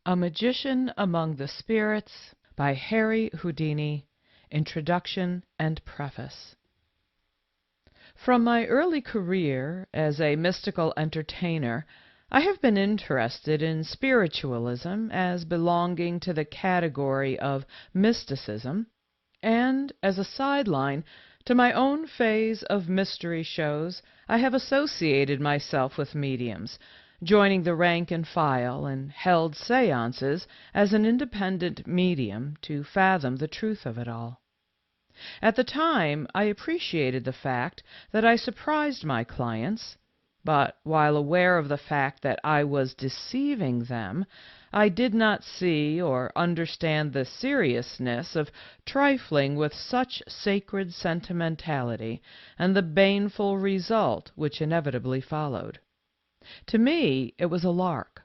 A Magician Among the Spirits by Harry Houdini. Introduction and Preface. From my early career as a mystical entertainer, I have been interested in spiritualism as belonging to the category of mysticism, and as a sideline to my own phase of mystery shows, I have associated myself with mediums, joining the rank and file, and held seances as an independent medium to fathom the truth of it all. At the time, I appreciated the fact that I surprised my clients, but while aware of the fact that I was deceiving them, I did not see or understand the seriousness of trifling with such sacred sentimentality and the baneful result which inevitably followed. To me, it was a lark.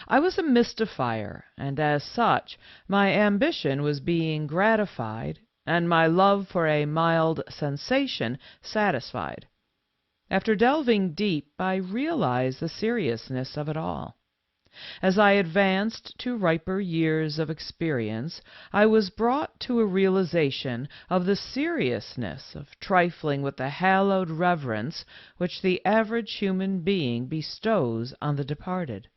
I was a mystifier, and as such, my ambition was being gratified, and my love for a mild sensation satisfied. After delving deep, I realized the seriousness of it all. As I advanced to riper years of experience, I was brought to a realization of the seriousness of trifling with the hallowed reverence which the average human being bestows on the departed.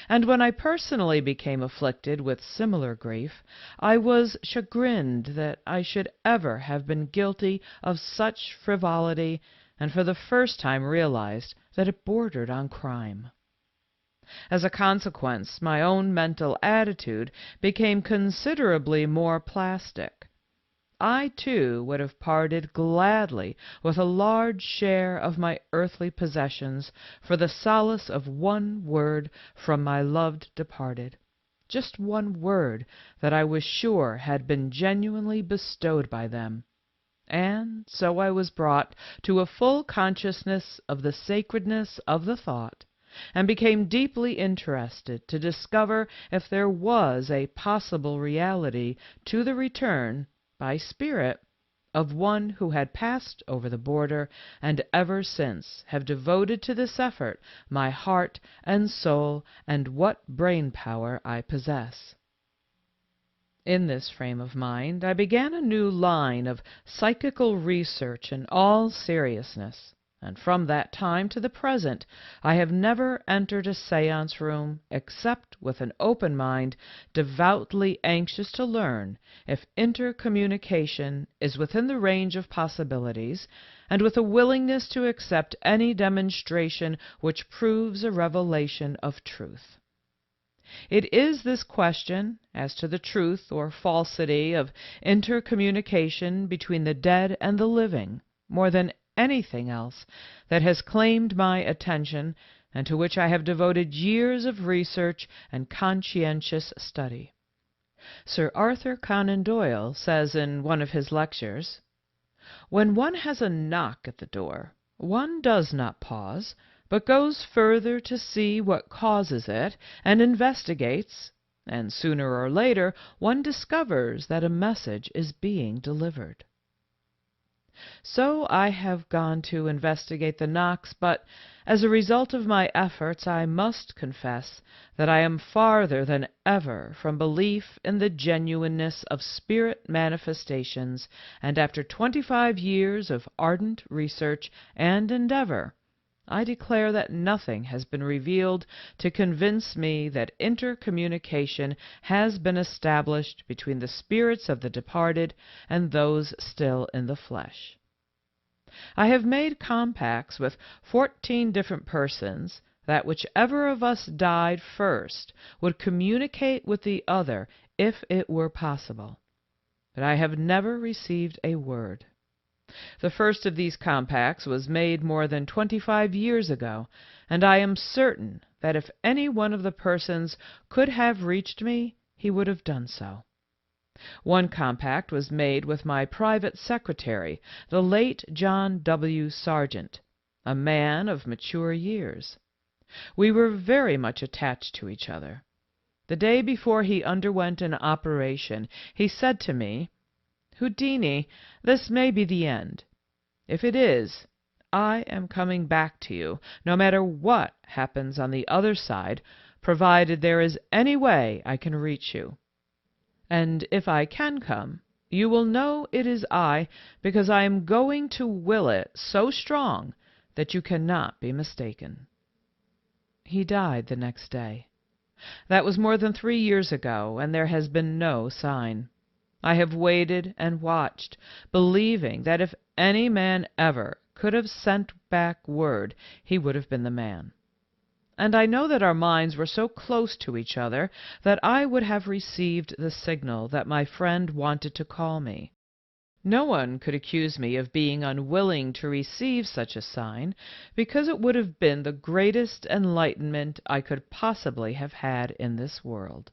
And when I personally became afflicted with similar grief, I was chagrined that I should ever have been guilty of such frivolity, and for the first time realized that it bordered on crime. As a consequence, my own mental attitude became considerably more plastic. I, too, would have parted gladly with a large share of my earthly possessions for the solace of one word from my loved departed, just one word that I was sure had been genuinely bestowed by them. And so I was brought to a full consciousness of the sacredness of the thought, and became deeply interested to discover if there was a possible reality to the return, by spirit, of one who had passed over the border, and ever since have devoted to this effort my heart and soul and what brain power I possess. In this frame of mind, I began a new line of psychical research in all seriousness. And from that time to the present, I have never entered a seance room except with an open mind, devoutly anxious to learn if intercommunication is within the range of possibilities, and with a willingness to accept any demonstration which proves a revelation of truth. It is this question as to the truth or falsity of intercommunication between the dead and the living, more than anything else, that has claimed my attention, and to which I have devoted years of research and conscientious study. Sir Arthur Conan Doyle says in one of his lectures, "When one has a knock at the door, one does not pause, but goes further to see what causes it, and investigates, and sooner or later one discovers that a message is being delivered." So I have gone to investigate the knocks, but as a result of my efforts I must confess that I am farther than ever from belief in the genuineness of spirit manifestations, and after 25 years of ardent research and endeavor, I declare that nothing has been revealed to convince me that intercommunication has been established between the spirits of the departed and those still in the flesh. I have made compacts with 14 different persons that whichever of us died first would communicate with the other if it were possible, but I have never received a word. The first of these compacts was made more than 25 years ago, and I am certain that if any one of the persons could have reached me, he would have done so. One compact was made with my private secretary, the late John W. Sargent, a man of mature years. We were very much attached to each other. The day before he underwent an operation, he said to me, "Houdini, this may be the end. If it is, I am coming back to you, no matter what happens on the other side, provided there is any way I can reach you. And if I can come, you will know it is I, because I am going to will it so strong that you cannot be mistaken." He died the next day. That was more than 3 years ago, and there has been no sign. I have waited and watched, believing that if any man ever could have sent back word, he would have been the man. And I know that our minds were so close to each other that I would have received the signal that my friend wanted to call me. No one could accuse me of being unwilling to receive such a sign, because it would have been the greatest enlightenment I could possibly have had in this world.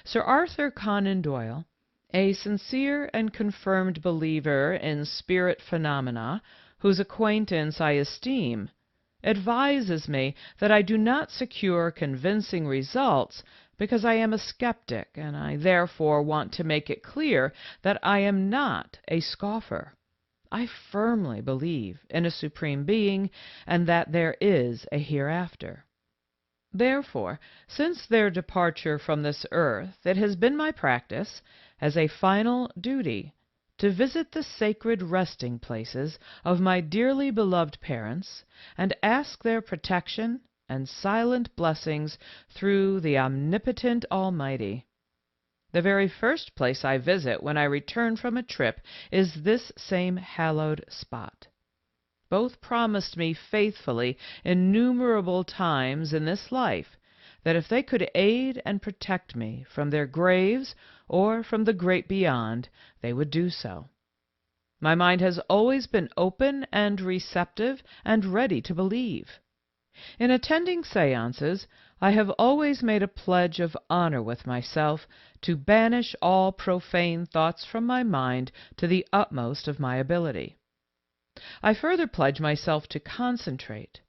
Sir Arthur Conan Doyle, a sincere and confirmed believer in spirit phenomena, whose acquaintance I esteem, advises me that I do not secure convincing results because I am a skeptic, and I therefore want to make it clear that I am not a scoffer. I firmly believe in a supreme being and that there is a hereafter. Therefore, since their departure from this earth, it has been my practice, as a final duty, to visit the sacred resting places of my dearly beloved parents and ask their protection and silent blessings through the omnipotent Almighty. The very first place I visit when I return from a trip is this same hallowed spot. Both promised me faithfully innumerable times in this life that if they could aid and protect me from their graves or from the great beyond, they would do so. My mind has always been open and receptive and ready to believe. In attending seances, I have always made a pledge of honor with myself to banish all profane thoughts from my mind to the utmost of my ability. I further pledge myself to concentrate.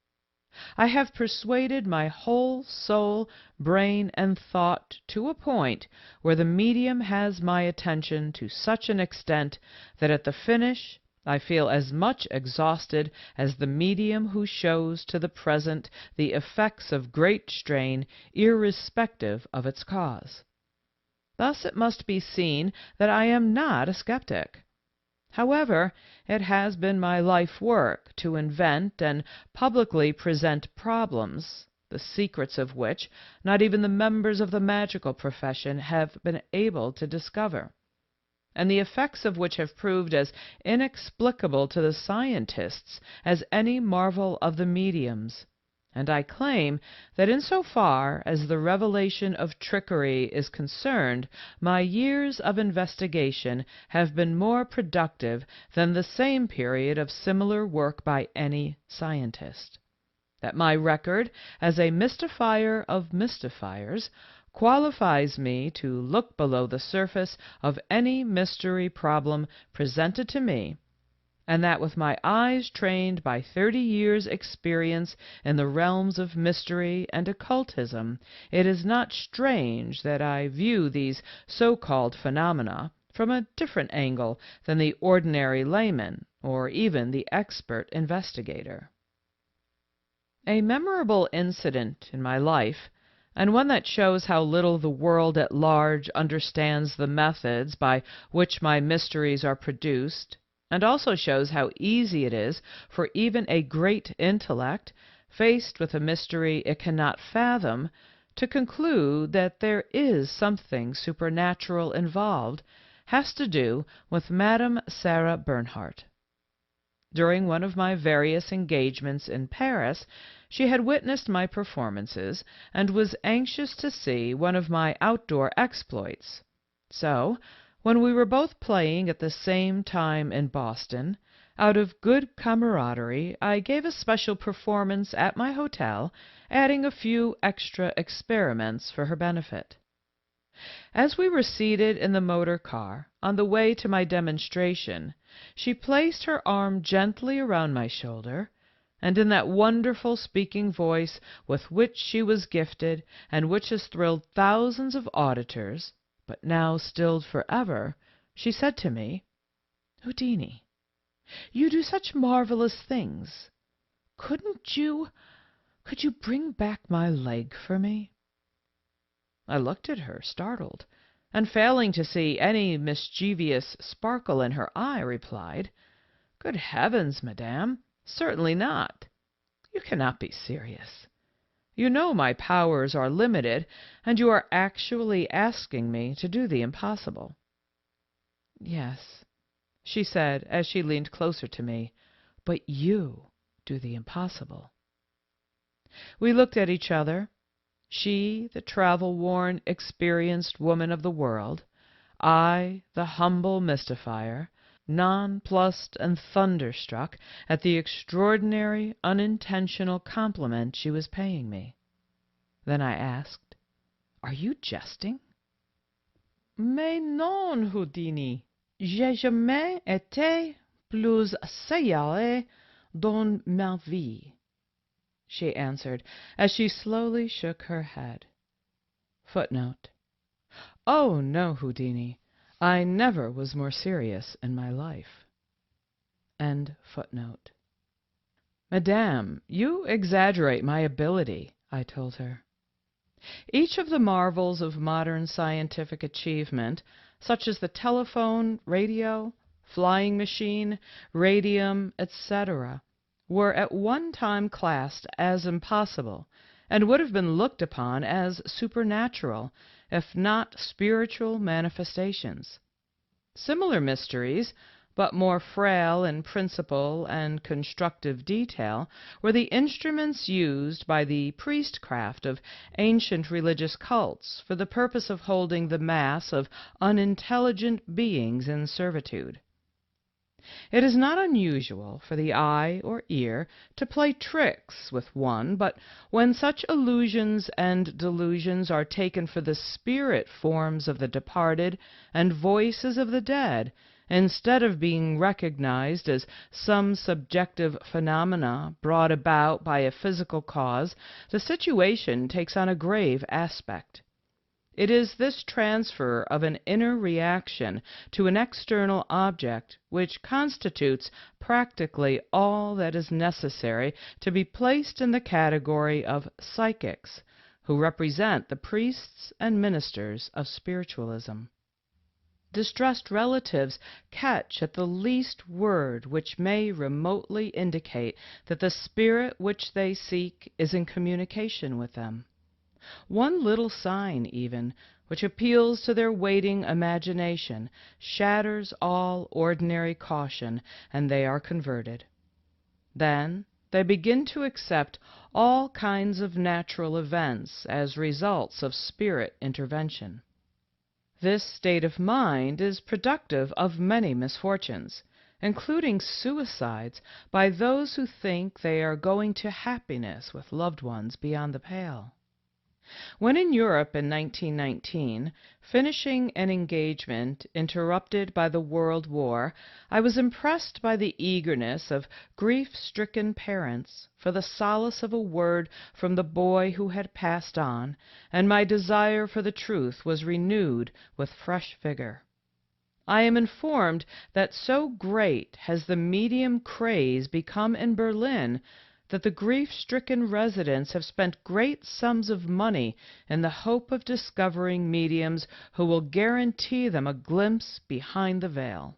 I have persuaded my whole soul, brain, and thought to a point where the medium has my attention to such an extent that at the finish I feel as much exhausted as the medium who shows to the present the effects of great strain, irrespective of its cause. Thus it must be seen that I am not a skeptic. However, it has been my life work to invent and publicly present problems, the secrets of which not even the members of the magical profession have been able to discover, and the effects of which have proved as inexplicable to the scientists as any marvel of the mediums. And I claim that in so far as the revelation of trickery is concerned, my years of investigation have been more productive than the same period of similar work by any scientist. That my record as a mystifier of mystifiers qualifies me to look below the surface of any mystery problem presented to me, and that with my eyes trained by 30 years' experience in the realms of mystery and occultism, it is not strange that I view these so-called phenomena from a different angle than the ordinary layman or even the expert investigator. A memorable incident in my life, and one that shows how little the world at large understands the methods by which my mysteries are produced, and also shows how easy it is for even a great intellect, faced with a mystery it cannot fathom, to conclude that there is something supernatural involved, has to do with Madame Sarah Bernhardt. During one of my various engagements in Paris, she had witnessed my performances and was anxious to see one of my outdoor exploits. So, when we were both playing at the same time in Boston, out of good camaraderie, I gave a special performance at my hotel, adding a few extra experiments for her benefit. As we were seated in the motor car, on the way to my demonstration, she placed her arm gently around my shoulder, and in that wonderful speaking voice with which she was gifted, and which has thrilled thousands of auditors, but now stilled forever, she said to me, "Houdini, you do such marvelous things. Couldn't you Could you bring back my leg for me?" I looked at her, startled, and failing to see any mischievous sparkle in her eye, replied, "Good heavens, madame, certainly not. You cannot be serious. You know my powers are limited, and you are actually asking me to do the impossible." "Yes," she said as she leaned closer to me, "but you do the impossible." We looked at each other, she, the travel-worn, experienced woman of the world, I, the humble mystifier, nonplussed and thunderstruck at the extraordinary, unintentional compliment she was paying me. Then I asked, "Are you jesting?" "Mais non, Houdini. J'ai jamais été plus séparée dans ma vie," she answered as she slowly shook her head. Footnote. Oh, no, Houdini. I never was more serious in my life. End footnote. "Madame, you exaggerate my ability," I told her. Each of the marvels of modern scientific achievement, such as the telephone, radio, flying machine, radium, etc., were at one time classed as impossible and would have been looked upon as supernatural, if not spiritual manifestations. Similar mysteries, but more frail in principle and constructive detail, were the instruments used by the priestcraft of ancient religious cults for the purpose of holding the mass of unintelligent beings in servitude. It is not unusual for the eye or ear to play tricks with one, but when such illusions and delusions are taken for the spirit forms of the departed and voices of the dead, instead of being recognized as some subjective phenomena brought about by a physical cause, the situation takes on a grave aspect. It is this transfer of an inner reaction to an external object which constitutes practically all that is necessary to be placed in the category of psychics, who represent the priests and ministers of spiritualism. Distressed relatives catch at the least word which may remotely indicate that the spirit which they seek is in communication with them. One little sign, even, which appeals to their waiting imagination, shatters all ordinary caution, and they are converted. Then they begin to accept all kinds of natural events as results of spirit intervention. This state of mind is productive of many misfortunes, including suicides by those who think they are going to happiness with loved ones beyond the pale. When in Europe in 1919, finishing an engagement interrupted by the World War, I was impressed by the eagerness of grief-stricken parents for the solace of a word from the boy who had passed on, and my desire for the truth was renewed with fresh vigor. I am informed that so great has the medium craze become in Berlin that the grief-stricken residents have spent great sums of money in the hope of discovering mediums who will guarantee them a glimpse behind the veil.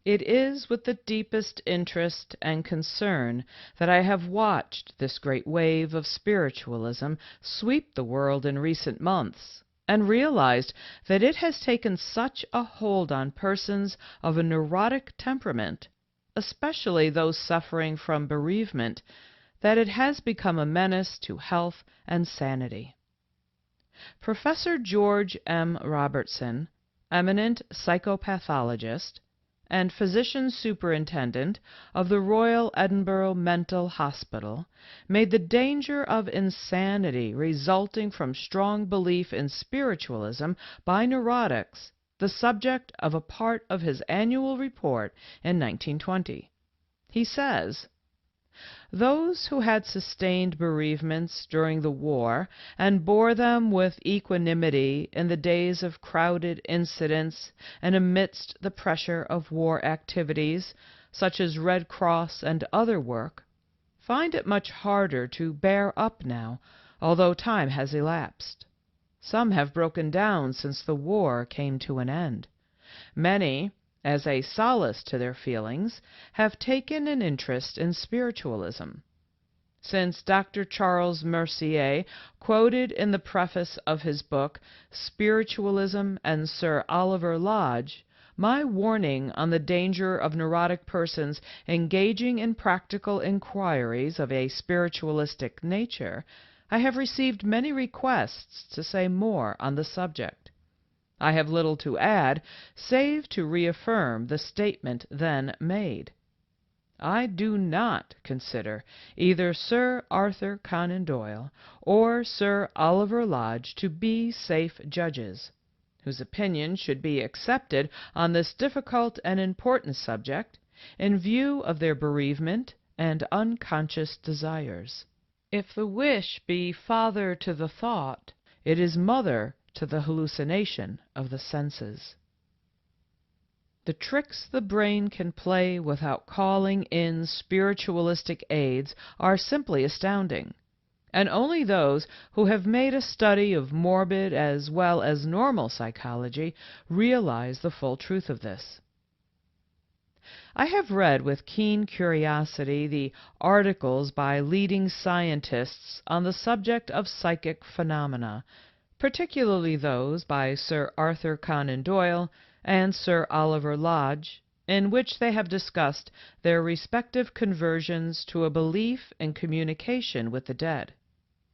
It is with the deepest interest and concern that I have watched this great wave of spiritualism sweep the world in recent months, and realized that it has taken such a hold on persons of a neurotic temperament, especially those suffering from bereavement, that it has become a menace to health and sanity. Professor George M. Robertson, eminent psychopathologist and physician superintendent of the Royal Edinburgh Mental Hospital, made the danger of insanity resulting from strong belief in spiritualism by neurotics the subject of a part of his annual report in 1920. He says, "Those who had sustained bereavements during the war and bore them with equanimity in the days of crowded incidents and amidst the pressure of war activities, such as Red Cross and other work, find it much harder to bear up now, although time has elapsed. Some have broken down since the war came to an end. Many, as a solace to their feelings, have taken an interest in spiritualism. Since Dr. Charles Mercier quoted in the preface of his book Spiritualism and Sir Oliver Lodge my warning on the danger of neurotic persons engaging in practical inquiries of a spiritualistic nature, I have received many requests to say more on the subject. I have little to add, save to reaffirm the statement then made. I do not consider either Sir Arthur Conan Doyle or Sir Oliver Lodge to be safe judges, whose opinion should be accepted on this difficult and important subject in view of their bereavement and unconscious desires. If the wish be father to the thought, it is mother to the hallucination of the senses. The tricks the brain can play without calling in spiritualistic aids are simply astounding, and only those who have made a study of morbid as well as normal psychology realize the full truth of this. I have read with keen curiosity the articles by leading scientists on the subject of psychic phenomena, particularly those by Sir Arthur Conan Doyle and Sir Oliver Lodge, in which they have discussed their respective conversions to a belief in communication with the dead.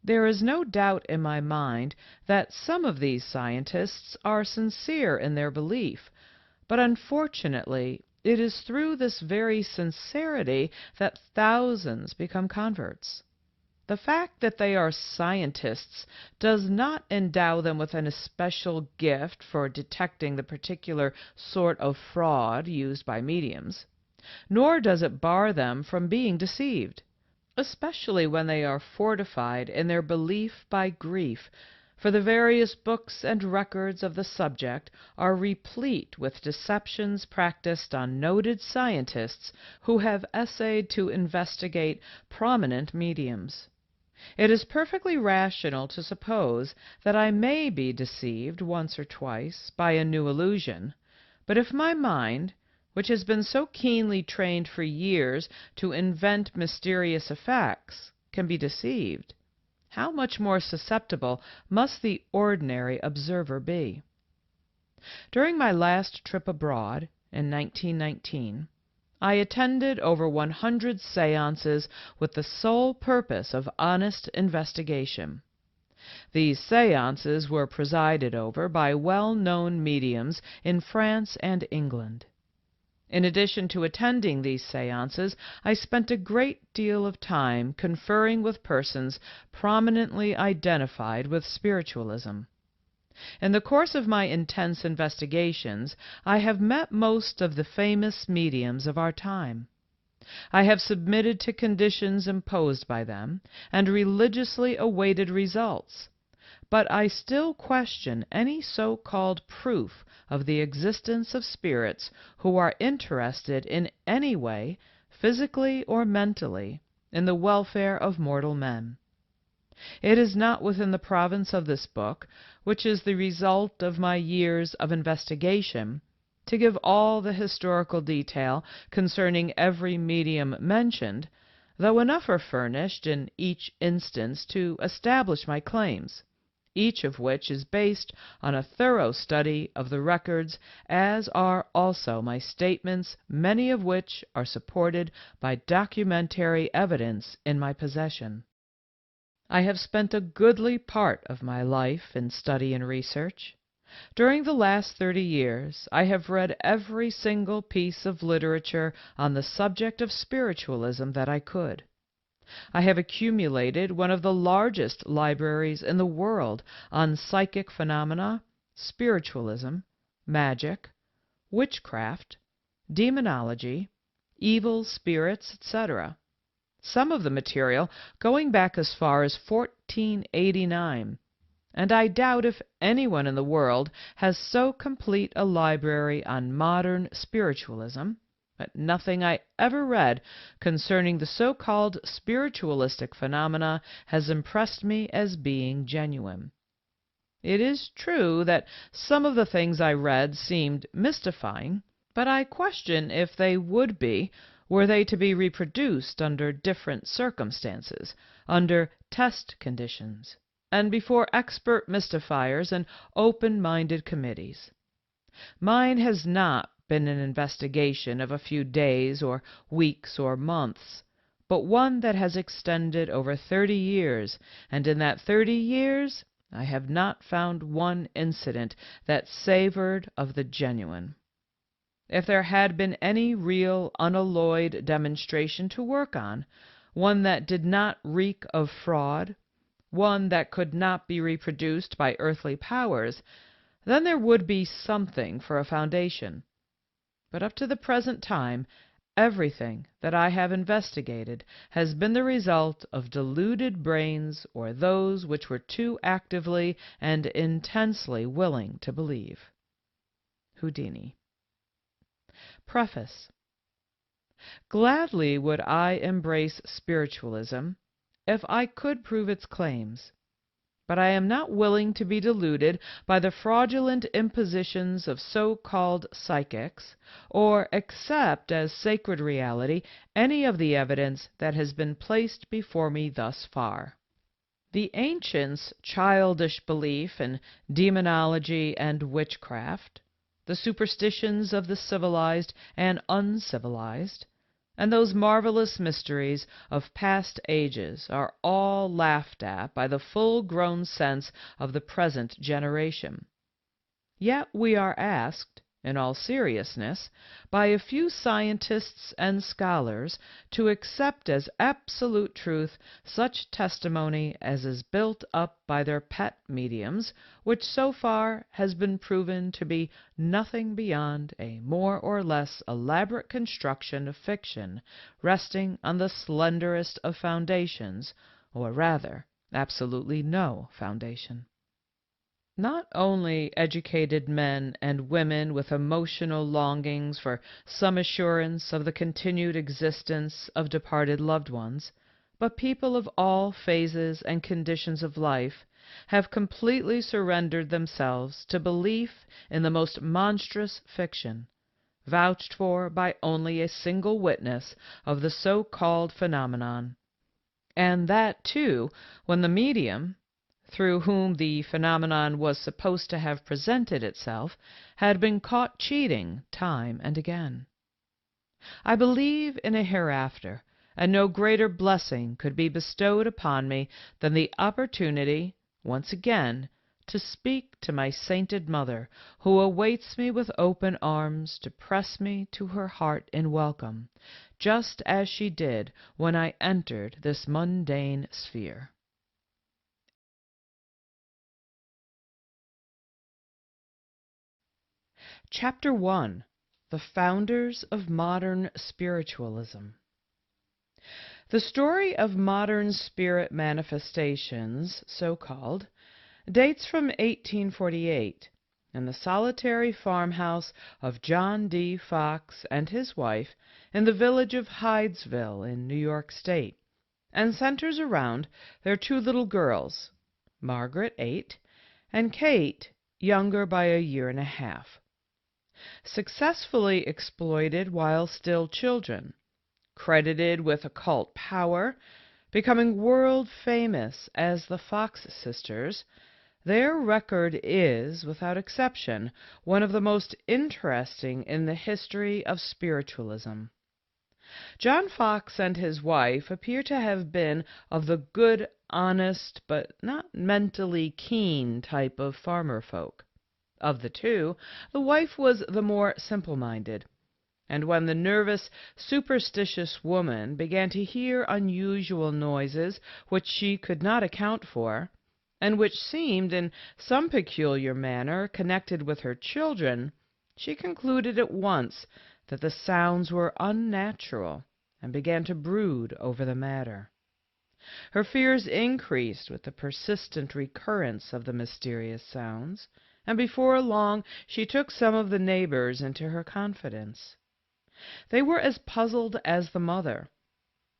There is no doubt in my mind that some of these scientists are sincere in their belief, but unfortunately it is through this very sincerity that thousands become converts. The fact that they are scientists does not endow them with an especial gift for detecting the particular sort of fraud used by mediums, nor does it bar them from being deceived, especially when they are fortified in their belief by grief, for the various books and records of the subject are replete with deceptions practiced on noted scientists who have essayed to investigate prominent mediums. It is perfectly rational to suppose that I may be deceived once or twice by a new illusion, but if my mind, which has been so keenly trained for years to invent mysterious effects, can be deceived, how much more susceptible must the ordinary observer be? During my last trip abroad, in 1919, I attended over 100 seances with the sole purpose of honest investigation. These seances were presided over by well-known mediums in France and England. In addition to attending these seances, I spent a great deal of time conferring with persons prominently identified with spiritualism. In the course of my intense investigations, I have met most of the famous mediums of our time. I have submitted to conditions imposed by them and religiously awaited results, but I still question any so-called proof of the existence of spirits who are interested in any way, physically or mentally, in the welfare of mortal men. It is not within the province of this book, which is the result of my years of investigation, to give all the historical detail concerning every medium mentioned, though enough are furnished in each instance to establish my claims, each of which is based on a thorough study of the records, as are also my statements, many of which are supported by documentary evidence in my possession. I have spent a goodly part of my life in study and research. During the last 30 years, I have read every single piece of literature on the subject of spiritualism that I could. I have accumulated one of the largest libraries in the world on psychic phenomena, spiritualism, magic, witchcraft, demonology, evil spirits, etc. Some of the material going back as far as 1489, and I doubt if anyone in the world has so complete a library on modern spiritualism, but nothing I ever read concerning the so-called spiritualistic phenomena has impressed me as being genuine. It is true that some of the things I read seemed mystifying, but I question if they would be were they to be reproduced under different circumstances, under test conditions, and before expert mystifiers and open-minded committees. Mine has not been an investigation of a few days or weeks or months, but one that has extended over 30 years, and in that 30 years I have not found one incident that savored of the genuine. If there had been any real unalloyed demonstration to work on, one that did not reek of fraud, one that could not be reproduced by earthly powers, then there would be something for a foundation. But up to the present time, everything that I have investigated has been the result of deluded brains or those which were too actively and intensely willing to believe. Houdini. Preface. Gladly would I embrace spiritualism if I could prove its claims, but I am not willing to be deluded by the fraudulent impositions of so-called psychics, or accept as sacred reality any of the evidence that has been placed before me thus far. The ancients' childish belief in demonology and witchcraft, the superstitions of the civilized and uncivilized, and those marvelous mysteries of past ages are all laughed at by the full-grown sense of the present generation. Yet we are asked, in all seriousness, by a few scientists and scholars to accept as absolute truth such testimony as is built up by their pet mediums, which so far has been proven to be nothing beyond a more or less elaborate construction of fiction resting on the slenderest of foundations, or rather, absolutely no foundation. Not only educated men and women with emotional longings for some assurance of the continued existence of departed loved ones, but people of all phases and conditions of life have completely surrendered themselves to belief in the most monstrous fiction, vouched for by only a single witness of the so-called phenomenon, and that, too, when the medium through whom the phenomenon was supposed to have presented itself had been caught cheating time and again. I believe in a hereafter, and no greater blessing could be bestowed upon me than the opportunity, once again, to speak to my sainted mother, who awaits me with open arms to press me to her heart in welcome, just as she did when I entered this mundane sphere. Chapter 1. The Founders of Modern Spiritualism. The story of modern spirit manifestations, so-called, dates from 1848 in the solitary farmhouse of John D. Fox and his wife in the village of Hydesville in New York State, and centers around their two little girls, Margaret, 8, and Kate, younger by a year and a half. Successfully exploited while still children, credited with occult power, becoming world famous as the Fox sisters, their record is, without exception, one of the most interesting in the history of spiritualism. John Fox and his wife appear to have been of the good, honest, but not mentally keen type of farmer folk. Of the two, the wife was the more simple-minded, and when the nervous, superstitious woman began to hear unusual noises which she could not account for, and which seemed in some peculiar manner connected with her children, she concluded at once that the sounds were unnatural, and began to brood over the matter. Her fears increased with the persistent recurrence of the mysterious sounds, and before long she took some of the neighbors into her confidence. They were as puzzled as the mother.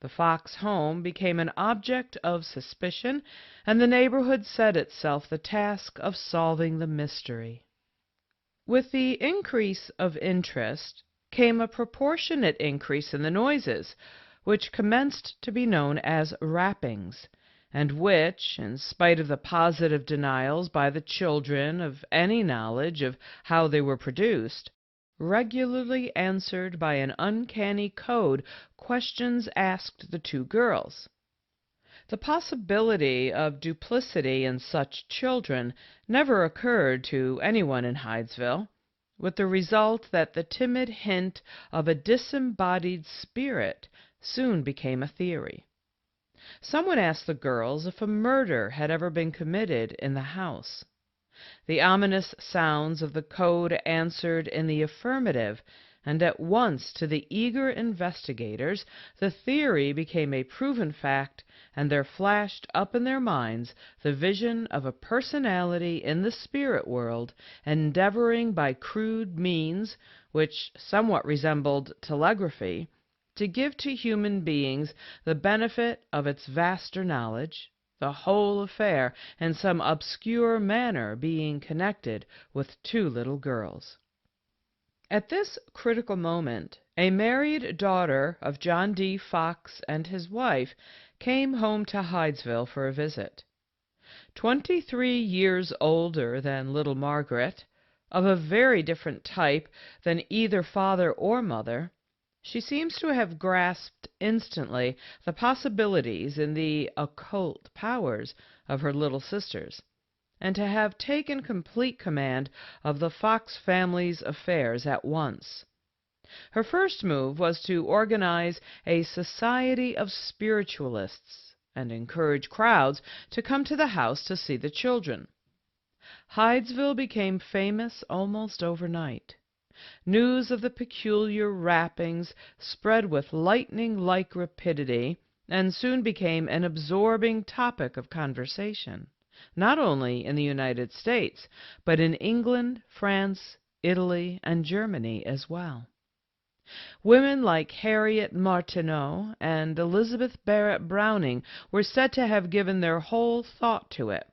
The Fox home became an object of suspicion, and the neighborhood set itself the task of solving the mystery. With the increase of interest came a proportionate increase in the noises, which commenced to be known as rappings, and which, in spite of the positive denials by the children of any knowledge of how they were produced, regularly answered by an uncanny code questions asked the two girls. The possibility of duplicity in such children never occurred to anyone in Hydesville, with the result that the timid hint of a disembodied spirit soon became a theory. Someone asked the girls if a murder had ever been committed in the house. The ominous sounds of the code answered in the affirmative, and at once to the eager investigators the theory became a proven fact, and there flashed up in their minds the vision of a personality in the spirit world endeavoring by crude means, which somewhat resembled telegraphy, to give to human beings the benefit of its vaster knowledge, the whole affair in some obscure manner being connected with two little girls. At this critical moment, a married daughter of John D. Fox and his wife came home to Hydesville for a visit. 23 years older than little Margaret, of a very different type than either father or mother, she seems to have grasped instantly the possibilities in the occult powers of her little sisters, and to have taken complete command of the Fox family's affairs at once. Her first move was to organize a society of spiritualists and encourage crowds to come to the house to see the children. Hydesville became famous almost overnight. News of the peculiar rappings spread with lightning-like rapidity and soon became an absorbing topic of conversation, not only in the United States, but in England, France, Italy, and Germany as well. Women like Harriet Martineau and Elizabeth Barrett Browning were said to have given their whole thought to it,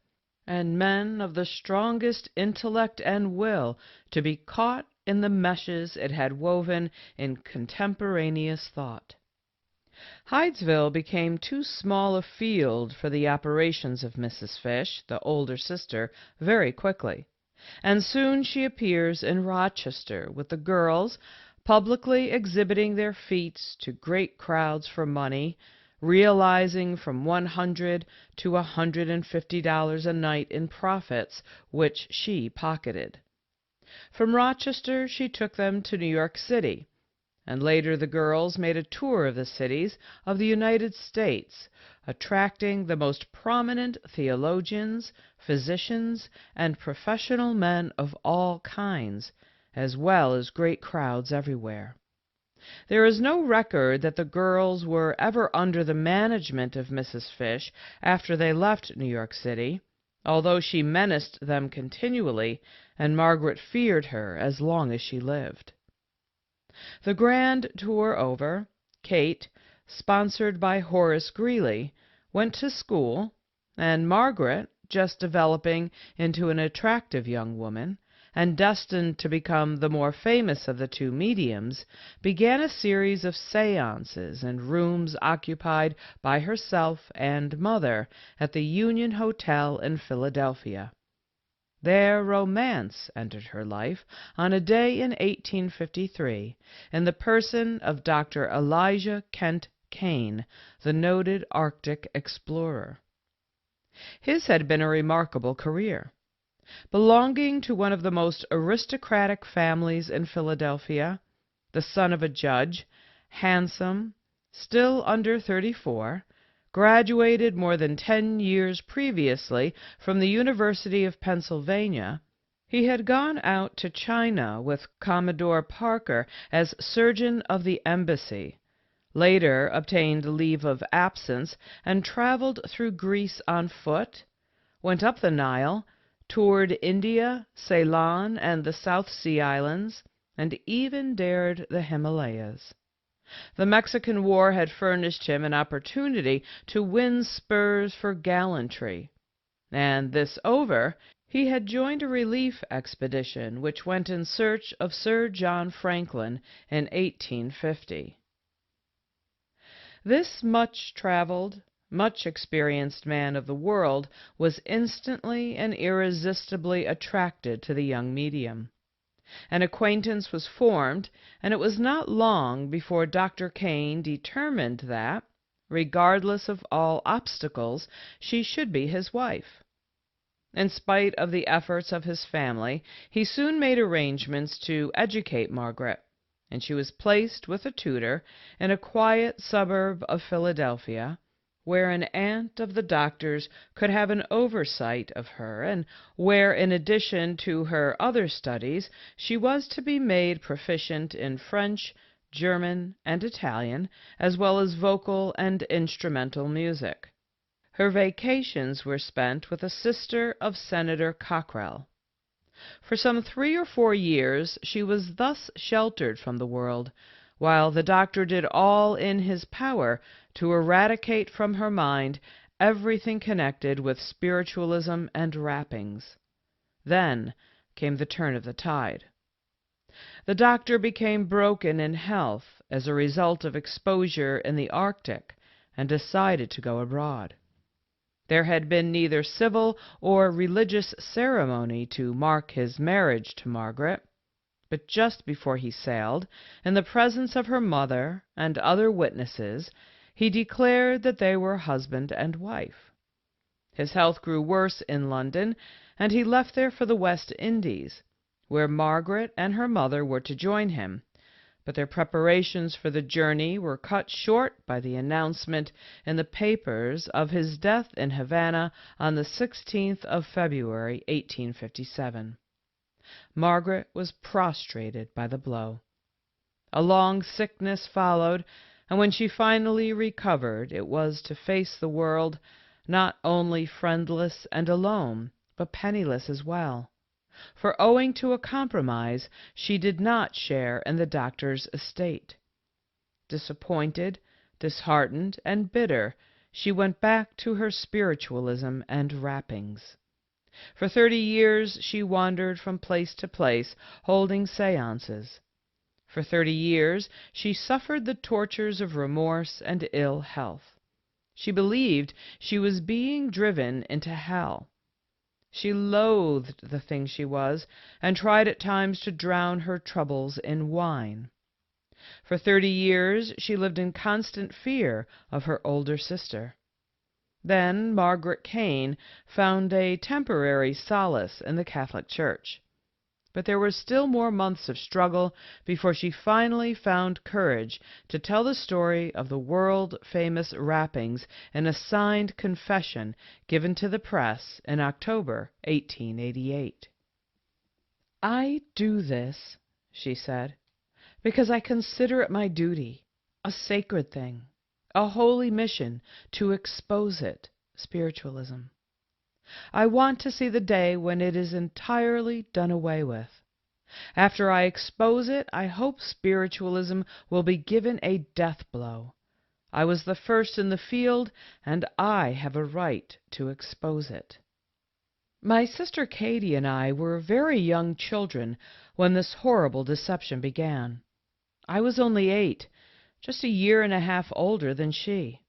and men of the strongest intellect and will to be caught in the meshes it had woven in contemporaneous thought. Hydesville became too small a field for the operations of Mrs. Fish, the older sister, very quickly, and soon she appears in Rochester with the girls, publicly exhibiting their feats to great crowds for money, realizing from $100 to $150 a night in profits, which she pocketed. From Rochester she took them to New York City, and later the girls made a tour of the cities of the United States, attracting the most prominent theologians, physicians, and professional men of all kinds, as well as great crowds everywhere. There is no record that the girls were ever under the management of Mrs. Fish after they left New York City, although she menaced them continually, and Margaret feared her as long as she lived. The grand tour over, Kate, sponsored by Horace Greeley, went to school, and Margaret, just developing into an attractive young woman, and destined to become the more famous of the two mediums, began a series of seances in rooms occupied by herself and mother at the Union Hotel in Philadelphia. There romance entered her life on a day in 1853, in the person of Dr. Elijah Kent Kane, the noted Arctic explorer. His had been a remarkable career. Belonging to one of the most aristocratic families in Philadelphia, the son of a judge, handsome, still under 34, graduated more than 10 years previously from the University of Pennsylvania, he had gone out to China with Commodore Parker as surgeon of the embassy, later obtained leave of absence and traveled through Greece on foot, went up the Nile, toured India, Ceylon, and the South Sea Islands, and even dared the Himalayas. The Mexican War had furnished him an opportunity to win spurs for gallantry, and this over, he had joined a relief expedition which went in search of Sir John Franklin in 1850. This much-traveled, much-experienced man of the world was instantly and irresistibly attracted to the young medium. An acquaintance was formed, and it was not long before Dr. Kane determined that, regardless of all obstacles, she should be his wife. In spite of the efforts of his family, he soon made arrangements to educate Margaret, and she was placed with a tutor in a quiet suburb of Philadelphia, where an aunt of the doctor's could have an oversight of her, and where, in addition to her other studies, she was to be made proficient in French, German, and Italian, as well as vocal and instrumental music. Her vacations were spent with a sister of Senator Cockrell. For some 3 or 4 years she was thus sheltered from the world, while the doctor did all in his power to eradicate from her mind everything connected with spiritualism and rappings. Then came the turn of the tide. The doctor became broken in health as a result of exposure in the Arctic and decided to go abroad. There had been neither civil or religious ceremony to mark his marriage to Margaret, but just before he sailed, in the presence of her mother and other witnesses, he declared that they were husband and wife. His health grew worse in London, and he left there for the West Indies, where Margaret and her mother were to join him, but their preparations for the journey were cut short by the announcement in the papers of his death in Havana on the 16th of February, 1857. Margaret was prostrated by the blow. A long sickness followed, and when she finally recovered, it was to face the world, not only friendless and alone, but penniless as well. For owing to a compromise, she did not share in the doctor's estate. Disappointed, disheartened, and bitter, she went back to her spiritualism and rappings. For 30 years she wandered from place to place, holding seances. For 30 years she suffered the tortures of remorse and ill health. She believed she was being driven into hell. She loathed the thing she was, and tried at times to drown her troubles in wine. For 30 years she lived in constant fear of her older sister. Then Margaret Kane found a temporary solace in the Catholic Church. But there were still more months of struggle before she finally found courage to tell the story of the world-famous rappings in a signed confession given to the press in October 1888. "I do this," she said, "because I consider it my duty, a sacred thing, a holy mission to expose it, spiritualism. I want to see the day when it is entirely done away with. After I expose it, I hope spiritualism will be given a death blow. I was the first in the field, and I have a right to expose it." My sister Katie and I were very young children when this horrible deception began. I was only 8, just a year and a half older than she.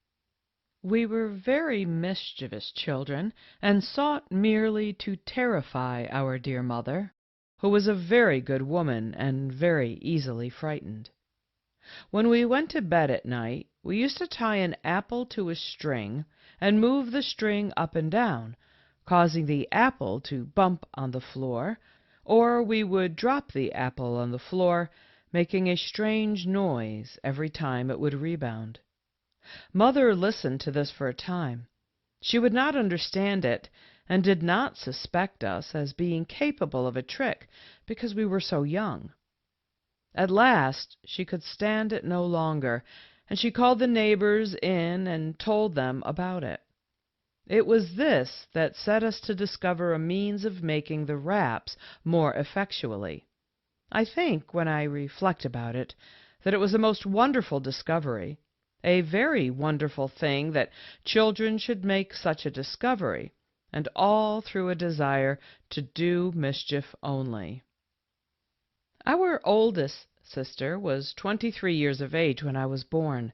We were very mischievous children, and sought merely to terrify our dear mother, who was a very good woman and very easily frightened. When we went to bed at night, we used to tie an apple to a string and move the string up and down, causing the apple to bump on the floor, or we would drop the apple on the floor, making a strange noise every time it would rebound. Mother listened to this for a time. She would not understand it, and did not suspect us as being capable of a trick because we were so young. At last she could stand it no longer, and she called the neighbors in and told them about it. It was this that set us to discover a means of making the raps more effectually. I think, when I reflect about it, that it was a most wonderful discovery, a very wonderful thing that children should make such a discovery, and all through a desire to do mischief only. Our oldest sister was 23 years of age when I was born.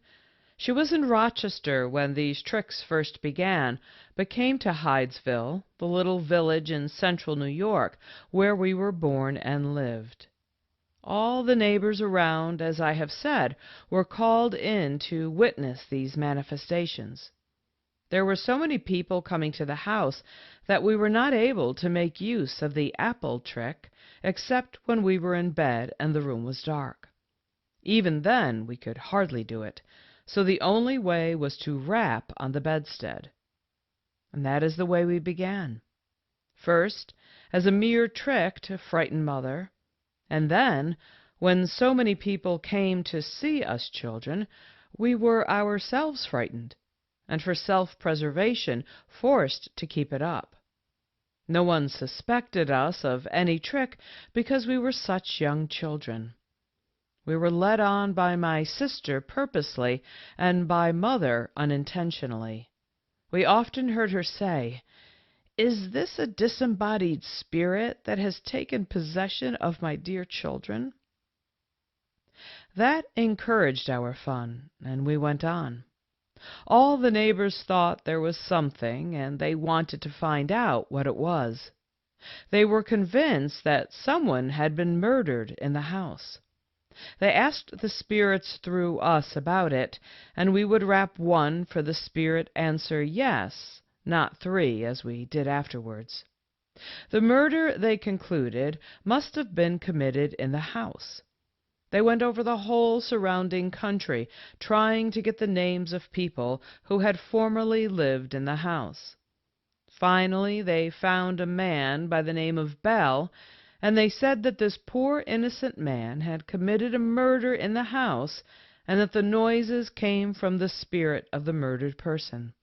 She was in Rochester when these tricks first began, but came to Hydesville, the little village in central New York, where we were born and lived. All the neighbors around, as I have said, were called in to witness these manifestations. There were so many people coming to the house that we were not able to make use of the apple trick, except when we were in bed and the room was dark. Even then we could hardly do it, so the only way was to rap on the bedstead. And that is the way we began. First, as a mere trick to frighten Mother, and then, when so many people came to see us children, we were ourselves frightened, and for self-preservation forced to keep it up. No one suspected us of any trick because we were such young children. We were led on by my sister purposely, and by Mother unintentionally. We often heard her say, "Is this a disembodied spirit that has taken possession of my dear children?" That encouraged our fun, and we went on. All the neighbors thought there was something, and they wanted to find out what it was. They were convinced that someone had been murdered in the house. They asked the spirits through us about it, and we would rap 1 for the spirit answer yes, not 3, as we did afterwards. The murder, they concluded, must have been committed in the house. They went over the whole surrounding country, trying to get the names of people who had formerly lived in the house. Finally, they found a man by the name of Bell, and they said that this poor innocent man had committed a murder in the house, and that the noises came from the spirit of the murdered person.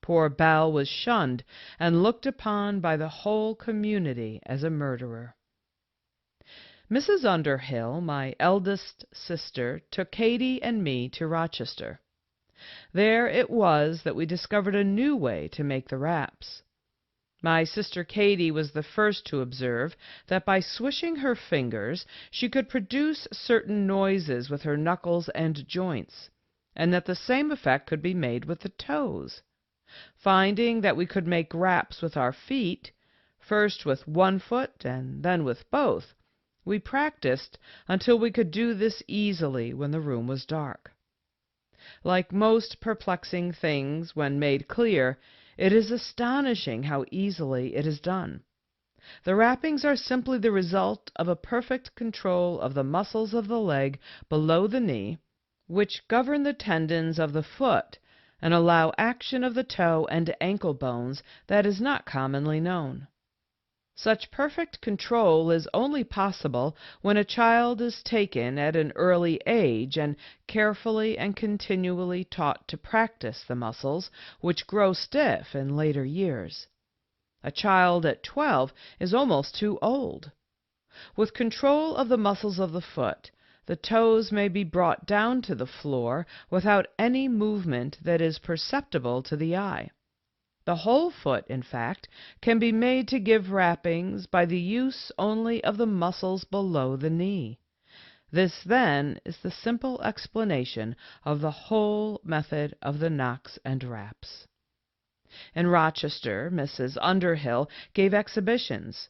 Poor Bell was shunned and looked upon by the whole community as a murderer. Mrs. Underhill, my eldest sister, took Katie and me to Rochester. There it was that we discovered a new way to make the raps. My sister Katie was the first to observe that by swishing her fingers she could produce certain noises with her knuckles and joints, and that the same effect could be made with the toes. Finding that we could make raps with our feet, first with one foot and then with both, we practiced until we could do this easily when the room was dark. Like most perplexing things when made clear, it is astonishing how easily it is done. The rappings are simply the result of a perfect control of the muscles of the leg below the knee, which govern the tendons of the foot and allow action of the toe and ankle bones that is not commonly known. Such perfect control is only possible when a child is taken at an early age and carefully and continually taught to practice the muscles, which grow stiff in later years. A child at 12 is almost too old. With control of the muscles of the foot, the toes may be brought down to the floor without any movement that is perceptible to the eye. The whole foot, in fact, can be made to give rappings by the use only of the muscles below the knee. This, then, is the simple explanation of the whole method of the knocks and raps. In Rochester, Mrs. Underhill gave exhibitions.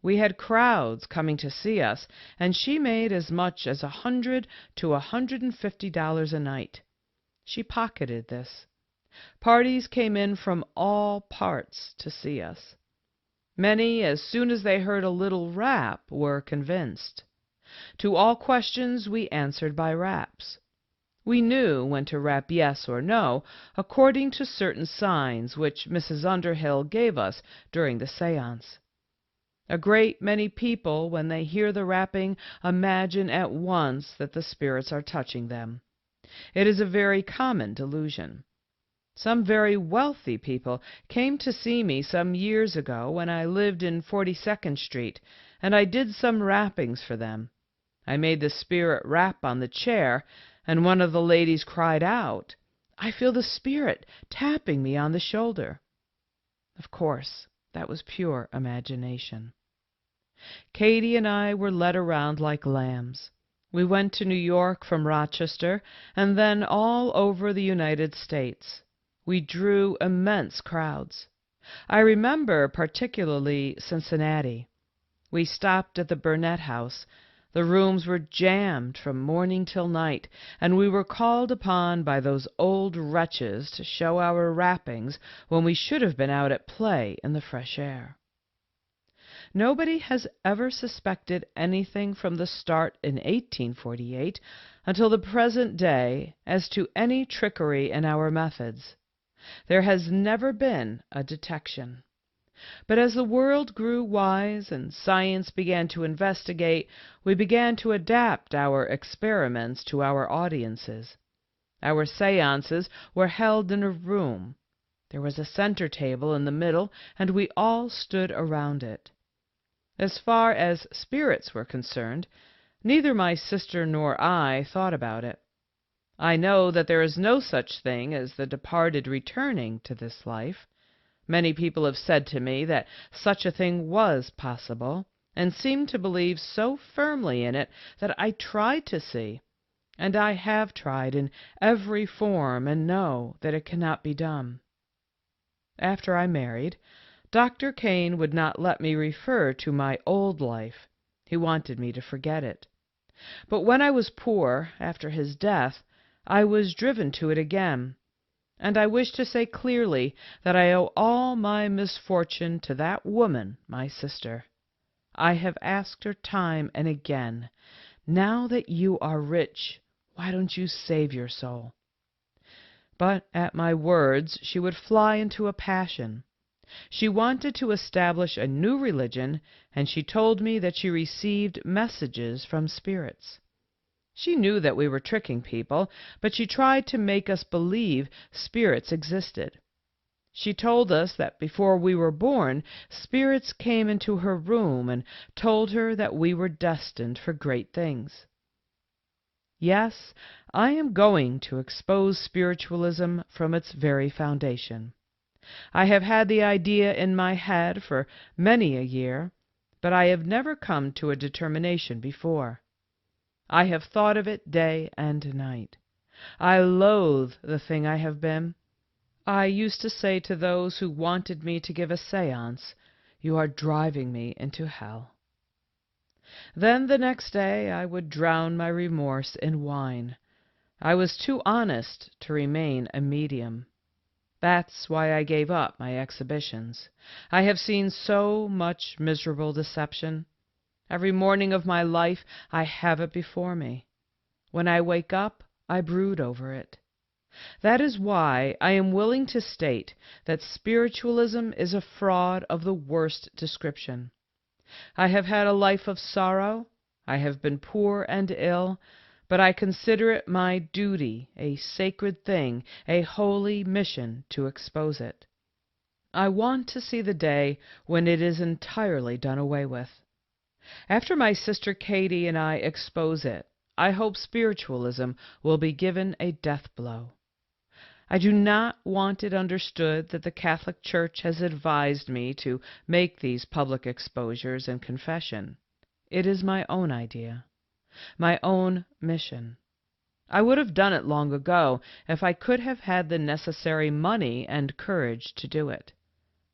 We had crowds coming to see us, and she made as much as $100 to $150 a night. She pocketed this. Parties came in from all parts to see us. Many, as soon as they heard a little rap, were convinced. To all questions we answered by raps. We knew when to rap yes or no, according to certain signs which Mrs. Underhill gave us during the séance. A great many people, when they hear the rapping, imagine at once that the spirits are touching them. It is a very common delusion. Some very wealthy people came to see me some years ago when I lived in 42nd Street, and I did some rappings for them. I made the spirit rap on the chair, and one of the ladies cried out, "I feel the spirit tapping me on the shoulder." Of course, that was pure imagination. Katie and I were led around like lambs. We went to New York from Rochester, and then all over the United States. We drew immense crowds. I remember particularly Cincinnati. We stopped at the Burnett House. The rooms were jammed from morning till night, and we were called upon by those old wretches to show our rappings when we should have been out at play in the fresh air. Nobody has ever suspected anything from the start in 1848 until the present day as to any trickery in our methods. There has never been a detection. But as the world grew wise and science began to investigate, we began to adapt our experiments to our audiences. Our seances were held in a room. There was a center table in the middle, and we all stood around it. As far as spirits were concerned, neither my sister nor I thought about it. I know that there is no such thing as the departed returning to this life. Many people have said to me that such a thing was possible, and seemed to believe so firmly in it that I tried to see, and I have tried in every form and know that it cannot be done. After I married, Dr. Kane would not let me refer to my old life. He wanted me to forget it. But when I was poor, after his death, I was driven to it again, and I wish to say clearly that I owe all my misfortune to that woman, my sister. I have asked her time and again, "Now that you are rich, why don't you save your soul?" But at my words she would fly into a passion. She wanted to establish a new religion, and she told me that she received messages from spirits. She knew that we were tricking people, but she tried to make us believe spirits existed. She told us that before we were born, spirits came into her room and told her that we were destined for great things. Yes, I am going to expose spiritualism from its very foundation. I have had the idea in my head for many a year, but I have never come to a determination before. I have thought of it day and night. I loathe the thing I have been. I used to say to those who wanted me to give a séance, "You are driving me into hell." Then the next day I would drown my remorse in wine. I was too honest to remain a medium. That's why I gave up my exhibitions. I have seen so much miserable deception. Every morning of my life I have it before me. When I wake up, I brood over it. That is why I am willing to state that spiritualism is a fraud of the worst description. I have had a life of sorrow. I have been poor and ill, but I consider it my duty, a sacred thing, a holy mission to expose it. I want to see the day when it is entirely done away with. After my sister Katie and I expose it, I hope spiritualism will be given a death blow. I do not want it understood that the Catholic Church has advised me to make these public exposures and confession. It is my own idea, my own mission. I would have done it long ago if I could have had the necessary money and courage to do it.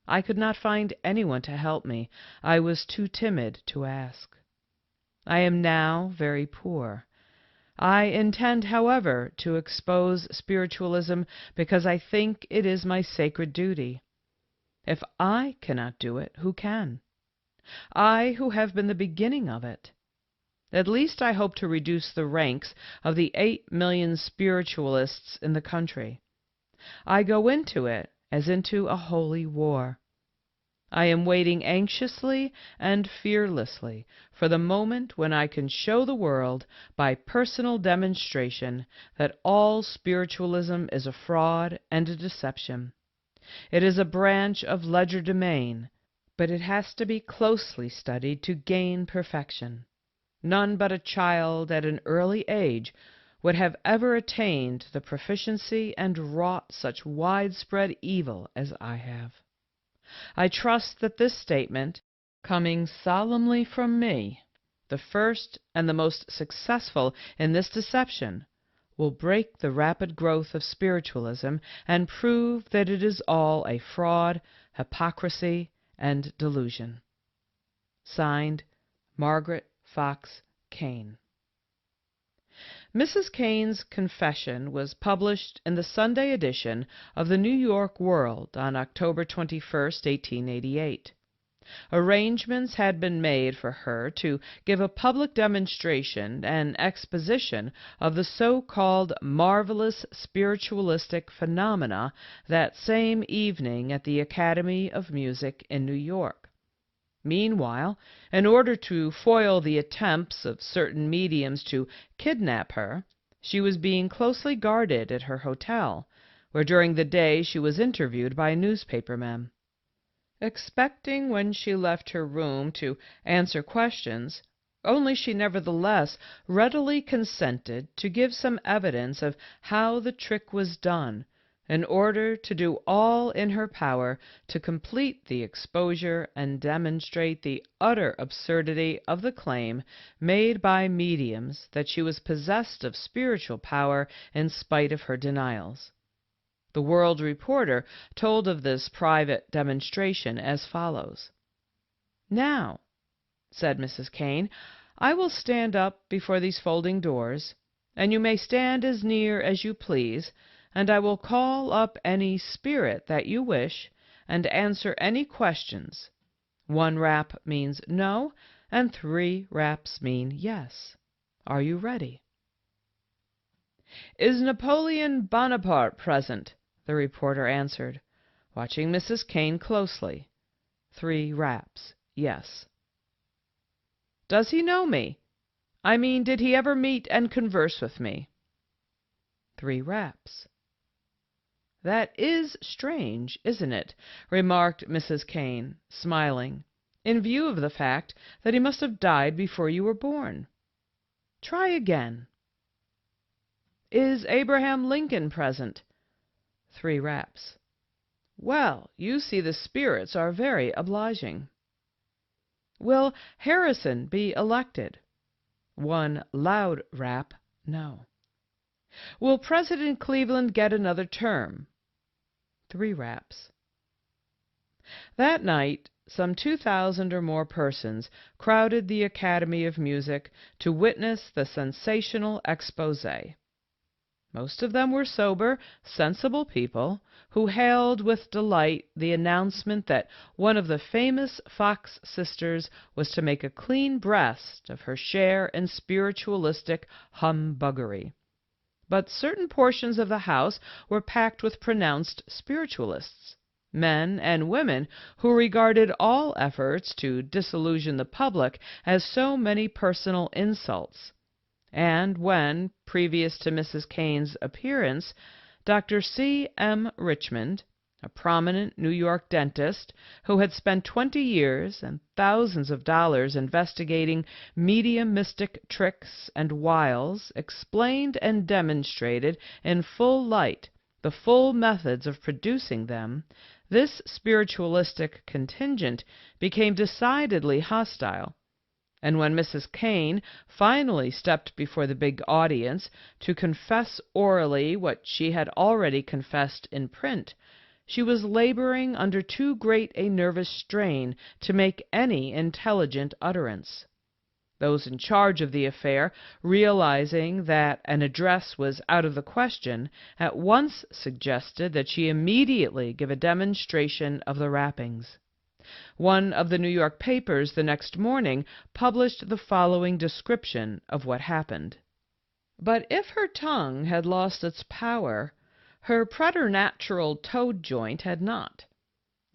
I could not find anyone to help me. I was too timid to ask. I am now very poor. I intend, however, to expose spiritualism because I think it is my sacred duty. If I cannot do it, who can? I, who have been the beginning of it. At least I hope to reduce the ranks of the 8 million spiritualists in the country. I go into it as into a holy war. I am waiting anxiously and fearlessly for the moment when I can show the world by personal demonstration that all spiritualism is a fraud and a deception. It is a branch of legerdemain, but it has to be closely studied to gain perfection. None but a child at an early age would have ever attained the proficiency and wrought such widespread evil as I have. I trust that this statement, coming solemnly from me, the first and the most successful in this deception, will break the rapid growth of spiritualism and prove that it is all a fraud, hypocrisy, and delusion. Signed, Margaret Fox Kane. Mrs. Kane's confession was published in the Sunday edition of the New York World on October 21, 1888. Arrangements had been made for her to give a public demonstration and exposition of the so-called marvelous spiritualistic phenomena that same evening at the Academy of Music in New York. Meanwhile, in order to foil the attempts of certain mediums to kidnap her, she was being closely guarded at her hotel, where during the day she was interviewed by newspapermen. Expecting when she left her room to answer questions, only she nevertheless readily consented to give some evidence of how the trick was done, in order to do all in her power to complete the exposure and demonstrate the utter absurdity of the claim made by mediums that she was possessed of spiritual power in spite of her denials. The World Reporter told of this private demonstration as follows. "Now," said Mrs. Kane, "I will stand up before these folding doors, and you may stand as near as you please, and I will call up any spirit that you wish and answer any questions. 1 rap means no, and 3 raps mean yes. Are you ready?" "Is Napoleon Bonaparte present?" the reporter answered, watching Mrs. Kane closely. 3 raps, yes. "Does he know me? I mean, did he ever meet and converse with me?" 3 raps. "That is strange, isn't it?" remarked Mrs. Kane, smiling, "in view of the fact that he must have died before you were born. Try again." "Is Abraham Lincoln present?" 3 raps. "Well, you see the spirits are very obliging." "Will Harrison be elected?" 1 loud rap, no. "Will President Cleveland get another term?" 3 raps. That night, some 2,000 or more persons crowded the Academy of Music to witness the sensational exposé. Most of them were sober, sensible people who hailed with delight the announcement that one of the famous Fox sisters was to make a clean breast of her share in spiritualistic humbuggery. But certain portions of the house were packed with pronounced spiritualists, men and women who regarded all efforts to disillusion the public as so many personal insults. And when, previous to Mrs. Kane's appearance, Dr. C. M. Richmond, a prominent New York dentist who had spent 20 years and thousands of dollars investigating mediumistic tricks and wiles, explained and demonstrated in full light the full methods of producing them, this spiritualistic contingent became decidedly hostile. And when Mrs. Kane finally stepped before the big audience to confess orally what she had already confessed in print, she was laboring under too great a nervous strain to make any intelligent utterance. Those in charge of the affair, realizing that an address was out of the question, at once suggested that she immediately give a demonstration of the rappings. One of the New York papers the next morning published the following description of what happened. "But if her tongue had lost its power, her preternatural toad joint had not.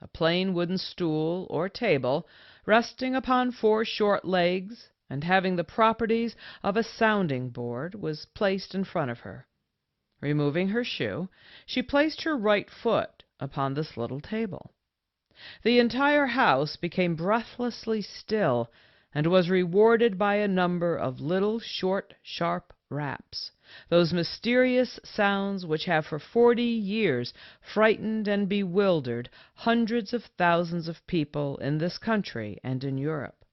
a plain wooden stool or table, resting upon 4 short legs, and having the properties of a sounding board, was placed in front of her. Removing her shoe, she placed her right foot upon this little table. The entire house became breathlessly still, and was rewarded by a number of little short, sharp raps, those mysterious sounds which have for 40 years frightened and bewildered hundreds of thousands of people in this country and in Europe.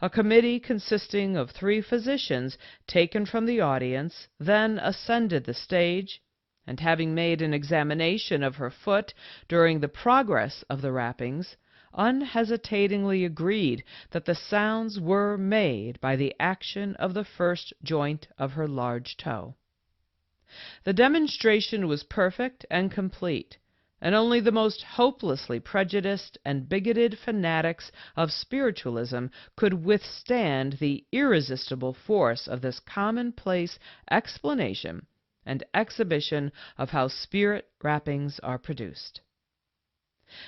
A committee consisting of 3 physicians, taken from the audience, then ascended the stage, and having made an examination of her foot during the progress of the rappings, unhesitatingly agreed that the sounds were made by the action of the first joint of her large toe. The demonstration was perfect and complete, and only the most hopelessly prejudiced and bigoted fanatics of spiritualism could withstand the irresistible force of this commonplace explanation and exhibition of how spirit rappings are produced.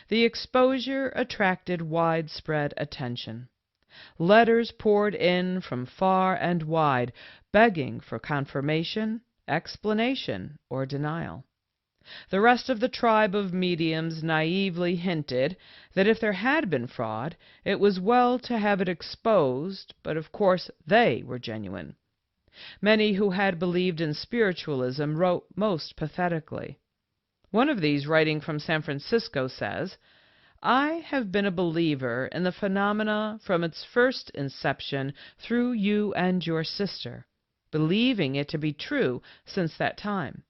The exposure attracted widespread attention. Letters poured in from far and wide, begging for confirmation, explanation, or denial. The rest of the tribe of mediums naively hinted that if there had been fraud, it was well to have it exposed, but of course they were genuine. Many who had believed in spiritualism wrote most pathetically. One of these, writing from San Francisco, says, "I have been a believer in the phenomena from its first inception through you and your sister, believing it to be true since that time.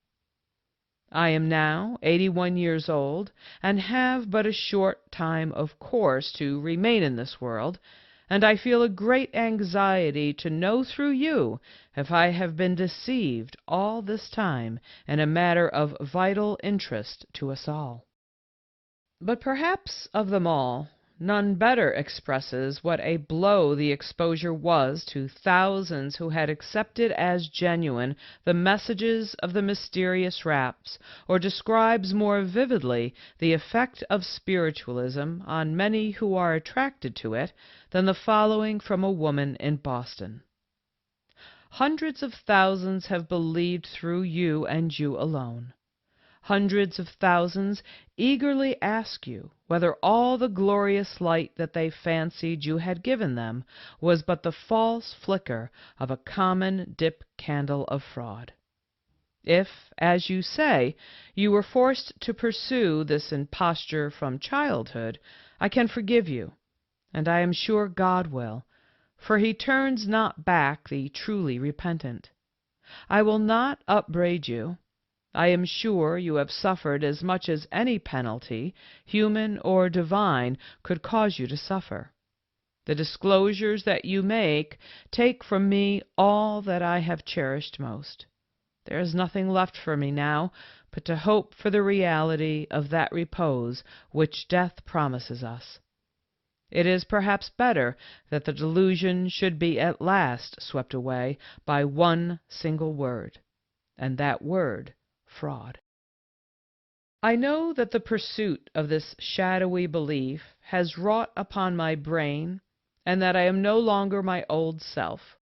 I am now 81 years old, and have but a short time, of course, to remain in this world, and I feel a great anxiety to know through you if I have been deceived all this time in a matter of vital interest to us all." But perhaps of them all, none better expresses what a blow the exposure was to thousands who had accepted as genuine the messages of the mysterious raps, or describes more vividly the effect of spiritualism on many who are attracted to it, than the following from a woman in Boston. "Hundreds of thousands have believed through you and you alone. Hundreds of thousands eagerly ask you whether all the glorious light that they fancied you had given them was but the false flicker of a common dip candle of fraud. If, as you say, you were forced to pursue this imposture from childhood, I can forgive you, and I am sure God will, for he turns not back the truly repentant. I will not upbraid you. I am sure you have suffered as much as any penalty, human or divine, could cause you to suffer. The disclosures that you make take from me all that I have cherished most. There is nothing left for me now but to hope for the reality of that repose which death promises us. It is perhaps better that the delusion should be at last swept away by one single word, and that word fraud. I know that the pursuit of this shadowy belief has wrought upon my brain, and that I am no longer my old self.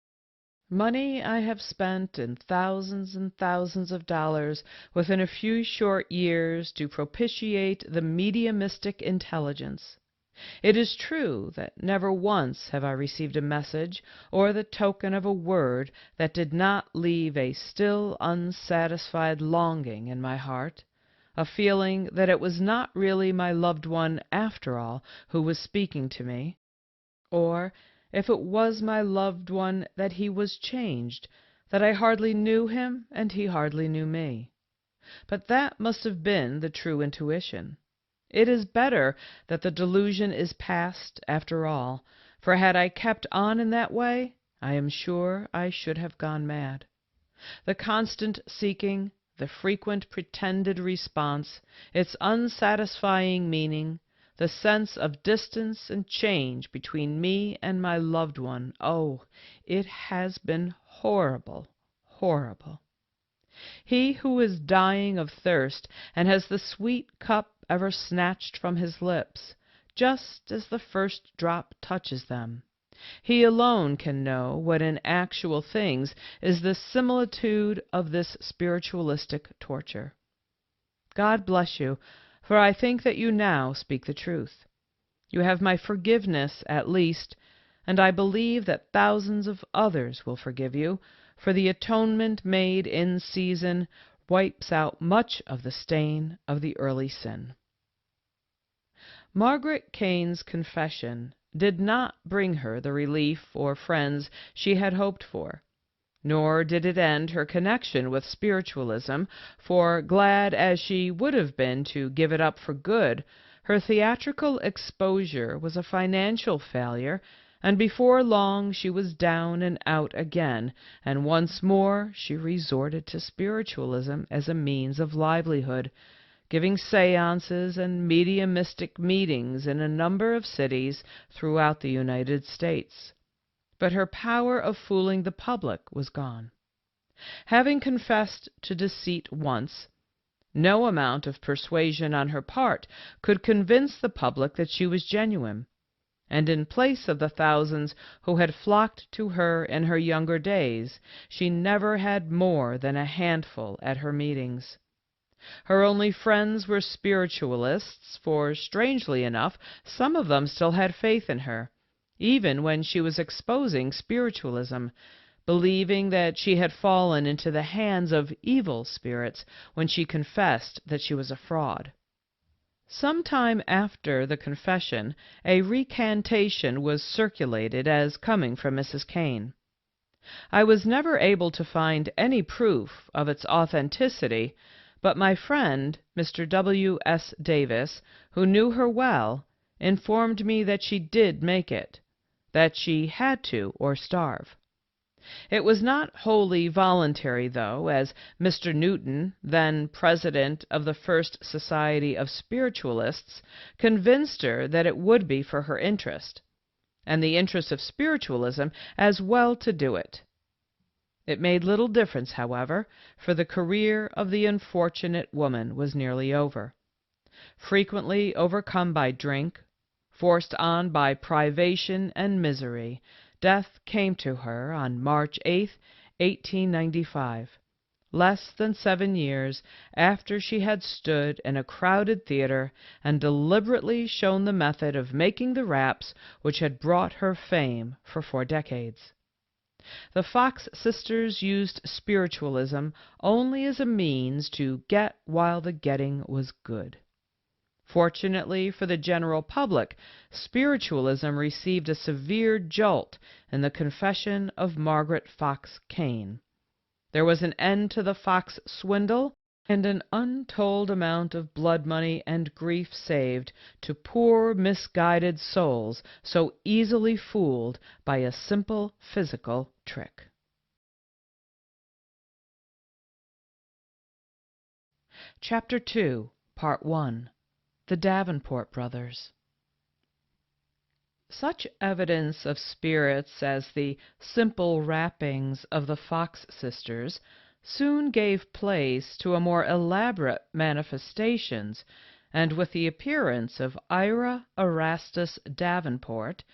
Money I have spent in thousands and thousands of dollars within a few short years to propitiate the mediumistic intelligence. It is true that never once have I received a message or the token of a word that did not leave a still unsatisfied longing in my heart, a feeling that it was not really my loved one after all who was speaking to me, or, if it was my loved one, that he was changed, that I hardly knew him and he hardly knew me. But that must have been the true intuition. It is better that the delusion is past after all, for had I kept on in that way, I am sure I should have gone mad. The constant seeking, the frequent pretended response, its unsatisfying meaning, the sense of distance and change between me and my loved one, oh, it has been horrible, horrible. He who is dying of thirst and has the sweet cup ever snatched from his lips, just as the first drop touches them. He alone can know what in actual things is the similitude of this spiritualistic torture. God bless you, for I think that you now speak the truth. You have my forgiveness at least, and I believe that thousands of others will forgive you, for the atonement made in season wipes out much of the stain of the early sin. Margaret Kane's confession did not bring her the relief or friends she had hoped for, nor did it end her connection with spiritualism, for glad as she would have been to give it up for good, her theatrical exposure was a financial failure, and before long she was down and out again, and once more she resorted to spiritualism as a means of livelihood, giving seances and mediumistic meetings in a number of cities throughout the United States. But her power of fooling the public was gone. Having confessed to deceit once, no amount of persuasion on her part could convince the public that she was genuine, and in place of the thousands who had flocked to her in her younger days, she never had more than a handful at her meetings. Her only friends were spiritualists, for, strangely enough, some of them still had faith in her, even when she was exposing spiritualism, believing that she had fallen into the hands of evil spirits when she confessed that she was a fraud. Some time after the confession, a recantation was circulated as coming from Mrs. Kane. I was never able to find any proof of its authenticity, but my friend, Mr. W. S. Davis, who knew her well, informed me that she did make it, that she had to or starve. It was not wholly voluntary, though, as Mr. Newton, then president of the First Society of Spiritualists, convinced her that it would be for her interest, and the interest of spiritualism as well, to do it. It made little difference, however, for the career of the unfortunate woman was nearly over. Frequently overcome by drink, forced on by privation and misery, death came to her on March 8, 1895, less than 7 years after she had stood in a crowded theater and deliberately shown the method of making the raps which had brought her fame for 4 decades. The Fox sisters used spiritualism only as a means to get while the getting was good. Fortunately for the general public, spiritualism received a severe jolt in the confession of Margaret Fox Kane. There was an end to the Fox swindle, and an untold amount of blood money and grief saved to poor misguided souls so easily fooled by a simple physical trick. Chapter 2, Part 1. The Davenport Brothers. Such evidence of spirits as the simple rappings of the Fox sisters soon gave place to a more elaborate manifestations, and with the appearance of Ira Erastus Davenport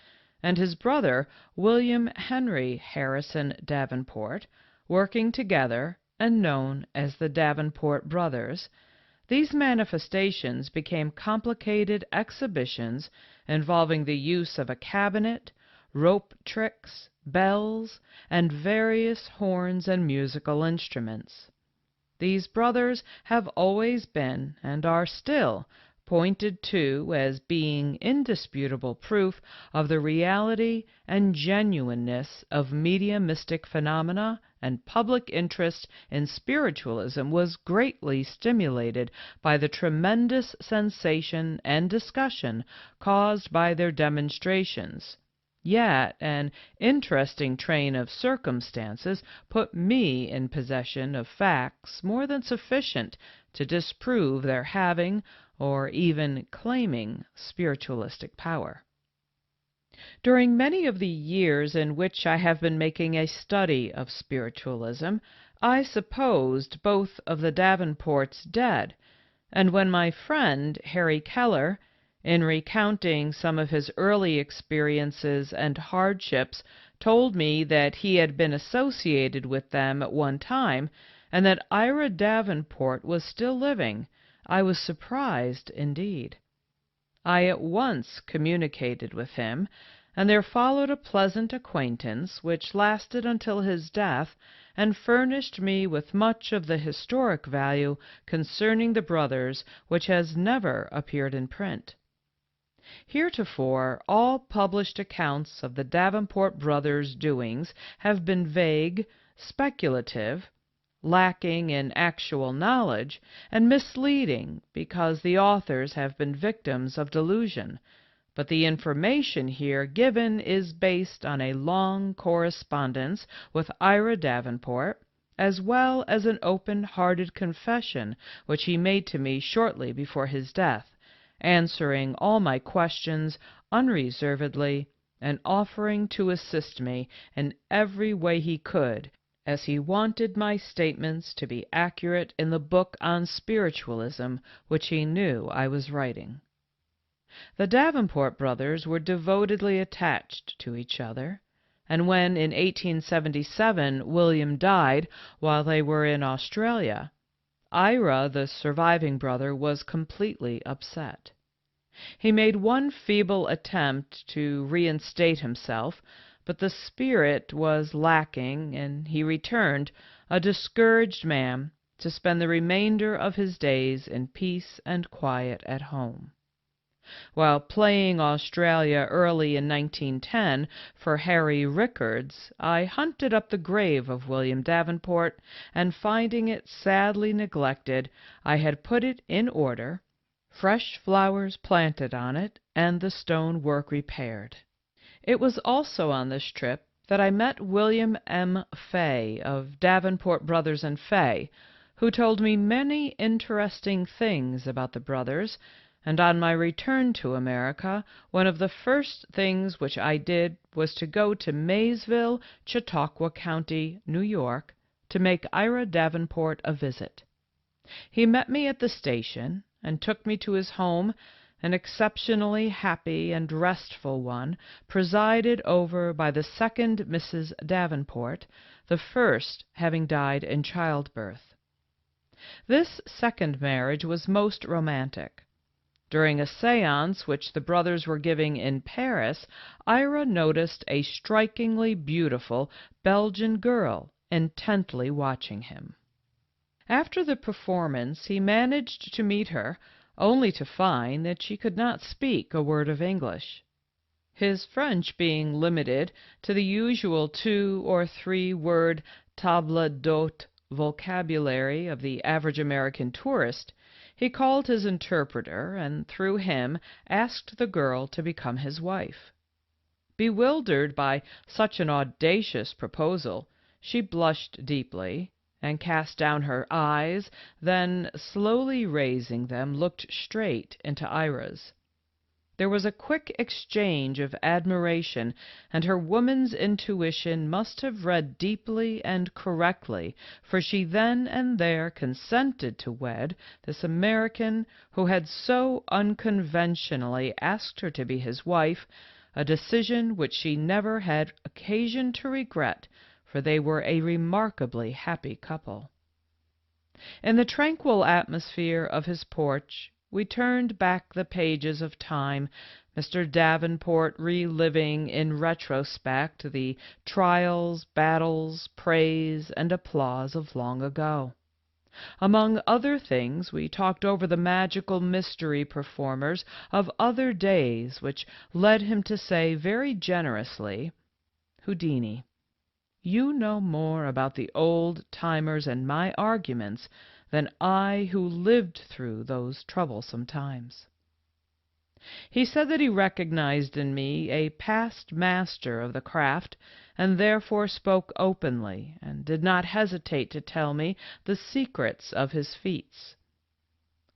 and his brother William Henry Harrison Davenport working together and known as the Davenport Brothers, these manifestations became complicated exhibitions involving the use of a cabinet, rope tricks, bells, and various horns and musical instruments. These brothers have always been, and are still, pointed to as being indisputable proof of the reality and genuineness of mediumistic phenomena, and public interest in spiritualism was greatly stimulated by the tremendous sensation and discussion caused by their demonstrations. Yet an interesting train of circumstances put me in possession of facts more than sufficient to disprove their having, or even claiming, spiritualistic power. During many of the years in which I have been making a study of spiritualism, I supposed both of the Davenports dead, And when my friend Harry Keller, in recounting some of his early experiences and hardships, told me that he had been associated with them at one time, and that Ira Davenport was still living, I was surprised indeed. I at once communicated with him, and there followed a pleasant acquaintance which lasted until his death, and furnished me with much of the historic value concerning the brothers which has never appeared in print. Heretofore all published accounts of the Davenport brothers' doings have been vague, speculative, lacking in actual knowledge, and misleading because the authors have been victims of delusion, but the information here given is based on a long correspondence with Ira Davenport, as well as an open-hearted confession which he made to me shortly before his death, answering all my questions unreservedly and offering to assist me in every way he could, as he wanted my statements to be accurate in the book on spiritualism which he knew I was writing. The Davenport brothers were devotedly attached to each other, and when in 1877 William died while they were in Australia, Ira, the surviving brother, was completely upset. He made one feeble attempt to reinstate himself, but the spirit was lacking, and he returned, a discouraged man, to spend the remainder of his days in peace and quiet at home. While playing Australia early in 1910 for Harry Rickards, I hunted up the grave of William Davenport, and finding it sadly neglected, I had put it in order, fresh flowers planted on it, and the stone work repaired. It was also on this trip that I met William M. Fay of Davenport Brothers and Fay, who told me many interesting things about the brothers, and on my return to America, one of the first things which I did was to go to Maysville, Chautauqua County, New York, to make Ira Davenport a visit. He met me at the station and took me to his home, an exceptionally happy and restful one, presided over by the second Mrs. Davenport, the first having died in childbirth. This second marriage was most romantic. During a séance which the brothers were giving in Paris, Ira noticed a strikingly beautiful Belgian girl intently watching him. After the performance he managed to meet her, only to find that she could not speak a word of English. His French being limited to the usual 2 or 3 word table d'hôte vocabulary of the average American tourist, he called his interpreter, and through him asked the girl to become his wife. Bewildered by such an audacious proposal, she blushed deeply, and cast down her eyes, then, slowly raising them, looked straight into Ira's. There was a quick exchange of admiration, and her woman's intuition must have read deeply and correctly, for she then and there consented to wed this American who had so unconventionally asked her to be his wife, a decision which she never had occasion to regret, for they were a remarkably happy couple. In the tranquil atmosphere of his porch, we turned back the pages of time, Mr. Davenport reliving in retrospect the trials, battles, praise, and applause of long ago. Among other things, we talked over the magical mystery performers of other days, which led him to say very generously, "Houdini, you know more about the old-timers and my arguments than I who lived through those troublesome times." He said that he recognized in me a past master of the craft, and therefore spoke openly, and did not hesitate to tell me the secrets of his feats.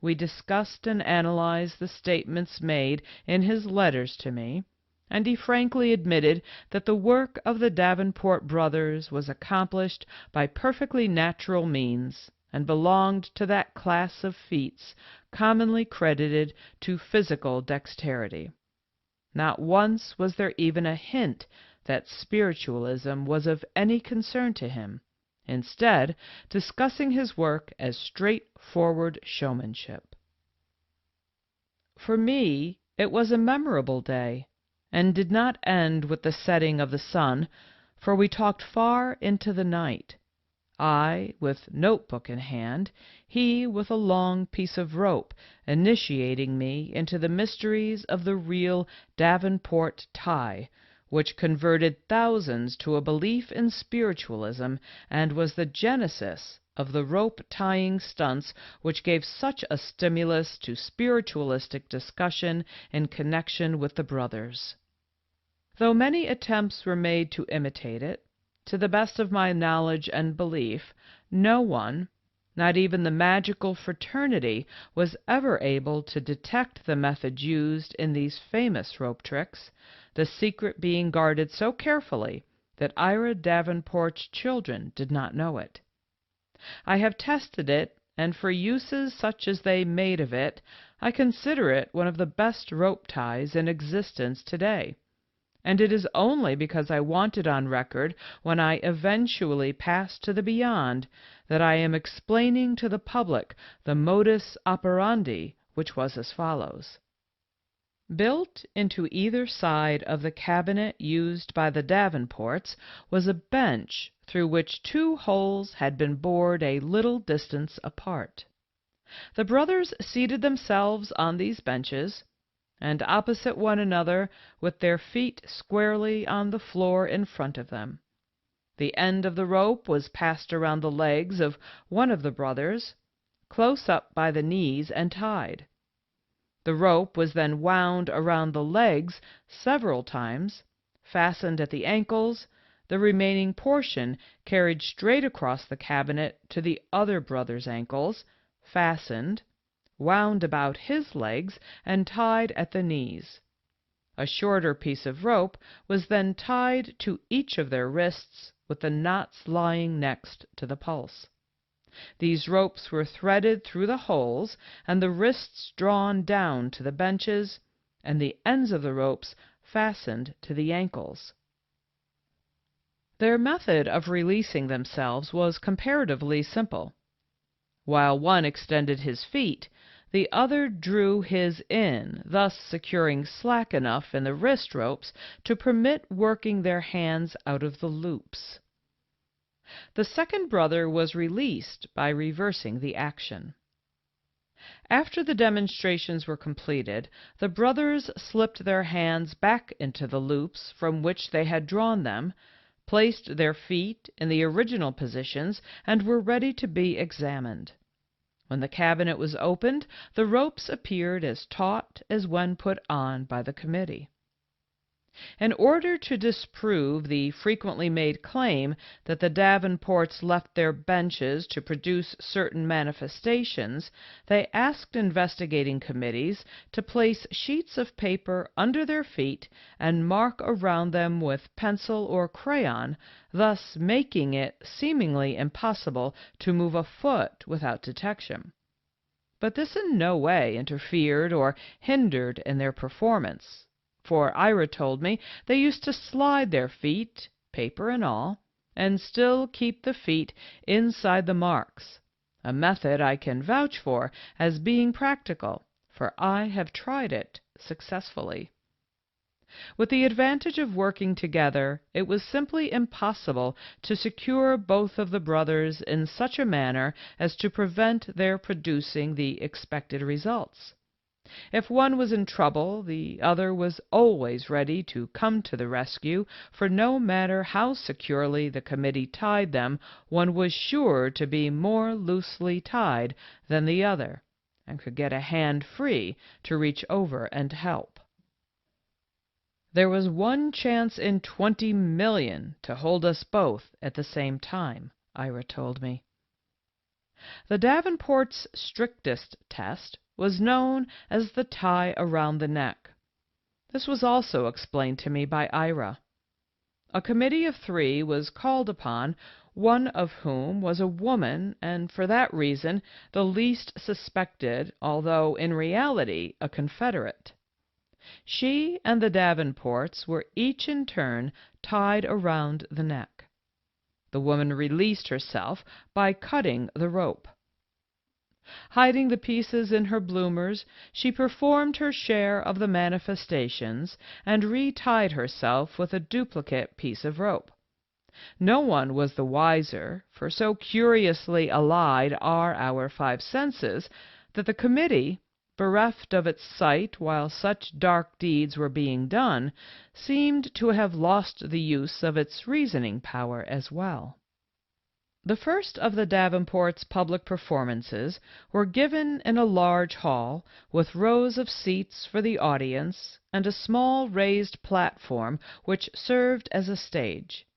We discussed and analyzed the statements made in his letters to me, and he frankly admitted that the work of the Davenport brothers was accomplished by perfectly natural means, and belonged to that class of feats commonly credited to physical dexterity. Not once was there even a hint that spiritualism was of any concern to him, instead discussing his work as straightforward showmanship. For me, it was a memorable day, and did not end with the setting of the sun, for we talked far into the night, I with notebook in hand, he with a long piece of rope, initiating me into the mysteries of the real Davenport tie, which converted thousands to a belief in spiritualism and was the genesis of the rope-tying stunts which gave such a stimulus to spiritualistic discussion in connection with the brothers. Though many attempts were made to imitate it, to the best of my knowledge and belief, no one, not even the magical fraternity, was ever able to detect the method used in these famous rope tricks, the secret being guarded so carefully that Ira Davenport's children did not know it. I have tested it, and for uses such as they made of it, I consider it one of the best rope ties in existence today. And it is only because I want it on record when I eventually pass to the beyond that I am explaining to the public the modus operandi, which was as follows. Built into either side of the cabinet used by the Davenports was a bench through which two holes had been bored a little distance apart. The brothers seated themselves on these benches, and opposite one another, with their feet squarely on the floor in front of them. The end of the rope was passed around the legs of one of the brothers, close up by the knees, and tied. The rope was then wound around the legs several times, fastened at the ankles, the remaining portion carried straight across the cabinet to the other brother's ankles, fastened, wound about his legs, and tied at the knees. A shorter piece of rope was then tied to each of their wrists, with the knots lying next to the pulse. These ropes were threaded through the holes, and the wrists drawn down to the benches, and the ends of the ropes fastened to the ankles. Their method of releasing themselves was comparatively simple. While one extended his feet, the other drew his in, thus securing slack enough in the wrist ropes to permit working their hands out of the loops. The second brother was released by reversing the action. After the demonstrations were completed, the brothers slipped their hands back into the loops from which they had drawn them, placed their feet in the original positions, and were ready to be examined. When the cabinet was opened, the ropes appeared as taut as when put on by the committee. In order to disprove the frequently made claim that the Davenports left their benches to produce certain manifestations, they asked investigating committees to place sheets of paper under their feet and mark around them with pencil or crayon, thus making it seemingly impossible to move a foot without detection. But this in no way interfered or hindered in their performance, for Ira told me they used to slide their feet, paper and all, and still keep the feet inside the marks, a method I can vouch for as being practical, for I have tried it successfully. With the advantage of working together, it was simply impossible to secure both of the brothers in such a manner as to prevent their producing the expected results. If one was in trouble, the other was always ready to come to the rescue, for no matter how securely the committee tied them, one was sure to be more loosely tied than the other, and could get a hand free to reach over and help. There was one chance in 20 million to hold us both at the same time, Ira told me. The Davenports' strictest test was known as the tie around the neck. This was also explained to me by Ira. A committee of 3 was called upon one of whom was a woman, and for that reason the least suspected, although in reality a confederate. She and the Davenports were each in turn tied around the neck. The woman released herself by cutting the rope. Hiding the pieces in her bloomers, she performed her share of the manifestations and retied herself with a duplicate piece of rope. No one was the wiser, for so curiously allied are our five senses that the committee, bereft of its sight while such dark deeds were being done, seemed to have lost the use of its reasoning power as well. The first of the Davenports' public performances were given in a large hall, with rows of seats for the audience and a small raised platform which served as a stage.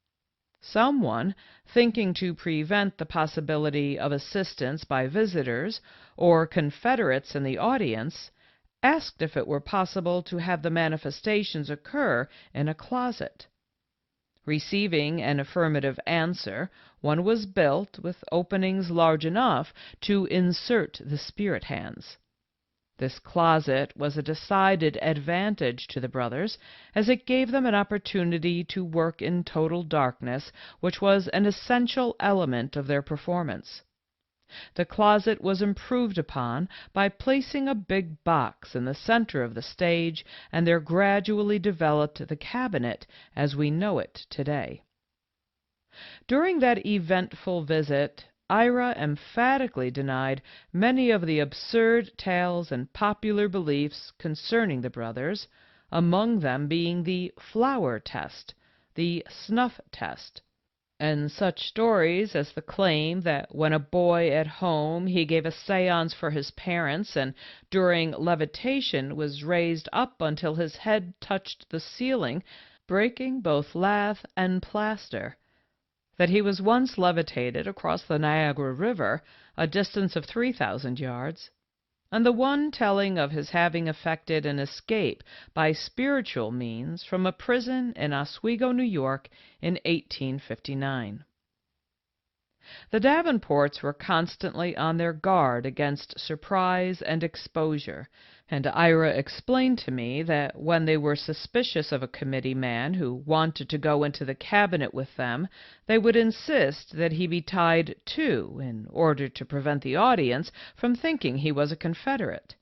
Someone, thinking to prevent the possibility of assistance by visitors or confederates in the audience, asked if it were possible to have the manifestations occur in a closet. Receiving an affirmative answer, one was built with openings large enough to insert the spirit hands. This closet was a decided advantage to the brothers, as it gave them an opportunity to work in total darkness, which was an essential element of their performance. The closet was improved upon by placing a big box in the center of the stage, and there gradually developed the cabinet as we know it today. During that eventful visit, Ira emphatically denied many of the absurd tales and popular beliefs concerning the brothers, among them being the flower test, the snuff test, and such stories as the claim that when a boy at home he gave a séance for his parents and during levitation was raised up until his head touched the ceiling, breaking both lath and plaster, that he was once levitated across the Niagara River, a distance of 3,000 yards, and the one telling of his having effected an escape by spiritual means from a prison in Oswego, New York, in 1859. The Davenports were constantly on their guard against surprise and exposure, and Ira explained to me that when they were suspicious of a committee man who wanted to go into the cabinet with them, they would insist that he be tied too, in order to prevent the audience from thinking he was a Confederate.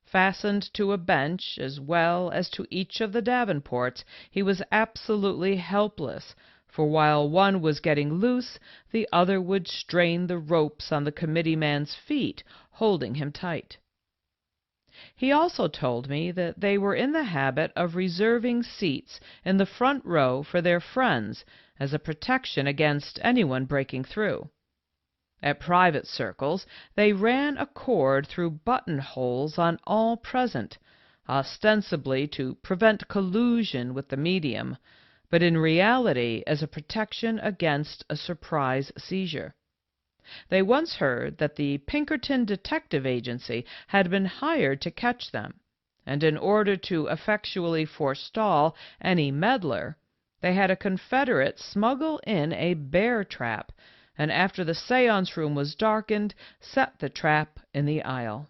Fastened to a bench as well as to each of the Davenports, he was absolutely helpless, for while one was getting loose, the other would strain the ropes on the committee man's feet, holding him tight. He also told me that they were in the habit of reserving seats in the front row for their friends as a protection against anyone breaking through. At private circles they ran a cord through buttonholes on all present, ostensibly to prevent collusion with the medium, but in reality as a protection against a surprise seizure. They once heard that the Pinkerton Detective Agency had been hired to catch them, and in order to effectually forestall any meddler, they had a confederate smuggle in a bear trap, and after the séance room was darkened, set the trap in the aisle.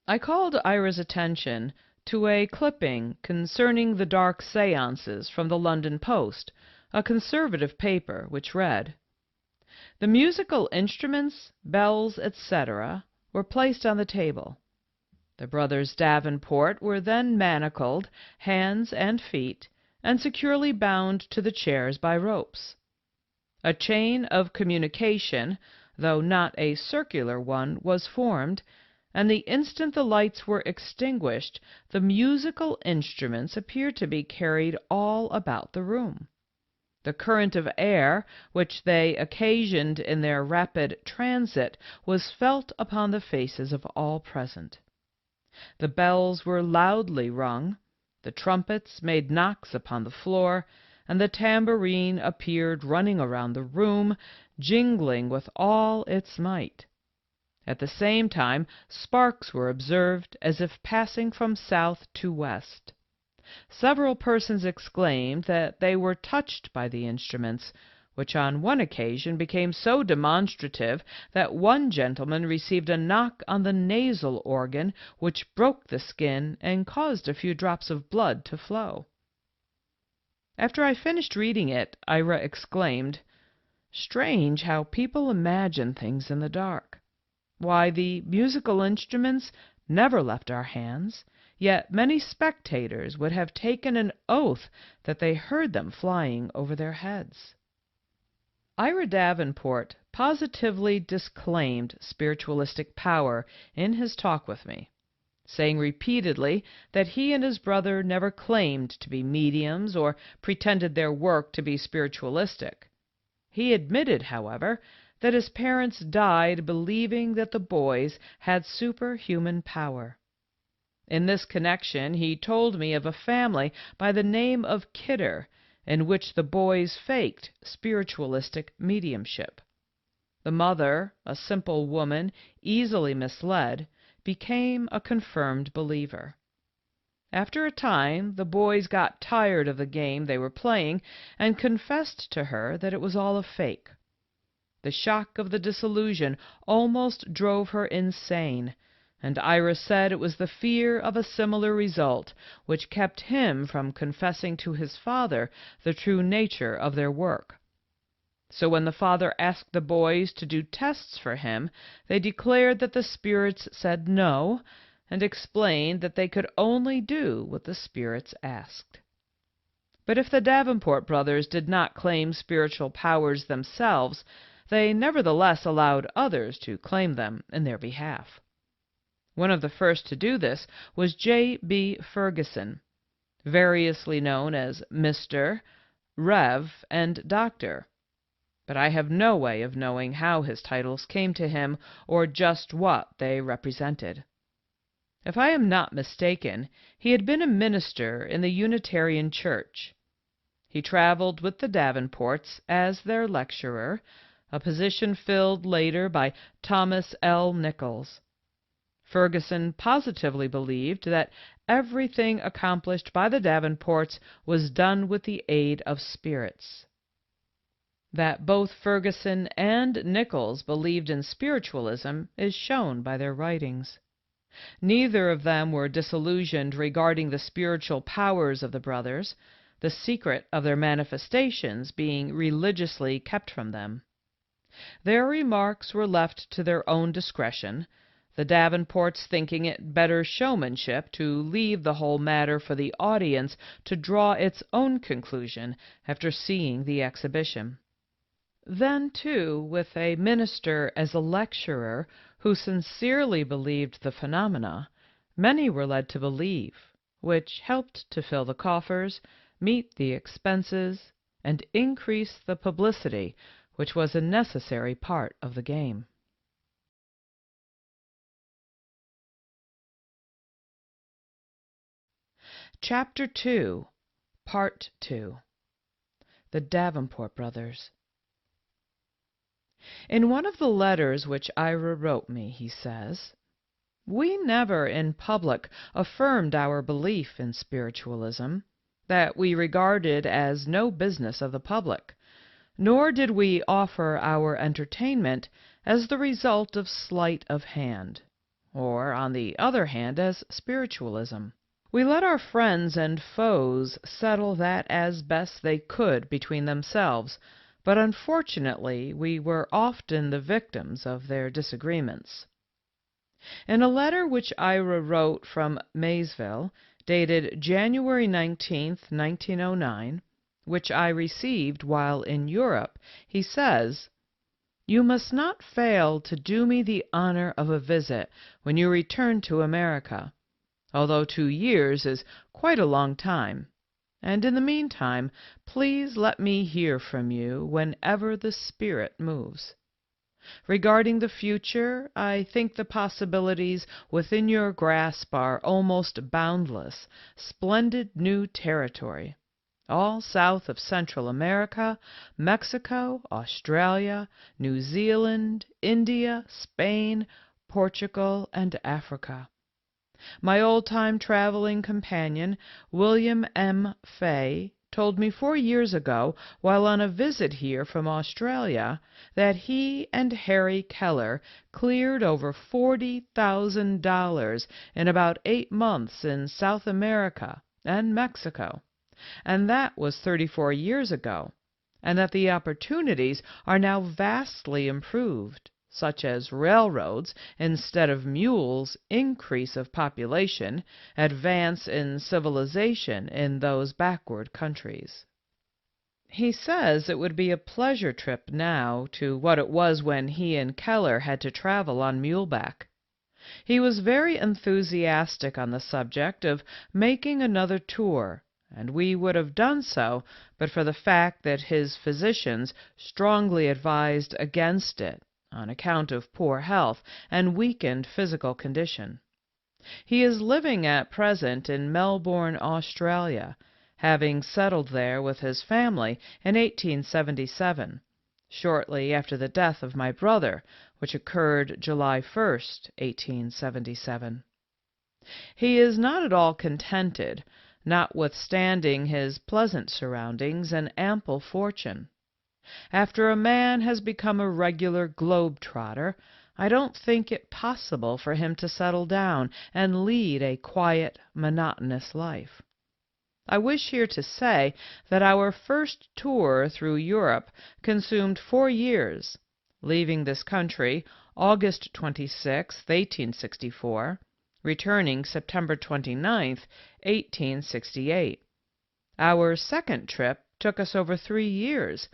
I called Ira's attention to a clipping concerning the dark séances from the London Post, a conservative paper, which read, "The musical instruments, bells, etc., were placed on the table. The brothers Davenport were then manacled, hands and feet, and securely bound to the chairs by ropes. A chain of communication, though not a circular one, was formed, and the instant the lights were extinguished, the musical instruments appeared to be carried all about the room. The current of air, which they occasioned in their rapid transit, was felt upon the faces of all present. The bells were loudly rung, the trumpets made knocks upon the floor, and the tambourine appeared running around the room, jingling with all its might. At the same time sparks were observed as if passing from south to west. Several persons exclaimed that they were touched by the instruments, which on one occasion became so demonstrative that one gentleman received a knock on the nasal organ which broke the skin and caused a few drops of blood to flow. After I finished reading it, Ira exclaimed, "Strange how people imagine things in the dark. Why, the musical instruments never left our hands, yet many spectators would have taken an oath that they heard them flying over their heads." Ira Davenport positively disclaimed spiritualistic power in his talk with me, saying repeatedly that he and his brother never claimed to be mediums or pretended their work to be spiritualistic. He admitted, however, that his parents died believing that the boys had superhuman power. In this connection he told me of a family by the name of Kidder, in which the boys faked spiritualistic mediumship. The mother, a simple woman, easily misled, became a confirmed believer. After a time, the boys got tired of the game they were playing and confessed to her that it was all a fake. The shock of the disillusion almost drove her insane, and Ira said it was the fear of a similar result which kept him from confessing to his father the true nature of their work. So when the father asked the boys to do tests for him, they declared that the spirits said no, and explained that they could only do what the spirits asked. But if the Davenport brothers did not claim spiritual powers themselves, they nevertheless allowed others to claim them in their behalf. One of the first to do this was J. B. Ferguson, variously known as Mr., Rev., and Doctor, but I have no way of knowing how his titles came to him or just what they represented. If I am not mistaken, he had been a minister in the Unitarian Church. He traveled with the Davenports as their lecturer, a position filled later by Thomas L. Nichols. Ferguson positively believed that everything accomplished by the Davenports was done with the aid of spirits. That both Ferguson and Nichols believed in spiritualism is shown by their writings. Neither of them were disillusioned regarding the spiritual powers of the brothers, the secret of their manifestations being religiously kept from them. Their remarks were left to their own discretion, the Davenports thinking it better showmanship to leave the whole matter for the audience to draw its own conclusion after seeing the exhibition. Then, too, with a minister as a lecturer who sincerely believed the phenomena, many were led to believe, which helped to fill the coffers, meet the expenses, and increase the publicity which was a necessary part of the game. Chapter 2, Part 2. The Davenport Brothers. In one of the letters which Ira wrote me, he says, "We never in public affirmed our belief in spiritualism, that we regarded as no business of the public, nor did we offer our entertainment as the result of sleight of hand, or, on the other hand, as spiritualism. We let our friends and foes settle that as best they could between themselves, but unfortunately we were often the victims of their disagreements." In a letter which Ira wrote from Maysville, dated January 19, 1909, which I received while in Europe, he says, "You must not fail to do me the honor of a visit when you return to America, although 2 years is quite a long time, and in the meantime please let me hear from you whenever the spirit moves. Regarding the future, I think the possibilities within your grasp are almost boundless, splendid new territory, all south of Central America, Mexico, Australia, New Zealand, India, Spain, Portugal, and Africa. My old-time traveling companion, William M. Fay, told me 4 years ago, while on a visit here from Australia, that he and Harry Keller cleared over $40,000 in about 8 months in South America and Mexico, and that was 34 years ago, and that the opportunities are now vastly improved, such as railroads instead of mules, increase of population, advance in civilization in those backward countries. He says it would be a pleasure trip now to what it was when he and Keller had to travel on muleback. He was very enthusiastic on the subject of making another tour, and we would have done so but for the fact that his physicians strongly advised against it on account of poor health and weakened physical condition. He is living at present in Melbourne, Australia, having settled there with his family in 1877, shortly after the death of my brother, which occurred July 1st, 1877. He is not at all contented, notwithstanding his pleasant surroundings and ample fortune. After a man has become a regular globe-trotter, I don't think it possible for him to settle down and lead a quiet, monotonous life. I wish here to say that our first tour through Europe consumed 4 years, leaving this country August 26, 1864, returning September 29, 1868. Our second trip took us over 3 years,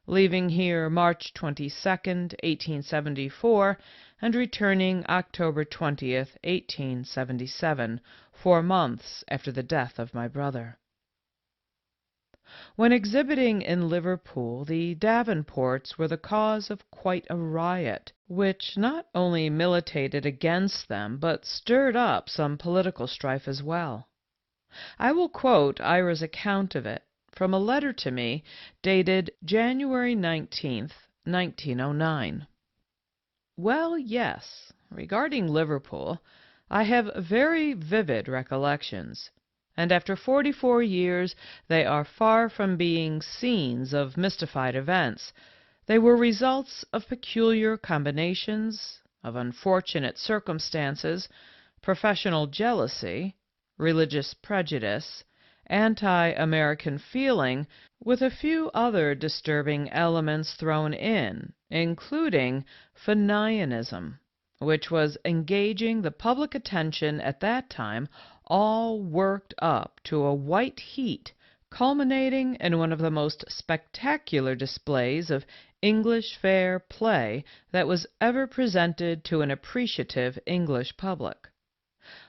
leaving here March 22nd, 1874, and returning October 20th, 1877, 4 months after the death of my brother. When exhibiting in Liverpool, the Davenports were the cause of quite a riot, which not only militated against them, but stirred up some political strife as well. I will quote Ira's account of it from a letter to me dated January 19th, 1909. Well, yes, regarding Liverpool, I have very vivid recollections, and after 44 years they are far from being scenes of mystified events. They were results of peculiar combinations, of unfortunate circumstances, professional jealousy, religious prejudice, anti-American feeling, with a few other disturbing elements thrown in, including Fenianism, which was engaging the public attention at that time, all worked up to a white heat, culminating in one of the most spectacular displays of English fair play that was ever presented to an appreciative English public.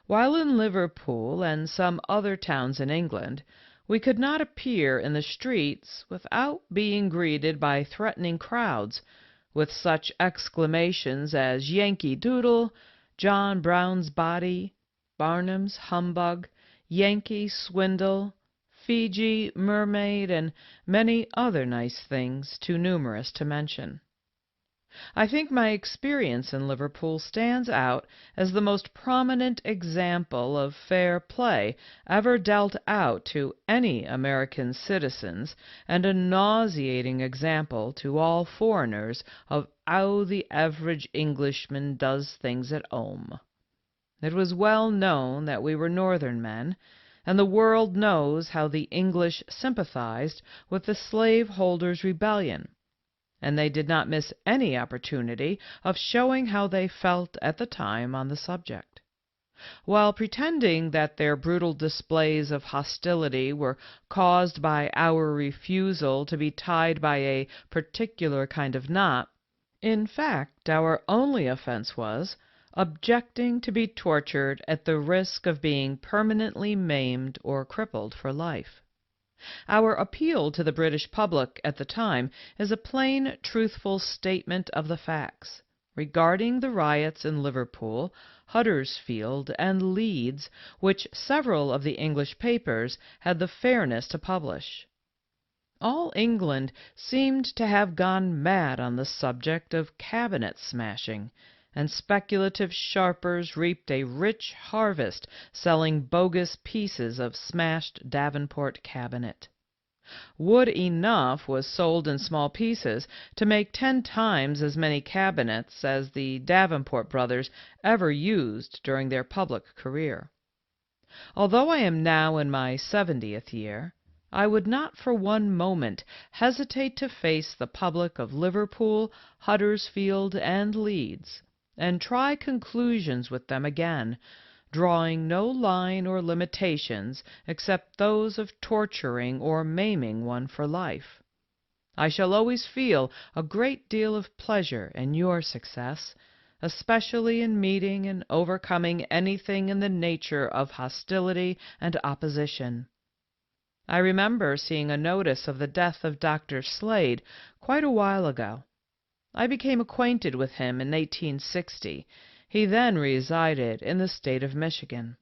While in Liverpool and some other towns in England, we could not appear in the streets without being greeted by threatening crowds, with such exclamations as Yankee Doodle, John Brown's Body, Barnum's Humbug, Yankee Swindle, Fiji Mermaid, and many other nice things too numerous to mention. I think my experience in Liverpool stands out as the most prominent example of fair play ever dealt out to any American citizens, and a nauseating example to all foreigners of how the average Englishman does things at home. It was well known that we were Northern men, and the world knows how the English sympathized with the slaveholders' rebellion, and they did not miss any opportunity of showing how they felt at the time on the subject. While pretending that their brutal displays of hostility were caused by our refusal to be tied by a particular kind of knot, in fact our only offense was objecting to be tortured at the risk of being permanently maimed or crippled for life. Our appeal to the British public at the time is a plain, truthful statement of the facts regarding the riots in Liverpool, Huddersfield, and Leeds, which several of the English papers had the fairness to publish. All England seemed to have gone mad on the subject of cabinet smashing, and speculative sharpers reaped a rich harvest selling bogus pieces of smashed Davenport cabinet. Wood enough was sold in small pieces to make 10 times as many cabinets as the Davenport brothers ever used during their public career. Although I am now in my 70th year, I would not for one moment hesitate to face the public of Liverpool, Huddersfield, and Leeds, and try conclusions with them again, drawing no line or limitations except those of torturing or maiming one for life. I shall always feel a great deal of pleasure in your success, especially in meeting and overcoming anything in the nature of hostility and opposition. I remember seeing a notice of the death of Dr. Slade quite a while ago. I became acquainted with him in 1860. He then resided in the state of Michigan.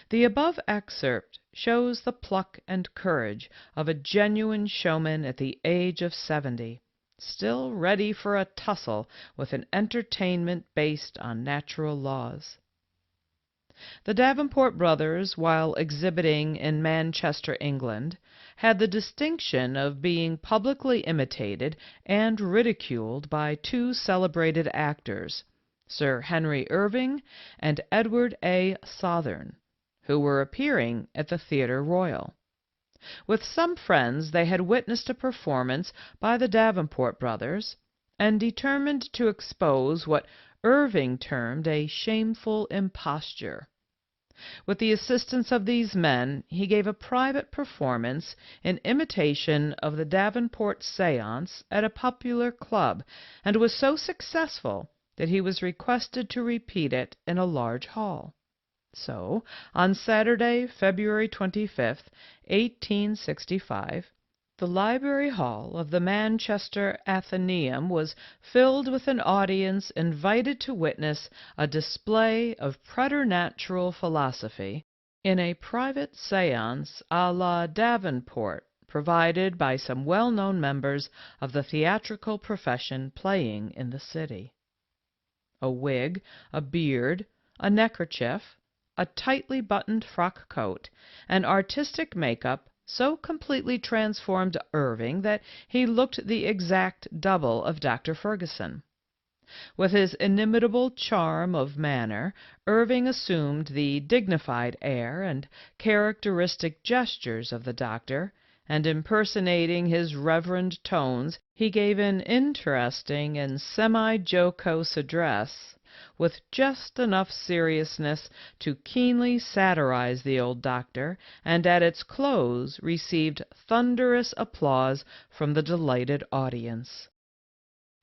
The above excerpt shows the pluck and courage of a genuine showman at the age of 70, still ready for a tussle with an entertainment based on natural laws. The Davenport brothers, while exhibiting in Manchester, England, had the distinction of being publicly imitated and ridiculed by 2 celebrated actors, Sir Henry Irving and Edward A. Southern, who were appearing at the Theatre Royal. With some friends they had witnessed a performance by the Davenport brothers, and determined to expose what Irving termed a shameful imposture. With the assistance of these men, he gave a private performance in imitation of the Davenport séance at a popular club, and was so successful that he was requested to repeat it in a large hall. So, on Saturday, February 25th, 1865, the Library Hall of the Manchester Athenaeum was filled with an audience invited to witness a display of preternatural philosophy in a private séance à la Davenport, provided by some well-known members of the theatrical profession playing in the city. A wig, a beard, a neckerchief, a tightly buttoned frock coat, and artistic makeup so completely transformed Irving that he looked the exact double of Dr. Ferguson. With his inimitable charm of manner, Irving assumed the dignified air and characteristic gestures of the doctor, and impersonating his reverend tones, he gave an interesting and semi-jocose address, with just enough seriousness to keenly satirize the old doctor, and at its close received thunderous applause from the delighted audience.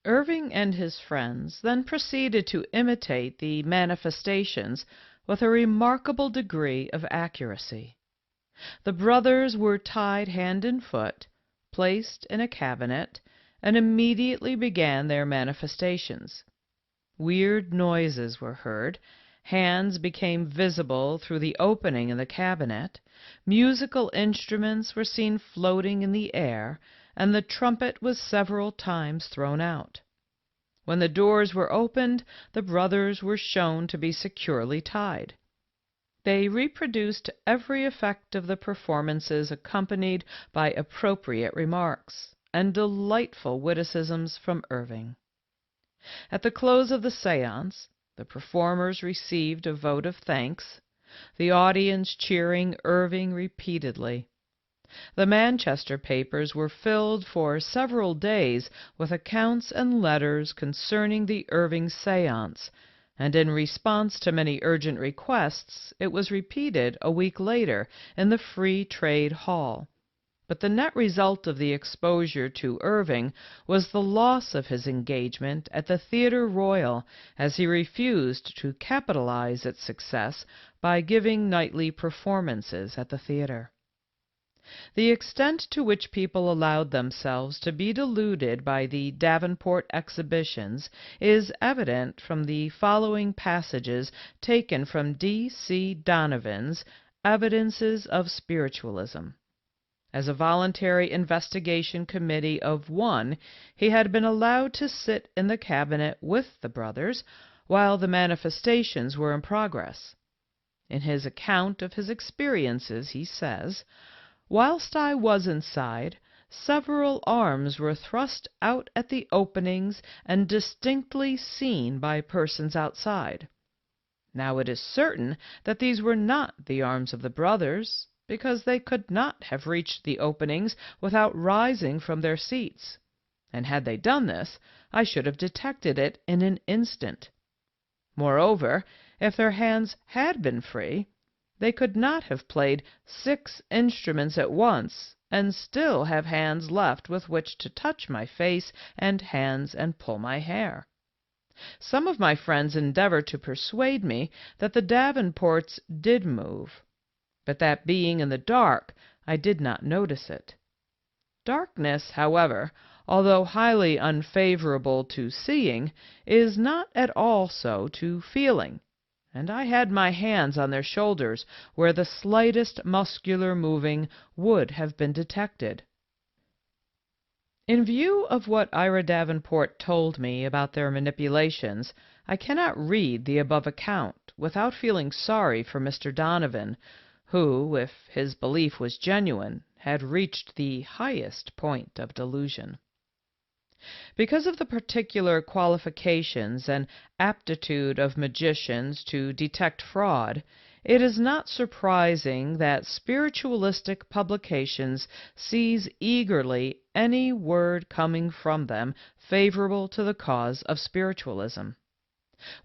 Irving and his friends then proceeded to imitate the manifestations with a remarkable degree of accuracy. The brothers were tied hand and foot, placed in a cabinet, and immediately began their manifestations. Weird noises were heard, hands became visible through the opening in the cabinet, musical instruments were seen floating in the air, and the trumpet was several times thrown out. When the doors were opened, the brothers were shown to be securely tied. They reproduced every effect of the performances, accompanied by appropriate remarks and delightful witticisms from Irving. At the close of the séance, the performers received a vote of thanks, the audience cheering Irving repeatedly. The Manchester papers were filled for several days with accounts and letters concerning the Irving séance, and in response to many urgent requests, it was repeated a week later in the Free Trade Hall. But the net result of the exposure to Irving was the loss of his engagement at the Theatre Royal, as he refused to capitalize its success by giving nightly performances at the theatre. The extent to which people allowed themselves to be deluded by the Davenport exhibitions is evident from the following passages taken from D.C. Donovan's Evidences of Spiritualism. As a voluntary investigation committee of one, he had been allowed to sit in the cabinet with the brothers while the manifestations were in progress. In his account of his experiences, he says, Whilst I was inside, several arms were thrust out at the openings and distinctly seen by persons outside. Now it is certain that these were not the arms of the brothers, because they could not have reached the openings without rising from their seats, and had they done this, I should have detected it in an instant. Moreover, if their hands had been free, they could not have played 6 instruments at once and still have hands left with which to touch my face and hands and pull my hair. Some of my friends endeavored to persuade me that the Davenports did move, but that being in the dark, I did not notice it. Darkness, however, although highly unfavorable to seeing, is not at all so to feeling, and I had my hands on their shoulders where the slightest muscular moving would have been detected. In view of what Ira Davenport told me about their manipulations, I cannot read the above account without feeling sorry for Mr. Donovan, who, if his belief was genuine, had reached the highest point of delusion. Because of the particular qualifications and aptitude of magicians to detect fraud, it is not surprising that spiritualistic publications seize eagerly any word coming from them favorable to the cause of spiritualism,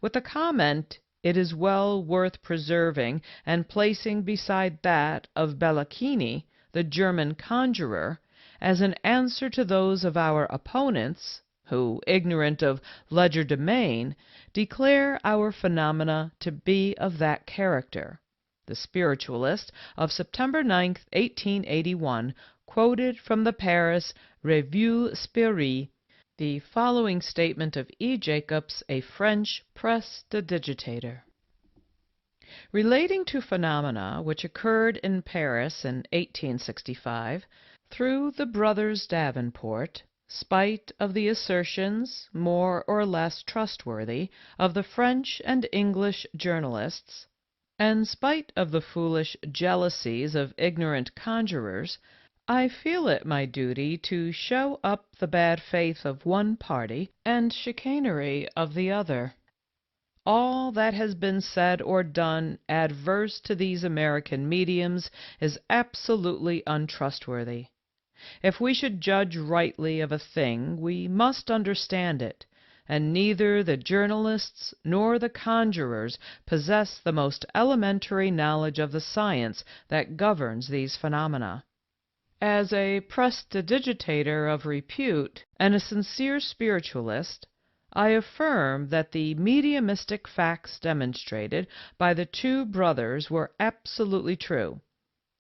with the comment, "It is well worth preserving and placing beside that of Bellacchini, the German conjurer, as an answer to those of our opponents, who, ignorant of legerdemain, declare our phenomena to be of that character." The Spiritualist of September 9, 1881, quoted from the Paris Revue Spirit the following statement of E. Jacobs, a French prestidigitator. Relating to phenomena which occurred in Paris in 1865, through the brothers Davenport, spite of the assertions, more or less trustworthy, of the French and English journalists, and spite of the foolish jealousies of ignorant conjurers, I feel it my duty to show up the bad faith of one party and chicanery of the other. All that has been said or done adverse to these American mediums is absolutely untrustworthy. If we should judge rightly of a thing, we must understand it, and neither the journalists nor the conjurers possess the most elementary knowledge of the science that governs these phenomena. As a prestidigitator of repute and a sincere spiritualist, I affirm that the mediumistic facts demonstrated by the 2 brothers were absolutely true,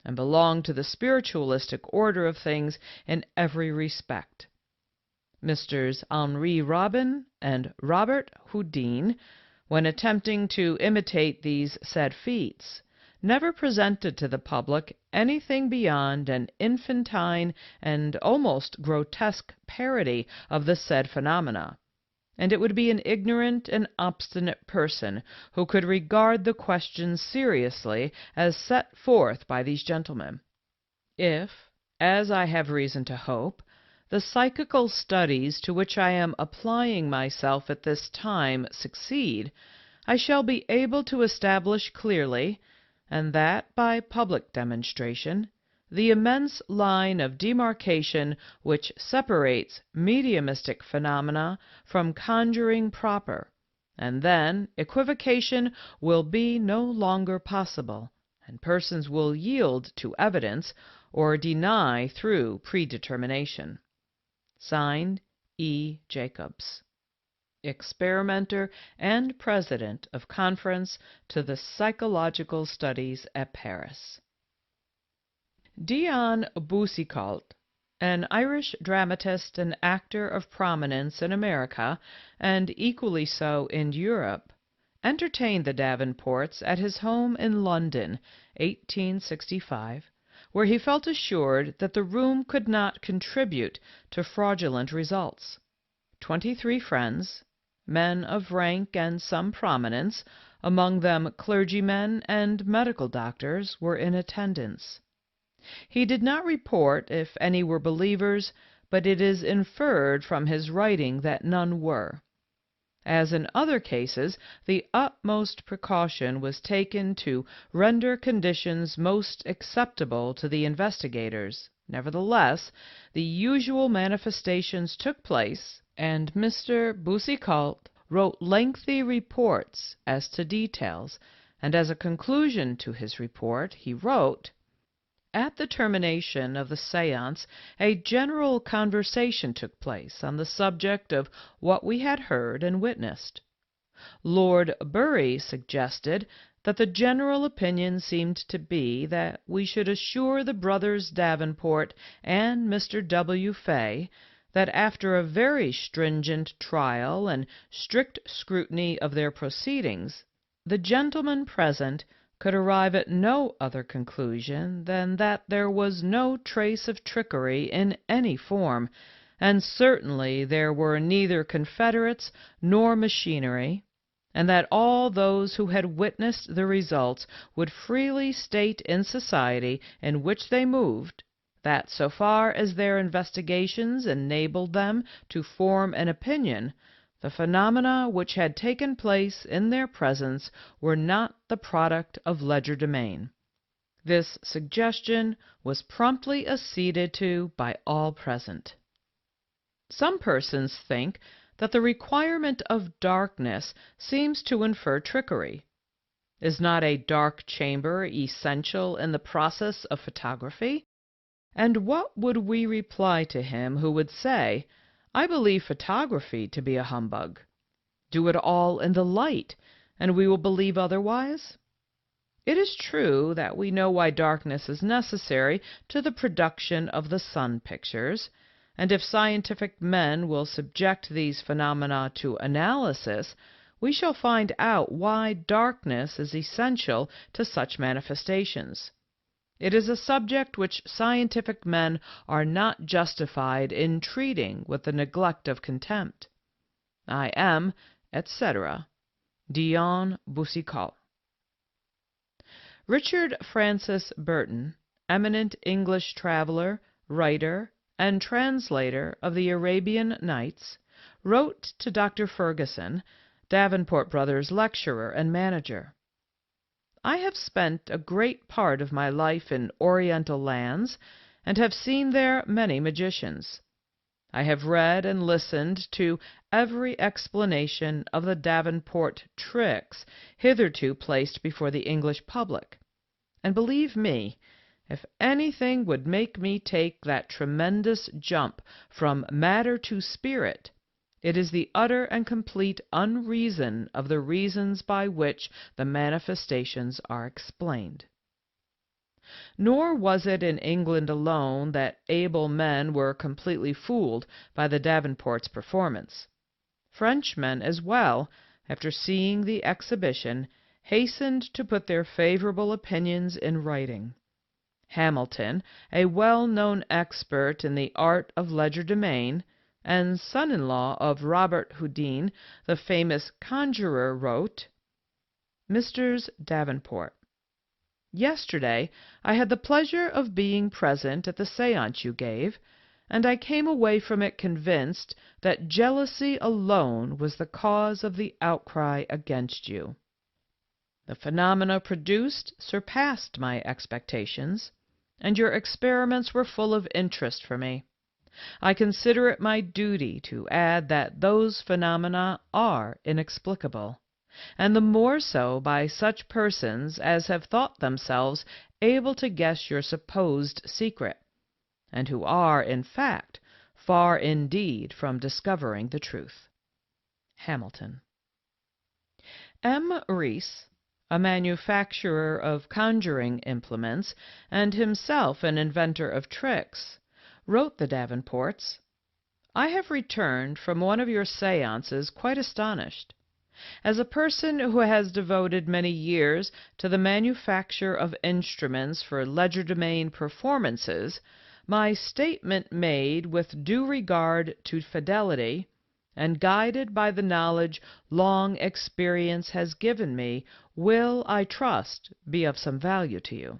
and belong to the spiritualistic order of things in every respect. Messrs. Henri Robin and Robert Houdin, when attempting to imitate these said feats, never presented to the public anything beyond an infantine and almost grotesque parody of the said phenomena, and it would be an ignorant and obstinate person who could regard the question seriously as set forth by these gentlemen. If, as I have reason to hope, the psychical studies to which I am applying myself at this time succeed, I shall be able to establish clearly, and that by public demonstration, the immense line of demarcation which separates mediumistic phenomena from conjuring proper, and then equivocation will be no longer possible, and persons will yield to evidence or deny through predetermination. Signed, E. Jacobs, Experimenter and President of Conference to the Psychological Studies at Paris. Dion Boucicault, an Irish dramatist and actor of prominence in America, and equally so in Europe, entertained the Davenports at his home in London, 1865, where he felt assured that the room could not contribute to fraudulent results. 23 friends, men of rank and some prominence, among them clergymen and medical doctors, were in attendance. He did not report if any were believers, but it is inferred from his writing that none were. As in other cases, the utmost precaution was taken to render conditions most acceptable to the investigators. Nevertheless, the usual manifestations took place, and Mr. Boucicault wrote lengthy reports as to details, and as a conclusion to his report he wrote, "At the termination of the séance a general conversation took place on the subject of what we had heard and witnessed. Lord Bury suggested that the general opinion seemed to be that we should assure the brothers Davenport and Mr. W. Fay that after a very stringent trial and strict scrutiny of their proceedings, the gentlemen present could arrive at no other conclusion than that there was no trace of trickery in any form, and certainly there were neither confederates nor machinery, and that all those who had witnessed the results would freely state in society in which they moved that so far as their investigations enabled them to form an opinion, the phenomena which had taken place in their presence were not the product of legerdemain." This suggestion was promptly acceded to by all present. Some persons think that the requirement of darkness seems to infer trickery. Is not a dark chamber essential in the process of photography? And what would we reply to him who would say, "I believe photography to be a humbug. Do it all in the light, and we will believe otherwise?" It is true that we know why darkness is necessary to the production of the sun pictures, and if scientific men will subject these phenomena to analysis, we shall find out why darkness is essential to such manifestations. It is a subject which scientific men are not justified in treating with the neglect of contempt. I am, etc., Dion Boucicault. Richard Francis Burton, eminent English traveler, writer, and translator of the Arabian Nights, wrote to Dr. Ferguson, Davenport Brothers' lecturer and manager, "I have spent a great part of my life in Oriental lands, and have seen there many magicians. I have read and listened to every explanation of the Davenport tricks hitherto placed before the English public, and believe me, if anything would make me take that tremendous jump from matter to spirit, it is the utter and complete unreason of the reasons by which the manifestations are explained." Nor was it in England alone that able men were completely fooled by the Davenports' performance. Frenchmen as well, after seeing the exhibition, hastened to put their favorable opinions in writing. Hamilton, a well-known expert in the art of legerdemain, and son-in-law of Robert Houdin, the famous conjurer, wrote, "Messrs. Davenport, yesterday I had the pleasure of being present at the séance you gave, and I came away from it convinced that jealousy alone was the cause of the outcry against you. The phenomena produced surpassed my expectations, and your experiments were full of interest for me. I consider it my duty to add that those phenomena are inexplicable, and the more so by such persons as have thought themselves able to guess your supposed secret, and who are, in fact, far indeed from discovering the truth." Hamilton. M. Rees, a manufacturer of conjuring implements, and himself an inventor of tricks, wrote the Davenports, "I have returned from one of your séances quite astonished. As a person who has devoted many years to the manufacture of instruments for legerdemain performances, my statement made with due regard to fidelity, and guided by the knowledge long experience has given me, will, I trust, be of some value to you.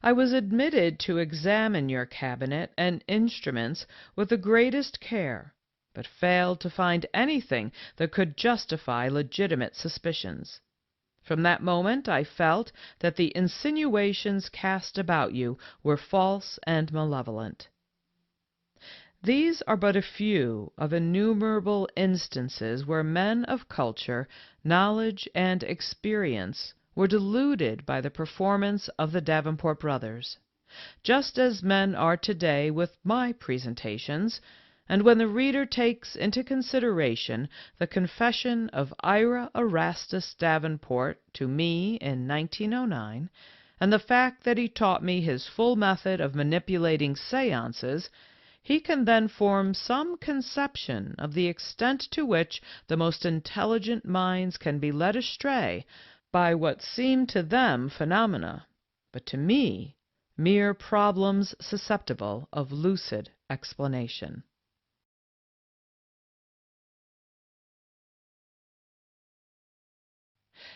I was admitted to examine your cabinet and instruments with the greatest care, but failed to find anything that could justify legitimate suspicions. From that moment I felt that the insinuations cast about you were false and malevolent. These are but a few of innumerable instances where men of culture, knowledge, and experience were deluded by the performance of the Davenport brothers, just as men are today with my presentations, and when the reader takes into consideration the confession of Ira Erastus Davenport to me in 1909, and the fact that he taught me his full method of manipulating seances, he can then form some conception of the extent to which the most intelligent minds can be led astray by what seem to them phenomena, but to me mere problems susceptible of lucid explanation.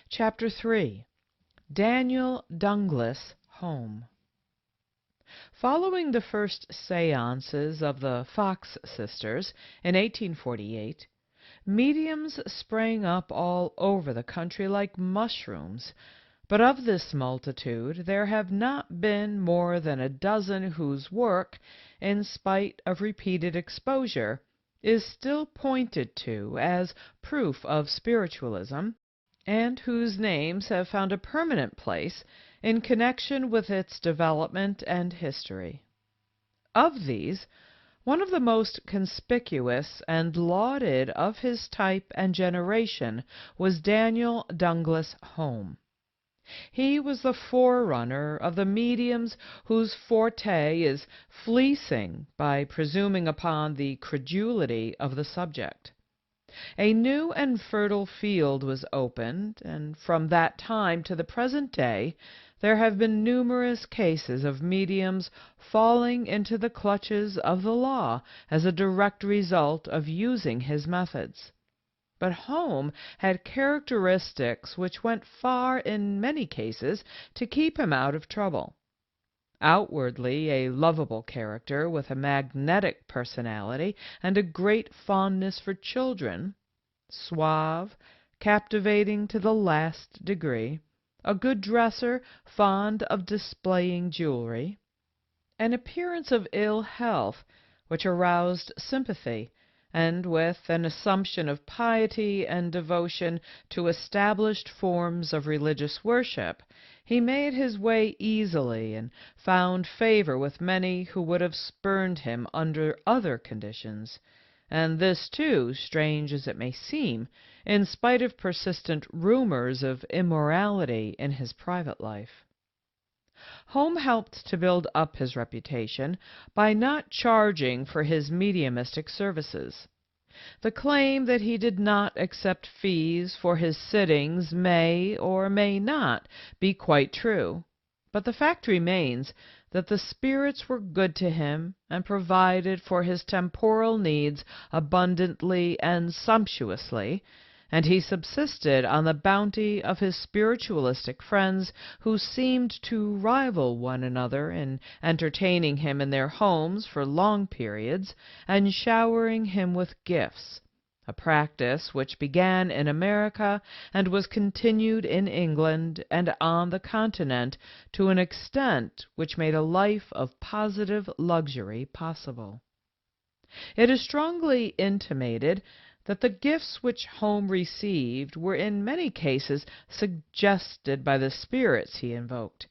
Chapter 3. Daniel Dunglas Home. Following the first seances of the Fox sisters in 1848, mediums sprang up all over the country like mushrooms, but of this multitude there have not been more than a dozen whose work, in spite of repeated exposure, is still pointed to as proof of spiritualism, and whose names have found a permanent place in connection with its development and history. Of these, one of the most conspicuous and lauded of his type and generation was Daniel Dunglas Home. He was the forerunner of the mediums whose forte is fleecing by presuming upon the credulity of the subject. A new and fertile field was opened, and from that time to the present day there have been numerous cases of mediums falling into the clutches of the law as a direct result of using his methods. But Home had characteristics which went far in many cases to keep him out of trouble. Outwardly a lovable character with a magnetic personality and a great fondness for children, suave, captivating to the last degree, a good dresser, fond of displaying jewelry, an appearance of ill health which aroused sympathy, and with an assumption of piety and devotion to established forms of religious worship, he made his way easily and found favor with many who would have spurned him under other conditions, and this, too, strange as it may seem, in spite of persistent rumors of immorality in his private life. Home helped to build up his reputation by not charging for his mediumistic services. The claim that he did not accept fees for his sittings may or may not be quite true, but the fact remains that the spirits were good to him and provided for his temporal needs abundantly and sumptuously, and he subsisted on the bounty of his spiritualistic friends, who seemed to rival one another in entertaining him in their homes for long periods and showering him with gifts, a practice which began in America and was continued in England and on the Continent to an extent which made a life of positive luxury possible. It is strongly intimated that the gifts which Home received were in many cases suggested by the spirits he invoked,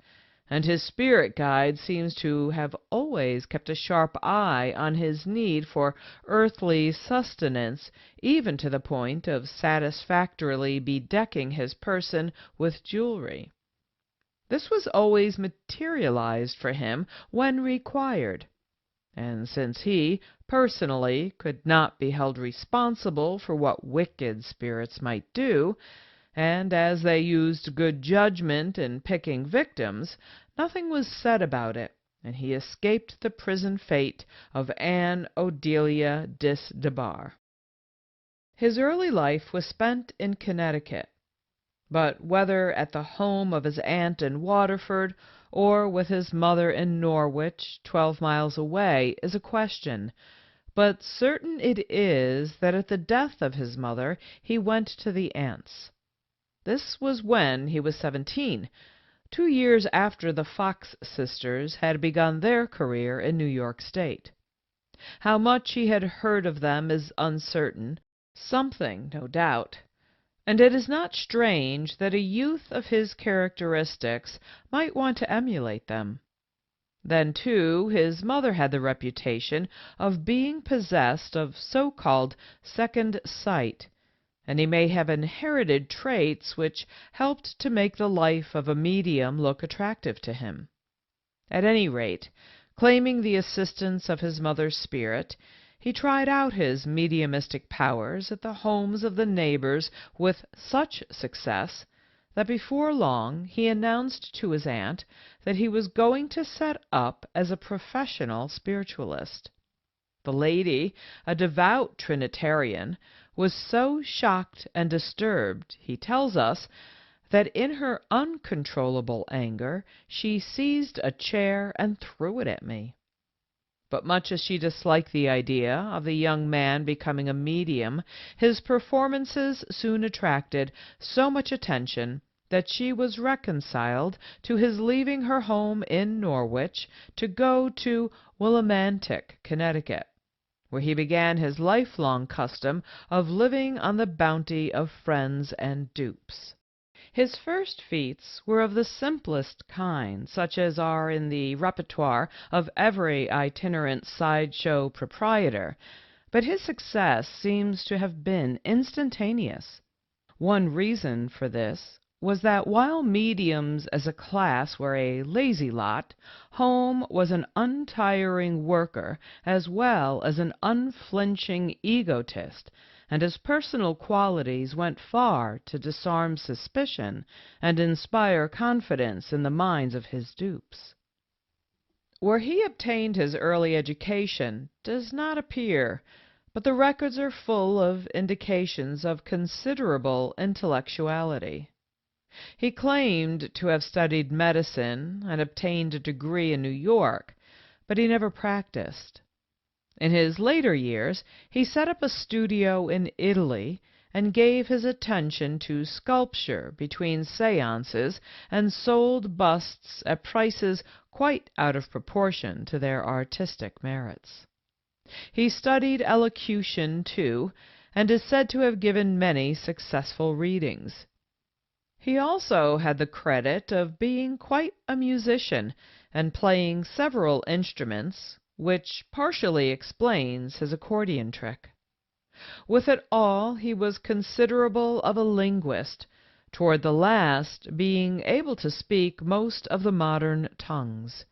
and his spirit guide seems to have always kept a sharp eye on his need for earthly sustenance, even to the point of satisfactorily bedecking his person with jewelry. This was always materialized for him when required, and since he, personally, could not be held responsible for what wicked spirits might do, and as they used good judgment in picking victims, nothing was said about it, and he escaped the prison fate of Anne O'Delia Diss Debar. His early life was spent in Connecticut, but whether at the home of his aunt in Waterford or with his mother in Norwich, 12 miles away, is a question, but certain it is that at the death of his mother he went to the aunts. This was when he was 17, 2 years after the Fox sisters had begun their career in New York State. How much he had heard of them is uncertain, something, no doubt, and it is not strange that a youth of his characteristics might want to emulate them. Then, too, his mother had the reputation of being possessed of so-called second sight, and he may have inherited traits which helped to make the life of a medium look attractive to him. At any rate, claiming the assistance of his mother's spirit, he tried out his mediumistic powers at the homes of the neighbors with such success that before long he announced to his aunt that he was going to set up as a professional spiritualist. The lady, a devout Trinitarian, was so shocked and disturbed, he tells us, that in her uncontrollable anger she seized a chair and threw it at me. But much as she disliked the idea of the young man becoming a medium, his performances soon attracted so much attention that she was reconciled to his leaving her home in Norwich to go to Willimantic, Connecticut, where he began his lifelong custom of living on the bounty of friends and dupes. His first feats were of the simplest kind, such as are in the repertoire of every itinerant sideshow proprietor, but his success seems to have been instantaneous. One reason for this was that while mediums as a class were a lazy lot, Home was an untiring worker as well as an unflinching egotist, and his personal qualities went far to disarm suspicion and inspire confidence in the minds of his dupes. Where he obtained his early education does not appear, but the records are full of indications of considerable intellectuality. He claimed to have studied medicine and obtained a degree in New York, but he never practiced. In his later years, he set up a studio in Italy and gave his attention to sculpture between seances and sold busts at prices quite out of proportion to their artistic merits. He studied elocution, too, and is said to have given many successful readings. He also had the credit of being quite a musician and playing several instruments, which partially explains his accordion trick. With it all, he was considerable of a linguist, toward the last being able to speak most of the modern tongues.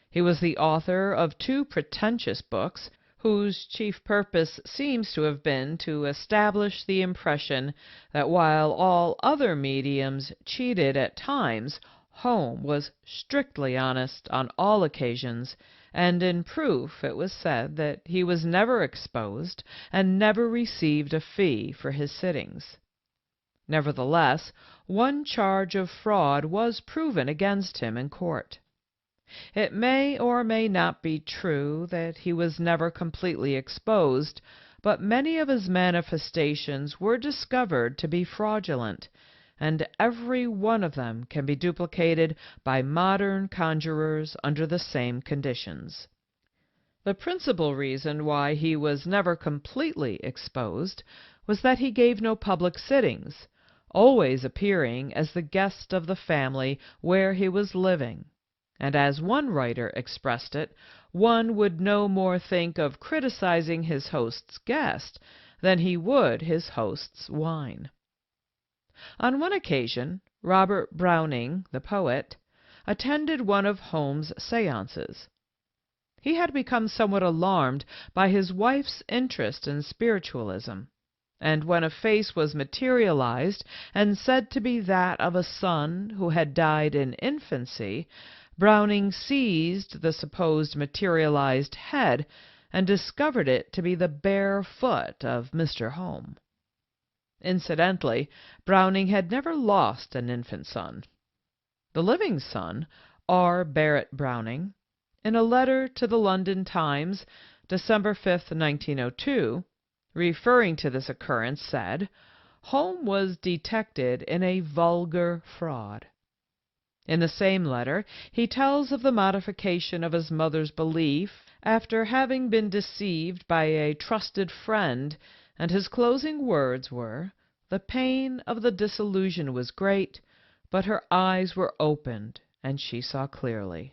He was the author of 2 pretentious books, whose chief purpose seems to have been to establish the impression that while all other mediums cheated at times, Home was strictly honest on all occasions, and in proof it was said that he was never exposed and never received a fee for his sittings. Nevertheless, one charge of fraud was proven against him in court. It may or may not be true that he was never completely exposed, but many of his manifestations were discovered to be fraudulent, and every one of them can be duplicated by modern conjurers under the same conditions. The principal reason why he was never completely exposed was that he gave no public sittings, always appearing as the guest of the family where he was living. And as one writer expressed it, one would no more think of criticizing his host's guest than he would his host's wine. On one occasion, Robert Browning, the poet, attended one of Home's seances. He had become somewhat alarmed by his wife's interest in spiritualism, and when a face was materialized and said to be that of a son who had died in infancy, Browning seized the supposed materialized head and discovered it to be the bare foot of Mr. Home. Incidentally, Browning had never lost an infant son. The living son, R. Barrett Browning, in a letter to the London Times, December 5, 1902, referring to this occurrence, said, Home was detected in a vulgar fraud. In the same letter, he tells of the modification of his mother's belief after having been deceived by a trusted friend, and his closing words were, "The pain of the disillusion was great, but her eyes were opened, and she saw clearly."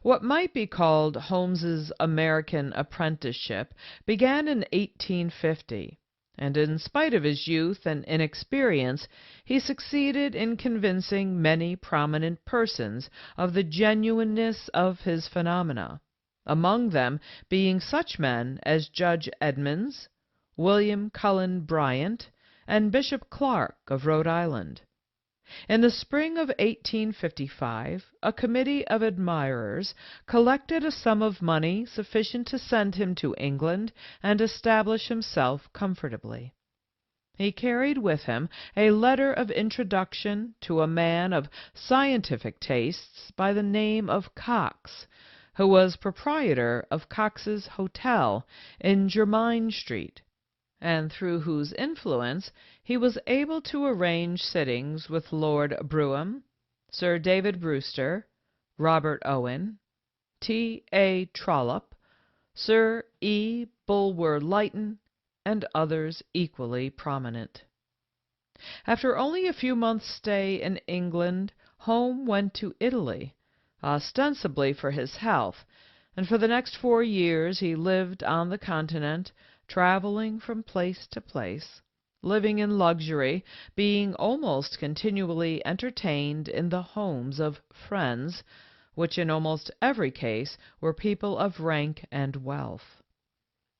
What might be called Holmes's American apprenticeship began in 1850, and in spite of his youth and inexperience, he succeeded in convincing many prominent persons of the genuineness of his phenomena, among them being such men as Judge Edmonds, William Cullen Bryant, and Bishop Clark of Rhode Island. In the spring of 1855, a committee of admirers collected a sum of money sufficient to send him to England and establish himself comfortably. He carried with him a letter of introduction to a man of scientific tastes by the name of Cox, who was proprietor of Cox's Hotel in Jermyn Street, and through whose influence he was able to arrange sittings with Lord Brougham, Sir David Brewster, Robert Owen, T.A. Trollope, Sir E. Bulwer Lytton, and others equally prominent. After only a few months' stay in England, Home went to Italy, ostensibly for his health, and for the next 4 years he lived on the continent, traveling from place to place, living in luxury, being almost continually entertained in the homes of friends, which in almost every case were people of rank and wealth.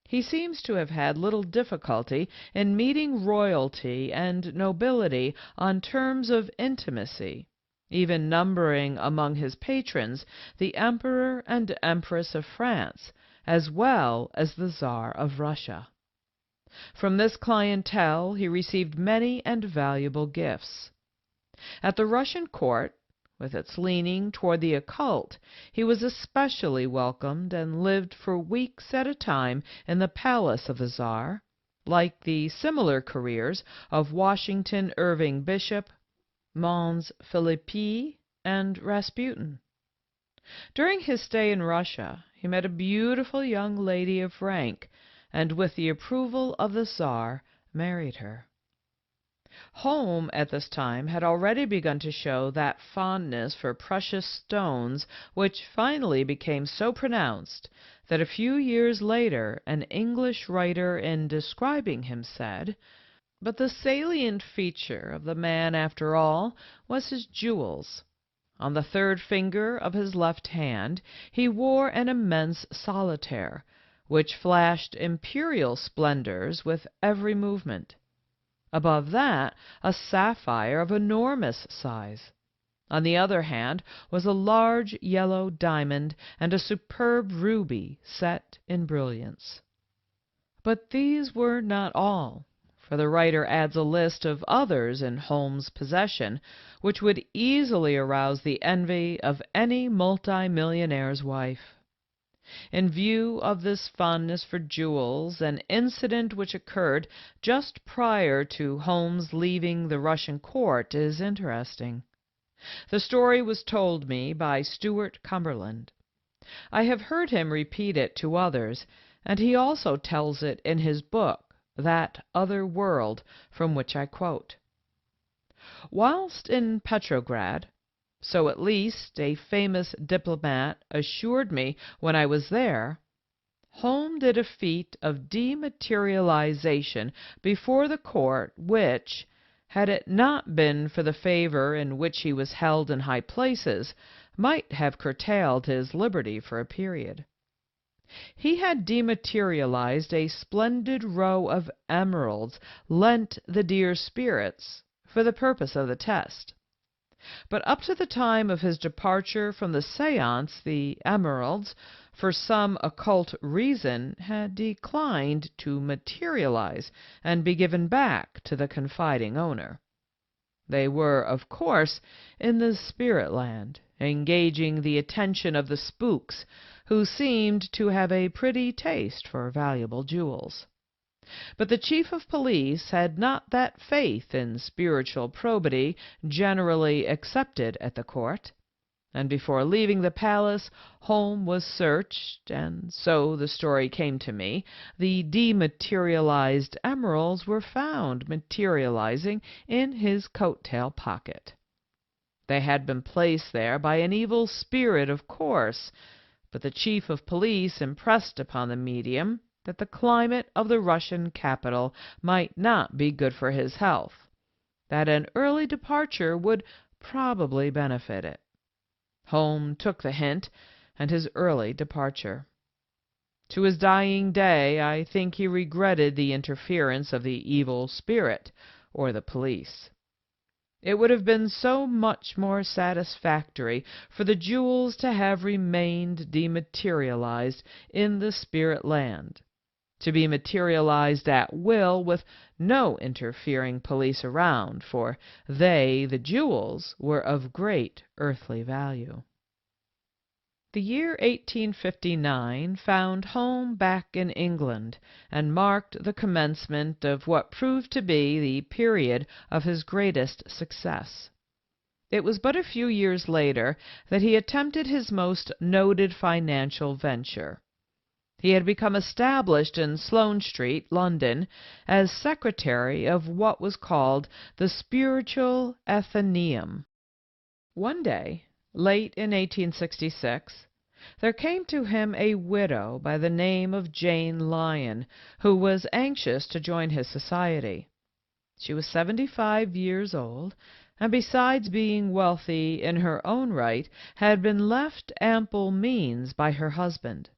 He seems to have had little difficulty in meeting royalty and nobility on terms of intimacy, even numbering among his patrons the Emperor and Empress of France, as well as the Tsar of Russia. From this clientele he received many and valuable gifts. At the Russian court, with its leaning toward the occult, he was especially welcomed and lived for weeks at a time in the palace of the Tsar, like the similar careers of Washington Irving Bishop, Mons Philippi, and Rasputin. During his stay in Russia, he met a beautiful young lady of rank, and with the approval of the Tsar, married her. Home at this time had already begun to show that fondness for precious stones which finally became so pronounced that a few years later an English writer in describing him said, "But the salient feature of the man after all was his jewels. On the third finger of his left hand he wore an immense solitaire, which flashed imperial splendors with every movement. Above that, a sapphire of enormous size. On the other hand was a large yellow diamond and a superb ruby set in brilliants." But these were not all, for the writer adds a list of others in Holmes' possession, which would easily arouse the envy of any multi-millionaire's wife. In view of this fondness for jewels, an incident which occurred just prior to Holmes leaving the Russian court is interesting. The story was told me by Stuart Cumberland. I have heard him repeat it to others, and he also tells it in his book, That Other World, from which I quote. Whilst in Petrograd, so at least a famous diplomat assured me when I was there, Home did a feat of dematerialization before the court which, had it not been for the favor in which he was held in high places, might have curtailed his liberty for a period. He had dematerialized a splendid row of emeralds lent the dear spirits for the purpose of the test. But up to the time of his departure from the séance, the emeralds, for some occult reason, had declined to materialize and be given back to the confiding owner. They were, of course, in the spirit land, engaging the attention of the spooks, who seemed to have a pretty taste for valuable jewels. But the chief of police had not that faith in spiritual probity generally accepted at the court, and before leaving the palace, home was searched, and so the story came to me, the dematerialized emeralds were found materializing in his coat-tail pocket. They had been placed there by an evil spirit, of course, but the chief of police impressed upon the medium that the climate of the Russian capital might not be good for his health, that an early departure would probably benefit it. Home took the hint, and his early departure. To his dying day, I think he regretted the interference of the evil spirit or the police. It would have been so much more satisfactory for the jewels to have remained dematerialized in the spirit land, to be materialized at will with no interfering police around, for they, the jewels, were of great earthly value. The year 1859 found Home back in England, and marked the commencement of what proved to be the period of his greatest success. It was but a few years later that he attempted his most noted financial venture. He had become established in Sloane Street, London, as secretary of what was called the Spiritual Athenaeum. One day, late in 1866, there came to him a widow by the name of Jane Lyon, who was anxious to join his society. She was 75 years old, and besides being wealthy in her own right, had been left ample means by her husband.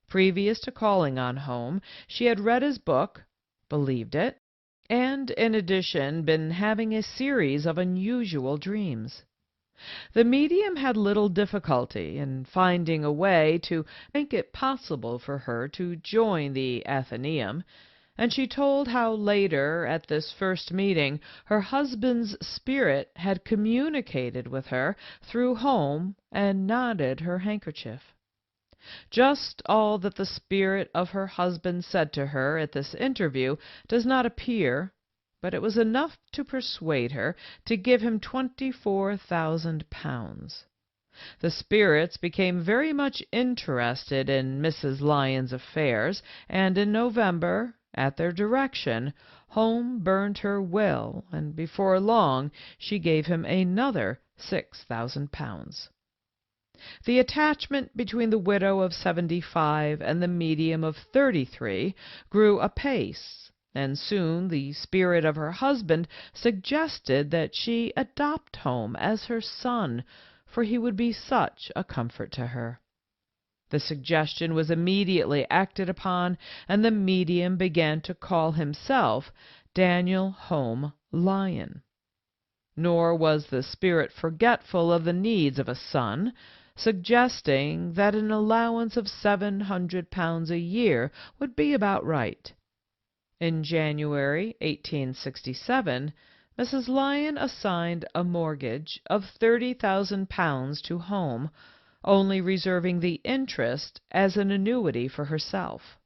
Previous to calling on Home, she had read his book, believed it, and in addition been having a series of unusual dreams. The medium had little difficulty in finding a way to make it possible for her to join the Athenaeum, and she told how later, at this first meeting, her husband's spirit had communicated with her through Home and nodded her handkerchief. Just all that the spirit of her husband said to her at this interview does not appear, but it was enough to persuade her to give him £24,000. The spirits became very much interested in Mrs. Lyon's affairs, and in November, at their direction, Home burned her will, and before long she gave him another £6,000. The attachment between the widow of 75 and the medium of 33 grew apace, and soon the spirit of her husband suggested that she adopt Home as her son, for he would be such a comfort to her. The suggestion was immediately acted upon, and the medium began to call himself Daniel Home Lyon. Nor was the spirit forgetful of the needs of a son, suggesting that an allowance of £700 a year would be about right. In January 1867, Mrs. Lyon assigned a mortgage of £30,000 to Home, only reserving the interest as an annuity for herself.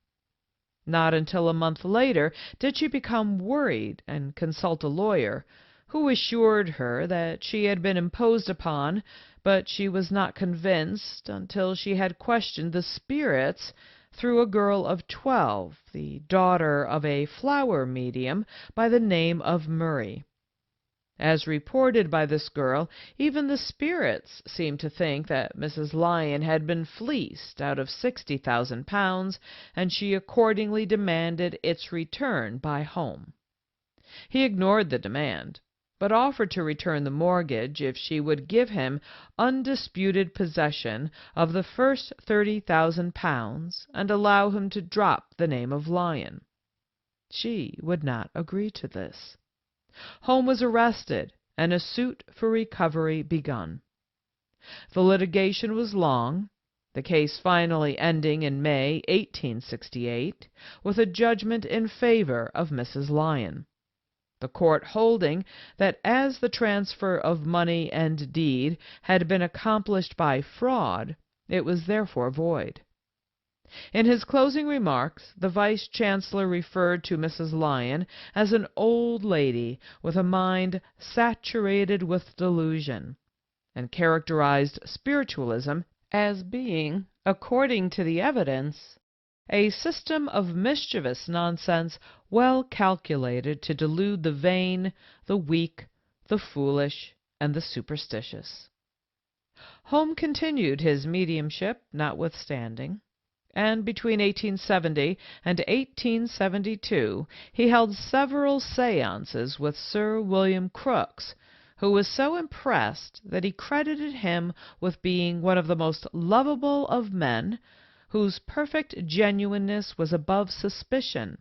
Not until a month later did she become worried and consult a lawyer, who assured her that she had been imposed upon, but she was not convinced until she had questioned the spirits through a girl of 12, the daughter of a flower medium by the name of Murray. As reported by this girl, even the spirits seemed to think that Mrs. Lyon had been fleeced out of £60,000, and she accordingly demanded its return by Home. He ignored the demand, but offered to return the mortgage if she would give him undisputed possession of the first £30,000 and allow him to drop the name of Lyon. She would not agree to this. Home was arrested, and a suit for recovery begun. The litigation was long, the case finally ending in May 1868 with a judgment in favor of Mrs. Lyon. the court holding that as the transfer of money and deed had been accomplished by fraud, it was therefore void. In his closing remarks, the Vice-Chancellor referred to Mrs. Lyon as an old lady with a mind saturated with delusion, and characterized spiritualism as being, according to the evidence, a system of mischievous nonsense well calculated to delude the vain, the weak, the foolish, and the superstitious. Home continued his mediumship notwithstanding, and between 1870 and 1872 he held several seances with Sir William Crookes, who was so impressed that he credited him with being one of the most lovable of men, whose perfect genuineness was above suspicion,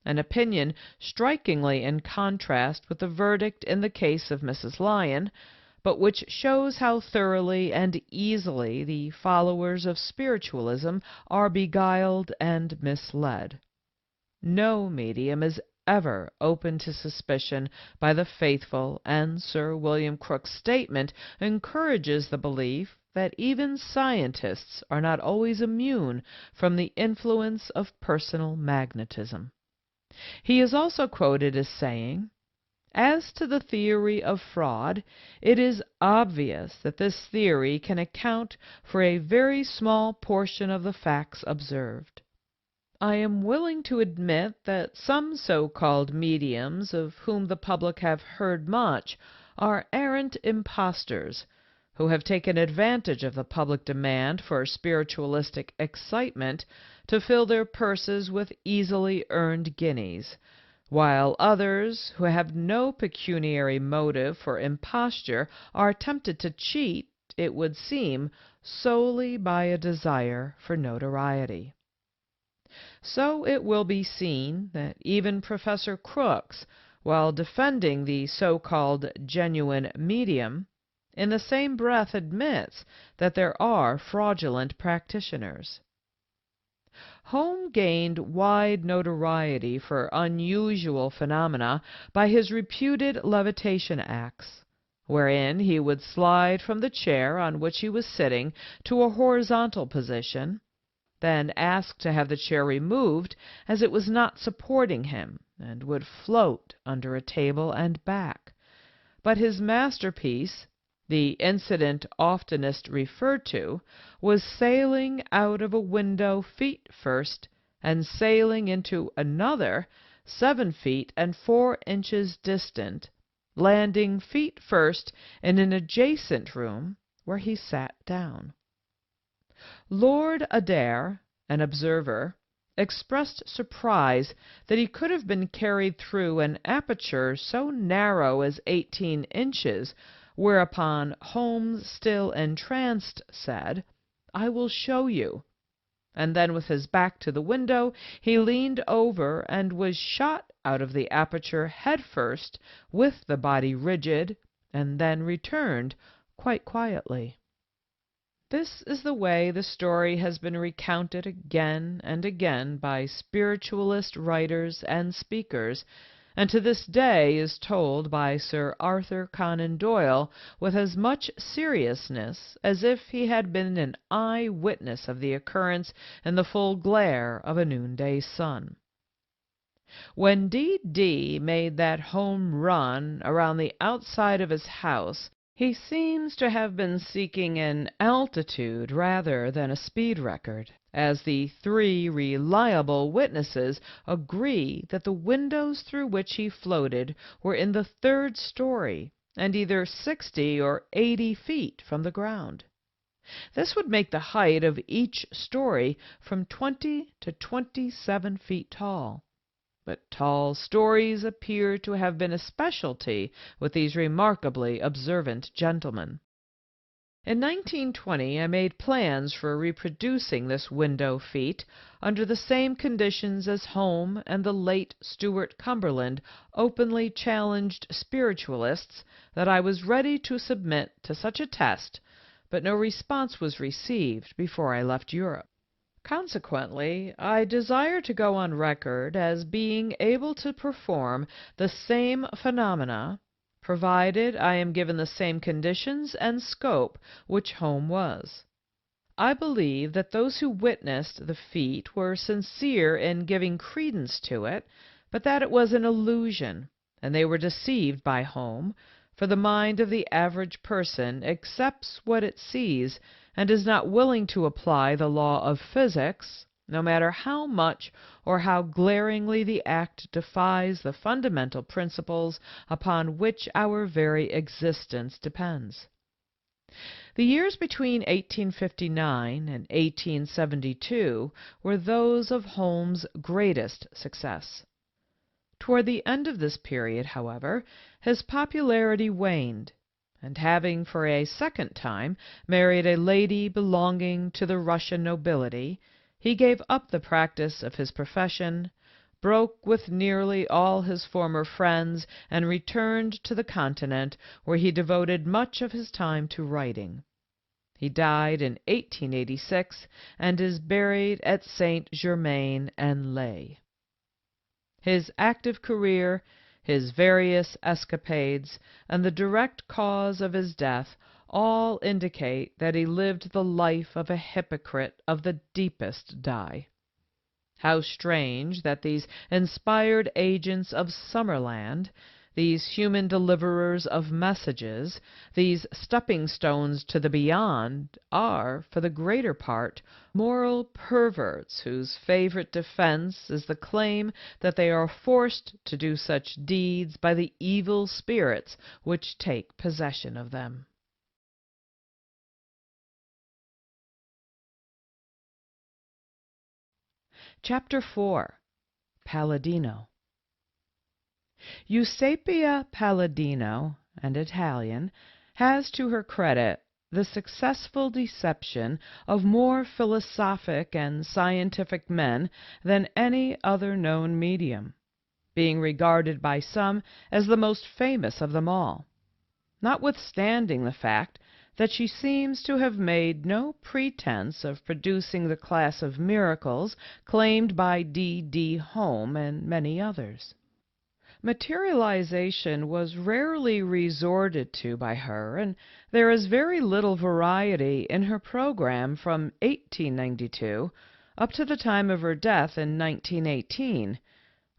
an opinion strikingly in contrast with the verdict in the case of Mrs. Lyon, but which shows how thoroughly and easily the followers of spiritualism are beguiled and misled. No medium is ever open to suspicion by the faithful, and Sir William Crookes' statement encourages the belief that even scientists are not always immune from the influence of personal magnetism. He is also quoted as saying, "As to the theory of fraud, it is obvious that this theory can account for a very small portion of the facts observed. I am willing to admit that some so-called mediums, of whom the public have heard much, are arrant impostors, who have taken advantage of the public demand for spiritualistic excitement to fill their purses with easily earned guineas, while others, who have no pecuniary motive for imposture, are tempted to cheat, it would seem, solely by a desire for notoriety." So it will be seen that even Professor Crookes, while defending the so-called genuine medium, in the same breath admits that there are fraudulent practitioners. Home gained wide notoriety for unusual phenomena by his reputed levitation acts, wherein he would slide from the chair on which he was sitting to a horizontal position, then ask to have the chair removed as it was not supporting him, and would float under a table and back. But his masterpiece, the incident oftenest referred to, was sailing out of a window feet first and sailing into another 7 feet and 4 inches distant, landing feet first in an adjacent room where he sat down. Lord Adair, an observer, expressed surprise that he could have been carried through an aperture so narrow as 18 inches, whereupon Holmes, still entranced, said, "I will show you," and then with his back to the window he leaned over and was shot out of the aperture head first, with the body rigid, and then returned quite quietly. This is the way the story has been recounted again and again by spiritualist writers and speakers, and to this day is told by Sir Arthur Conan Doyle with as much seriousness as if he had been an eye-witness of the occurrence in the full glare of a noonday sun. When D.D. made that home run around the outside of his house, he seems to have been seeking an altitude rather than a speed record, as the 3 reliable witnesses agree that the windows through which he floated were in the 3rd story and either 60 or 80 feet from the ground. This would make the height of each story from 20 to 27 feet tall. But tall stories appear to have been a specialty with these remarkably observant gentlemen. In 1920 I made plans for reproducing this window feat under the same conditions as Home and the late Stuart Cumberland openly challenged spiritualists that I was ready to submit to such a test, but no response was received before I left Europe. Consequently, I desire to go on record as being able to perform the same phenomena, provided I am given the same conditions and scope which home was. I believe that those who witnessed the feat were sincere in giving credence to it, but that it was an illusion, and they were deceived by home, for the mind of the average person accepts what it sees and is not willing to apply the law of physics, no matter how much or how glaringly the act defies the fundamental principles upon which our very existence depends. The years between 1859 and 1872 were those of Holmes' greatest success. Toward the end of this period, however, his popularity waned, and having for a second time married a lady belonging to the Russian nobility, he gave up the practice of his profession, broke with nearly all his former friends, and returned to the Continent, where he devoted much of his time to writing. He died in 1886 and is buried at Saint-Germain-en-Laye. His active career, his various escapades, and the direct cause of his death all indicate that he lived the life of a hypocrite of the deepest dye. How strange that these inspired agents of Summerland, these human deliverers of messages, these stepping stones to the beyond, are, for the greater part, moral perverts whose favorite defense is the claim that they are forced to do such deeds by the evil spirits which take possession of them. Chapter 4. Paladino. Eusapia Paladino, an Italian, has to her credit the successful deception of more philosophic and scientific men than any other known medium, being regarded by some as the most famous of them all, notwithstanding the fact that she seems to have made no pretense of producing the class of miracles claimed by D. Home and many others. Materialization was rarely resorted to by her, and there is very little variety in her program from 1892 up to the time of her death in 1918,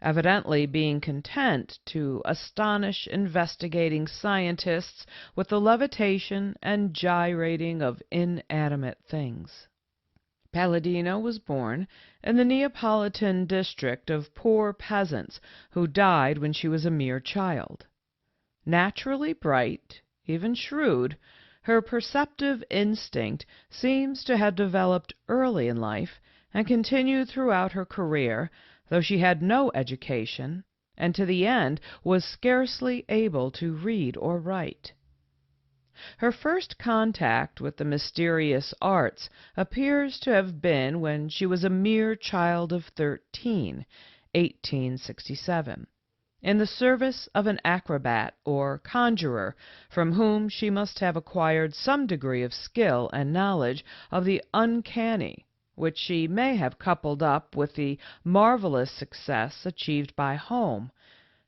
evidently being content to astonish investigating scientists with the levitation and gyrating of inanimate things. Paladino was born in the Neapolitan district of poor peasants who died when she was a mere child. Naturally bright, even shrewd, her perceptive instinct seems to have developed early in life and continued throughout her career, though she had no education, and to the end was scarcely able to read or write. Her first contact with the mysterious arts appears to have been when she was a mere child of 13, 1867, in the service of an acrobat or conjurer, from whom she must have acquired some degree of skill and knowledge of the uncanny, which she may have coupled up with the marvelous success achieved by Home,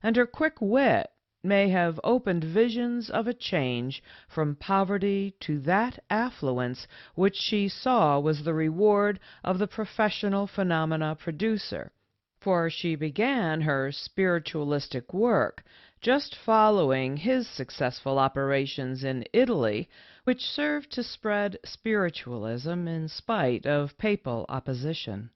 and her quick wit may have opened visions of a change from poverty to that affluence which she saw was the reward of the professional phenomena producer, for she began her spiritualistic work just following his successful operations in Italy, which served to spread spiritualism in spite of papal opposition.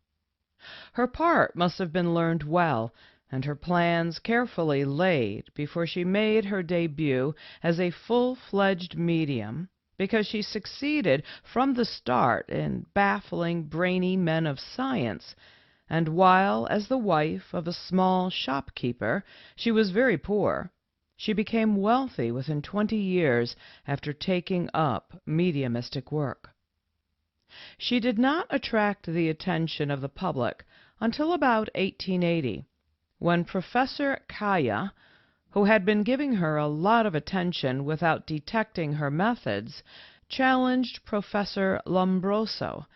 Her part must have been learned well, and her plans carefully laid before she made her debut as a full-fledged medium, because she succeeded from the start in baffling brainy men of science, and while, as the wife of a small shopkeeper, she was very poor, she became wealthy within 20 years after taking up mediumistic work. She did not attract the attention of the public until about 1880, when Professor Kaya, who had been giving her a lot of attention without detecting her methods, challenged Professor Lombroso,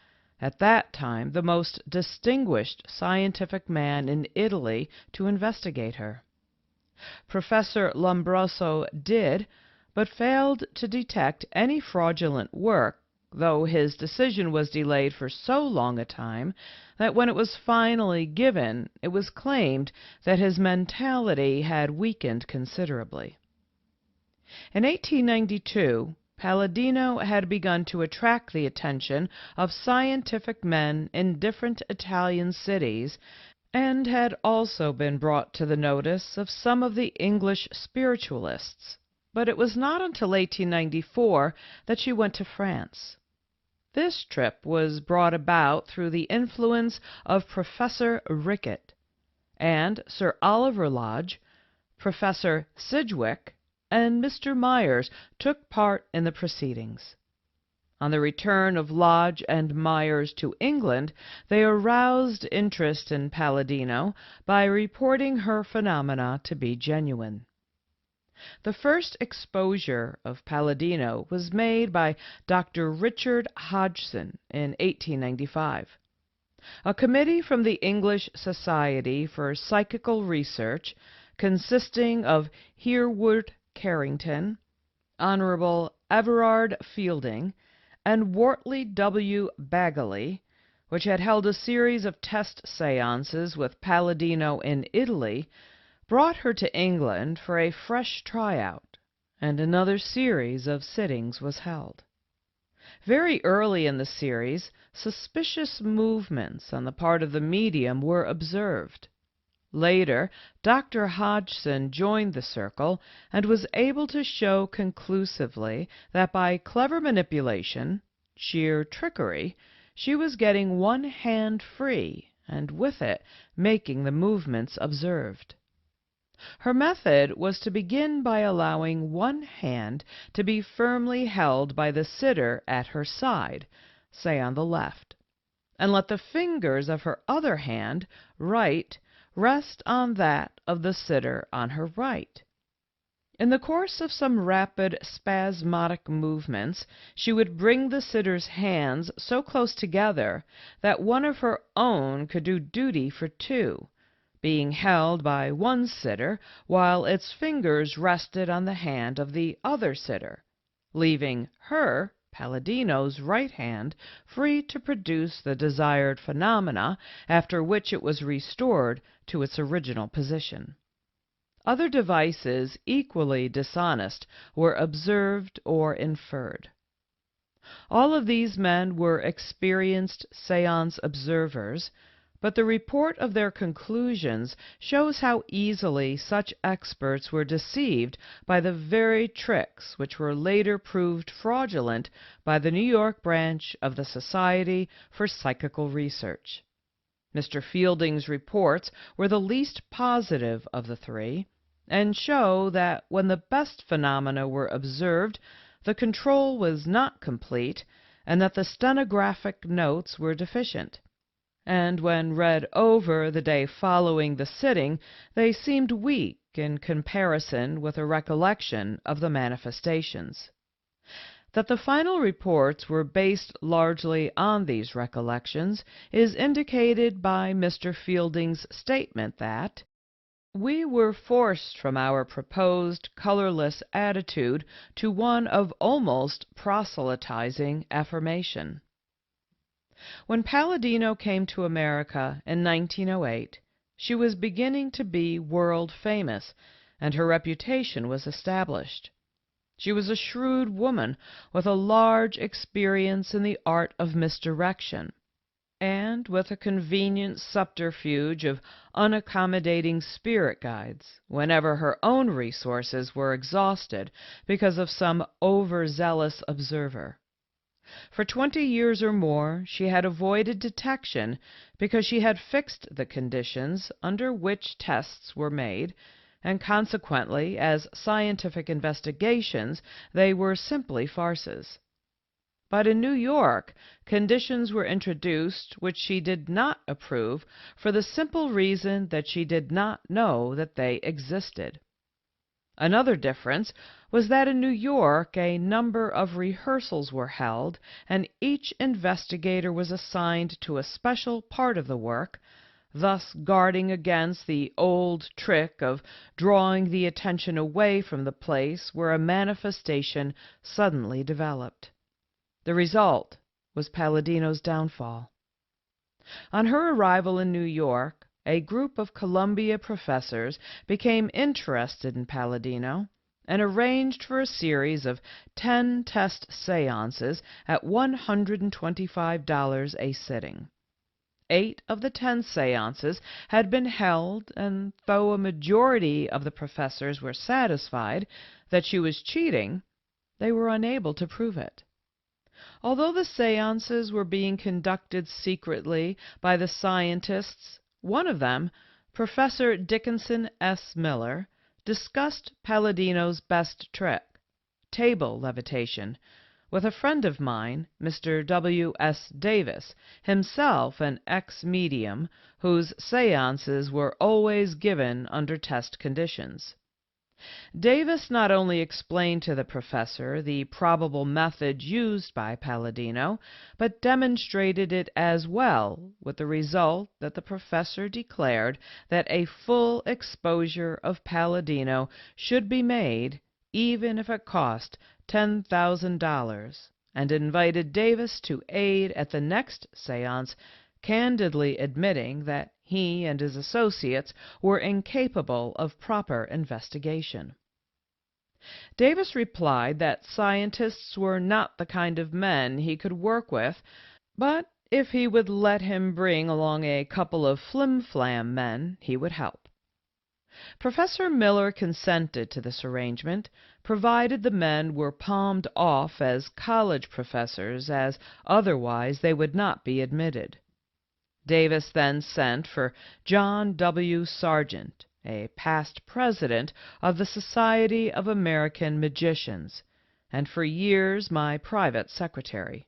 at that time the most distinguished scientific man in Italy to investigate her. Professor Lombroso did, but failed to detect any fraudulent work, though his decision was delayed for so long a time that when it was finally given, it was claimed that his mentality had weakened considerably. In 1892, Paladino had begun to attract the attention of scientific men in different Italian cities, and had also been brought to the notice of some of the English spiritualists, but it was not until 1894 that she went to France. This trip was brought about through the influence of Professor Rickett, and Sir Oliver Lodge, Professor Sidgwick, and Mr. Myers took part in the proceedings. On the return of Lodge and Myers to England, they aroused interest in Paladino by reporting her phenomena to be genuine. The first exposure of Paladino was made by Dr. Richard Hodgson in 1895. A committee from the English Society for Psychical Research, consisting of Hereward Carrington, Honorable Everard Fielding, and Wortley W. Bagley, which had held a series of test seances with Paladino in Italy, brought her to England for a fresh tryout, and another series of sittings was held. Very early in the series, suspicious movements on the part of the medium were observed. Later, Dr. Hodgson joined the circle and was able to show conclusively that by clever manipulation, sheer trickery, she was getting one hand free and with it making the movements observed. Her method was to begin by allowing one hand to be firmly held by the sitter at her side, say on the left, and let the fingers of her other hand, right, rest on that of the sitter on her right. In the course of some rapid spasmodic movements, she would bring the sitter's hands so close together that one of her own could do duty for two, being held by one sitter while its fingers rested on the hand of the other sitter, leaving her, Paladino's, right hand free to produce the desired phenomena, after which it was restored to its original position. Other devices equally dishonest were observed or inferred. All of these men were experienced séance observers, but the report of their conclusions shows how easily such experts were deceived by the very tricks which were later proved fraudulent by the New York branch of the Society for Psychical Research. Mr. Fielding's reports were the least positive of the three, and show that when the best phenomena were observed, the control was not complete, and that the stenographic notes were deficient. And when read over the day following the sitting, they seemed weak in comparison with a recollection of the manifestations. That the final reports were based largely on these recollections is indicated by Mr. Fielding's statement that we were forced from our proposed colorless attitude to one of almost proselytizing affirmation. When Paladino came to America in 1908, she was beginning to be world famous, and her reputation was established. She was a shrewd woman with a large experience in the art of misdirection, and with a convenient subterfuge of unaccommodating spirit guides whenever her own resources were exhausted because of some overzealous observer. For 20 years or more she had avoided detection because she had fixed the conditions under which tests were made, and consequently, as scientific investigations, they were simply farces. But in New York, conditions were introduced which she did not approve for the simple reason that she did not know that they existed. Another difference was that in New York a number of rehearsals were held, and each investigator was assigned to a special part of the work, thus guarding against the old trick of drawing the attention away from the place where a manifestation suddenly developed. The result was Paladino's downfall. On her arrival in New York, a group of Columbia professors became interested in Paladino and arranged for a series of 10 test seances at $125 a sitting. 8 of the 10 seances had been held, and though a majority of the professors were satisfied that she was cheating, they were unable to prove it. Although the seances were being conducted secretly by the scientists, one of them, Professor Dickinson S. Miller, discussed Paladino's best trick, table levitation, with a friend of mine, Mr. W. S. Davis, himself an ex-medium whose seances were always given under test conditions. Davis not only explained to the professor the probable method used by Paladino, but demonstrated it as well, with the result that the professor declared that a full exposure of Paladino should be made, even if it cost $10,000, and invited Davis to aid at the next séance, candidly admitting that he and his associates were incapable of proper investigation. Davis replied that scientists were not the kind of men he could work with, but if he would let him bring along a couple of flim-flam men, he would help. Professor Miller consented to this arrangement, provided the men were palmed off as college professors, as otherwise they would not be admitted. Davis then sent for John W. Sargent, a past president of the Society of American Magicians, and for years my private secretary.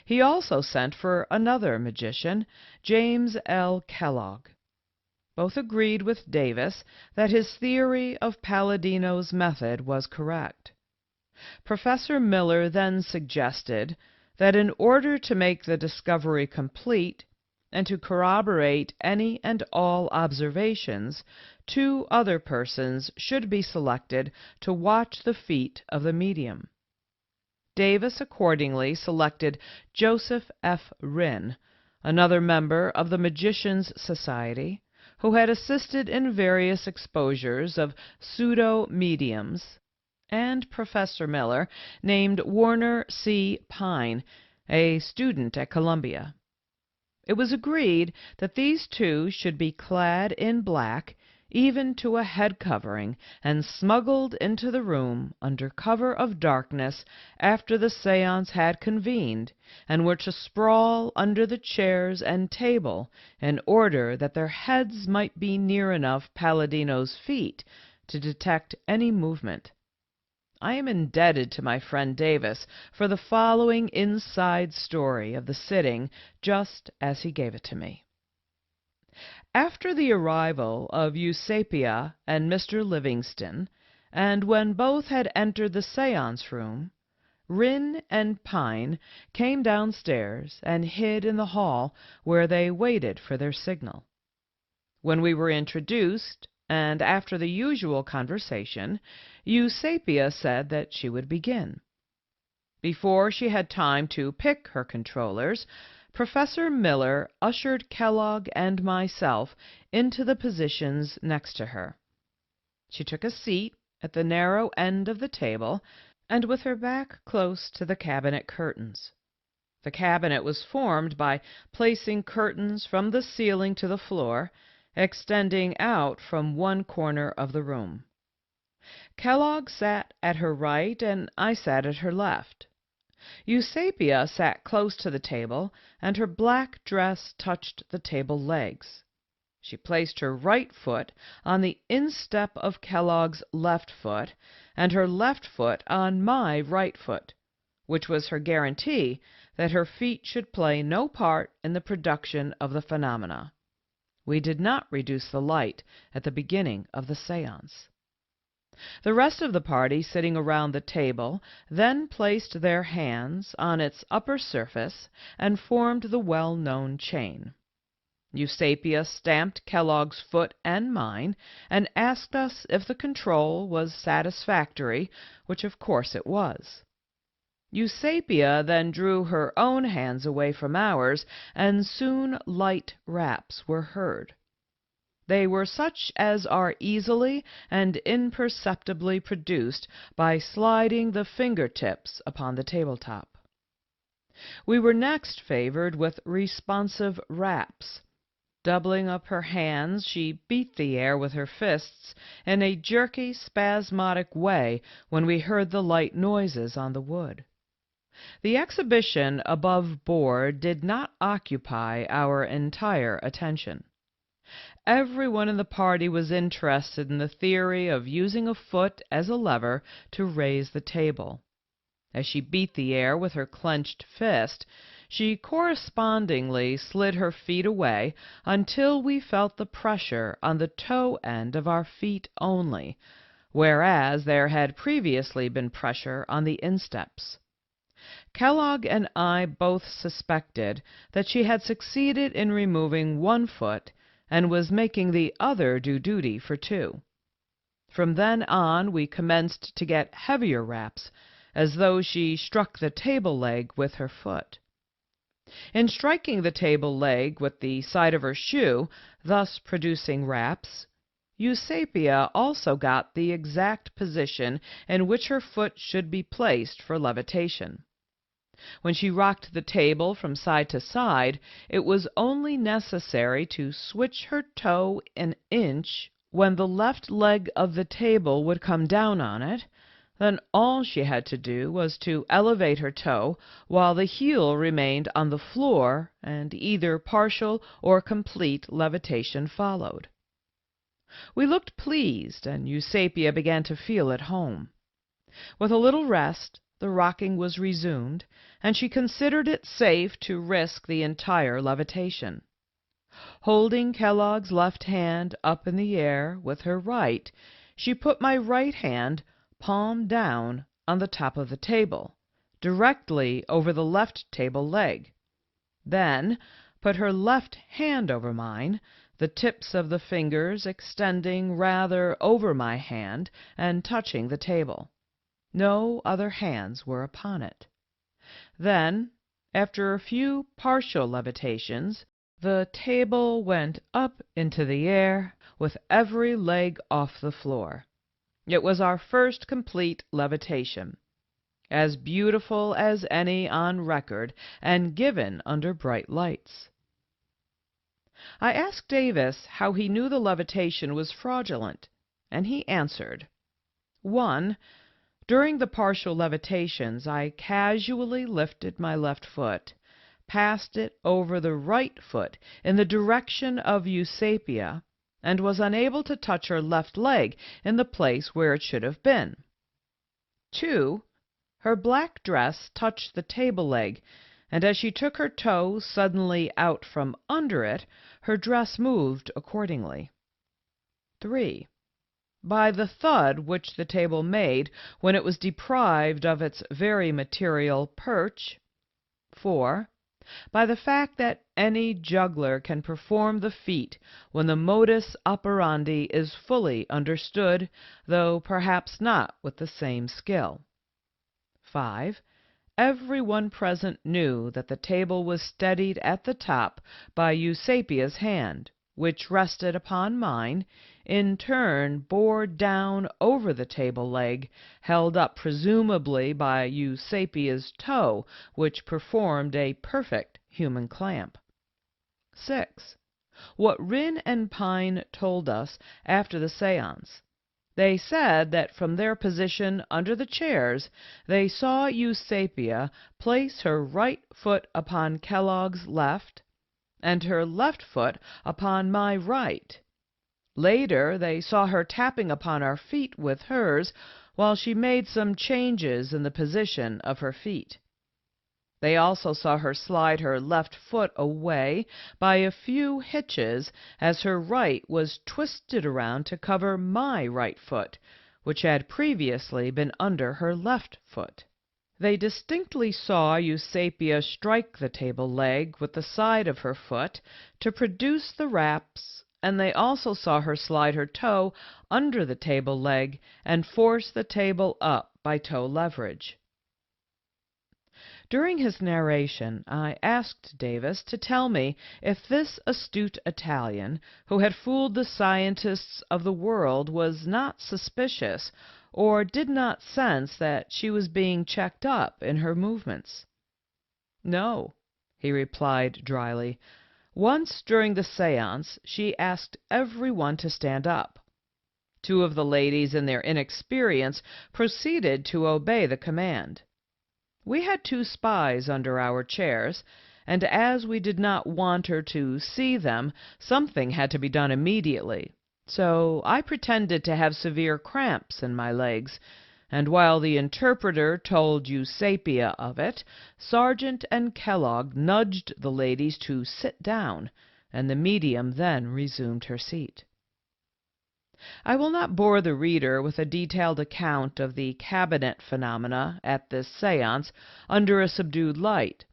He also sent for another magician, James L. Kellogg. Both agreed with Davis that his theory of Paladino's method was correct. Professor Miller then suggested that in order to make the discovery complete, and to corroborate any and all observations, 2 other persons should be selected to watch the feet of the medium. Davis accordingly selected Joseph F. Rinn, another member of the Magicians' Society, who had assisted in various exposures of pseudo-mediums, and Professor Miller named Warner C. Pine, a student at Columbia. It was agreed that these 2 should be clad in black, even to a head covering, and smuggled into the room under cover of darkness after the séance had convened, and were to sprawl under the chairs and table in order that their heads might be near enough Paladino's feet to detect any movement. I am indebted to my friend Davis for the following inside story of the sitting, just as he gave it to me. After the arrival of Eusapia and Mr. Livingston, and when both had entered the séance room, Rinn and Pine came downstairs and hid in the hall, where they waited for their signal. When we were introduced, and after the usual conversation, Eusapia said that she would begin. Before she had time to pick her controllers, Professor Miller ushered Kellogg and myself into the positions next to her. She took a seat at the narrow end of the table, and with her back close to the cabinet curtains. The cabinet was formed by placing curtains from the ceiling to the floor, extending out from one corner of the room. Kellogg sat at her right, and I sat at her left. Eusapia sat close to the table, and her black dress touched the table legs. She placed her right foot on the instep of Kellogg's left foot, and her left foot on my right foot, which was her guarantee that her feet should play no part in the production of the phenomena. We did not reduce the light at the beginning of the séance. The rest of the party sitting around the table then placed their hands on its upper surface and formed the well-known chain. Eusapia stamped Kellogg's foot and mine and asked us if the control was satisfactory, which of course it was. Eusapia then drew her own hands away from ours, and soon light raps were heard. They were such as are easily and imperceptibly produced by sliding the finger-tips upon the tabletop. We were next favored with responsive raps. Doubling up her hands, she beat the air with her fists in a jerky, spasmodic way when we heard the light noises on the wood. The exhibition above board did not occupy our entire attention. Everyone in the party was interested in the theory of using a foot as a lever to raise the table. As she beat the air with her clenched fist, she correspondingly slid her feet away until we felt the pressure on the toe end of our feet only, whereas there had previously been pressure on the insteps. Kellogg and I both suspected that she had succeeded in removing one foot and was making the other do duty for two. From then on we commenced to get heavier raps, as though she struck the table leg with her foot. In striking the table leg with the side of her shoe, thus producing raps, Eusapia also got the exact position in which her foot should be placed for levitation. When she rocked the table from side to side, it was only necessary to switch her toe an inch when the left leg of the table would come down on it. Then all she had to do was to elevate her toe while the heel remained on the floor, and either partial or complete levitation followed. We looked pleased, and Eusapia began to feel at home. With a little rest, the rocking was resumed, and she considered it safe to risk the entire levitation. Holding Kellogg's left hand up in the air with her right, she put my right hand, palm down, on the top of the table, directly over the left table leg. Then put her left hand over mine, the tips of the fingers extending rather over my hand and touching the table. No other hands were upon it. Then, after a few partial levitations, the table went up into the air with every leg off the floor. It was our first complete levitation, as beautiful as any on record and given under bright lights. I asked Davis how he knew the levitation was fraudulent, and he answered, 1. During the partial levitations, I casually lifted my left foot, passed it over the right foot in the direction of Eusapia, and was unable to touch her left leg in the place where it should have been. 2. Her black dress touched the table leg, and as she took her toe suddenly out from under it, her dress moved accordingly. 3. By the thud which the table made when it was deprived of its very material perch. 4. By the fact that any juggler can perform the feat when the modus operandi is fully understood, though perhaps not with the same skill. 5. Everyone present knew that the table was steadied at the top by Eusapia's hand, which rested upon mine, in turn bore down over the table leg, held up presumably by Eusapia's toe, which performed a perfect human clamp. 6. What Rynn and Pine told us after the séance. They said that from their position under the chairs, they saw Eusapia place her right foot upon Kellogg's left, and her left foot upon my right. Later, they saw her tapping upon our feet with hers, while she made some changes in the position of her feet. They also saw her slide her left foot away by a few hitches as her right was twisted around to cover my right foot, which had previously been under her left foot. They distinctly saw Eusapia strike the table leg with the side of her foot to produce the raps, and they also saw her slide her toe under the table leg and force the table up by toe leverage. During his narration, I asked Davis to tell me if this astute Italian, who had fooled the scientists of the world, was not suspicious, or did not sense that she was being checked up in her movements. "No," he replied dryly. "Once during the séance she asked every one to stand up. Two of the ladies, in their inexperience, proceeded to obey the command. We had two spies under our chairs, and as we did not want her to see them, something had to be done immediately. So I pretended to have severe cramps in my legs, and while the interpreter told Eusapia of it, Sargent and Kellogg nudged the ladies to sit down, and the medium then resumed her seat." I will not bore the reader with a detailed account of the cabinet phenomena at this séance under a subdued light,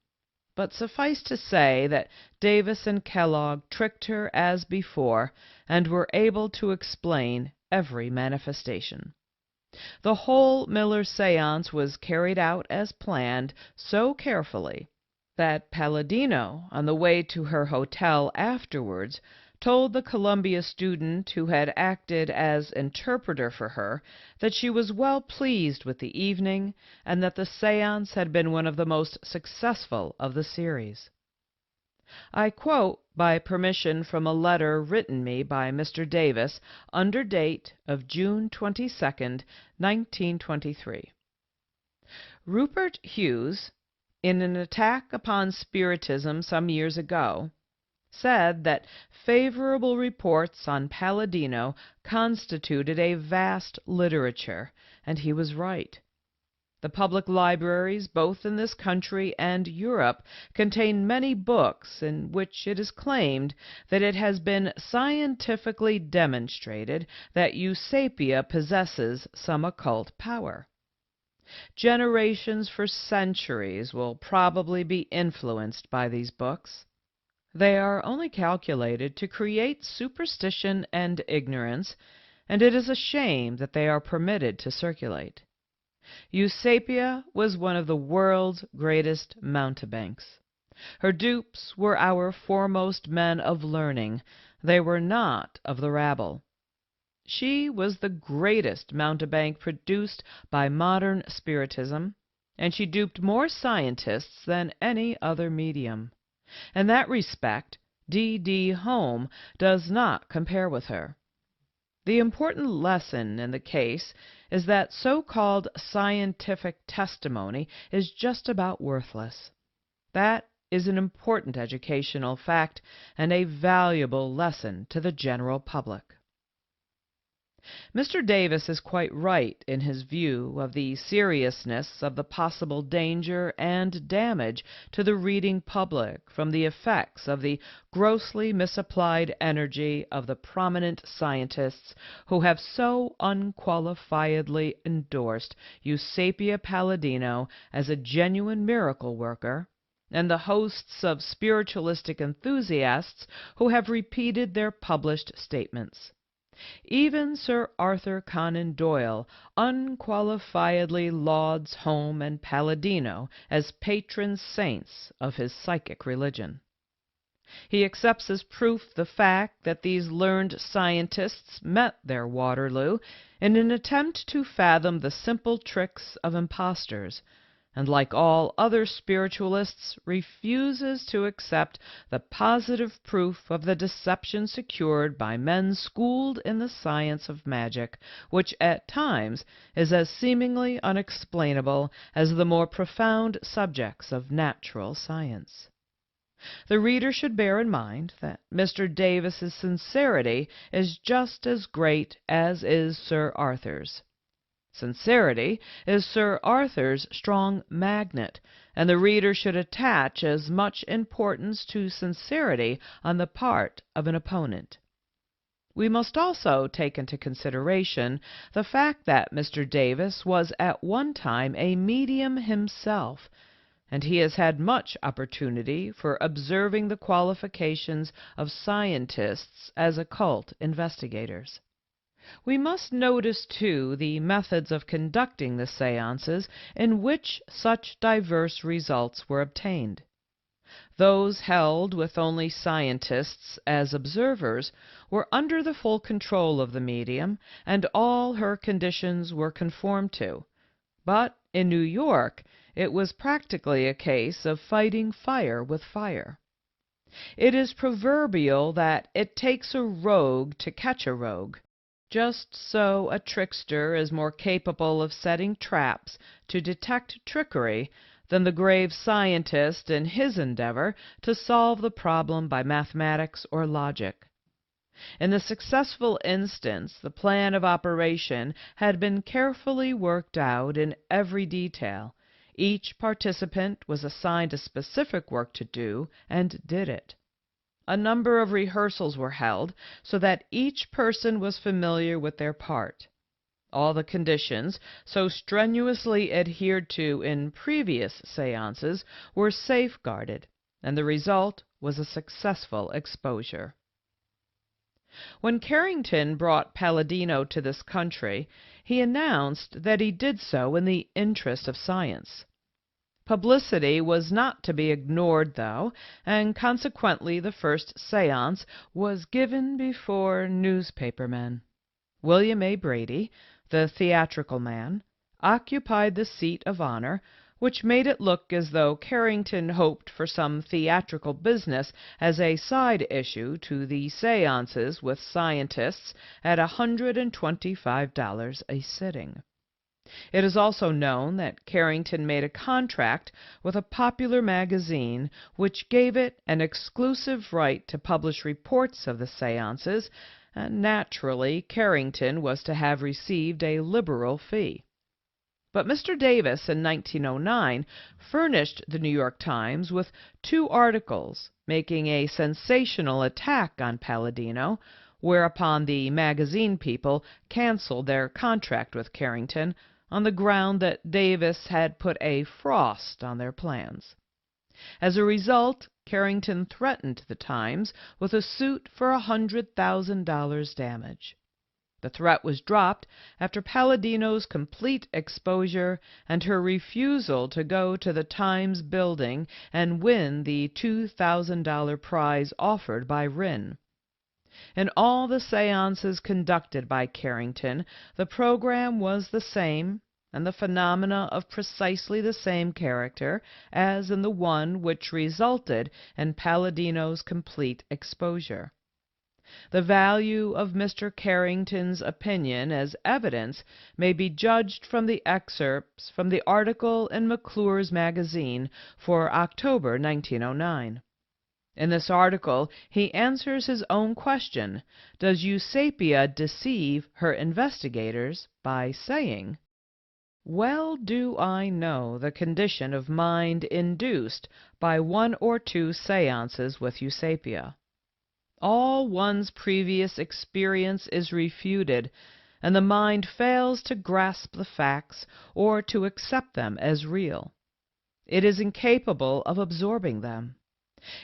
but suffice to say that Davis and Kellogg tricked her as before and were able to explain every manifestation. The whole Miller séance was carried out as planned so carefully that Paladino, on the way to her hotel afterwards, told the Columbia student who had acted as interpreter for her that she was well pleased with the evening and that the séance had been one of the most successful of the series. I quote by permission from a letter written me by Mr. Davis under date of June 22nd, 1923. "Rupert Hughes, in an attack upon Spiritism some years ago, said that favorable reports on Paladino constituted a vast literature, and he was right. The public libraries, both in this country and Europe, contain many books in which it is claimed that it has been scientifically demonstrated that Eusapia possesses some occult power. Generations for centuries will probably be influenced by these books. They are only calculated to create superstition and ignorance, and it is a shame that they are permitted to circulate. Eusapia was one of the world's greatest mountebanks. Her dupes were our foremost men of learning. They were not of the rabble. She was the greatest mountebank produced by modern spiritism, and she duped more scientists than any other medium. In that respect, D. Home does not compare with her. The important lesson in the case is that so-called scientific testimony is just about worthless. That is an important educational fact and a valuable lesson to the general public. Mr. Davis is quite right in his view of the seriousness of the possible danger and damage to the reading public from the effects of the grossly misapplied energy of the prominent scientists who have so unqualifiedly endorsed Eusapia Paladino as a genuine miracle worker, and the hosts of spiritualistic enthusiasts who have repeated their published statements. Even Sir Arthur Conan Doyle unqualifiedly lauds Home and Paladino as patron saints of his psychic religion. He accepts as proof the fact that these learned scientists met their Waterloo in an attempt to fathom the simple tricks of impostors, and like all other spiritualists refuses to accept the positive proof of the deception secured by men schooled in the science of magic, which at times is as seemingly unexplainable as the more profound subjects of natural science. The reader should bear in mind that Mr. Davis's sincerity is just as great as is Sir Arthur's. Sincerity is Sir Arthur's strong magnet, and the reader should attach as much importance to sincerity on the part of an opponent. We must also take into consideration the fact that Mr. Davis was at one time a medium himself, and he has had much opportunity for observing the qualifications of scientists as occult investigators. We must notice, too, the methods of conducting the seances in which such diverse results were obtained. Those held with only scientists as observers were under the full control of the medium, and all her conditions were conformed to. But in New York it was practically a case of fighting fire with fire. It is proverbial that it takes a rogue to catch a rogue. Just so a trickster is more capable of setting traps to detect trickery than the grave scientist in his endeavor to solve the problem by mathematics or logic. In the successful instance, the plan of operation had been carefully worked out in every detail. Each participant was assigned a specific work to do and did it. A number of rehearsals were held so that each person was familiar with their part. All the conditions so strenuously adhered to in previous seances were safeguarded, and the result was a successful exposure. When Carrington brought Paladino to this country, he announced that he did so in the interest of science. Publicity was not to be ignored, though, and consequently the first séance was given before newspapermen. William A. Brady, the theatrical man, occupied the seat of honor, which made it look as though Carrington hoped for some theatrical business as a side issue to the séances with scientists at $125 a sitting. It is also known that Carrington made a contract with a popular magazine which gave it an exclusive right to publish reports of the séances, and naturally Carrington was to have received a liberal fee. But Mr. Davis in 1909 furnished the New York Times with 2 articles making a sensational attack on Paladino, whereupon the magazine people canceled their contract with Carrington on the ground that Davis had put a frost on their plans. As a result, Carrington threatened the Times with a suit for $100,000 damage. The threat was dropped after Paladino's complete exposure and her refusal to go to the Times building and win the $2,000 prize offered by Rinn. In all the séances conducted by Carrington, the program was the same, and the phenomena of precisely the same character as in the one which resulted in Paladino's complete exposure. The value of Mr. Carrington's opinion as evidence may be judged from the excerpts from the article in McClure's magazine for October 1909. In this article he answers his own question, does Eusapia deceive her investigators, by saying, "Well do I know the condition of mind induced by 1 or 2 séances with Eusapia. All one's previous experience is refuted, and the mind fails to grasp the facts or to accept them as real. It is incapable of absorbing them.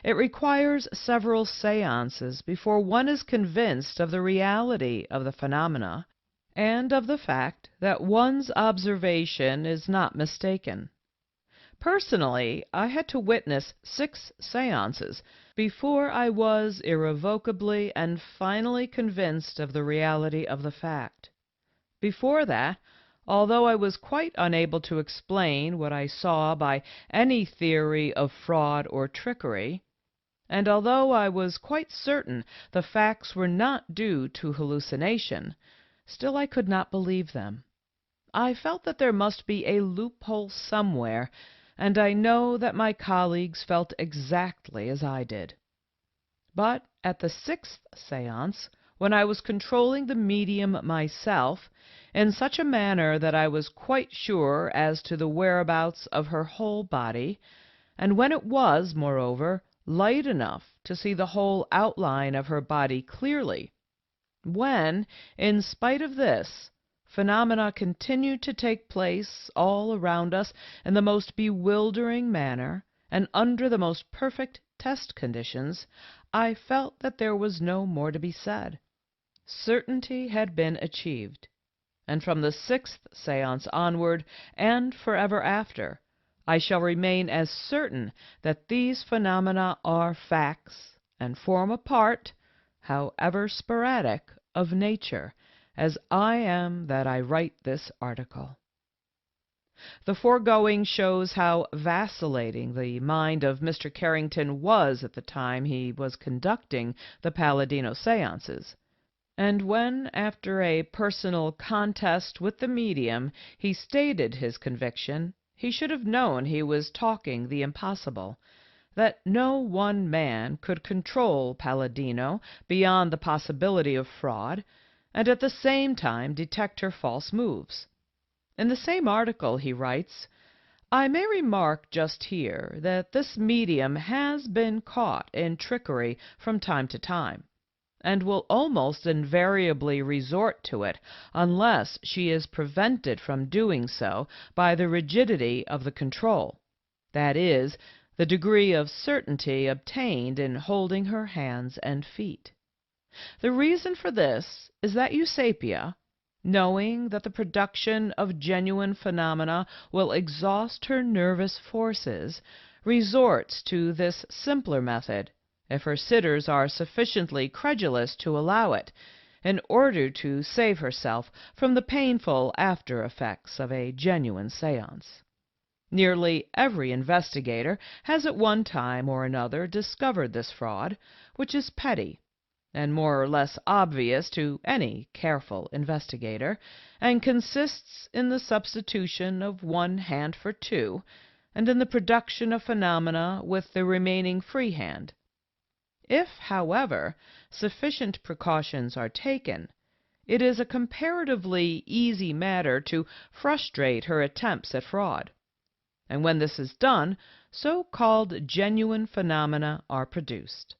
It requires several séances before one is convinced of the reality of the phenomena, and of the fact that one's observation is not mistaken. Personally, I had to witness 6 séances before I was irrevocably and finally convinced of the reality of the fact. Before that, although I was quite unable to explain what I saw by any theory of fraud or trickery, and although I was quite certain the facts were not due to hallucination, still I could not believe them. I felt that there must be a loophole somewhere, and I know that my colleagues felt exactly as I did. But at the 6th séance, when I was controlling the medium myself, in such a manner that I was quite sure as to the whereabouts of her whole body, and when it was, moreover, light enough to see the whole outline of her body clearly, When, in spite of this, phenomena continued to take place all around us in the most bewildering manner and under the most perfect test conditions, I felt that there was no more to be said. Certainty had been achieved, and from the sixth séance onward and forever after, I shall remain as certain that these phenomena are facts and form a part, however sporadic, of nature, as I am that I write this article. The foregoing shows how vacillating the mind of Mr. Carrington was at the time he was conducting the Paladino séances, and when, after a personal contest with the medium, he stated his conviction, he should have known he was talking the impossible, that no one man could control Paladino beyond the possibility of fraud, and at the same time detect her false moves. In the same article he writes, "I may remark just here that this medium has been caught in trickery from time to time, and will almost invariably resort to it unless she is prevented from doing so by the rigidity of the control, that is, the degree of certainty obtained in holding her hands and feet. The reason for this is that Eusapia, knowing that the production of genuine phenomena will exhaust her nervous forces, resorts to this simpler method, if her sitters are sufficiently credulous to allow it, in order to save herself from the painful after-effects of a genuine séance. Nearly every investigator has at one time or another discovered this fraud, which is petty and more or less obvious to any careful investigator, and consists in the substitution of one hand for two, and in the production of phenomena with the remaining free hand. If, however, sufficient precautions are taken, it is a comparatively easy matter to frustrate her attempts at fraud, and when this is done, so-called genuine phenomena are produced.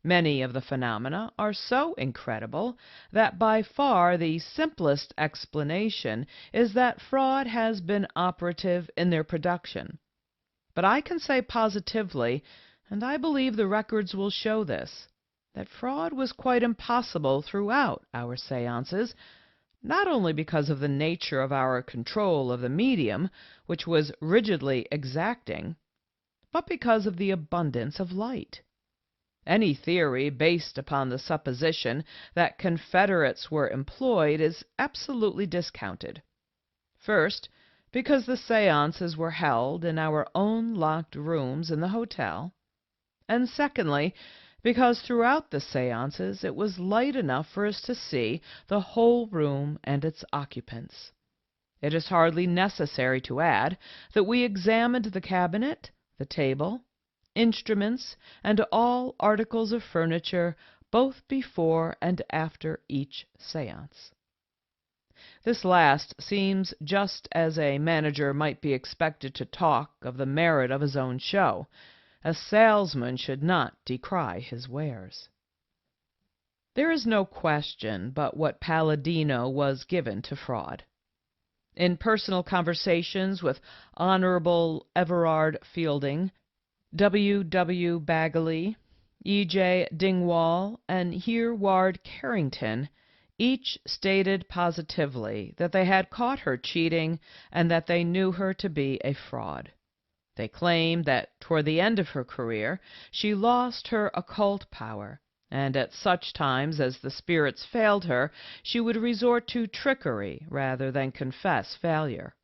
Many of the phenomena are so incredible that by far the simplest explanation is that fraud has been operative in their production. But I can say positively, and I believe the records will show this, that fraud was quite impossible throughout our séances, not only because of the nature of our control of the medium, which was rigidly exacting, but because of the abundance of light. Any theory based upon the supposition that confederates were employed is absolutely discounted. First, because the séances were held in our own locked rooms in the hotel, and secondly, because throughout the séances it was light enough for us to see the whole room and its occupants. It is hardly necessary to add that we examined the cabinet, the table, instruments, and all articles of furniture both before and after each séance. This last seems just as a manager might be expected to talk of the merit of his own show. A salesman should not decry his wares. There is no question but what Paladino was given to fraud. In personal conversations with Honorable Everard Fielding, W. Bagley, E. Dingwall, and Hereward Carrington, each stated positively that they had caught her cheating and that they knew her to be a fraud. They claimed that toward the end of her career she lost her occult power, and at such times as the spirits failed her, she would resort to trickery rather than confess failure.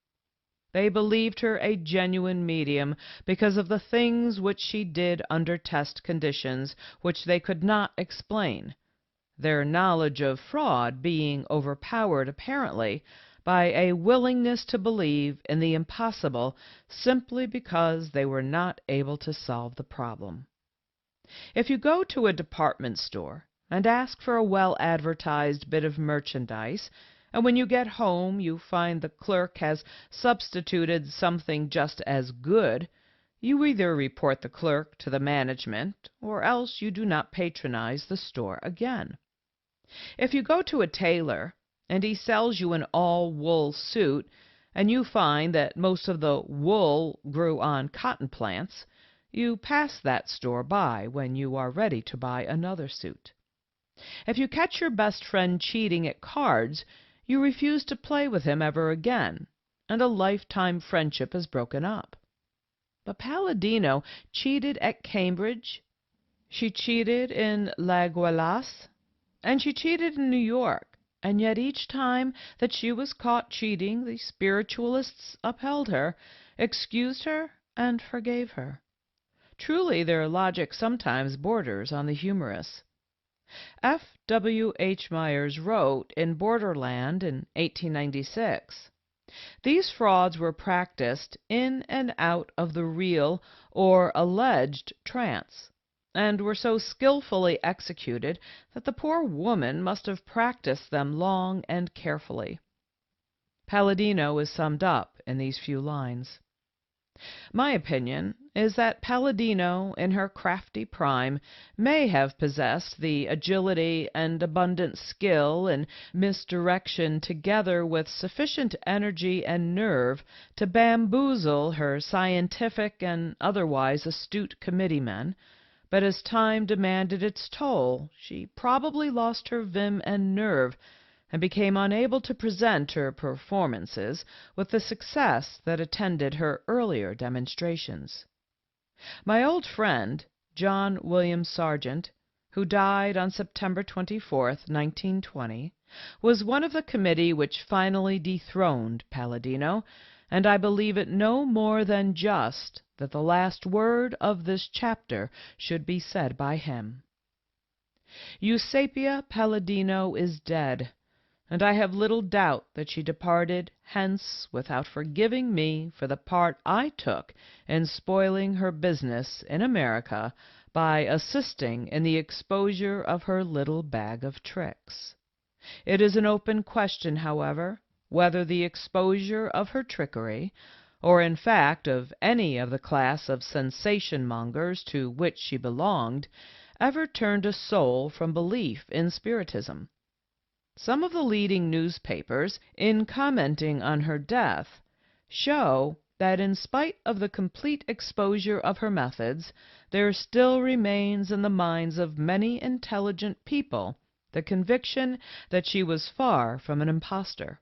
They believed her a genuine medium because of the things which she did under test conditions which they could not explain, their knowledge of fraud being overpowered apparently by a willingness to believe in the impossible simply because they were not able to solve the problem. If you go to a department store and ask for a well-advertised bit of merchandise, and when you get home you find the clerk has substituted something just as good, you either report the clerk to the management, or else you do not patronize the store again. If you go to a tailor and he sells you an all-wool suit, and you find that most of the wool grew on cotton plants, you pass that store by when you are ready to buy another suit. If you catch your best friend cheating at cards, you refuse to play with him ever again, and a lifetime friendship is broken up. But Paladino cheated at Cambridge, she cheated in La Gueulasse, and she cheated in New York, and yet each time that she was caught cheating, the spiritualists upheld her, excused her, and forgave her. Truly, their logic sometimes borders on the humorous. F. W. H. Myers wrote in Borderland in 1896, "These frauds were practiced in and out of the real or alleged trance, and were so skillfully executed that the poor woman must have practiced them long and carefully." Paladino is summed up in these few lines. My opinion is that Paladino, in her crafty prime, may have possessed the agility and abundant skill in misdirection together with sufficient energy and nerve to bamboozle her scientific and otherwise astute committeemen, but as time demanded its toll, she probably lost her vim and nerve, and became unable to present her performances with the success that attended her earlier demonstrations. My old friend, John William Sargent, who died on September 24, 1920, was one of the committee which finally dethroned Paladino, and I believe it no more than just that the last word of this chapter should be said by him. Eusapia Paladino is dead, and I have little doubt that she departed hence without forgiving me for the part I took in spoiling her business in America by assisting in the exposure of her little bag of tricks. It is an open question, however, whether the exposure of her trickery, or in fact of any of the class of sensation-mongers to which she belonged, ever turned a soul from belief in spiritism. Some of the leading newspapers, in commenting on her death, show that in spite of the complete exposure of her methods, there still remains in the minds of many intelligent people the conviction that she was far from an impostor.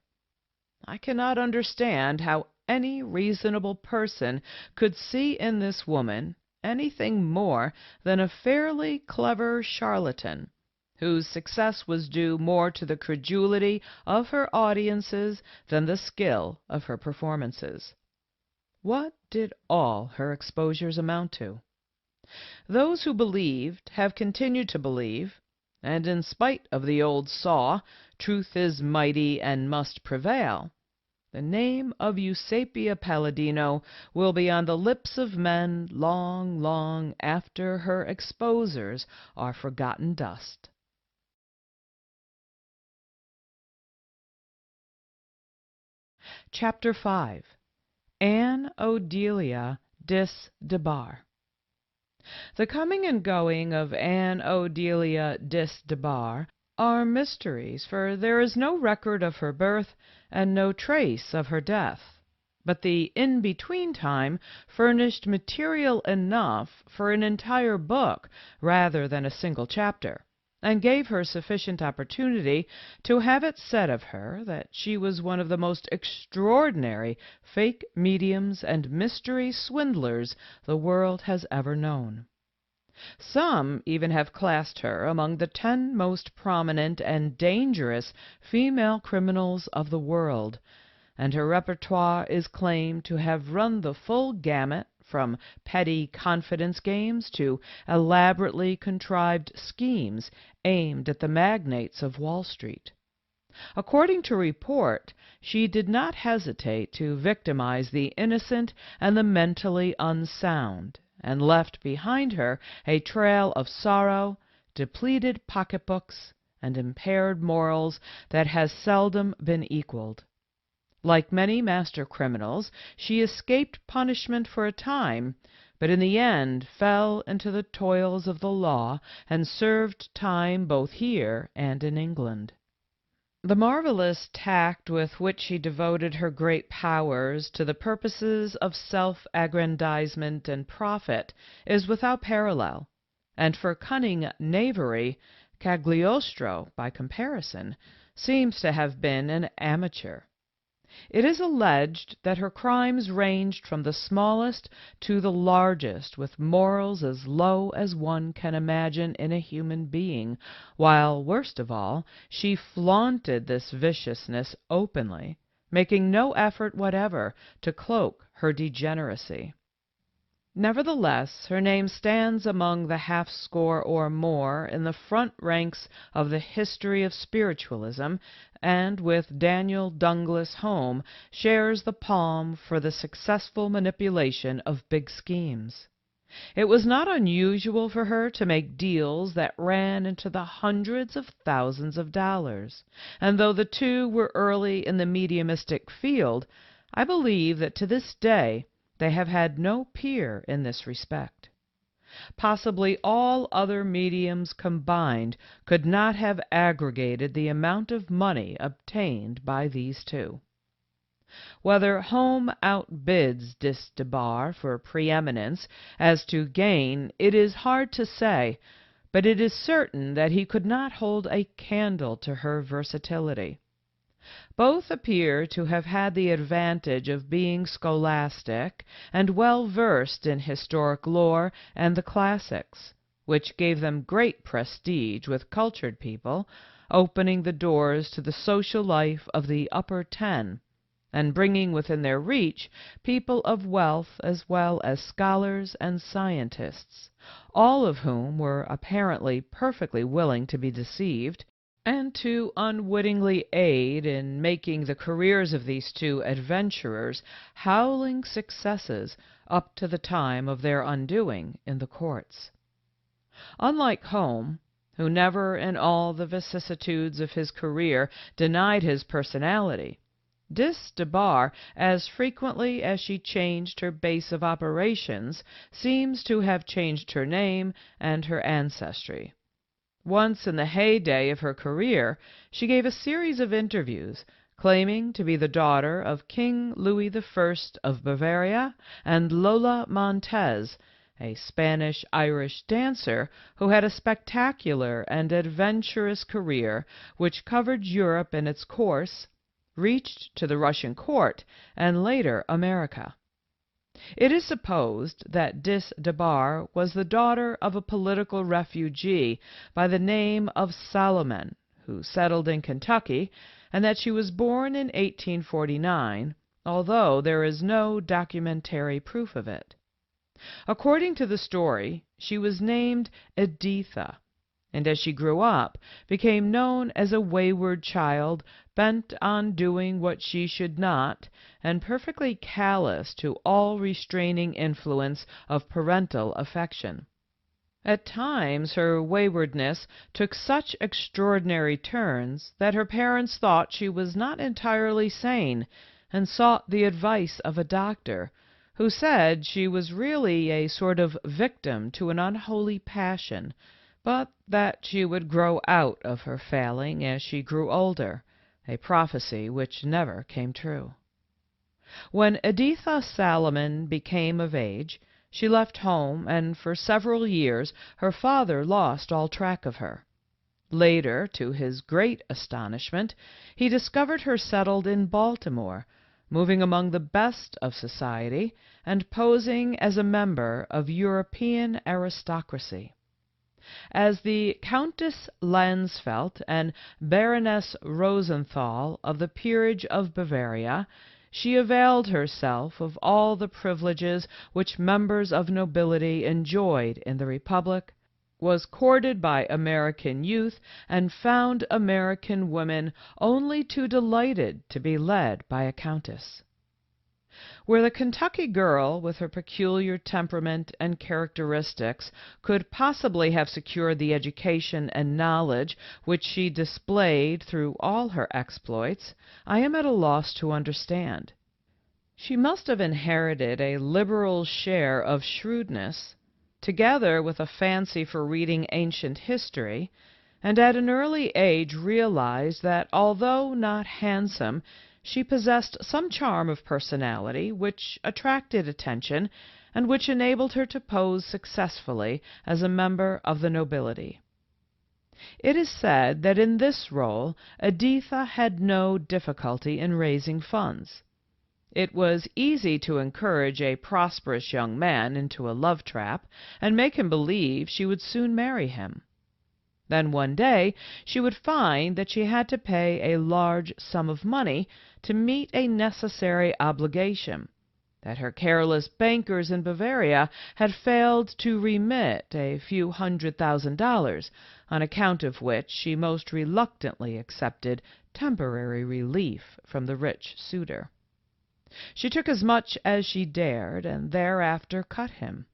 I cannot understand how any reasonable person could see in this woman anything more than a fairly clever charlatan, whose success was due more to the credulity of her audiences than the skill of her performances. What did all her exposures amount to? Those who believed have continued to believe, and in spite of the old saw, truth is mighty and must prevail, the name of Eusapia Paladino will be on the lips of men long, long after her exposers are forgotten dust. Chapter 5. O'Delia Diss Debar. The coming and going of O'Delia Diss Debar are mysteries, for there is no record of her birth and no trace of her death. But the in-between time furnished material enough for an entire book rather than a single chapter, and gave her sufficient opportunity to have it said of her that she was one of the most extraordinary fake mediums and mystery swindlers the world has ever known. Some even have classed her among the 10 most prominent and dangerous female criminals of the world, and her repertoire is claimed to have run the full gamut from petty confidence games to elaborately contrived schemes aimed at the magnates of Wall Street. According to report, she did not hesitate to victimize the innocent and the mentally unsound, and left behind her a trail of sorrow, depleted pocketbooks, and impaired morals that has seldom been equaled. Like many master criminals, she escaped punishment for a time, but in the end fell into the toils of the law and served time both here and in England. The marvelous tact with which she devoted her great powers to the purposes of self-aggrandizement and profit is without parallel, and for cunning knavery, Cagliostro, by comparison, seems to have been an amateur. It is alleged that her crimes ranged from the smallest to the largest, with morals as low as one can imagine in a human being, while, worst of all, she flaunted this viciousness openly, making no effort whatever to cloak her degeneracy. Nevertheless, her name stands among the half-score or more in the front ranks of the history of spiritualism, and with Daniel Dunglas Home shares the palm for the successful manipulation of big schemes. It was not unusual for her to make deals that ran into the hundreds of thousands of dollars, and though the two were early in the mediumistic field, I believe that to this day they have had no peer in this respect. Possibly all other mediums combined could not have aggregated the amount of money obtained by these two. Whether Home outbids Diss Debar for preeminence as to gain, it is hard to say, but it is certain that he could not hold a candle to her versatility. Both appear to have had the advantage of being scholastic and well versed in historic lore and the classics, which gave them great prestige with cultured people, opening the doors to the social life of the upper ten, and bringing within their reach people of wealth as well as scholars and scientists, all of whom were apparently perfectly willing to be deceived, and to unwittingly aid in making the careers of these two adventurers howling successes up to the time of their undoing in the courts. Unlike Home, who never in all the vicissitudes of his career denied his personality, Diss Debar, as frequently as she changed her base of operations, seems to have changed her name and her ancestry. Once in the heyday of her career, she gave a series of interviews claiming to be the daughter of King Louis I of Bavaria and Lola Montez, a Spanish-Irish dancer who had a spectacular and adventurous career which covered Europe in its course, reached to the Russian court, and later America. It is supposed that Diss Debar was the daughter of a political refugee by the name of Salomon, who settled in Kentucky, and that she was born in 1849, although there is no documentary proof of it. According to the story, she was named Editha, and as she grew up, became known as a wayward child bent on doing what she should not, and perfectly callous to all restraining influence of parental affection. At times her waywardness took such extraordinary turns that her parents thought she was not entirely sane, and sought the advice of a doctor, who said she was really a sort of victim to an unholy passion, but that she would grow out of her failing as she grew older, a prophecy which never came true. When Editha Salomon became of age, she left home, and for several years her father lost all track of her. Later, to his great astonishment, he discovered her settled in Baltimore, moving among the best of society and posing as a member of European aristocracy. As the Countess Landsfeld and Baroness Rosenthal of the peerage of Bavaria, she availed herself of all the privileges which members of nobility enjoyed in the Republic, was courted by American youth, and found American women only too delighted to be led by a countess. Where the Kentucky girl, with her peculiar temperament and characteristics, could possibly have secured the education and knowledge which she displayed through all her exploits, I am at a loss to understand. She must have inherited a liberal share of shrewdness, together with a fancy for reading ancient history, and at an early age realized that although not handsome, she possessed some charm of personality which attracted attention and which enabled her to pose successfully as a member of the nobility. It is said that in this role Editha had no difficulty in raising funds. It was easy to encourage a prosperous young man into a love trap and make him believe she would soon marry him. Then one day she would find that she had to pay a large sum of money to meet a necessary obligation, that her careless bankers in Bavaria had failed to remit a few $100,000, on account of which she most reluctantly accepted temporary relief from the rich suitor. She took as much as she dared, and thereafter cut him.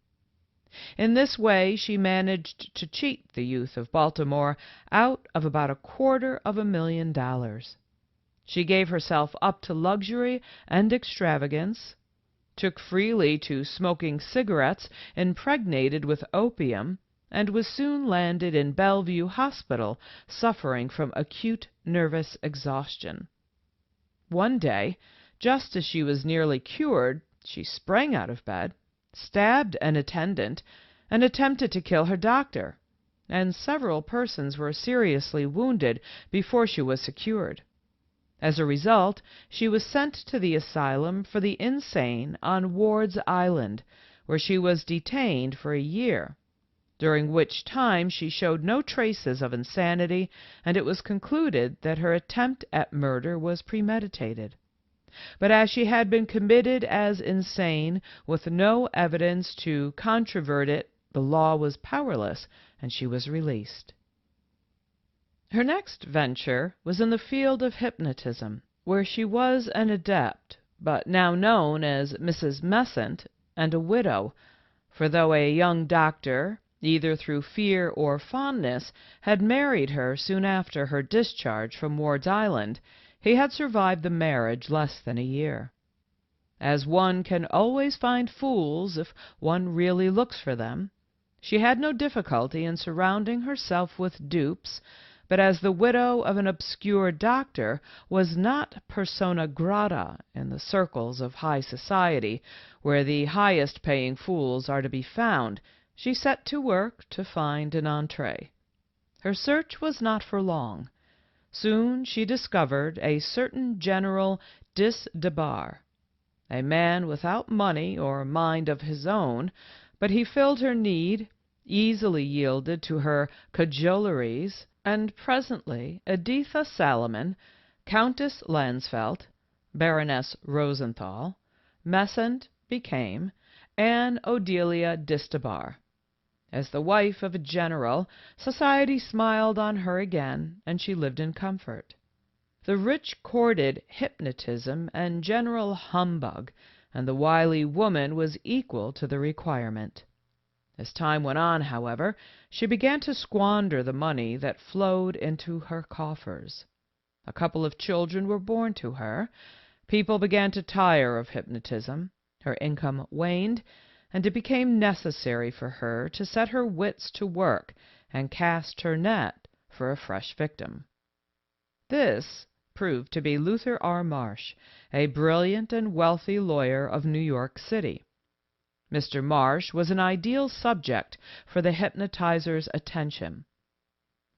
In this way she managed to cheat the youth of Baltimore out of about $250,000. She gave herself up to luxury and extravagance, took freely to smoking cigarettes impregnated with opium, and was soon landed in Bellevue Hospital suffering from acute nervous exhaustion. One day, just as she was nearly cured, she sprang out of bed, stabbed an attendant, and attempted to kill her doctor, and several persons were seriously wounded before she was secured. As a result, she was sent to the asylum for the insane on Ward's Island, where she was detained for a year, during which time she showed no traces of insanity, and it was concluded that her attempt at murder was premeditated. But as she had been committed as insane, with no evidence to controvert it, the law was powerless, and she was released. Her next venture was in the field of hypnotism, where she was an adept, but now known as Mrs. Mesant, and a widow, for though a young doctor, either through fear or fondness, had married her soon after her discharge from Ward's Island, he had survived the marriage less than a year. As one can always find fools if one really looks for them, she had no difficulty in surrounding herself with dupes, but as the widow of an obscure doctor was not persona grata in the circles of high society, where the highest-paying fools are to be found, she set to work to find an entree. Her search was not for long. Soon she discovered a certain General Diss Debar, a man without money or mind of his own, but he filled her need, easily yielded to her cajoleries, and presently Editha Salomon, Countess Landsfeld, Baroness Rosenthal, Mesant became Anne O'Delia Diss Debar. As the wife of a general, society smiled on her again, and she lived in comfort. The rich courted hypnotism and general humbug, and the wily woman was equal to the requirement. As time went on, however, she began to squander the money that flowed into her coffers. A couple of children were born to her. People began to tire of hypnotism. Her income waned, and it became necessary for her to set her wits to work and cast her net for a fresh victim. This proved to be Luther R. Marsh, a brilliant and wealthy lawyer of New York City. Mr. Marsh was an ideal subject for the hypnotizer's attention.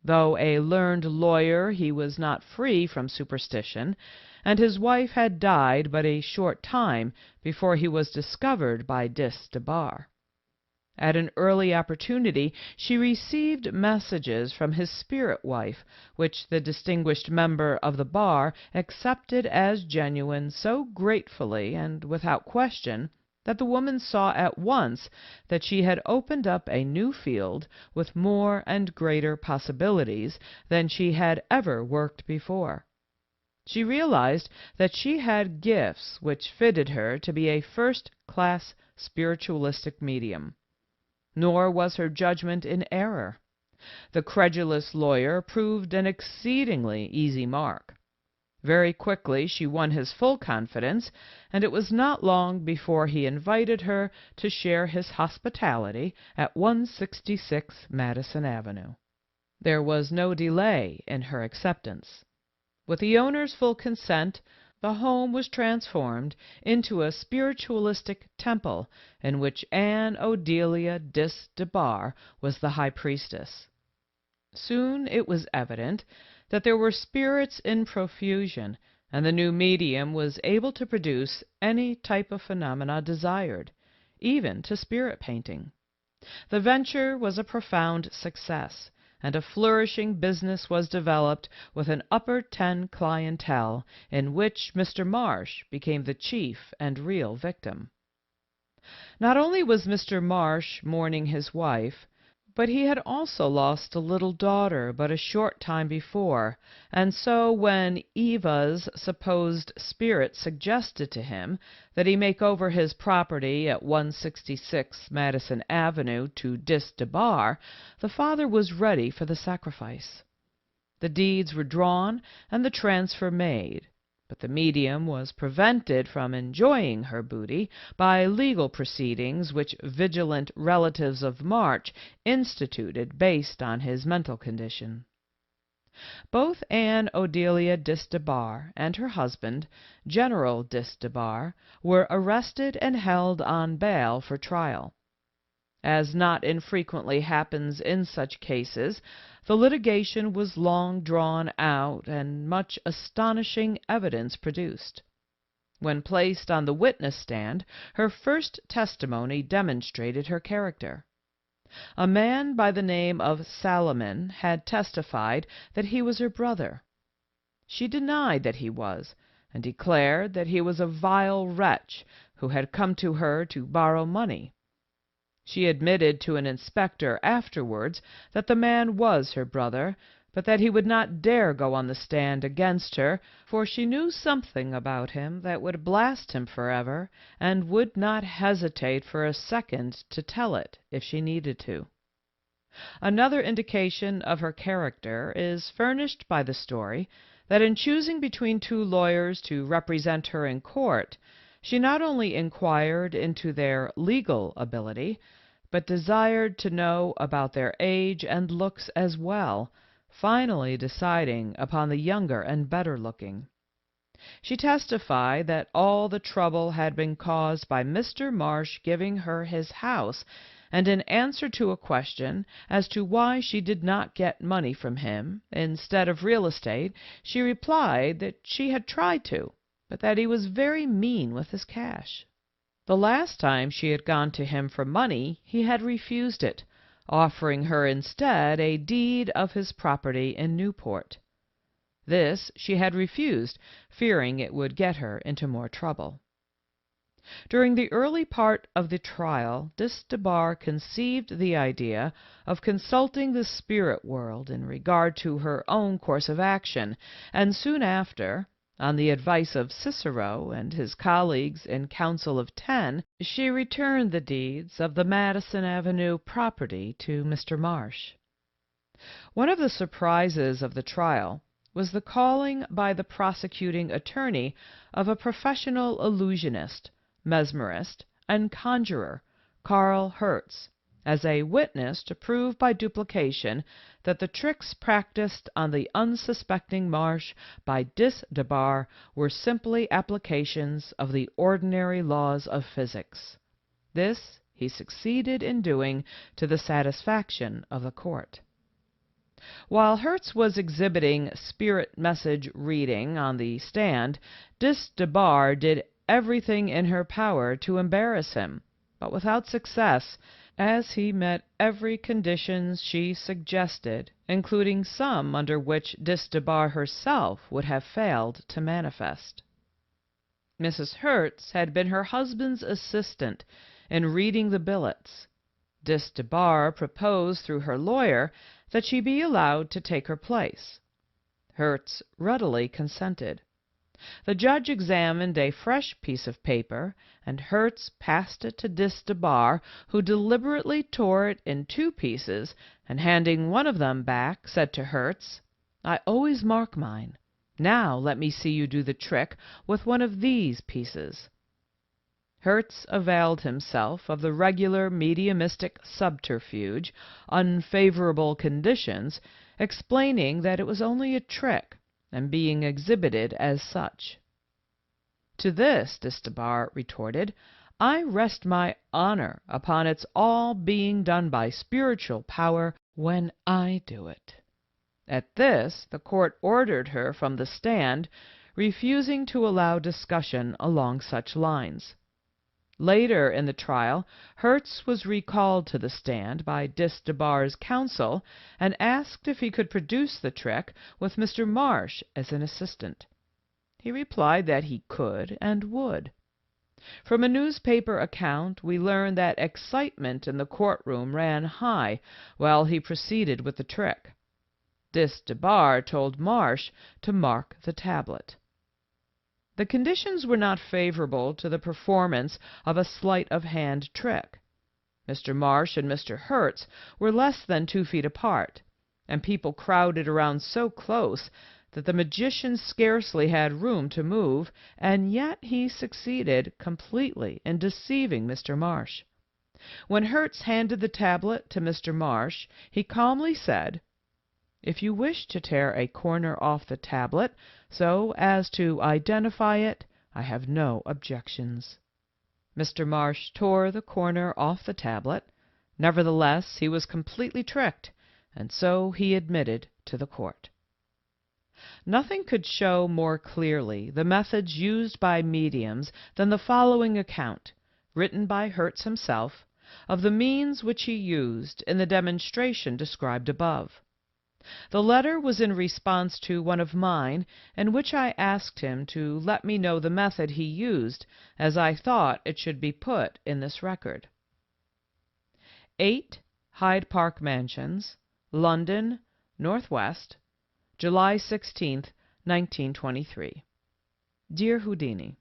Though a learned lawyer, he was not free from superstition, and his wife had died but a short time before he was discovered by Diss Debar. At an early opportunity she received messages from his spirit wife, which the distinguished member of the bar accepted as genuine so gratefully and without question that the woman saw at once that she had opened up a new field with more and greater possibilities than she had ever worked before. She realized that she had gifts which fitted her to be a first-class spiritualistic medium. Nor was her judgment in error. The credulous lawyer proved an exceedingly easy mark. Very quickly she won his full confidence, and it was not long before he invited her to share his hospitality at 166 Madison Avenue. There was no delay in her acceptance. With the owner's full consent, the home was transformed into a spiritualistic temple in which O'Delia Diss Debar was the high priestess. Soon it was evident that there were spirits in profusion, and the new medium was able to produce any type of phenomena desired, even to spirit painting. The venture was a profound success, and a flourishing business was developed with an upper ten clientele in which Mr. Marsh became the chief and real victim. Not only was Mr. Marsh mourning his wife, but he had also lost a little daughter but a short time before, and so when Eva's supposed spirit suggested to him that he make over his property at 166 Madison Avenue to Diss Debar, the father was ready for the sacrifice. The deeds were drawn and the transfer made, but the medium was prevented from enjoying her booty by legal proceedings which vigilant relatives of March instituted based on his mental condition. Both O'Delia Diss Debar and her husband, General Diss Debar, were arrested and held on bail for trial. As not infrequently happens in such cases, the litigation was long drawn out and much astonishing evidence produced. When placed on the witness stand, her first testimony demonstrated her character. A man by the name of Salomon had testified that he was her brother. She denied that he was, and declared that he was a vile wretch who had come to her to borrow money. She admitted to an inspector afterwards that the man was her brother, but that he would not dare go on the stand against her, for she knew something about him that would blast him forever, and would not hesitate for a second to tell it if she needed to. Another indication of her character is furnished by the story that in choosing between two lawyers to represent her in court, she not only inquired into their legal ability, but desired to know about their age and looks as well, finally deciding upon the younger and better-looking. She testified that all the trouble had been caused by Mr. Marsh giving her his house, and in answer to a question as to why she did not get money from him instead of real estate, she replied that she had tried to, but that he was very mean with his cash. The last time she had gone to him for money, he had refused it, offering her instead a deed of his property in Newport. This she had refused, fearing it would get her into more trouble. During the early part of the trial, Diss Debar conceived the idea of consulting the spirit world in regard to her own course of action, and soon after, on the advice of Cicero and his colleagues in Council of Ten, she returned the deeds of the Madison Avenue property to Mr. Marsh. One of the surprises of the trial was the calling by the prosecuting attorney of a professional illusionist, mesmerist, and conjurer, Carl Hertz, as a witness to prove by duplication that the tricks practiced on the unsuspecting Marsh by Diss Debar were simply applications of the ordinary laws of physics. This he succeeded in doing to the satisfaction of the court. While Hertz was exhibiting spirit message reading on the stand, Diss Debar did everything in her power to embarrass him, but without success, as he met every condition she suggested, including some under which Diss Debar herself would have failed to manifest. Mrs. Hertz had been her husband's assistant in reading the billets. Diss Debar proposed through her lawyer that she be allowed to take her place. Hertz readily consented. The judge examined a fresh piece of paper, and Hertz passed it to Diss Debar, who deliberately tore it in two pieces, and handing one of them back, said to Hertz, "I always mark mine. Now let me see you do the trick with one of these pieces." Hertz availed himself of the regular mediumistic subterfuge, unfavorable conditions, explaining that it was only a trick and being exhibited as such. To this Diss Debar retorted, "I rest my honor upon its all being done by spiritual power when I do it." At this the court ordered her from the stand, refusing to allow discussion along such lines. Later in the trial, Hertz was recalled to the stand by Diss Debar's counsel and asked if he could produce the trick with Mr. Marsh as an assistant. He replied that he could and would. From a newspaper account we learn that excitement in the courtroom ran high while he proceeded with the trick. Diss Debar told Marsh to mark the tablet. The conditions were not favorable to the performance of a sleight of hand trick. Mr. Marsh and Mr. Hertz were less than 2 feet apart, and people crowded around so close that the magician scarcely had room to move, and yet he succeeded completely in deceiving Mr. Marsh. When Hertz handed the tablet to Mr. Marsh, he calmly said, "If you wish to tear a corner off the tablet so as to identify it, I have no objections." Mr. Marsh tore the corner off the tablet. Nevertheless, he was completely tricked, and so he admitted to the court. Nothing could show more clearly the methods used by mediums than the following account, written by Hertz himself, of the means which he used in the demonstration described above. The letter was in response to one of mine, in which I asked him to let me know the method he used, as I thought it should be put in this record. 8 Hyde Park Mansions, London, N.W., July 16, 1923. Dear Houdini,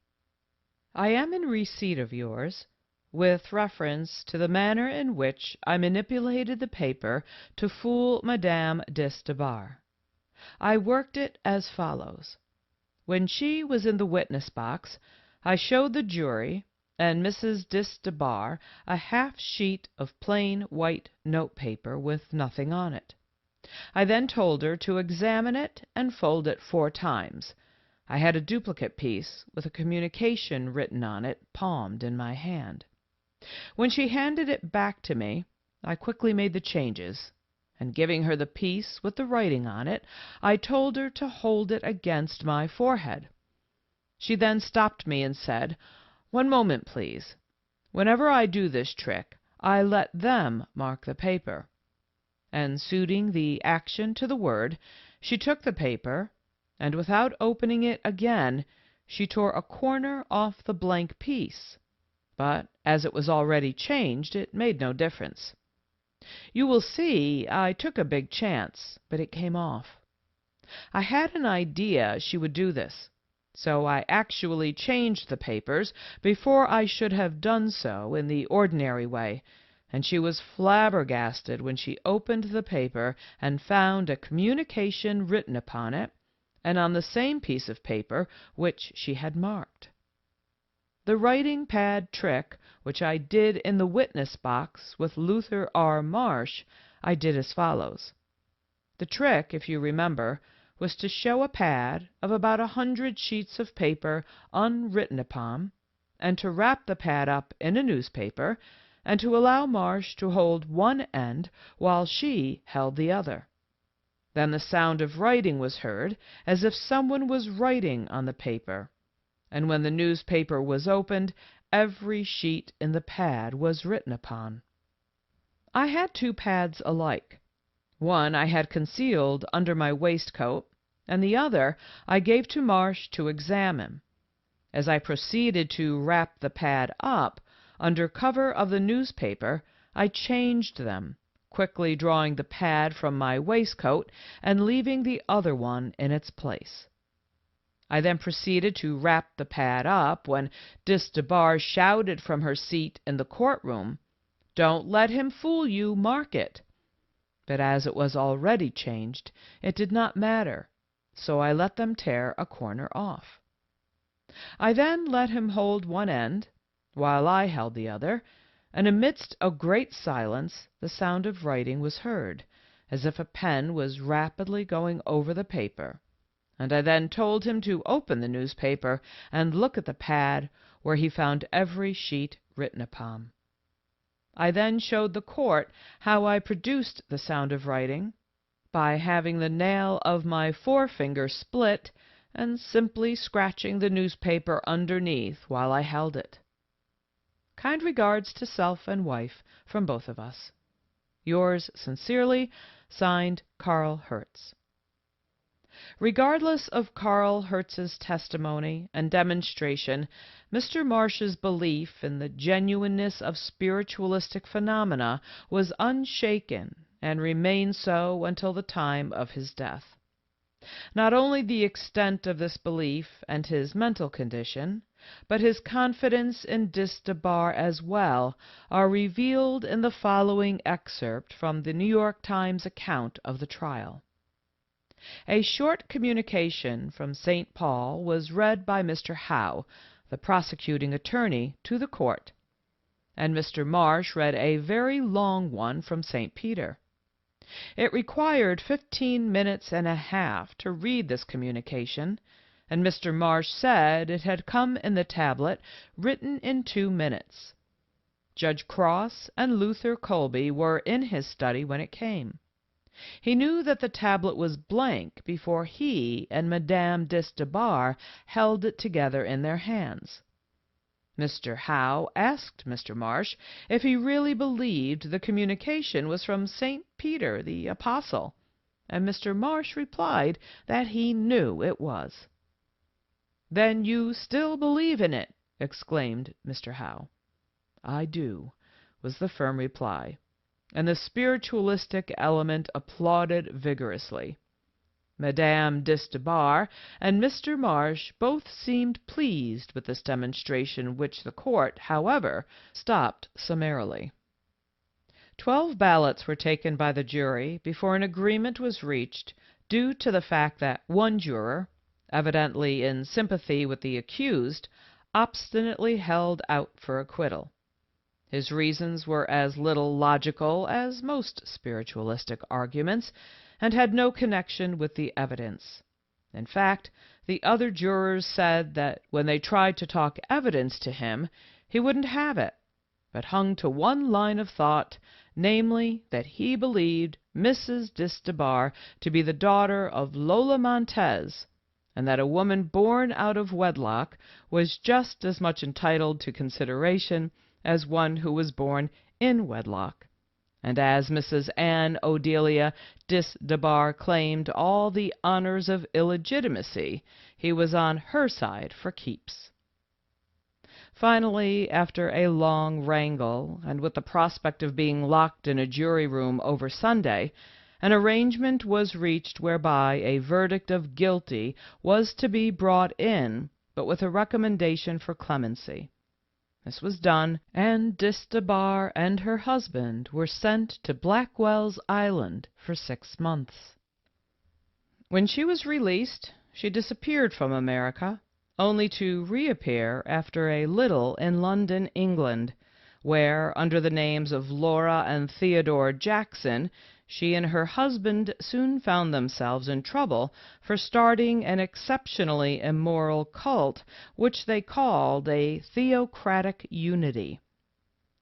I am in receipt of yours, with reference to the manner in which I manipulated the paper to fool Madame Diss Debar. I worked it as follows. When she was in the witness box, I showed the jury and Mrs. Diss Debar a half-sheet of plain white notepaper with nothing on it. I then told her to examine it and fold it 4 times. I had a duplicate piece with a communication written on it palmed in my hand. When she handed it back to me, I quickly made the changes, and giving her the piece with the writing on it, I told her to hold it against my forehead. She then stopped me and said, "One moment, please. Whenever I do this trick, I let them mark the paper." And suiting the action to the word, she took the paper, and without opening it again, she tore a corner off the blank piece. But as it was already changed, it made no difference. You will see I took a big chance, but it came off. I had an idea she would do this, so I actually changed the papers before I should have done so in the ordinary way, and she was flabbergasted when she opened the paper and found a communication written upon it, and on the same piece of paper which she had marked. The writing pad trick, which I did in the witness box with Luther R. Marsh, I did as follows. The trick, if you remember, was to show a pad of about 100 sheets of paper unwritten upon, and to wrap the pad up in a newspaper, and to allow Marsh to hold one end while she held the other. Then the sound of writing was heard, as if someone was writing on the paper, and when the newspaper was opened, every sheet in the pad was written upon. I had 2 pads alike. One I had concealed under my waistcoat, and the other I gave to Marsh to examine. As I proceeded to wrap the pad up, under cover of the newspaper, I changed them, quickly drawing the pad from my waistcoat and leaving the other one in its place. I then proceeded to wrap the pad up when Diss Debar shouted from her seat in the courtroom, "Don't let him fool you, mark it." But as it was already changed, it did not matter, so I let them tear a corner off. I then let him hold one end, while I held the other, and amidst a great silence the sound of writing was heard, as if a pen was rapidly going over the paper, and I then told him to open the newspaper and look at the pad where he found every sheet written upon. I then showed the court how I produced the sound of writing, by having the nail of my forefinger split and simply scratching the newspaper underneath while I held it. Kind regards to self and wife from both of us. Yours sincerely, signed Carl Hertz. Regardless of Carl Hertz's testimony and demonstration, Mr. Marsh's belief in the genuineness of spiritualistic phenomena was unshaken and remained so until the time of his death. Not only the extent of this belief and his mental condition, but his confidence in Diss Debar as well, are revealed in the following excerpt from the New York Times account of the trial. A short communication from St. Paul was read by Mr. Howe, the prosecuting attorney, to the court, and Mr. Marsh read a very long one from St. Peter. It required 15 minutes and a half to read this communication, and Mr. Marsh said it had come in the tablet written in 2 minutes. Judge Cross and Luther Colby were in his study when it came. He knew that the tablet was blank before he and Madame Diss Debar held it together in their hands. Mr. Howe asked Mr. Marsh if he really believed the communication was from St. Peter the Apostle, and Mr. Marsh replied that he knew it was. "Then you still believe in it?" exclaimed Mr. Howe. "I do," was the firm reply, and the spiritualistic element applauded vigorously. Madame Diss Debar and Mr. Marsh both seemed pleased with this demonstration, which the court, however, stopped summarily. 12 ballots were taken by the jury before an agreement was reached, due to the fact that one juror, evidently in sympathy with the accused, obstinately held out for acquittal. His reasons were as little logical as most spiritualistic arguments, and had no connection with the evidence. In fact, the other jurors said that when they tried to talk evidence to him, he wouldn't have it, but hung to one line of thought, namely, that he believed Mrs. Diss Debar to be the daughter of Lola Montez, and that a woman born out of wedlock was just as much entitled to consideration as one who was born in wedlock. And as Mrs. Anne O'Delia Diss Debar claimed all the honors of illegitimacy, he was on her side for keeps. Finally, after a long wrangle, and with the prospect of being locked in a jury room over Sunday, an arrangement was reached whereby a verdict of guilty was to be brought in, but with a recommendation for clemency. This was done, and Diss Debar and her husband were sent to Blackwell's Island for 6 months. When she was released, she disappeared from America, only to reappear after a little in London, England, where, under the names of Laura and Theodore Jackson, she and her husband soon found themselves in trouble for starting an exceptionally immoral cult, which they called a theocratic unity.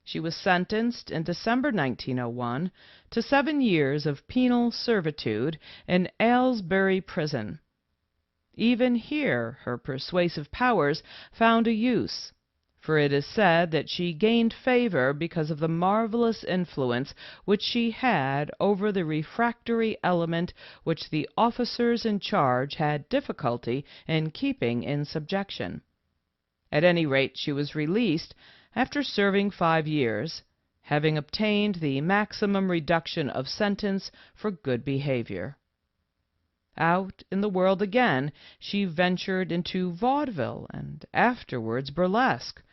She was sentenced in December 1901 to 7 years of penal servitude in Aylesbury Prison. Even here her persuasive powers found a use, for it is said that she gained favor because of the marvelous influence which she had over the refractory element which the officers in charge had difficulty in keeping in subjection. At any rate, she was released after serving 5 years, having obtained the maximum reduction of sentence for good behavior. Out in the world again, she ventured into vaudeville and afterwards burlesque,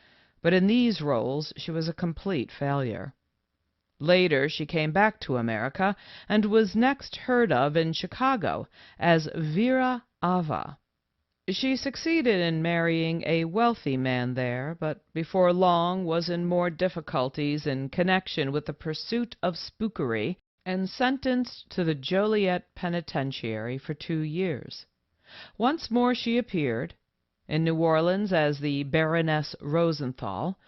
but in these roles she was a complete failure. Later she came back to America, and was next heard of in Chicago as Vera Ava. She succeeded in marrying a wealthy man there, but before long was in more difficulties in connection with the pursuit of spookery, and sentenced to the Joliet Penitentiary for 2 years. Once more she appeared, in New Orleans as the Baroness Rosenthal.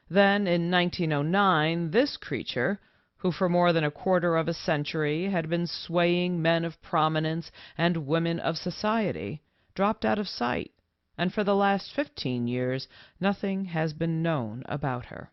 Then, in 1909, this creature, who for more than a quarter of a century had been swaying men of prominence and women of society, dropped out of sight, and for the last 15 years nothing has been known about her.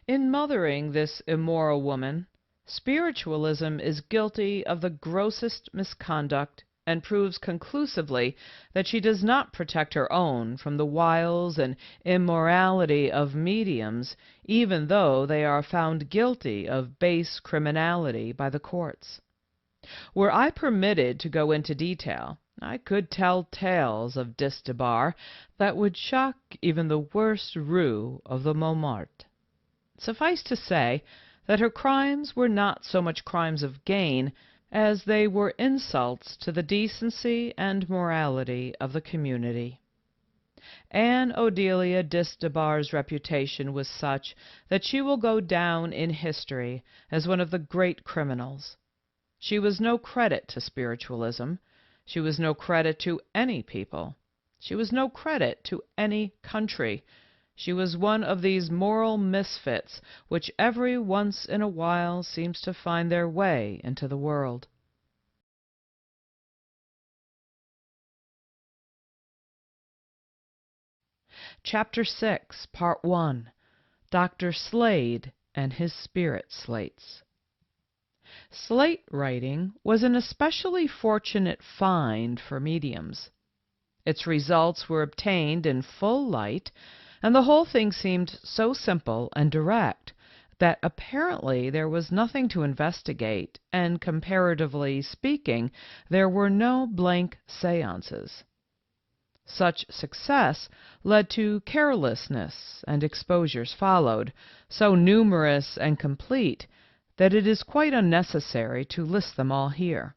In mothering this immoral woman, spiritualism is guilty of the grossest misconduct, and proves conclusively that she does not protect her own from the wiles and immorality of mediums, even though they are found guilty of base criminality by the courts. Were I permitted to go into detail, I could tell tales of Diss Debar that would shock even the worst roux of the Montmartre. Suffice to say that her crimes were not so much crimes of gain as they were insults to the decency and morality of the community. Anne O'Delia Diss Debar's reputation was such that she will go down in history as one of the great criminals. She was no credit to spiritualism. She was no credit to any people. She was no credit to any country. She was one of these moral misfits which every once in a while seems to find their way into the world. Chapter 6, Part 1. Dr. Slade and His Spirit Slates. Slate writing was an especially fortunate find for mediums. Its results were obtained in full light, and the whole thing seemed so simple and direct that apparently there was nothing to investigate, and comparatively speaking, there were no blank seances. Such success led to carelessness, and exposures followed, so numerous and complete that it is quite unnecessary to list them all here.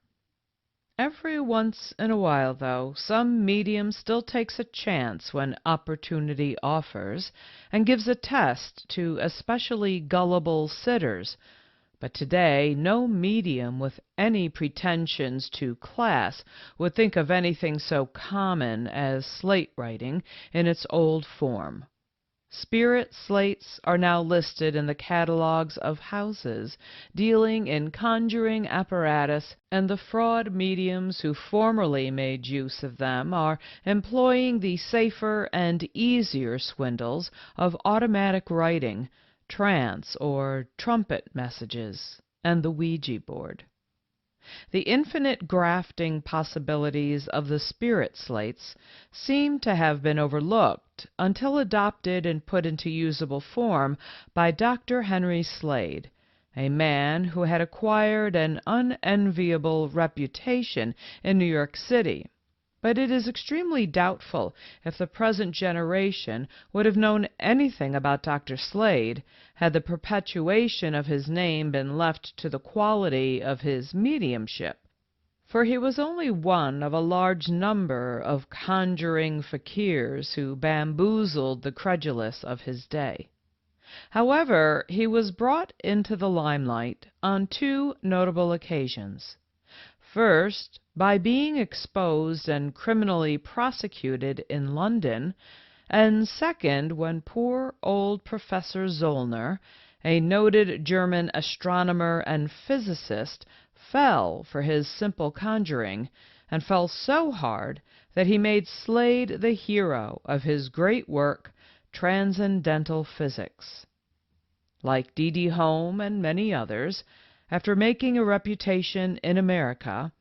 Every once in a while, though, some medium still takes a chance when opportunity offers, and gives a test to especially gullible sitters. But today no medium with any pretensions to class would think of anything so common as slate writing in its old form. Spirit slates are now listed in the catalogues of houses dealing in conjuring apparatus, and the fraud mediums who formerly made use of them are employing the safer and easier swindles of automatic writing, trance or trumpet messages, and the Ouija board. The infinite grafting possibilities of the spirit slates seem to have been overlooked until adopted and put into usable form by Dr. Henry Slade, a man who had acquired an unenviable reputation in New York City. But it is extremely doubtful if the present generation would have known anything about Dr. Slade had the perpetuation of his name been left to the quality of his mediumship, for he was only one of a large number of conjuring fakirs who bamboozled the credulous of his day. However, he was brought into the limelight on 2 notable occasions. First, by being exposed and criminally prosecuted in London, and second, when poor old Professor Zollner, a noted German astronomer and physicist, fell for his simple conjuring, and fell so hard that he made Slade the hero of his great work, Transcendental Physics. Like D.D. Home and many others, after making a reputation in America,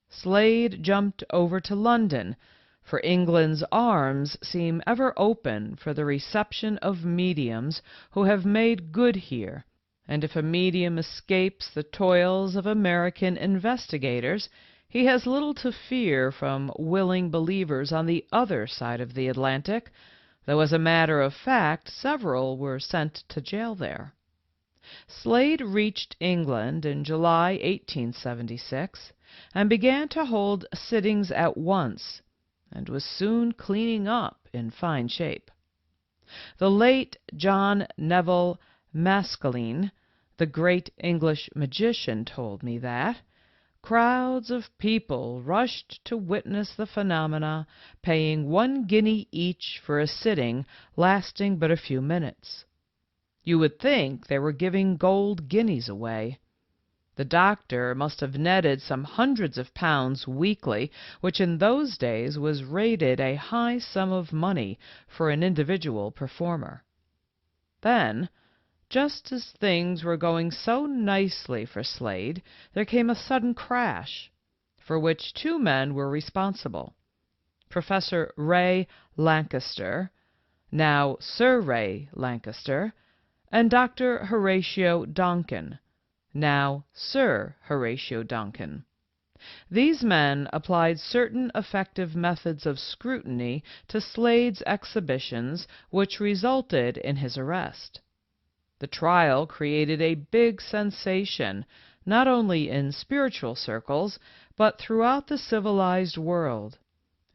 Slade jumped over to London, for England's arms seem ever open for the reception of mediums who have made good here, and if a medium escapes the toils of American investigators, he has little to fear from willing believers on the other side of the Atlantic, though as a matter of fact several were sent to jail there. Slade reached England in July 1876, and began to hold sittings at once, and was soon cleaning up in fine shape. The late John Neville Maskelyne, the great English magician, told me that crowds of people rushed to witness the phenomena, paying 1 guinea each for a sitting lasting but a few minutes. You would think they were giving gold guineas away. The doctor must have netted some hundreds of pounds weekly, which in those days was rated a high sum of money for an individual performer. Then, just as things were going so nicely for Slade, there came a sudden crash, for which 2 men were responsible: Professor Ray Lancaster, now Sir Ray Lancaster, and Dr. Horatio Donkin, now Sir Horatio Donkin. These men applied certain effective methods of scrutiny to Slade's exhibitions, which resulted in his arrest. The trial created a big sensation, not only in spiritual circles, but throughout the civilized world,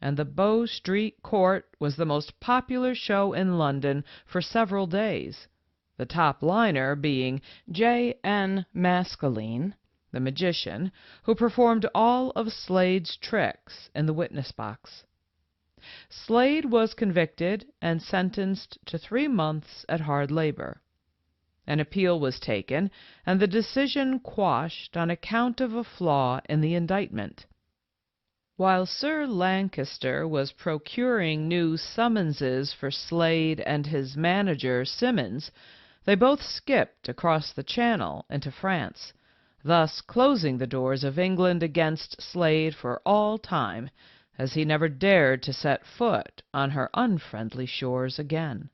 and the Bow Street Court was the most popular show in London for several days, the top liner being J.N. Maskelyne, the magician, who performed all of Slade's tricks in the witness box. Slade was convicted and sentenced to 3 months at hard labor. An appeal was taken, and the decision quashed on account of a flaw in the indictment. While Sir Lancaster was procuring new summonses for Slade and his manager Simmons, they both skipped across the Channel into France, thus closing the doors of England against Slade for all time, as he never dared to set foot on her unfriendly shores again.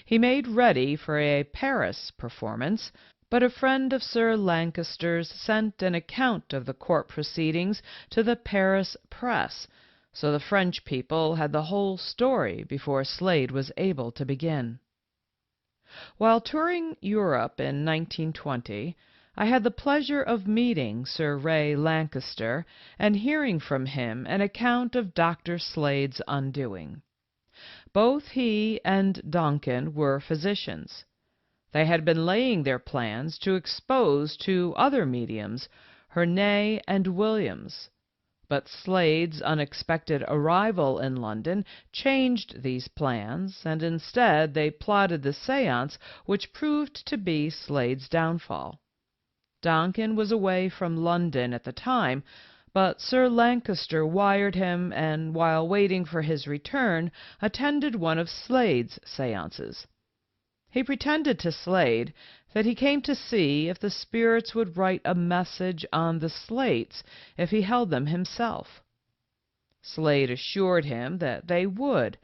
He made ready for a Paris performance, but a friend of Sir Lancaster's sent an account of the court proceedings to the Paris press, so the French people had the whole story before Slade was able to begin. While touring Europe in 1920, I had the pleasure of meeting Sir Ray Lancaster and hearing from him an account of Dr. Slade's undoing. Both he and Donkin were physicians. They had been laying their plans to expose 2 other mediums, Hernay and Williams, but Slade's unexpected arrival in London changed these plans, and instead they plotted the séance which proved to be Slade's downfall. Donkin was away from London at the time, but Sir Lancaster wired him, and while waiting for his return, attended one of Slade's séances. He pretended to Slade that he came to see if the spirits would write a message on the slates if he held them himself. Slade assured him that they would,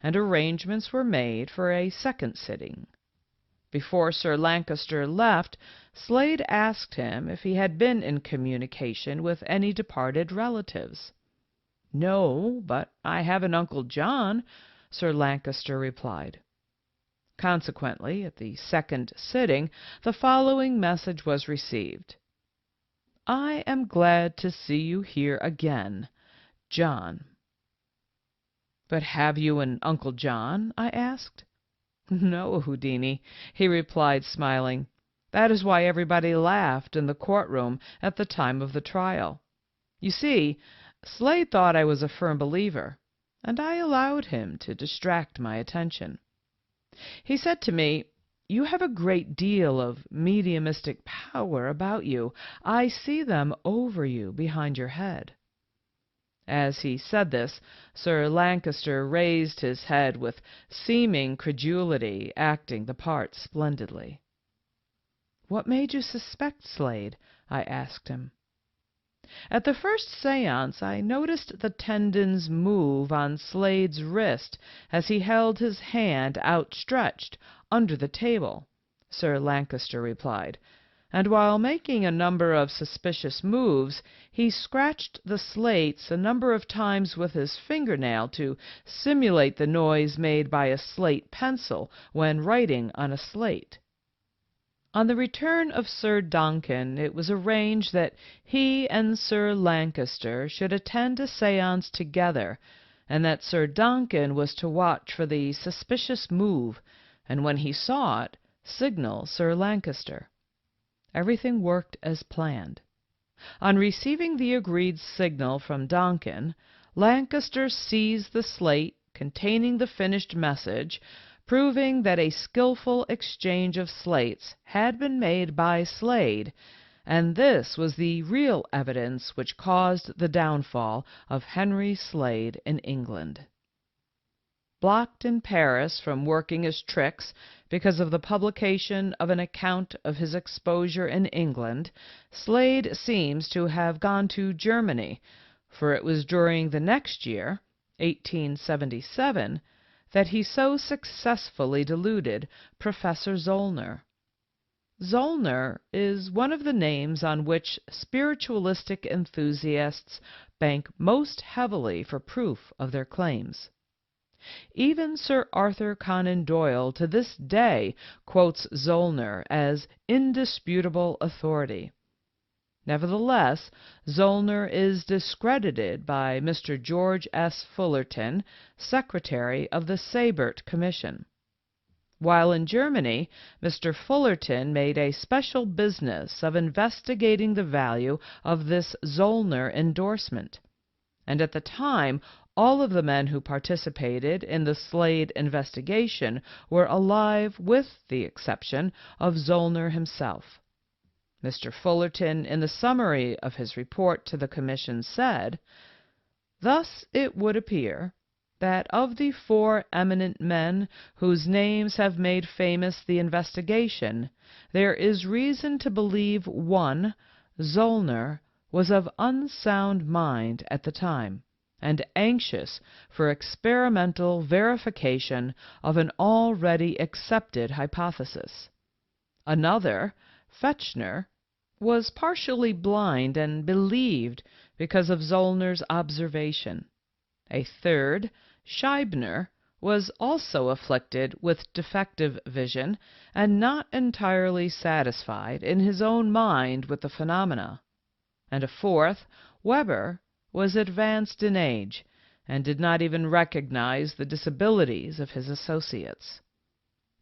and arrangements were made for a second sitting. Before Sir Lancaster left, Slade asked him if he had been in communication with any departed relatives. "No, but I have an Uncle John," Sir Lancaster replied. Consequently, at the second sitting, the following message was received: "I am glad to see you here again, John." "But have you an Uncle John?" I asked. "No, Houdini," he replied, smiling. "That is why everybody laughed in the courtroom at the time of the trial. You see, Slade thought I was a firm believer, and I allowed him to distract my attention. He said to me, 'You have a great deal of mediumistic power about you. I see them over you behind your head.'" As he said this, Sir Lancaster raised his head with seeming credulity, acting the part splendidly. "What made you suspect Slade?" I asked him. "At the first séance I noticed the tendons move on Slade's wrist as he held his hand outstretched under the table," Sir Lancaster replied, "and while making a number of suspicious moves, he scratched the slates a number of times with his fingernail to simulate the noise made by a slate pencil when writing on a slate." On the return of Sir Duncan, it was arranged that he and Sir Lancaster should attend a séance together, and that Sir Duncan was to watch for the suspicious move, and when he saw it, signal Sir Lancaster. Everything worked as planned. On receiving the agreed signal from Duncan, Lancaster seized the slate containing the finished message, proving that a skilful exchange of slates had been made by Slade, and this was the real evidence which caused the downfall of Henry Slade in England. Blocked in Paris from working his tricks because of the publication of an account of his exposure in England, Slade seems to have gone to Germany, for it was during the next year, 1877, that he so successfully deluded Professor Zollner. Zollner is one of the names on which spiritualistic enthusiasts bank most heavily for proof of their claims. Even Sir Arthur Conan Doyle to this day quotes Zollner as indisputable authority. Nevertheless, Zollner is discredited by Mr. George S. Fullerton, secretary of the Seibert Commission. While in Germany, Mr. Fullerton made a special business of investigating the value of this Zollner endorsement, and at the time all of the men who participated in the Slade investigation were alive with the exception of Zollner himself. Mr. Fullerton, in the summary of his report to the Commission, said, "Thus it would appear that of the 4 eminent men whose names have made famous the investigation, there is reason to believe one, Zollner, was of unsound mind at the time, and anxious for experimental verification of an already accepted hypothesis. Another, Fechner, was partially blind and believed because of Zollner's observation. A third, Scheibner, was also afflicted with defective vision and not entirely satisfied in his own mind with the phenomena. And a fourth, Weber, was advanced in age and did not even recognize the disabilities of his associates.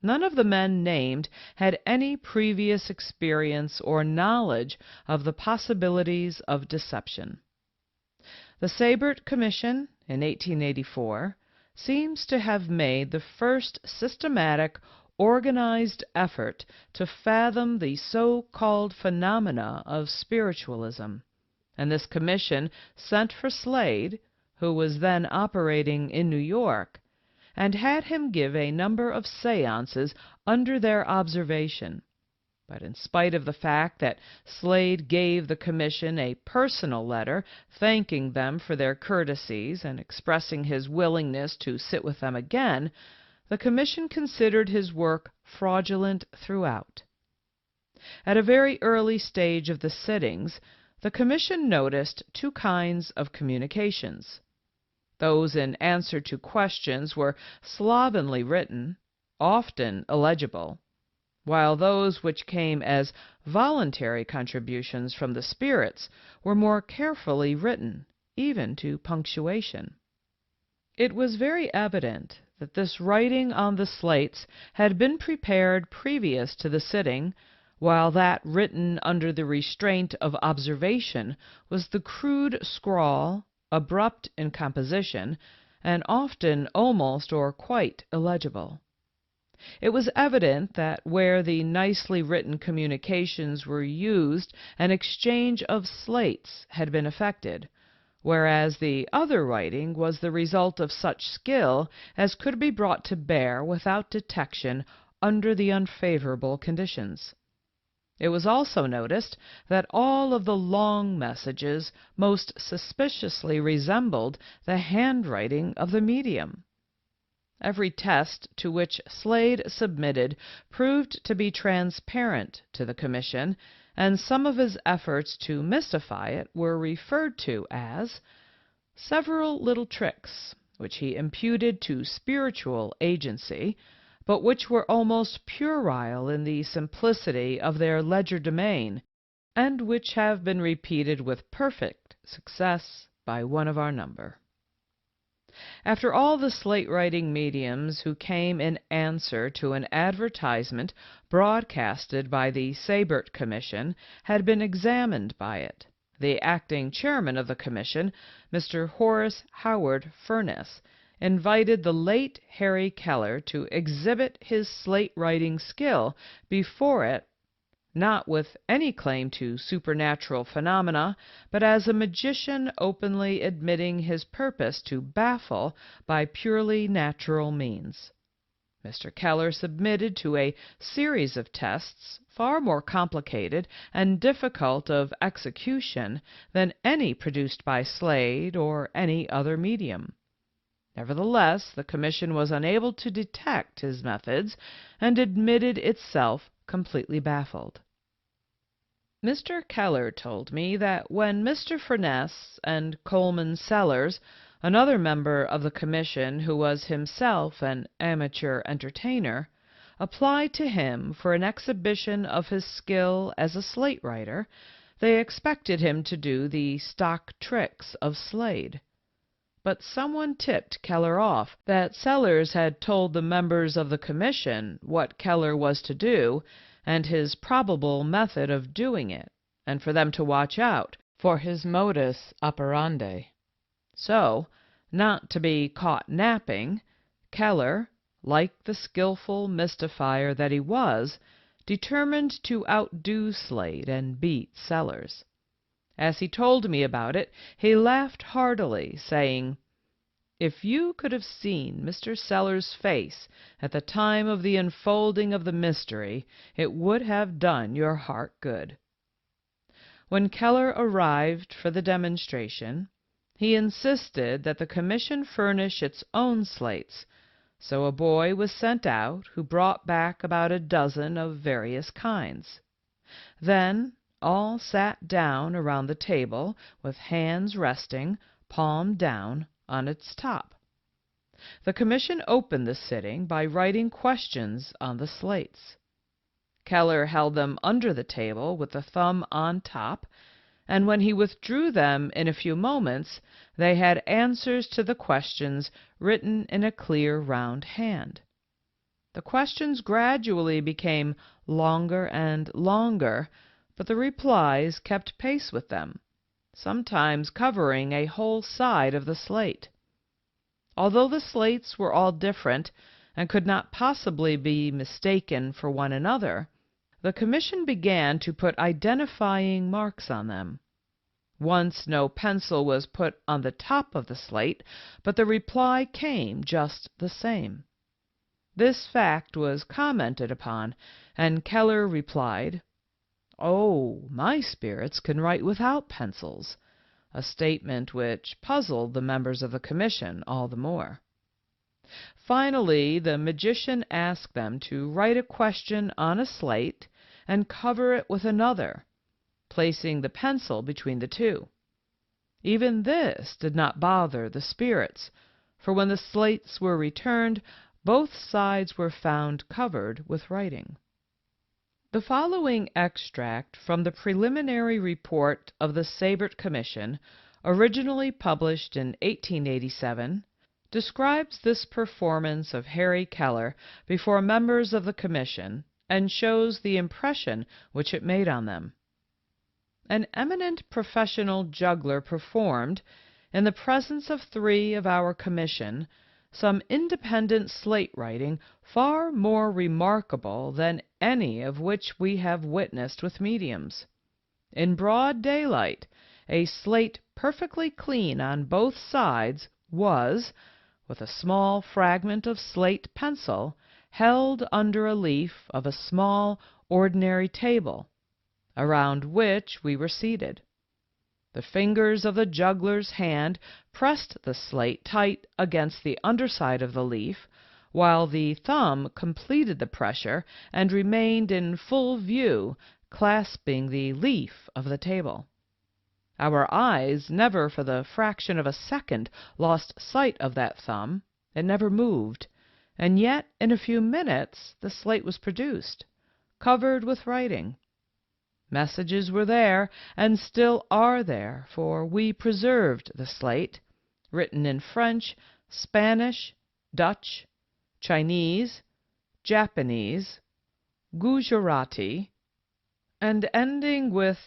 None of the men named had any previous experience or knowledge of the possibilities of deception." The Seibert Commission, in 1884, seems to have made the first systematic, organized effort to fathom the so-called phenomena of spiritualism, and this commission sent for Slade, who was then operating in New York, and had him give a number of séances under their observation. But in spite of the fact that Slade gave the commission a personal letter thanking them for their courtesies and expressing his willingness to sit with them again, the commission considered his work fraudulent throughout. At a very early stage of the sittings, the commission noticed 2 kinds of communications. Those in answer to questions were slovenly written, often illegible, while those which came as voluntary contributions from the spirits were more carefully written, even to punctuation. It was very evident that this writing on the slates had been prepared previous to the sitting, while that written under the restraint of observation was the crude scrawl, abrupt in composition, and often almost or quite illegible. It was evident that where the nicely written communications were used, an exchange of slates had been effected, whereas the other writing was the result of such skill as could be brought to bear without detection under the unfavorable conditions. It was also noticed that all of the long messages most suspiciously resembled the handwriting of the medium. Every test to which Slade submitted proved to be transparent to the commission, and some of his efforts to mystify it were referred to as several little tricks which he imputed to spiritual agency, but which were almost puerile in the simplicity of their legerdemain, and which have been repeated with perfect success by one of our number. After all the slate-writing mediums who came in answer to an advertisement broadcasted by the Sabert Commission had been examined by it, the acting chairman of the commission, Mr. Horace Howard Furness, invited the late Harry Keller to exhibit his slate-writing skill before it, not with any claim to supernatural phenomena, but as a magician openly admitting his purpose to baffle by purely natural means. Mr. Keller submitted to a series of tests far more complicated and difficult of execution than any produced by Slade or any other medium. Nevertheless, the commission was unable to detect his methods and admitted itself completely baffled. Mr. Keller told me that when Mr. Furness and Coleman Sellers, another member of the commission who was himself an amateur entertainer, applied to him for an exhibition of his skill as a slate writer, they expected him to do the stock tricks of Slade. But someone tipped Keller off that Sellers had told the members of the commission what Keller was to do and his probable method of doing it, and for them to watch out for his modus operandi. So, not to be caught napping, Keller, like the skillful mystifier that he was, determined to outdo Slade and beat Sellers. As he told me about it, he laughed heartily, saying, "If you could have seen Mr. Sellers' face at the time of the unfolding of the mystery, it would have done your heart good." When Keller arrived for the demonstration, he insisted that the commission furnish its own slates, so a boy was sent out who brought back about a dozen of various kinds. Then all sat down around the table with hands resting, palm down, on its top. The commission opened the sitting by writing questions on the slates. Keller held them under the table with the thumb on top, and when he withdrew them in a few moments, they had answers to the questions written in a clear round hand. The questions gradually became longer and longer, but the replies kept pace with them, sometimes covering a whole side of the slate. Although the slates were all different and could not possibly be mistaken for one another, the commission began to put identifying marks on them. Once no pencil was put on the top of the slate, but the reply came just the same. This fact was commented upon, and Keller replied, "Oh, my spirits can write without pencils," a statement which puzzled the members of the commission all the more. Finally, the magician asked them to write a question on a slate and cover it with another, placing the pencil between the two. Even this did not bother the spirits, for when the slates were returned, both sides were found covered with writing. The following extract from the preliminary report of the Sabert Commission, originally published in 1887, describes this performance of Harry Keller before members of the commission and shows the impression which it made on them. An eminent professional juggler performed, in the presence of 3 of our commission, some independent slate writing far more remarkable than any of which we have witnessed with mediums. In broad daylight, a slate perfectly clean on both sides was, with a small fragment of slate pencil, held under a leaf of a small ordinary table, around which we were seated. The fingers of the juggler's hand pressed the slate tight against the underside of the leaf, while the thumb completed the pressure and remained in full view, clasping the leaf of the table. Our eyes never for the fraction of a second lost sight of that thumb. It never moved, and yet in a few minutes the slate was produced, covered with writing. Messages were there, and still are there, for we preserved the slate, written in French, Spanish, Dutch, Chinese, Japanese, Gujarati, and ending with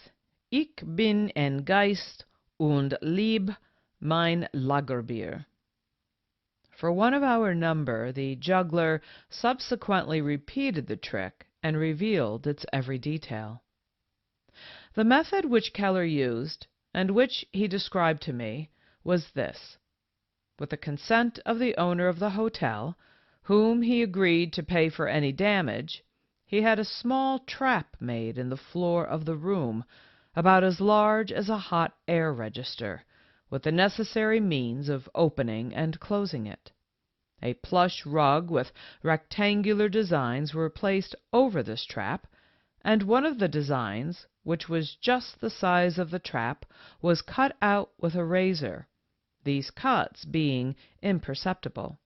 Ich bin ein Geist und lieb mein Lagerbier. For one of our number, the juggler subsequently repeated the trick and revealed its every detail. The method which Keller used, and which he described to me, was this. With the consent of the owner of the hotel, whom he agreed to pay for any damage, he had a small trap made in the floor of the room, about as large as a hot air register, with the necessary means of opening and closing it. A plush rug with rectangular designs were placed over this trap, and one of the designs, which was just the size of the trap, was cut out with a razor, these cuts being imperceptible.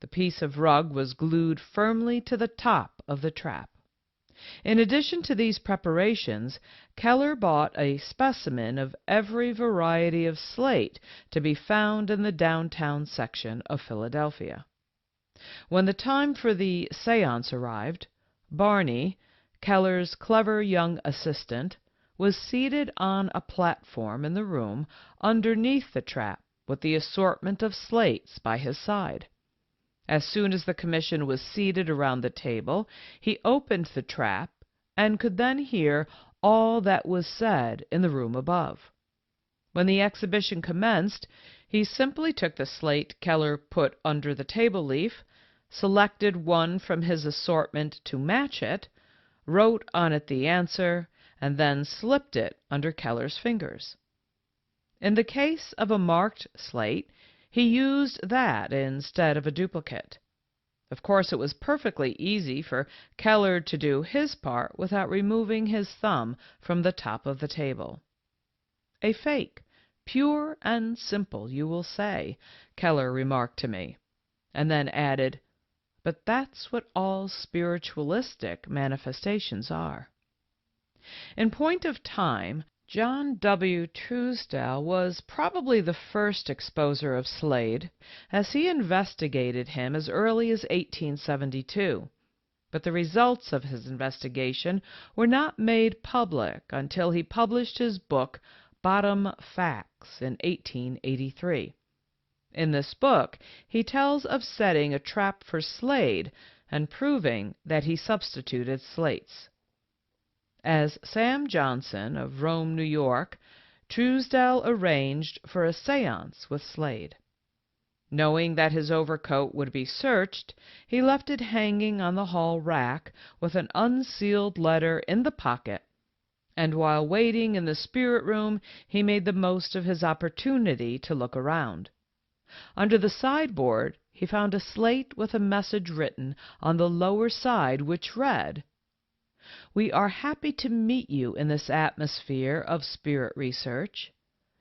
The piece of rug was glued firmly to the top of the trap. In addition to these preparations, Keller bought a specimen of every variety of slate to be found in the downtown section of Philadelphia. When the time for the seance arrived, Barney, Keller's clever young assistant, was seated on a platform in the room underneath the trap with the assortment of slates by his side. As soon as the commission was seated around the table, he opened the trap and could then hear all that was said in the room above. When the exhibition commenced, he simply took the slate Keller put under the table leaf, selected one from his assortment to match it, wrote on it the answer, and then slipped it under Keller's fingers. In the case of a marked slate, he used that instead of a duplicate. Of course, it was perfectly easy for Keller to do his part without removing his thumb from the top of the table. A fake, pure and simple, you will say, Keller remarked to me, and then added, but that's what all spiritualistic manifestations are. In point of time, John W. Truesdell was probably the first exposer of Slade, as he investigated him as early as 1872, but the results of his investigation were not made public until he published his book Bottom Facts in 1883. In this book, he tells of setting a trap for Slade and proving that he substituted slates. As Sam Johnson of Rome, New York, Truesdell arranged for a seance with Slade. Knowing that his overcoat would be searched, he left it hanging on the hall rack with an unsealed letter in the pocket, and while waiting in the spirit room he made the most of his opportunity to look around. Under the sideboard he found a slate with a message written on the lower side which read, "We are happy to meet you in this atmosphere of spirit research.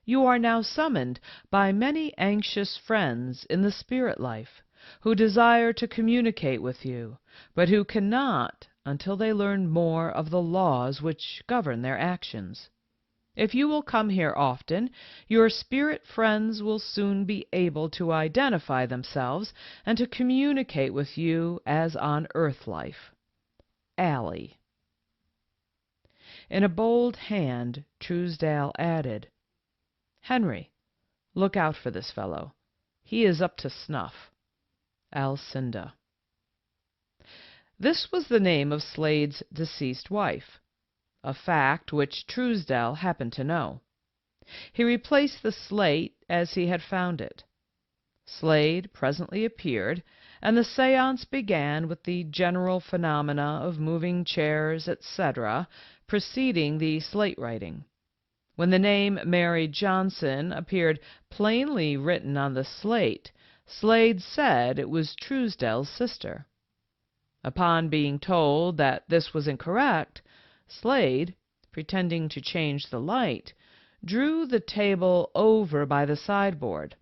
You are now summoned by many anxious friends in the spirit life, who desire to communicate with you, but who cannot until they learn more of the laws which govern their actions. If you will come here often, your spirit friends will soon be able to identify themselves and to communicate with you as on earth life. Allie." In a bold hand, Truesdell added, "Henry, look out for this fellow. He is up to snuff. Alcinda." This was the name of Slade's deceased wife, a fact which Truesdell happened to know. He replaced the slate as he had found it. Slade presently appeared, and the seance began with the general phenomena of moving chairs, etc., preceding the slate writing. When the name Mary Johnson appeared plainly written on the slate, Slade said it was Truesdell's sister. Upon being told that this was incorrect, Slade, pretending to change the light, drew the table over by the sideboard.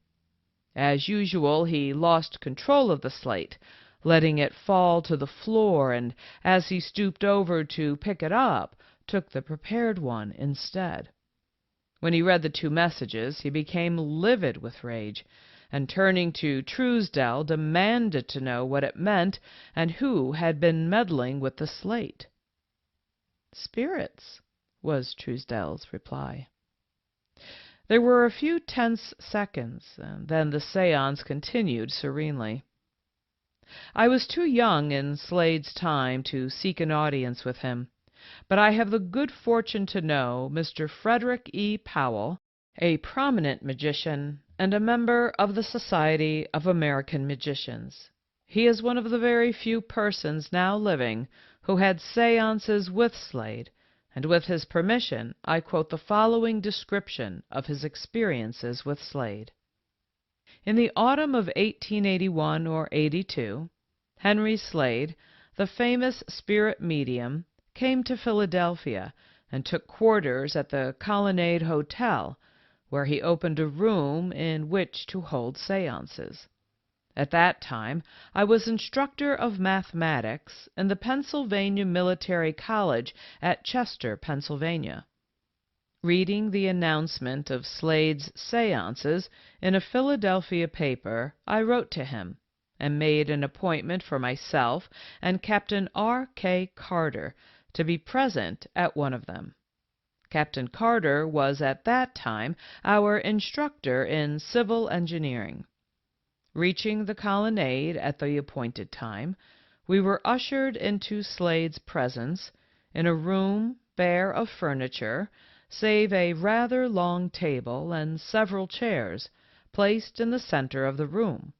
As usual, he lost control of the slate, letting it fall to the floor, and as he stooped over to pick it up, took the prepared one instead. When he read the two messages, he became livid with rage, and turning to Truesdell, demanded to know what it meant and who had been meddling with the slate. "Spirits," was Truesdell's reply. There were a few tense seconds, and then the séance continued serenely. I was too young in Slade's time to seek an audience with him, but I have the good fortune to know Mr. Frederick E. Powell, a prominent magician and a member of the Society of American Magicians. He is one of the very few persons now living who had séances with Slade, and with his permission I quote the following description of his experiences with Slade. In the autumn of 1881 or 82, Henry Slade, the famous spirit medium, came to Philadelphia and took quarters at the Colonnade Hotel, where he opened a room in which to hold séances. At that time I was instructor of mathematics in the Pennsylvania Military College at Chester, Pennsylvania. Reading the announcement of Slade's séances in a Philadelphia paper, I wrote to him and made an appointment for myself and Captain R.K. Carter to be present at one of them. Captain Carter was at that time our instructor in civil engineering. Reaching the colonnade at the appointed time, we were ushered into Slade's presence in a room bare of furniture, save a rather long table and several chairs placed in the center of the room,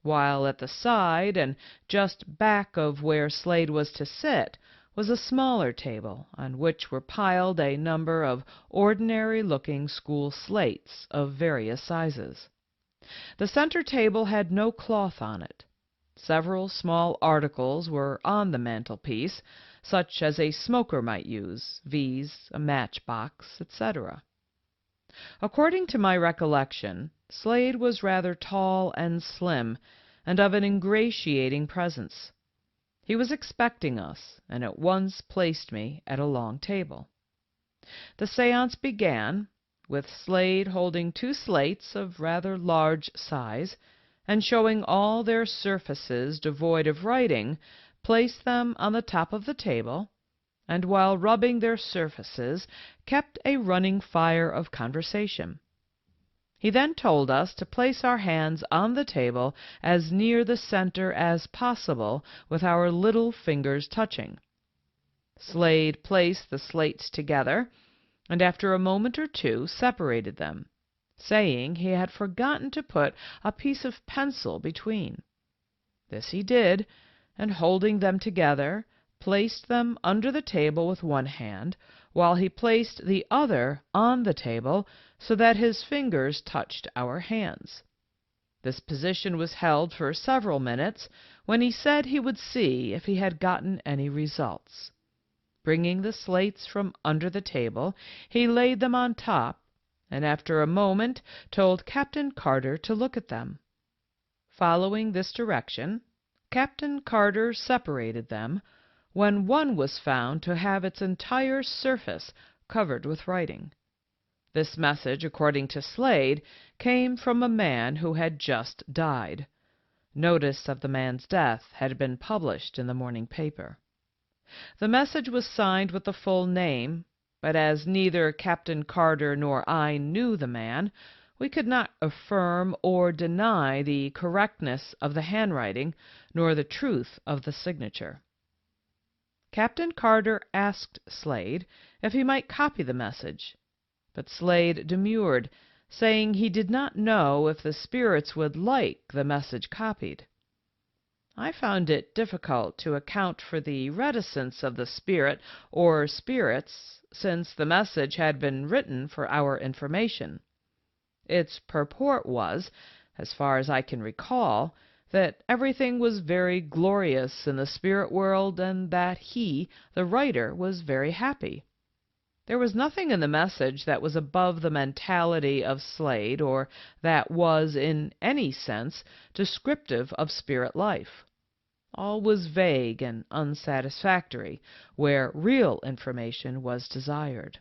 while at the side and just back of where Slade was to sit was a smaller table on which were piled a number of ordinary-looking school slates of various sizes. The center table had no cloth on it. Several small articles were on the mantelpiece, such as a smoker might use, viz., a matchbox, etc. According to my recollection, Slade was rather tall and slim, and of an ingratiating presence. He was expecting us, and at once placed me at a long table. The séance began with Slade holding two slates of rather large size, and showing all their surfaces devoid of writing, placed them on the top of the table, and while rubbing their surfaces, kept a running fire of conversation. He then told us to place our hands on the table as near the center as possible, with our little fingers touching. Slade placed the slates together, and after a moment or two separated them, saying he had forgotten to put a piece of pencil between. This he did, and holding them together, placed them under the table with one hand, while he placed the other on the table so that his fingers touched our hands. This position was held for several minutes, when he said he would see if he had gotten any results. Bringing the slates from under the table, he laid them on top, and after a moment told Captain Carter to look at them. Following this direction, Captain Carter separated them, when one was found to have its entire surface covered with writing. This message, according to Slade, came from a man who had just died. Notice of the man's death had been published in the morning paper. The message was signed with the full name, but as neither Captain Carter nor I knew the man, we could not affirm or deny the correctness of the handwriting nor the truth of the signature. Captain Carter asked Slade if he might copy the message, but Slade demurred, saying he did not know if the spirits would like the message copied. I found it difficult to account for the reticence of the spirit or spirits, since the message had been written for our information. Its purport was, as far as I can recall, that everything was very glorious in the spirit world, and that he, the writer, was very happy. There was nothing in the message that was above the mentality of Slade, or that was, in any sense, descriptive of spirit life. all was vague and unsatisfactory where real information was desired.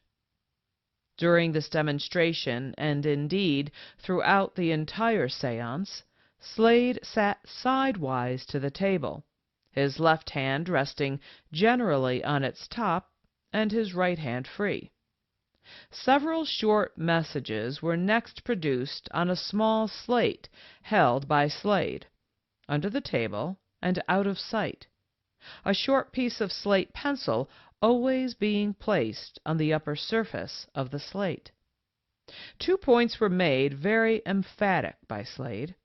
During this demonstration, and indeed throughout the entire séance, Slade sat sidewise to the table, his left hand resting generally on its top and his right hand free. Several short messages were next produced on a small slate held by Slade, under the table and out of sight, a short piece of slate pencil always being placed on the upper surface of the slate. 2 points were made very emphatic by Slade.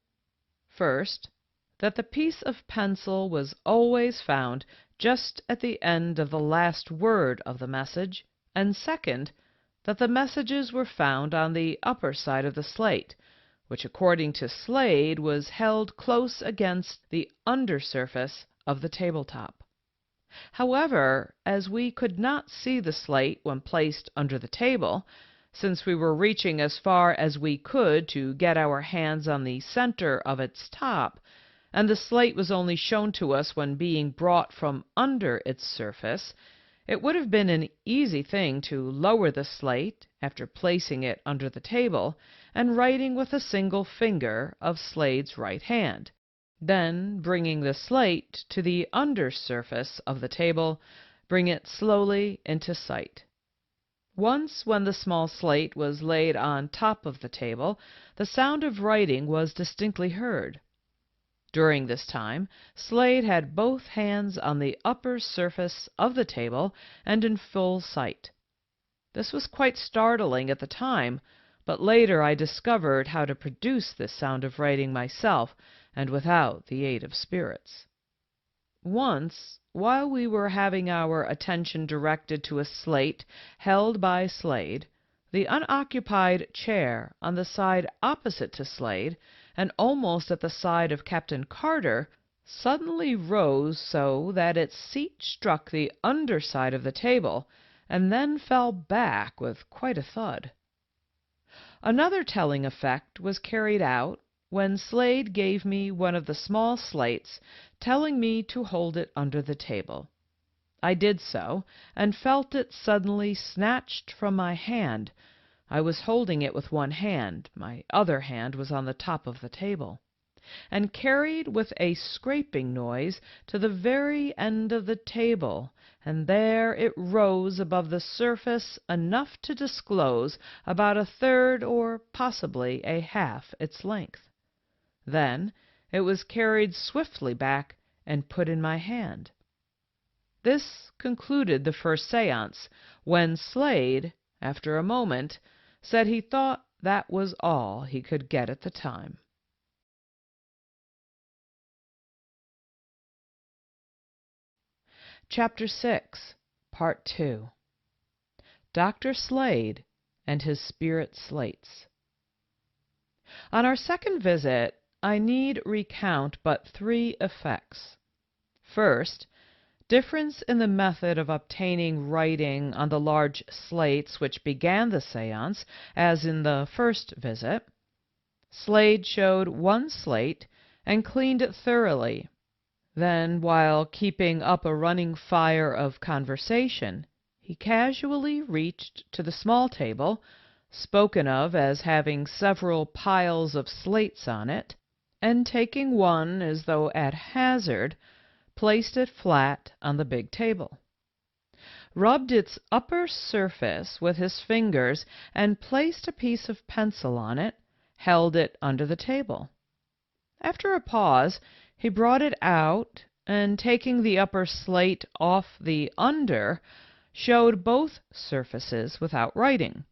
First, that the piece of pencil was always found just at the end of the last word of the message, and second, that the messages were found on the upper side of the slate, which according to Slade was held close against the under surface of the tabletop. However, as we could not see the slate when placed under the table, since we were reaching as far as we could to get our hands on the center of its top, and the slate was only shown to us when being brought from under its surface, it would have been an easy thing to lower the slate after placing it under the table and writing with a single finger of Slade's right hand, then bringing the slate to the under surface of the table, bring it slowly into sight. Once when the small slate was laid on top of the table, the sound of writing was distinctly heard. During this time, Slade had both hands on the upper surface of the table and in full sight. This was quite startling at the time, but later I discovered how to produce this sound of writing myself and without the aid of spirits. Once, while we were having our attention directed to a slate held by Slade, the unoccupied chair on the side opposite to Slade, and almost at the side of Captain Carter, suddenly rose so that its seat struck the under side of the table, and then fell back with quite a thud. Another telling effect was carried out when Slade gave me one of the small slates, telling me to hold it under the table. I did so, and felt it suddenly snatched from my hand. I was holding it with one hand, my other hand was on the top of the table, and carried with a scraping noise to the very end of the table, and there it rose above the surface enough to disclose about a third or possibly a half its length. Then it was carried swiftly back and put in my hand. This concluded the first séance, when Slade, after a moment, said he thought that was all he could get at the time. Chapter 6, Part 2. Dr. Slade and his spirit slates. On our second visit, I need recount but 3 effects. First, difference in the method of obtaining writing on the large slates which began the séance, as in the first visit. Slade showed one slate and cleaned it thoroughly. Then, while keeping up a running fire of conversation, he casually reached to the small table, spoken of as having several piles of slates on it, and taking one as though at hazard, placed it flat on the big table, rubbed its upper surface with his fingers, and placed a piece of pencil on it, held it under the table. After a pause, he brought it out, and taking the upper slate off the under, showed both surfaces without writing.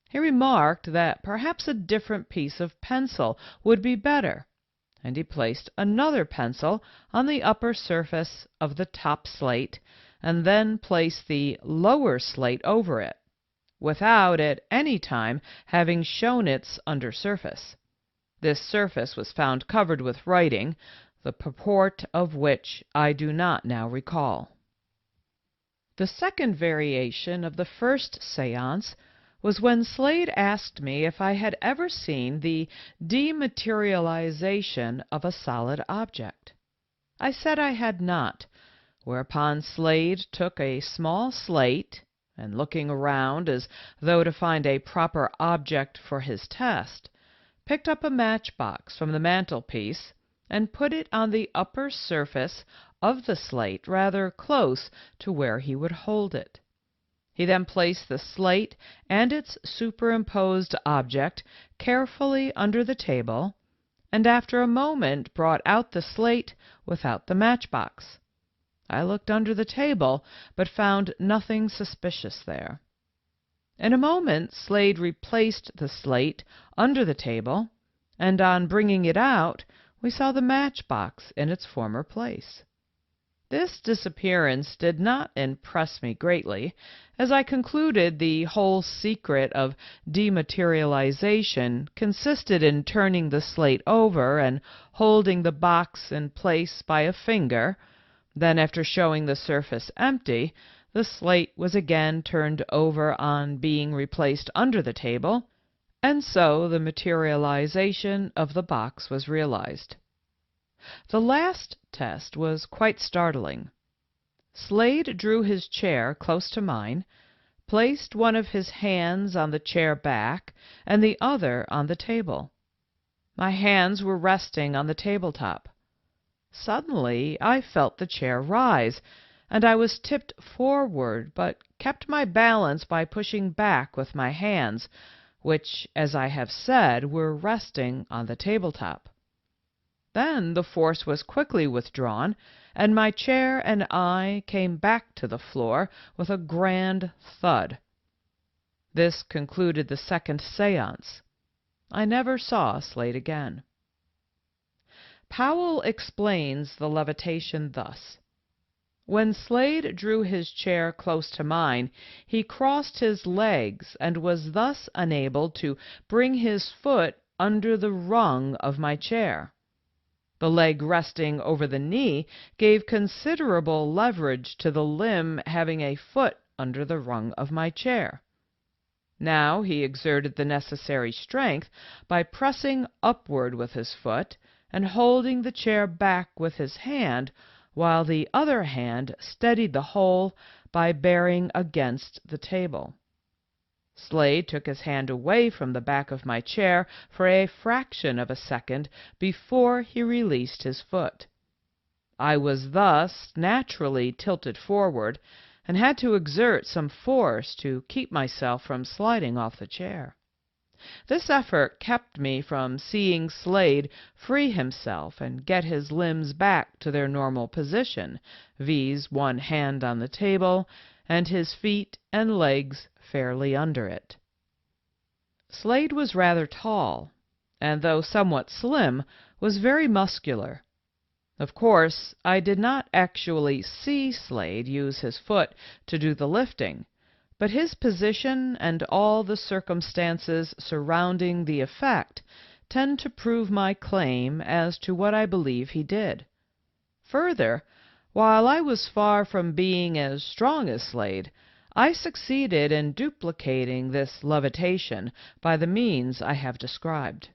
He remarked that perhaps a different piece of pencil would be better, and he placed another pencil on the upper surface of the top slate, and then placed the lower slate over it, without at any time having shown its under surface. This surface was found covered with writing, the purport of which I do not now recall. The second variation of the first séance was when Slade asked me if I had ever seen the dematerialization of a solid object. I said I had not, whereupon Slade took a small slate, and looking around as though to find a proper object for his test, picked up a matchbox from the mantelpiece and put it on the upper surface of the slate rather close to where he would hold it. He then placed the slate and its superimposed object carefully under the table, and after a moment brought out the slate without the matchbox. I looked under the table, but found nothing suspicious there. In a moment Slade replaced the slate under the table, and on bringing it out, we saw the matchbox in its former place. This disappearance did not impress me greatly, as I concluded the whole secret of dematerialization consisted in turning the slate over and holding the box in place by a finger. Then, after showing the surface empty, the slate was again turned over on being replaced under the table, and so the materialization of the box was realized. The last test was quite startling. Slade drew his chair close to mine, placed one of his hands on the chair back and the other on the table. My hands were resting on the tabletop. Suddenly I felt the chair rise, and I was tipped forward, but kept my balance by pushing back with my hands, which, as I have said, were resting on the tabletop. Then the force was quickly withdrawn, and my chair and I came back to the floor with a grand thud. This concluded the second séance. I never saw Slade again. Powell explains the levitation thus. When Slade drew his chair close to mine, he crossed his legs and was thus enabled to bring his foot under the rung of my chair. The leg resting over the knee gave considerable leverage to the limb having a foot under the rung of my chair. Now he exerted the necessary strength by pressing upward with his foot and holding the chair back with his hand, while the other hand steadied the whole by bearing against the table. Slade took his hand away from the back of my chair for a fraction of a second before he released his foot. I was thus naturally tilted forward, and had to exert some force to keep myself from sliding off the chair. This effort kept me from seeing Slade free himself and get his limbs back to their normal position, viz., one hand on the table and his feet and legs fairly under it. Slade was rather tall, and though somewhat slim, was very muscular. Of course, I did not actually see Slade use his foot to do the lifting, but his position and all the circumstances surrounding the effect tend to prove my claim as to what I believe he did. Further, while I was far from being as strong as Slade, I succeeded in duplicating this levitation by the means I have described.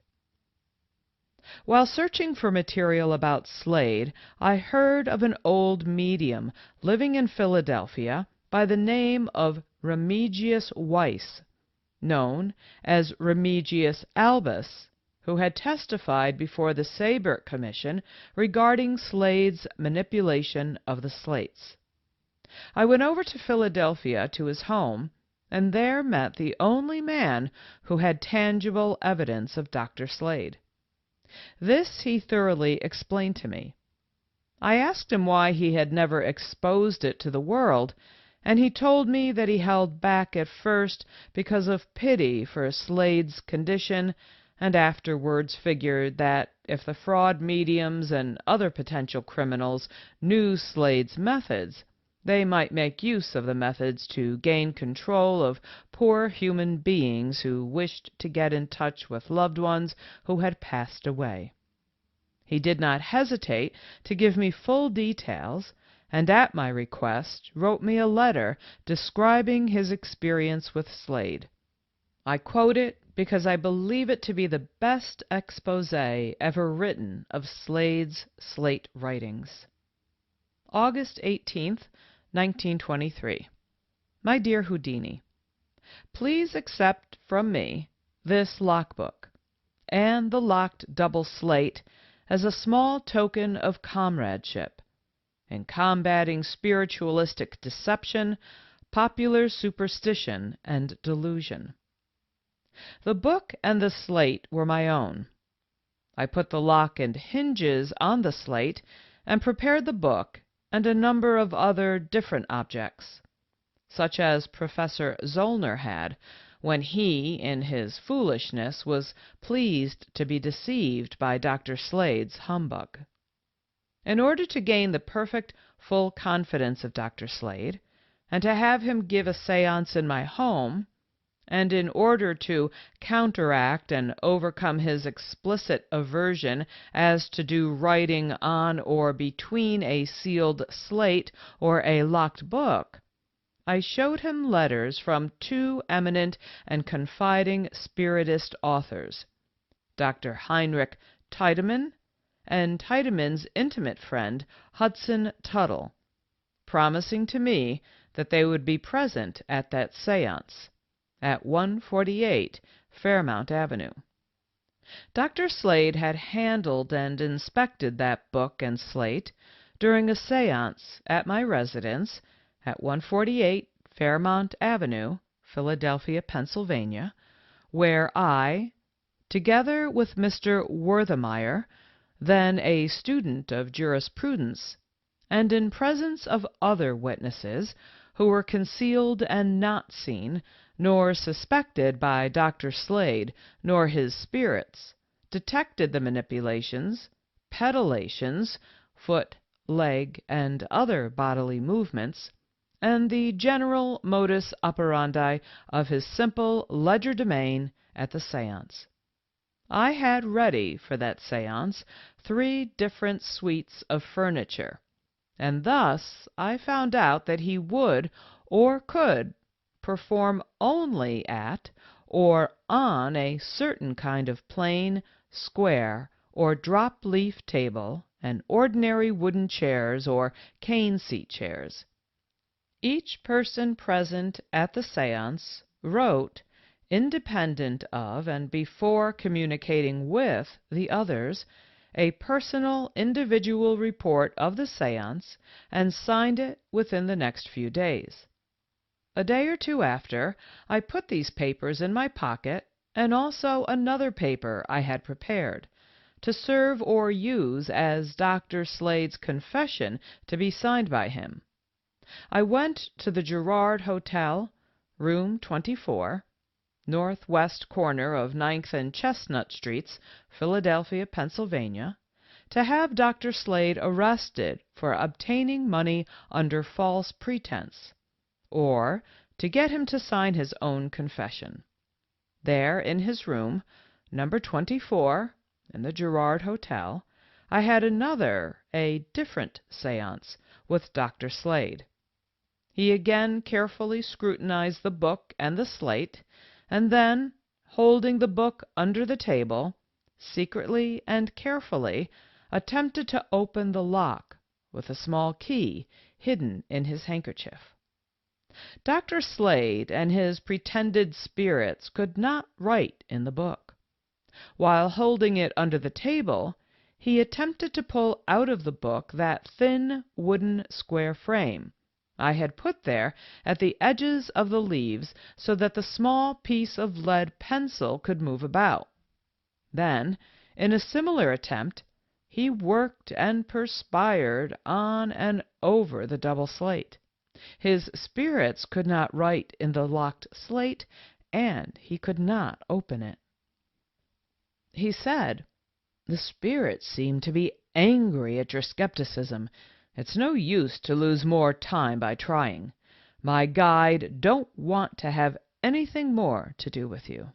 While searching for material about Slade, I heard of an old medium living in Philadelphia by the name of Remigius Weiss, known as Remigius Albus, who had testified before the Seibert Commission regarding Slade's manipulation of the slates. I went over to Philadelphia to his home, and there met the only man who had tangible evidence of Dr. Slade. This he thoroughly explained to me. I asked him why he had never exposed it to the world, and he told me that he held back at first because of pity for Slade's condition, and afterwards figured that if the fraud mediums and other potential criminals knew Slade's methods, they might make use of the methods to gain control of poor human beings who wished to get in touch with loved ones who had passed away. He did not hesitate to give me full details, and at my request wrote me a letter describing his experience with Slade. I quote it because I believe it to be the best exposé ever written of Slade's slate writings. August 18th, 1923. My dear Houdini, please accept from me this lockbook and the locked double slate as a small token of comradeship in combating spiritualistic deception, popular superstition, and delusion. The book and the slate were my own. I put the lock and hinges on the slate and prepared the book and a number of other different objects, such as Professor Zollner had when he, in his foolishness, was pleased to be deceived by Dr. Slade's humbug. In order to gain the perfect, full confidence of Dr. Slade, and to have him give a séance in my home, and in order to counteract and overcome his explicit aversion as to do writing on or between a sealed slate or a locked book, I showed him letters from two eminent and confiding spiritist authors, Dr. Heinrich Tiedemann and Tiedemann's intimate friend Hudson Tuttle, promising to me that they would be present at that séance at 148 Fairmount Avenue. Dr. Slade had handled and inspected that book and slate during a séance at my residence at 148 Fairmount Avenue, Philadelphia, Pennsylvania, where I, together with Mr. Werthemeyer, then a student of jurisprudence, and in presence of other witnesses who were concealed and not seen, nor suspected by Dr. Slade nor his spirits, detected the manipulations, petilations, foot, leg, and other bodily movements, and the general modus operandi of his simple legerdemain at the séance. I had ready for that séance 3 different suites of furniture, and thus I found out that he would or could perform only at or on a certain kind of plain, square, or drop-leaf table and ordinary wooden chairs or cane-seat chairs. Each person present at the séance wrote, independent of and before communicating with the others, a personal individual report of the séance and signed it within the next few days. A day or two after, I put these papers in my pocket and also another paper I had prepared, to serve or use as Dr. Slade's confession to be signed by him. I went to the Girard Hotel, room 24, northwest corner of 9th and Chestnut Streets, Philadelphia, Pennsylvania, to have Dr. Slade arrested for obtaining money under false pretense, or to get him to sign his own confession. There, in his room, number 24, in the Girard Hotel, I had a different séance with Dr. Slade. He again carefully scrutinized the book and the slate, and then, holding the book under the table, secretly and carefully attempted to open the lock with a small key hidden in his handkerchief. Dr. Slade and his pretended spirits could not write in the book. While holding it under the table, he attempted to pull out of the book that thin wooden square frame I had put there at the edges of the leaves so that the small piece of lead pencil could move about. Then, in a similar attempt, he worked and perspired on and over the double slate. His spirits could not write in the locked slate, and he could not open it. He said, "The spirits seem to be angry at your skepticism. It's no use to lose more time by trying. My guide don't want to have anything more to do with you."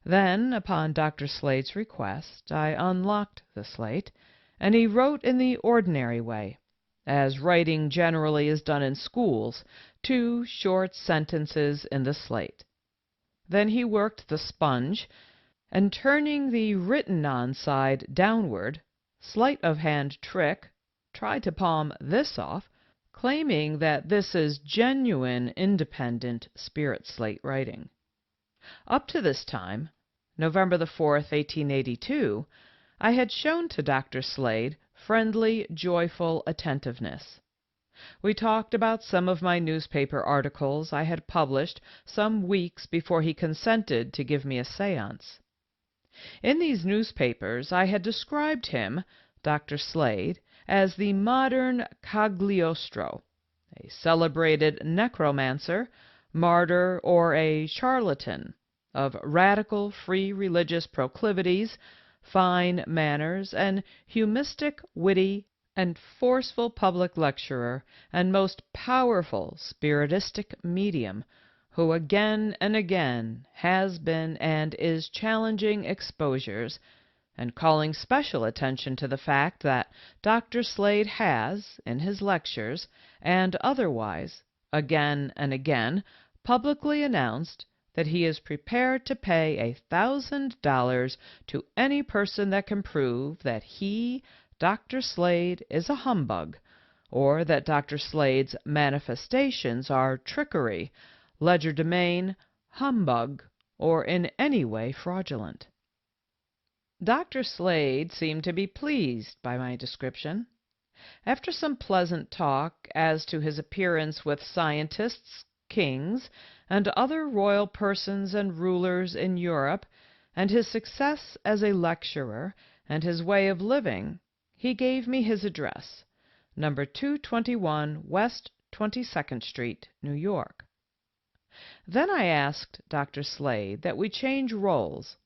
Then, upon Dr. Slade's request, I unlocked the slate, and he wrote in the ordinary way, as writing generally is done in schools, 2 short sentences in the slate. Then he worked the sponge, and turning the written-on side downward, sleight-of-hand trick, tried to palm this off, claiming that this is genuine, independent spirit slate writing. Up to this time, November the 4th, 1882, I had shown to Dr. Slade friendly, joyful attentiveness. We talked about some of my newspaper articles I had published some weeks before he consented to give me a séance. In these newspapers I had described him, Dr. Slade, as the modern Cagliostro, a celebrated necromancer, martyr, or a charlatan, of radical free religious proclivities, fine manners, and humistic, witty, and forceful public lecturer, and most powerful spiritistic medium, who again and again has been and is challenging exposures, and calling special attention to the fact that Dr. Slade has, in his lectures, and otherwise, again and again, publicly announced that he is prepared to pay $1,000 to any person that can prove that he, Dr. Slade, is a humbug, or that Dr. Slade's manifestations are trickery, legerdemain, humbug, or in any way fraudulent. Dr. Slade seemed to be pleased by my description. After some pleasant talk as to his appearance with scientists, kings, and other royal persons and rulers in Europe, and his success as a lecturer, and his way of living, he gave me his address, number 221 West 22nd Street, New York. Then I asked Dr. Slade that we change roles,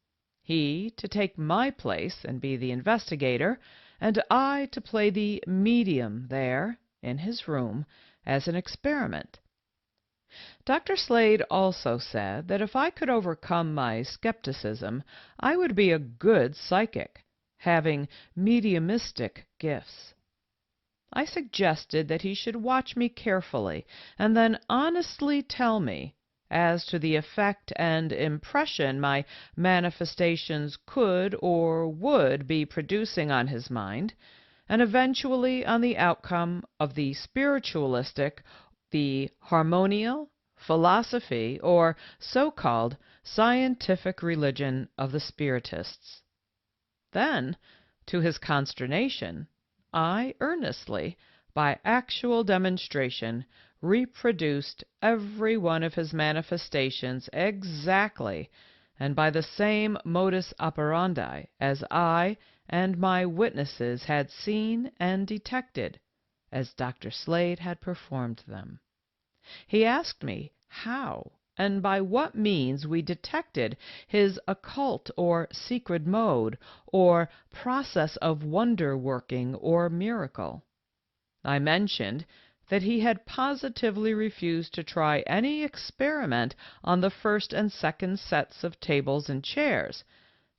he to take my place and be the investigator, and I to play the medium there, in his room, as an experiment. Dr. Slade also said that if I could overcome my skepticism, I would be a good psychic, having mediumistic gifts. I suggested that he should watch me carefully, and then honestly tell me as to the effect and impression my manifestations could or would be producing on his mind, and eventually on the outcome of the spiritualistic, the harmonial, philosophy, or so-called scientific religion of the spiritists. Then, to his consternation, I earnestly, by actual demonstration, reproduced every one of his manifestations exactly, and by the same modus operandi as I and my witnesses had seen and detected, as Dr. Slade had performed them. He asked me how and by what means we detected his occult or secret mode, or process of wonder-working or miracle. I mentioned that he had positively refused to try any experiment on the first and second sets of tables and chairs,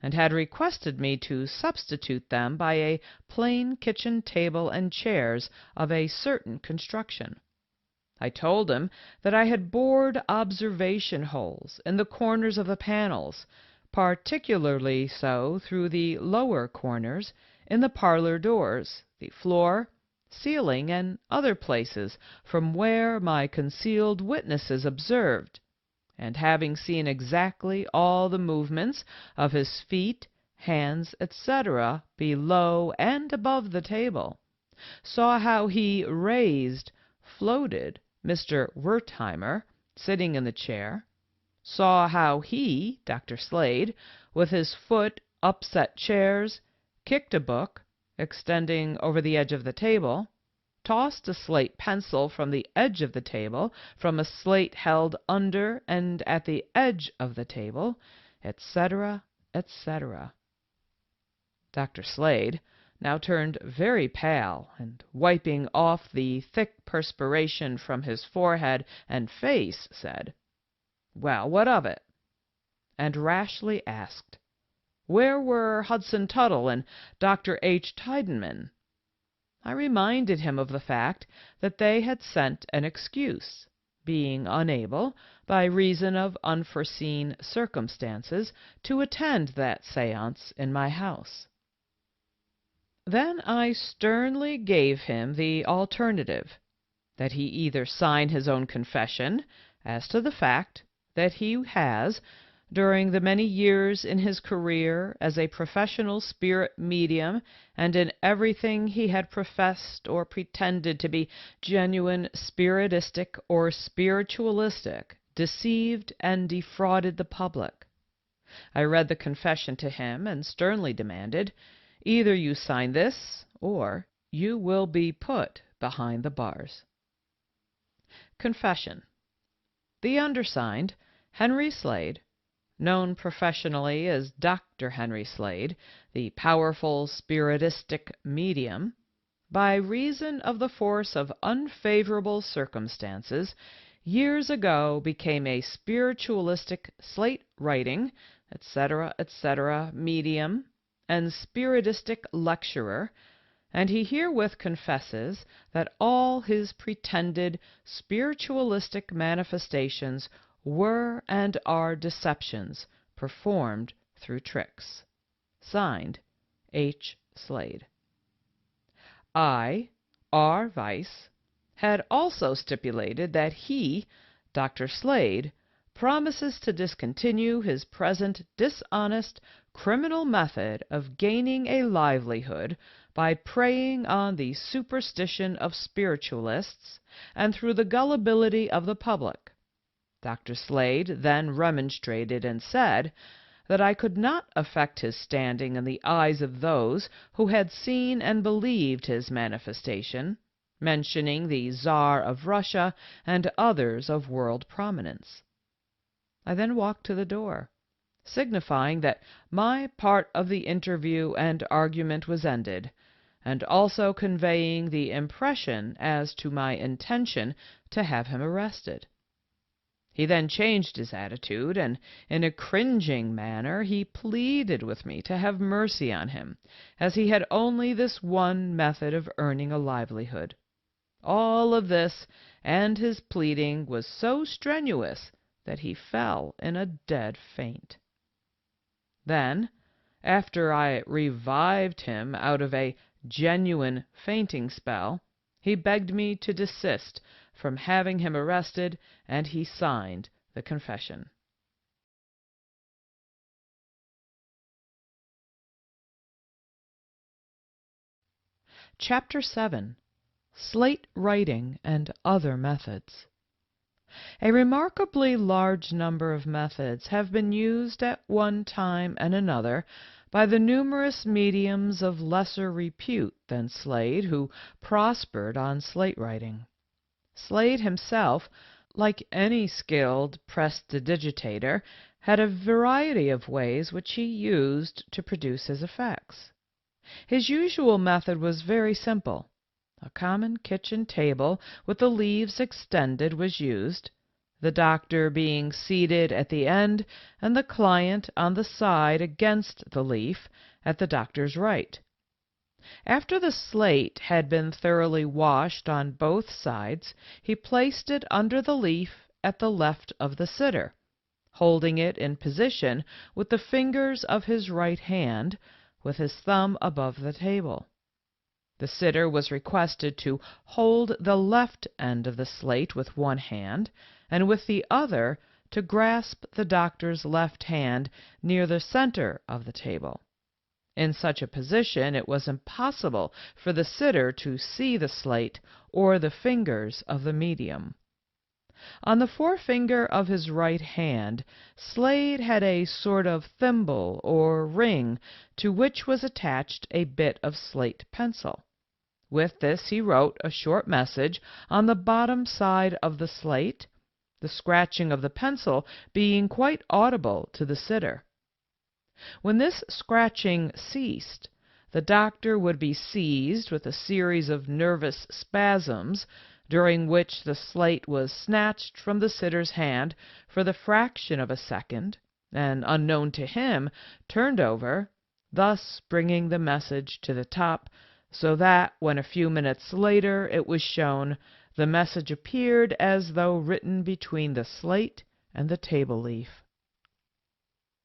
and had requested me to substitute them by a plain kitchen table and chairs of a certain construction. I told him that I had bored observation holes in the corners of the panels, particularly so through the lower corners, in the parlor doors, the floor, ceiling, and other places from where my concealed witnesses observed, and having seen exactly all the movements of his feet, hands, etc., below and above the table, saw how he raised, floated, Mr. Wertheimer, sitting in the chair, saw how he, Dr. Slade, with his foot upset chairs, kicked a book, extending over the edge of the table, tossed a slate pencil from the edge of the table, from a slate held under and at the edge of the table, etc., etc. Dr. Slade now turned very pale, and wiping off the thick perspiration from his forehead and face, said, "Well, what of it?" and rashly asked, "Where were Hudson Tuttle and Dr. H. Tiedemann?" I reminded him of the fact that they had sent an excuse, being unable, by reason of unforeseen circumstances, to attend that séance in my house. Then I sternly gave him the alternative, that he either sign his own confession as to the fact that he has, during the many years in his career as a professional spirit medium and in everything he had professed or pretended to be genuine spiritistic or spiritualistic, deceived and defrauded the public. I read the confession to him and sternly demanded, either you sign this or you will be put behind the bars. Confession. The undersigned, Henry Slade, known professionally as Dr. Henry Slade, the powerful spiritistic medium, by reason of the force of unfavorable circumstances, years ago became a spiritualistic slate writing, etc., medium, and spiritistic lecturer, and he herewith confesses that all his pretended spiritualistic manifestations were and are deceptions performed through tricks. Signed, H. Slade. I, R. Weiss, had also stipulated that he, Dr. Slade, promises to discontinue his present dishonest criminal method of gaining a livelihood by preying on the superstition of spiritualists and through the gullibility of the public. Dr. Slade then remonstrated and said that I could not affect his standing in the eyes of those who had seen and believed his manifestation, mentioning the Tsar of Russia and others of world prominence. I then walked to the door, signifying that my part of the interview and argument was ended, and also conveying the impression as to my intention to have him arrested. He then changed his attitude, and in a cringing manner he pleaded with me to have mercy on him, as he had only this one method of earning a livelihood. All of this and his pleading was so strenuous that he fell in a dead faint. Then, after I revived him out of a genuine fainting spell, he begged me to desist from having him arrested, and he signed the confession. Chapter 7. Slate Writing and Other Methods. A remarkably large number of methods have been used at one time and another by the numerous mediums of lesser repute than Slade who prospered on slate writing. Slade himself, like any skilled prestidigitator, had a variety of ways which he used to produce his effects. His usual method was very simple. A common kitchen table with the leaves extended was used, the doctor being seated at the end and the client on the side against the leaf at the doctor's right. After the slate had been thoroughly washed on both sides, he placed it under the leaf at the left of the sitter, holding it in position with the fingers of his right hand, with his thumb above the table. The sitter was requested to hold the left end of the slate with one hand, and with the other to grasp the doctor's left hand near the center of the table. In such a position it was impossible for the sitter to see the slate or the fingers of the medium. On the forefinger of his right hand, Slade had a sort of thimble or ring to which was attached a bit of slate pencil. With this he wrote a short message on the bottom side of the slate, the scratching of the pencil being quite audible to the sitter. When this scratching ceased, the doctor would be seized with a series of nervous spasms, during which the slate was snatched from the sitter's hand for the fraction of a second, and, unknown to him, turned over, thus bringing the message to the top, so that, when a few minutes later it was shown, the message appeared as though written between the slate and the table leaf.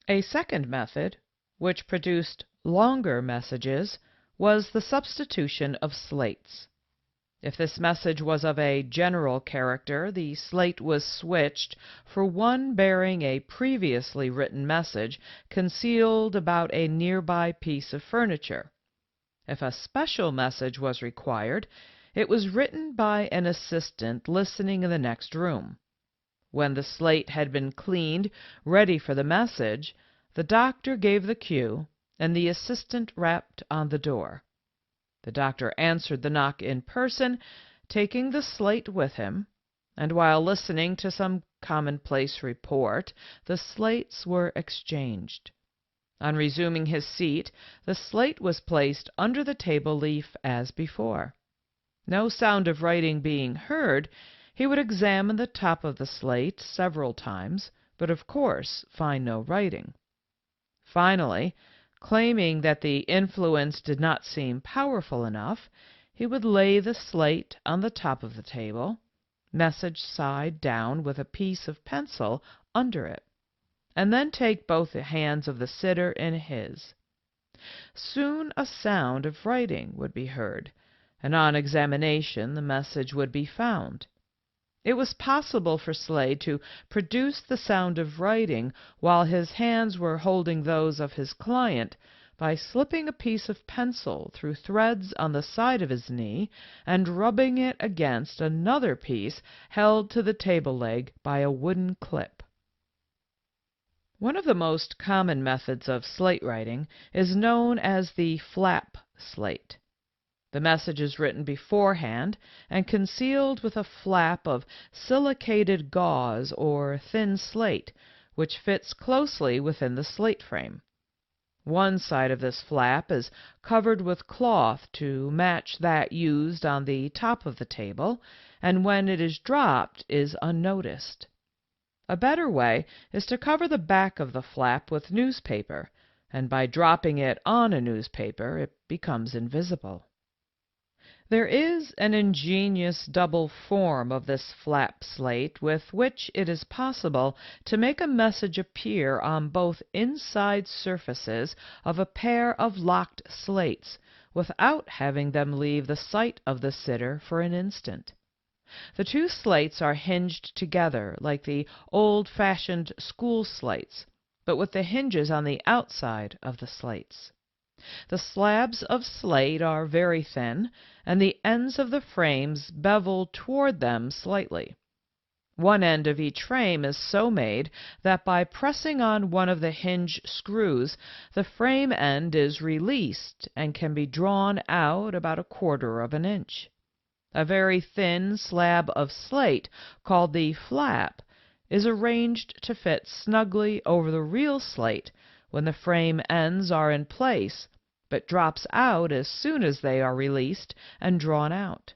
A second method, which produced longer messages, was the substitution of slates. If this message was of a general character, the slate was switched for one bearing a previously written message concealed about a nearby piece of furniture. If a special message was required, it was written by an assistant listening in the next room. When the slate had been cleaned, ready for the message, the doctor gave the cue, and the assistant rapped on the door. The doctor answered the knock in person, taking the slate with him, and while listening to some commonplace report, the slates were exchanged. On resuming his seat, the slate was placed under the table leaf as before. No sound of writing being heard, he would examine the top of the slate several times, but of course find no writing. Finally, claiming that the influence did not seem powerful enough, he would lay the slate on the top of the table, message side down with a piece of pencil under it, and then take both the hands of the sitter in his. Soon a sound of writing would be heard, and on examination the message would be found. It was possible for Slade to produce the sound of writing while his hands were holding those of his client by slipping a piece of pencil through threads on the side of his knee and rubbing it against another piece held to the table leg by a wooden clip. One of the most common methods of slate writing is known as the flap slate. The message is written beforehand and concealed with a flap of silicated gauze or thin slate, which fits closely within the slate frame. One side of this flap is covered with cloth to match that used on the top of the table, and when it is dropped is unnoticed. A better way is to cover the back of the flap with newspaper, and by dropping it on a newspaper it becomes invisible. There is an ingenious double form of this flap slate with which it is possible to make a message appear on both inside surfaces of a pair of locked slates without having them leave the sight of the sitter for an instant. The two slates are hinged together like the old-fashioned school slates, but with the hinges on the outside of the slates. The slabs of slate are very thin, and the ends of the frames bevel toward them slightly. One end of each frame is so made that by pressing on one of the hinge screws, the frame end is released and can be drawn out about 1/4 of an inch. A very thin slab of slate, called the flap, is arranged to fit snugly over the real slate when the frame ends are in place, but drops out as soon as they are released and drawn out.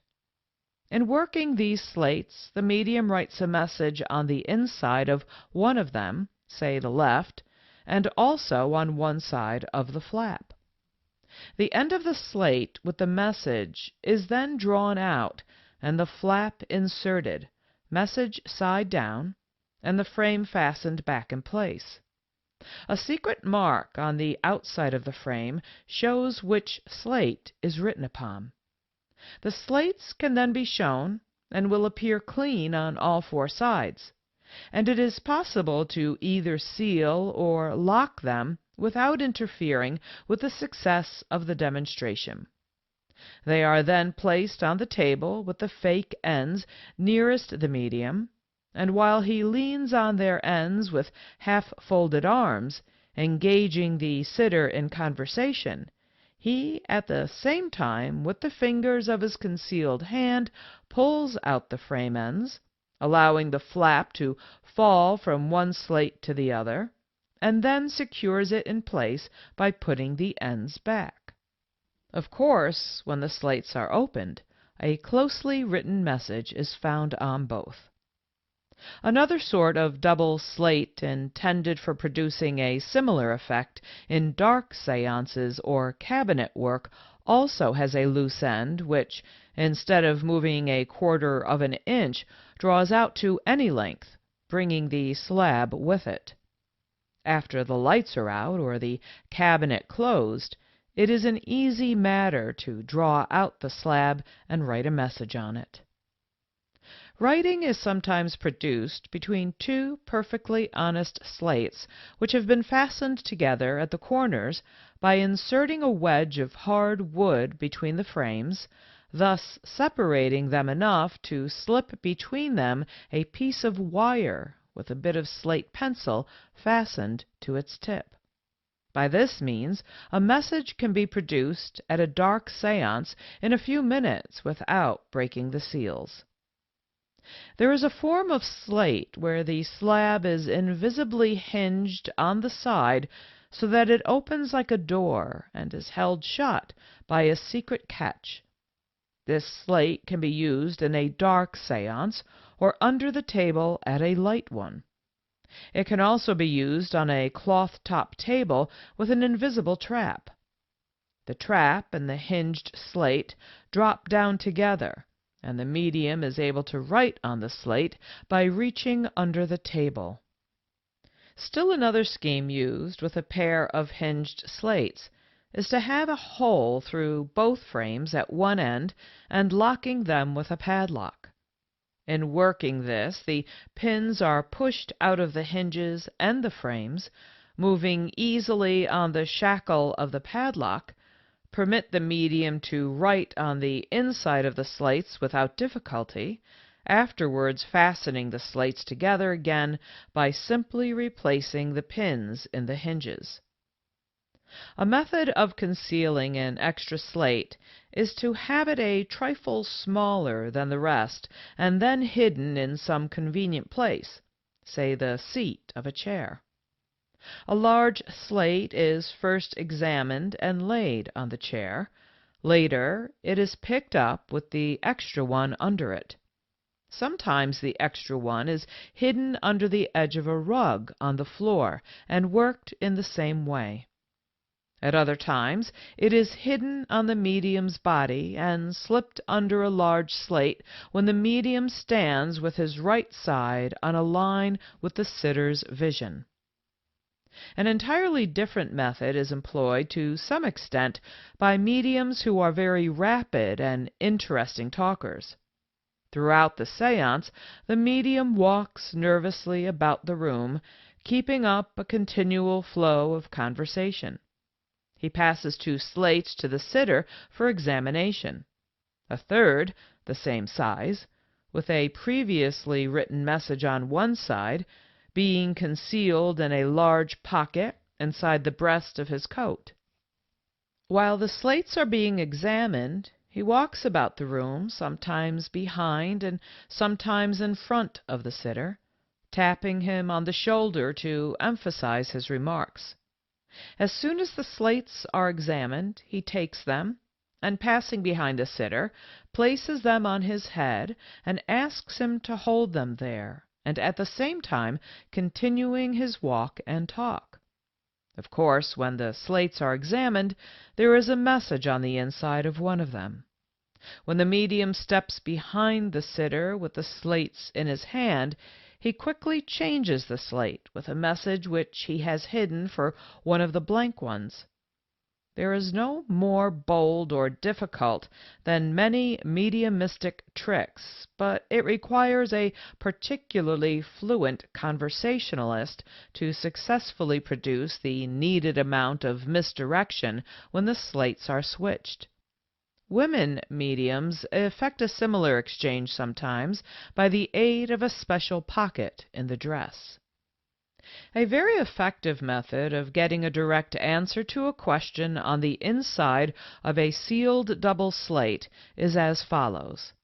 In working these slates, the medium writes a message on the inside of one of them, say the left, and also on one side of the flap. The end of the slate with the message is then drawn out and the flap inserted, message side down, and the frame fastened back in place. A secret mark on the outside of the frame shows which slate is written upon. The slates can then be shown and will appear clean on all 4 sides, and it is possible to either seal or lock them without interfering with the success of the demonstration. They are then placed on the table with the fake ends nearest the medium, and while he leans on their ends with half-folded arms, engaging the sitter in conversation, he at the same time with the fingers of his concealed hand pulls out the frame ends, allowing the flap to fall from one slate to the other, and then secures it in place by putting the ends back. Of course, when the slates are opened, a closely written message is found on both. Another sort of double slate intended for producing a similar effect in dark seances or cabinet work also has a loose end which, instead of moving 1/4 of an inch, draws out to any length, bringing the slab with it. After the lights are out or the cabinet closed, it is an easy matter to draw out the slab and write a message on it. Writing is sometimes produced between two perfectly honest slates which have been fastened together at the corners by inserting a wedge of hard wood between the frames, thus separating them enough to slip between them a piece of wire with a bit of slate pencil fastened to its tip. By this means, a message can be produced at a dark seance in a few minutes without breaking the seals. There is a form of slate where the slab is invisibly hinged on the side so that it opens like a door and is held shut by a secret catch. This slate can be used in a dark seance or under the table at a light one. It can also be used on a cloth-top table with an invisible trap. The trap and the hinged slate drop down together, and the medium is able to write on the slate by reaching under the table. Still another scheme used with a pair of hinged slates is to have a hole through both frames at one end and locking them with a padlock. In working this, the pins are pushed out of the hinges and the frames, moving easily on the shackle of the padlock, permit the medium to write on the inside of the slates without difficulty, afterwards fastening the slates together again by simply replacing the pins in the hinges. A method of concealing an extra slate is to have it a trifle smaller than the rest and then hidden in some convenient place, say the seat of a chair. A large slate is first examined and laid on the chair. Later, it is picked up with the extra one under it. Sometimes the extra one is hidden under the edge of a rug on the floor and worked in the same way. At other times, it is hidden on the medium's body and slipped under a large slate when the medium stands with his right side on a line with the sitter's vision. An entirely different method is employed to some extent by mediums who are very rapid and interesting talkers. Throughout the séance, the medium walks nervously about the room, keeping up a continual flow of conversation. He passes 2 slates to the sitter for examination. A third, the same size, with a previously written message on one side, being concealed in a large pocket inside the breast of his coat. While the slates are being examined, he walks about the room, sometimes behind and sometimes in front of the sitter, tapping him on the shoulder to emphasize his remarks. As soon as the slates are examined, he takes them, and passing behind the sitter, places them on his head and asks him to hold them there, and at the same time continuing his walk and talk. Of course, when the slates are examined, there is a message on the inside of one of them. When the medium steps behind the sitter with the slates in his hand, he quickly changes the slate with a message which he has hidden for one of the blank ones. There is no more bold or difficult than many mediumistic tricks, but it requires a particularly fluent conversationalist to successfully produce the needed amount of misdirection when the slates are switched. Women mediums effect a similar exchange sometimes by the aid of a special pocket in the dress. A very effective method of getting a direct answer to a question on the inside of a sealed double slate is as follows.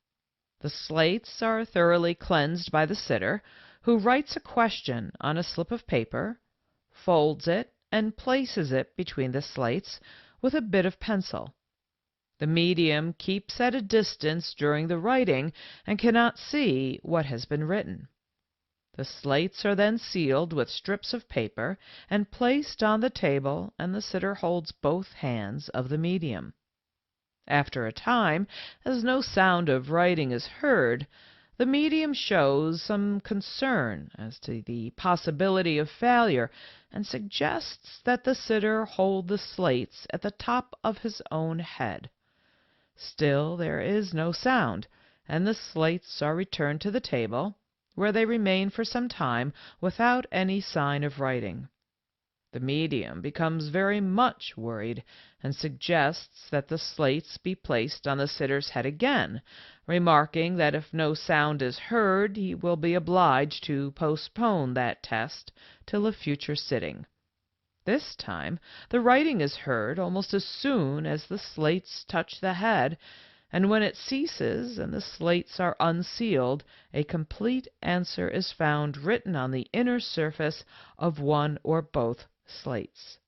The slates are thoroughly cleansed by the sitter, who writes a question on a slip of paper, folds it, and places it between the slates with a bit of pencil. The medium keeps at a distance during the writing and cannot see what has been written. The slates are then sealed with strips of paper and placed on the table, and the sitter holds both hands of the medium. After a time, as no sound of writing is heard, the medium shows some concern as to the possibility of failure and suggests that the sitter hold the slates at the top of his own head. Still there is no sound, and the slates are returned to the table, where they remain for some time without any sign of writing. The medium becomes very much worried and suggests that the slates be placed on the sitter's head again, remarking that if no sound is heard he will be obliged to postpone that test till a future sitting. This time the writing is heard almost as soon as the slates touch the head, and when it ceases and the slates are unsealed, a complete answer is found written on the inner surface of one or both slates.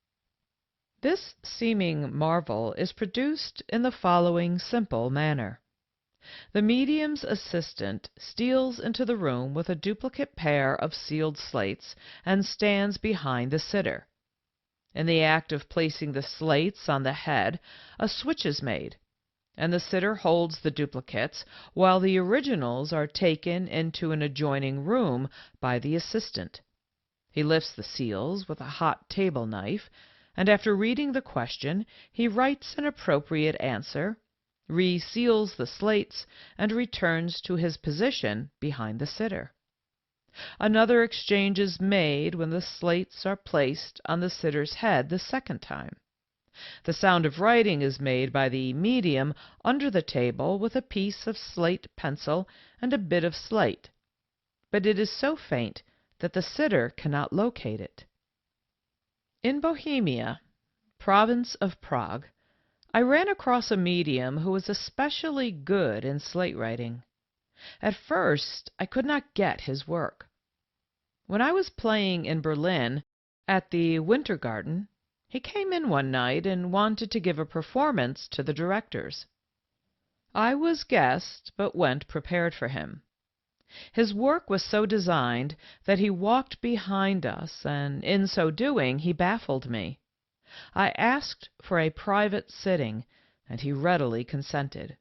This seeming marvel is produced in the following simple manner. The medium's assistant steals into the room with a duplicate pair of sealed slates and stands behind the sitter. In the act of placing the slates on the head, a switch is made, and the sitter holds the duplicates while the originals are taken into an adjoining room by the assistant. He lifts the seals with a hot table knife, and after reading the question, he writes an appropriate answer, reseals the slates, and returns to his position behind the sitter. Another exchange is made when the slates are placed on the sitter's head the second time. The sound of writing is made by the medium under the table with a piece of slate pencil and a bit of slate, but it is so faint that the sitter cannot locate it. In Bohemia, province of Prague, I ran across a medium who was especially good in slate writing. At first I could not get his work. When I was playing in Berlin at the Winter Garden, he came in one night and wanted to give a performance to the directors. I was guest, but went prepared for him. His work was so designed that he walked behind us, and in so doing he baffled me. I asked for a private sitting, and he readily consented.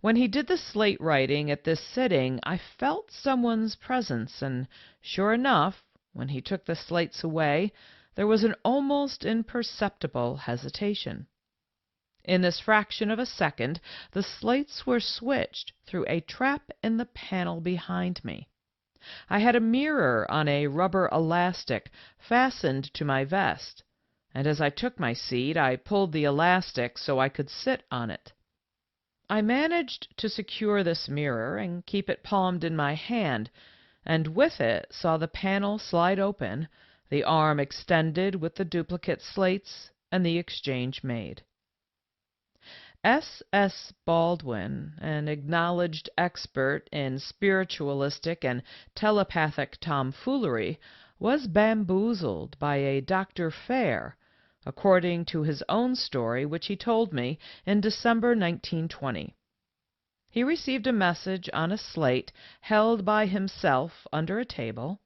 When he did the slate writing at this sitting, I felt someone's presence, and sure enough, when he took the slates away, there was an almost imperceptible hesitation. In this fraction of a second, the slates were switched through a trap in the panel behind me. I had a mirror on a rubber elastic fastened to my vest, and as I took my seat, I pulled the elastic so I could sit on it. I managed to secure this mirror and keep it palmed in my hand, and with it saw the panel slide open, the arm extended with the duplicate slates, and the exchange made. S. Baldwin, an acknowledged expert in spiritualistic and telepathic tomfoolery, was bamboozled by a Dr. Fair, according to his own story, which he told me in December 1920. He received a message on a slate held by himself under a table,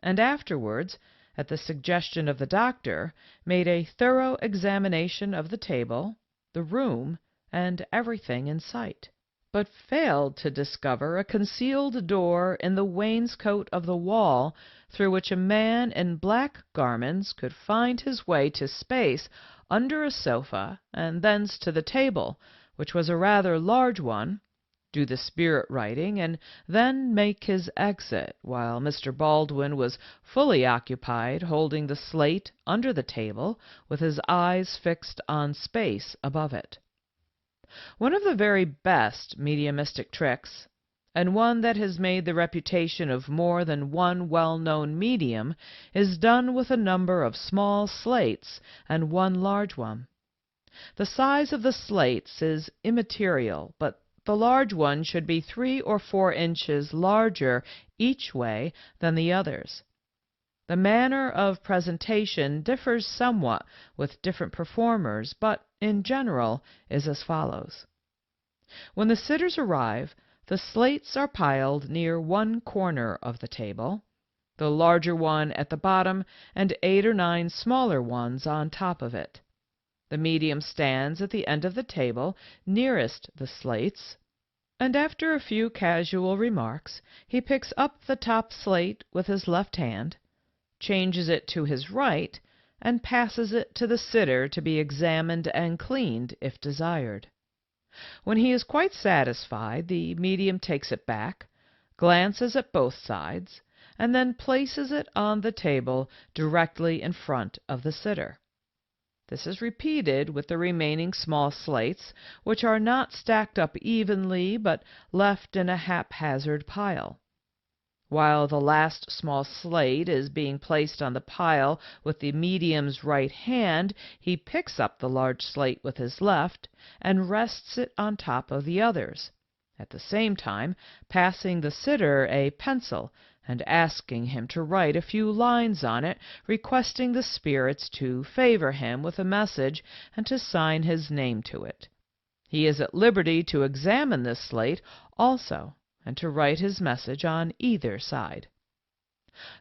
and afterwards, at the suggestion of the doctor, made a thorough examination of the table, the room, and everything in sight, but failed to discover a concealed door in the wainscot of the wall through which a man in black garments could find his way to space under a sofa and thence to the table, which was a rather large one, do the spirit writing, and then make his exit, while Mr. Baldwin was fully occupied holding the slate under the table with his eyes fixed on space above it. One of the very best mediumistic tricks, and one that has made the reputation of more than one well-known medium, is done with a number of small slates and one large one. The size of the slates is immaterial, but the large one should be 3 or 4 inches larger each way than the others. The manner of presentation differs somewhat with different performers, but in general is as follows. When the sitters arrive, the slates are piled near one corner of the table, the larger one at the bottom, and 8 or 9 smaller ones on top of it. The medium stands at the end of the table nearest the slates. and after a few casual remarks, he picks up the top slate with his left hand, changes it to his right, and passes it to the sitter to be examined and cleaned if desired. When he is quite satisfied, the medium takes it back, glances at both sides, and then places it on the table directly in front of the sitter. This is repeated with the remaining small slates, which are not stacked up evenly but left in a haphazard pile. While the last small slate is being placed on the pile with the medium's right hand, he picks up the large slate with his left and rests it on top of the others, at the same time passing the sitter a pencil and asking him to write a few lines on it, requesting the spirits to favor him with a message and to sign his name to it. He is at liberty to examine this slate also, and to write his message on either side.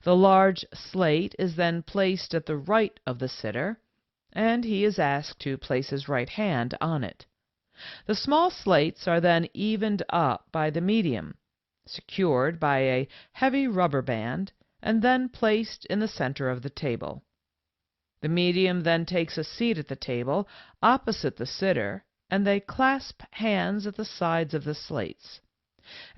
The large slate is then placed at the right of the sitter, and he is asked to place his right hand on it. The small slates are then evened up by the medium, secured by a heavy rubber band, and then placed in the center of the table. The medium then takes a seat at the table opposite the sitter, and they clasp hands at the sides of the slates.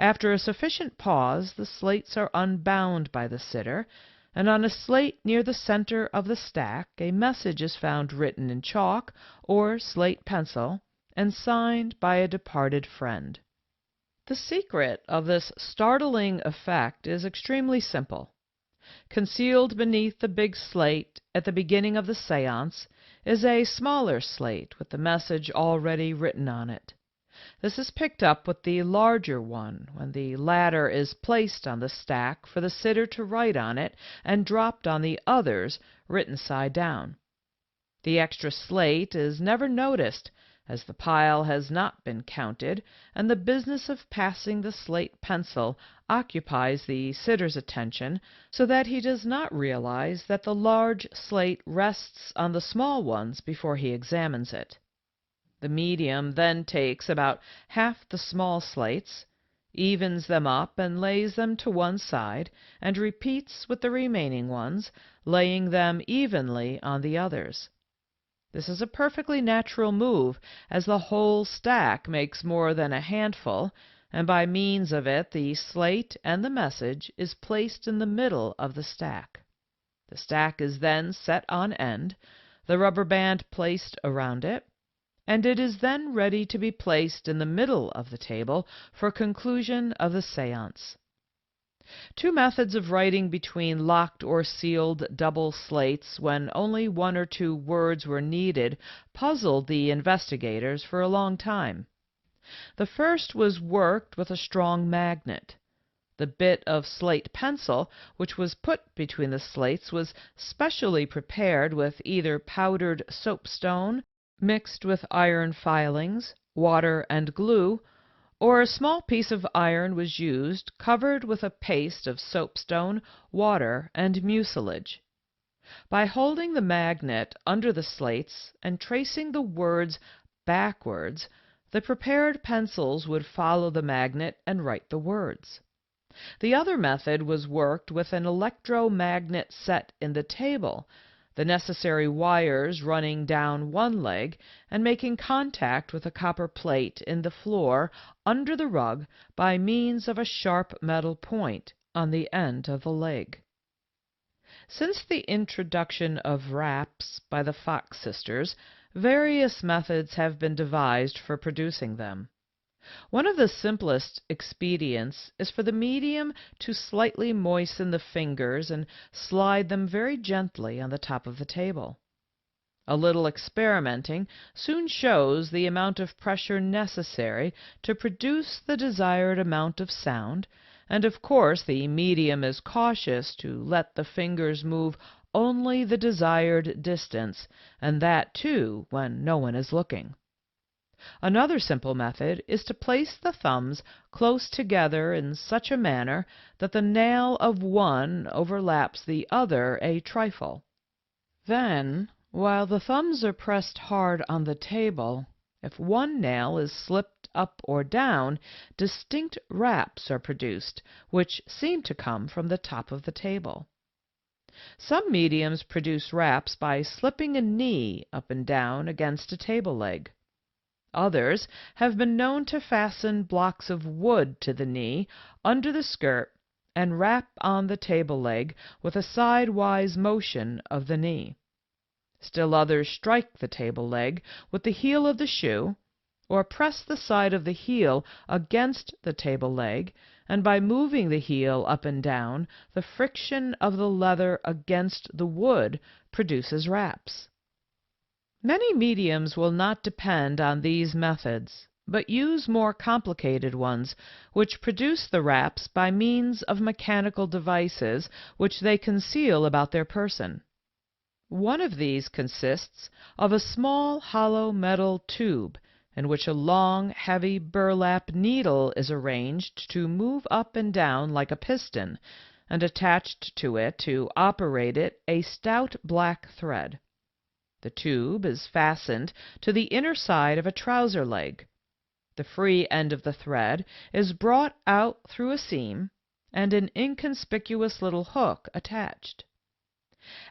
After a sufficient pause, the slates are unbound by the sitter, and on a slate near the center of the stack a message is found written in chalk or slate pencil and signed by a departed friend. The secret of this startling effect is extremely simple. Concealed beneath the big slate at the beginning of the séance is a smaller slate with the message already written on it. This is picked up with the larger one when the latter is placed on the stack for the sitter to write on it and dropped on the others written side down. The extra slate is never noticed, as the pile has not been counted, and the business of passing the slate pencil occupies the sitter's attention so that he does not realize that the large slate rests on the small ones before he examines it. The medium then takes about half the small slates, evens them up and lays them to one side, and repeats with the remaining ones, laying them evenly on the others. This is a perfectly natural move, as the whole stack makes more than a handful, and by means of it the slate and the message is placed in the middle of the stack. The stack is then set on end, the rubber band placed around it, and it is then ready to be placed in the middle of the table for conclusion of the séance. Two methods of writing between locked or sealed double slates when only one or two words were needed puzzled the investigators for a long time. The first was worked with a strong magnet. The bit of slate pencil which was put between the slates was specially prepared with either powdered soapstone mixed with iron filings, water, and glue, or a small piece of iron was used covered with a paste of soapstone, water, and mucilage. By holding the magnet under the slates and tracing the words backwards, the prepared pencils would follow the magnet and write the words. The other method was worked with an electromagnet set in the table, the necessary wires running down one leg and making contact with a copper plate in the floor under the rug by means of a sharp metal point on the end of the leg. Since the introduction of raps by the Fox sisters, various methods have been devised for producing them. One of the simplest expedients is for the medium to slightly moisten the fingers and slide them very gently on the top of the table. A little experimenting soon shows the amount of pressure necessary to produce the desired amount of sound, and of course the medium is cautious to let the fingers move only the desired distance, and that too when no one is looking. Another simple method is to place the thumbs close together in such a manner that the nail of one overlaps the other a trifle. Then, while the thumbs are pressed hard on the table, If one nail is slipped up or down, distinct raps are produced, which seem to come from the top of the table. Some mediums produce raps by slipping a knee up and down against a table leg. Others have been known to fasten blocks of wood to the knee under the skirt and rap on the table leg with a sidewise motion of the knee. Still others strike the table leg with the heel of the shoe, or press the side of the heel against the table leg, and by moving the heel up and down, the friction of the leather against the wood produces raps. Many mediums will not depend on these methods, but use more complicated ones, which produce the raps by means of mechanical devices which they conceal about their person. One of these consists of a small hollow metal tube in which a long, heavy burlap needle is arranged to move up and down like a piston, and attached to it to operate it a stout black thread. The tube is fastened to the inner side of a trouser leg. The free end of the thread is brought out through a seam, and an inconspicuous little hook attached.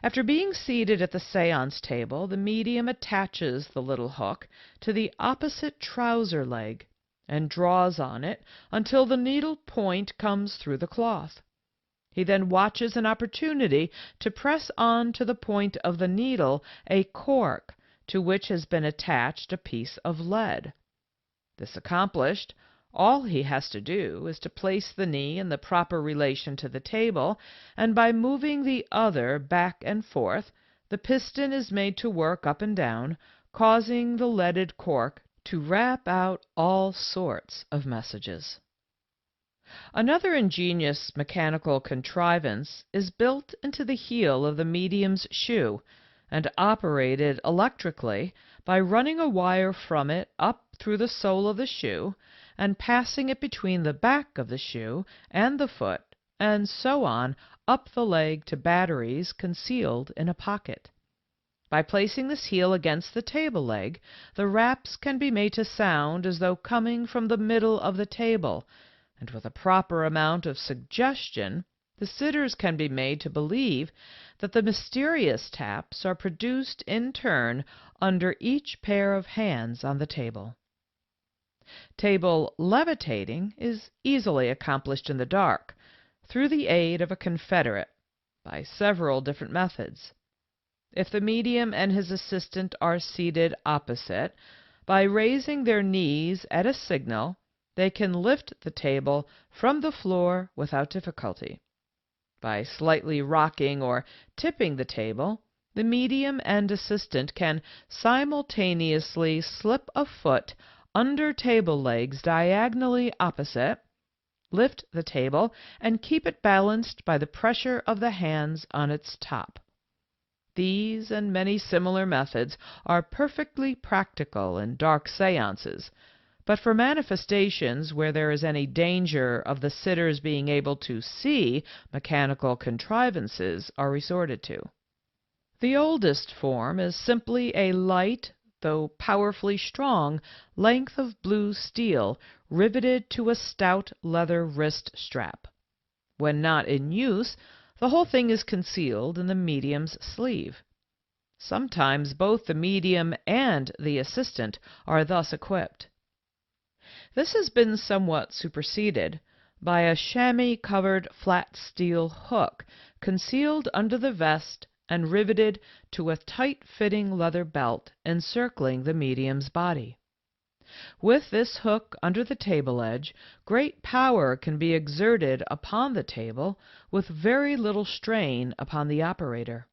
After being seated at the seance table, the medium attaches the little hook to the opposite trouser leg and draws on it until the needle point comes through the cloth. He then watches an opportunity to press on to the point of the needle a cork to which has been attached a piece of lead. This accomplished, all he has to do is to place the knee in the proper relation to the table, and by moving the other back and forth, the piston is made to work up and down, causing the leaded cork to rap out all sorts of messages. Another ingenious mechanical contrivance is built into the heel of the medium's shoe, and operated electrically by running a wire from it up through the sole of the shoe, and passing it between the back of the shoe and the foot, and so on up the leg to batteries concealed in a pocket. By placing this heel against the table leg, the raps can be made to sound as though coming from the middle of the table, and with a proper amount of suggestion, the sitters can be made to believe that the mysterious taps are produced in turn under each pair of hands on the table. Table levitating is easily accomplished in the dark, through the aid of a confederate, by several different methods. If the medium and his assistant are seated opposite, by raising their knees at a signal, they can lift the table from the floor without difficulty. By slightly rocking or tipping the table, the medium and assistant can simultaneously slip a foot under table legs diagonally opposite, lift the table, and keep it balanced by the pressure of the hands on its top. These and many similar methods are perfectly practical in dark seances, but for manifestations where there is any danger of the sitters being able to see, mechanical contrivances are resorted to. The oldest form is simply a light, though powerfully strong, length of blue steel riveted to a stout leather wrist strap. When not in use, the whole thing is concealed in the medium's sleeve. Sometimes both the medium and the assistant are thus equipped. This has been somewhat superseded by a chamois-covered flat steel hook concealed under the vest and riveted to a tight-fitting leather belt encircling the medium's body. With this hook under the table edge, great power can be exerted upon the table with very little strain upon the operator.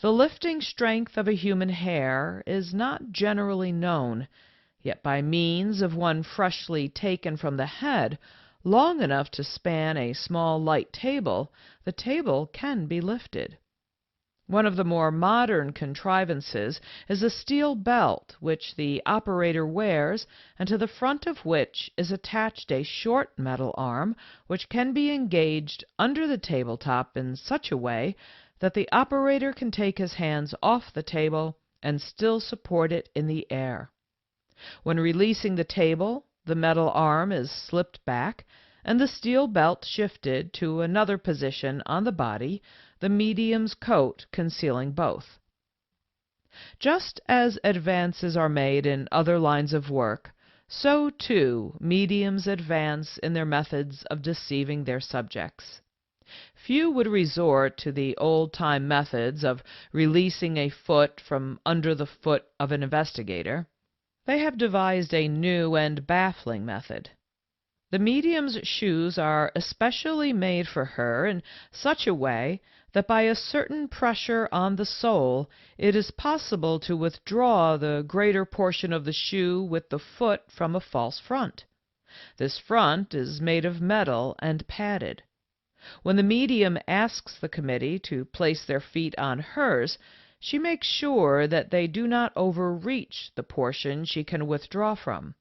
The lifting strength of a human hair is not generally known, yet by means of one freshly taken from the head, long enough to span a small light table, the table can be lifted. One of the more modern contrivances is a steel belt which the operator wears, and to the front of which is attached a short metal arm which can be engaged under the tabletop in such a way that the operator can take his hands off the table and still support it in the air. When releasing the table, the metal arm is slipped back and the steel belt shifted to another position on the body, the medium's coat concealing both. Just as advances are made in other lines of work, so too mediums advance in their methods of deceiving their subjects. Few would resort to the old-time methods of releasing a foot from under the foot of an investigator. They have devised a new and baffling method. The medium's shoes are especially made for her in such a way that by a certain pressure on the sole it is possible to withdraw the greater portion of the shoe with the foot from a false front. This front is made of metal and padded. When the medium asks the committee to place their feet on hers, she makes sure that they do not overreach the portion she can withdraw from.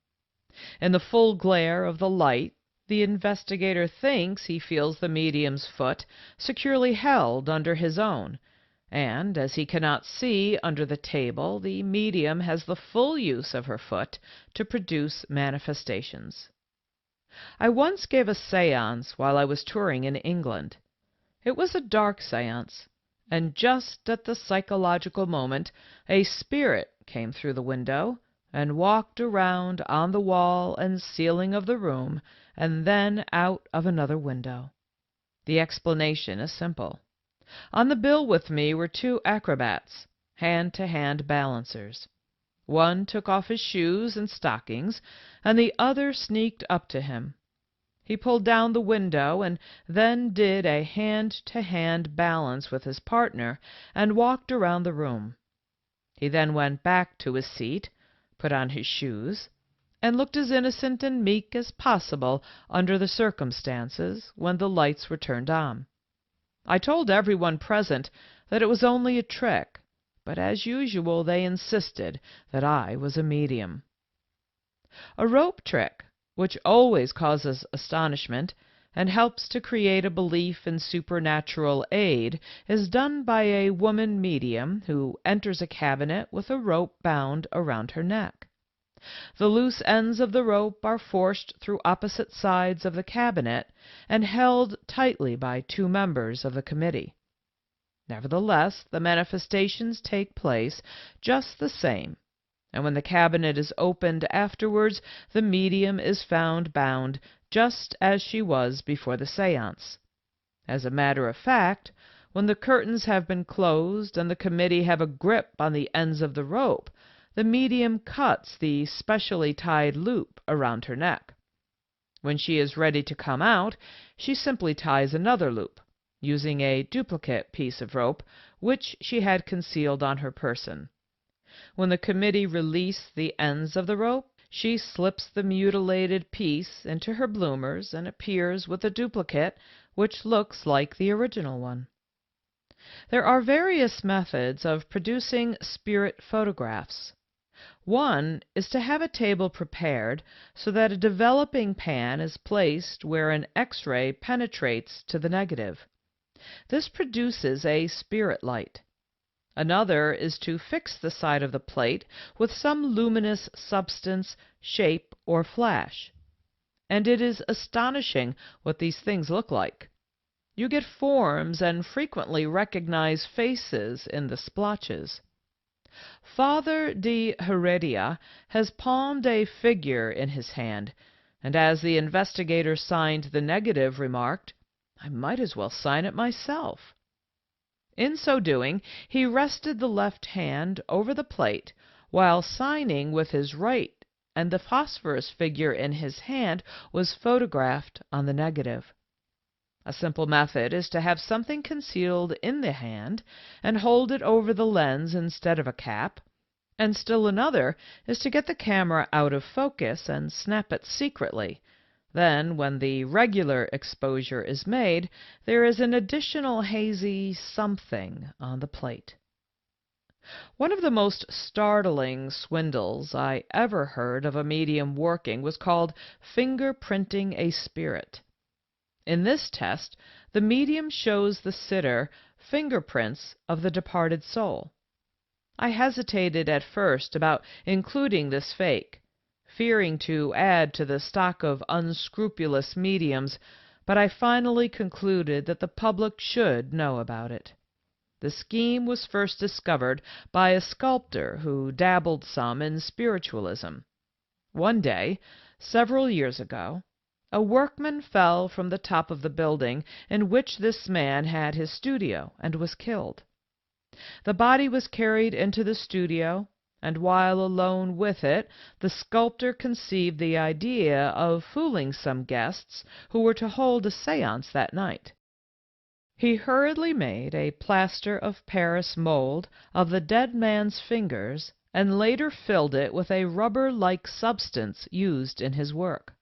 In the full glare of the light, the investigator thinks he feels the medium's foot securely held under his own, and as he cannot see under the table, the medium has the full use of her foot to produce manifestations. I once gave a séance while I was touring in England. It was a dark séance, and just at the psychological moment a spirit came through the window and walked around on the wall and ceiling of the room and then out of another window. The explanation is simple. On the bill with me were two acrobats, hand-to-hand balancers. One took off his shoes and stockings, and the other sneaked up to him. He pulled down the window and then did a hand-to-hand balance with his partner and walked around the room. He then went back to his seat, put on his shoes, and looked as innocent and meek as possible under the circumstances when the lights were turned on. I told everyone present that it was only a trick, but as usual they insisted that I was a medium. A rope trick, which always causes astonishment and helps to create a belief in supernatural aid, is done by a woman medium who enters a cabinet with a rope bound around her neck. The loose ends of the rope are forced through opposite sides of the cabinet and held tightly by two members of the committee. Nevertheless, the manifestations take place just the same, and when the cabinet is opened afterwards, the medium is found bound just as she was before the séance. As a matter of fact, when the curtains have been closed and the committee have a grip on the ends of the rope, the medium cuts the specially tied loop around her neck. When she is ready to come out, she simply ties another loop, using a duplicate piece of rope which she had concealed on her person. When the committee release the ends of the rope, she slips the mutilated piece into her bloomers and appears with a duplicate which looks like the original one. There are various methods of producing spirit photographs. One is to have a table prepared so that a developing pan is placed where an X-ray penetrates to the negative. This produces a spirit light. Another is to fix the side of the plate with some luminous substance, shape, or flash. And it is astonishing what these things look like. You get forms and frequently recognize faces in the splotches. Father de Heredia has palmed a figure in his hand, and as the investigator signed the negative, remarked, "I might as well sign it myself." In so doing, he rested the left hand over the plate while signing with his right, and the phosphorus figure in his hand was photographed on the negative. A simple method is to have something concealed in the hand and hold it over the lens instead of a cap, and still another is to get the camera out of focus and snap it secretly. Then, when the regular exposure is made, there is an additional hazy something on the plate. One of the most startling swindles I ever heard of a medium working was called finger-printing a spirit. In this test, the medium shows the sitter fingerprints of the departed soul. I hesitated at first about including this fake, fearing to add to the stock of unscrupulous mediums, but I finally concluded that the public should know about it. The scheme was first discovered by a sculptor who dabbled some in spiritualism. One day, several years ago, a workman fell from the top of the building in which this man had his studio and was killed. The body was carried into the studio, and while alone with it, the sculptor conceived the idea of fooling some guests who were to hold a séance that night. He hurriedly made a plaster of Paris mold of the dead man's fingers and later filled it with a rubber-like substance used in his work.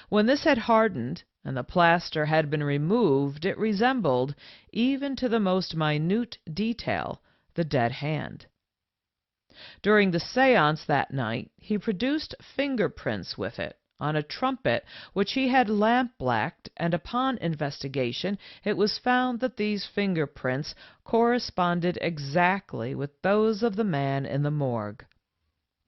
When this had hardened and the plaster had been removed, it resembled, even to the most minute detail, the dead hand. During the séance that night, he produced fingerprints with it on a trumpet which he had lamp-blacked, and upon investigation it was found that these fingerprints corresponded exactly with those of the man in the morgue.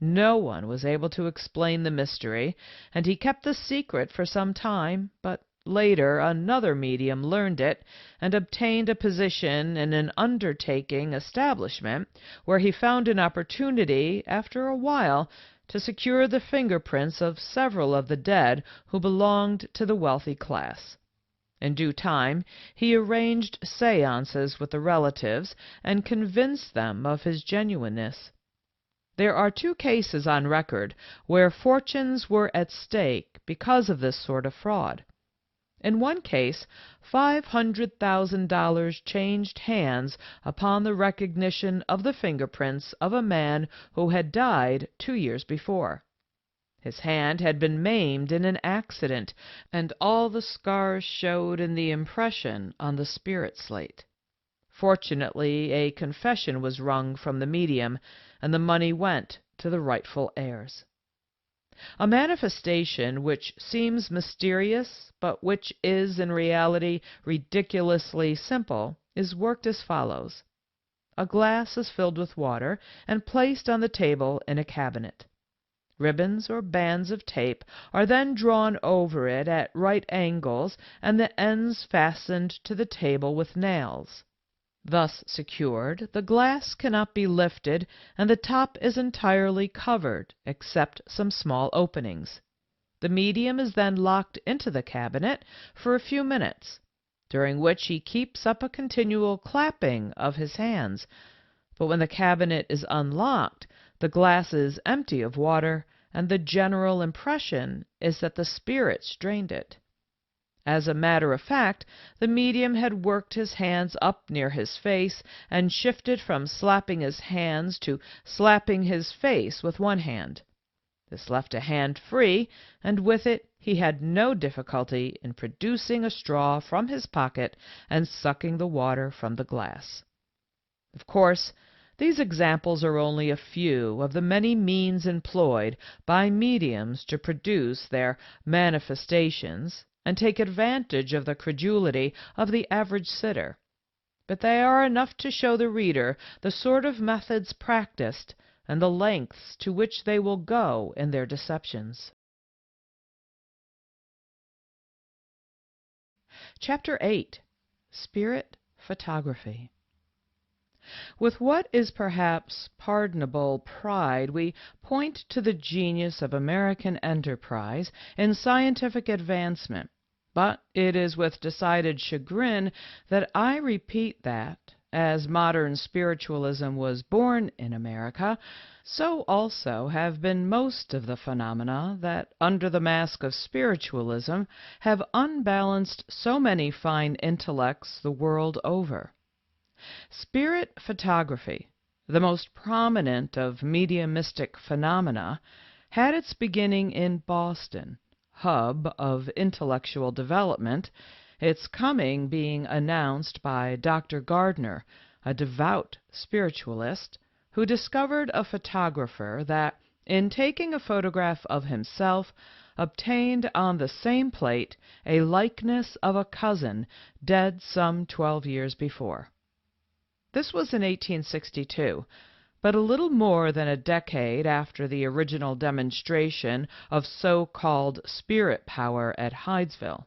No one was able to explain the mystery, and he kept the secret for some time, but later another medium learned it and obtained a position in an undertaking establishment, where he found an opportunity, after a while, to secure the fingerprints of several of the dead who belonged to the wealthy class. In due time he arranged séances with the relatives and convinced them of his genuineness. There are 2 cases on record where fortunes were at stake because of this sort of fraud. In one case, $500,000 changed hands upon the recognition of the fingerprints of a man who had died 2 years before. His hand had been maimed in an accident, and all the scars showed in the impression on the spirit slate. Fortunately, a confession was wrung from the medium, and the money went to the rightful heirs. A manifestation which seems mysterious, but which is in reality ridiculously simple, is worked as follows. A glass is filled with water and placed on the table in a cabinet. Ribbons or bands of tape are then drawn over it at right angles and the ends fastened to the table with nails. Thus secured, the glass cannot be lifted, and the top is entirely covered except some small openings. The medium is then locked into the cabinet for a few minutes, during which he keeps up a continual clapping of his hands. But when the cabinet is unlocked, the glass is empty of water, and the general impression is that the spirits drained it. As a matter of fact, the medium had worked his hands up near his face and shifted from slapping his hands to slapping his face with one hand. This left a hand free, and with it he had no difficulty in producing a straw from his pocket and sucking the water from the glass. Of course, these examples are only a few of the many means employed by mediums to produce their manifestations and take advantage of the credulity of the average sitter, but they are enough to show the reader the sort of methods practiced and the lengths to which they will go in their deceptions. Chapter 8. Spirit Photography. With what is perhaps pardonable pride, we point to the genius of American enterprise in scientific advancement, but it is with decided chagrin that I repeat that, as modern spiritualism was born in America, so also have been most of the phenomena that, under the mask of spiritualism, have unbalanced so many fine intellects the world over. Spirit photography, the most prominent of mediumistic phenomena, had its beginning in Boston, hub of intellectual development, its coming being announced by Dr. Gardner, a devout spiritualist, who discovered a photographer that, in taking a photograph of himself, obtained on the same plate a likeness of a cousin dead some 12 years before. This was in 1862, but a little more than a decade after the original demonstration of so-called spirit power at Hydesville.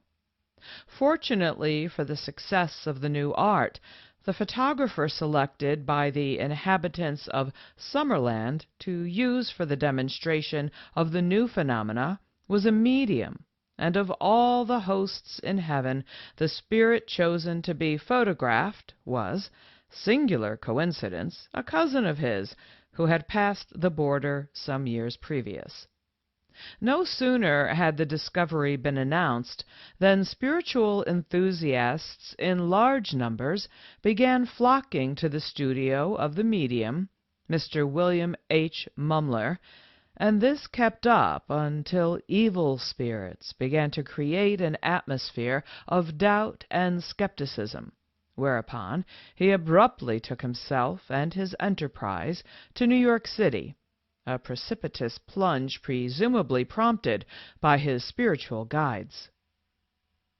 Fortunately for the success of the new art, the photographer selected by the inhabitants of Summerland to use for the demonstration of the new phenomena was a medium, and of all the hosts in heaven, the spirit chosen to be photographed was, singular coincidence, a cousin of his who had passed the border some years previous. No sooner had the discovery been announced than spiritual enthusiasts in large numbers began flocking to the studio of the medium, Mr. William H. Mumler, and this kept up until evil spirits began to create an atmosphere of doubt and skepticism, whereupon he abruptly took himself and his enterprise to New York City, a precipitous plunge presumably prompted by his spiritual guides.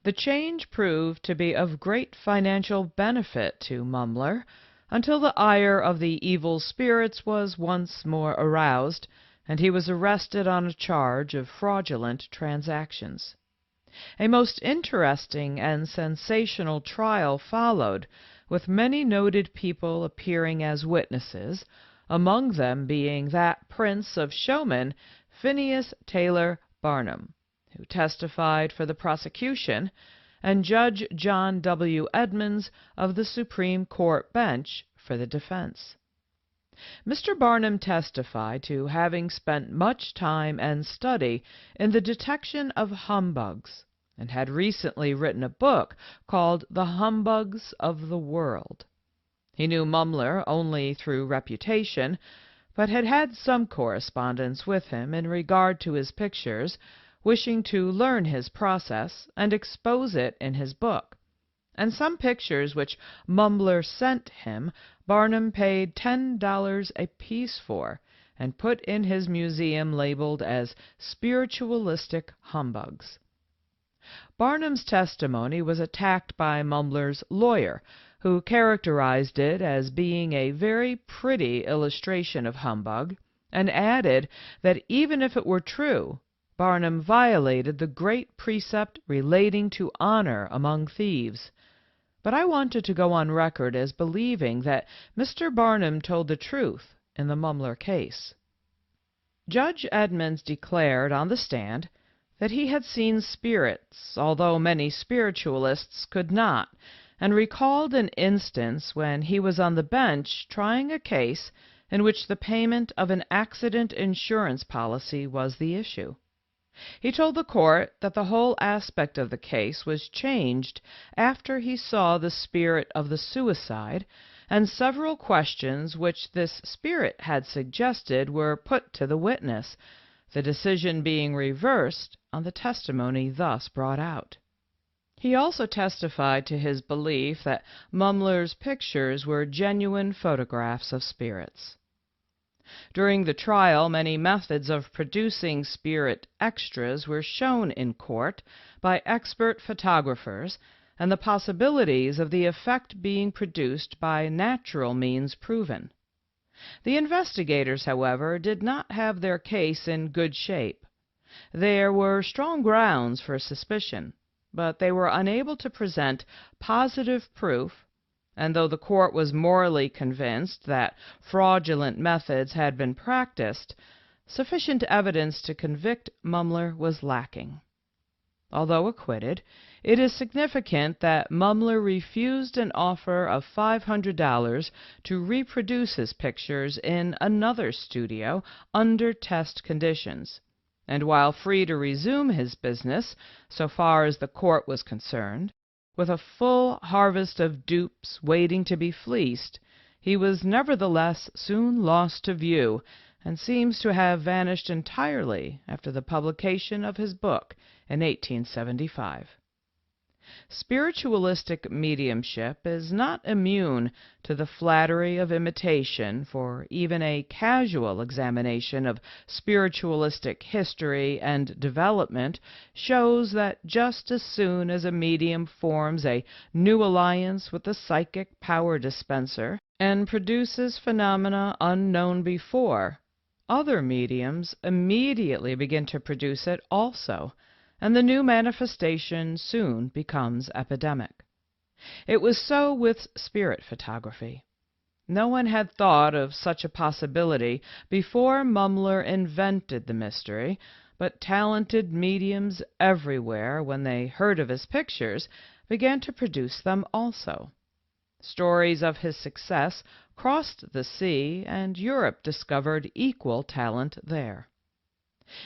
The change proved to be of great financial benefit to Mumler until the ire of the evil spirits was once more aroused, and he was arrested on a charge of fraudulent transactions. A most interesting and sensational trial followed, with many noted people appearing as witnesses, among them being that prince of showmen, Phineas Taylor Barnum, who testified for the prosecution, and Judge John W. Edmonds of the Supreme Court bench for the defense. Mr. Barnum testified to having spent much time and study in the detection of humbugs, and had recently written a book called The Humbugs of the World. He knew Mumler only through reputation, but had had some correspondence with him in regard to his pictures, wishing to learn his process and expose it in his book, and some pictures which Mumler sent him Barnum paid $10 apiece for, and put in his museum labeled as spiritualistic humbugs. Barnum's testimony was attacked by Mumler's lawyer, who characterized it as being a very pretty illustration of humbug, and added that even if it were true, Barnum violated the great precept relating to honor among thieves. But I wanted to go on record as believing that Mr. Barnum told the truth in the Mumler case. Judge Edmonds declared on the stand that he had seen spirits, although many spiritualists could not, and recalled an instance when he was on the bench trying a case in which the payment of an accident insurance policy was the issue. He told the court that the whole aspect of the case was changed after he saw the spirit of the suicide, and several questions which this spirit had suggested were put to the witness, the decision being reversed on the testimony thus brought out. He also testified to his belief that Mumler's pictures were genuine photographs of spirits. During the trial, many methods of producing spirit extras were shown in court by expert photographers, and the possibilities of the effect being produced by natural means proven. The investigators, however, did not have their case in good shape. There were strong grounds for suspicion, but they were unable to present positive proof, and though the court was morally convinced that fraudulent methods had been practiced, sufficient evidence to convict Mumler was lacking. Although acquitted, it is significant that Mumler refused an offer of $500 to reproduce his pictures in another studio under test conditions, and while free to resume his business, so far as the court was concerned, with a full harvest of dupes waiting to be fleeced, he was nevertheless soon lost to view, and seems to have vanished entirely after the publication of his book in 1875. Spiritualistic mediumship is not immune to the flattery of imitation, for even a casual examination of spiritualistic history and development shows that just as soon as a medium forms a new alliance with the psychic power dispenser and produces phenomena unknown before, other mediums immediately begin to produce it also, and the new manifestation soon becomes epidemic. It was so with spirit photography. No one had thought of such a possibility before Mumler invented the mystery, but talented mediums everywhere, when they heard of his pictures, began to produce them also. Stories of his success crossed the sea, and Europe discovered equal talent there.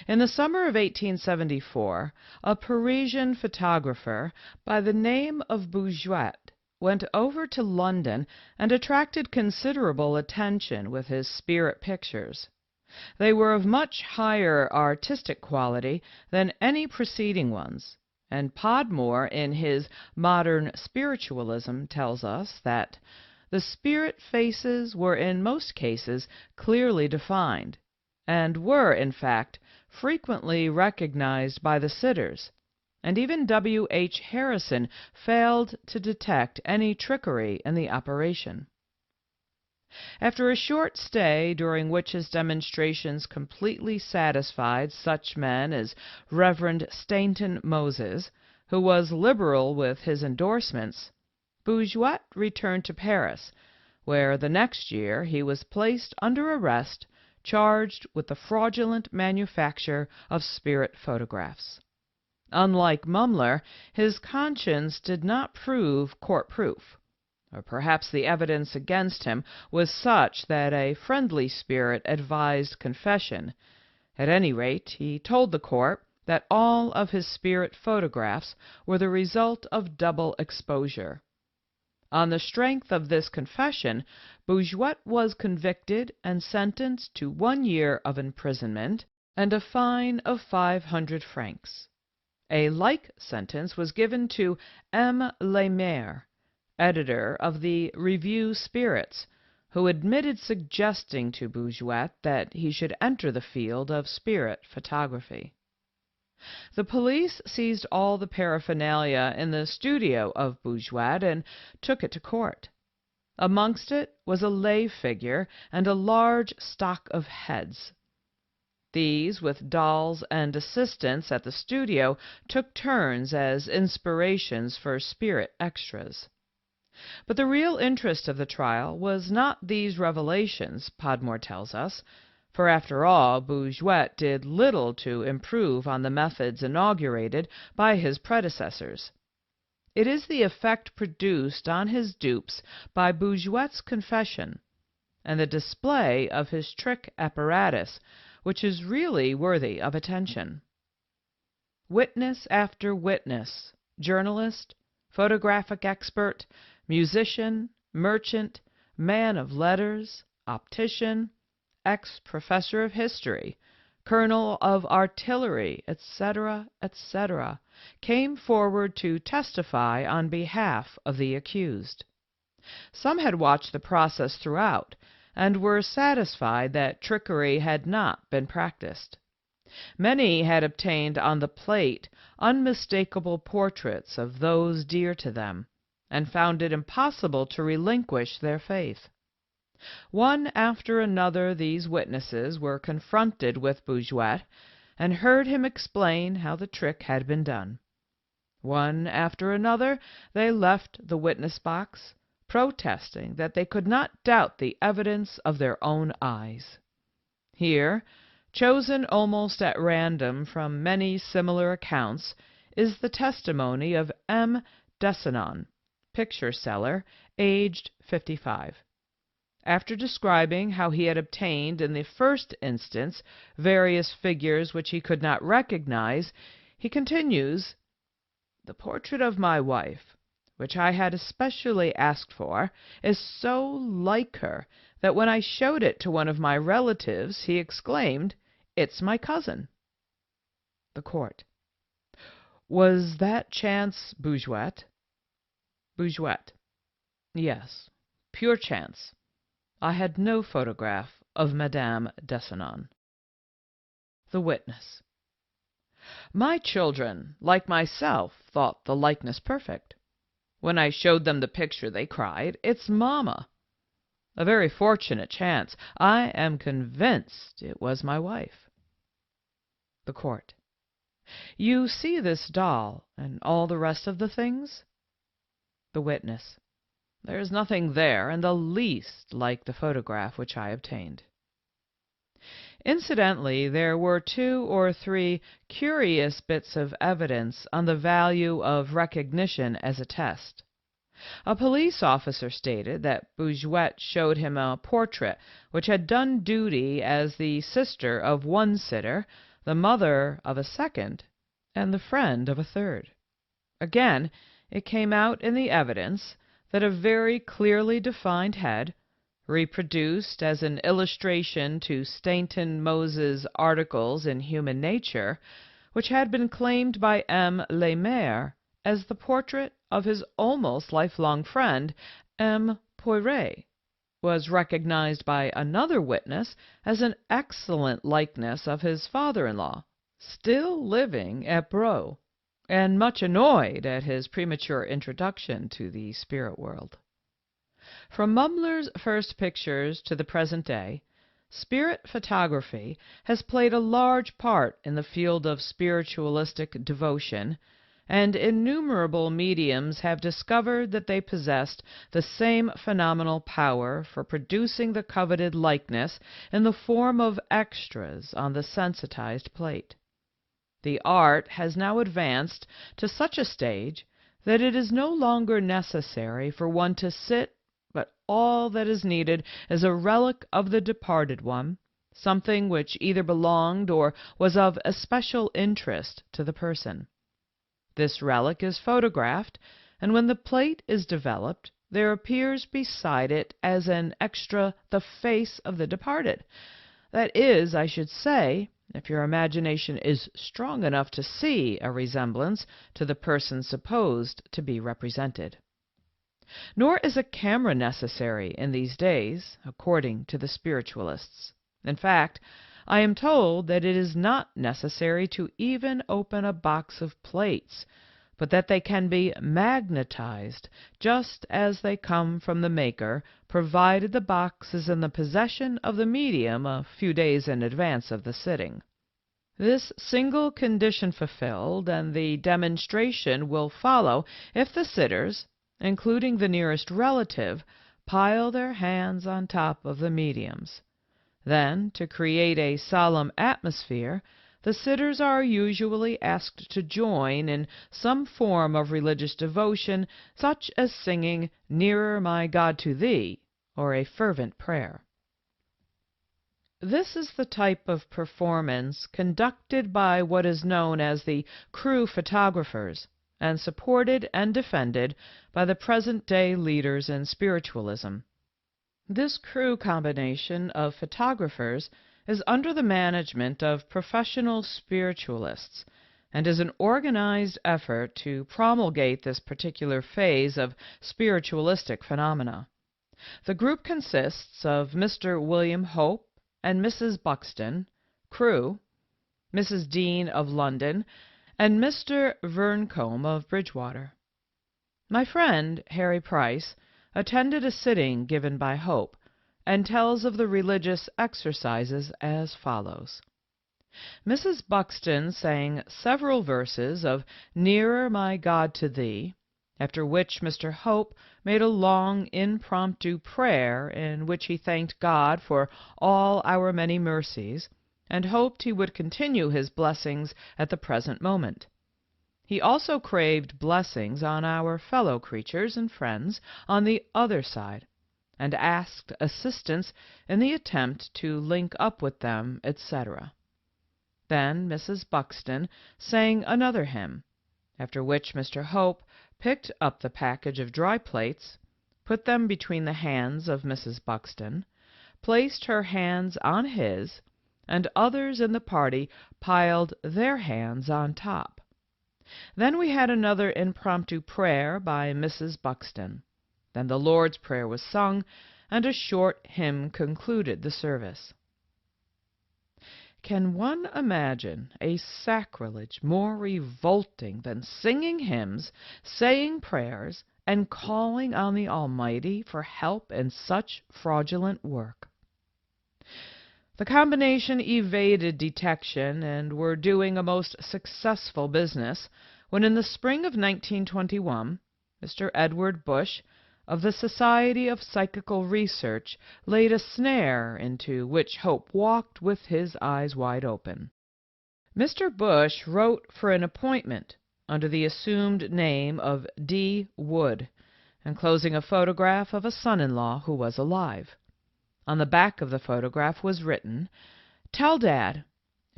In the summer of 1874, a Parisian photographer by the name of Bouguet went over to London and attracted considerable attention with his spirit pictures. They were of much higher artistic quality than any preceding ones, and Podmore in his Modern Spiritualism tells us that the spirit faces were in most cases clearly defined, and were, in fact, frequently recognized by the sitters, and even W. H. Harrison failed to detect any trickery in the operation. After a short stay, during which his demonstrations completely satisfied such men as Reverend Stainton Moses, who was liberal with his endorsements, Bouguet returned to Paris, where the next year he was placed under arrest, charged with the fraudulent manufacture of spirit photographs. Unlike Mumler, his conscience did not prove court-proof, or perhaps the evidence against him was such that a friendly spirit advised confession. At any rate, he told the court that all of his spirit photographs were the result of double exposure. On the strength of this confession, Bouguet was convicted and sentenced to 1 year of imprisonment and a fine of 500 francs. A like sentence was given to M. Lemaire, editor of the Revue Spirits, who admitted suggesting to Bouguet that he should enter the field of spirit photography. The police seized all the paraphernalia in the studio of Bouguet and took it to court. Amongst it was a lay figure and a large stock of heads. These, with dolls and assistants at the studio, took turns as inspirations for spirit extras. But the real interest of the trial was not these revelations, Podmore tells us, for after all, Bouguet did little to improve on the methods inaugurated by his predecessors. It is the effect produced on his dupes by Bouguet's confession, and the display of his trick apparatus, which is really worthy of attention. Witness after witness, journalist, photographic expert, musician, merchant, man of letters, optician, ex-professor of history, colonel of artillery, etc., etc., came forward to testify on behalf of the accused. Some had watched the process throughout, and were satisfied that trickery had not been practiced. Many had obtained on the plate unmistakable portraits of those dear to them, and found it impossible to relinquish their faith. One after another these witnesses were confronted with Bouguet, and heard him explain how the trick had been done. One after another they left the witness box, protesting that they could not doubt the evidence of their own eyes. Here, chosen almost at random from many similar accounts, is the testimony of M. Dessanon, picture seller, aged 55. After describing how he had obtained in the first instance various figures which he could not recognize, he continues, "The portrait of my wife, which I had especially asked for, is so like her that when I showed it to one of my relatives, he exclaimed, 'It's my cousin.'" The court: Was that chance bourgeois? Bourgeois. Yes, pure chance. I had no photograph of Madame Dessanon. The witness. My children, like myself, thought the likeness perfect. When I showed them the picture, they cried, "It's Mamma!" A very fortunate chance. I am convinced it was my wife. The court. You see this doll and all the rest of the things? The witness. There is nothing there in the least like the photograph which I obtained. Incidentally, there were 2 or 3 curious bits of evidence on the value of recognition as a test. A police officer stated that Bourgeois showed him a portrait which had done duty as the sister of one sitter, the mother of a second, and the friend of a third. Again, it came out in the evidence that a very clearly defined head, reproduced as an illustration to Stainton Moses' articles in Human Nature, which had been claimed by M. Lemaire as the portrait of his almost lifelong friend, M. Poiret, was recognized by another witness as an excellent likeness of his father-in-law, still living at Brou, and much annoyed at his premature introduction to the spirit world. From Mumler's first pictures to the present day, spirit photography has played a large part in the field of spiritualistic devotion, and innumerable mediums have discovered that they possessed the same phenomenal power for producing the coveted likeness in the form of extras on the sensitized plate. The art has now advanced to such a stage that it is no longer necessary for one to sit, but all that is needed is a relic of the departed one, something which either belonged or was of especial interest to the person. This relic is photographed, and when the plate is developed, there appears beside it as an extra the face of the departed. That is, I should say, if your imagination is strong enough to see a resemblance to the person supposed to be represented. Nor is a camera necessary in these days, according to the spiritualists. In fact, I am told that it is not necessary to even open a box of plates, but that they can be magnetized just as they come from the maker, provided the box is in the possession of the medium a few days in advance of the sitting. This single condition fulfilled, and the demonstration will follow if the sitters, including the nearest relative, pile their hands on top of the mediums. Then, to create a solemn atmosphere, the sitters are usually asked to join in some form of religious devotion, such as singing "Nearer, my God, to Thee," or a fervent prayer. This is the type of performance conducted by what is known as the crew photographers, and supported and defended by the present-day leaders in spiritualism. This crew combination of photographers is under the management of professional spiritualists, and is an organized effort to promulgate this particular phase of spiritualistic phenomena. The group consists of Mr. William Hope and Mrs. Buxton, crew, Mrs. Dean of London, and Mr. Verncombe of Bridgewater. My friend, Harry Price, attended a sitting given by Hope, and tells of the religious exercises as follows. Mrs. Buxton sang several verses of "Nearer, my God, to Thee," after which Mr. Hope made a long impromptu prayer in which he thanked God for all our many mercies, and hoped he would continue his blessings at the present moment. He also craved blessings on our fellow creatures and friends on the other side, and asked assistance in the attempt to link up with them, etc. Then Mrs. Buxton sang another hymn, after which Mr. Hope picked up the package of dry plates, put them between the hands of Mrs. Buxton, placed her hands on his, and others in the party piled their hands on top. Then we had another impromptu prayer by Mrs. Buxton. Then the Lord's Prayer was sung, and a short hymn concluded the service. Can one imagine a sacrilege more revolting than singing hymns, saying prayers, and calling on the Almighty for help in such fraudulent work? The combination evaded detection and were doing a most successful business when in the spring of 1921, Mr. Edward Bush, of the Society of Psychical Research, laid a snare into which Hope walked with his eyes wide open. Mr. Bush wrote for an appointment under the assumed name of D. Wood, enclosing a photograph of a son-in-law who was alive. On the back of the photograph was written, "Tell Dad,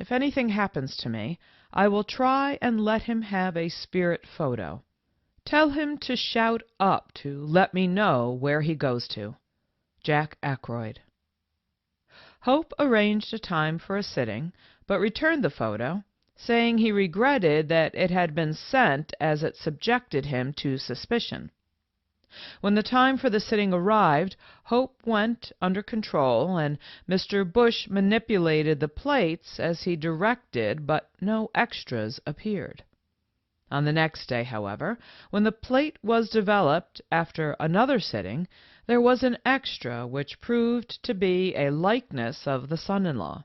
if anything happens to me, I will try and let him have a spirit photo. Tell him to shout up to let me know where he goes to. Jack Ackroyd." Hope arranged a time for a sitting, but returned the photo, saying he regretted that it had been sent as it subjected him to suspicion. When the time for the sitting arrived, Hope went under control, and Mr. Bush manipulated the plates as he directed, but no extras appeared. On the next day, however, when the plate was developed after another sitting, there was an extra which proved to be a likeness of the son-in-law.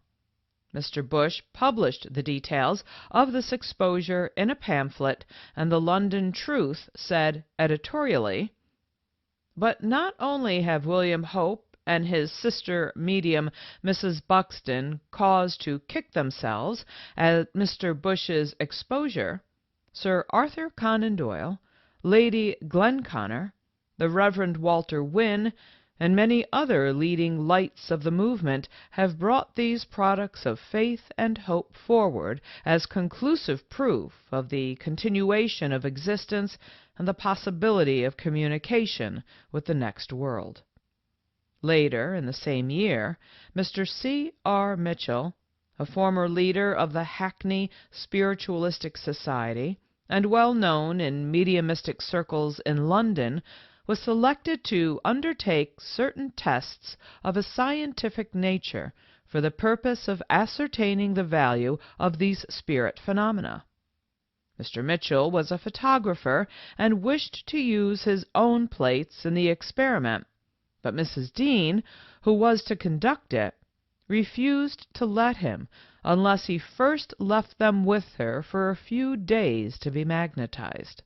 Mr. Bush published the details of this exposure in a pamphlet, and the London Truth said editorially, "But not only have William Hope and his sister medium, Mrs. Buxton, cause to kick themselves at Mr. Bush's exposure, Sir Arthur Conan Doyle, Lady Glenconner, the Reverend Walter Wynne, and many other leading lights of the movement have brought these products of faith and hope forward as conclusive proof of the continuation of existence and the possibility of communication with the next world." Later, in the same year, Mr. C. R. Mitchell, a former leader of the Hackney Spiritualistic Society and well known in mediumistic circles in London, was selected to undertake certain tests of a scientific nature for the purpose of ascertaining the value of these spirit phenomena. Mr. Mitchell was a photographer and wished to use his own plates in the experiment, but Mrs. Dean, who was to conduct it, refused to let him unless he first left them with her for a few days to be magnetized.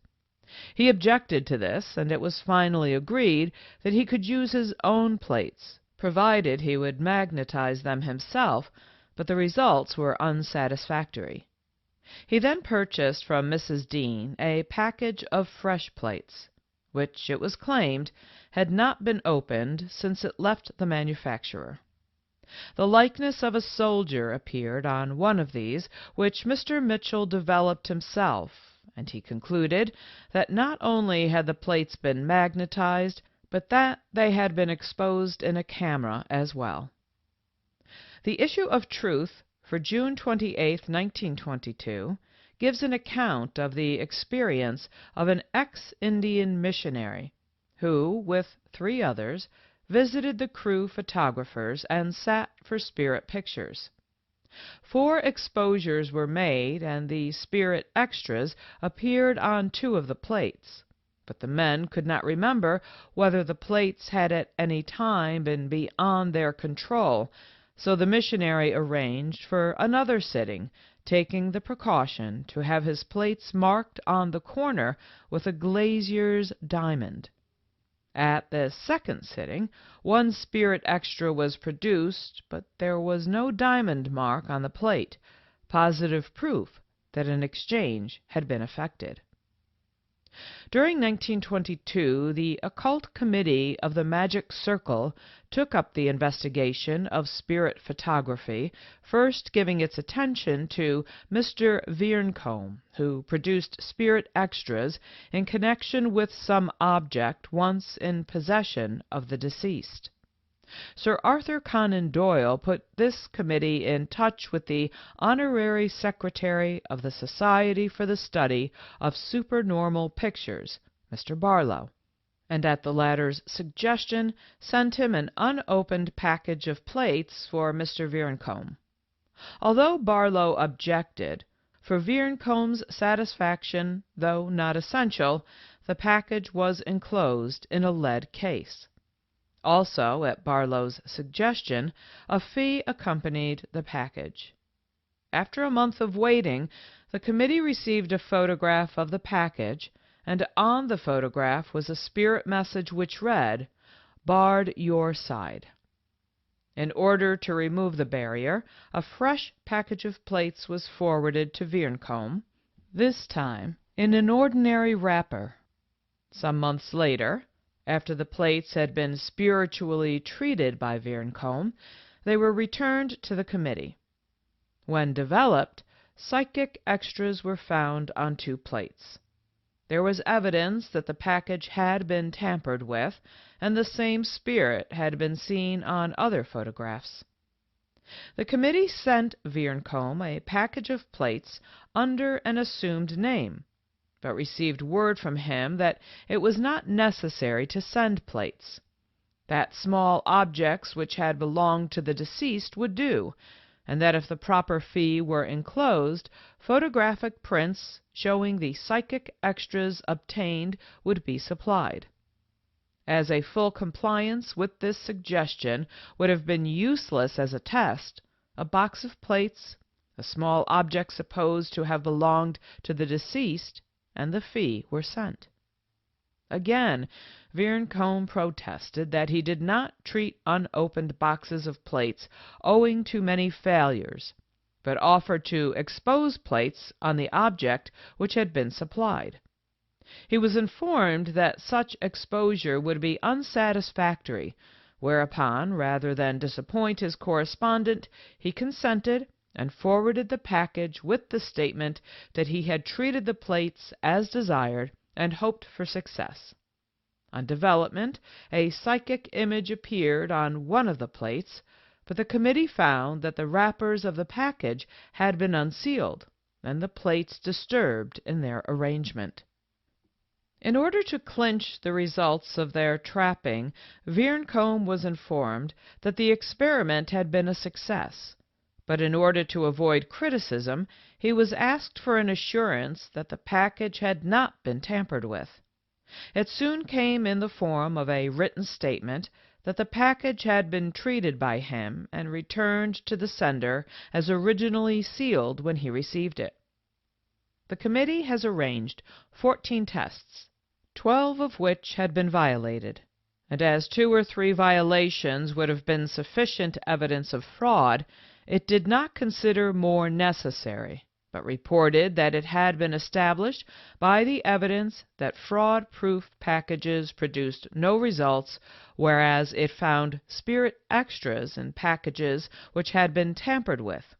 He objected to this, and it was finally agreed that he could use his own plates, provided he would magnetize them himself, but the results were unsatisfactory. He then purchased from Mrs. Dean a package of fresh plates, which, it was claimed, had not been opened since it left the manufacturer. The likeness of a soldier appeared on one of these, which Mr. Mitchell developed himself, and he concluded that not only had the plates been magnetized, but that they had been exposed in a camera as well. The issue of Truth for June 28, 1922, gives an account of the experience of an ex-Indian missionary who, with 3 others, visited the crew photographers and sat for spirit pictures. 4 exposures were made, and the spirit extras appeared on 2 of the plates, but the men could not remember whether the plates had at any time been beyond their control, so the missionary arranged for another sitting, taking the precaution to have his plates marked on the corner with a glazier's diamond. At the second sitting, 1 spirit extra was produced, but there was no diamond mark on the plate, positive proof that an exchange had been effected. During 1922, the Occult Committee of the Magic Circle took up the investigation of spirit photography, first giving its attention to Mr. Vearncombe, who produced spirit extras in connection with some object once in possession of the deceased. Sir Arthur Conan Doyle put this committee in touch with the honorary secretary of the Society for the Study of Supernormal Pictures, Mr. Barlow, and at the latter's suggestion sent him an unopened package of plates for Mr. Verencombe. Although Barlow objected, for Verencombe's satisfaction, though not essential, the package was enclosed in a lead case. Also, at Barlow's suggestion, a fee accompanied the package. After a month of waiting, the committee received a photograph of the package, and on the photograph was a spirit message which read, "Barred your side." In order to remove the barrier, a fresh package of plates was forwarded to Verencombe, this time in an ordinary wrapper. Some months later, after the plates had been spiritually treated by Verencombe, they were returned to the committee. When developed, psychic extras were found on 2 plates. There was evidence that the package had been tampered with, and the same spirit had been seen on other photographs. The committee sent Verencombe a package of plates under an assumed name, but received word from him that it was not necessary to send plates, that small objects which had belonged to the deceased would do, and that if the proper fee were enclosed, photographic prints showing the psychic extras obtained would be supplied. As a full compliance with this suggestion would have been useless as a test, a box of plates, a small object supposed to have belonged to the deceased, and the fee were sent. Again, Verencombe protested that he did not treat unopened boxes of plates owing to many failures, but offered to expose plates on the object which had been supplied. He was informed that such exposure would be unsatisfactory, whereupon, rather than disappoint his correspondent, he consented and forwarded the package with the statement that he had treated the plates as desired and hoped for success. On development, a psychic image appeared on one of the plates, but the committee found that the wrappers of the package had been unsealed and the plates disturbed in their arrangement. In order to clinch the results of their trapping, Verencombe was informed that the experiment had been a success, but in order to avoid criticism, he was asked for an assurance that the package had not been tampered with. It soon came in the form of a written statement that the package had been treated by him and returned to the sender as originally sealed when he received it. The committee has arranged 14 tests, 12 of which had been violated, and as 2 or 3 violations would have been sufficient evidence of fraud, it did not consider more necessary, but reported that it had been established by the evidence that fraud-proof packages produced no results, whereas it found spirit extras in packages which had been tampered with,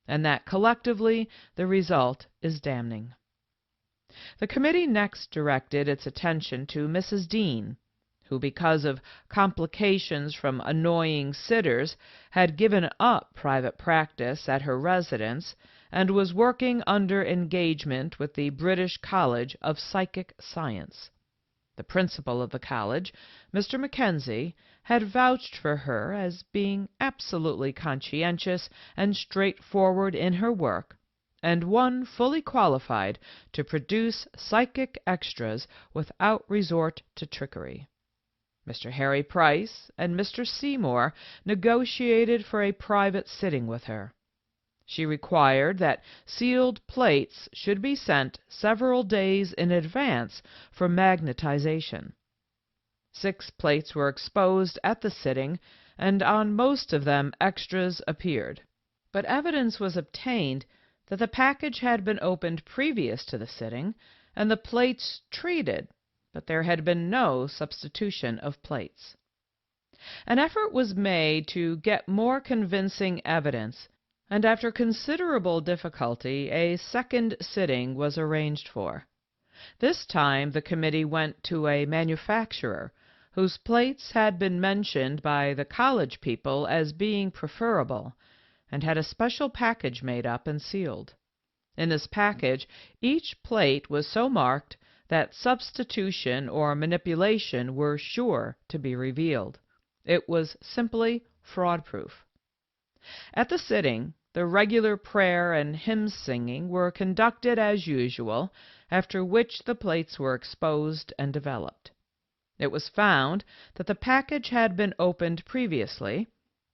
and that collectively the result is damning. The committee next directed its attention to Mrs. Dean, who, because of complications from annoying sitters, had given up private practice at her residence and was working under engagement with the British College of Psychic Science. The principal of the college, Mr. Mackenzie, had vouched for her as being absolutely conscientious and straightforward in her work, and one fully qualified to produce psychic extras without resort to trickery. Mr. Harry Price and Mr. Seymour negotiated for a private sitting with her. She required that sealed plates should be sent several days in advance for magnetization. 6 plates were exposed at the sitting, and on most of them extras appeared, but evidence was obtained that the package had been opened previous to the sitting, and the plates treated, but there had been no substitution of plates. An effort was made to get more convincing evidence, and after considerable difficulty a second sitting was arranged for. This time the committee went to a manufacturer, whose plates had been mentioned by the college people as being preferable, and had a special package made up and sealed. In this package, each plate was so marked that substitution or manipulation were sure to be revealed. It was simply fraud-proof. At the sitting, the regular prayer and hymn singing were conducted as usual, after which the plates were exposed and developed. It was found that the package had been opened previously,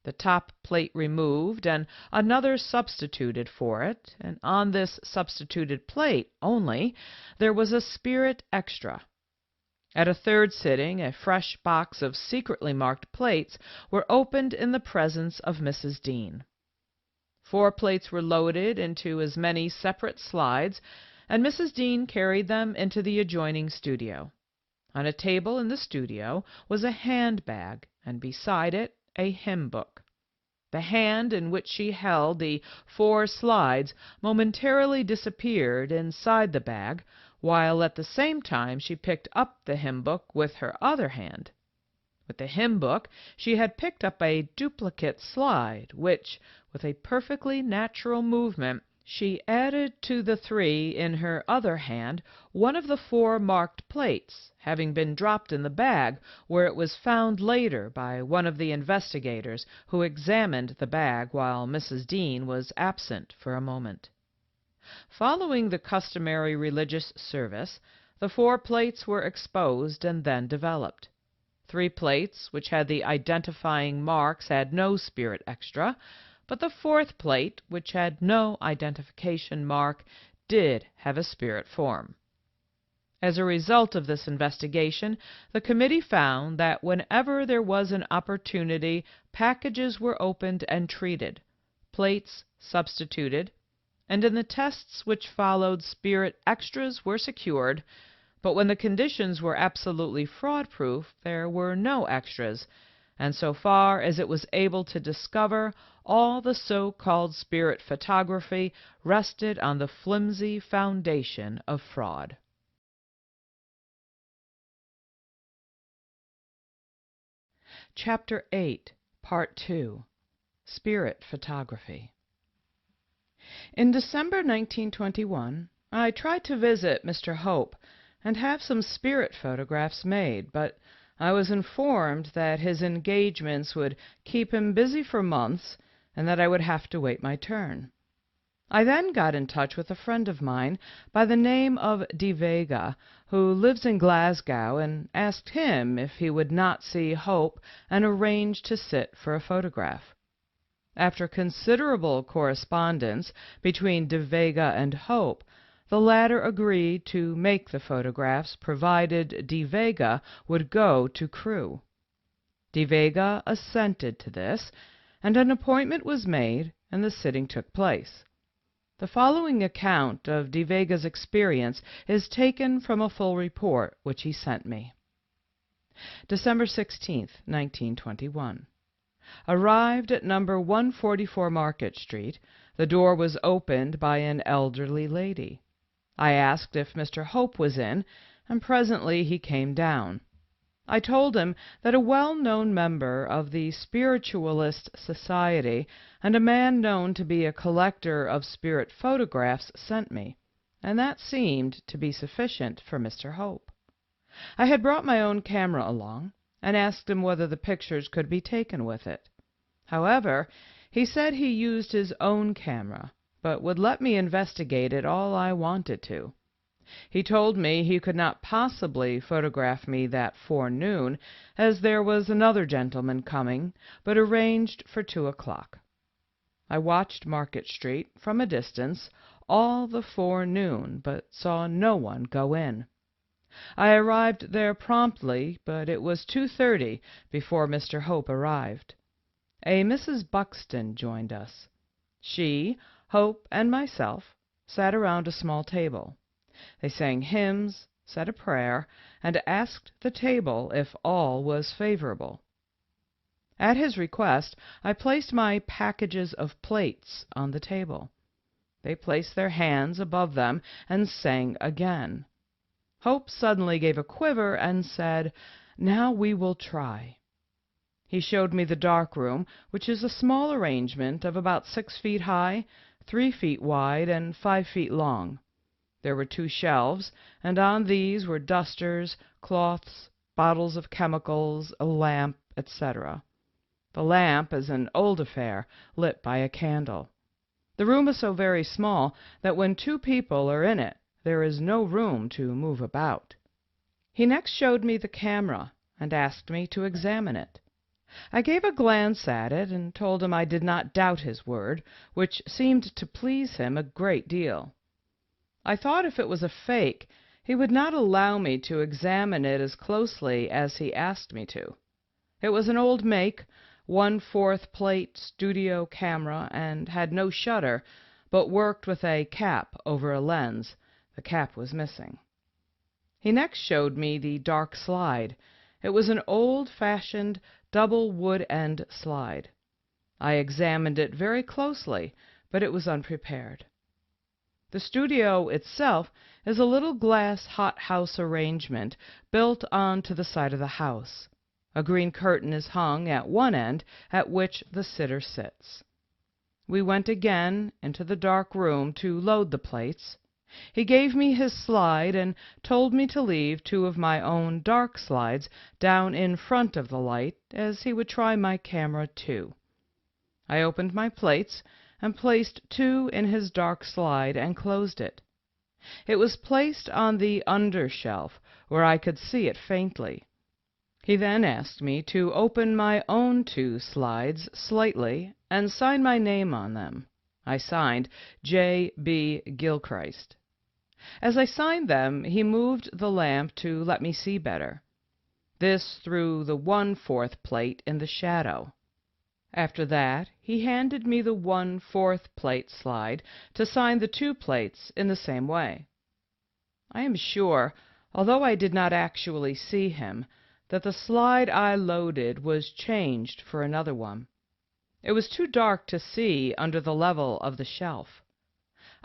the top plate removed, and another substituted for it, and on this substituted plate only there was a spirit extra. At a third sitting, a fresh box of secretly marked plates were opened in the presence of Mrs. Dean. 4 plates were loaded into as many separate slides, and Mrs. Dean carried them into the adjoining studio. On a table in the studio was a handbag, and beside it a hymn book. The hand in which she held the 4 slides momentarily disappeared inside the bag, while at the same time she picked up the hymn book with her other hand. With the hymn book she had picked up a duplicate slide, which, with a perfectly natural movement, she added to the 3 in her other hand, one of the 4 marked plates having been dropped in the bag, where it was found later by one of the investigators who examined the bag while Mrs. Dean was absent for a moment. Following the customary religious service, the 4 plates were exposed and then developed. 3 plates which had the identifying marks had no spirit extra, but the 4th plate, which had no identification mark, did have a spirit form. As a result of this investigation, the committee found that whenever there was an opportunity, packages were opened and treated, plates substituted, and in the tests which followed, spirit extras were secured, but when the conditions were absolutely fraud-proof, there were no extras, and so far as it was able to discover, all the so-called spirit photography rested on the flimsy foundation of fraud. Chapter 8, Part 2, Spirit Photography. In December 1921, I tried to visit Mr. Hope and have some spirit photographs made, but I was informed that his engagements would keep him busy for months and that I would have to wait my turn. I then got in touch with a friend of mine by the name of De Vega, who lives in Glasgow, and asked him if he would not see Hope and arrange to sit for a photograph. After considerable correspondence between De Vega and Hope, the latter agreed to make the photographs provided De Vega would go to Crewe. De Vega assented to this, and an appointment was made and the sitting took place. The following account of De Vega's experience is taken from a full report which he sent me. December 16, 1921. Arrived at number 144 Market Street, the door was opened by an elderly lady. I asked if Mr. Hope was in, and presently he came down. I told him that a well-known member of the Spiritualist Society and a man known to be a collector of spirit photographs sent me, and that seemed to be sufficient for Mr. Hope. I had brought my own camera along, and asked him whether the pictures could be taken with it. However, he said he used his own camera, but would let me investigate it all I wanted to. He told me he could not possibly photograph me that forenoon, as there was another gentleman coming, but arranged for 2 o'clock. I watched Market Street from a distance all the forenoon, but saw no one go in. I arrived there promptly, but it was 2:30 before Mr. Hope arrived. A Mrs. Buxton joined us. She, Hope, and myself sat around a small table. They sang hymns, said a prayer, and asked the table if all was favorable. At his request, I placed my packages of plates on the table. They placed their hands above them and sang again. Hope suddenly gave a quiver and said, Now we will try." He showed me the dark room, which is a small arrangement of about 6 feet high, 3 feet wide, and 5 feet long. There were 2 shelves, and on these were dusters, cloths, bottles of chemicals, a lamp, etc. The lamp is an old affair, lit by a candle. The room is so very small that when 2 people are in it, there is no room to move about. He next showed me the camera and asked me to examine it. I gave a glance at it and told him I did not doubt his word, which seemed to please him a great deal. I thought if it was a fake, he would not allow me to examine it as closely as he asked me to. It was an old make, 1/4 plate studio camera, and had no shutter, but worked with a cap over a lens. The cap was missing. He next showed me the dark slide. It was an old-fashioned double wood-end slide. I examined it very closely, but it was unprepared. The studio itself is a little glass hothouse arrangement built on to the side of the house. A green curtain is hung at one end, at which the sitter sits. We went again into the dark room to load the plates. He gave me his slide and told me to leave 2 of my own dark slides down in front of the light, as he would try my camera too. I opened my plates and placed 2 in his dark slide and closed it. It was placed on the under shelf, where I could see it faintly. He then asked me to open my own 2 slides slightly and sign my name on them. I signed J. B. Gilchrist. As I signed them, he moved the lamp to let me see better. This threw the 1/4 plate in the shadow. After that, he handed me the 1/4 plate slide to sign the 2 plates in the same way. I am sure, although I did not actually see him, that the slide I loaded was changed for another one. It was too dark to see under the level of the shelf.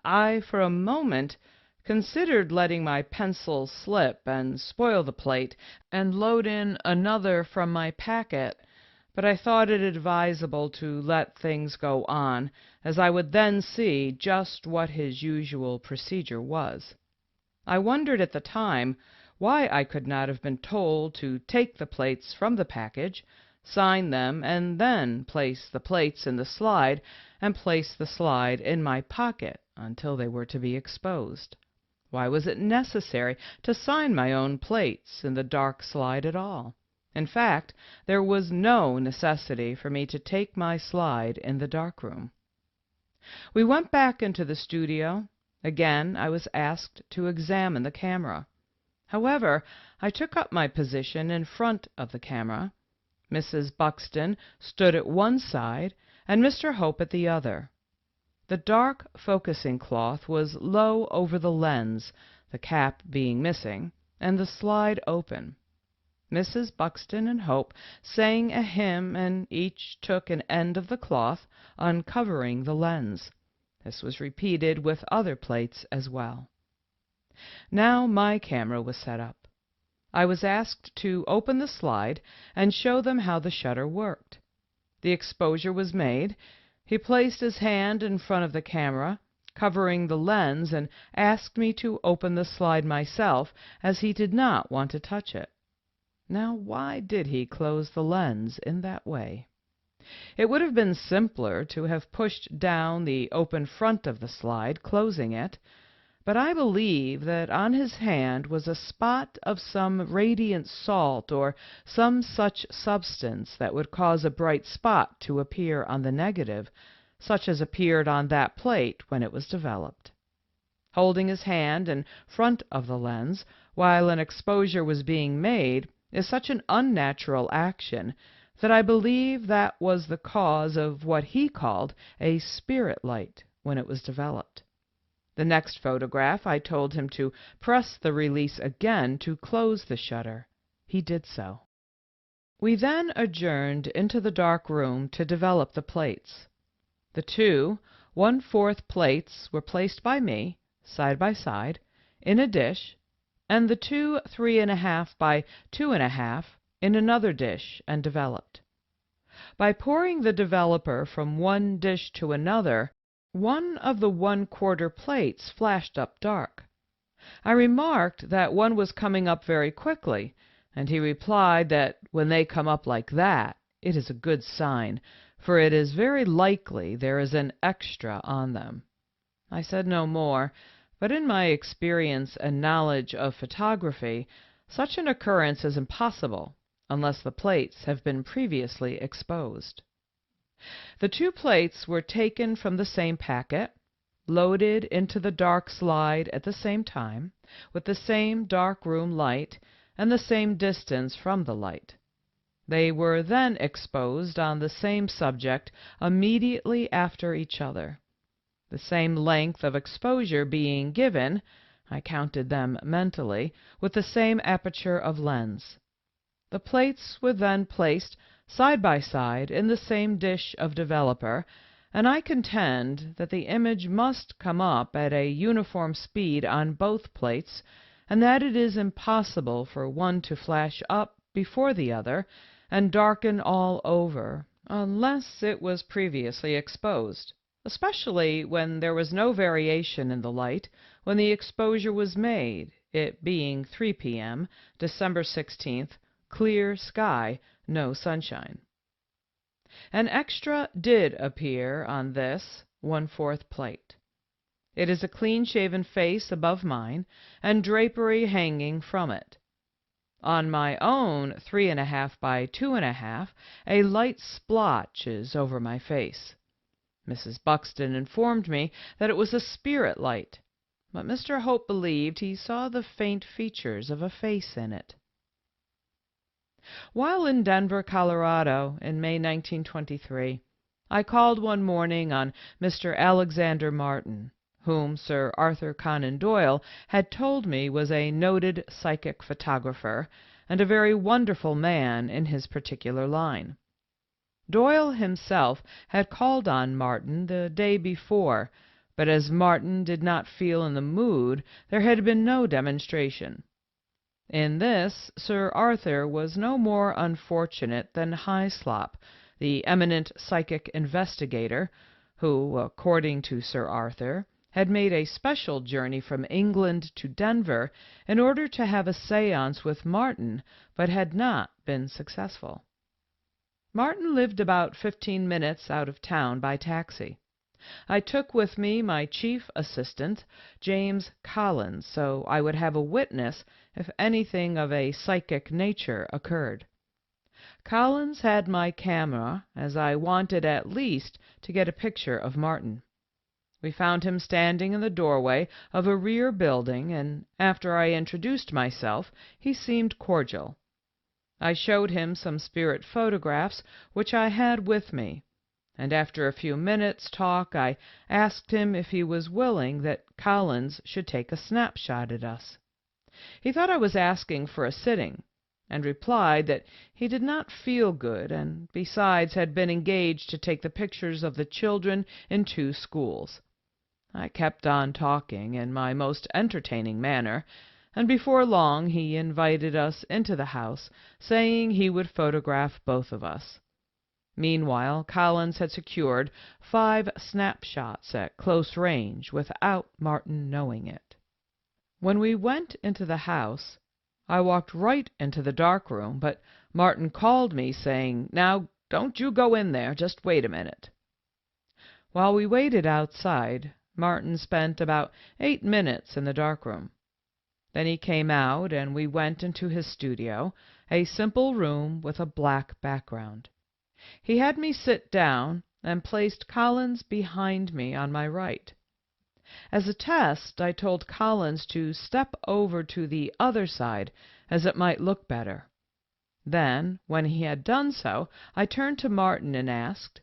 I, for a moment, considered letting my pencil slip and spoil the plate and load in another from my packet, but I thought it advisable to let things go on, as I would then see just what his usual procedure was. I wondered at the time why I could not have been told to take the plates from the package, sign them, and then place the plates in the slide and place the slide in my pocket until they were to be exposed. Why was it necessary to sign my own plates in the dark slide at all? In fact, there was no necessity for me to take my slide in the dark room. We went back into the studio. Again I was asked to examine the camera. However, I took up my position in front of the camera. Mrs. Buxton stood at one side and Mr. Hope at the other. The dark focusing cloth was low over the lens, the cap being missing, and the slide open. Mrs. Buxton and Hope sang a hymn, and each took an end of the cloth, uncovering the lens. This was repeated with other plates as well. Now my camera was set up. I was asked to open the slide and show them how the shutter worked. The exposure was made. He placed his hand in front of the camera, covering the lens, and asked me to open the slide myself, as he did not want to touch it. Now, why did he close the lens in that way? It would have been simpler to have pushed down the open front of the slide, closing it, but I believe that on his hand was a spot of some radiant salt or some such substance that would cause a bright spot to appear on the negative, such as appeared on that plate when it was developed. Holding his hand in front of the lens while an exposure was being made is such an unnatural action that I believe that was the cause of what he called a spirit light when it was developed. The next photograph, I told him to press the release again to close the shutter. He did so. We then adjourned into the dark room to develop the plates. The 2 1/4 plates were placed by me, side by side, in a dish, and the 2 3½ by 2½ in another dish and developed. By pouring the developer from one dish to another, one of the 1/4 plates flashed up dark. I remarked that one was coming up very quickly, and he replied that when they come up like that, it is a good sign, for it is very likely there is an extra on them. I said no more, but in my experience and knowledge of photography, such an occurrence is impossible unless the plates have been previously exposed. The 2 plates were taken from the same packet, loaded into the dark slide at the same time, with the same dark room light and the same distance from the light. They were then exposed on the same subject immediately after each other, the same length of exposure being given, I counted them mentally, with the same aperture of lens. The plates were then placed side by side in the same dish of developer, and I contend that the image must come up at a uniform speed on both plates, and that it is impossible for one to flash up before the other and darken all over unless it was previously exposed, especially when there was no variation in the light when the exposure was made, it being 3 p.m., December 16th, clear sky, no sunshine. An extra did appear on this 1/4 plate. It is a clean-shaven face above mine, and drapery hanging from it. On my own 3½ by 2½ a light splotch is over my face. Mrs. Buxton informed me that it was a spirit light, but Mr. Hope believed he saw the faint features of a face in it. While in Denver, Colorado, in May 1923, I called one morning on Mr. Alexander Martin, whom Sir Arthur Conan Doyle had told me was a noted psychic photographer and a very wonderful man in his particular line. Doyle himself had called on Martin the day before, but as Martin did not feel in the mood, there had been no demonstration. In this, Sir Arthur was no more unfortunate than Hyslop, the eminent psychic investigator, who, according to Sir Arthur, had made a special journey from England to Denver in order to have a séance with Martin, but had not been successful. Martin lived about 15 minutes out of town by taxi. I took with me my chief assistant, James Collins, so I would have a witness if anything of a psychic nature occurred. Collins had my camera, as I wanted at least to get a picture of Martin. We found him standing in the doorway of a rear building, and after I introduced myself, he seemed cordial. I showed him some spirit photographs which I had with me, and after a few minutes' talk I asked him if he was willing that Collins should take a snapshot at us. He thought I was asking for a sitting, and replied that he did not feel good, and besides had been engaged to take the pictures of the children in 2 schools. I kept on talking in my most entertaining manner, and before long he invited us into the house, saying he would photograph both of us. Meanwhile, Collins had secured 5 snapshots at close range without Martin knowing it. When we went into the house, I walked right into the dark room, but Martin called me, saying, "Now, don't you go in there, just wait a minute." While we waited outside, Martin spent about 8 minutes in the dark room. Then he came out, and we went into his studio, a simple room with a black background. He had me sit down and placed Collins behind me on my right. As a test, I told Collins to step over to the other side, as it might look better. Then, when he had done so, I turned to Martin and asked,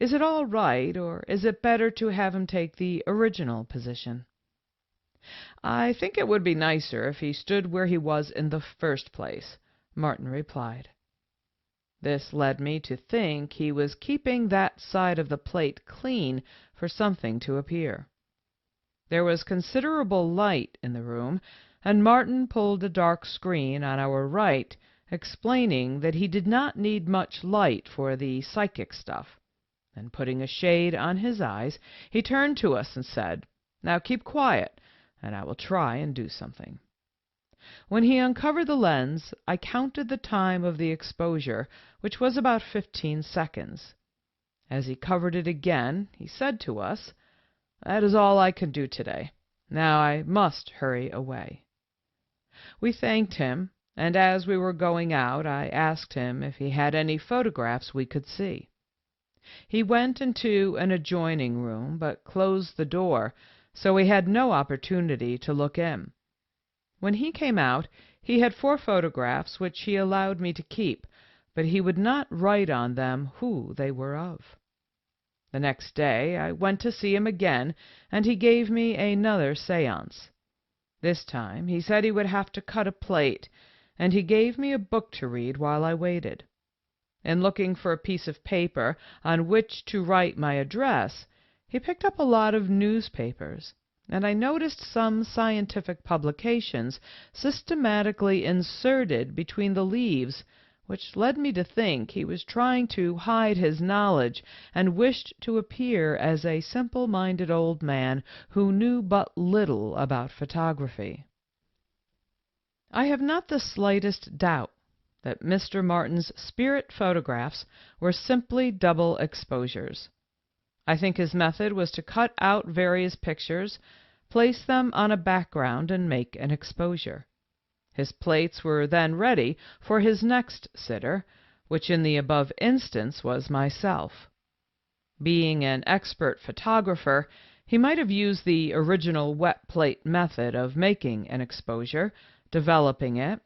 "Is it all right, or is it better to have him take the original position?" "I think it would be nicer if he stood where he was in the first place," Martin replied. This led me to think he was keeping that side of the plate clean for something to appear. There was considerable light in the room, and Martin pulled a dark screen on our right explaining that he did not need much light for the psychic stuff. Then, putting a shade on his eyes, he turned to us and said, "Now keep quiet, and I will try and do something." When he uncovered the lens, I counted the time of the exposure, which was about 15 seconds. As he covered it again, he said to us, "That is all I can do today. Now I must hurry away." We thanked him, and as we were going out, I asked him if he had any photographs we could see. He went into an adjoining room, but closed the door, so we had no opportunity to look in. When he came out, he had 4 photographs which he allowed me to keep, but he would not write on them who they were of. The next day I went to see him again, and he gave me another séance. This time he said he would have to cut a plate, and he gave me a book to read while I waited. In looking for a piece of paper on which to write my address, he picked up a lot of newspapers, and I noticed some scientific publications systematically inserted between the leaves, which led me to think he was trying to hide his knowledge and wished to appear as a simple-minded old man who knew but little about photography. I have not the slightest doubt that Mr. Martin's spirit photographs were simply double exposures. I think his method was to cut out various pictures, place them on a background, and make an exposure. His plates were then ready for his next sitter, which in the above instance was myself. Being an expert photographer, he might have used the original wet plate method of making an exposure, developing it,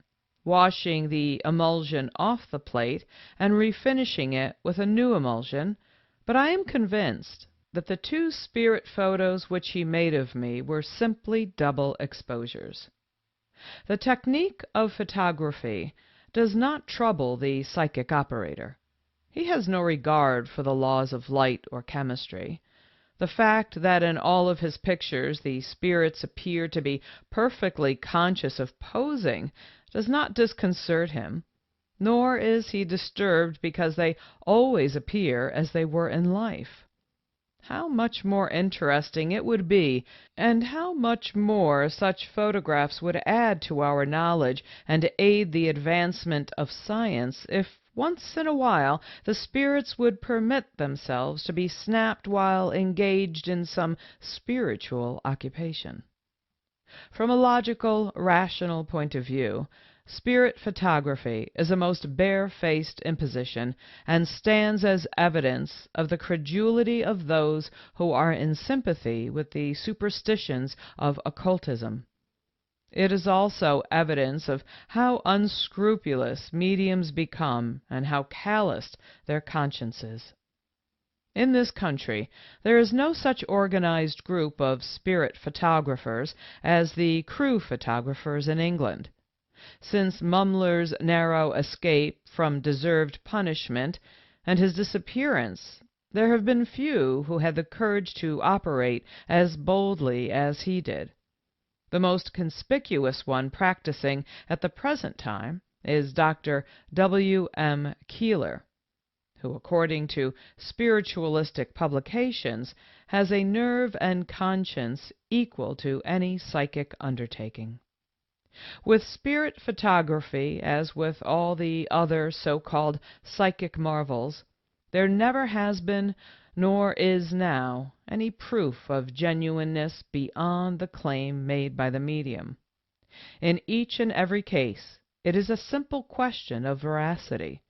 washing the emulsion off the plate, and refinishing it with a new emulsion, but I am convinced that the 2 spirit photos which he made of me were simply double exposures. The technique of photography does not trouble the psychic operator. He has no regard for the laws of light or chemistry. The fact that in all of his pictures the spirits appear to be perfectly conscious of posing does not disconcert him, nor is he disturbed because they always appear as they were in life. How much more interesting it would be, and how much more such photographs would add to our knowledge and aid the advancement of science if once in a while the spirits would permit themselves to be snapped while engaged in some spiritual occupation. From a logical, rational point of view, spirit photography is a most bare-faced imposition, and stands as evidence of the credulity of those who are in sympathy with the superstitions of occultism. It is also evidence of how unscrupulous mediums become and how calloused their consciences. In this country there is no such organized group of spirit photographers as the crew photographers in England. Since Mumler's narrow escape from deserved punishment and his disappearance, there have been few who had the courage to operate as boldly as he did. The most conspicuous one practicing at the present time is Dr. W. M. Keeler, who, according to spiritualistic publications, has a nerve and conscience equal to any psychic undertaking. With spirit photography, as with all the other so-called psychic marvels, there never has been, nor is now, any proof of genuineness beyond the claim made by the medium. In each and every case, it is a simple question of veracity,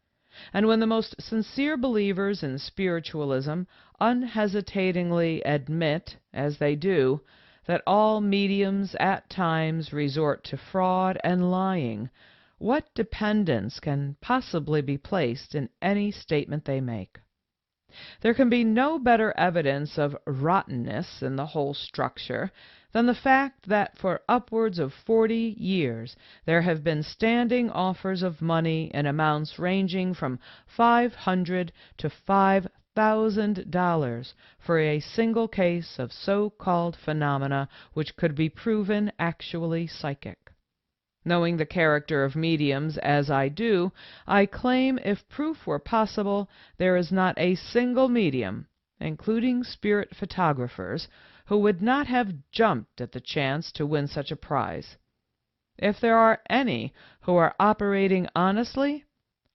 and when the most sincere believers in spiritualism unhesitatingly admit, as they do, that all mediums at times resort to fraud and lying, what dependence can possibly be placed in any statement they make? There can be no better evidence of rottenness in the whole structure than the fact that for upwards of 40 years there have been standing offers of money in amounts ranging from $500 to $5,000 for a single case of so-called phenomena which could be proven actually psychic. Knowing the character of mediums as I do, I claim, if proof were possible, there is not a single medium, including spirit photographers, who would not have jumped at the chance to win such a prize. If there are any who are operating honestly,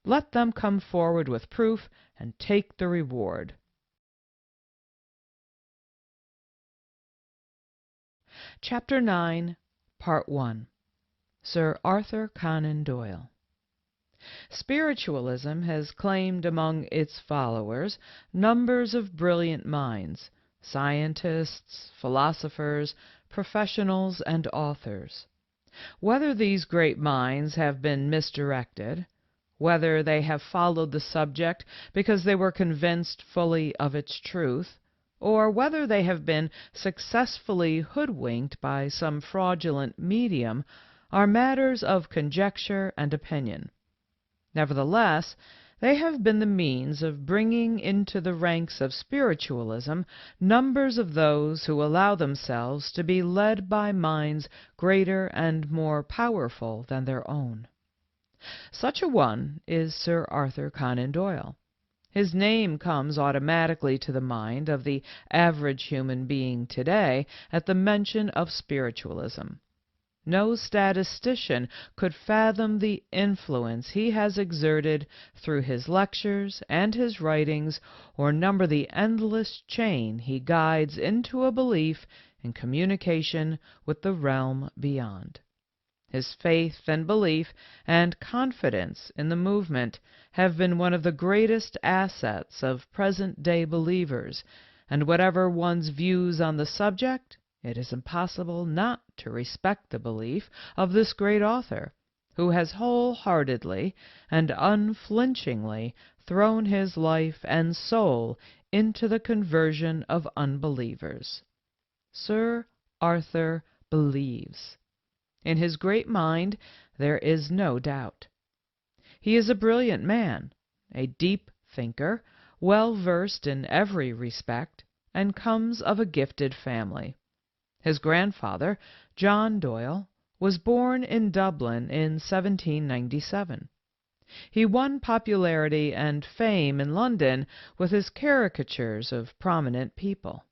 let them come forward with proof and take the reward. Chapter 9, Part 1. Sir Arthur Conan Doyle. Spiritualism has claimed among its followers numbers of brilliant minds, scientists, philosophers, professionals, and authors. Whether these great minds have been misdirected, whether they have followed the subject because they were convinced fully of its truth, or whether they have been successfully hoodwinked by some fraudulent medium, are matters of conjecture and opinion. Nevertheless, they have been the means of bringing into the ranks of spiritualism numbers of those who allow themselves to be led by minds greater and more powerful than their own. Such a one is Sir Arthur Conan Doyle. His name comes automatically to the mind of the average human being today at the mention of spiritualism. No statistician could fathom the influence he has exerted through his lectures and his writings, or number the endless chain he guides into a belief in communication with the realm beyond. His faith and belief and confidence in the movement have been one of the greatest assets of present-day believers, and whatever one's views on the subject, it is impossible not to respect the belief of this great author, who has wholeheartedly and unflinchingly thrown his life and soul into the conversion of unbelievers. Sir Arthur believes. In his great mind there is no doubt. He is a brilliant man, a deep thinker, well versed in every respect, and comes of a gifted family. His grandfather, John Doyle, was born in Dublin in 1797. He won popularity and fame in London with his caricatures of prominent people.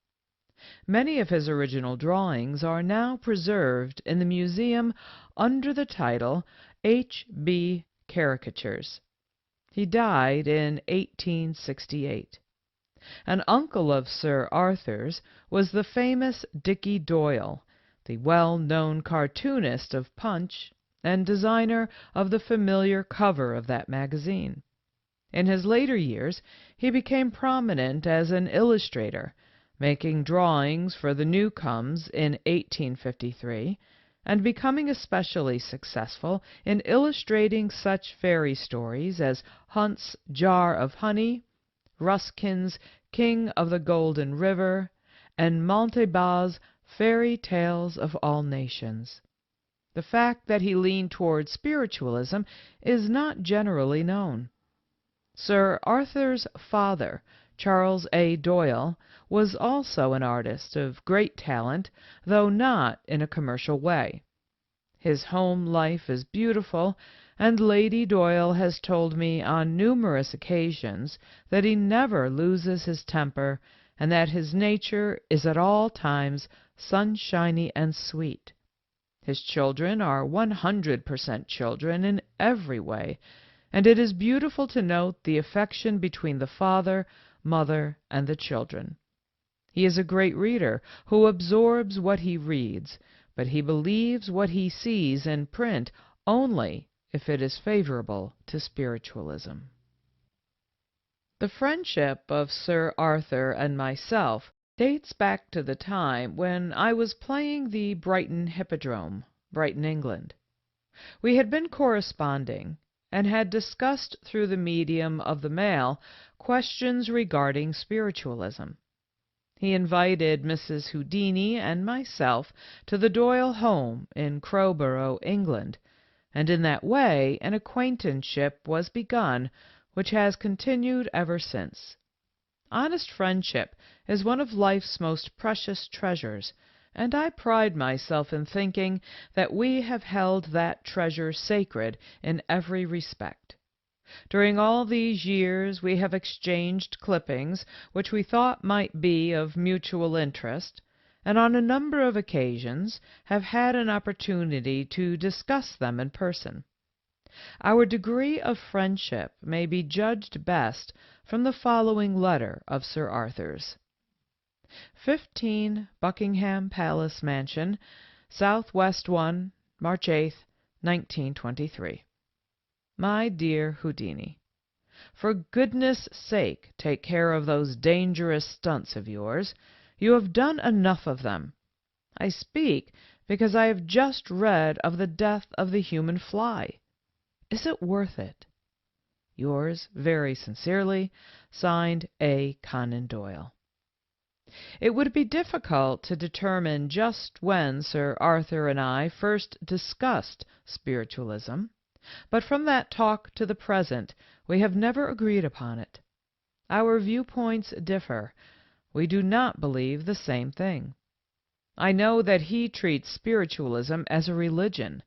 Many of his original drawings are now preserved in the museum under the title H.B. Caricatures. He died in 1868. An uncle of Sir Arthur's was the famous Dicky Doyle, the well-known cartoonist of Punch and designer of the familiar cover of that magazine. In his later years he became prominent as an illustrator, making drawings for the Newcomes in 1853, and becoming especially successful in illustrating such fairy stories as Hunt's Jar of Honey, Ruskin's King of the Golden River, and Montebas' Fairy Tales of All Nations. The fact that he leaned toward spiritualism is not generally known. Sir Arthur's father, Charles A. Doyle, was also an artist of great talent, though not in a commercial way. His home life is beautiful, and Lady Doyle has told me on numerous occasions that he never loses his temper, and that his nature is at all times sunshiny and sweet. His children are 100% children in every way, and it is beautiful to note the affection between the father, mother, and the children. He is a great reader who absorbs what he reads, but he believes what he sees in print only if it is favorable to spiritualism. The friendship of Sir Arthur and myself dates back to the time when I was playing the Brighton Hippodrome, Brighton, England. We had been corresponding, and had discussed through the medium of the mail questions regarding spiritualism. He invited Mrs. Houdini and myself to the Doyle home in Crowborough, England, and in that way an acquaintanceship was begun which has continued ever since. Honest friendship is one of life's most precious treasures, and I pride myself in thinking that we have held that treasure sacred in every respect. During all these years we have exchanged clippings which we thought might be of mutual interest, and on a number of occasions have had an opportunity to discuss them in person. Our degree of friendship may be judged best from the following letter of Sir Arthur's. 15 Buckingham Palace Mansion, Southwest 1, March 8, 1923. My dear Houdini, for goodness' sake take care of those dangerous stunts of yours. You have done enough of them. I speak because I have just read of the death of the human fly. Is it worth it? Yours very sincerely, signed A. Conan Doyle. It would be difficult to determine just when Sir Arthur and I first discussed spiritualism, but from that talk to the present we have never agreed upon it. Our viewpoints differ. We do not believe the same thing. I know that he treats spiritualism as a religion.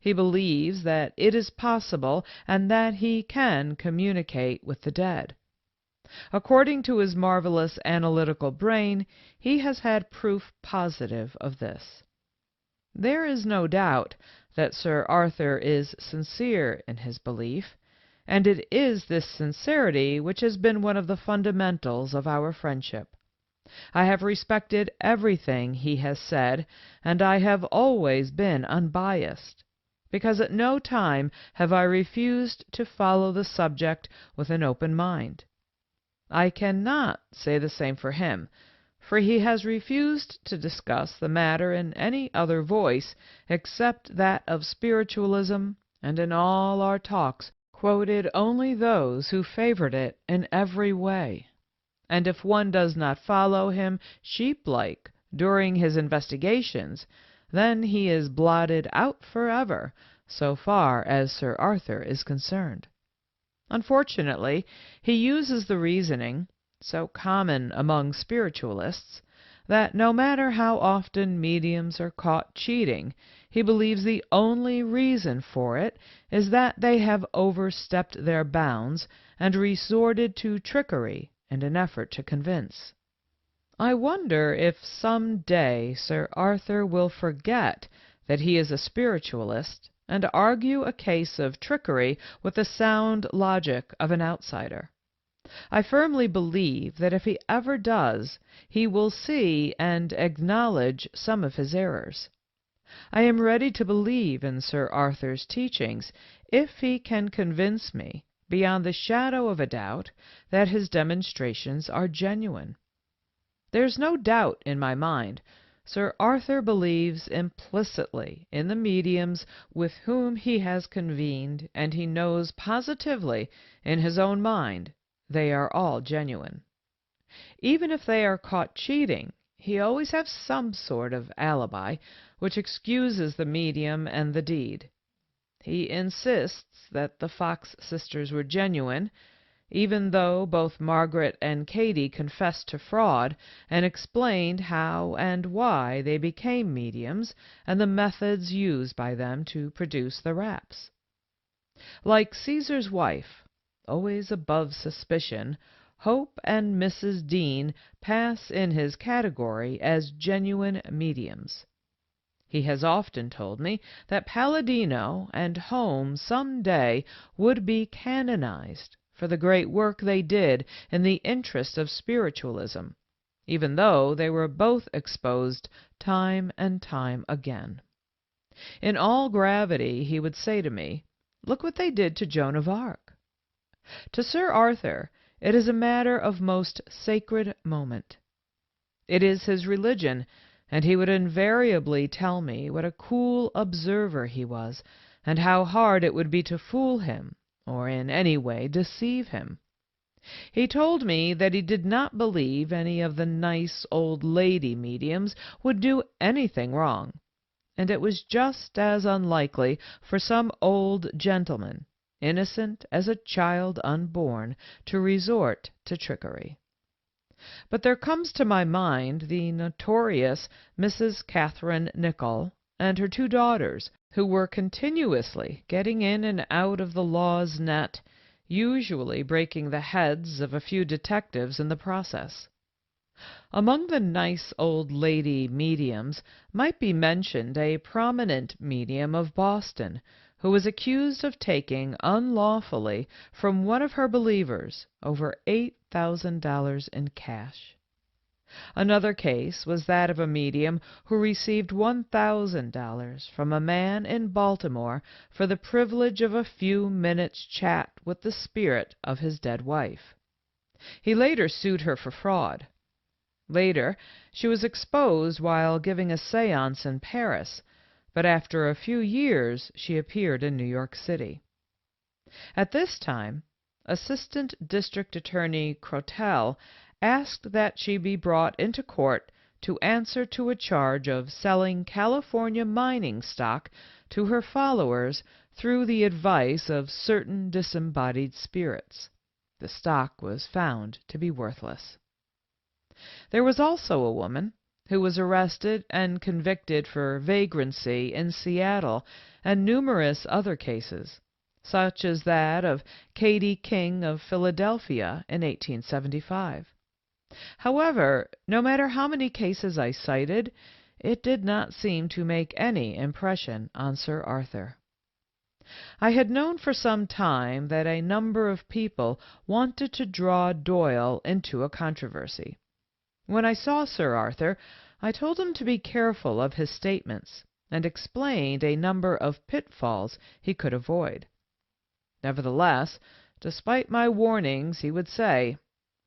He believes that it is possible and that he can communicate with the dead. According to his marvelous analytical brain, he has had proof positive of this. There is no doubt that Sir Arthur is sincere in his belief, and it is this sincerity which has been one of the fundamentals of our friendship. I have respected everything he has said, and I have always been unbiased, because at no time have I refused to follow the subject with an open mind. I cannot say the same for him, for he has refused to discuss the matter in any other voice except that of spiritualism, and in all our talks quoted only those who favored it in every way. And if one does not follow him sheep-like during his investigations, then he is blotted out forever, so far as Sir Arthur is concerned. Unfortunately, he uses the reasoning, so common among spiritualists, that no matter how often mediums are caught cheating, he believes the only reason for it is that they have overstepped their bounds and resorted to trickery in an effort to convince. I wonder if some day Sir Arthur will forget that he is a spiritualist and argue a case of trickery with the sound logic of an outsider. I firmly believe that if he ever does, he will see and acknowledge some of his errors. I am ready to believe in Sir Arthur's teachings if he can convince me, beyond the shadow of a doubt, that his demonstrations are genuine. There's no doubt in my mind. Sir Arthur believes implicitly in the mediums with whom he has convened, and he knows positively in his own mind they are all genuine. Even if they are caught cheating, he always has some sort of alibi which excuses the medium and the deed. He insists that the Fox sisters were genuine, even though both Margaret and Katie confessed to fraud and explained how and why they became mediums and the methods used by them to produce the raps. Like Caesar's wife, always above suspicion, Hope and Mrs. Dean pass in his category as genuine mediums. He has often told me that Paladino and Holmes some day would be canonized for the great work they did in the interest of spiritualism, even though they were both exposed time and time again. In all gravity he would say to me, "Look what they did to Joan of Arc." To Sir Arthur it is a matter of most sacred moment. It is his religion, and he would invariably tell me what a cool observer he was, and how hard it would be to fool him or in any way deceive him. He told me that he did not believe any of the nice old lady mediums would do anything wrong, and it was just as unlikely for some old gentleman, innocent as a child unborn, to resort to trickery. But there comes to my mind the notorious Mrs. Catherine Nichol and her two daughters, who were continuously getting in and out of the law's net, usually breaking the heads of a few detectives in the process. Among the nice old lady mediums might be mentioned a prominent medium of Boston, who was accused of taking unlawfully from one of her believers over $8,000 in cash. Another case was that of a medium who received $1,000 from a man in Baltimore for the privilege of a few minutes' chat with the spirit of his dead wife. He later sued her for fraud. Later, she was exposed while giving a séance in Paris, but after a few years she appeared in New York City. At this time, Assistant District Attorney Crotel asked that she be brought into court to answer to a charge of selling California mining stock to her followers through the advice of certain disembodied spirits. The stock was found to be worthless. There was also a woman who was arrested and convicted for vagrancy in Seattle and numerous other cases, such as that of Katie King of Philadelphia in 1875. However, no matter how many cases I cited, it did not seem to make any impression on Sir Arthur. I had known for some time that a number of people wanted to draw Doyle into a controversy. When I saw Sir Arthur, I told him to be careful of his statements, and explained a number of pitfalls he could avoid. Nevertheless, despite my warnings, he would say,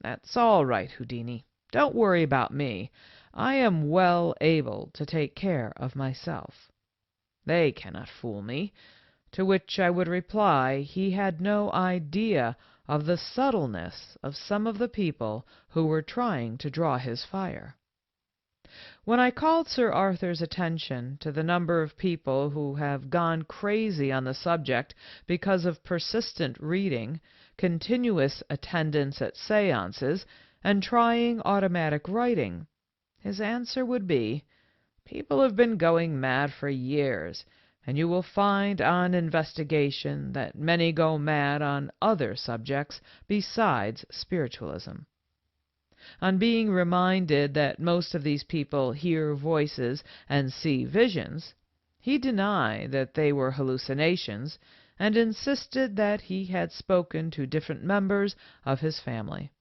"That's all right, Houdini. Don't worry about me. I am well able to take care of myself. They cannot fool me." To which I would reply he had no idea of the subtleness of some of the people who were trying to draw his fire. When I called Sir Arthur's attention to the number of people who have gone crazy on the subject because of persistent reading, continuous attendance at séances, and trying automatic writing, his answer would be, "People have been going mad for years, and you will find on investigation that many go mad on other subjects besides spiritualism." On being reminded that most of these people hear voices and see visions, he denied that they were hallucinations, and insisted that he had spoken to different members of his family.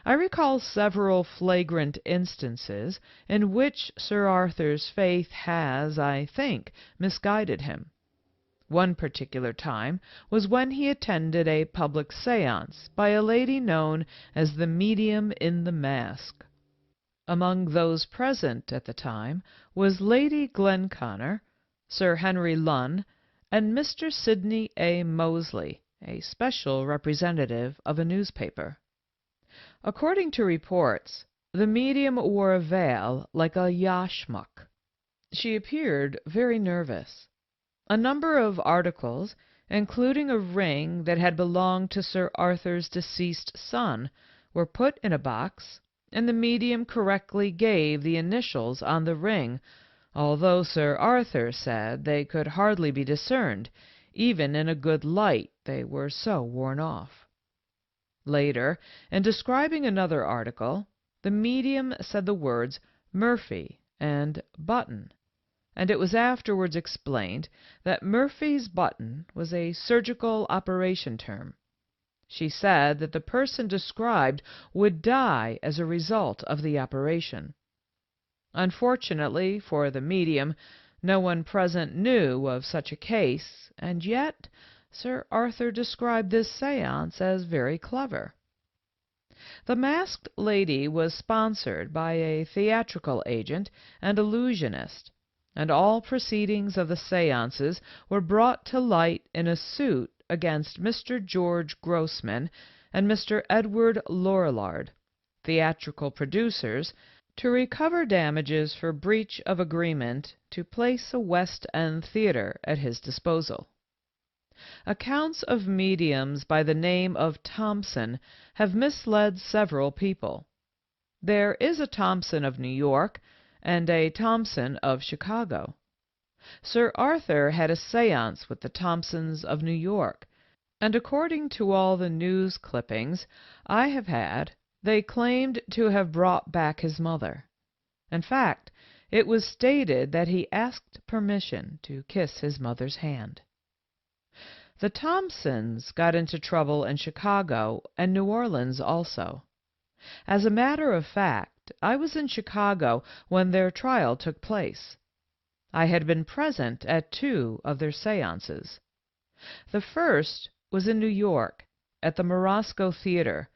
I recall several flagrant instances in which Sir Arthur's faith has, I think, misguided him. One particular time was when he attended a public séance by a lady known as the medium in the mask. Among those present at the time was Lady Glenconner, Sir Henry Lunn, and Mr. Sidney A. Moseley, a special representative of a newspaper. According to reports, the medium wore a veil like a yashmak. She appeared very nervous. A number of articles, including a ring that had belonged to Sir Arthur's deceased son, were put in a box, and the medium correctly gave the initials on the ring, although Sir Arthur said they could hardly be discerned, even in a good light, they were so worn off. Later, in describing another article, the medium said the words Murphy and button, and it was afterwards explained that Murphy's button was a surgical operation term. She said that the person described would die as a result of the operation. Unfortunately for the medium, no one present knew of such a case, and yet Sir Arthur described this séance as very clever. The masked lady was sponsored by a theatrical agent and illusionist, and all proceedings of the séances were brought to light in a suit against Mr. George Grossman and Mr. Edward Lorillard, theatrical producers, to recover damages for breach of agreement to place a West End theatre at his disposal. Accounts of mediums by the name of Thompson have misled several people, There is a Thompson of New York and a Thompson of Chicago. Sir Arthur had a séance with the Thompsons of New York, and according to all the news clippings I have had, they claimed to have brought back his mother. In fact, it was stated that he asked permission to kiss his mother's hand. The Thompsons got into trouble in Chicago and New Orleans also. As a matter of fact, I was in Chicago when their trial took place. I had been present at 2 of their séances. The first was in New York, at the Morosco Theatre,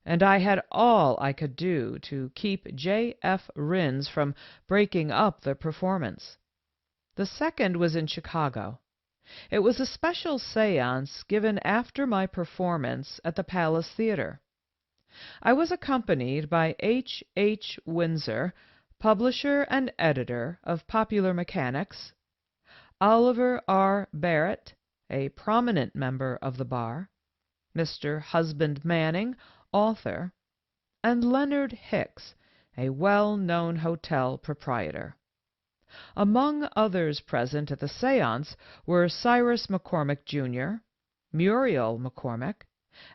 and I had all I could do to keep J.F. Rins from breaking up the performance. The second was in Chicago. It was a special séance given after my performance at the Palace Theatre. I was accompanied by H. H. Windsor, publisher and editor of Popular Mechanics, Oliver R. Barrett, a prominent member of the bar, Mr. Husband Manning, author, and Leonard Hicks, a well-known hotel proprietor. Among others present at the séance were Cyrus McCormick, Jr., Muriel McCormick,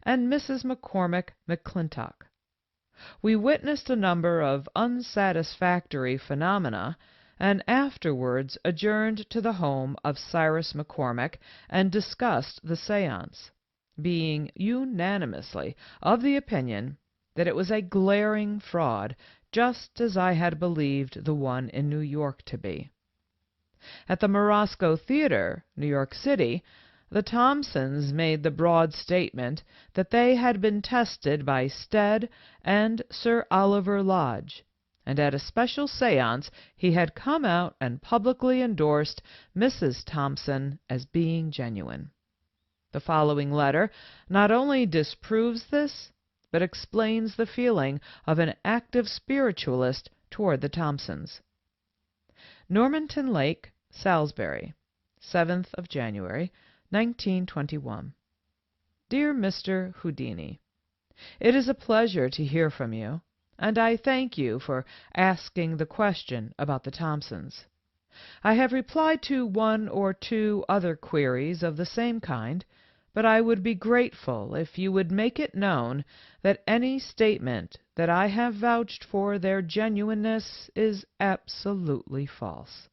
and Mrs. McCormick McClintock. We witnessed a number of unsatisfactory phenomena, and afterwards adjourned to the home of Cyrus McCormick and discussed the séance, being unanimously of the opinion that it was a glaring fraud, just as I had believed the one in New York to be. At the Morosco Theatre, New York City, the Thompsons made the broad statement that they had been tested by Stead and Sir Oliver Lodge, and at a special séance he had come out and publicly endorsed Mrs. Thompson as being genuine. The following letter not only disproves this, but explains the feeling of an active spiritualist toward the Thompsons. Normanton Lake, Salisbury, 7th of January, 1921. Dear Mr. Houdini, it is a pleasure to hear from you, and I thank you for asking the question about the Thompsons. I have replied to 1 or 2 other queries of the same kind, but I would be grateful if you would make it known that any statement that I have vouched for their genuineness is absolutely false.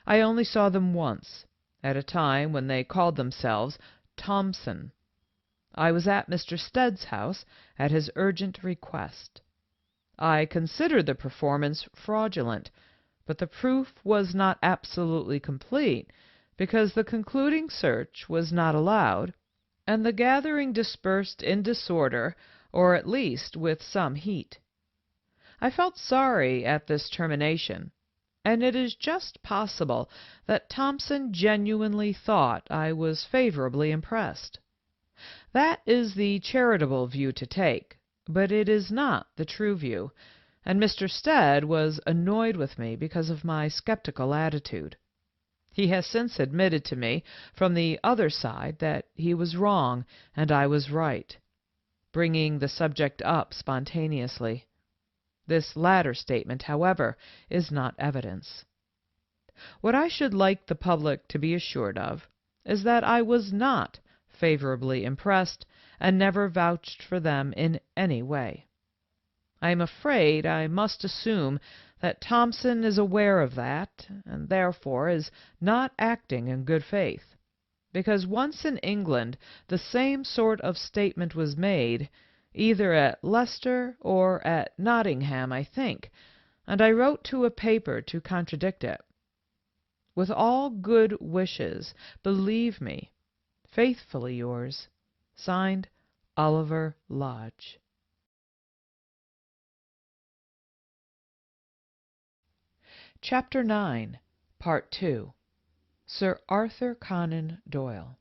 I only saw them once, at a time when they called themselves Thompson. I was at Mr. Stead's house at his urgent request. I considered the performance fraudulent, but the proof was not absolutely complete, because the concluding search was not allowed, and the gathering dispersed in disorder, or at least with some heat. I felt sorry at this termination, and it is just possible that Thompson genuinely thought I was favorably impressed. That is the charitable view to take, but it is not the true view, and Mr. Stead was annoyed with me because of my skeptical attitude. He has since admitted to me from the other side that he was wrong and I was right, bringing the subject up spontaneously. This latter statement, however, is not evidence. What I should like the public to be assured of is that I was not favorably impressed and never vouched for them in any way. I am afraid I must assume that Thompson is aware of that, and therefore is not acting in good faith, because once in England the same sort of statement was made, either at Leicester or at Nottingham, I think, and I wrote to a paper to contradict it. With all good wishes, believe me, faithfully yours, signed, Oliver Lodge. Chapter 9, Part 2. Sir Arthur Conan Doyle.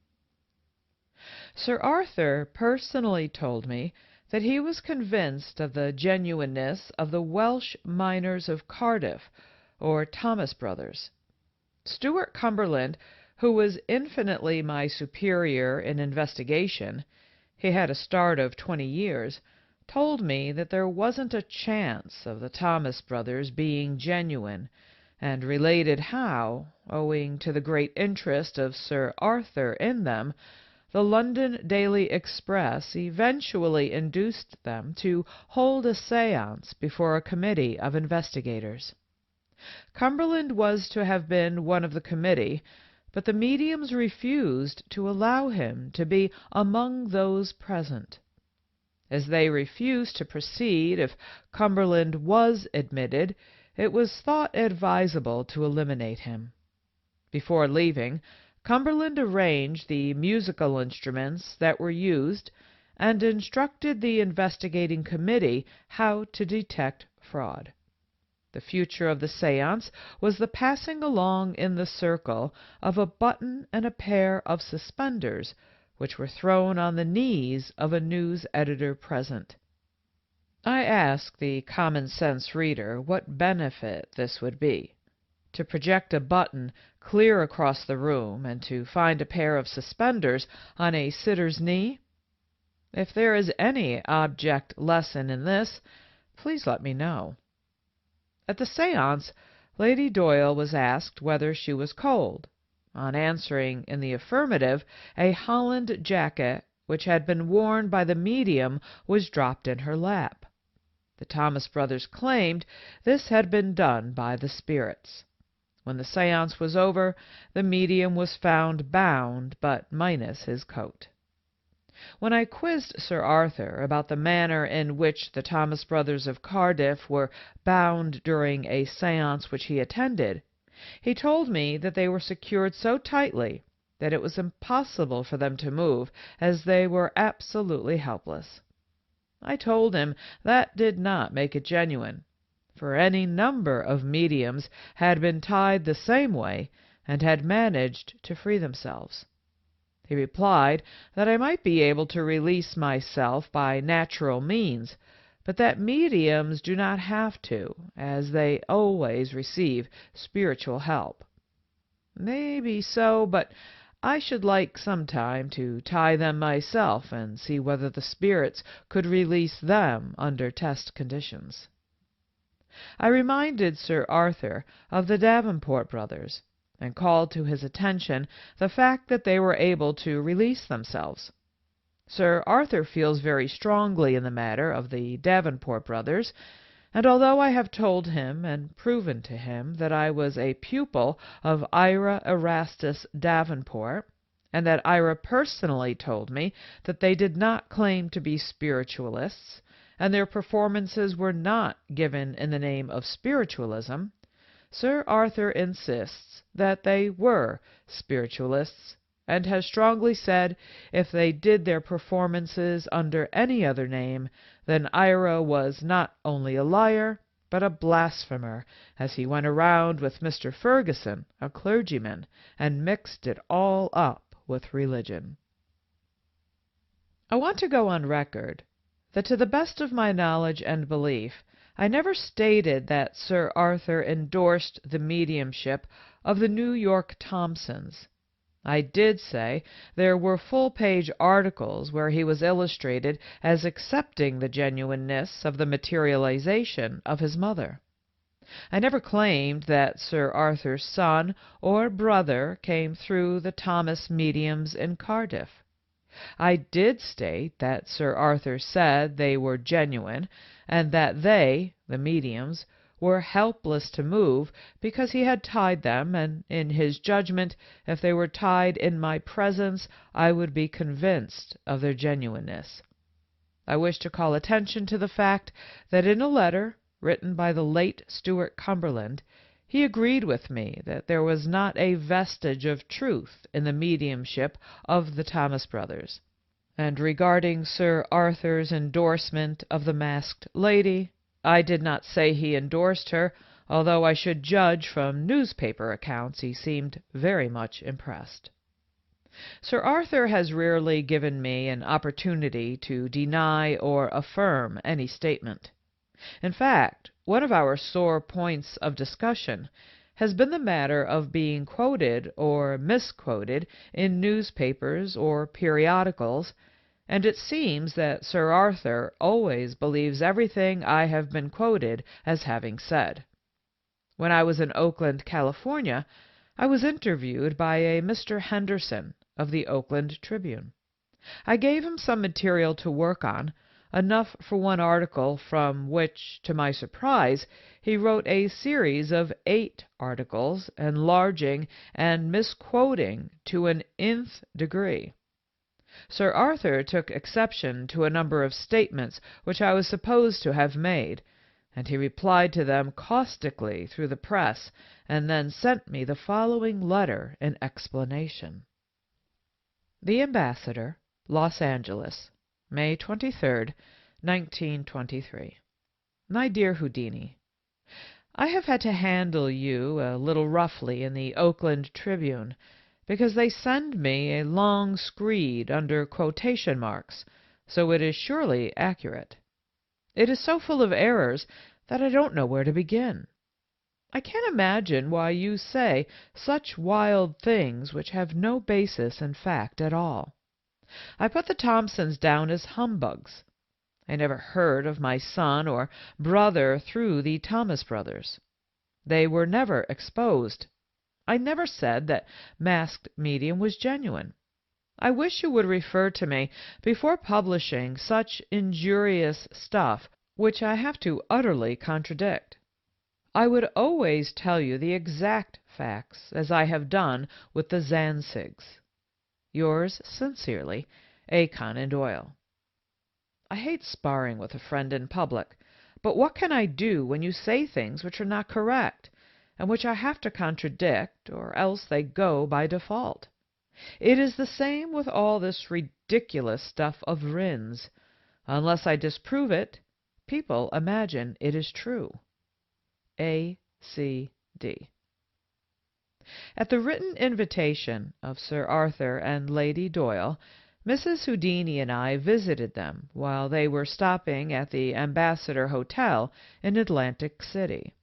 Sir Arthur personally told me that he was convinced of the genuineness of the Welsh miners of Cardiff, or Thomas Brothers. Stuart Cumberland, who was infinitely my superior in investigation — he had a start of 20 years told me that there wasn't a chance of the Thomas brothers being genuine, and related how, owing to the great interest of Sir Arthur in them, the London Daily Express eventually induced them to hold a séance before a committee of investigators. Cumberland was to have been one of the committee, but the mediums refused to allow him to be among those present. As they refused to proceed if Cumberland was admitted, it was thought advisable to eliminate him. Before leaving, Cumberland arranged the musical instruments that were used and instructed the investigating committee how to detect fraud. The future of the séance was the passing along in the circle of a button and a pair of suspenders, which were thrown on the knees of a news editor present. I ask the common-sense reader what benefit this would be. To project a button clear across the room and to find a pair of suspenders on a sitter's knee? If there is any object lesson in this, please let me know. At the séance, Lady Doyle was asked whether she was cold. On answering in the affirmative, a holland jacket which had been worn by the medium was dropped in her lap. The Thomas brothers claimed this had been done by the spirits. When the séance was over, the medium was found bound, but minus his coat. When I quizzed Sir Arthur about the manner in which the Thomas brothers of Cardiff were bound during a séance which he attended, he told me that they were secured so tightly that it was impossible for them to move, as they were absolutely helpless. I told him that did not make it genuine, for any number of mediums had been tied the same way and had managed to free themselves. He replied that I might be able to release myself by natural means, but that mediums do not have to, as they always receive spiritual help. Maybe so, but I should like some time to tie them myself and see whether the spirits could release them under test conditions. I reminded Sir Arthur of the Davenport brothers, and called to his attention the fact that they were able to release themselves. Sir Arthur feels very strongly in the matter of the Davenport brothers, and although I have told him and proven to him that I was a pupil of Ira Erastus Davenport, and that Ira personally told me that they did not claim to be spiritualists, and their performances were not given in the name of spiritualism, Sir Arthur insists that they were spiritualists, and has strongly said if they did their performances under any other name, then Ira was not only a liar, but a blasphemer, as he went around with Mr. Ferguson, a clergyman, and mixed it all up with religion. I want to go on record that to the best of my knowledge and belief, I never stated that Sir Arthur endorsed the mediumship of the New York Thompsons. I did say there were full-page articles where he was illustrated as accepting the genuineness of the materialization of his mother. I never claimed that Sir Arthur's son or brother came through the Thomas mediums in Cardiff. I did state that Sir Arthur said they were genuine, and that they, the mediums, were helpless to move because he had tied them, and in his judgment, if they were tied in my presence, I would be convinced of their genuineness. I wish to call attention to the fact that in a letter written by the late Stuart Cumberland, he agreed with me that there was not a vestige of truth in the mediumship of the Thomas brothers. And regarding Sir Arthur's endorsement of the masked lady, I did not say he endorsed her, although I should judge from newspaper accounts he seemed very much impressed. Sir Arthur has rarely given me an opportunity to deny or affirm any statement. In fact, one of our sore points of discussion has been the matter of being quoted or misquoted in newspapers or periodicals, and it seems that Sir Arthur always believes everything I have been quoted as having said. When I was in Oakland, California, I was interviewed by a Mr. Henderson of the Oakland Tribune. I gave him some material to work on, enough for one article, from which, to my surprise, he wrote a series of 8 articles, enlarging and misquoting to an nth degree. Sir Arthur took exception to a number of statements which I was supposed to have made, and he replied to them caustically through the press, and then sent me the following letter in explanation. The Ambassador, Los Angeles, May 23, 1923. My dear Houdini, I have had to handle you a little roughly in the Oakland Tribune, because they send me a long screed under quotation marks, so it is surely accurate. It is so full of errors that I don't know where to begin. I can't imagine why you say such wild things which have no basis in fact at all. I put the Thompsons down as humbugs. I never heard of my son or brother through the Thomas brothers. They were never exposed. I never said that masked medium was genuine. I wish you would refer to me before publishing such injurious stuff which I have to utterly contradict. I would always tell you the exact facts, as I have done with the Zanzigs. Yours sincerely, A. Conan Doyle. I hate sparring with a friend in public, but what can I do when you say things which are not correct, and which I have to contradict, or else they go by default? It is the same with all this ridiculous stuff of Rins. Unless I disprove it, people imagine it is true. A. C. D. At the written invitation of Sir Arthur and Lady Doyle, Mrs. Houdini and I visited them while they were stopping at the Ambassador Hotel in Atlantic City.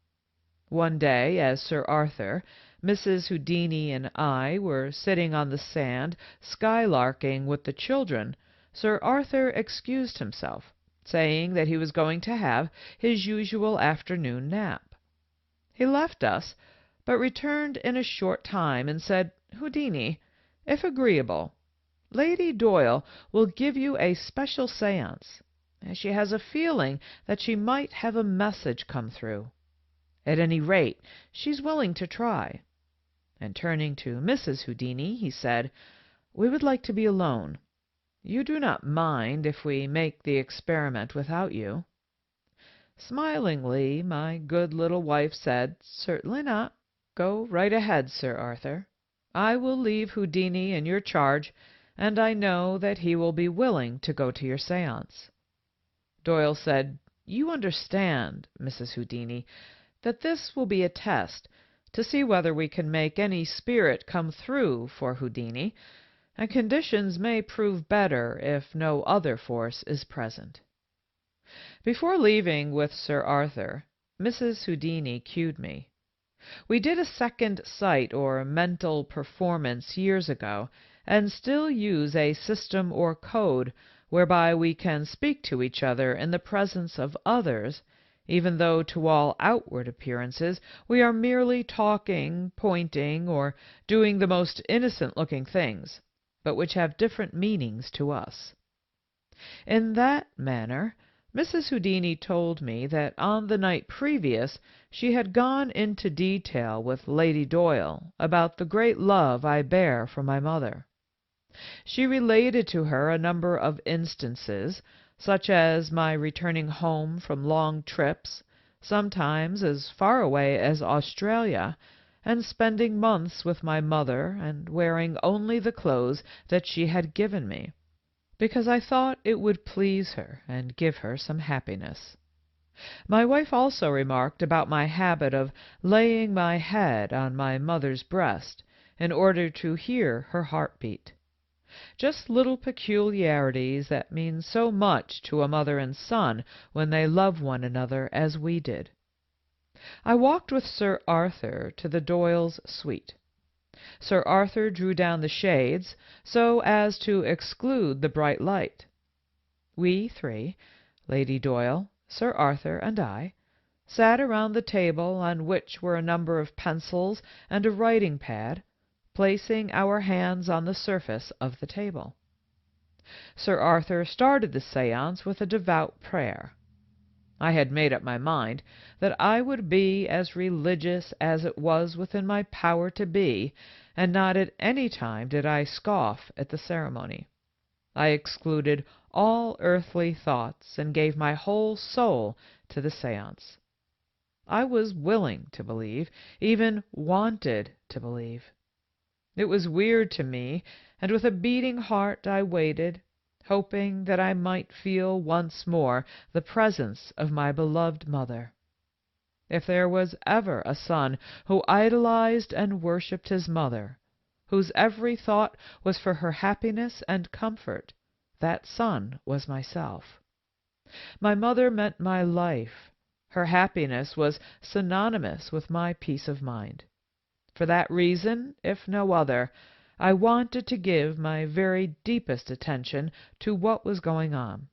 One day, as Sir Arthur, Mrs. Houdini and I were sitting on the sand, skylarking with the children, Sir Arthur excused himself, saying that he was going to have his usual afternoon nap. He left us, but returned in a short time and said, "Houdini, if agreeable, Lady Doyle will give you a special seance, as she has a feeling that she might have a message come through. At any rate, she's willing to try." And turning to Mrs. Houdini, he said, "We would like to be alone. You do not mind if we make the experiment without you?" Smilingly, my good little wife said, "Certainly not. Go right ahead, Sir Arthur. I will leave Houdini in your charge, and I know that he will be willing to go to your seance." Doyle said, "You understand, Mrs. Houdini, that this will be a test to see whether we can make any spirit come through for Houdini, and conditions may prove better if no other force is present." Before leaving with Sir Arthur, Mrs. Houdini cued me. We did a second sight or mental performance years ago, and still use a system or code whereby we can speak to each other in the presence of others, even though to all outward appearances we are merely talking, pointing, or doing the most innocent-looking things, but which have different meanings to us. In that manner, Mrs. Houdini told me that on the night previous she had gone into detail with Lady Doyle about the great love I bear for my mother. She related to her a number of instances, such as my returning home from long trips, sometimes as far away as Australia, and spending months with my mother and wearing only the clothes that she had given me, because I thought it would please her and give her some happiness. My wife also remarked about my habit of laying my head on my mother's breast in order to hear her heartbeat. Just little peculiarities that mean so much to a mother and son when they love one another as we did. I walked with Sir Arthur to the Doyles' suite. Sir Arthur drew down the shades so as to exclude the bright light, We three, Lady Doyle, Sir Arthur, and I, sat around the table on which were a number of pencils and a writing-pad, placing our hands on the surface of the table. Sir Arthur started the séance with a devout prayer. I had made up my mind that I would be as religious as it was within my power to be, and not at any time did I scoff at the ceremony. I excluded all earthly thoughts and gave my whole soul to the séance. I was willing to believe, even wanted to believe. It was weird to me, and with a beating heart I waited, hoping that I might feel once more the presence of my beloved mother. If there was ever a son who idolized and worshipped his mother, whose every thought was for her happiness and comfort, that son was myself. My mother meant my life. Her happiness was synonymous with my peace of mind. For that reason, if no other, I wanted to give my very deepest attention to what was going on.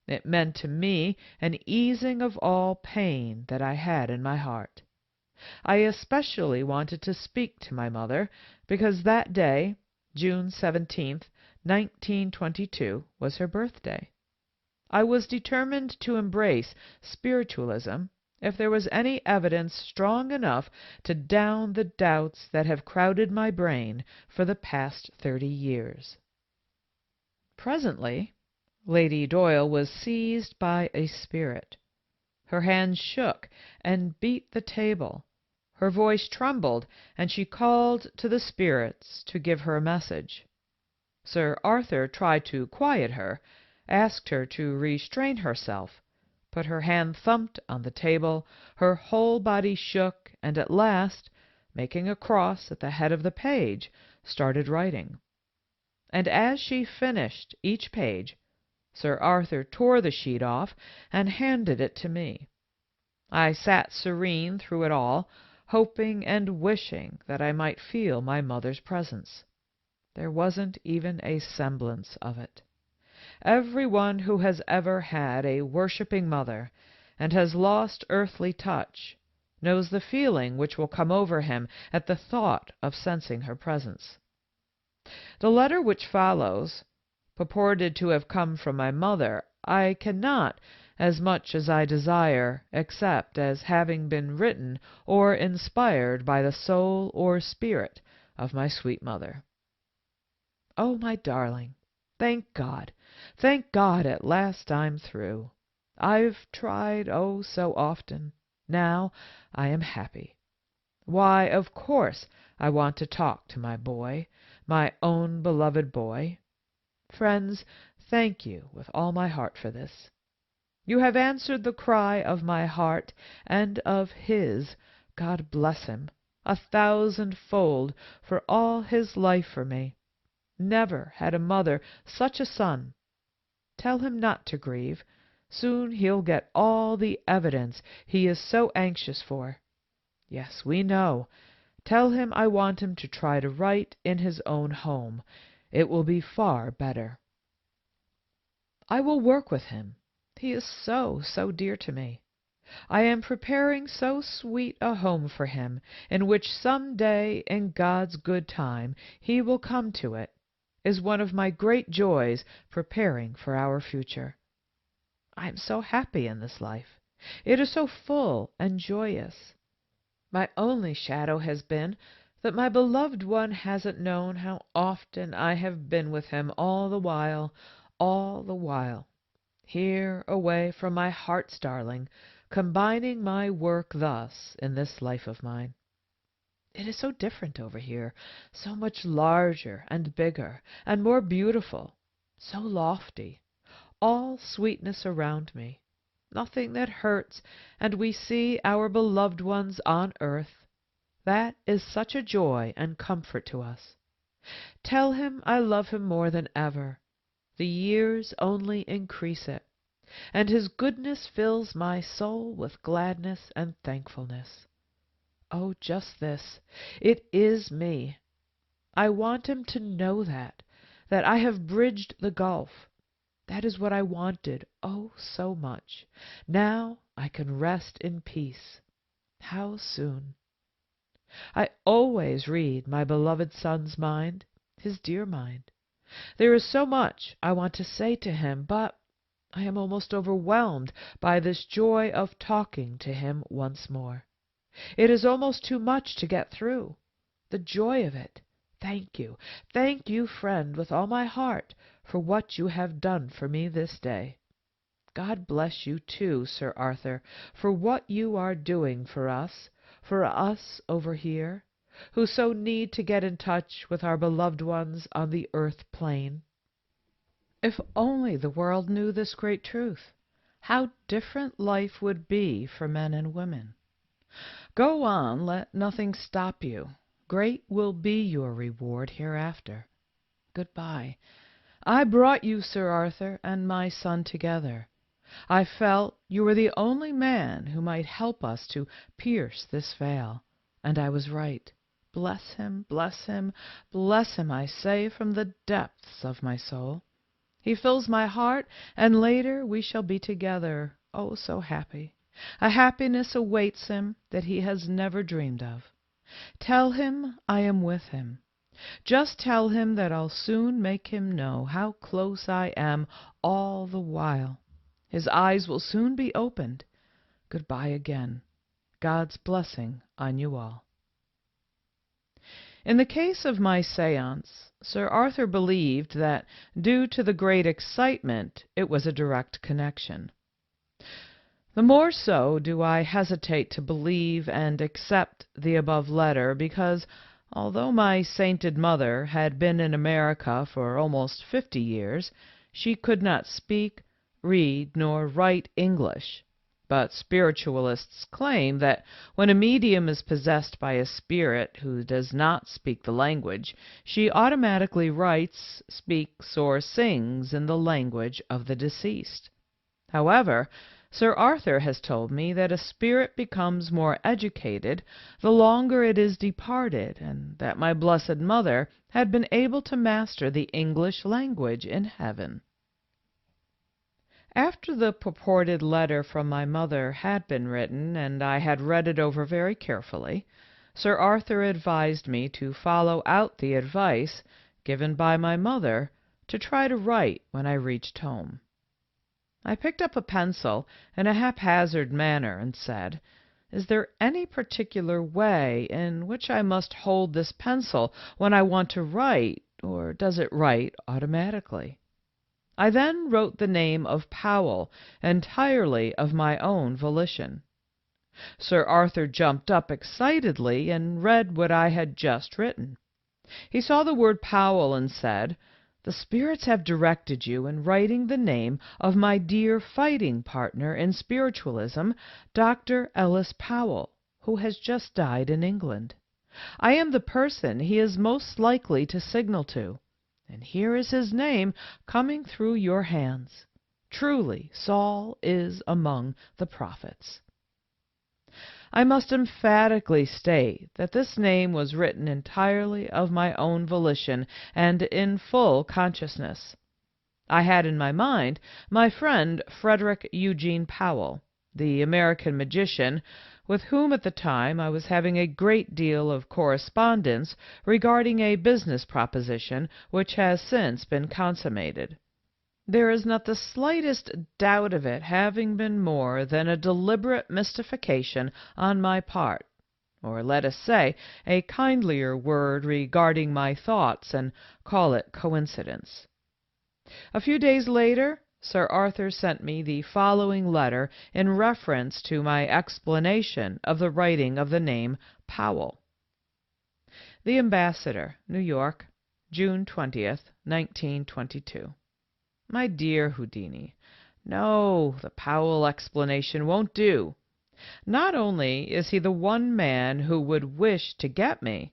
It meant to me an easing of all pain that I had in my heart. I especially wanted to speak to my mother, because that day, June 17th, 1922, was her birthday. I was determined to embrace spiritualism if there was any evidence strong enough to down the doubts that have crowded my brain for the past 30 years. Presently, Lady Doyle was seized by a spirit. Her hands shook and beat the table. Her voice trembled, and she called to the spirits to give her a message. Sir Arthur tried to quiet her, asked her to restrain herself, but her hand thumped on the table, her whole body shook, and at last, making a cross at the head of the page, started writing. And as she finished each page, Sir Arthur tore the sheet off and handed it to me. I sat serene through it all, hoping and wishing that I might feel my mother's presence. There wasn't even a semblance of it. Every one who has ever had a worshipping mother and has lost earthly touch knows the feeling which will come over him at the thought of sensing her presence. The letter which follows, purported to have come from my mother, I cannot, as much as I desire, accept as having been written or inspired by the soul or spirit of my sweet mother. Oh, my darling, thank God, at last I'm through. I've tried, oh, so often. Now I am happy. Why, of course I want to talk to my boy, my own beloved boy. Friends, thank you with all my heart for this. You have answered the cry of my heart and of his, God bless him, 1,000-fold for all his life for me. Never had a mother such a son. Tell him not to grieve. Soon he'll get all the evidence he is so anxious for. Yes, we know. Tell him I want him to try to write in his own home. It will be far better. I will work with him. He is so dear to me. I am preparing so sweet a home for him, in which some day, in God's good time, he will come to it, is one of my great joys, preparing for our future. I am so happy in this life. It is so full and joyous. My only shadow has been that my beloved one hasn't known how often I have been with him all the while, here away from my heart's darling, combining my work thus in this life of mine. It is so different over here, so much larger and bigger and more beautiful, so lofty, all sweetness around me, nothing that hurts, and we see our beloved ones on earth. That is such a joy and comfort to us. Tell him I love him more than ever. The years only increase it, and his goodness fills my soul with gladness and thankfulness. Oh, just this, it is me. I want him to know that I have bridged the gulf. That is what I wanted, oh, so much. Now I can rest in peace. How soon? I always read my beloved son's mind, his dear mind. There is so much I want to say to him, but I am almost overwhelmed by this joy of talking to him once more. It is almost too much to get through. The joy of it. Thank you, friend, with all my heart, for what you have done for me this day. God bless you, too, Sir Arthur, for what you are doing for us over here, who so need to get in touch with our beloved ones on the earth plane. If only the world knew this great truth, how different life would be for men and women. Go on, let nothing stop you. Great will be your reward hereafter. Goodbye. I brought you, Sir Arthur, and my son together. I felt you were the only man who might help us to pierce this veil, and I was right. Bless him, bless him, bless him, I say, from the depths of my soul. He fills my heart, and later we shall be together, oh, so happy. A happiness awaits him that he has never dreamed of. Tell him I am with him. Just tell him that I'll soon make him know how close I am all the while. His eyes will soon be opened. Goodbye again. God's blessing on you all. In the case of my séance, Sir Arthur believed that, due to the great excitement, it was a direct connection. The more so do I hesitate to believe and accept the above letter because, although my sainted mother had been in America for almost 50 years, she could not speak, read, nor write English. But spiritualists claim that when a medium is possessed by a spirit who does not speak the language, she automatically writes, speaks, or sings in the language of the deceased. However, Sir Arthur has told me that a spirit becomes more educated the longer it is departed, and that my blessed mother had been able to master the English language in heaven. After the purported letter from my mother had been written, and I had read it over very carefully, Sir Arthur advised me to follow out the advice given by my mother to try to write when I reached home. I picked up a pencil in a haphazard manner and said, "Is there any particular way in which I must hold this pencil when I want to write, or does it write automatically?" I then wrote the name of Powell entirely of my own volition. Sir Arthur jumped up excitedly and read what I had just written. He saw the word Powell and said, "The spirits have directed you in writing the name of my dear fighting partner in spiritualism, Dr. Ellis Powell, who has just died in England. I am the person he is most likely to signal to, and here is his name coming through your hands. Truly, Saul is among the prophets." I must emphatically state that this name was written entirely of my own volition and in full consciousness. I had in my mind my friend Frederick Eugene Powell, the American magician, with whom at the time I was having a great deal of correspondence regarding a business proposition which has since been consummated. There is not the slightest doubt of it having been more than a deliberate mystification on my part, or let us say a kindlier word regarding my thoughts and call it coincidence. A few days later, Sir Arthur sent me the following letter in reference to my explanation of the writing of the name Powell. The Ambassador, New York, June 20th, 1922. My dear Houdini, no, the Powell explanation won't do. Not only is he the one man who would wish to get me,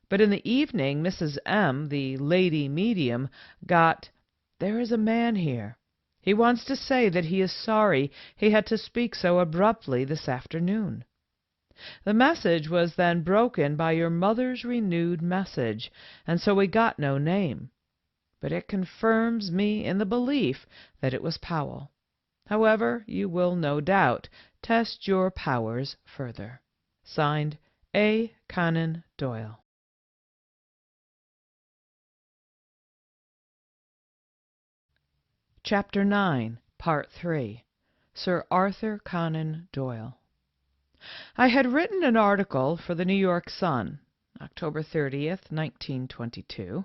but in the evening Mrs. M., the lady medium, got, "There is a man here. He wants to say that he is sorry he had to speak so abruptly this afternoon." The message was then broken by your mother's renewed message, and so we got no name. but it confirms me in the belief that it was Powell. However, you will no doubt test your powers further. Signed, A. Conan Doyle. Chapter 9, Part 3. Sir Arthur Conan Doyle. I had written an article for the New York Sun, October 30th, 1922,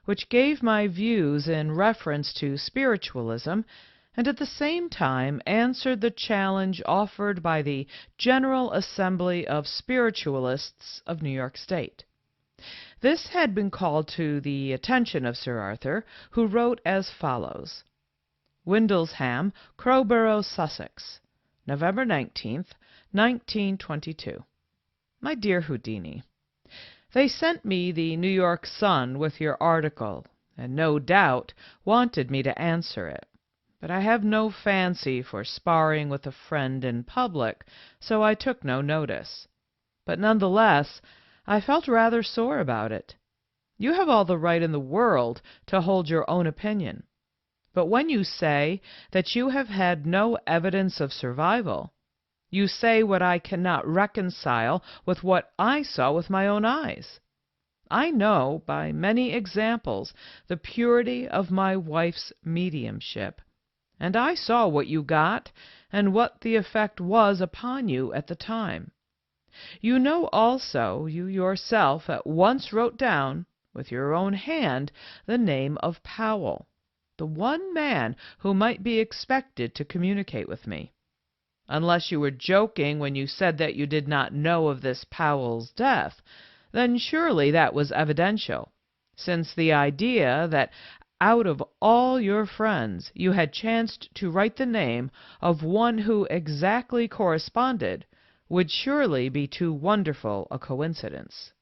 which gave my views in reference to spiritualism and at the same time answered the challenge offered by the General Assembly of Spiritualists of New York State. This had been called to the attention of Sir Arthur, who wrote as follows. Windlesham, Crowborough, Sussex, November 19th, 1922. My dear Houdini, they sent me the New York Sun with your article, and no doubt wanted me to answer it. But I have no fancy for sparring with a friend in public, so I took no notice. But nonetheless, I felt rather sore about it. You have all the right in the world to hold your own opinion. But when you say that you have had no evidence of survival, you say what I cannot reconcile with what I saw with my own eyes. I know, by many examples, the purity of my wife's mediumship, and I saw what you got and what the effect was upon you at the time. You know also, you yourself at once wrote down, with your own hand, the name of Powell, the one man who might be expected to communicate with me. Unless you were joking when you said that you did not know of this Powell's death, then surely that was evidential, since the idea that out of all your friends you had chanced to write the name of one who exactly corresponded would surely be too wonderful a coincidence.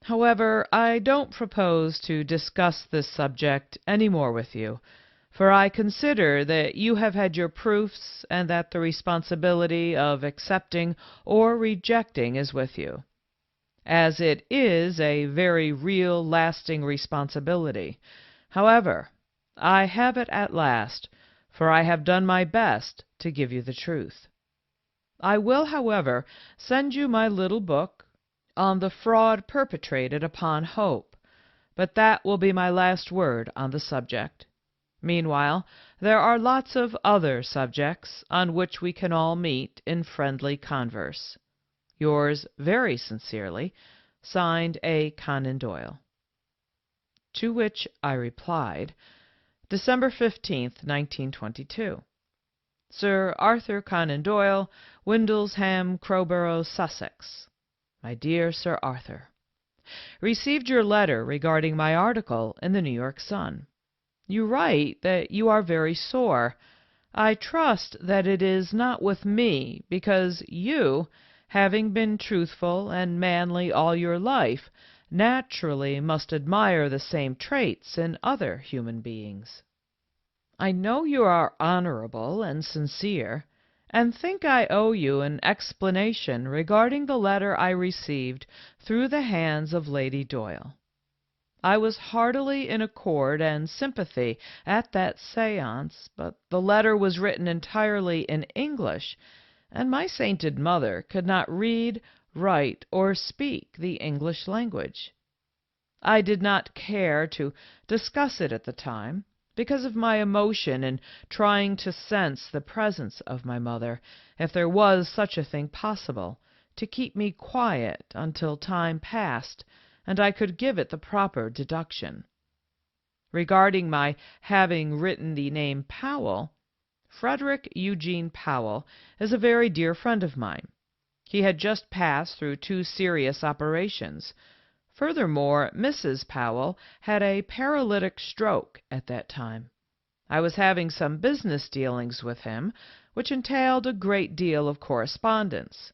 However, I don't propose to discuss this subject any more with you, for I consider that you have had your proofs and that the responsibility of accepting or rejecting is with you, as it is a very real, lasting responsibility. However, I have it at last, for I have done my best to give you the truth. I will, however, send you my little book on the fraud perpetrated upon hope, but that will be my last word on the subject. Meanwhile, there are lots of other subjects on which we can all meet in friendly converse. Yours very sincerely, signed A. Conan Doyle. To which I replied, December 15th, 1922. Sir Arthur Conan Doyle, Windlesham, Crowborough, Sussex. My dear Sir Arthur, received your letter regarding my article in the New York Sun. You write that you are very sore. I trust that it is not with me, because you, having been truthful and manly all your life, naturally must admire the same traits in other human beings. I know you are honorable and sincere, and think I owe you an explanation regarding the letter I received through the hands of Lady Doyle. I was heartily in accord and sympathy at that séance, but the letter was written entirely in English, and my sainted mother could not read, write, or speak the English language. I did not care to discuss it at the time, because of my emotion in trying to sense the presence of my mother, if there was such a thing possible, to keep me quiet until time passed and I could give it the proper deduction. Regarding my having written the name Powell, Frederick Eugene Powell is a very dear friend of mine. He had just passed through 2 serious operations. Furthermore, Mrs. Powell had a paralytic stroke at that time. I was having some business dealings with him, which entailed a great deal of correspondence.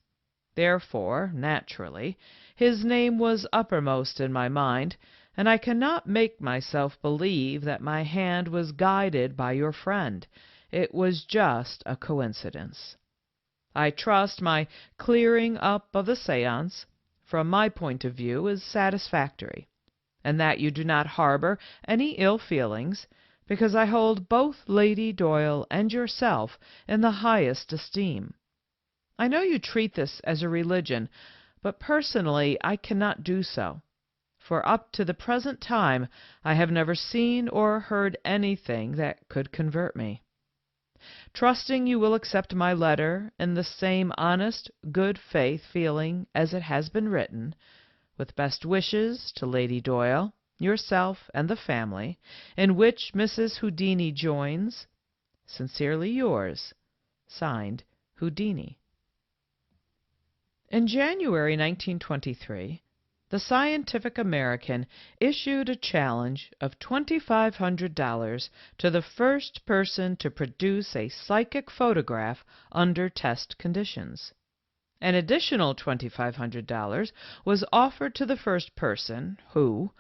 Therefore, naturally, his name was uppermost in my mind, and I cannot make myself believe that my hand was guided by your friend. It was just a coincidence. I trust my clearing up of the séance, from my point of view, is satisfactory, and that you do not harbor any ill feelings, because I hold both Lady Doyle and yourself in the highest esteem. I know you treat this as a religion, but personally I cannot do so, for up to the present time I have never seen or heard anything that could convert me. Trusting you will accept my letter in the same honest, good faith feeling as it has been written, with best wishes to Lady Doyle, yourself, and the family, in which Mrs. Houdini joins, sincerely yours, signed, Houdini. In January 1923, the Scientific American issued a challenge of $2,500 to the first person to produce a psychic photograph under test conditions. An additional $2,500 was offered to the first person who,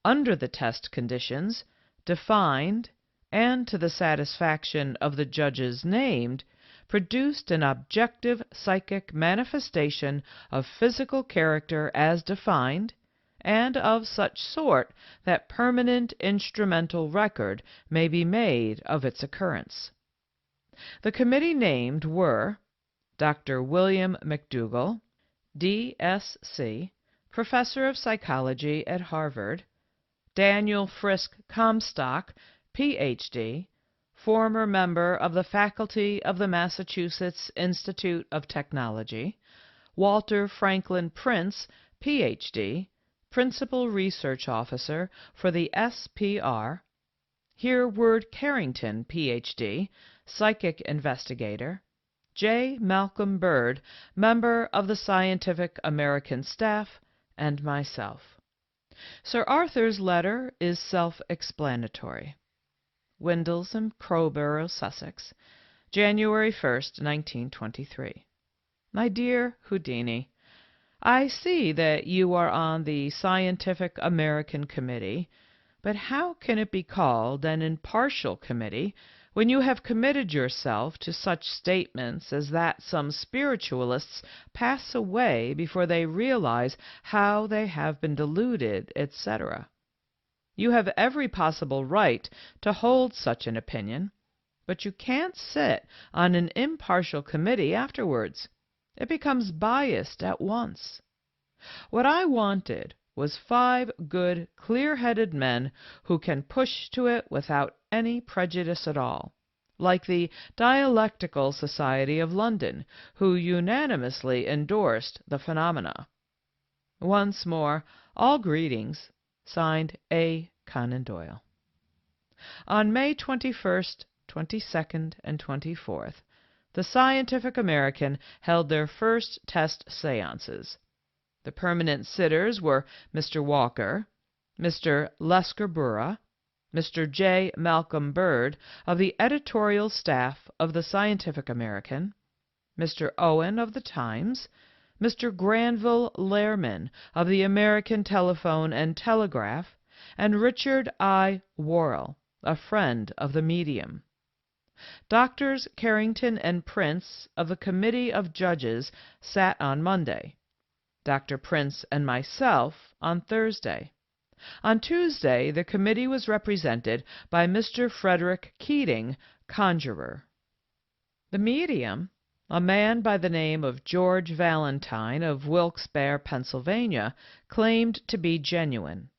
under the test conditions, defined, and to the satisfaction of the judges named, produced an objective psychic manifestation of physical character as defined, and of such sort that permanent instrumental record may be made of its occurrence. The committee named were Dr. William McDougall, D.Sc., Professor of Psychology at Harvard; Daniel Frisk Comstock, Ph.D., former member of the faculty of the Massachusetts Institute of Technology; Walter Franklin Prince, Ph.D., Principal Research Officer for the SPR; Hereward Carrington, Ph.D., Psychic Investigator; J. Malcolm Bird, member of the Scientific American staff, and myself. Sir Arthur's letter is self-explanatory. Windlesham, Crowborough, Sussex, January 1st, 1923. My dear Houdini, I see that you are on the Scientific American Committee, but how can it be called an impartial committee when you have committed yourself to such statements as that some spiritualists pass away before they realize how they have been deluded, etc.? You have every possible right to hold such an opinion, but you can't sit on an impartial committee afterwards. It becomes biased at once. What I wanted was 5 good, clear-headed men who can push to it without any prejudice at all, like the Dialectical Society of London, who unanimously endorsed the phenomena. Once more, all greetings. Signed, A. Conan Doyle. On May 21st, 22nd, and 24th, the Scientific American held their first test seances. The permanent sitters were Mr. Walker, Mr. Leskerborough, Mr. J. Malcolm Bird of the editorial staff of the Scientific American, Mr. Owen of the Times, Mr. Granville Lehrman of the American Telephone and Telegraph, and Richard I. Worrell, a friend of the medium. Doctors Carrington and Prince of the Committee of Judges sat on Monday, Dr. Prince and myself on Thursday. On Tuesday the committee was represented by Mr. Frederick Keating, conjurer. The medium, a man by the name of George Valentine of Wilkes-Barre, Pennsylvania, claimed to be genuine.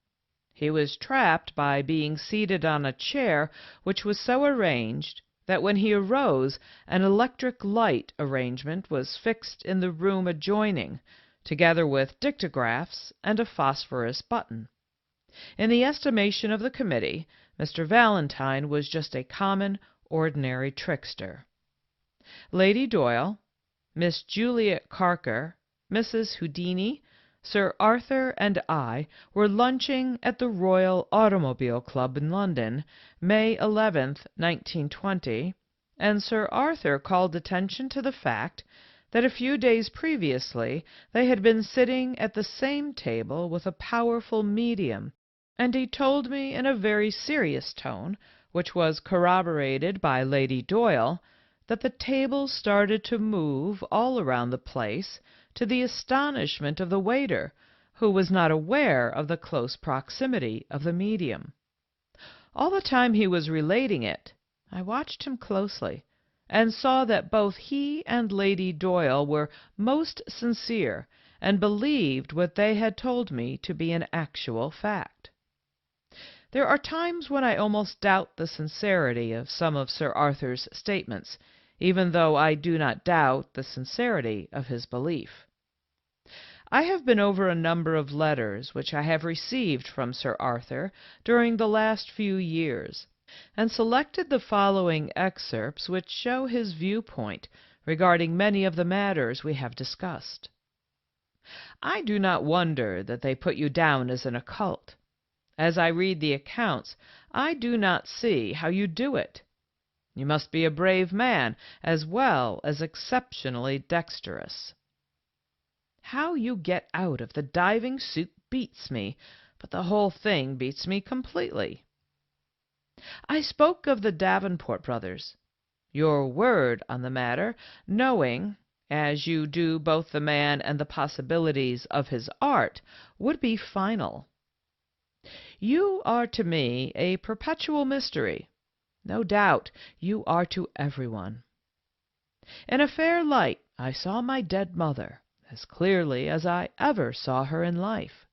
He was trapped by being seated on a chair which was so arranged that when he arose an electric light arrangement was fixed in the room adjoining, together with dictagraphs and a phosphorus button. In the estimation of the committee, Mr. Valentine was just a common, ordinary trickster. Lady Doyle, Miss Juliet Carker, Mrs. Houdini, Sir Arthur, and I were lunching at the Royal Automobile Club in London, May 11th, 1920, and Sir Arthur called attention to the fact that a few days previously they had been sitting at the same table with a powerful medium, and he told me in a very serious tone, which was corroborated by Lady Doyle, that the table started to move all around the place, to the astonishment of the waiter, who was not aware of the close proximity of the medium. All the time he was relating it, I watched him closely, and saw that both he and Lady Doyle were most sincere and believed what they had told me to be an actual fact. There are times when I almost doubt the sincerity of some of Sir Arthur's statements, even though I do not doubt the sincerity of his belief. I have been over a number of letters which I have received from Sir Arthur during the last few years, and selected the following excerpts which show his viewpoint regarding many of the matters we have discussed. I do not wonder that they put you down as an occult. As I read the accounts, I do not see how you do it. You must be a brave man as well as exceptionally dexterous. How you get out of the diving suit beats me, but the whole thing beats me completely. I spoke of the Davenport brothers. Your word on the matter, knowing, as you do, both the man and the possibilities of his art, would be final. You are to me a perpetual mystery. No doubt you are to everyone. In a fair light I saw my dead mother, as clearly as I ever saw her in life.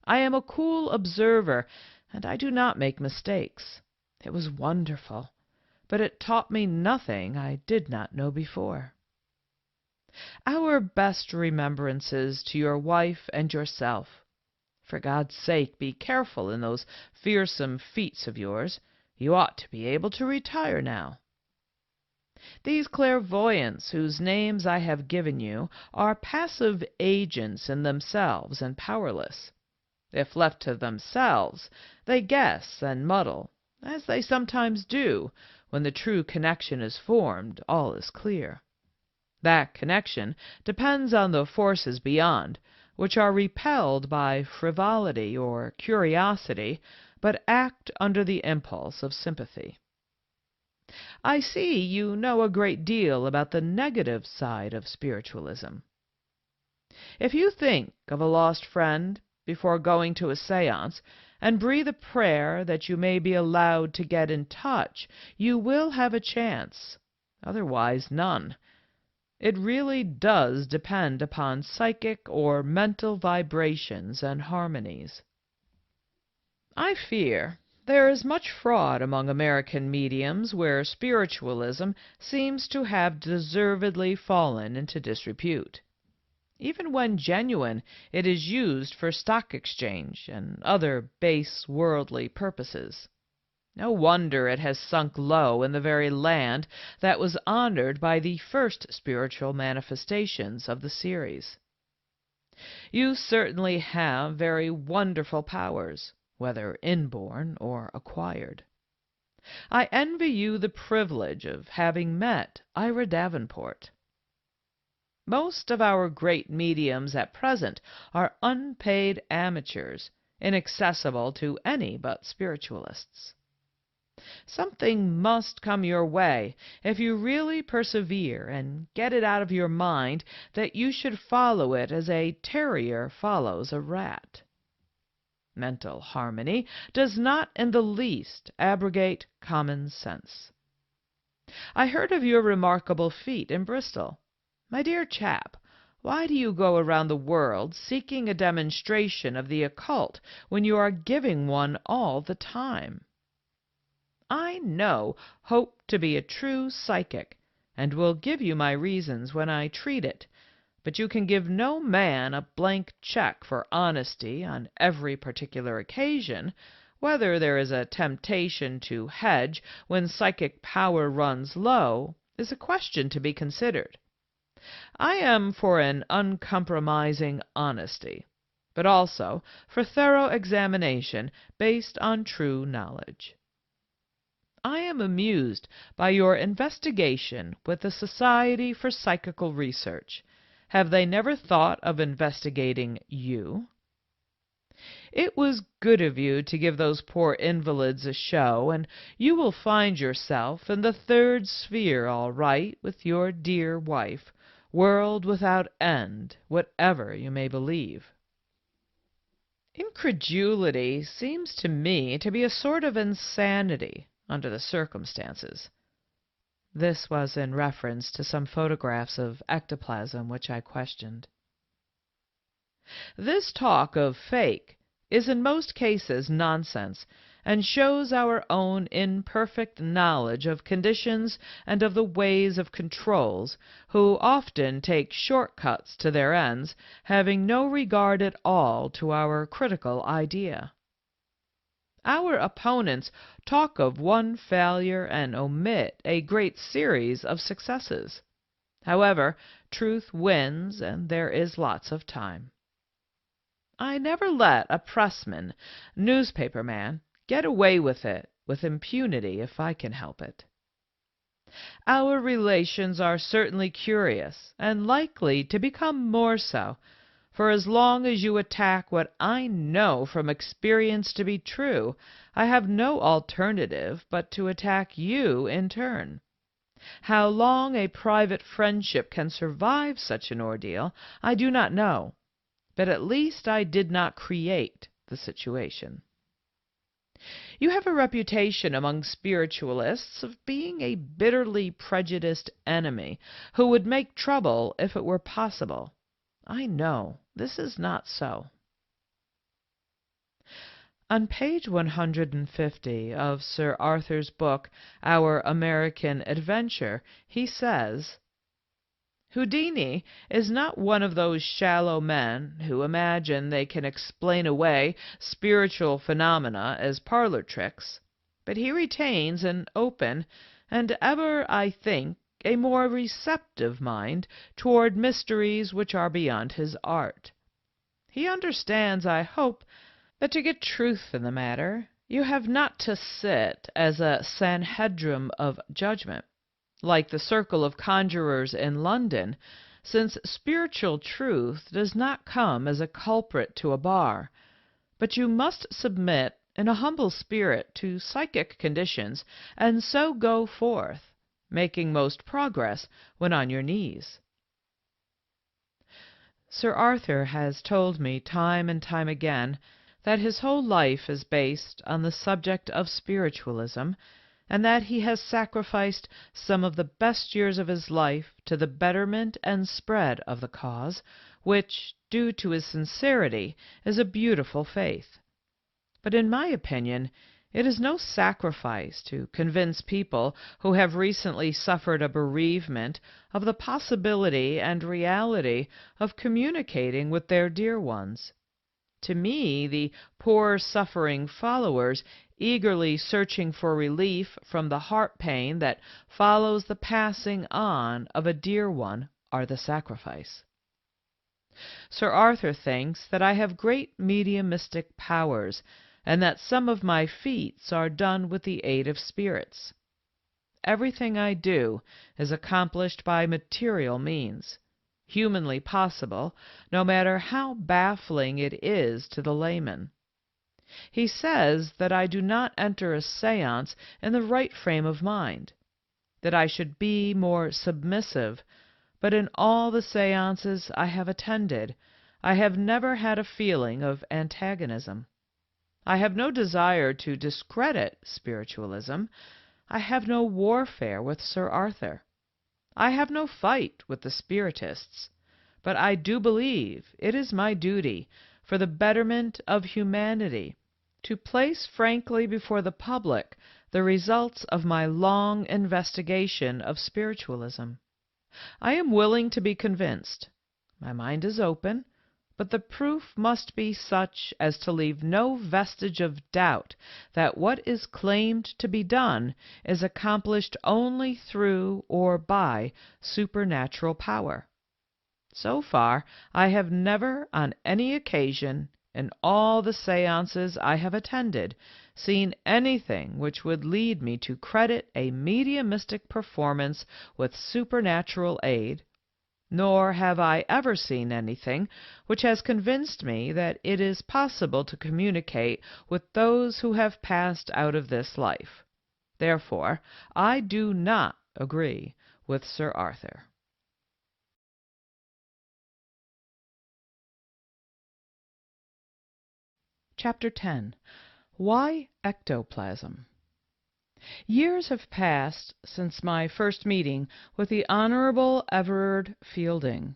I am a cool observer, and I do not make mistakes. It was wonderful, but it taught me nothing I did not know before. Our best remembrances to your wife and yourself. For God's sake, be careful in those fearsome feats of yours. You ought to be able to retire now. These clairvoyants whose names I have given you are passive agents in themselves and powerless. If left to themselves, they guess and muddle, as they sometimes do. When the true connection is formed, all is clear. That connection depends on the forces beyond, which are repelled by frivolity or curiosity, but act under the impulse of sympathy. I see you know a great deal about the negative side of spiritualism. If you think of a lost friend before going to a seance and breathe a prayer that you may be allowed to get in touch, you will have a chance, otherwise none. It really does depend upon psychic or mental vibrations and harmonies. I fear there is much fraud among American mediums where spiritualism seems to have deservedly fallen into disrepute. Even when genuine, it is used for stock exchange and other base worldly purposes. No wonder it has sunk low in the very land that was honored by the first spiritual manifestations of the series. You certainly have very wonderful powers, whether inborn or acquired. I envy you the privilege of having met Ira Davenport. Most of our great mediums at present are unpaid amateurs, inaccessible to any but spiritualists. Something must come your way if you really persevere and get it out of your mind that you should follow it as a terrier follows a rat. Mental harmony does not in the least abrogate common sense. I heard of your remarkable feat in Bristol. My dear chap, why do you go around the world seeking a demonstration of the occult when you are giving one all the time? I know hope to be a true psychic, and will give you my reasons when I treat it, but you can give no man a blank check for honesty on every particular occasion. Whether there is a temptation to hedge when psychic power runs low is a question to be considered. I am for an uncompromising honesty, but also for thorough examination based on true knowledge. I am amused by your investigation with the Society for Psychical Research. Have they never thought of investigating you? It was good of you to give those poor invalids a show, and you will find yourself in the third sphere all right with your dear wife, world without end, whatever you may believe. Incredulity seems to me to be a sort of insanity under the circumstances. This was in reference to some photographs of ectoplasm which I questioned. This talk of fake is in most cases nonsense, and shows our own imperfect knowledge of conditions and of the ways of controls, who often take short-cuts to their ends, having no regard at all to our critical idea. Our opponents talk of one failure and omit a great series of successes. However, truth wins, and there is lots of time. I never let a pressman, newspaper man, get away with it with impunity if I can help it. Our relations are certainly curious, and likely to become more so, for as long as you attack what I know from experience to be true, I have no alternative but to attack you in turn. How long a private friendship can survive such an ordeal, I do not know, but at least I did not create the situation. You have a reputation among spiritualists of being a bitterly prejudiced enemy who would make trouble if it were possible. I know this is not so. On page 150 of Sir Arthur's book, Our American Adventure, he says, Houdini is not one of those shallow men who imagine they can explain away spiritual phenomena as parlor tricks, but he retains an open and ever, I think, a more receptive mind toward mysteries which are beyond his art. He understands, I hope, that to get truth in the matter, you have not to sit as a Sanhedrim of judgment, like the circle of conjurers in London, since spiritual truth does not come as a culprit to a bar, but you must submit in a humble spirit to psychic conditions, and so go forth, making most progress when on your knees. Sir Arthur has told me time and time again that his whole life is based on the subject of spiritualism, and that he has sacrificed some of the best years of his life to the betterment and spread of the cause, which, due to his sincerity, is a beautiful faith. But in my opinion, it is no sacrifice to convince people who have recently suffered a bereavement of the possibility and reality of communicating with their dear ones. To me, the poor suffering followers, eagerly searching for relief from the heart pain that follows the passing on of a dear one, are the sacrifice. Sir Arthur thinks that I have great mediumistic powers, and that some of my feats are done with the aid of spirits. Everything I do is accomplished by material means, humanly possible, no matter how baffling it is to the layman. He says that I do not enter a séance in the right frame of mind, that I should be more submissive, but in all the séances I have attended, I have never had a feeling of antagonism. I have no desire to discredit spiritualism. I have no warfare with Sir Arthur. I have no fight with the spiritists, but I do believe it is my duty, for the betterment of humanity, to place frankly before the public the results of my long investigation of spiritualism. I am willing to be convinced. My mind is open, but the proof must be such as to leave no vestige of doubt that what is claimed to be done is accomplished only through or by supernatural power. So far, I have never on any occasion, in all the séances I have attended, seen anything which would lead me to credit a mediumistic performance with supernatural aid, nor have I ever seen anything which has convinced me that it is possible to communicate with those who have passed out of this life. Therefore, I do not agree with Sir Arthur. Chapter 10. Why Ectoplasm? Years have passed since my first meeting with the Honorable Everard Fielding.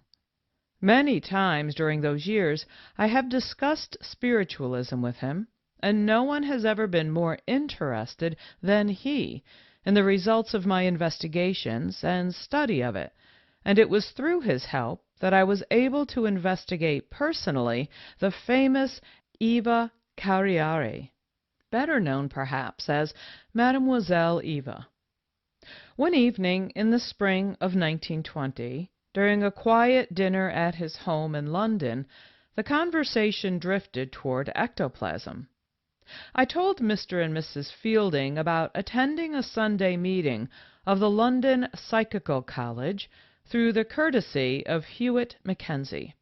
Many times during those years I have discussed spiritualism with him, and no one has ever been more interested than he in the results of my investigations and study of it, and it was through his help that I was able to investigate personally the famous Eva Carriere, better known perhaps as Mademoiselle Eva. One evening in the spring of 1920, during a quiet dinner at his home in London, the conversation drifted toward ectoplasm. I told Mr. and Mrs. Fielding about attending a Sunday meeting of the London Psychical College through the courtesy of Hewitt Mackenzie.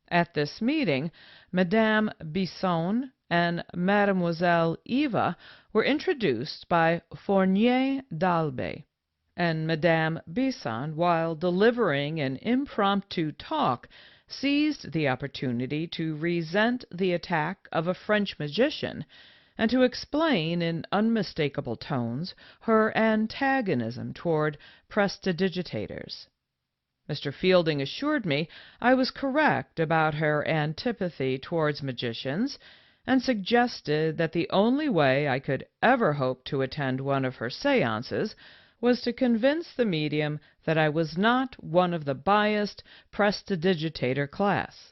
At this meeting, Madame Bisson and Mademoiselle Eva were introduced by Fournier d'Albe, and Madame Bisson, while delivering an impromptu talk, seized the opportunity to resent the attack of a French magician and to explain in unmistakable tones her antagonism toward prestidigitators. Mr. Fielding assured me I was correct about her antipathy towards magicians, and suggested that the only way I could ever hope to attend one of her seances was to convince the medium that I was not one of the biased prestidigitator class,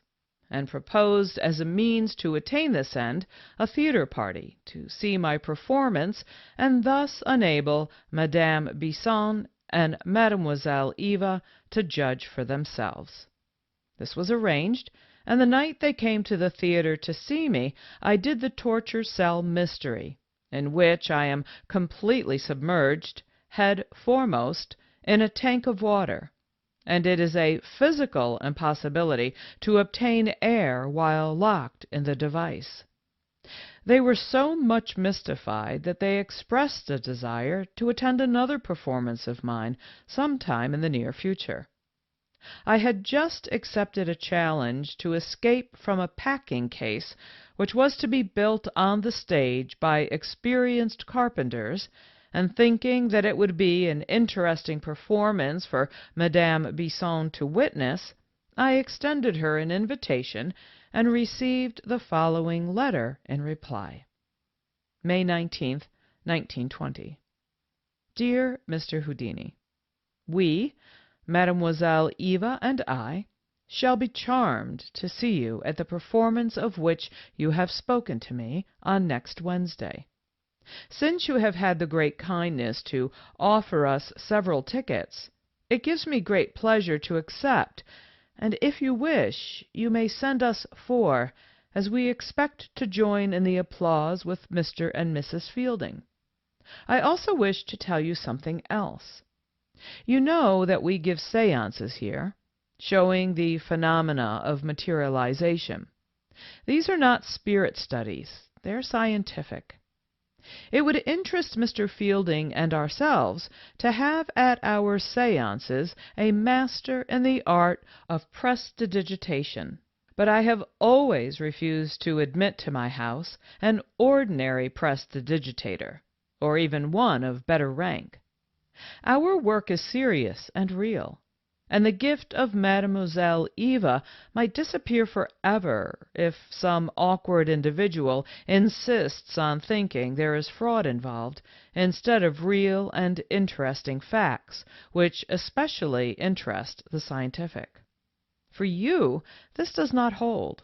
and proposed as a means to attain this end a theater party to see my performance and thus enable Madame Bisson and Mademoiselle Eva to judge for themselves. This was arranged, and the night they came to the theater to see me, I did the torture cell mystery, in which I am completely submerged, head foremost, in a tank of water, and it is a physical impossibility to obtain air while locked in the device. They were so much mystified that they expressed a desire to attend another performance of mine sometime in the near future. I had just accepted a challenge to escape from a packing case which was to be built on the stage by experienced carpenters, and thinking that it would be an interesting performance for Madame Bisson to witness, I extended her an invitation and received the following letter in reply. May 19th, 1920. Dear Mr. Houdini, we, Mademoiselle Eva and I, shall be charmed to see you at the performance of which you have spoken to me on next Wednesday. Since you have had the great kindness to offer us several tickets, it gives me great pleasure to accept, and if you wish, you may send us 4, as we expect to join in the applause with Mr. and Mrs. Fielding. I also wish to tell you something else. You know that we give seances here, showing the phenomena of materialization. These are not spirit studies. They're scientific. It would interest Mr. Fielding and ourselves to have at our seances a master in the art of prestidigitation, but I have always refused to admit to my house an ordinary prestidigitator, or even one of better rank. Our work is serious and real, and the gift of Mademoiselle Eva might disappear forever if some awkward individual insists on thinking there is fraud involved, instead of real and interesting facts, which especially interest the scientific. For you, this does not hold.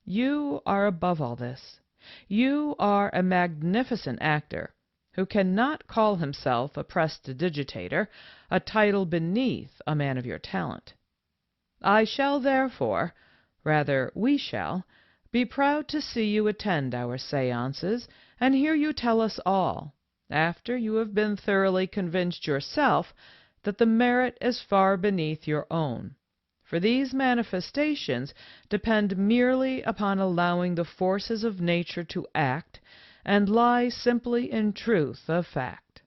You are above all this. You are a magnificent actor, who cannot call himself a prestidigitator, a title beneath a man of your talent. I shall therefore, rather we shall, be proud to see you attend our seances and hear you tell us all, after you have been thoroughly convinced yourself that the merit is far beneath your own, for these manifestations depend merely upon allowing the forces of nature to act, and lie simply in truth of fact.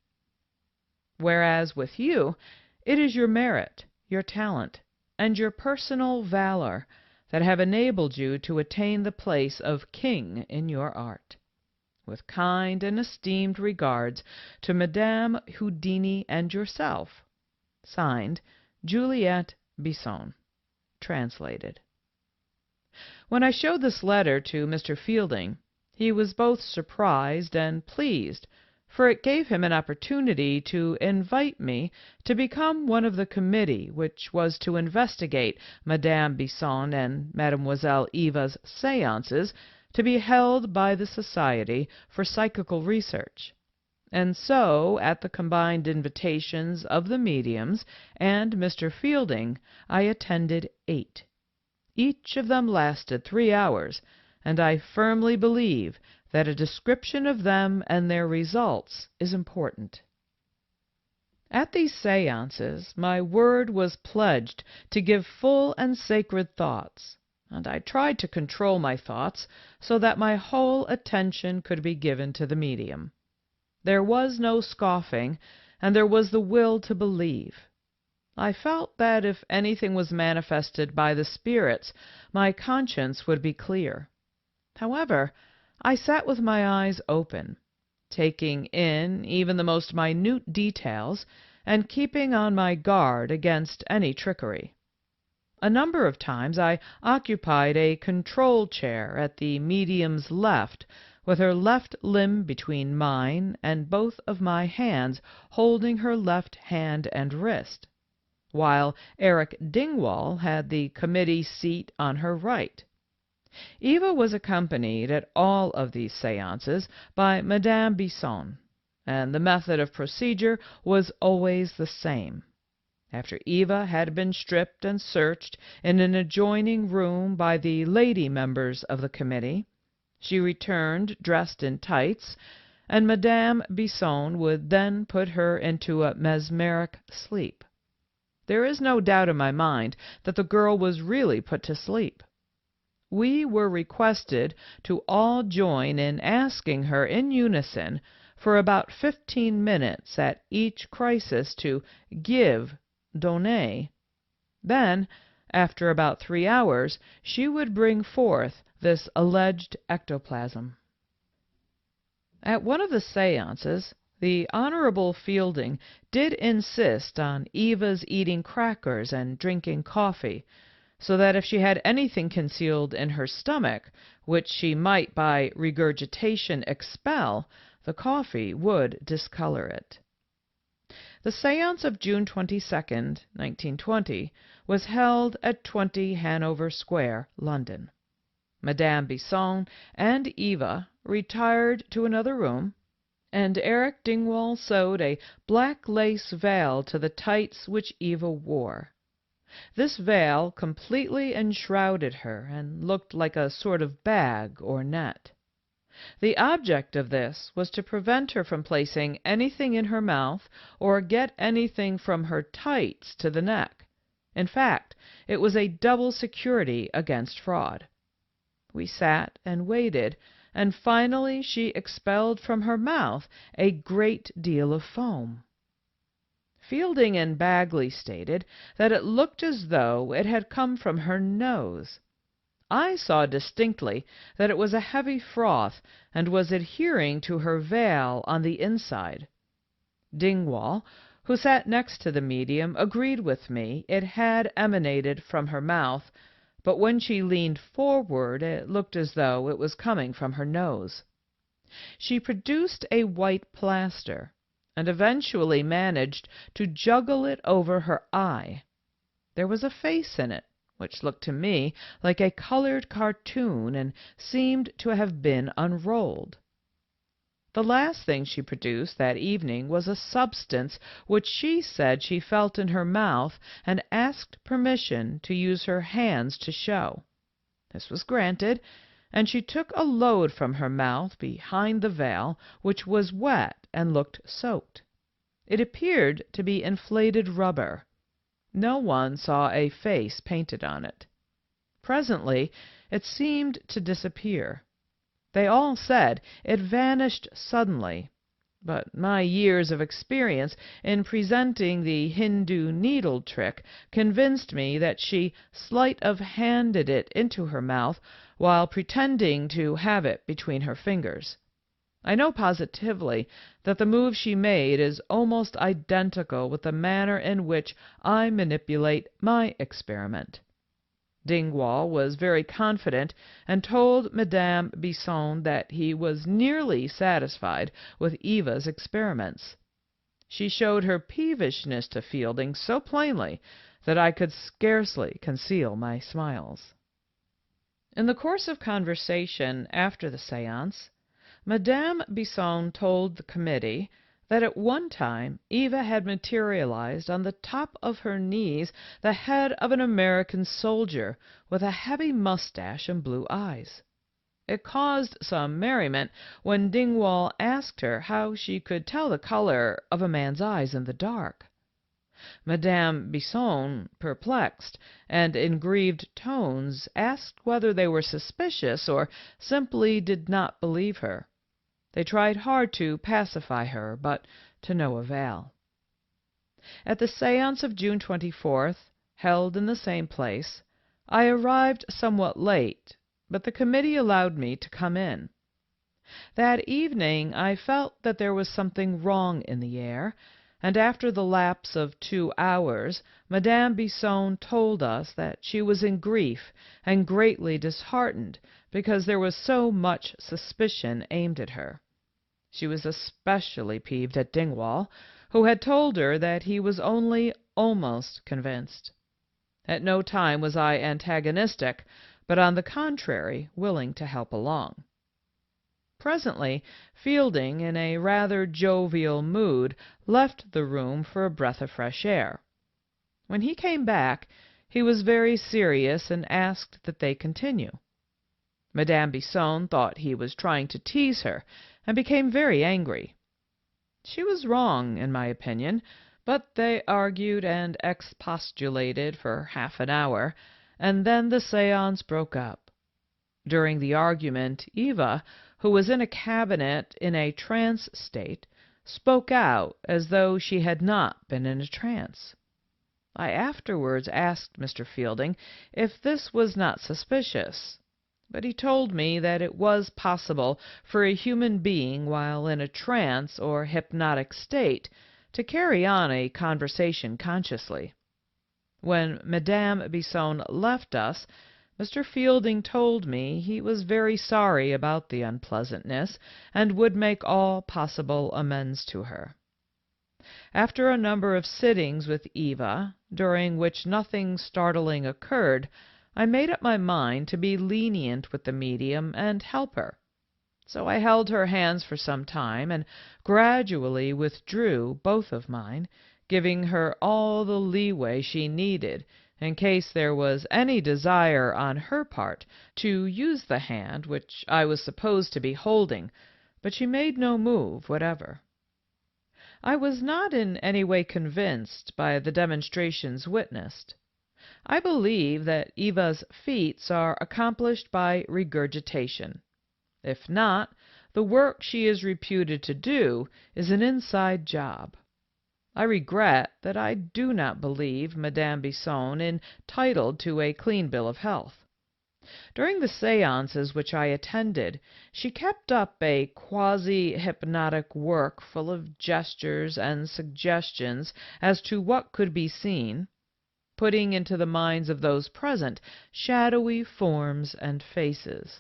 Whereas with you, it is your merit, your talent, and your personal valor that have enabled you to attain the place of king in your art. With kind and esteemed regards to Madame Houdini and yourself. Signed, Juliette Bisson. Translated. When I showed this letter to Mr. Fielding, he was both surprised and pleased, for it gave him an opportunity to invite me to become one of the committee which was to investigate Madame Bisson and Mademoiselle Eva's seances to be held by the Society for Psychical Research. And so, at the combined invitations of the mediums and Mr. Fielding, I attended 8. Each of them lasted 3 hours, and I firmly believe that a description of them and their results is important. At these seances, my word was pledged to give full and sacred thoughts, and I tried to control my thoughts so that my whole attention could be given to the medium. There was no scoffing, and there was the will to believe. I felt that if anything was manifested by the spirits, my conscience would be clear. However, I sat with my eyes open, taking in even the most minute details and keeping on my guard against any trickery. A number of times I occupied a control chair at the medium's left, with her left limb between mine and both of my hands holding her left hand and wrist, while Eric Dingwall had the committee seat on her right. Eva was accompanied at all of these seances by Madame Bisson, and the method of procedure was always the same. After Eva had been stripped and searched in an adjoining room by the lady members of the committee, she returned dressed in tights, and Madame Bisson would then put her into a mesmeric sleep. There is no doubt in my mind that the girl was really put to sleep. We were requested to all join in asking her in unison for about 15 minutes at each crisis to give, donner. Then, after about 3 hours, she would bring forth this alleged ectoplasm. At one of the seances, the Honorable Fielding did insist on Eva's eating crackers and drinking coffee, so that if she had anything concealed in her stomach, which she might by regurgitation expel, the coffee would discolor it. The seance of June 22nd, 1920, was held at 20 Hanover Square, London. Madame Bisson and Eva retired to another room, and Eric Dingwall sewed a black lace veil to the tights which Eva wore. This veil completely enshrouded her and looked like a sort of bag or net. The object of this was to prevent her from placing anything in her mouth or get anything from her tights to the neck. In fact, it was a double security against fraud. We sat and waited, and finally she expelled from her mouth a great deal of foam. Fielding and Bagley stated that it looked as though it had come from her nose. I saw distinctly that it was a heavy froth and was adhering to her veil on the inside. Dingwall, who sat next to the medium, agreed with me it had emanated from her mouth, but when she leaned forward it looked as though it was coming from her nose. She produced a white plaster, and eventually managed to juggle it over her eye. There was a face in it, which looked to me like a colored cartoon and seemed to have been unrolled. The last thing she produced that evening was a substance which she said she felt in her mouth and asked permission to use her hands to show. This was granted, and she took a load from her mouth behind the veil, which was wet and looked soaked. It appeared to be inflated rubber. No one saw a face painted on it. Presently it seemed to disappear. They all said it vanished suddenly, but my years of experience in presenting the Hindu needle trick convinced me that she sleight-of-handed it into her mouth while pretending to have it between her fingers. I know positively that the move she made is almost identical with the manner in which I manipulate my experiment. Dingwall was very confident and told Madame Bisson that he was nearly satisfied with Eva's experiments. She showed her peevishness to Fielding so plainly that I could scarcely conceal my smiles. In the course of conversation after the séance, Madame Bisson told the committee that at one time Eva had materialized on the top of her knees the head of an American soldier with a heavy mustache and blue eyes. It caused some merriment when Dingwall asked her how she could tell the color of a man's eyes in the dark. Madame Bisson, perplexed and in grieved tones, asked whether they were suspicious or simply did not believe her. They tried hard to pacify her, but to no avail. At the séance of June 24th, held in the same place, I arrived somewhat late, but the committee allowed me to come in. That evening I felt that there was something wrong in the air, and after the lapse of 2 hours, Madame Bisson told us that she was in grief and greatly disheartened because there was so much suspicion aimed at her. She was especially peeved at Dingwall, who had told her that he was only almost convinced. At no time was I antagonistic, but on the contrary willing to help along. Presently, Fielding, in a rather jovial mood, left the room for a breath of fresh air. When he came back, he was very serious and asked that they continue. Madame Bisson thought he was trying to tease her, and became very angry. She was wrong, in my opinion, but they argued and expostulated for half an hour, and then the séance broke up. During the argument, Eva, who was in a cabinet in a trance state, spoke out as though she had not been in a trance. I afterwards asked Mr. Fielding if this was not suspicious, but he told me that it was possible for a human being while in a trance or hypnotic state to carry on a conversation consciously. When Madame Bisson left us, Mr. Fielding told me he was very sorry about the unpleasantness and would make all possible amends to her. After a number of sittings with Eva, during which nothing startling occurred, I made up my mind to be lenient with the medium and help her. So I held her hands for some time and gradually withdrew both of mine, giving her all the leeway she needed in case there was any desire on her part to use the hand which I was supposed to be holding, but she made no move whatever. I was not in any way convinced by the demonstrations witnessed. I believe that Eva's feats are accomplished by regurgitation. If not, the work she is reputed to do is an inside job. I regret that I do not believe Madame Bisson entitled to a clean bill of health. During the séances which I attended, she kept up a quasi-hypnotic work full of gestures and suggestions as to what could be seen, putting into the minds of those present shadowy forms and faces.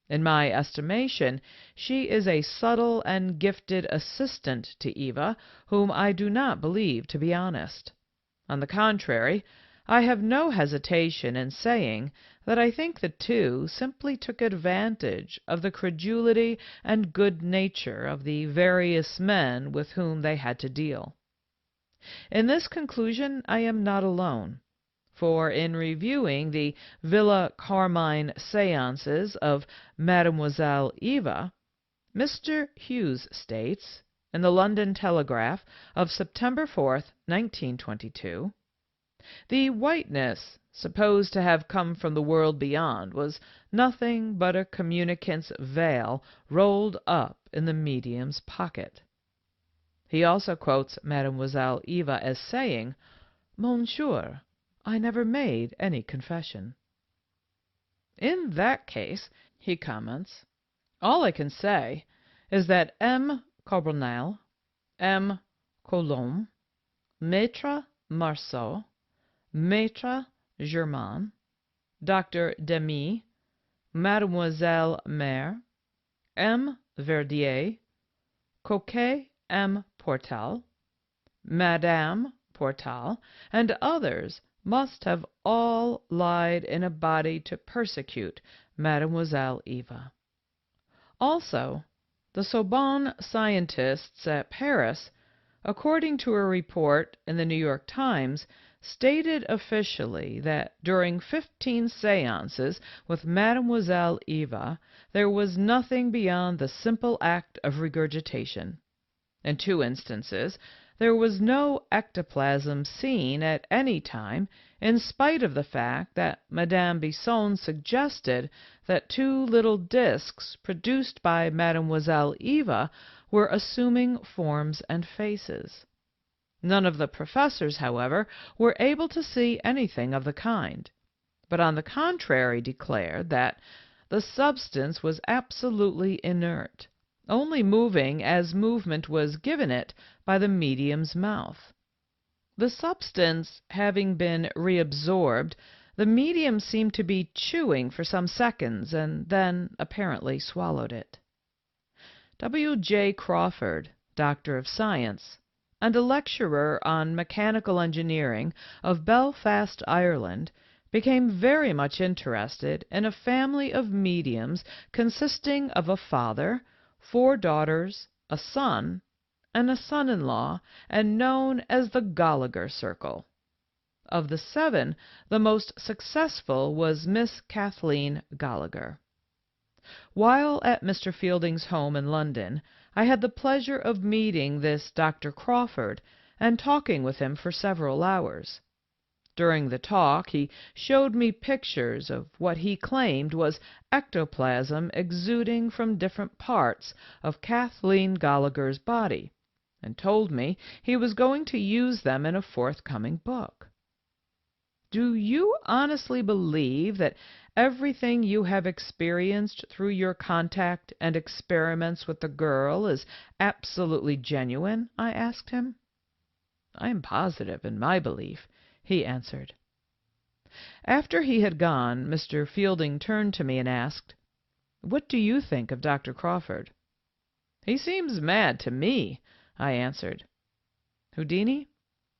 In my estimation, she is a subtle and gifted assistant to Eva, whom I do not believe to be honest. On the contrary, I have no hesitation in saying that I think the two simply took advantage of the credulity and good nature of the various men with whom they had to deal. In this conclusion I am not alone, for in reviewing the Villa Carmine séances of Mademoiselle Eva, Mr. Hughes states, in the London Telegraph of September 4th, 1922, the whiteness, supposed to have come from the world beyond, was nothing but a communicant's veil rolled up in the medium's pocket. He also quotes Mademoiselle Eva as saying, "Monsieur, I never made any confession." In that case, he comments, all I can say is that M. Carbonel, M. Coulomb, Maître Marceau, Maître Germain, Dr. Demy, Mademoiselle Mère, M. Verdier, Coquet M. Portal, Madame Portal, and others must have all lied in a body to persecute Mademoiselle Eva. Also, the Sorbonne scientists at Paris, according to a report in the New York Times, stated officially that during 15 seances with Mademoiselle Eva, there was nothing beyond the simple act of regurgitation. In 2 instances, there was no ectoplasm seen at any time, in spite of the fact that Madame Bisson suggested that 2 little discs produced by Mademoiselle Eva were assuming forms and faces. None of the professors, however, were able to see anything of the kind, but on the contrary declared that the substance was absolutely inert, only moving as movement was given it by the medium's mouth. The substance having been reabsorbed, the medium seemed to be chewing for some seconds and then apparently swallowed it. W. J. Crawford, Doctor of Science, and a lecturer on mechanical engineering of Belfast, Ireland, became very much interested in a family of mediums consisting of a father, 4 daughters, a son, and a son-in-law, and known as the Gallagher Circle. Of the 7, the most successful was Miss Kathleen Gallagher. While at Mr. Fielding's home in London, I had the pleasure of meeting this Dr. Crawford and talking with him for several hours. During the talk, he showed me pictures of what he claimed was ectoplasm exuding from different parts of Kathleen Gallagher's body, and told me he was going to use them in a forthcoming book. Do you honestly believe that everything you have experienced through your contact and experiments with the girl is absolutely genuine? I asked him. I am positive in my belief, he answered. After he had gone, Mr. Fielding turned to me and asked, "What do you think of Dr. Crawford?" "He seems mad to me," I answered. "Houdini,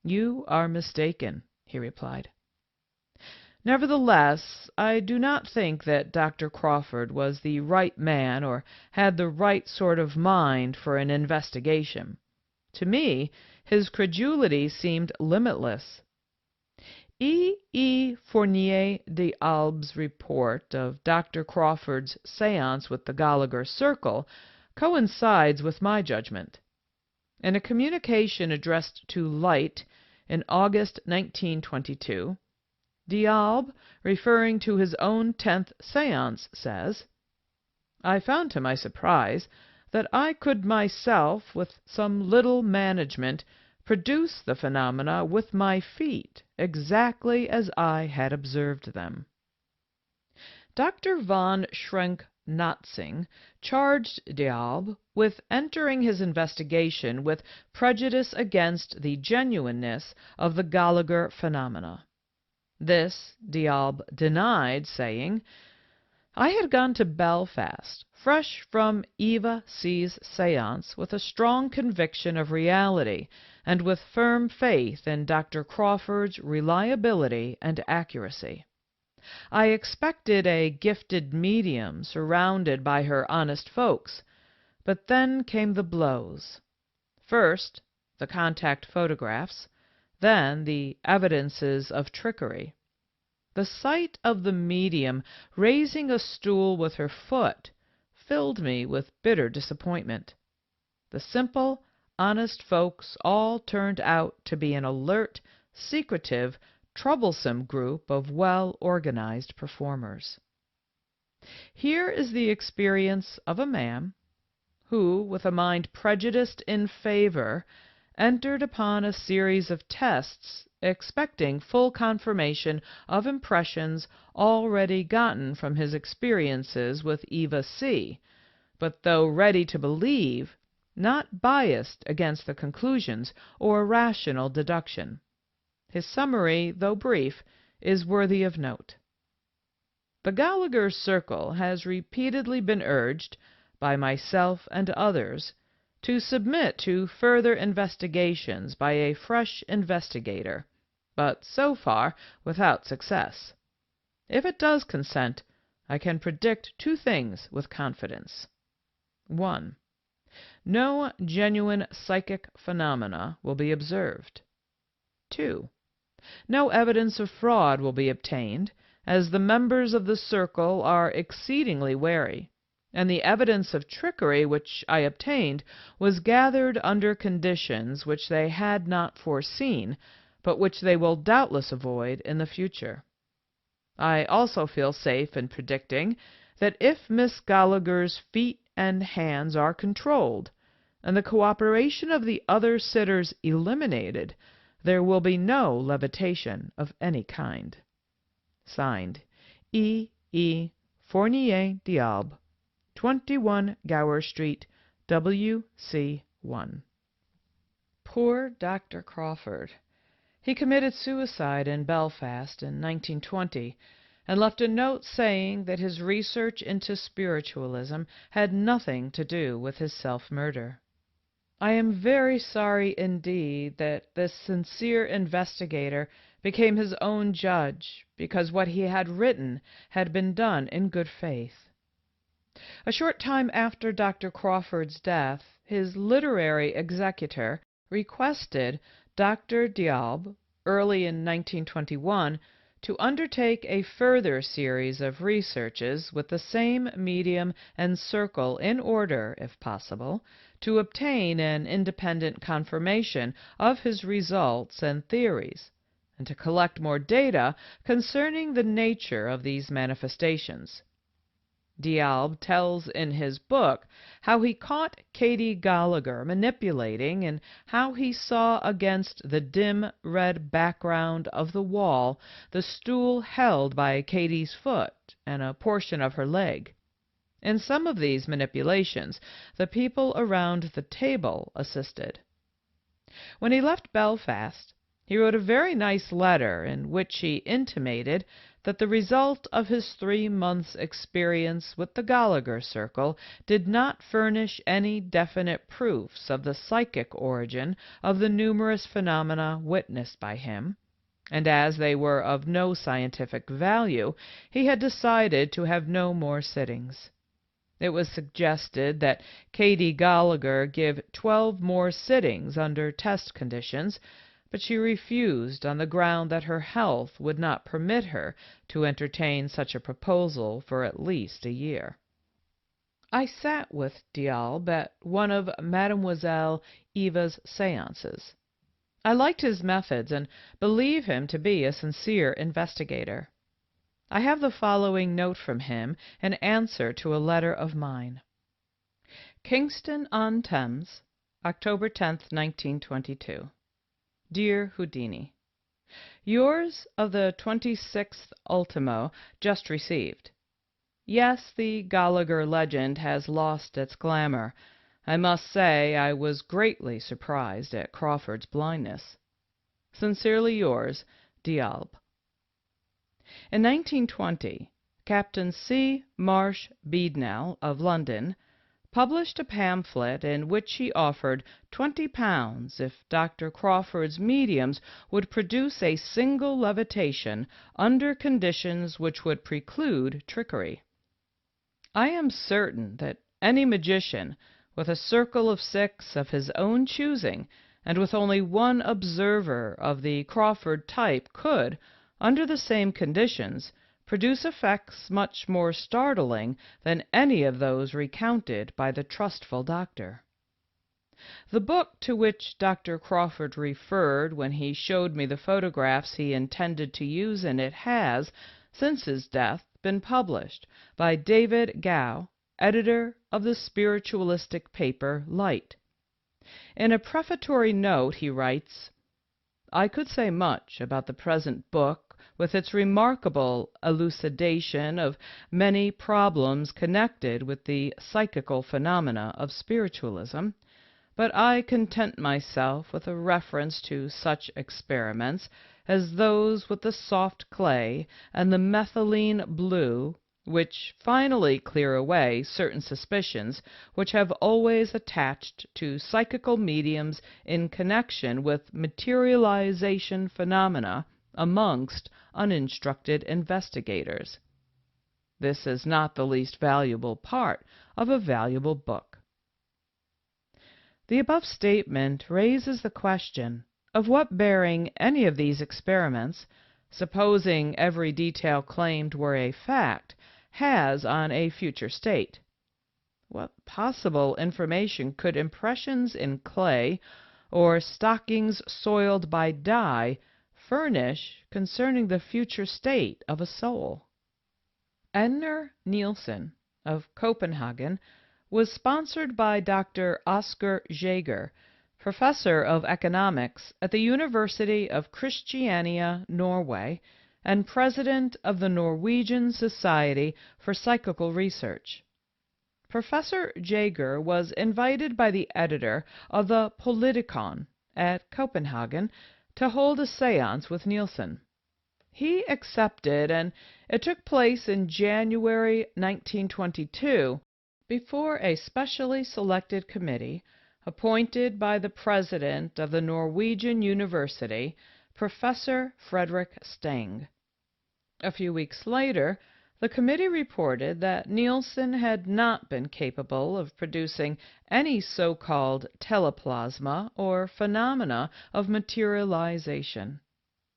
you are mistaken," he replied. Nevertheless, I do not think that Dr. Crawford was the right man or had the right sort of mind for an investigation. To me, his credulity seemed limitless. E. Fournier d'Alb's report of Dr. Crawford's séance with the Gallagher Circle coincides with my judgment. In a communication addressed to Light in August 1922, D'Albe, referring to his own 10th séance, says, "I found to my surprise that I could myself, with some little management, produce the phenomena with my feet exactly as I had observed them." Dr. von Schrenck-Notzing charged D'Albe with entering his investigation with prejudice against the genuineness of the Gallagher phenomena. This D'Albe denied, saying, "I had gone to Belfast, fresh from Eva C.'s séance, with a strong conviction of reality, and with firm faith in Dr. Crawford's reliability and accuracy. I expected a gifted medium surrounded by her honest folks, but then came the blows. First, the contact photographs, then the evidences of trickery. The sight of the medium raising a stool with her foot filled me with bitter disappointment. The simple, honest folks all turned out to be an alert, secretive, troublesome group of well-organized performers. Here is the experience of a man who, with a mind prejudiced in favor, entered upon a series of tests, expecting full confirmation of impressions already gotten from his experiences with Eva C., but though ready to believe, not biased against the conclusions or rational deduction. His summary, though brief, is worthy of note. The Gallagher Circle has repeatedly been urged, by myself and others, to submit to further investigations by a fresh investigator, but so far without success. If it does consent, I can predict two things with confidence. 1. No genuine psychic phenomena will be observed. 2. No evidence of fraud will be obtained, as the members of the circle are exceedingly wary, and the evidence of trickery which I obtained was gathered under conditions which they had not foreseen, but which they will doubtless avoid in the future. I also feel safe in predicting that if Miss Gallagher's feet and hands are controlled, and the cooperation of the other sitters eliminated, there will be no levitation of any kind. Signed, E. E. Fournier Diab, 21 Gower Street, W.C. 1. Poor Dr. Crawford. He committed suicide in Belfast in 1920, and left a note saying that his research into spiritualism had nothing to do with his self-murder. I am very sorry indeed that this sincere investigator became his own judge, because what he had written had been done in good faith. A short time after Dr. Crawford's death, his literary executor requested Dr. Diab, early in 1921, to undertake a further series of researches with the same medium and circle in order, if possible, to obtain an independent confirmation of his results and theories, and to collect more data concerning the nature of these manifestations. Diab tells in his book how he caught Katie Gallagher manipulating, and how he saw against the dim red background of the wall the stool held by Katie's foot and a portion of her leg. In some of these manipulations, the people around the table assisted. When he left Belfast, he wrote a very nice letter in which he intimated that the result of his 3 months' experience with the Gallagher Circle did not furnish any definite proofs of the psychic origin of the numerous phenomena witnessed by him, and as they were of no scientific value, he had decided to have no more sittings. It was suggested that Katie Gallagher give 12 more sittings under test conditions, but she refused on the ground that her health would not permit her to entertain such a proposal for at least a year. I sat with Diab at one of Mademoiselle Eva's seances. I liked his methods and believe him to be a sincere investigator. I have the following note from him in answer to a letter of mine. Kingston-on-Thames, October 10, 1922. Dear Houdini, yours of the 26th ultimo just received. Yes, the Gallagher legend has lost its glamour. I must say I was greatly surprised at Crawford's blindness. Sincerely yours, Diab. In 1920, Captain C. Marsh Beadnell of London published a pamphlet in which he offered £20 if Dr. Crawford's mediums would produce a single levitation under conditions which would preclude trickery. I am certain that any magician, with a circle of 6 of his own choosing, and with only one observer of the Crawford type, could, under the same conditions, produce effects much more startling than any of those recounted by the trustful doctor. The book to which Dr. Crawford referred when he showed me the photographs he intended to use in it has, since his death, been published by David Gow editor of the spiritualistic paper Light. In a prefatory note he writes, "I could say much about the present book with its remarkable elucidation of many problems connected with the psychical phenomena of spiritualism, but I content myself with a reference to such experiments as those with the soft clay and the methylene blue, which finally clear away certain suspicions which have always attached to psychical mediums in connection with materialization phenomena amongst uninstructed investigators." This is not the least valuable part of a valuable book. The above statement raises the question of what bearing any of these experiments, supposing every detail claimed were a fact, has on a future state. What possible information could impressions in clay or stockings soiled by dye furnish concerning the future state of a soul? Edner Nielsen of Copenhagen was sponsored by Dr. Oscar Jaeger, professor of economics at the University of Christiania, Norway, and president of the Norwegian Society for Psychical Research. Professor Jaeger was invited by the editor of the Politikon at Copenhagen to hold a séance with Nielsen. He accepted, and it took place in January 1922 before a specially selected committee appointed by the president of the Norwegian University, Professor Frederick Stang. A few weeks later, the committee reported that Nielsen had not been capable of producing any so-called teleplasma or phenomena of materialization.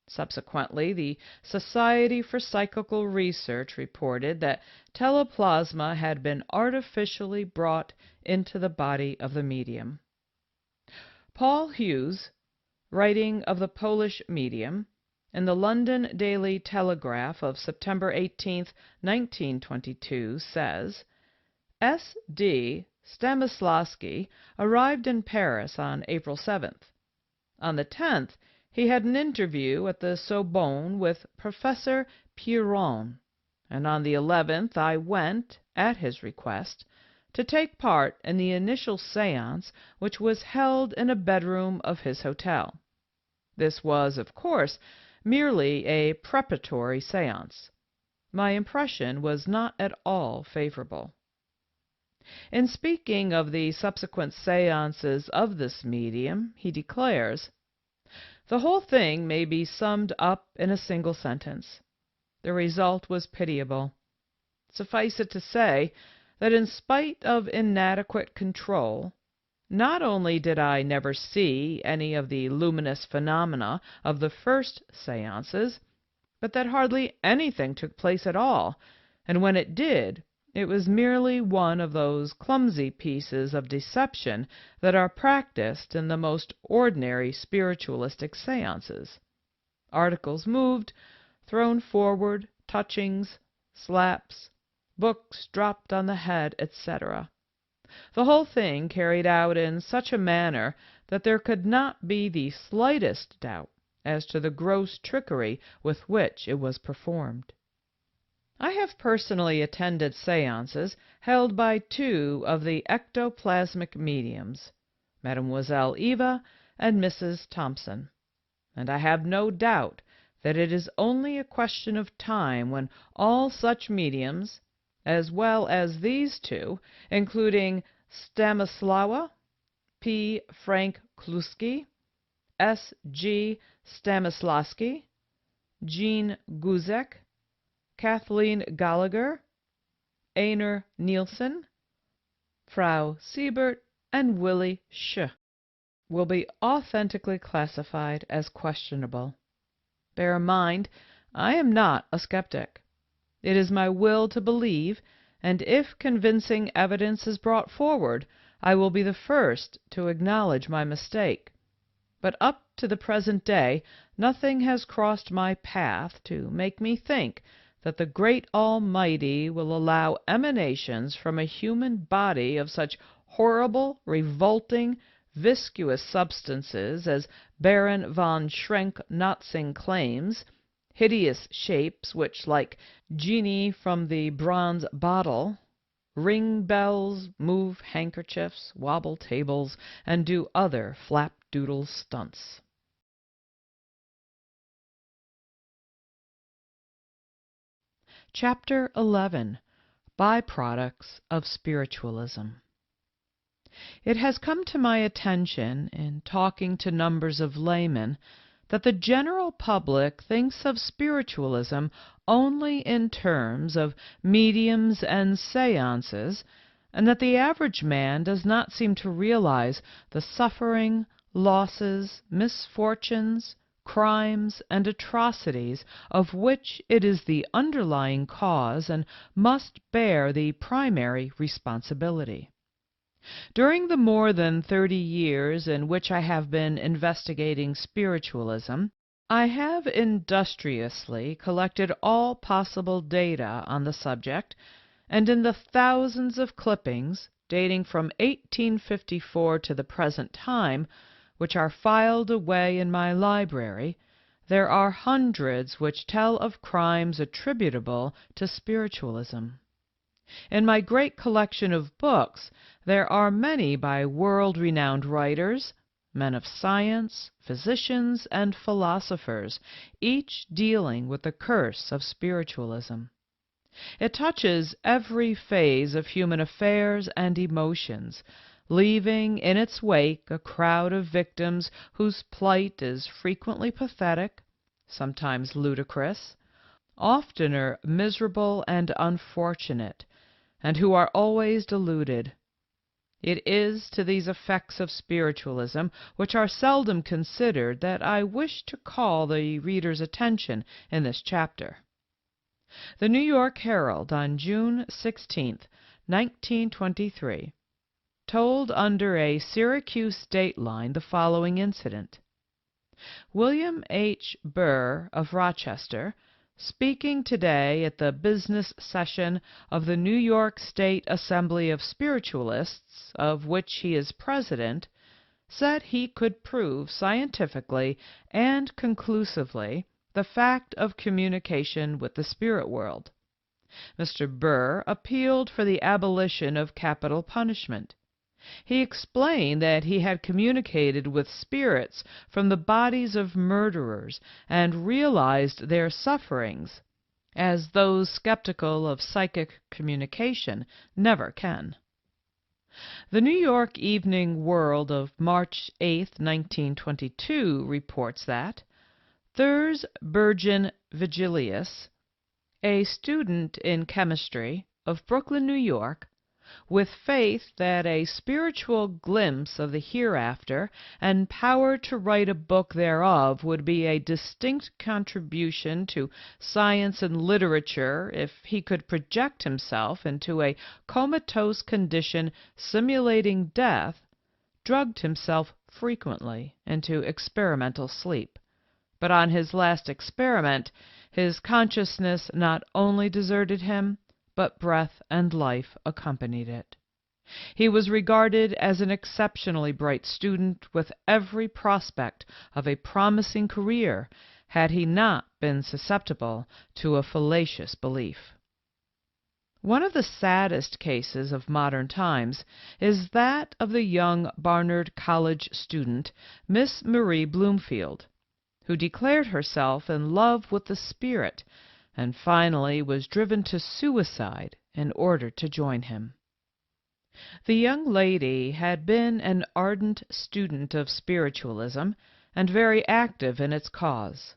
Subsequently, the Society for Psychical Research reported that teleplasma had been artificially brought into the body of the medium. Paul Hughes, writing of the Polish medium, in the London Daily Telegraph of September 18, 1922, says, S.D. Stanislavski arrived in Paris on April 7th. On the 10th, he had an interview at the Sorbonne with Professor Piron, and on the 11th I went, at his request, to take part in the initial séance which was held in a bedroom of his hotel. This was, of course, merely a preparatory séance. My impression was not at all favorable. In speaking of the subsequent séances of this medium, he declares, "The whole thing may be summed up in a single sentence. The result was pitiable. Suffice it to say that in spite of inadequate control, not only did I never see any of the luminous phenomena of the first séances, but that hardly anything took place at all, and when it did, it was merely one of those clumsy pieces of deception that are practiced in the most ordinary spiritualistic séances. Articles moved, thrown forward, touchings, slaps, books dropped on the head, etc. The whole thing carried out in such a manner that there could not be the slightest doubt as to the gross trickery with which it was performed." I have personally attended séances held by two of the ectoplasmic mediums, Mademoiselle Eva and Mrs. Thompson, and I have no doubt that it is only a question of time when all such mediums, as well as these two, including Stanislawa P. Frank Kluski, S. G. Stanislavski, Jean Guzek, Kathleen Gallagher, Einar Nielsen, Frau Siebert, and Willie Sch. will be authentically classified as questionable. Bear in mind, I am not a skeptic. It is my will to believe, and if convincing evidence is brought forward, I will be the first to acknowledge my mistake. But up to the present day, nothing has crossed my path to make me think that the great Almighty will allow emanations from a human body of such horrible, revolting, viscous substances as Baron von Schrenck-Notzing claims, hideous shapes which, like genii from the bronze bottle, ring bells, move handkerchiefs, wobble tables, and do other flapdoodle stunts. Chapter 11. Byproducts of Spiritualism. It has come to my attention, in talking to numbers of laymen, that the general public thinks of spiritualism only in terms of mediums and seances, and that the average man does not seem to realize the suffering, losses, misfortunes, crimes, and atrocities of which it is the underlying cause and must bear the primary responsibility. During the more than 30 years in which I have been investigating spiritualism, I have industriously collected all possible data on the subject, and in the thousands of clippings, dating from 1854 to the present time, which are filed away in my library, there are hundreds which tell of crimes attributable to spiritualism. In my great collection of books, there are many by world-renowned writers, men of science, physicians, and philosophers, each dealing with the curse of spiritualism. It touches every phase of human affairs and emotions, leaving in its wake a crowd of victims whose plight is frequently pathetic, sometimes ludicrous, oftener miserable and unfortunate, and who are always deluded. It is to these effects of spiritualism, which are seldom considered, that I wish to call the reader's attention in this chapter. The New York Herald on June 16, 1923, told under a Syracuse dateline the following incident. William H. Burr of Rochester, speaking today at the business session of the New York State Assembly of Spiritualists, of which he is president, said he could prove scientifically and conclusively the fact of communication with the spirit world. Mr. Burr appealed for the abolition of capital punishment. He explained that he had communicated with spirits from the bodies of murderers and realized their sufferings, as those skeptical of psychic communication never can. The New York Evening World of March 8, 1922, reports that Thurs Bergen Vigilius, a student in chemistry of Brooklyn, New York, with faith that a spiritual glimpse of the hereafter and power to write a book thereof would be a distinct contribution to science and literature if he could project himself into a comatose condition simulating death, drugged himself frequently into experimental sleep. But on his last experiment, his consciousness not only deserted him, but breath and life accompanied it. He was regarded as an exceptionally bright student with every prospect of a promising career had he not been susceptible to a fallacious belief. One of the saddest cases of modern times is that of the young Barnard College student, Miss Marie Bloomfield, who declared herself in love with the spirit and finally was driven to suicide in order to join him. The young lady had been an ardent student of spiritualism and very active in its cause.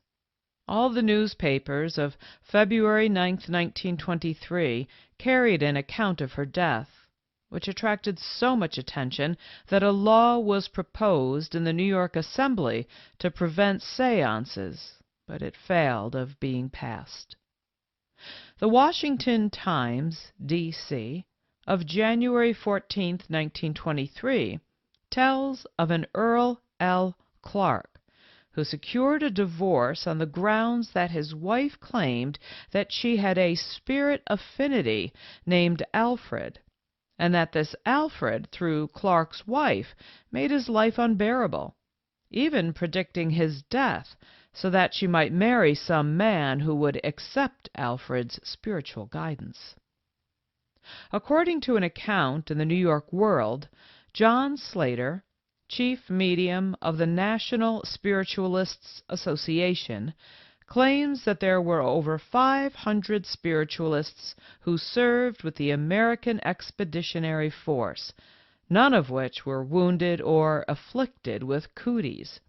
All the newspapers of February 9, 1923, carried an account of her death, which attracted so much attention that a law was proposed in the New York Assembly to prevent seances, but it failed of being passed. The Washington Times, D.C., of January 14, 1923, tells of an Earl L. Clark, who secured a divorce on the grounds that his wife claimed that she had a spirit affinity named Alfred, and that this Alfred, through Clark's wife, made his life unbearable, even predicting his death so that she might marry some man who would accept Alfred's spiritual guidance. According to an account in the New York World, John Slater, chief medium of the National Spiritualists Association, claims that there were over 500 spiritualists who served with the American Expeditionary Force, none of which were wounded or afflicted with cooties.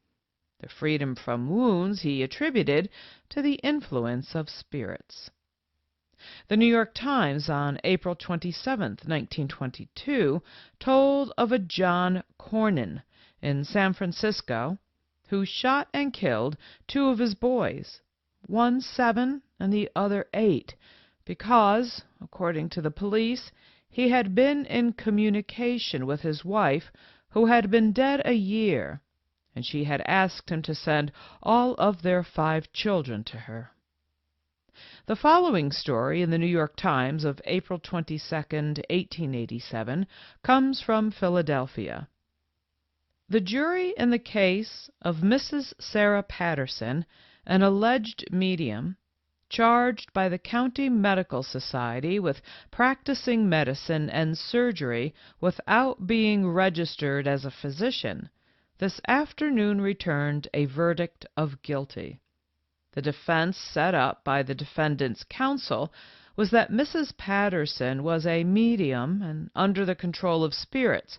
The freedom from wounds he attributed to the influence of spirits. The New York Times on April 27, 1922, told of a John Conan in San Francisco who shot and killed two of his boys, one 7 and the other 8, because, according to the police, he had been in communication with his wife, who had been dead a year, and she had asked him to send all of their 5 children to her. The following story in the New York Times of April 22, 1887, comes from Philadelphia. The jury in the case of Mrs. Sarah Patterson, an alleged medium, charged by the County Medical Society with practicing medicine and surgery without being registered as a physician, this afternoon returned a verdict of guilty. The defense set up by the defendant's counsel was that Mrs. Patterson was a medium and under the control of spirits,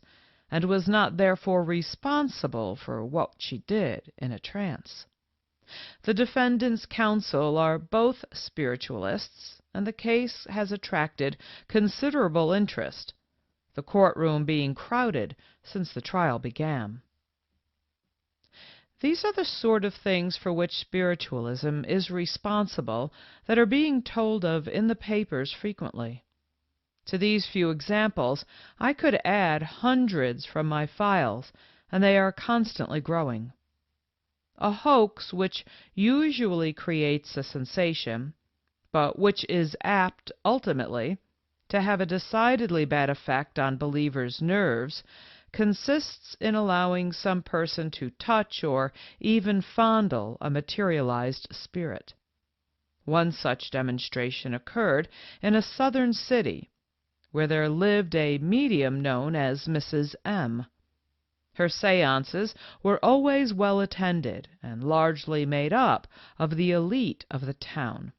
and was not therefore responsible for what she did in a trance. The defendant's counsel are both spiritualists, and the case has attracted considerable interest, the courtroom being crowded since the trial began. These are the sort of things for which spiritualism is responsible that are being told of in the papers frequently. To these few examples I could add hundreds from my files, and they are constantly growing. A hoax which usually creates a sensation, but which is apt ultimately to have a decidedly bad effect on believers' nerves, consists in allowing some person to touch or even fondle a materialized spirit. One such demonstration occurred in a southern city, where there lived a medium known as Mrs. M. Her seances were always well attended and largely made up of the elite of the town.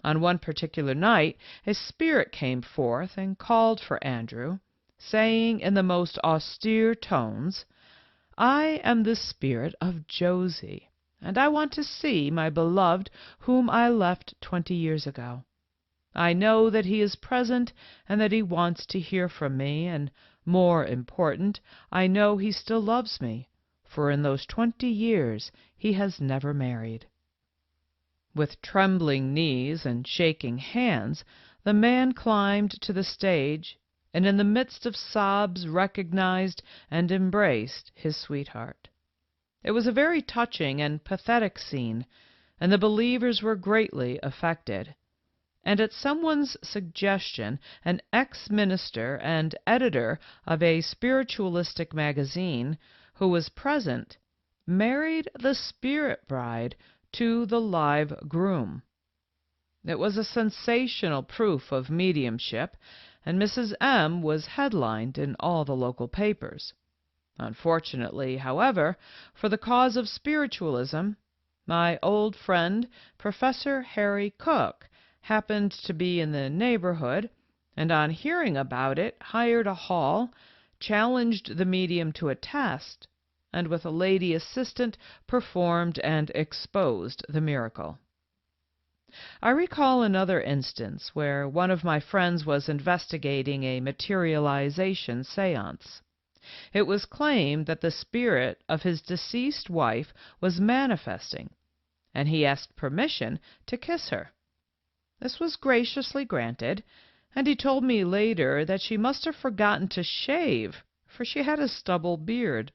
On one particular night a spirit came forth and called for Andrew, saying in the most austere tones, "I am the spirit of Josie, and I want to see my beloved whom I left 20 years ago. I know that he is present and that he wants to hear from me, and, more important, I know he still loves me, for in those 20 years he has never married." With trembling knees and shaking hands, the man climbed to the stage, and in the midst of sobs recognized and embraced his sweetheart. It was a very touching and pathetic scene, and the believers were greatly affected. And at someone's suggestion, an ex-minister and editor of a spiritualistic magazine, who was present, married the spirit bride to the live groom. It was a sensational proof of mediumship, and Mrs. M. was headlined in all the local papers. Unfortunately, however, for the cause of spiritualism, my old friend, Professor Harry Cook, happened to be in the neighborhood, and on hearing about it, hired a hall, challenged the medium to a test, and with a lady assistant performed and exposed the miracle. I recall another instance where one of my friends was investigating a materialization seance. It was claimed that the spirit of his deceased wife was manifesting, and he asked permission to kiss her. This was graciously granted, and he told me later that she must have forgotten to shave, for she had a stubble beard.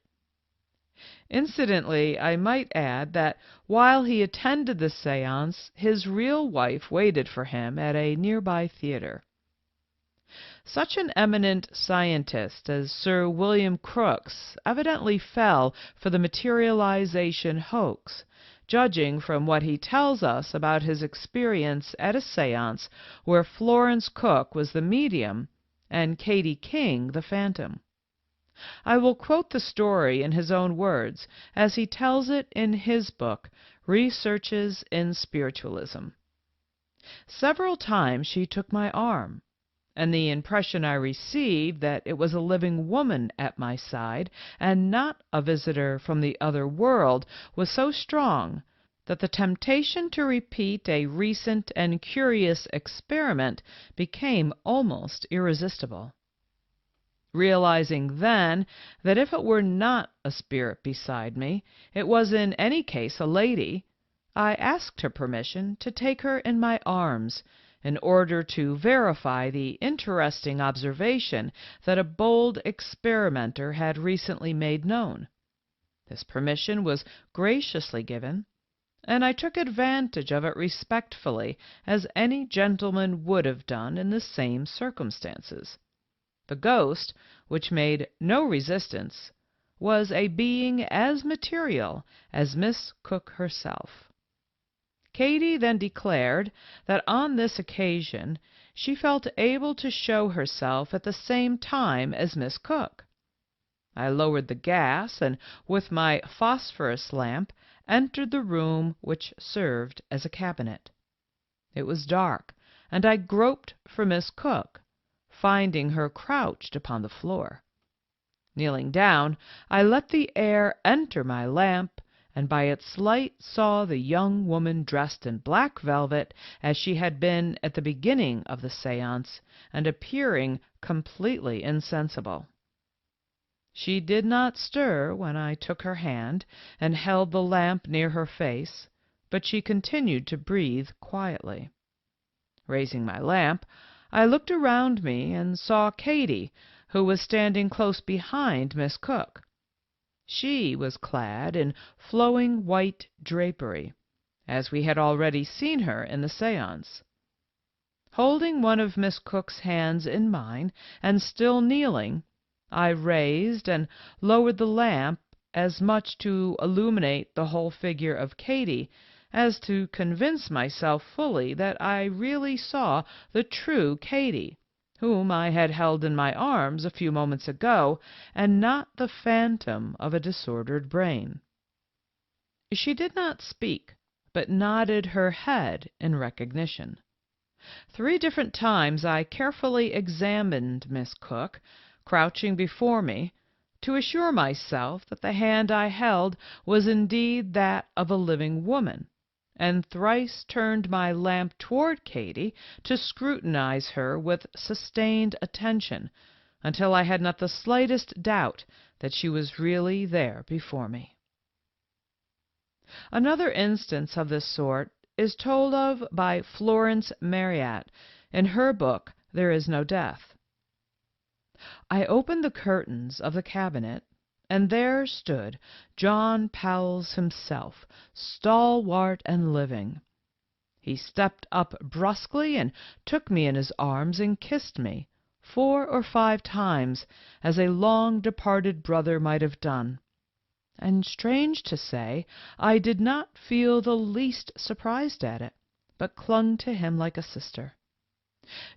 Incidentally, I might add that while he attended the séance, his real wife waited for him at a nearby theater. Such an eminent scientist as Sir William Crookes evidently fell for the materialization hoax, judging from what he tells us about his experience at a séance where Florence Cook was the medium and Katy King the phantom. I will quote the story in his own words, as he tells it in his book, Researches in Spiritualism. Several times she took my arm, and the impression I received that it was a living woman at my side and not a visitor from the other world was so strong that the temptation to repeat a recent and curious experiment became almost irresistible. Realizing then that if it were not a spirit beside me, it was in any case a lady, I asked her permission to take her in my arms in order to verify the interesting observation that a bold experimenter had recently made known. This permission was graciously given, and I took advantage of it respectfully, as any gentleman would have done in the same circumstances. The ghost, which made no resistance, was a being as material as Miss Cook herself. Katy then declared that on this occasion she felt able to show herself at the same time as Miss Cook. I lowered the gas and with my phosphorus lamp entered the room which served as a cabinet. It was dark, and I groped for Miss Cook, finding her crouched upon the floor. Kneeling down, I let the air enter my lamp, and by its light saw the young woman dressed in black velvet as she had been at the beginning of the séance, and appearing completely insensible. She did not stir when I took her hand and held the lamp near her face, but she continued to breathe quietly. Raising my lamp, I looked around me and saw Katy, who was standing close behind Miss Cook. She was clad in flowing white drapery, as we had already seen her in the séance. Holding one of Miss Cook's hands in mine, and still kneeling, I raised and lowered the lamp as much to illuminate the whole figure of Katy as to convince myself fully that I really saw the true Katy, whom I had held in my arms a few moments ago, and not the phantom of a disordered brain. She did not speak, but nodded her head in recognition. 3 different times I carefully examined Miss Cook, crouching before me, to assure myself that the hand I held was indeed that of a living woman, and thrice turned my lamp toward Katy to scrutinize her with sustained attention, until I had not the slightest doubt that she was really there before me. Another instance of this sort is told of by Florence Marryat in her book There Is No Death. I opened the curtains of the cabinet, and there stood John Powles himself, stalwart and living. He stepped up brusquely and took me in his arms and kissed me 4 or 5 times, as a long-departed brother might have done. And strange to say, I did not feel the least surprised at it, but clung to him like a sister.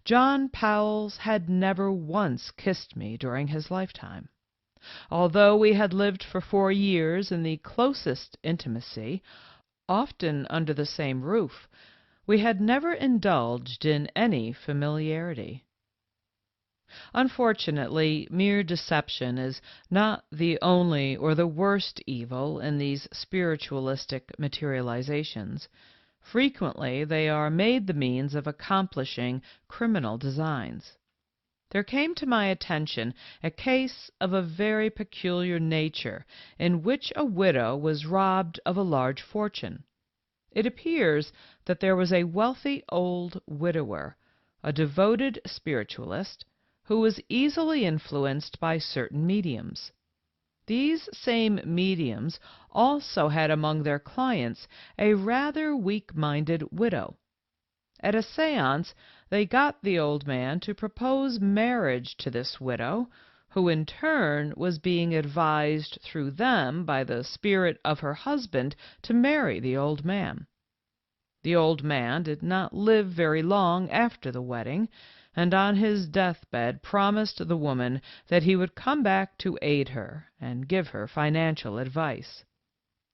John Powles had never once kissed me during his lifetime. Although we had lived for 4 years in the closest intimacy, often under the same roof, we had never indulged in any familiarity. Unfortunately, mere deception is not the only or the worst evil in these spiritualistic materializations. Frequently they are made the means of accomplishing criminal designs. There came to my attention a case of a very peculiar nature in which a widow was robbed of a large fortune. It appears that there was a wealthy old widower, a devoted spiritualist, who was easily influenced by certain mediums. These same mediums also had among their clients a rather weak-minded widow. At a séance they got the old man to propose marriage to this widow, who in turn was being advised through them by the spirit of her husband to marry the old man. The old man did not live very long after the wedding, and on his deathbed promised the woman that he would come back to aid her and give her financial advice.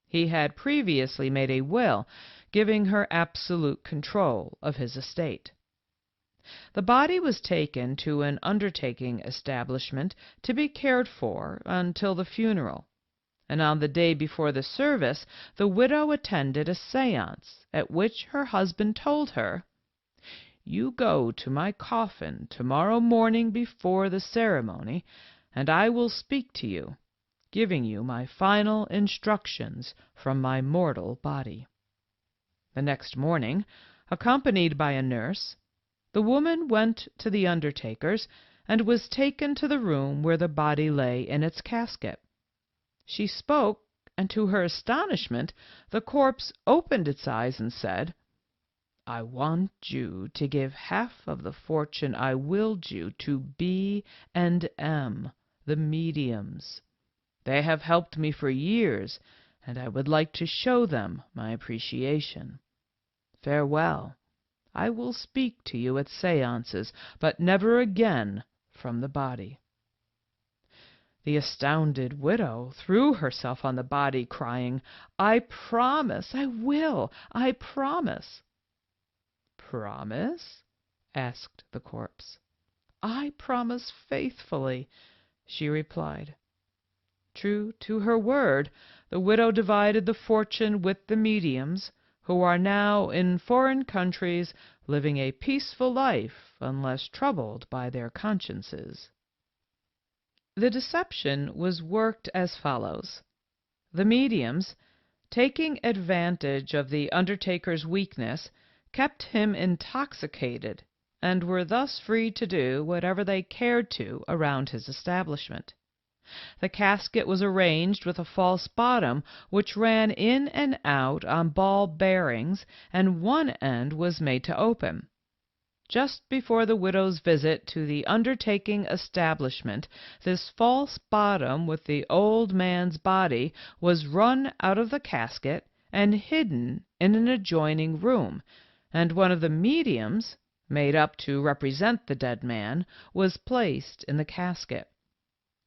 He had previously made a will giving her absolute control of his estate. The body was taken to an undertaking establishment to be cared for until the funeral, and on the day before the service the widow attended a séance at which her husband told her, "You go to my coffin tomorrow morning before the ceremony, and I will speak to you, giving you my final instructions from my mortal body." The next morning, accompanied by a nurse, the woman went to the undertaker's and was taken to the room where the body lay in its casket. She spoke, and to her astonishment the corpse opened its eyes and said, "I want you to give half of the fortune I willed you to B and M, the mediums. They have helped me for years, and I would like to show them my appreciation. Farewell. I will speak to you at séances, but never again from the body." The astounded widow threw herself on the body, crying, "I promise, I will, I promise." "Promise?" asked the corpse. "I promise faithfully," she replied. True to her word, the widow divided the fortune with the mediums, who are now in foreign countries living a peaceful life unless troubled by their consciences. The deception was worked as follows. The mediums, taking advantage of the undertaker's weakness, kept him intoxicated, and were thus free to do whatever they cared to around his establishment. The casket was arranged with a false bottom which ran in and out on ball bearings, and one end was made to open. Just before the widow's visit to the undertaking establishment, this false bottom with the old man's body was run out of the casket and hidden in an adjoining room, and one of the mediums, made up to represent the dead man, was placed in the casket.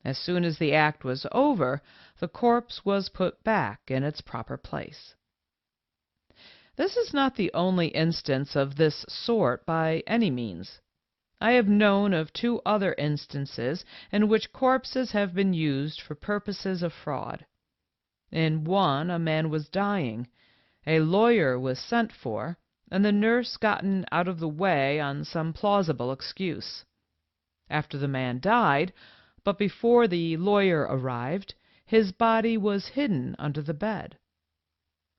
As soon as the act was over, the corpse was put back in its proper place. This is not the only instance of this sort by any means. I have known of 2 other instances in which corpses have been used for purposes of fraud. In one a man was dying. A lawyer was sent for, and the nurse gotten out of the way on some plausible excuse. After the man died, but before the lawyer arrived, his body was hidden under the bed.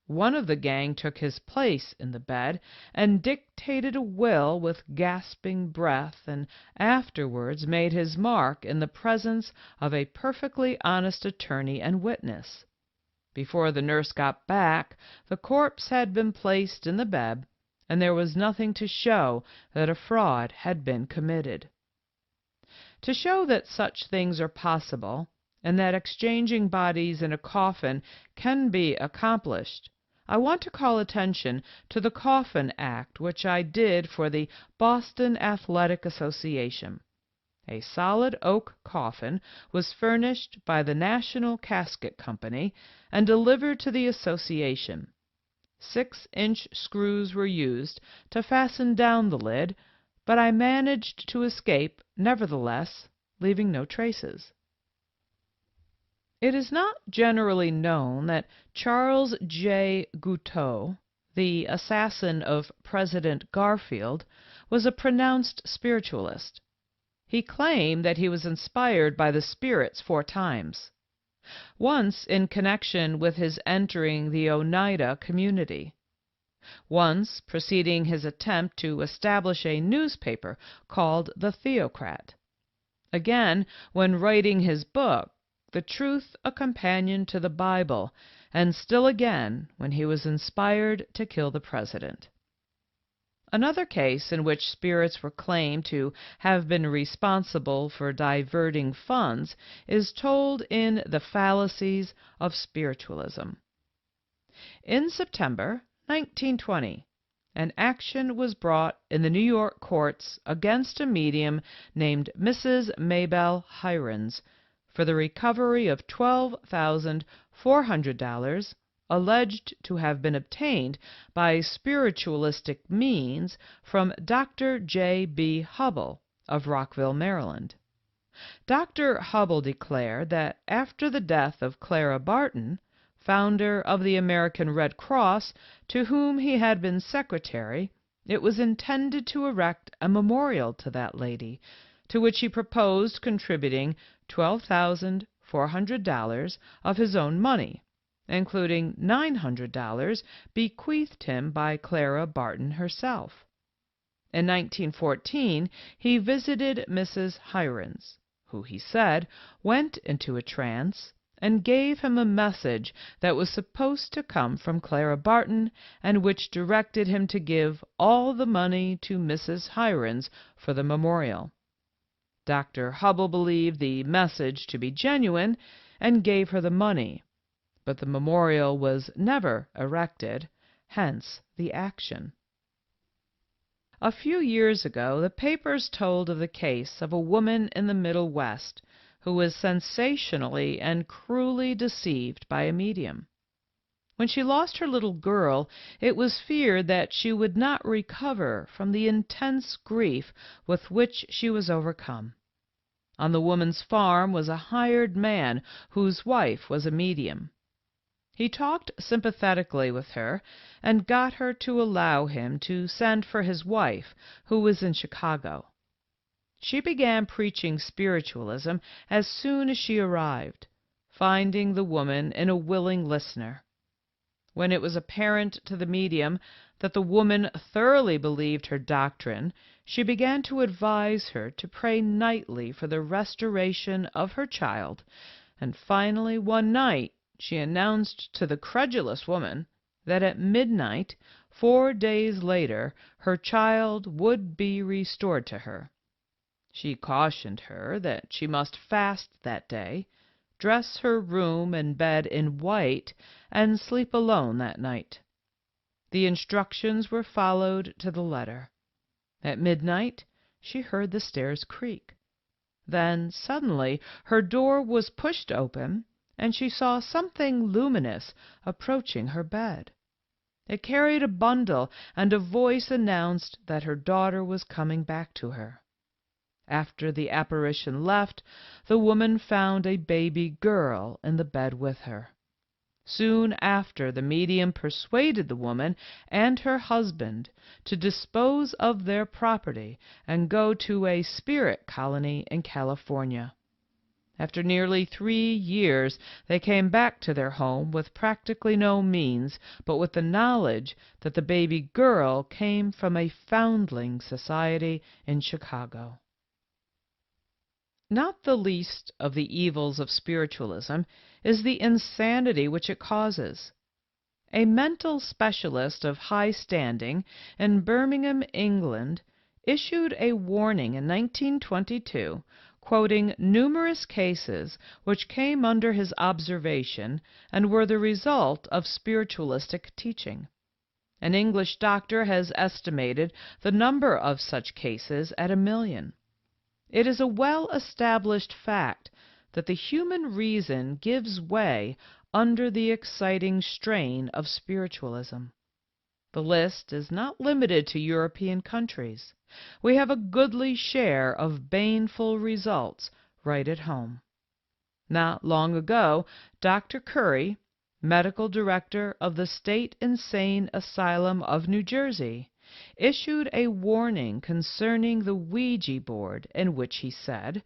One of the gang took his place in the bed and dictated a will with gasping breath, and afterwards made his mark in the presence of a perfectly honest attorney and witness. Before the nurse got back, the corpse had been placed in the bed, and there was nothing to show that a fraud had been committed. To show that such things are possible, and that exchanging bodies in a coffin can be accomplished, I want to call attention to the Coffin Act which I did for the Boston Athletic Association. A solid oak coffin was furnished by the National Casket Company and delivered to the association. 6-inch screws were used to fasten down the lid, but I managed to escape, nevertheless, leaving no traces. It is not generally known that Charles J. Guiteau, the assassin of President Garfield, was a pronounced spiritualist. He claimed that he was inspired by the spirits 4 times. Once in connection with his entering the Oneida community. Once preceding his attempt to establish a newspaper called the Theocrat. Again, when writing his book, the truth a companion to the Bible, and still again when he was inspired to kill the president. Another case in which spirits were claimed to have been responsible for diverting funds is told in The Fallacies of Spiritualism. In September 1920, an action was brought in the New York courts against a medium named Mrs. Mabel Hirons for the recovery of $12,400 alleged to have been obtained by spiritualistic means from Dr. J. B. Hubble of Rockville, Maryland. Dr. Hubble declared that after the death of Clara Barton, founder of the American Red Cross, to whom he had been secretary, it was intended to erect a memorial to that lady, to which he proposed contributing $12,400 of his own money, including $900 bequeathed him by Clara Barton herself. In 1914, he visited Mrs. Hirons, who, he said, went into a trance and gave him a message that was supposed to come from Clara Barton and which directed him to give all the money to Mrs. Hirons for the memorial. Dr. Hubble believed the message to be genuine and gave her the money, but the memorial was never erected, hence the action. A few years ago, the papers told of the case of a woman in the Middle West who was sensationally and cruelly deceived by a medium. When she lost her little girl, it was feared that she would not recover from the intense grief with which she was overcome. On the woman's farm was a hired man whose wife was a medium. He talked sympathetically with her and got her to allow him to send for his wife, who was in Chicago. She began preaching spiritualism as soon as she arrived, finding the woman in a willing listener. When it was apparent to the medium that the woman thoroughly believed her doctrine, she began to advise her to pray nightly for the restoration of her child, and finally one night she announced to the credulous woman that at midnight, 4 days later, her child would be restored to her. She cautioned her that she must fast that day, dress her room and bed in white, and sleep alone that night. The instructions were followed to the letter. At midnight she heard the stairs creak. Then suddenly her door was pushed open, and she saw something luminous approaching her bed. It carried a bundle, and a voice announced that her daughter was coming back to her. After the apparition left, the woman found a baby girl in the bed with her. Soon after, the medium persuaded the woman and her husband to dispose of their property and go to a spirit colony in California. After nearly 3 years, they came back to their home with practically no means, but with the knowledge that the baby girl came from a foundling society in Chicago. Not the least of the evils of spiritualism is the insanity which it causes. A mental specialist of high standing in Birmingham, England, issued a warning in 1922, quoting numerous cases which came under his observation and were the result of spiritualistic teaching. An English doctor has estimated the number of such cases at 1 million. It is a well-established fact that the human reason gives way under the exciting strain of spiritualism. The list is not limited to European countries. We have a goodly share of baneful results right at home. Not long ago, Dr. Curry, medical director of the State Insane Asylum of New Jersey, issued a warning concerning the Ouija board, in which he said,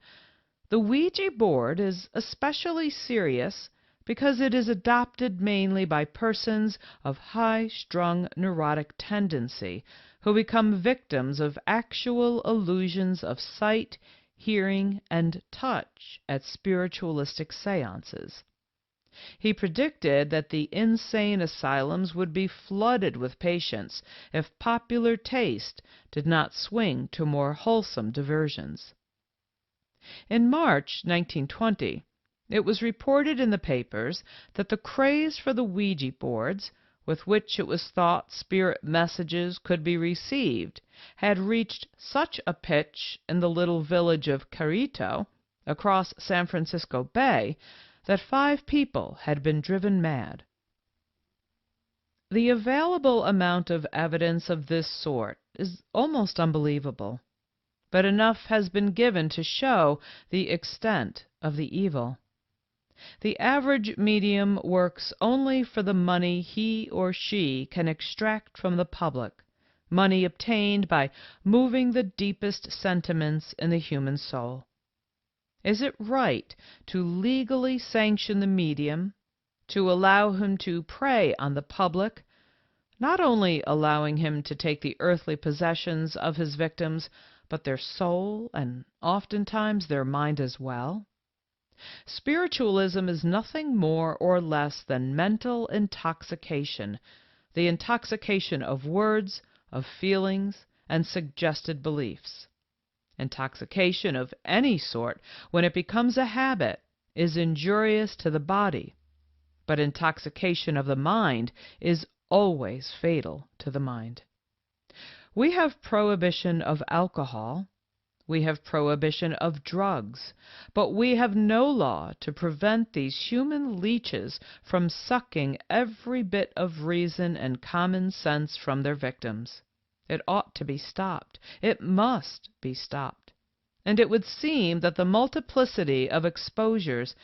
"The Ouija board is especially serious because it is adopted mainly by persons of high-strung neurotic tendency who become victims of actual illusions of sight, hearing, and touch at spiritualistic seances. He predicted that the insane asylums would be flooded with patients if popular taste did not swing to more wholesome diversions. In March 1920, it was reported in the papers that the craze for the Ouija boards, with which it was thought spirit messages could be received, had reached such a pitch in the little village of Carrito, across San Francisco Bay, that 5 people had been driven mad. The available amount of evidence of this sort is almost unbelievable, but enough has been given to show the extent of the evil. The average medium works only for the money he or she can extract from the public, money obtained by moving the deepest sentiments in the human soul. Is it right to legally sanction the medium, to allow him to prey on the public, not only allowing him to take the earthly possessions of his victims, but their soul and oftentimes their mind as well? Spiritualism is nothing more or less than mental intoxication, the intoxication of words, of feelings, and suggested beliefs. Intoxication of any sort, when it becomes a habit, is injurious to the body, but intoxication of the mind is always fatal to the mind. We have prohibition of alcohol, we have prohibition of drugs, but we have no law to prevent these human leeches from sucking every bit of reason and common sense from their victims. It ought to be stopped. It must be stopped. And it would seem that the multiplicity of exposures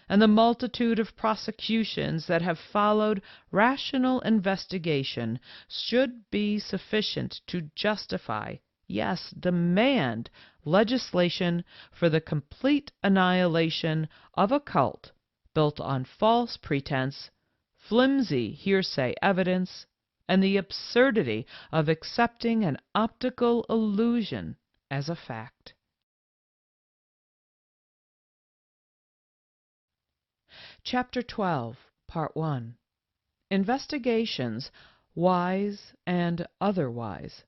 and the multitude of prosecutions that have followed rational investigation should be sufficient to justify, yes, demand, legislation for the complete annihilation of a cult built on false pretense, flimsy hearsay evidence, and the absurdity of accepting an optical illusion as a fact. Chapter 12, Part 1. Investigations, Wise and Otherwise.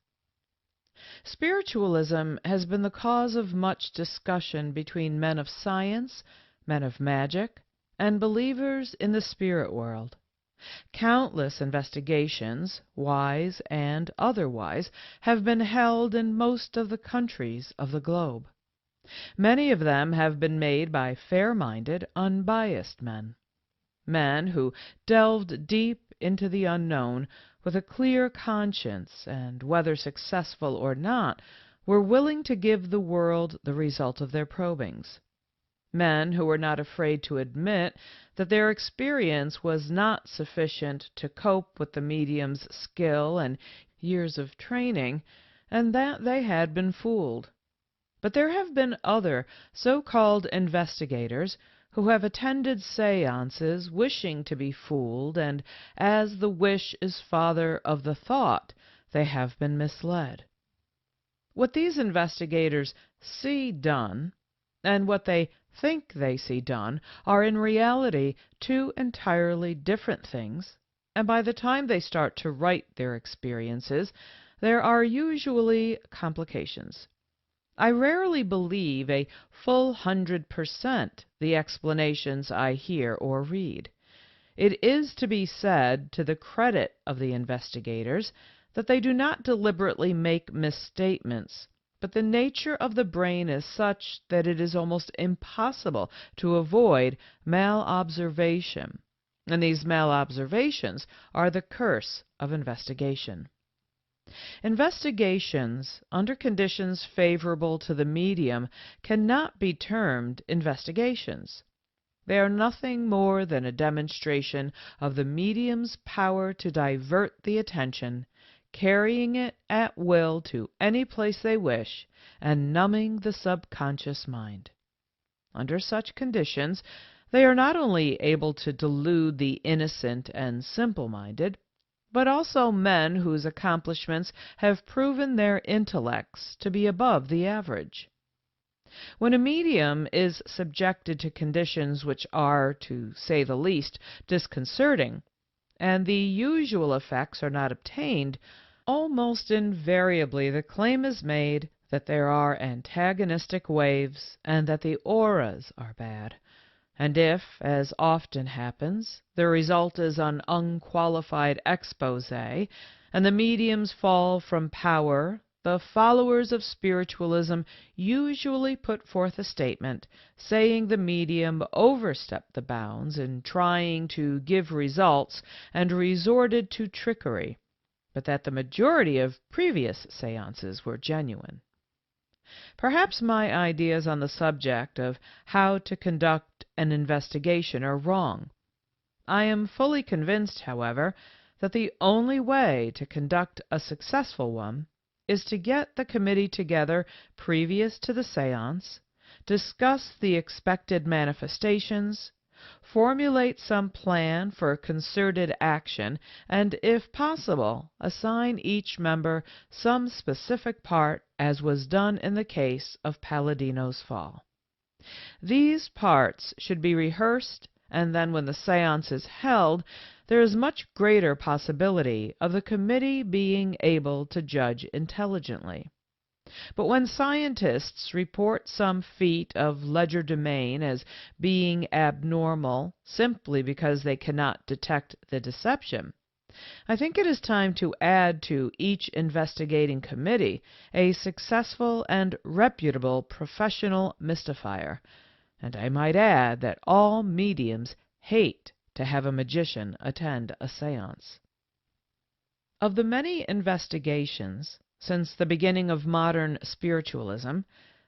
Spiritualism has been the cause of much discussion between men of science, men of magic, and believers in the spirit world. Countless investigations, wise and otherwise, have been held in most of the countries of the globe. Many of them have been made by fair-minded, unbiased men. Men who delved deep into the unknown with a clear conscience, and whether successful or not, were willing to give the world the result of their probings. Men who were not afraid to admit that their experience was not sufficient to cope with the medium's skill and years of training, and that they had been fooled. But there have been other so-called investigators who have attended seances wishing to be fooled, and as the wish is father of the thought, they have been misled. What these investigators see done, and what they think they see done, are in reality 2 entirely different things, and by the time they start to write their experiences, there are usually complications. I rarely believe a full 100% the explanations I hear or read. It is to be said to the credit of the investigators that they do not deliberately make misstatements, but the nature of the brain is such that it is almost impossible to avoid malobservation, and these malobservations are the curse of investigation. Investigations, under conditions favorable to the medium, cannot be termed investigations. They are nothing more than a demonstration of the medium's power to divert the attention, carrying it at will to any place they wish, and numbing the subconscious mind. Under such conditions, they are not only able to delude the innocent and simple-minded, but also men whose accomplishments have proven their intellects to be above the average. When a medium is subjected to conditions which are, to say the least, disconcerting, and the usual effects are not obtained, almost invariably the claim is made that there are antagonistic waves and that the auras are bad. And if, as often happens, the result is an unqualified expose, and the mediums fall from power, the followers of spiritualism usually put forth a statement saying the medium overstepped the bounds in trying to give results and resorted to trickery, but that the majority of previous seances were genuine. Perhaps my ideas on the subject of how to conduct an investigation are wrong. I am fully convinced, however, that the only way to conduct a successful one is to get the committee together previous to the seance, discuss the expected manifestations, formulate some plan for concerted action, and, if possible, assign each member some specific part, as was done in the case of Paladino's fall. These parts should be rehearsed, and then when the seance is held, there is much greater possibility of the committee being able to judge intelligently. But when scientists report some feat of legerdemain as being abnormal simply because they cannot detect the deception, I think it is time to add to each investigating committee a successful and reputable professional mystifier, and I might add that all mediums hate to have a magician attend a seance. Of the many investigations since the beginning of modern spiritualism,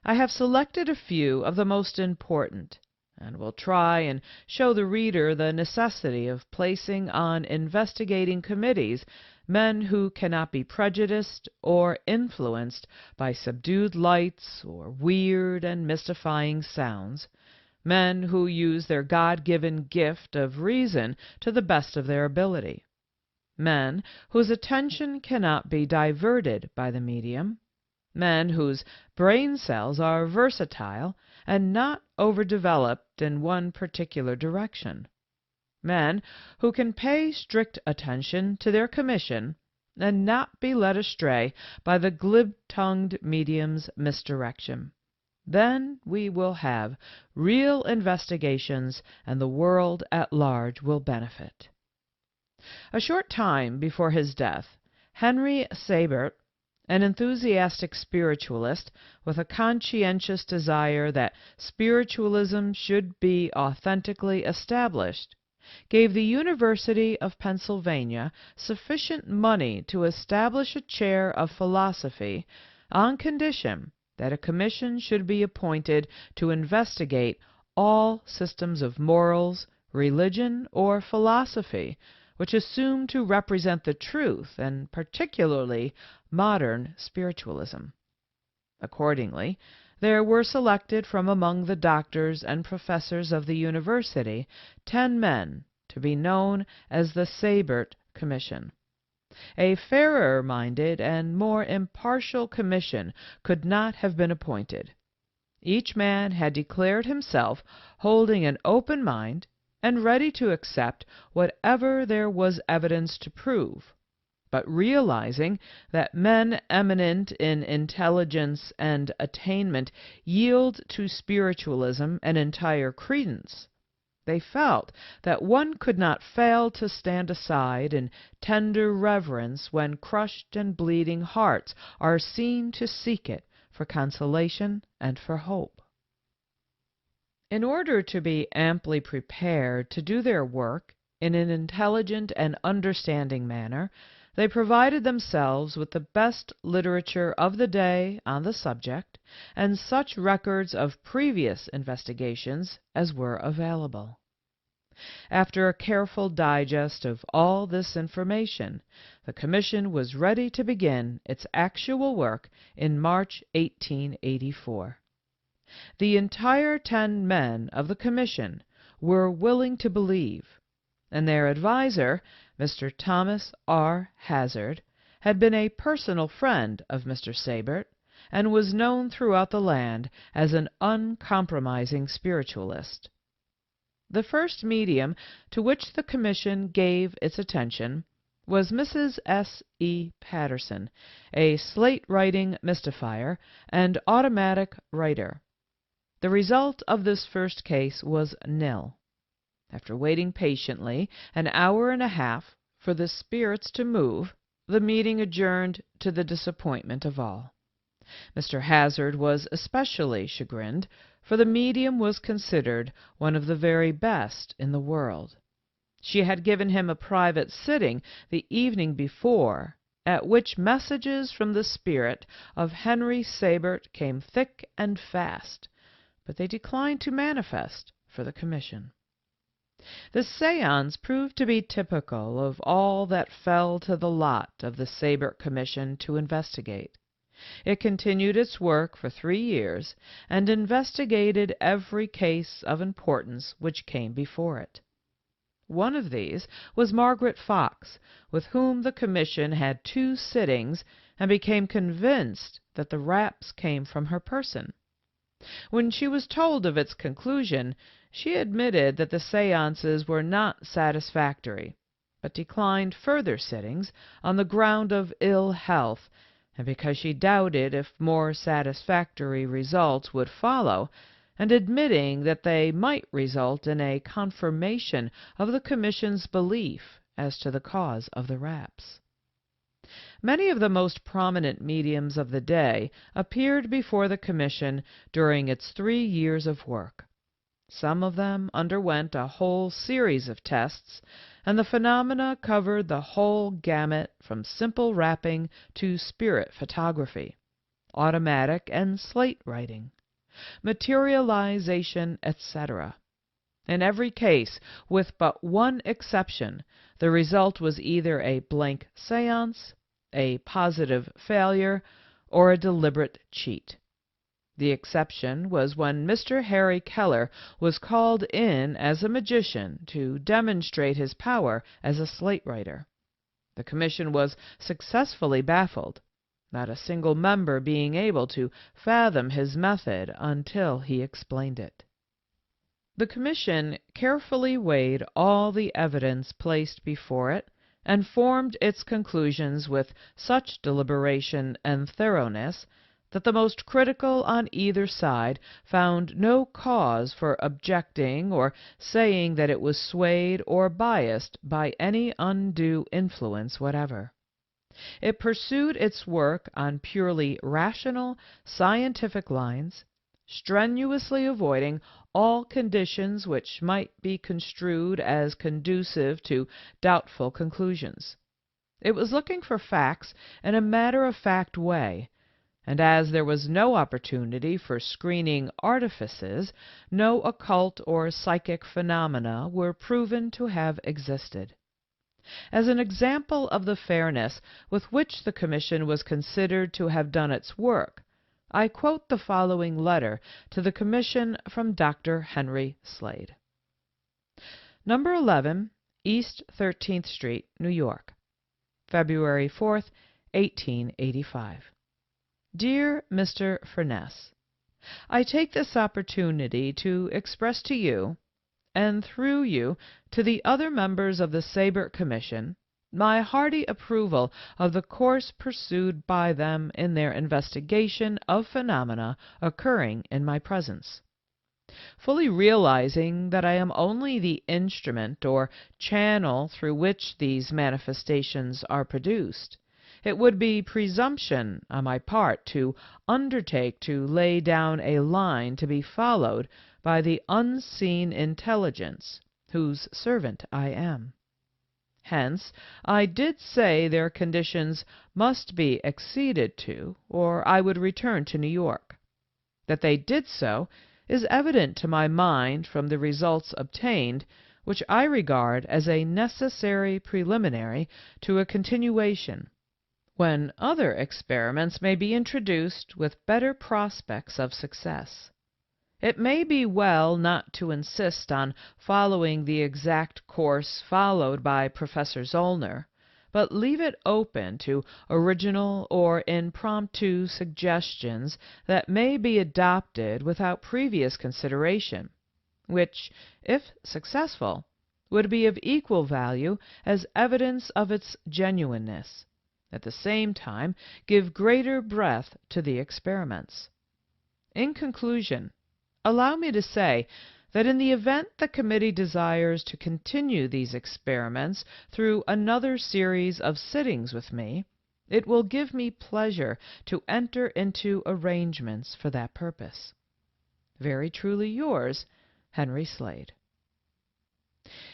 I have selected a few of the most important, and will try and show the reader the necessity of placing on investigating committees men who cannot be prejudiced or influenced by subdued lights or weird and mystifying sounds, men who use their God-given gift of reason to the best of their ability, men whose attention cannot be diverted by the medium, men whose brain cells are versatile and not overdeveloped in one particular direction, men who can pay strict attention to their commission and not be led astray by the glib-tongued medium's misdirection. Then we will have real investigations, and the world at large will benefit. A short time before his death, Henry Seybert, an enthusiastic spiritualist with a conscientious desire that spiritualism should be authentically established, gave the University of Pennsylvania sufficient money to establish a chair of philosophy on condition that a commission should be appointed to investigate all systems of morals, religion, or philosophy which assume to represent the truth, and particularly modern spiritualism. Accordingly, there were selected from among the doctors and professors of the university 10 men to be known as the Seybert Commission. A fairer-minded and more impartial commission could not have been appointed. Each man had declared himself holding an open mind and ready to accept whatever there was evidence to prove, but realizing that men eminent in intelligence and attainment yield to spiritualism an entire credence, they felt that one could not fail to stand aside in tender reverence when crushed and bleeding hearts are seen to seek it for consolation and for hope. In order to be amply prepared to do their work in an intelligent and understanding manner, they provided themselves with the best literature of the day on the subject and such records of previous investigations as were available. After a careful digest of all this information, the commission was ready to begin its actual work in March 1884. The entire 10 men of the commission were willing to believe, and their adviser, Mr. Thomas R. Hazard, had been a personal friend of Mr. Seybert, and was known throughout the land as an uncompromising spiritualist. The first medium to which the Commission gave its attention was Mrs. S. E. Patterson, a slate-writing mystifier and automatic writer. The result of this first case was nil. After waiting patiently an hour and a half for the spirits to move, the meeting adjourned to the disappointment of all. Mr. Hazard was especially chagrined, for the medium was considered one of the very best in the world. She had given him a private sitting the evening before, at which messages from the spirit of Henry Sabert came thick and fast, but they declined to manifest for the Commission. The séance proved to be typical of all that fell to the lot of the Sabert Commission to investigate. It continued its work for 3 years and investigated every case of importance which came before it. One of these was Margaret Fox, with whom the Commission had 2 sittings and became convinced that the raps came from her person. When she was told of its conclusion, she admitted that the séances were not satisfactory, but declined further sittings on the ground of ill health, and because she doubted if more satisfactory results would follow, and admitting that they might result in a confirmation of the Commission's belief as to the cause of the raps. Many of the most prominent mediums of the day appeared before the Commission during its 3 years of work. Some of them underwent a whole series of tests, and the phenomena covered the whole gamut from simple rapping to spirit photography, automatic and slate writing, materialization, etc. In every case, with but one exception, the result was either a blank séance, a positive failure, or a deliberate cheat. The exception was when Mr. Harry Keller was called in as a magician to demonstrate his power as a slate writer. The Commission was successfully baffled, not a single member being able to fathom his method until he explained it. The Commission carefully weighed all the evidence placed before it and formed its conclusions with such deliberation and thoroughness that the most critical on either side found no cause for objecting or saying that it was swayed or biased by any undue influence whatever. It pursued its work on purely rational, scientific lines, strenuously avoiding all conditions which might be construed as conducive to doubtful conclusions. It was looking for facts in a matter-of-fact way, and as there was no opportunity for screening artifices, no occult or psychic phenomena were proven to have existed. As an example of the fairness with which the Commission was considered to have done its work, I quote the following letter to the Commission from Dr. Henry Slade. Number 11, East 13th Street, New York, February 4th, 1885. Dear Mr. Furness, I take this opportunity to express to you, and through you to the other members of the Sabert Commission, my hearty approval of the course pursued by them in their investigation of phenomena occurring in my presence. Fully realizing that I am only the instrument or channel through which these manifestations are produced, it would be presumption on my part to undertake to lay down a line to be followed by the unseen intelligence whose servant I am. Hence, I did say their conditions must be acceded to, or I would return to New York. That they did so is evident to my mind from the results obtained, which I regard as a necessary preliminary to a continuation, when other experiments may be introduced with better prospects of success. It may be well not to insist on following the exact course followed by Professor Zollner, but leave it open to original or impromptu suggestions that may be adopted without previous consideration, which, if successful, would be of equal value as evidence of its genuineness, at the same time give greater breadth to the experiments. In conclusion, allow me to say that in the event the committee desires to continue these experiments through another series of sittings with me, it will give me pleasure to enter into arrangements for that purpose. Very truly yours, Henry Slade.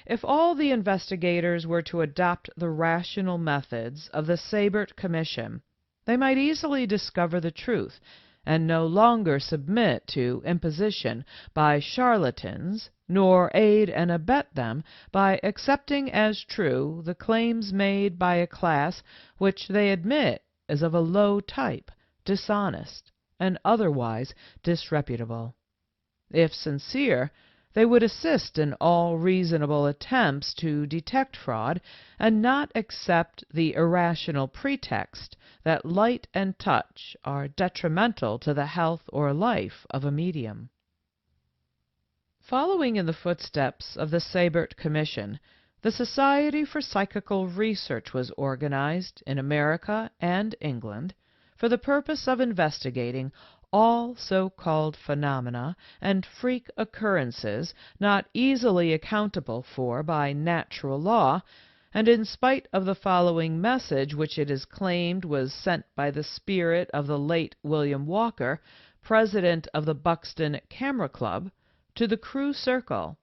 If all the investigators were to adopt the rational methods of the Sabert Commission, they might easily discover the truth and no longer submit to imposition by charlatans, nor aid and abet them by accepting as true the claims made by a class which they admit is of a low type, dishonest, and otherwise disreputable. If sincere, they would assist in all reasonable attempts to detect fraud, and not accept the irrational pretext that light and touch are detrimental to the health or life of a medium. Following in the footsteps of the Sabert Commission, the Society for Psychical Research was organized in America and England for the purpose of investigating all so-called phenomena and freak occurrences not easily accountable for by natural law, and in spite of the following message, which it is claimed was sent by the spirit of the late William Walker, president of the Buxton Camera Club, to the Crew Circle,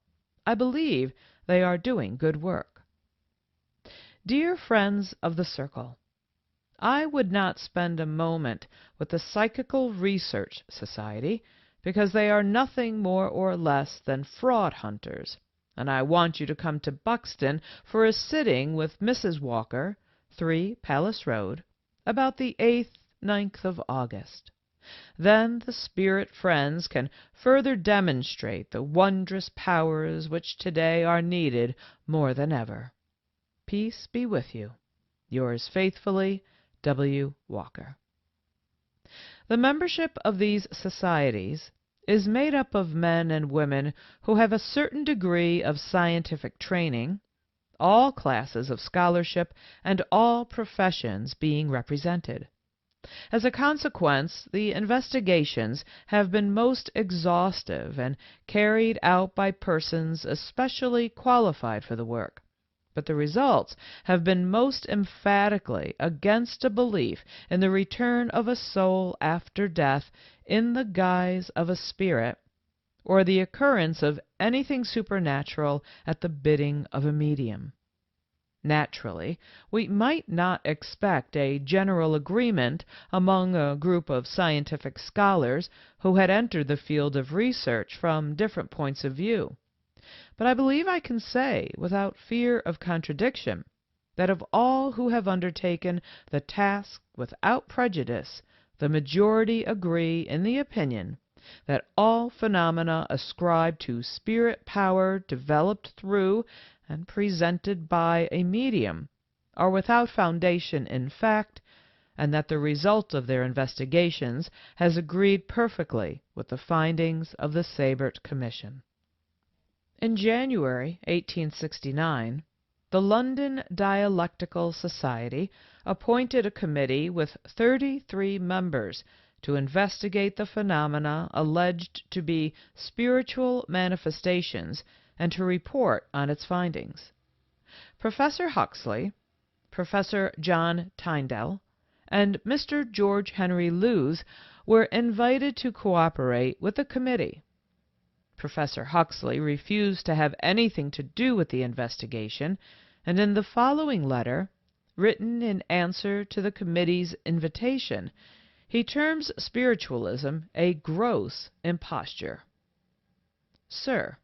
I believe they are doing good work. Dear friends of the Circle, I would not spend a moment with the Psychical Research Society because they are nothing more or less than fraud hunters, and I want you to come to Buxton for a sitting with Mrs. Walker, 3 Palace Road, about the 8th, 9th of August. Then the spirit friends can further demonstrate the wondrous powers which today are needed more than ever. Peace be with you. Yours faithfully, W. Walker. The membership of these societies is made up of men and women who have a certain degree of scientific training, all classes of scholarship, and all professions being represented. As a consequence, the investigations have been most exhaustive and carried out by persons especially qualified for the work. But the results have been most emphatically against a belief in the return of a soul after death in the guise of a spirit, or the occurrence of anything supernatural at the bidding of a medium. Naturally, we might not expect a general agreement among a group of scientific scholars who had entered the field of research from different points of view. But I believe I can say, without fear of contradiction, that of all who have undertaken the task without prejudice, the majority agree in the opinion that all phenomena ascribed to spirit power developed through and presented by a medium are without foundation in fact, and that the result of their investigations has agreed perfectly with the findings of the Sabert Commission. In January 1869, the London Dialectical Society appointed a committee with 33 members to investigate the phenomena alleged to be spiritual manifestations and to report on its findings. Professor Huxley, Professor John Tyndall, and Mr. George Henry Lewes were invited to cooperate with the committee. Professor Huxley refused to have anything to do with the investigation, and in the following letter, written in answer to the committee's invitation, he terms spiritualism a gross imposture. Sir,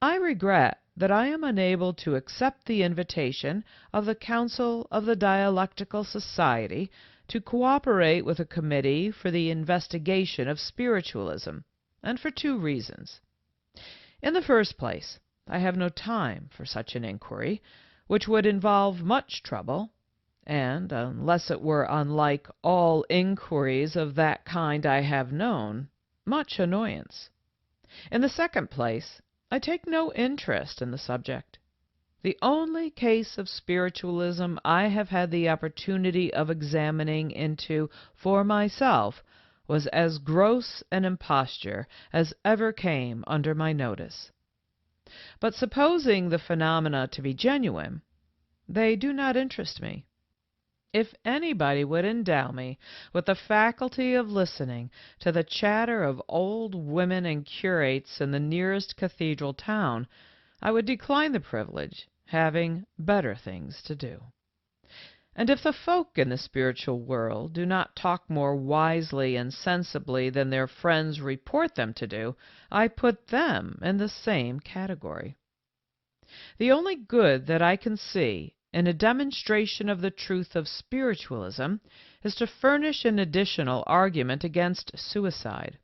I regret that I am unable to accept the invitation of the Council of the Dialectical Society to cooperate with a committee for the investigation of spiritualism, and for 2 reasons. In the first place, I have no time for such an inquiry, which would involve much trouble, and, unless it were unlike all inquiries of that kind I have known, much annoyance. In the second place, I take no interest in the subject. The only case of spiritualism I have had the opportunity of examining into for myself was as gross an imposture as ever came under my notice. But supposing the phenomena to be genuine, they do not interest me. If anybody would endow me with the faculty of listening to the chatter of old women and curates in the nearest cathedral town, I would decline the privilege, having better things to do. And if the folk in the spiritual world do not talk more wisely and sensibly than their friends report them to do, I put them in the same category. The only good that I can see in a demonstration of the truth of spiritualism is to furnish an additional argument against suicide.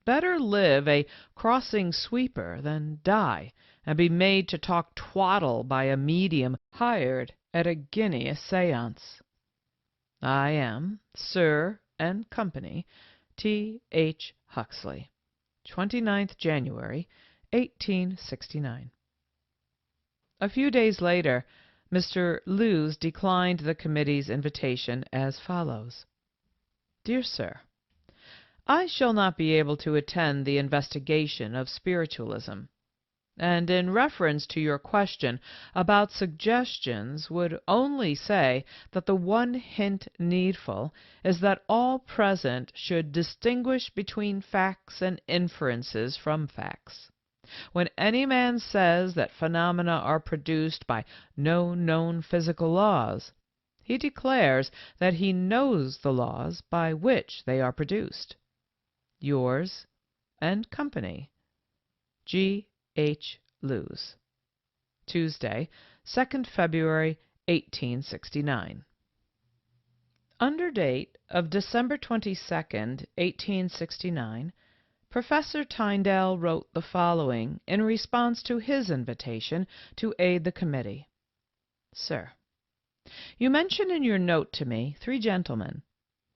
Better live a crossing sweeper than die and be made to talk twaddle by a medium hired at a guinea a seance. I am, Sir and Company, T. H. Huxley, 29th January, 1869. A few days later, Mr. Lewes declined the committee's invitation as follows. Dear Sir, I shall not be able to attend the investigation of spiritualism, and in reference to your question about suggestions would only say that the one hint needful is that all present should distinguish between facts and inferences from facts. When any man says that phenomena are produced by no known physical laws, he declares that he knows the laws by which they are produced. Yours and Company, G. H. Lewes. Tuesday, 2nd February, 1869. Under date of December 22nd, 1869, Professor Tyndall wrote the following in response to his invitation to aid the committee. Sir, you mention in your note to me 3 gentlemen,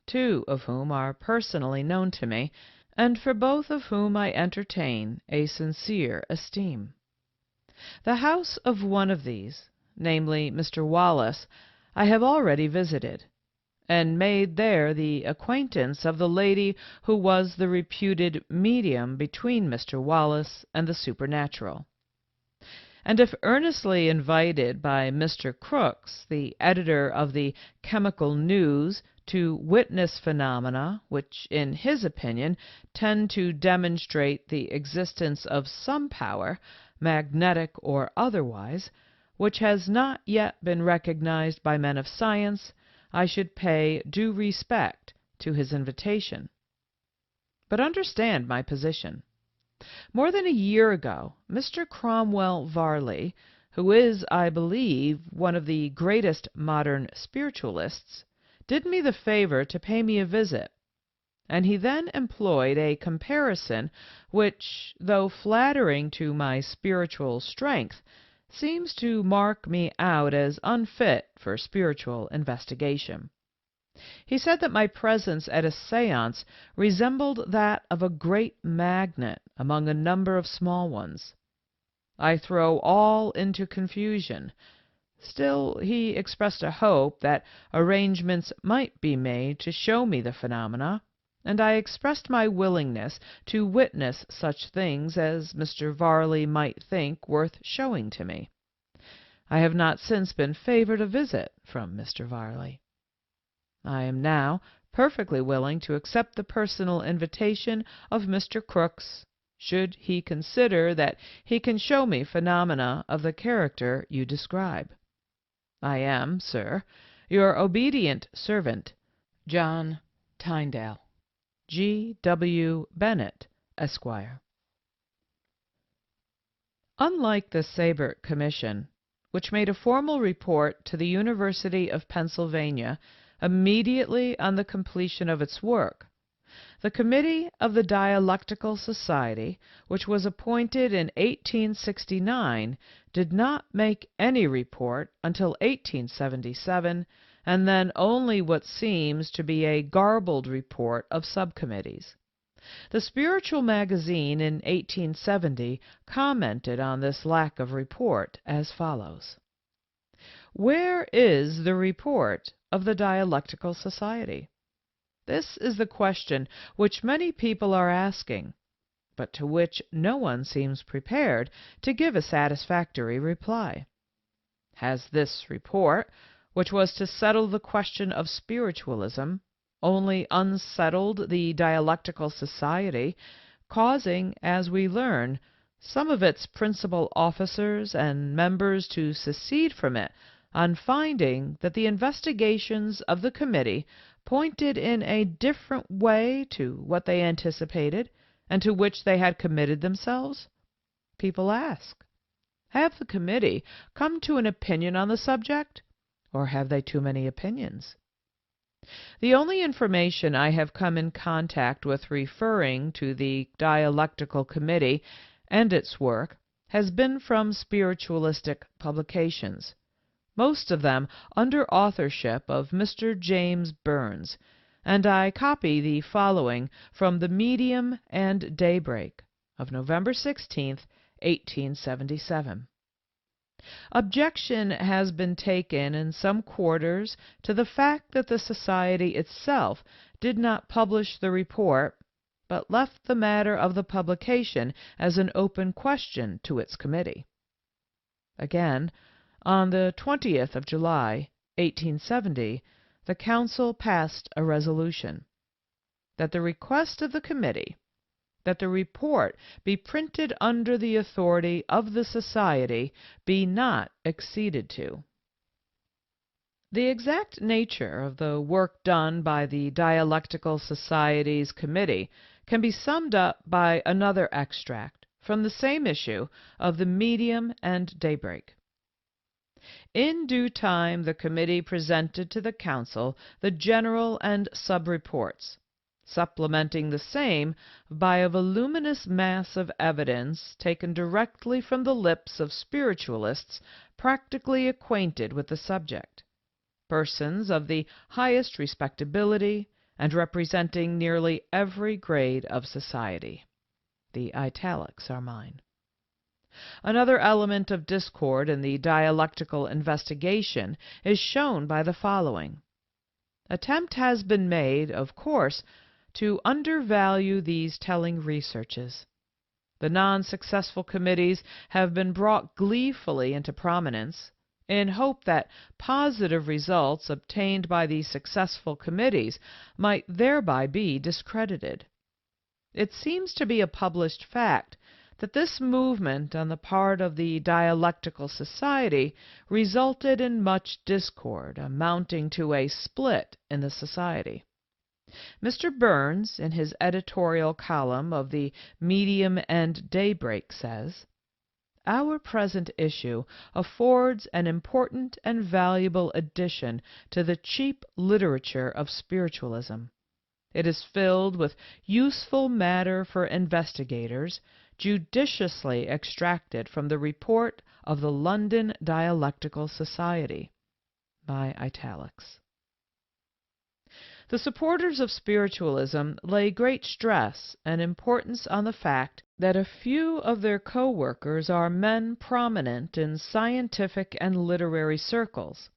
2 of whom are personally known to me, and for both of whom I entertain a sincere esteem. The house of one of these, namely Mr. Wallace, I have already visited, and made there the acquaintance of the lady who was the reputed medium between Mr. Wallace and the supernatural. And if earnestly invited by Mr. Crooks, the editor of the Chemical News, to witness phenomena which, in his opinion, tend to demonstrate the existence of some power, magnetic or otherwise, which has not yet been recognized by men of science, I should pay due respect to his invitation. But understand my position. More than a year ago, Mr. Cromwell Varley, who is, I believe, one of the greatest modern spiritualists, did me the favor to pay me a visit, and he then employed a comparison which, though flattering to my spiritual strength, seems to mark me out as unfit for spiritual investigation. He said that my presence at a séance resembled that of a great magnet among a number of small ones. I throw all into confusion. Still, he expressed a hope that arrangements might be made to show me the phenomena, and I expressed my willingness to witness such things as Mr. Varley might think worth showing to me. I have not since been favored a visit from Mr. Varley. I am now perfectly willing to accept the personal invitation of Mr. Crooks, should he consider that he can show me phenomena of the character you describe. I am, sir, your obedient servant, John Tyndall. G. W. Bennet, Esquire. Unlike the Sabert Commission, which made a formal report to the University of Pennsylvania immediately on the completion of its work, the Committee of the Dialectical Society, which was appointed in 1869 did not make any report until 1877, and then only what seems to be a garbled report of subcommittees. The Spiritual Magazine in 1870 commented on this lack of report as follows: "Where is the report of the Dialectical Society? This is the question which many people are asking, but to which no one seems prepared to give a satisfactory reply. Has this report, which was to settle the question of spiritualism, only unsettled the Dialectical Society, causing, as we learn, some of its principal officers and members to secede from it on finding that the investigations of the committee pointed in a different way to what they anticipated and to which they had committed themselves?" People ask, have the committee come to an opinion on the subject, or have they too many opinions? The only information I have come in contact with referring to the Dialectical Committee and its work has been from spiritualistic publications, most of them under authorship of Mr. James Burns, and I copy the following from the Medium and Daybreak of November 16, 1877. Objection has been taken in some quarters to the fact that the Society itself did not publish the report, but left the matter of the publication as an open question to its committee. Again, on the 20th of July, 1870, the Council passed a resolution that the request of the committee that the report be printed under the authority of the Society be not acceded to. The exact nature of the work done by the Dialectical Society's committee can be summed up by another extract from the same issue of the Medium and Daybreak. In due time the committee presented to the Council the general and sub-reports, supplementing the same by a voluminous mass of evidence taken directly from the lips of spiritualists practically acquainted with the subject, persons of the highest respectability and representing nearly every grade of society. The italics are mine. Another element of discord in the dialectical investigation is shown by the following. Attempt has been made, of course, to undervalue these telling researches. The non-successful committees have been brought gleefully into prominence in hope that positive results obtained by the successful committees might thereby be discredited. It seems to be a published fact that this movement on the part of the Dialectical Society resulted in much discord, amounting to a split in the Society. Mr. Burns, in his editorial column of the Medium and Daybreak, says, "Our present issue affords an important and valuable addition to the cheap literature of spiritualism. It is filled with useful matter for investigators, judiciously extracted from the report of the London Dialectical Society." My italics. The supporters of spiritualism lay great stress and importance on the fact that a few of their co-workers are men prominent in scientific and literary circles,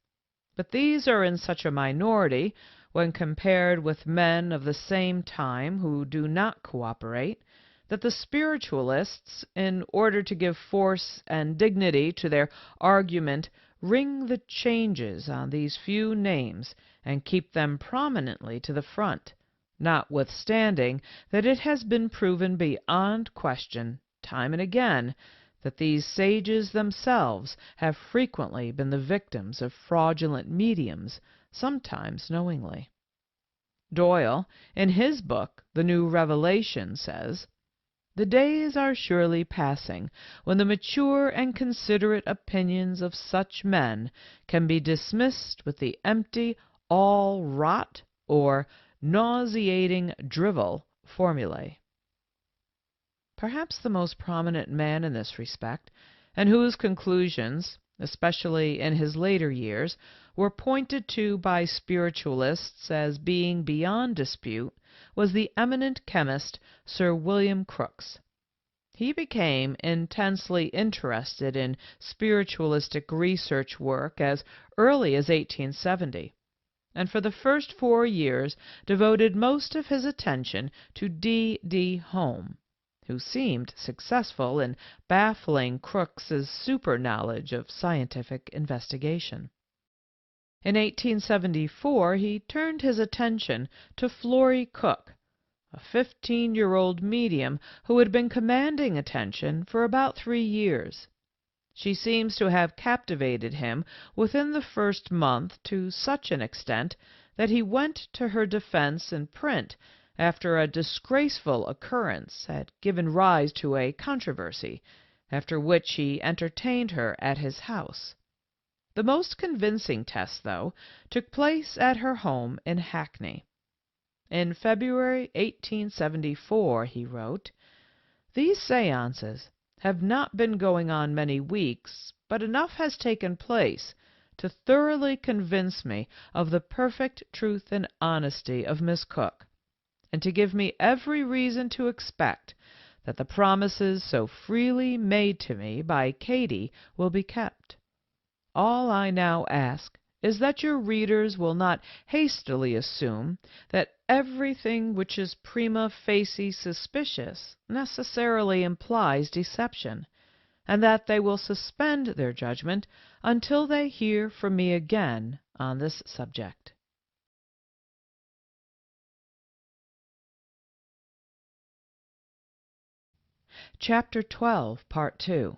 but these are in such a minority when compared with men of the same time who do not cooperate, that the spiritualists, in order to give force and dignity to their argument, ring the changes on these few names and keep them prominently to the front, notwithstanding that it has been proven beyond question, time and again, that these sages themselves have frequently been the victims of fraudulent mediums, sometimes knowingly. Doyle, in his book, The New Revelation, says, "The days are surely passing when the mature and considerate opinions of such men can be dismissed with the empty, all rot or nauseating drivel formulae." Perhaps the most prominent man in this respect and whose conclusions, especially in his later years, were pointed to by spiritualists as being beyond dispute, was the eminent chemist Sir William Crookes. He became intensely interested in spiritualistic research work as early as 1870, and for the first 4 years devoted most of his attention to D. Home, who seemed successful in baffling Crookes's super-knowledge of scientific investigation. In 1874 he turned his attention to Florrie Cook, a 15-year-old medium who had been commanding attention for about 3 years. She seems to have captivated him within the first month to such an extent that he went to her defense in print after a disgraceful occurrence had given rise to a controversy, after which he entertained her at his house. The most convincing test, though, took place at her home in Hackney. In February 1874 he wrote, "These seances have not been going on many weeks, but enough has taken place to thoroughly convince me of the perfect truth and honesty of Miss Cook, and to give me every reason to expect that the promises so freely made to me by Katie will be kept. All I now ask is that your readers will not hastily assume that everything which is prima facie suspicious necessarily implies deception, and that they will suspend their judgment until they hear from me again on this subject." Chapter 12, Part 2.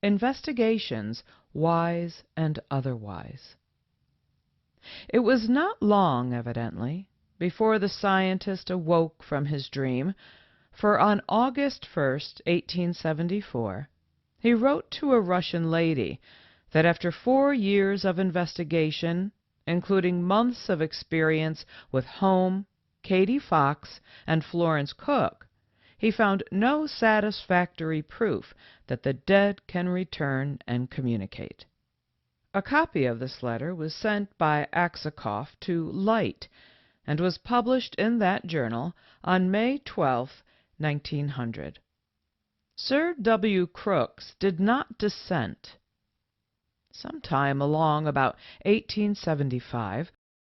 Investigations, Wise and Otherwise. It was not long, evidently, before the scientist awoke from his dream, for on August 1st, 1874, he wrote to a Russian lady that after 4 years of investigation, including months of experience with Home, Katie Fox, and Florence Cook, he found no satisfactory proof that the dead can return and communicate. A copy of this letter was sent by Aksakoff to Light, and was published in that journal on May 12, 1900. Sir W. Crookes did not dissent. Sometime along about 1875,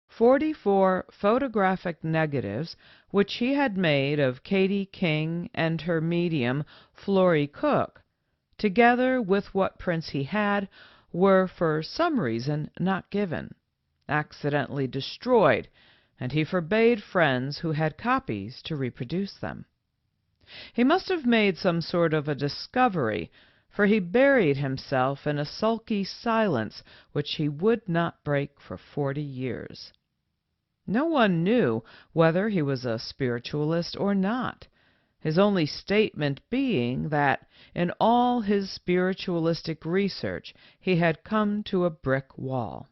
44 photographic negatives which he had made of Katie King and her medium Florrie Cook, together with what prints he had, were for some reason not given, accidentally destroyed, and he forbade friends who had copies to reproduce them. He must have made some sort of a discovery, for he buried himself in a sulky silence which he would not break for 40 years. No one knew whether he was a spiritualist or not, his only statement being that in all his spiritualistic research he had come to a brick wall.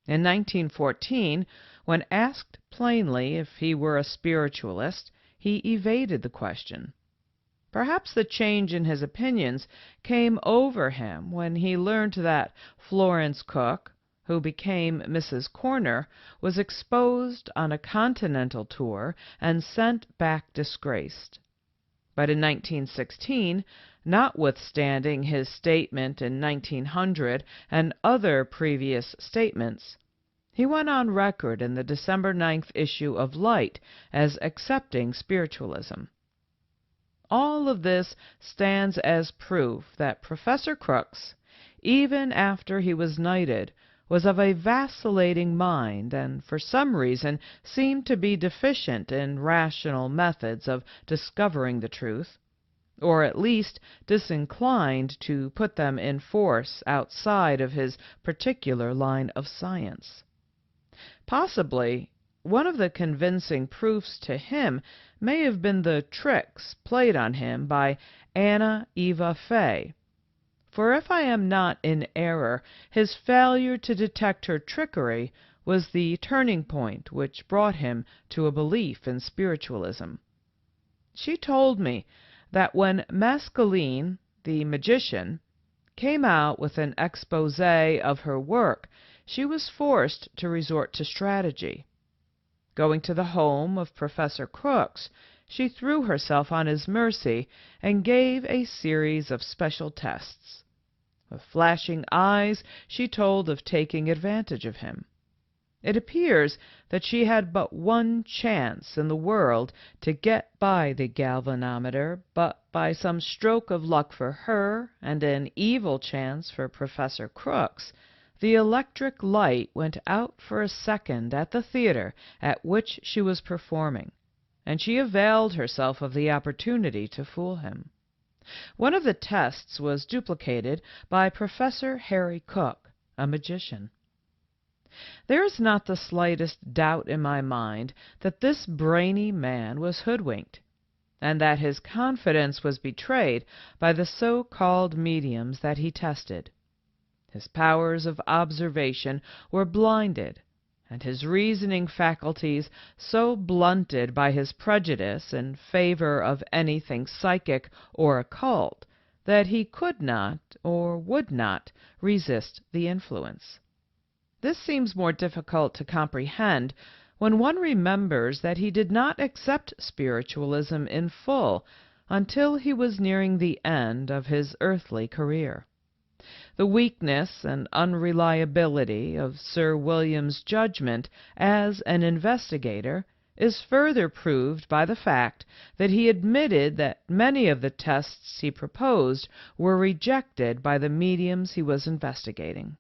In 1914, when asked plainly if he were a spiritualist, he evaded the question. Perhaps the change in his opinions came over him when he learned that Florence Cook, who became Mrs. Corner, was exposed on a continental tour and sent back disgraced. But in 1916, notwithstanding his statement in 1900 and other previous statements, he went on record in the December 9th issue of Light as accepting spiritualism. All of this stands as proof that Professor Crookes, even after he was knighted, was of a vacillating mind and for some reason seemed to be deficient in rational methods of discovering the truth, or at least disinclined to put them in force outside of his particular line of science. Possibly one of the convincing proofs to him may have been the tricks played on him by Anna Eva Fay, for if I am not in error, his failure to detect her trickery was the turning point which brought him to a belief in spiritualism. She told me that when Maskelyne, the magician, came out with an exposé of her work, she was forced to resort to strategy. Going to the home of Professor Crooks, she threw herself on his mercy and gave a series of special tests. With flashing eyes, she told of taking advantage of him. It appears that she had but one chance in the world to get by the galvanometer, but by some stroke of luck for her and an evil chance for Professor Crooks, the electric light went out for a second at the theater at which she was performing, and she availed herself of the opportunity to fool him. One of the tests was duplicated by Professor Harry Cook, a magician. There is not the slightest doubt in my mind that this brainy man was hoodwinked, and that his confidence was betrayed by the so-called mediums that he tested. His powers of observation were blinded, and his reasoning faculties so blunted by his prejudice in favor of anything psychic or occult that he could not or would not resist the influence. This seems more difficult to comprehend when one remembers that he did not accept spiritualism in full until he was nearing the end of his earthly career. The weakness and unreliability of Sir William's judgment as an investigator is further proved by the fact that he admitted that many of the tests he proposed were rejected by the mediums he was investigating.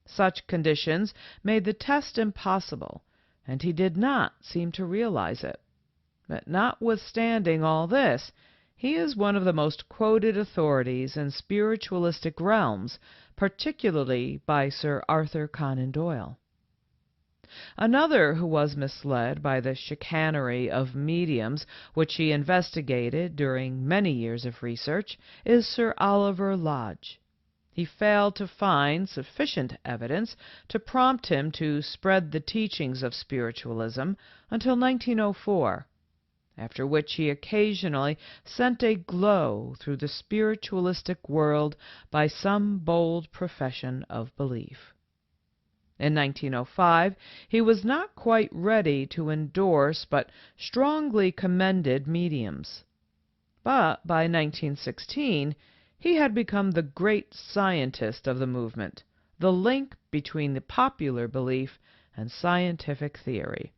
Such conditions made the test impossible, and he did not seem to realize it. But notwithstanding all this, he is one of the most quoted authorities in spiritualistic realms, particularly by Sir Arthur Conan Doyle. Another who was misled by the chicanery of mediums which he investigated during many years of research is Sir Oliver Lodge. He failed to find sufficient evidence to prompt him to spread the teachings of spiritualism until 1904, after which he occasionally sent a glow through the spiritualistic world by some bold profession of belief. In 1905, he was not quite ready to endorse but strongly commended mediums. But by 1916, he had become the great scientist of the movement, the link between the popular belief and scientific theory.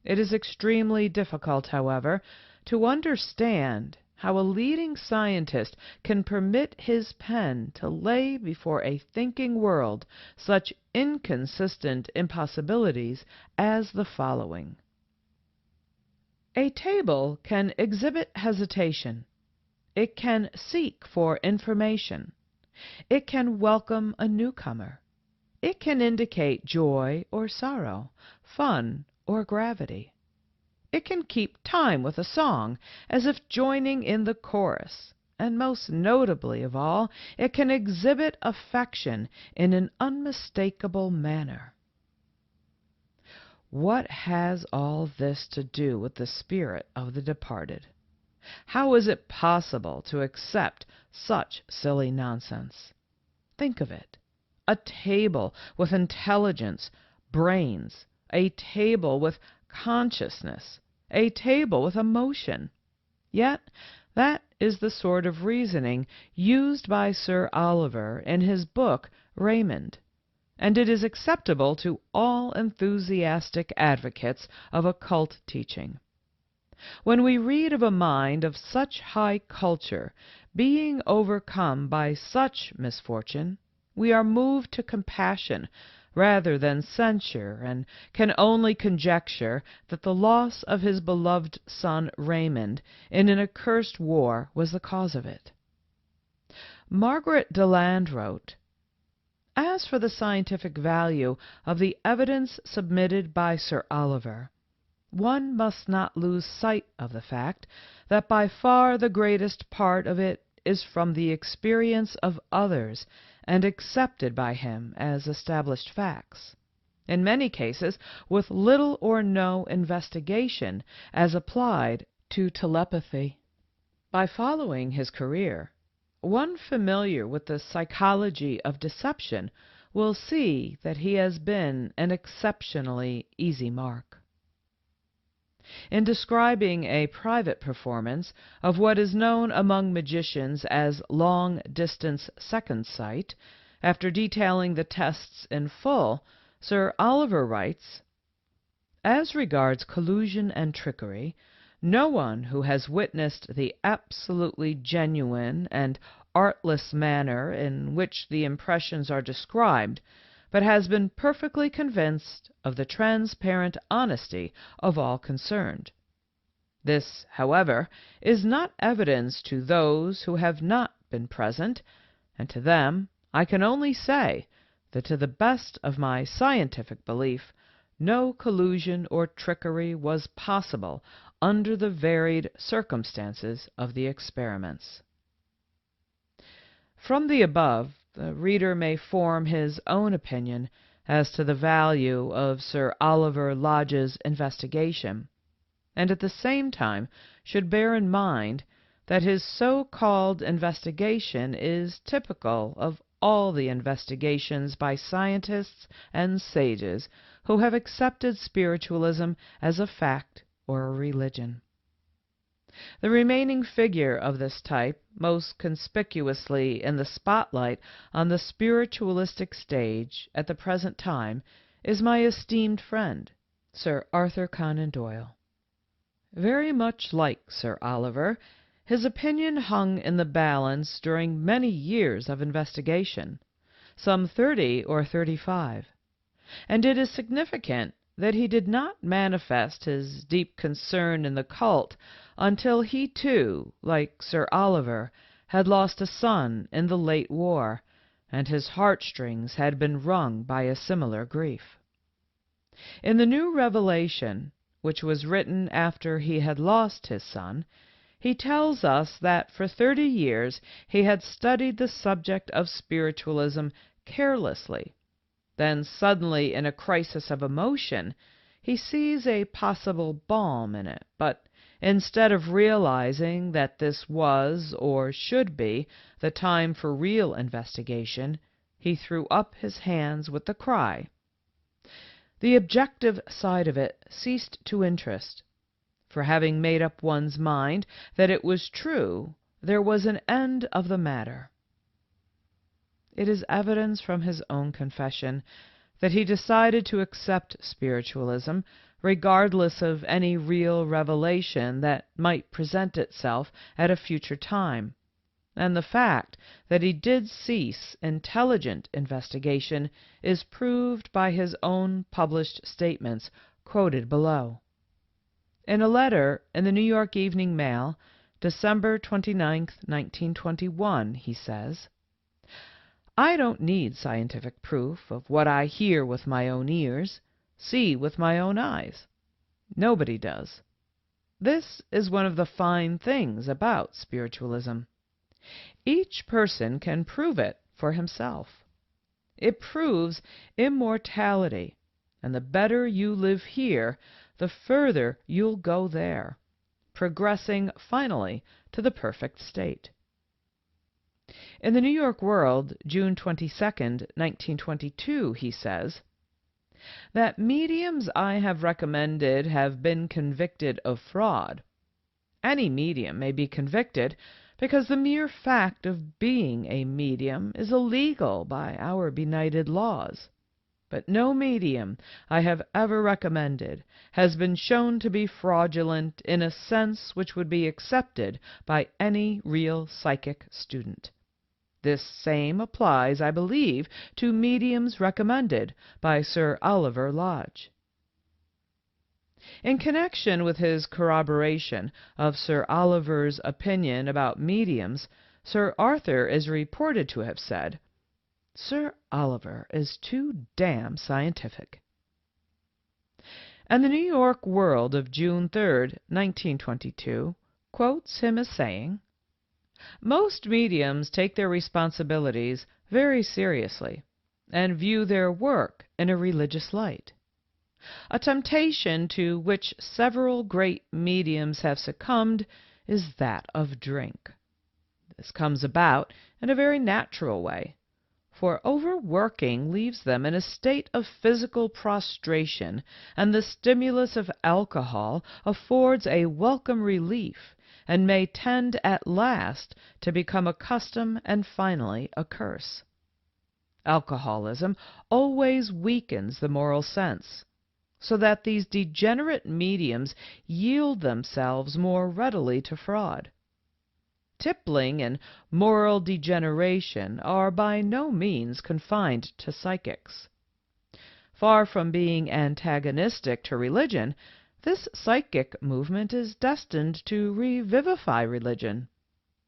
It is extremely difficult, however, to understand how a leading scientist can permit his pen to lay before a thinking world such inconsistent impossibilities as the following. A table can exhibit hesitation. It can seek for information. It can welcome a newcomer. It can indicate joy or sorrow, fun or gravity. It can keep time with a song, as if joining in the chorus, and most notably of all, it can exhibit affection in an unmistakable manner. What has all this to do with the spirit of the departed? How is it possible to accept such silly nonsense? Think of it. A table with intelligence, brains, a table with consciousness, a table with emotion. Yet that is the sort of reasoning used by Sir Oliver in his book Raymond, and it is acceptable to all enthusiastic advocates of occult teaching. When we read of a mind of such high culture being overcome by such misfortune, we are moved to compassion rather than censure, and can only conjecture that the loss of his beloved son Raymond in an accursed war was the cause of it. Margaret Deland wrote, "As for the scientific value of the evidence submitted by Sir Oliver, one must not lose sight of the fact that by far the greatest part of it is from the experience of others and accepted by him as established facts, in many cases with little or no investigation as applied to telepathy. By following his career, one familiar with the psychology of deception will see that he has been an exceptionally easy mark. In describing a private performance of what is known among magicians as long-distance second sight, after detailing the tests in full, Sir Oliver writes, "As regards collusion and trickery, no one who has witnessed the absolutely genuine and artless manner in which the impressions are described, but has been perfectly convinced of the transparent honesty of all concerned. This, however, is not evidence to those who have not been present, and to them I can only say that to the best of my scientific belief, no collusion or trickery was possible under the varied circumstances of the experiments." From the above, the reader may form his own opinion as to the value of Sir Oliver Lodge's investigation, and at the same time should bear in mind that his so-called investigation is typical of all the investigations by scientists and sages who have accepted spiritualism as a fact or a religion. The remaining figure of this type, most conspicuously in the spotlight on the spiritualistic stage at the present time, is my esteemed friend, Sir Arthur Conan Doyle. Very much like Sir Oliver, his opinion hung in the balance during many years of investigation, some 30 or 35, and it is significant that he did not manifest his deep concern in the cult until he too, like Sir Oliver, had lost a son in the late war, and his heartstrings had been wrung by a similar grief. In the new revelation, which was written after he had lost his son, he tells us that for 30 years he had studied the subject of spiritualism carelessly. Then suddenly, in a crisis of emotion, he sees a possible balm in it, but instead of realizing that this was, or should be, the time for real investigation, he threw up his hands with the cry. The objective side of it ceased to interest, for having made up one's mind that it was true, there was an end of the matter. It is evidence from his own confession that he decided to accept spiritualism regardless of any real revelation that might present itself at a future time, and the fact that he did cease intelligent investigation is proved by his own published statements quoted below. In a letter in the New York Evening Mail, December 29, 1921, he says, "I don't need scientific proof of what I hear with my own ears, see with my own eyes. Nobody does. This is one of the fine things about spiritualism. Each person can prove it for himself. It proves immortality, and the better you live here, the further you'll go there, progressing finally to the perfect state." In the New York World, June 22, 1922, he says, "That mediums I have recommended have been convicted of fraud. Any medium may be convicted because the mere fact of being a medium is illegal by our benighted laws. But no medium I have ever recommended has been shown to be fraudulent in a sense which would be accepted by any real psychic student. This same applies, I believe, to mediums recommended by Sir Oliver Lodge." In connection with his corroboration of Sir Oliver's opinion about mediums, Sir Arthur is reported to have said, "Sir Oliver is too damn scientific." And the New York World of June 3, 1922, quotes him as saying, "Most mediums take their responsibilities very seriously and view their work in a religious light. A temptation to which several great mediums have succumbed is that of drink. This comes about in a very natural way, for overworking leaves them in a state of physical prostration, and the stimulus of alcohol affords a welcome relief and may tend at last to become a custom and finally a curse. Alcoholism always weakens the moral sense, so that these degenerate mediums yield themselves more readily to fraud. Tippling and moral degeneration are by no means confined to psychics. Far from being antagonistic to religion, this psychic movement is destined to revivify religion.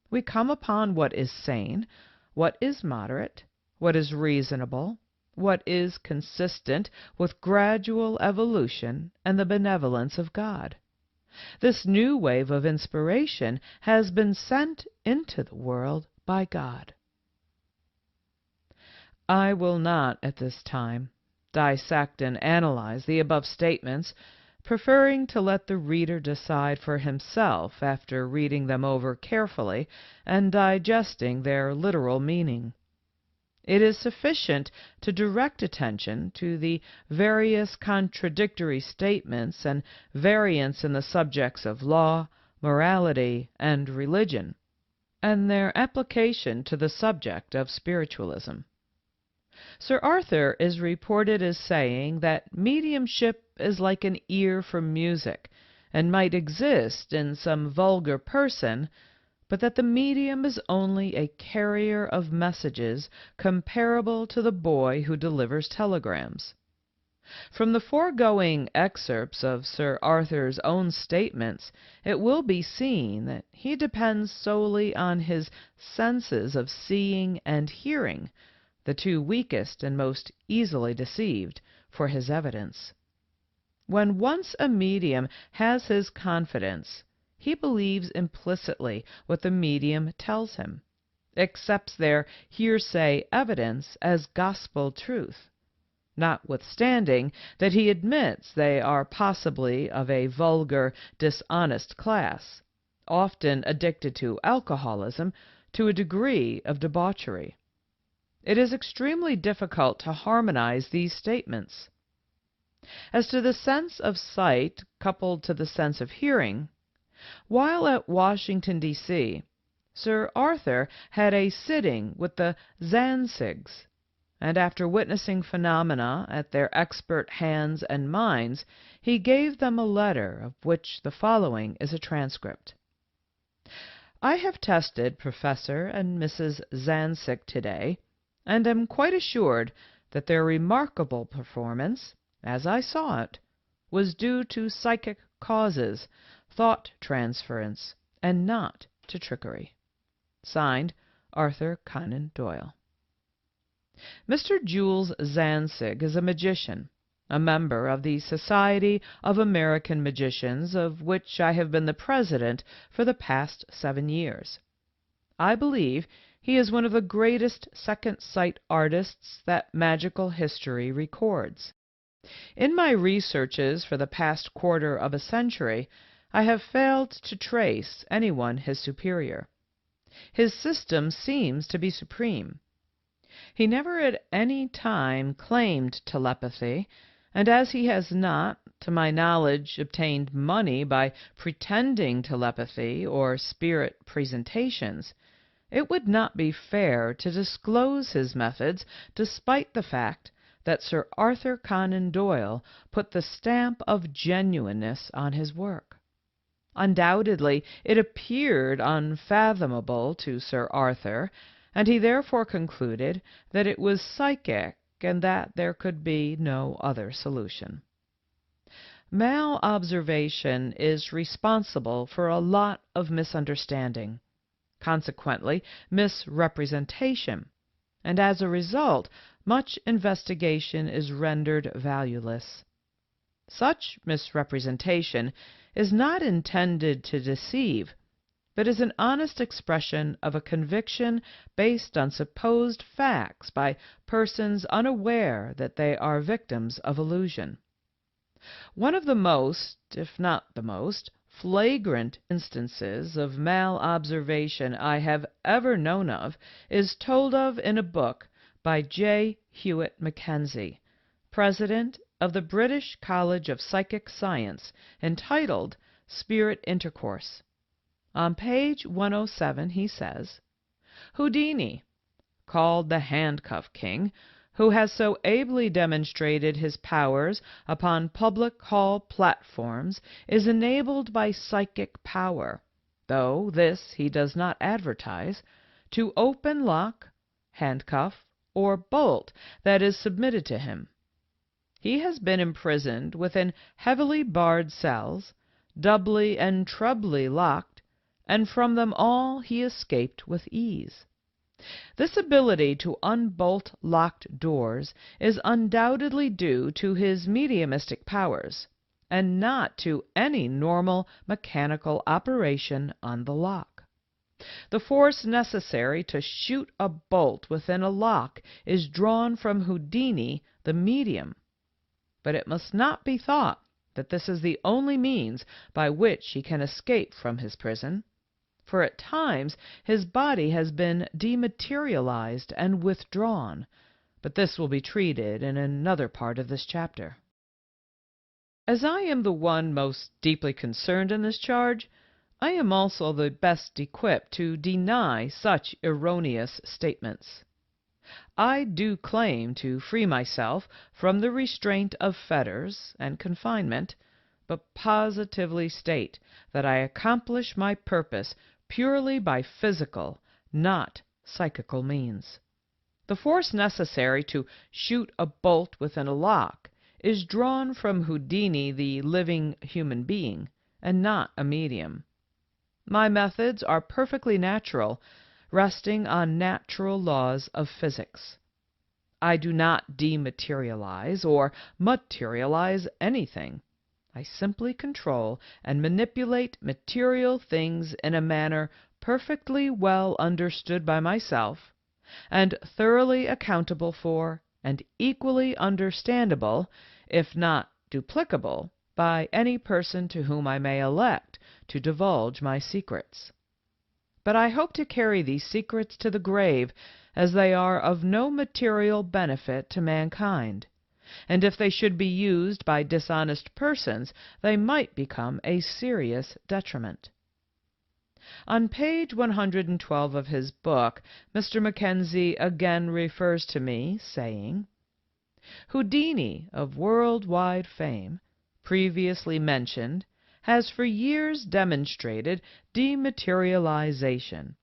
We come upon what is sane, what is moderate, what is reasonable, what is consistent with gradual evolution and the benevolence of God. This new wave of inspiration has been sent into the world by God. I will not at this time dissect and analyze the above statements, preferring to let the reader decide for himself after reading them over carefully and digesting their literal meaning. It is sufficient to direct attention to the various contradictory statements and variants in the subjects of law, morality, and religion, and their application to the subject of spiritualism. Sir Arthur is reported as saying that mediumship is like an ear for music, and might exist in some vulgar person, but that the medium is only a carrier of messages comparable to the boy who delivers telegrams. From the foregoing excerpts of Sir Arthur's own statements, it will be seen that he depends solely on his senses of seeing and hearing, the two weakest and most easily deceived, for his evidence. When once a medium has his confidence, he believes implicitly what the medium tells him, accepts their hearsay evidence as gospel truth, notwithstanding that he admits they are possibly of a vulgar, dishonest class, often addicted to alcoholism to a degree of debauchery. It is extremely difficult to harmonize these statements. As to the sense of sight coupled to the sense of hearing, while at Washington, D.C., Sir Arthur had a sitting with the Zansigs, and after witnessing phenomena at their expert hands and minds, he gave them a letter of which the following is a transcript. I have tested Professor and Mrs. Zansig today, and am quite assured that their remarkable performance, as I saw it, was due to psychic causes, thought transference, and not to trickery. Signed, Arthur Conan Doyle. Mr. Jules Zansig is a magician, a member of the Society of American Magicians, of which I have been the president for the past 7 years. I believe he is one of the greatest second sight artists that magical history records. In my researches for the past quarter of a century, I have failed to trace anyone his superior. His system seems to be supreme. He never at any time claimed telepathy, and as he has not, to my knowledge, obtained money by pretending telepathy or spirit presentations, it would not be fair to disclose his methods despite the fact that Sir Arthur Conan Doyle put the stamp of genuineness on his work. Undoubtedly, it appeared unfathomable to Sir Arthur, and he therefore concluded that it was psychic and that there could be no other solution. Malobservation is responsible for a lot of misunderstanding, consequently misrepresentation, and as a result, much investigation is rendered valueless. Such misrepresentation is not intended to deceive, but is an honest expression of a conviction based on supposed facts by persons unaware that they are victims of illusion. One of the most, if not the most, flagrant instances of malobservation I have ever known of is told of in a book by J. Hewitt Mackenzie, president of the British College of Psychic Science, entitled Spirit Intercourse. On page 107 he says, Houdini, called the Handcuff King, who has so ably demonstrated his powers upon public hall platforms, is enabled by psychic power, though this he does not advertise, to open lock, handcuff, or bolt that is submitted to him. He has been imprisoned within heavily barred cells, doubly and trebly locked, and from them all he escaped with ease. This ability to unbolt locked doors is undoubtedly due to his mediumistic powers, and not to any normal mechanical operation on the lock. The force necessary to shoot a bolt within a lock is drawn from Houdini, the medium. But it must not be thought that this is the only means by which he can escape from his prison, for at times his body has been dematerialized and withdrawn, but this will be treated in another part of this chapter. As I am the one most deeply concerned in this charge, I am also the best equipped to deny such erroneous statements. I do claim to free myself from the restraint of fetters and confinement, but positively state that I accomplish my purpose purely by physical, not psychical means. The force necessary to shoot a bolt within a lock is drawn from Houdini, the living human being, and not a medium. My methods are perfectly natural, resting on natural laws of physics. I do not dematerialize or materialize anything. I simply control and manipulate material things in a manner perfectly well understood by myself, and thoroughly accountable for, and equally understandable, if not duplicable, by any person to whom I may elect to divulge my secrets. But I hope to carry these secrets to the grave, as they are of no material benefit to mankind, and if they should be used by dishonest persons, they might become a serious detriment. On page 112 of his book, Mr. Mackenzie again refers to me, saying, Houdini, of world-wide fame, previously mentioned, has for years demonstrated dematerialization,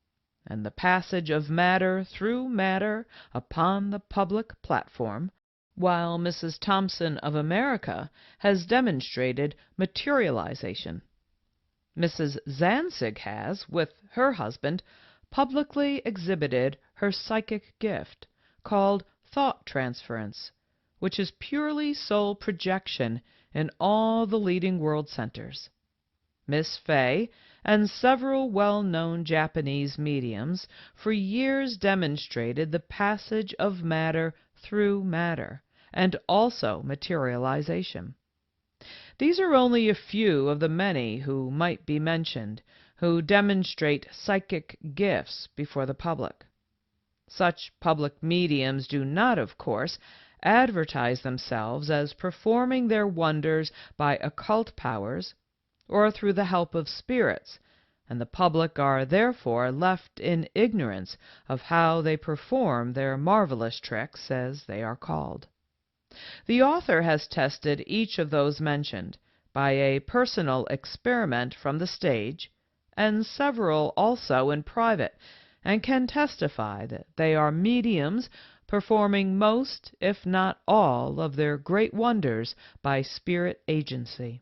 and the passage of matter through matter upon the public platform, while Mrs. Thompson of America has demonstrated materialization. Mrs. Zanzig has, with her husband, publicly exhibited her psychic gift, called thought transference, which is purely soul projection in all the leading world centers. Miss Fay and several well-known Japanese mediums for years demonstrated the passage of matter through matter, and also materialization. These are only a few of the many who might be mentioned, who demonstrate psychic gifts before the public. Such public mediums do not, of course, advertise themselves as performing their wonders by occult powers or through the help of spirits, and the public are therefore left in ignorance of how they perform their marvelous tricks, as they are called. The author has tested each of those mentioned by a personal experiment from the stage, and several also in private, and can testify that they are mediums performing most, if not all, of their great wonders by spirit agency.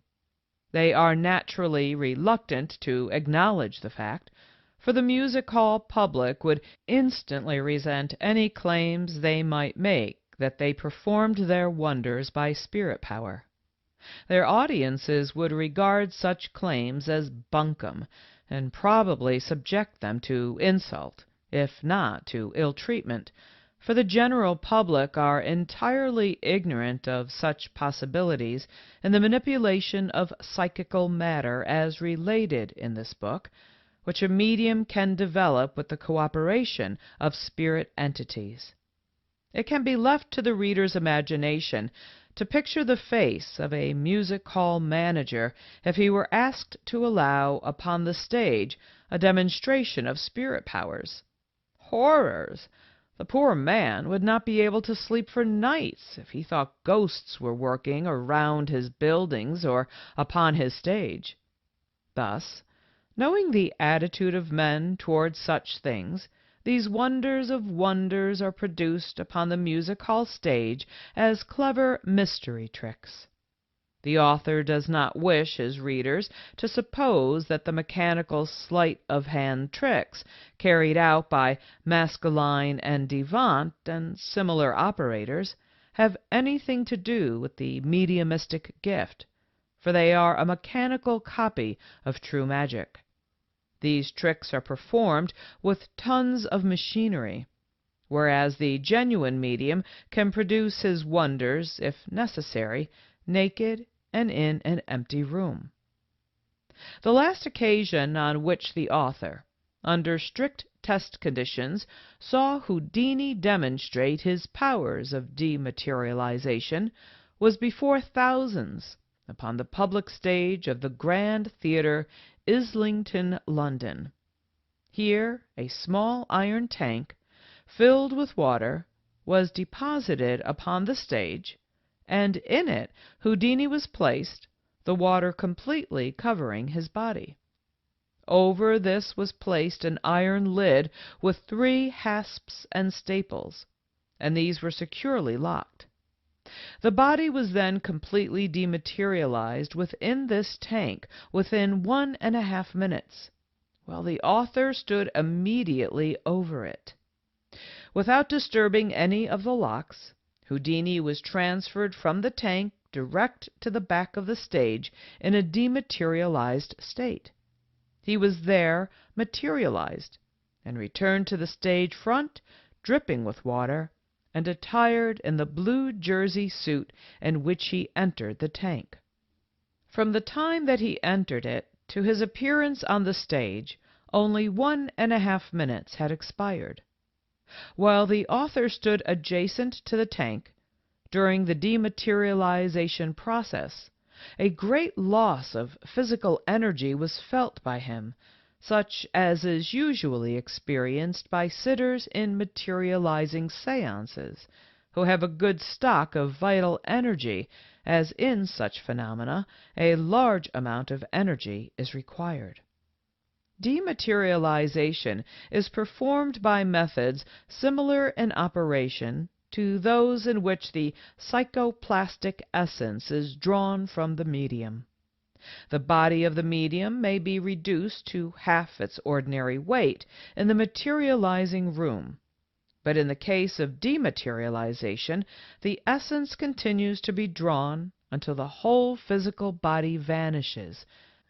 They are naturally reluctant to acknowledge the fact, for the music hall public would instantly resent any claims they might make that they performed their wonders by spirit power. Their audiences would regard such claims as bunkum, and probably subject them to insult, if not to ill treatment, for the general public are entirely ignorant of such possibilities in the manipulation of psychical matter as related in this book, which a medium can develop with the cooperation of spirit entities. It can be left to the reader's imagination to picture the face of a music hall manager if he were asked to allow upon the stage a demonstration of spirit powers. Horrors! The poor man would not be able to sleep for nights if he thought ghosts were working around his buildings or upon his stage. Thus, knowing the attitude of men toward such things, these wonders of wonders are produced upon the music-hall stage as clever mystery tricks. The author does not wish his readers to suppose that the mechanical sleight-of-hand tricks carried out by Maskelyne and Devant and similar operators have anything to do with the mediumistic gift, for they are a mechanical copy of true magic. These tricks are performed with tons of machinery, whereas the genuine medium can produce his wonders, if necessary, naked and in an empty room. The last occasion on which the author, under strict test conditions, saw Houdini demonstrate his powers of dematerialization was before thousands upon the public stage of the Grand Theatre, Islington, London. Here a small iron tank, filled with water, was deposited upon the stage, and in it Houdini was placed, the water completely covering his body. Over this was placed an iron lid with 3 hasps and staples, and these were securely locked. The body was then completely dematerialized within this tank within 1½ minutes, while the author stood immediately over it. Without disturbing any of the locks, Houdini was transferred from the tank direct to the back of the stage in a dematerialized state. He was there materialized, and returned to the stage front dripping with water, and attired in the blue jersey suit in which he entered the tank. From the time that he entered it to his appearance on the stage, only 1½ minutes had expired. While the author stood adjacent to the tank, during the dematerialization process, a great loss of physical energy was felt by him, such as is usually experienced by sitters in materializing seances, who have a good stock of vital energy, as in such phenomena a large amount of energy is required. Dematerialization is performed by methods similar in operation to those in which the psychoplastic essence is drawn from the medium. The body of the medium may be reduced to half its ordinary weight in the materializing room, but in the case of dematerialization, the essence continues to be drawn until the whole physical body vanishes,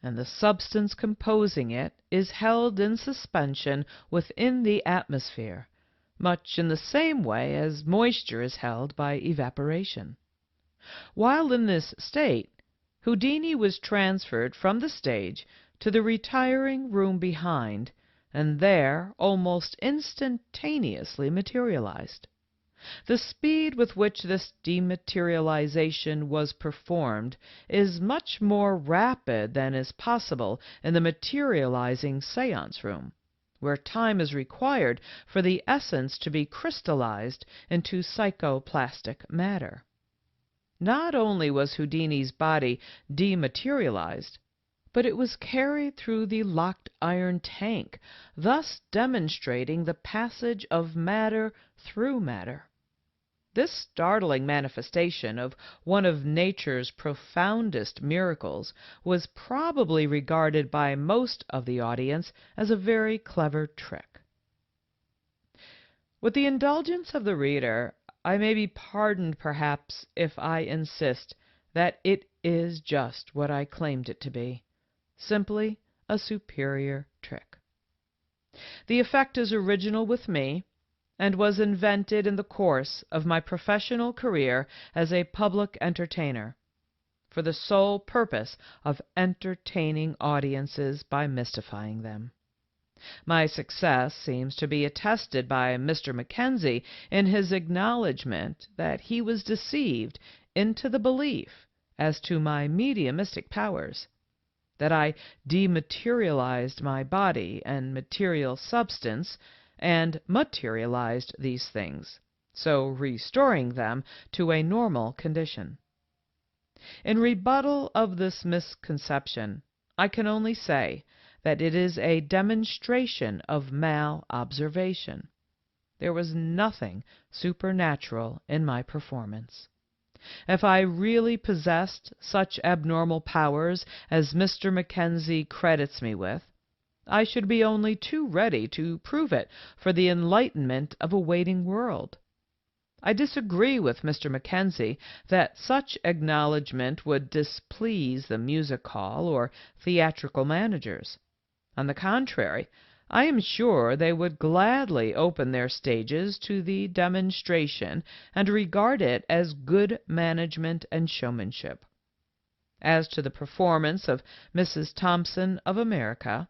and the substance composing it is held in suspension within the atmosphere, much in the same way as moisture is held by evaporation. While in this state, Houdini was transferred from the stage to the retiring room behind, and there almost instantaneously materialized. The speed with which this dematerialization was performed is much more rapid than is possible in the materializing seance room, where time is required for the essence to be crystallized into psychoplastic matter. Not only was Houdini's body dematerialized, but it was carried through the locked iron tank, thus demonstrating the passage of matter through matter. This startling manifestation of one of nature's profoundest miracles was probably regarded by most of the audience as a very clever trick. With the indulgence of the reader, I may be pardoned perhaps if I insist that it is just what I claimed it to be, simply a superior trick. The effect is original with me, and was invented in the course of my professional career as a public entertainer, for the sole purpose of entertaining audiences by mystifying them. My success seems to be attested by Mr. Mackenzie in his acknowledgment that he was deceived into the belief as to my mediumistic powers, that I dematerialized my body and material substance and materialized these things, so restoring them to a normal condition. In rebuttal of this misconception, I can only say that it is a demonstration of mal-observation. There was nothing supernatural in my performance. If I really possessed such abnormal powers as Mr. Mackenzie credits me with, I should be only too ready to prove it for the enlightenment of a waiting world. I disagree with Mr. Mackenzie that such acknowledgment would displease the music hall or theatrical managers. On the contrary, I am sure they would gladly open their stages to the demonstration and regard it as good management and showmanship. As to the performance of Mrs. Thompson of America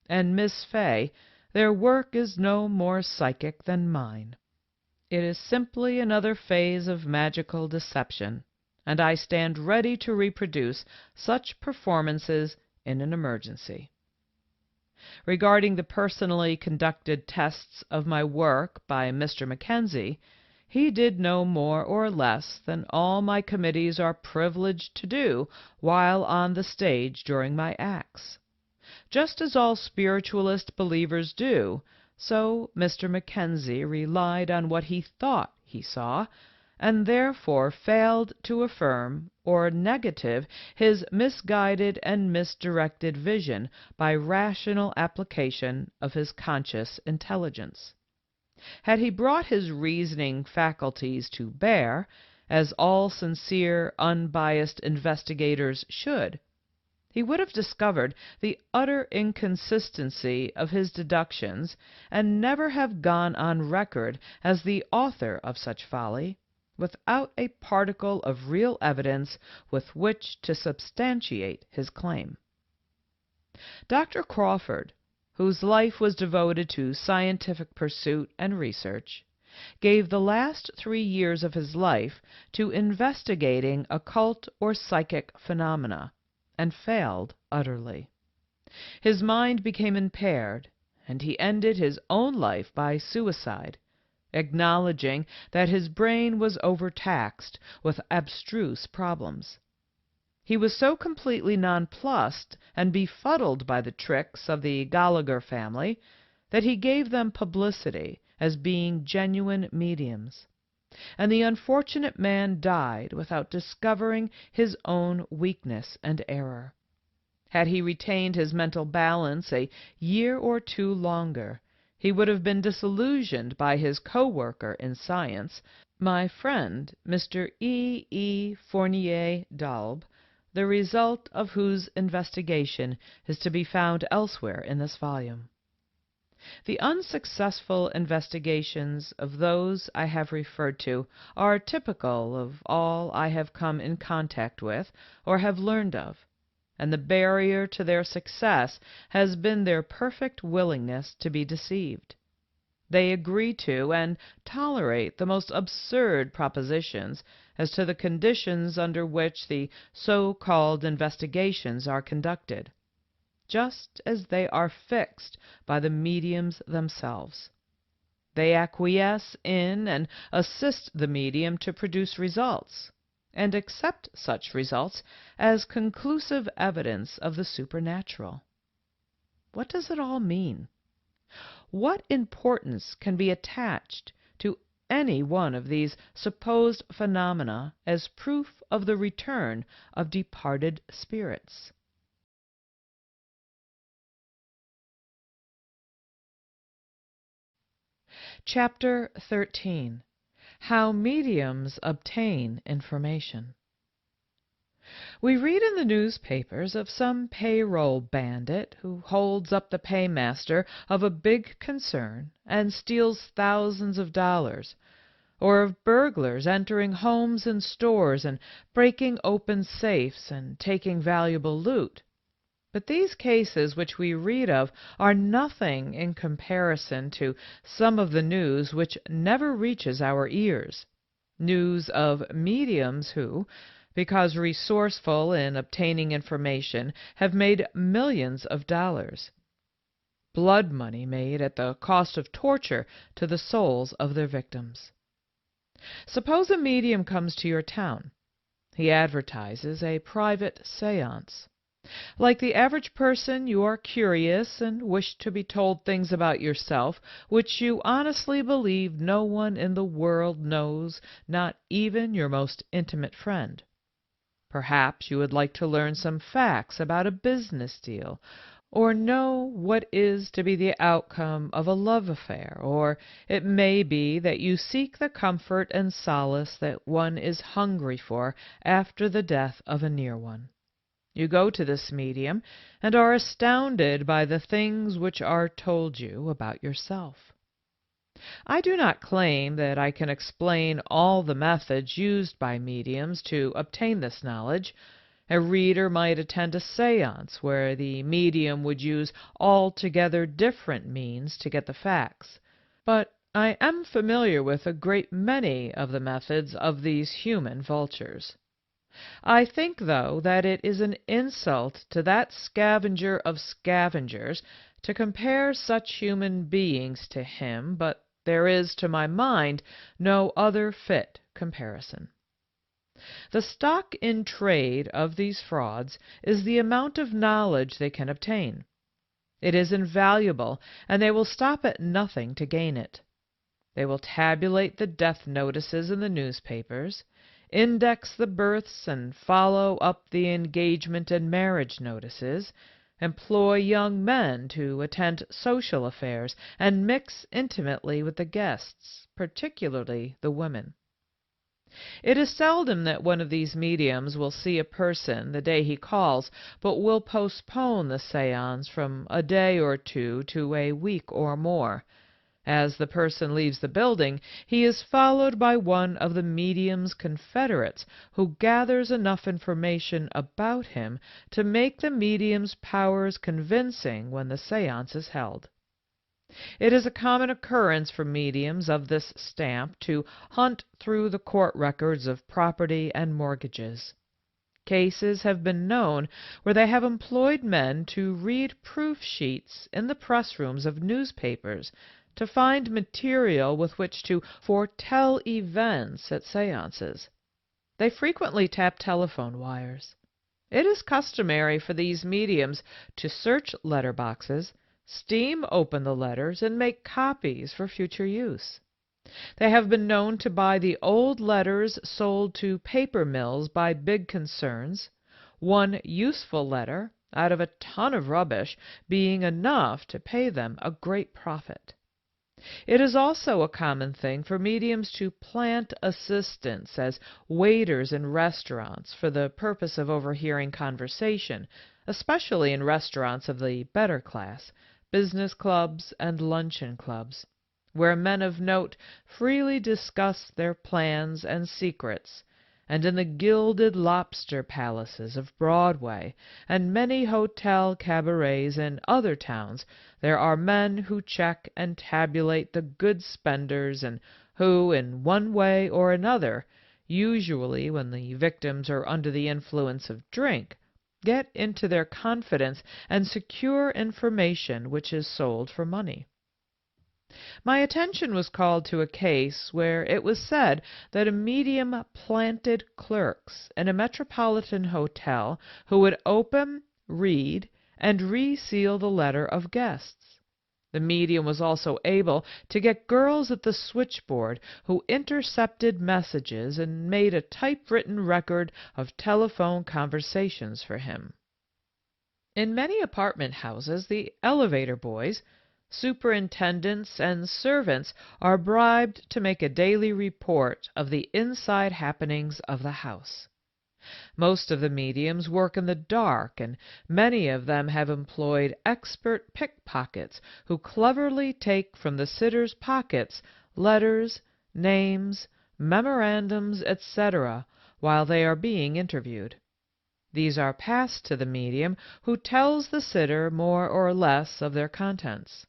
and Miss Fay, their work is no more psychic than mine. It is simply another phase of magical deception, and I stand ready to reproduce such performances in an emergency. Regarding the personally conducted tests of my work by Mr. Mackenzie, he did no more or less than all my committees are privileged to do while on the stage during my acts. Just as all spiritualist believers do, so Mr. Mackenzie relied on what he thought he saw, and therefore failed to affirm or negative his misguided and misdirected vision by rational application of his conscious intelligence. Had he brought his reasoning faculties to bear, as all sincere, unbiased investigators should, he would have discovered the utter inconsistency of his deductions and never have gone on record as the author of such folly, without a particle of real evidence with which to substantiate his claim. Dr. Crawford, whose life was devoted to scientific pursuit and research, gave the last 3 years of his life to investigating occult or psychic phenomena, and failed utterly. His mind became impaired, and he ended his own life by suicide, acknowledging that his brain was overtaxed with abstruse problems. He was so completely nonplussed and befuddled by the tricks of the Gallagher family that he gave them publicity as being genuine mediums, and the unfortunate man died without discovering his own weakness and error. Had he retained his mental balance a year or 2 longer, he would have been disillusioned by his co-worker in science, my friend Mr. E. Fournier Dalb, the result of whose investigation is to be found elsewhere in this volume. The unsuccessful investigations of those I have referred to are typical of all I have come in contact with or have learned of, and the barrier to their success has been their perfect willingness to be deceived. They agree to and tolerate the most absurd propositions as to the conditions under which the so-called investigations are conducted, just as they are fixed by the mediums themselves. They acquiesce in and assist the medium to produce results, and accept such results as conclusive evidence of the supernatural. What does it all mean? What importance can be attached to any one of these supposed phenomena as proof of the return of departed spirits? Chapter 13. How Mediums Obtain Information. We read in the newspapers of some payroll bandit who holds up the paymaster of a big concern and steals thousands of dollars, or of burglars entering homes and stores and breaking open safes and taking valuable loot. But these cases which we read of are nothing in comparison to some of the news which never reaches our ears. News of mediums who, because resourceful in obtaining information, have made millions of dollars. Blood money made at the cost of torture to the souls of their victims. Suppose a medium comes to your town. He advertises a private séance. Like the average person, you are curious and wish to be told things about yourself which you honestly believe no one in the world knows, not even your most intimate friend. Perhaps you would like to learn some facts about a business deal, or know what is to be the outcome of a love affair, or it may be that you seek the comfort and solace that one is hungry for after the death of a near one. You go to this medium and are astounded by the things which are told you about yourself. I do not claim that I can explain all the methods used by mediums to obtain this knowledge. A reader might attend a séance where the medium would use altogether different means to get the facts. But I am familiar with a great many of the methods of these human vultures. I think, though, that it is an insult to that scavenger of scavengers to compare such human beings to him, but there is, to my mind, no other fit comparison. The stock in trade of these frauds is the amount of knowledge they can obtain. It is invaluable, and they will stop at nothing to gain it. They will tabulate the death notices in the newspapers, index the births and follow up the engagement and marriage notices, employ young men to attend social affairs, and mix intimately with the guests, particularly the women. It is seldom that one of these mediums will see a person the day he calls, but will postpone the séance from a day or two to a week or more. As the person leaves the building, he is followed by one of the medium's confederates, who gathers enough information about him to make the medium's powers convincing when the séance is held. It is a common occurrence for mediums of this stamp to hunt through the court records of property and mortgages. Cases have been known where they have employed men to read proof sheets in the press rooms of newspapers to find material with which to foretell events at séances. They frequently tap telephone wires. It is customary for these mediums to search letter boxes, steam open the letters, and make copies for future use. They have been known to buy the old letters sold to paper mills by big concerns, one useful letter out of a ton of rubbish being enough to pay them a great profit. It is also a common thing for mediums to plant assistants as waiters in restaurants for the purpose of overhearing conversation, especially in restaurants of the better class, business clubs and luncheon clubs, where men of note freely discuss their plans and secrets, and in the gilded lobster palaces of Broadway and many hotel cabarets in other towns there are men who check and tabulate the good spenders, and who, in one way or another, usually when the victims are under the influence of drink, get into their confidence and secure information which is sold for money. My attention was called to a case where it was said that a medium planted clerks in a metropolitan hotel who would open, read, and reseal the letter of guests. The medium was also able to get girls at the switchboard who intercepted messages and made a typewritten record of telephone conversations for him. In many apartment houses, the elevator boys, superintendents, and servants are bribed to make a daily report of the inside happenings of the house. Most of the mediums work in the dark, and many of them have employed expert pickpockets who cleverly take from the sitters' pockets letters, names, memorandums, etc., while they are being interviewed. These are passed to the medium, who tells the sitter more or less of their contents.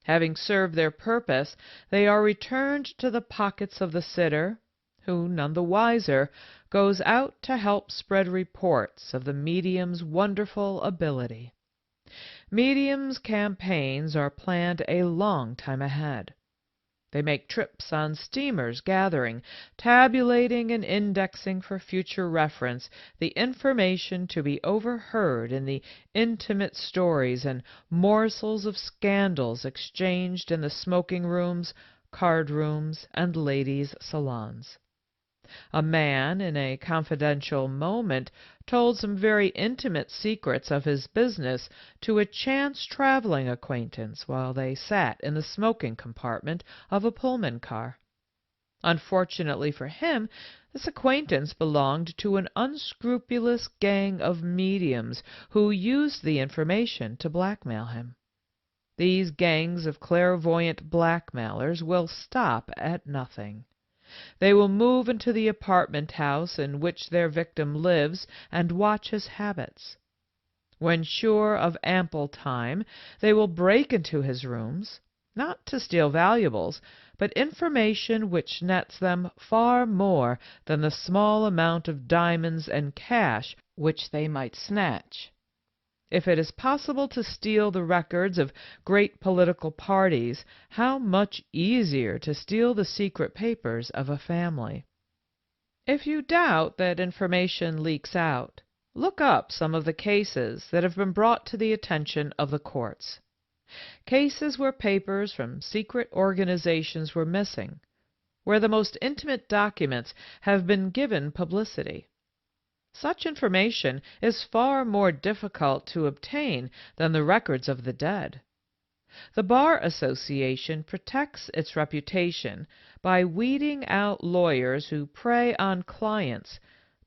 Having served their purpose, they are returned to the pockets of the sitter, who, none the wiser, goes out to help spread reports of the medium's wonderful ability. Mediums' campaigns are planned a long time ahead. They make trips on steamers gathering, tabulating and indexing for future reference the information to be overheard in the intimate stories and morsels of scandals exchanged in the smoking rooms, card rooms, and ladies' salons. A man, in a confidential moment, told some very intimate secrets of his business to a chance traveling acquaintance while they sat in the smoking compartment of a Pullman car. Unfortunately for him, this acquaintance belonged to an unscrupulous gang of mediums who used the information to blackmail him. These gangs of clairvoyant blackmailers will stop at nothing. They will move into the apartment house in which their victim lives and watch his habits. When sure of ample time, they will break into his rooms, not to steal valuables, but information which nets them far more than the small amount of diamonds and cash which they might snatch. If it is possible to steal the records of great political parties, how much easier to steal the secret papers of a family. If you doubt that information leaks out, look up some of the cases that have been brought to the attention of the courts. Cases where papers from secret organizations were missing, where the most intimate documents have been given publicity. Such information is far more difficult to obtain than the records of the dead. The Bar Association protects its reputation by weeding out lawyers who prey on clients,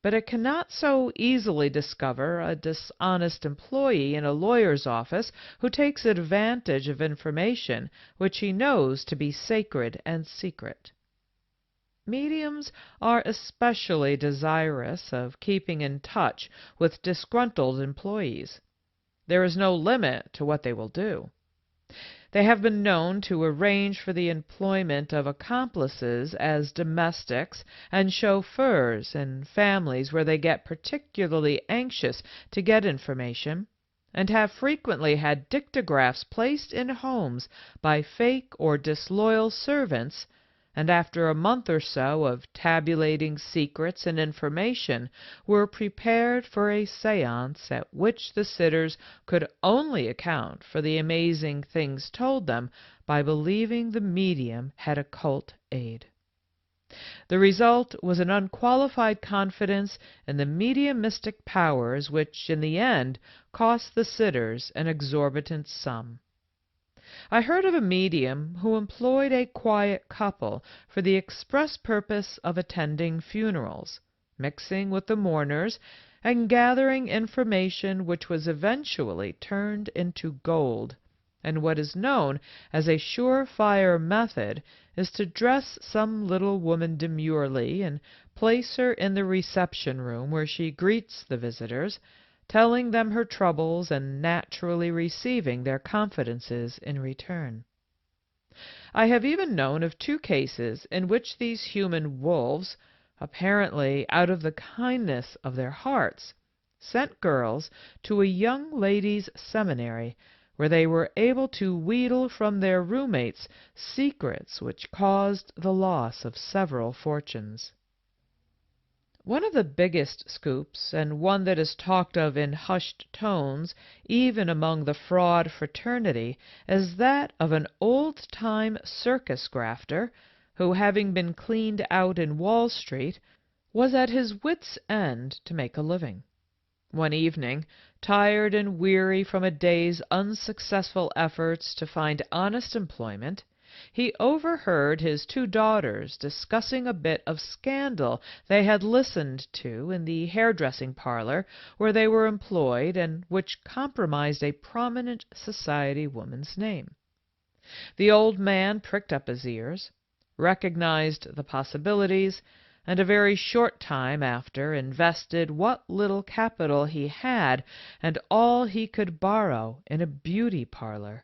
but it cannot so easily discover a dishonest employee in a lawyer's office who takes advantage of information which he knows to be sacred and secret. Mediums are especially desirous of keeping in touch with disgruntled employees. There is no limit to what they will do. They have been known to arrange for the employment of accomplices as domestics and chauffeurs in families where they get particularly anxious to get information, and have frequently had dictagraphs placed in homes by fake or disloyal servants, and after a month or so of tabulating secrets and information were prepared for a séance at which the sitters could only account for the amazing things told them by believing the medium had occult aid. The result was an unqualified confidence in the mediumistic powers which, in the end, cost the sitters an exorbitant sum. I heard of a medium who employed a quiet couple for the express purpose of attending funerals, mixing with the mourners, and gathering information which was eventually turned into gold. And what is known as a surefire method is to dress some little woman demurely and place her in the reception room where she greets the visitors, telling them her troubles and naturally receiving their confidences in return. I have even known of 2 cases in which these human wolves, apparently out of the kindness of their hearts, sent girls to a young ladies' seminary where they were able to wheedle from their roommates secrets which caused the loss of several fortunes. One of the biggest scoops, and one that is talked of in hushed tones even among the fraud fraternity, is that of an old-time circus grafter who, having been cleaned out in Wall Street, was at his wits' end to make a living. One evening, tired and weary from a day's unsuccessful efforts to find honest employment, he overheard his two daughters discussing a bit of scandal they had listened to in the hairdressing parlor where they were employed, and which compromised a prominent society woman's name. The old man pricked up his ears, recognized the possibilities, and a very short time after invested what little capital he had and all he could borrow in a beauty parlor,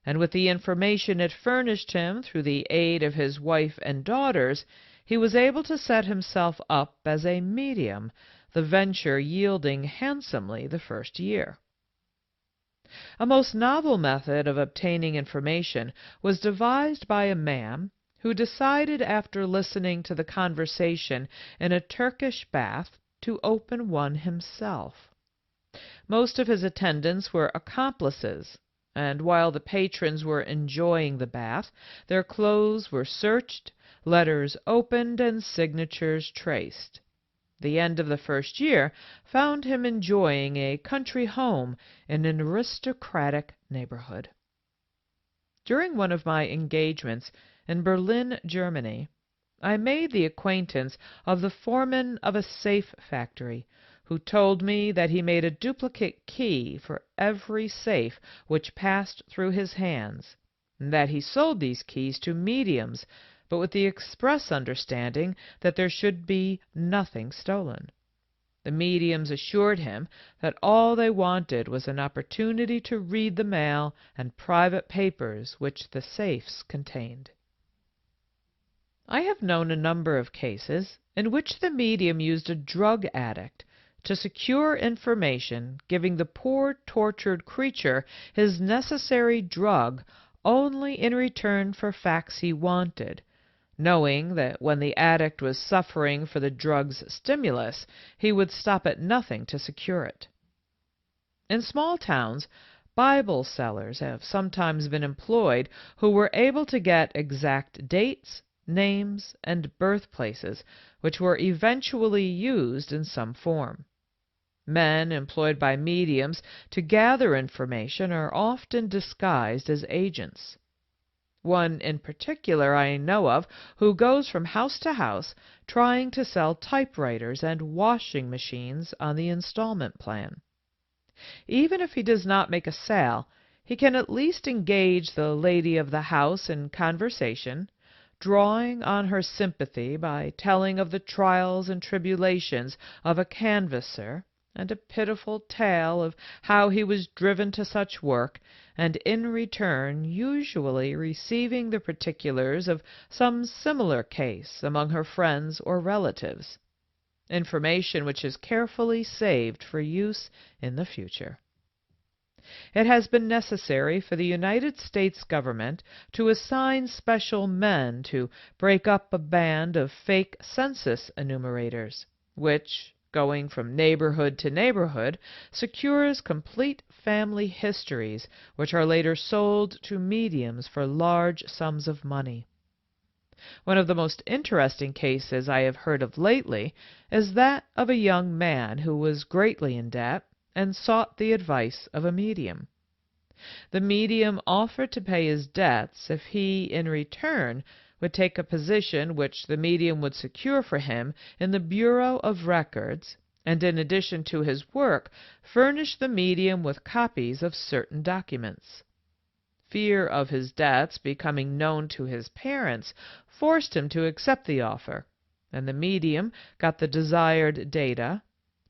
and with the information it furnished him through the aid of his wife and daughters, he was able to set himself up as a medium, the venture yielding handsomely the first year. A most novel method of obtaining information was devised by a man who decided after listening to the conversation in a Turkish bath to open one himself. Most of his attendants were accomplices, and while the patrons were enjoying the bath, their clothes were searched, letters opened, and signatures traced. The end of the first year found him enjoying a country home in an aristocratic neighborhood. During one of my engagements in Berlin, Germany, I made the acquaintance of the foreman of a safe factory, who told me that he made a duplicate key for every safe which passed through his hands, and that he sold these keys to mediums, but with the express understanding that there should be nothing stolen. The mediums assured him that all they wanted was an opportunity to read the mail and private papers which the safes contained. I have known a number of cases in which the medium used a drug addict to secure information, giving the poor tortured creature his necessary drug only in return for facts he wanted, knowing that when the addict was suffering for the drug's stimulus, he would stop at nothing to secure it. In small towns, Bible sellers have sometimes been employed who were able to get exact dates, names, and birthplaces, which were eventually used in some form. Men employed by mediums to gather information are often disguised as agents. One in particular I know of who goes from house to house trying to sell typewriters and washing machines on the installment plan. Even if he does not make a sale, he can at least engage the lady of the house in conversation, drawing on her sympathy by telling of the trials and tribulations of a canvasser, and a pitiful tale of how he was driven to such work, and in return usually receiving the particulars of some similar case among her friends or relatives, information which is carefully saved for use in the future. It has been necessary for the United States government to assign special men to break up a band of fake census enumerators, which, going from neighborhood to neighborhood, secures complete family histories which are later sold to mediums for large sums of money. One of the most interesting cases I have heard of lately is that of a young man who was greatly in debt and sought the advice of a medium. The medium offered to pay his debts if he, in return, would take a position which the medium would secure for him in the Bureau of Records, and in addition to his work, furnish the medium with copies of certain documents. Fear of his debts becoming known to his parents forced him to accept the offer, and the medium got the desired data,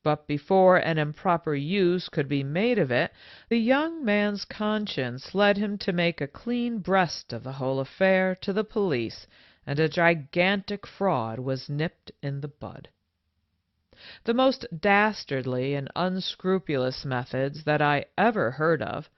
but before an improper use could be made of it, the young man's conscience led him to make a clean breast of the whole affair to the police, and a gigantic fraud was nipped in the bud. The most dastardly and unscrupulous methods that I ever heard of,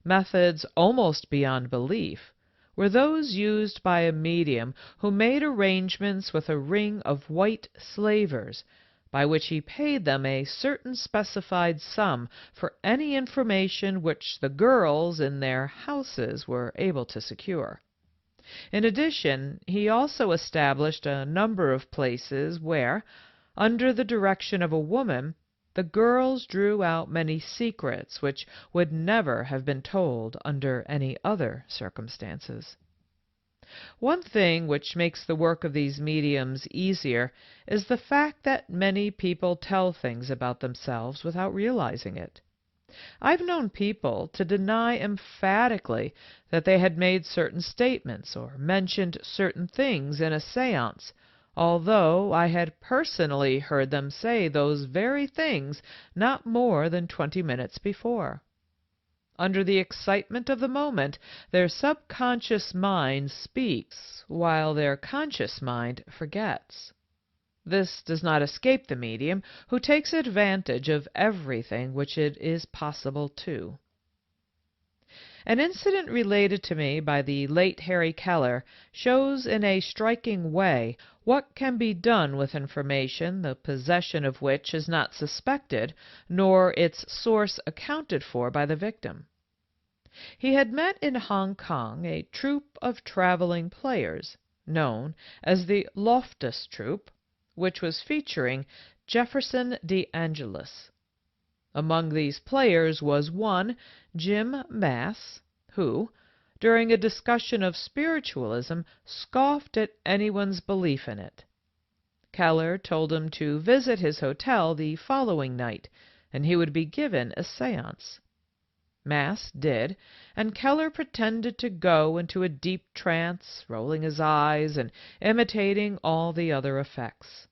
methods almost beyond belief, were those used by a medium who made arrangements with a ring of white slavers, by which he paid them a certain specified sum for any information which the girls in their houses were able to secure. In addition, he also established a number of places where, under the direction of a woman, the girls drew out many secrets which would never have been told under any other circumstances. One thing which makes the work of these mediums easier is the fact that many people tell things about themselves without realizing it. I've known people to deny emphatically that they had made certain statements or mentioned certain things in a seance, although I had personally heard them say those very things not more than 20 minutes before. Under the excitement of the moment, their subconscious mind speaks while their conscious mind forgets. This does not escape the medium, who takes advantage of everything which it is possible to. An incident related to me by the late Harry Keller shows in a striking way what can be done with information the possession of which is not suspected, nor its source accounted for by the victim. He had met in Hong Kong a troupe of traveling players, known as the Loftus Troupe, which was featuring Jefferson de Angelis. Among these players was one, Jim Mass, who, during a discussion of spiritualism, scoffed at anyone's belief in it. Keller told him to visit his hotel the following night, and he would be given a séance. Mass did, and Keller pretended to go into a deep trance, rolling his eyes and imitating all the other effects.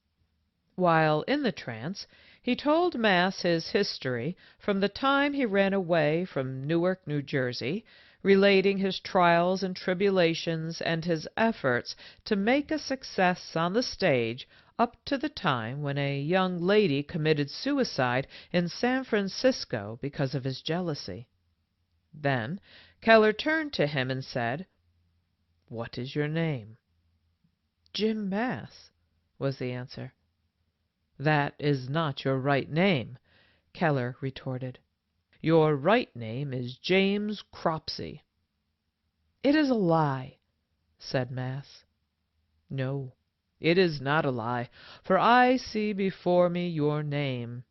While in the trance, he told Mass his history from the time he ran away from Newark, New Jersey, relating his trials and tribulations and his efforts to make a success on the stage up to the time when a young lady committed suicide in San Francisco because of his jealousy. Then Keller turned to him and said, "What is your name?" "Jim Mass," was the answer. "That is not your right name," Keller retorted. "Your right name is James Cropsey." "It is a lie," said Mass. "No, it is not a lie, for I see before me your name.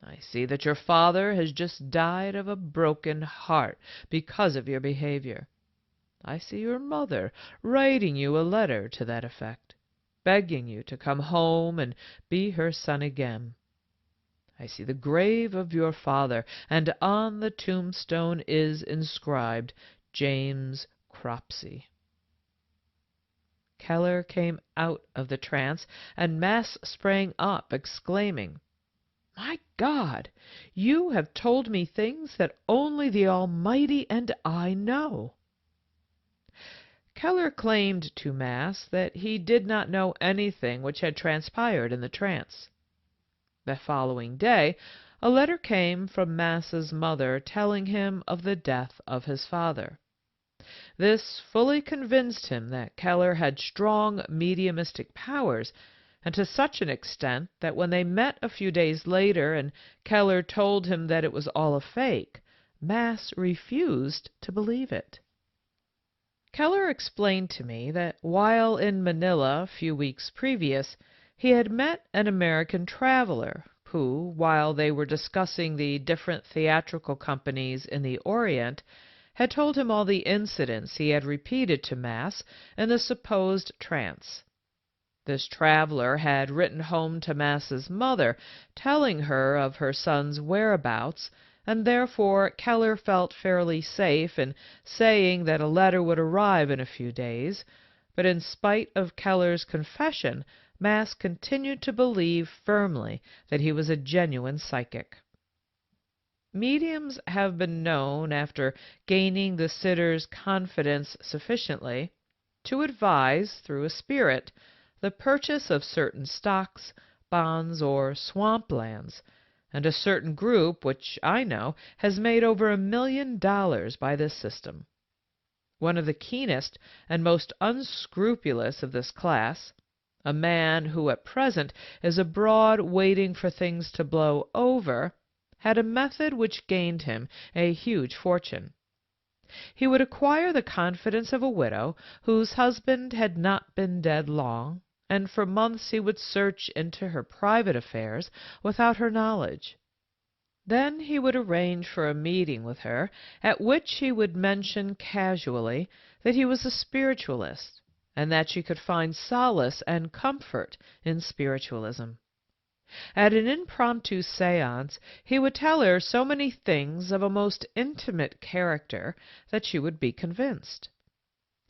I see that your father has just died of a broken heart because of your behavior. I see your mother writing you a letter to that effect, begging you to come home and be her son again. I see the grave of your father, and on the tombstone is inscribed James Cropsey." Keller came out of the trance, and Mass sprang up, exclaiming, "My God, you have told me things that only the Almighty and I know." Keller claimed to Mass that he did not know anything which had transpired in the trance. The following day, a letter came from Mass's mother telling him of the death of his father. This fully convinced him that Keller had strong mediumistic powers, and to such an extent that when they met a few days later and Keller told him that it was all a fake, Mass refused to believe it. Keller explained to me that while in Manila a few weeks previous, he had met an American traveler who, while they were discussing the different theatrical companies in the Orient, had told him all the incidents he had repeated to Mass in the supposed trance. This traveler had written home to Mass's mother, telling her of her son's whereabouts, and therefore Keller felt fairly safe in saying that a letter would arrive in a few days, but in spite of Keller's confession, Mass continued to believe firmly that he was a genuine psychic. Mediums have been known, after gaining the sitter's confidence sufficiently, to advise, through a spirit, the purchase of certain stocks, bonds, or swamp lands, and a certain group, which I know, has made over $1 million by this system. One of the keenest and most unscrupulous of this class, a man who at present is abroad waiting for things to blow over, had a method which gained him a huge fortune. He would acquire the confidence of a widow whose husband had not been dead long, and for months he would search into her private affairs without her knowledge. Then he would arrange for a meeting with her, at which he would mention casually that he was a spiritualist, and that she could find solace and comfort in spiritualism. At an impromptu seance, he would tell her so many things of a most intimate character that she would be convinced.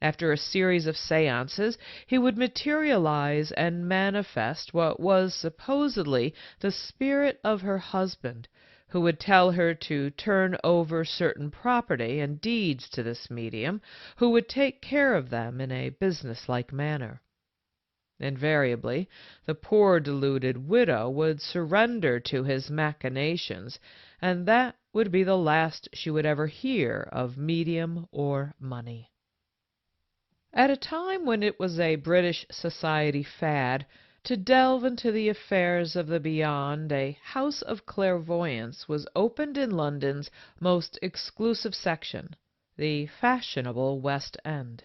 After a series of seances, he would materialize and manifest what was supposedly the spirit of her husband, who would tell her to turn over certain property and deeds to this medium, who would take care of them in a businesslike manner. Invariably, the poor deluded widow would surrender to his machinations, and that would be the last she would ever hear of medium or money. At a time when it was a British society fad to delve into the affairs of the beyond, a house of clairvoyance was opened in London's most exclusive section, the fashionable West End.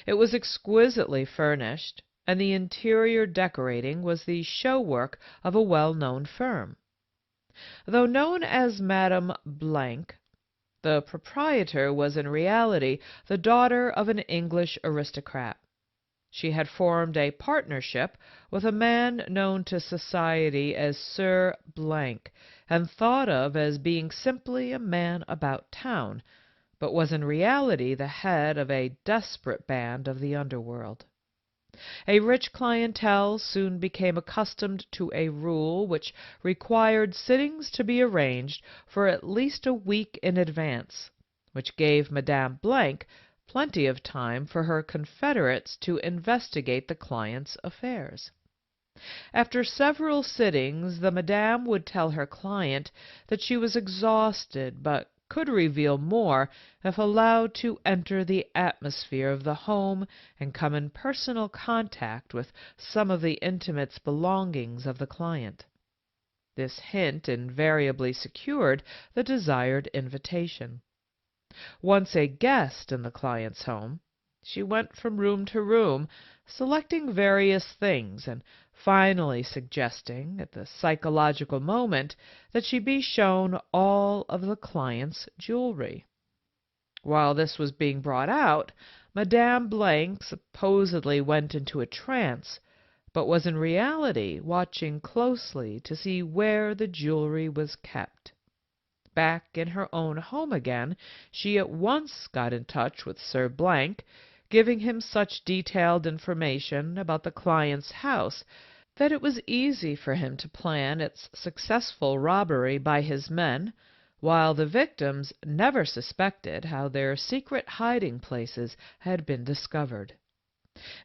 It was exquisitely furnished, and the interior decorating was the show work of a well-known firm. Though known as Madame Blank, the proprietor was in reality the daughter of an English aristocrat. She had formed a partnership with a man known to society as Sir Blank, and thought of as being simply a man about town, but was in reality the head of a desperate band of the underworld. A rich clientele soon became accustomed to a rule which required sittings to be arranged for at least a week in advance, which gave Madame Blank plenty of time for her confederates to investigate the client's affairs. After several sittings, the Madame would tell her client that she was exhausted, but could reveal more if allowed to enter the atmosphere of the home and come in personal contact with some of the intimate belongings of the client. This hint invariably secured the desired invitation. Once a guest in the client's home, she went from room to room, selecting various things and finally suggesting at the psychological moment that she be shown all of the client's jewelry. While this was being brought out, Madame Blank supposedly went into a trance, but was in reality watching closely to see where the jewelry was kept. Back in her own home again, she at once got in touch with Sir Blank, giving him such detailed information about the client's house that it was easy for him to plan its successful robbery by his men, while the victims never suspected how their secret hiding places had been discovered.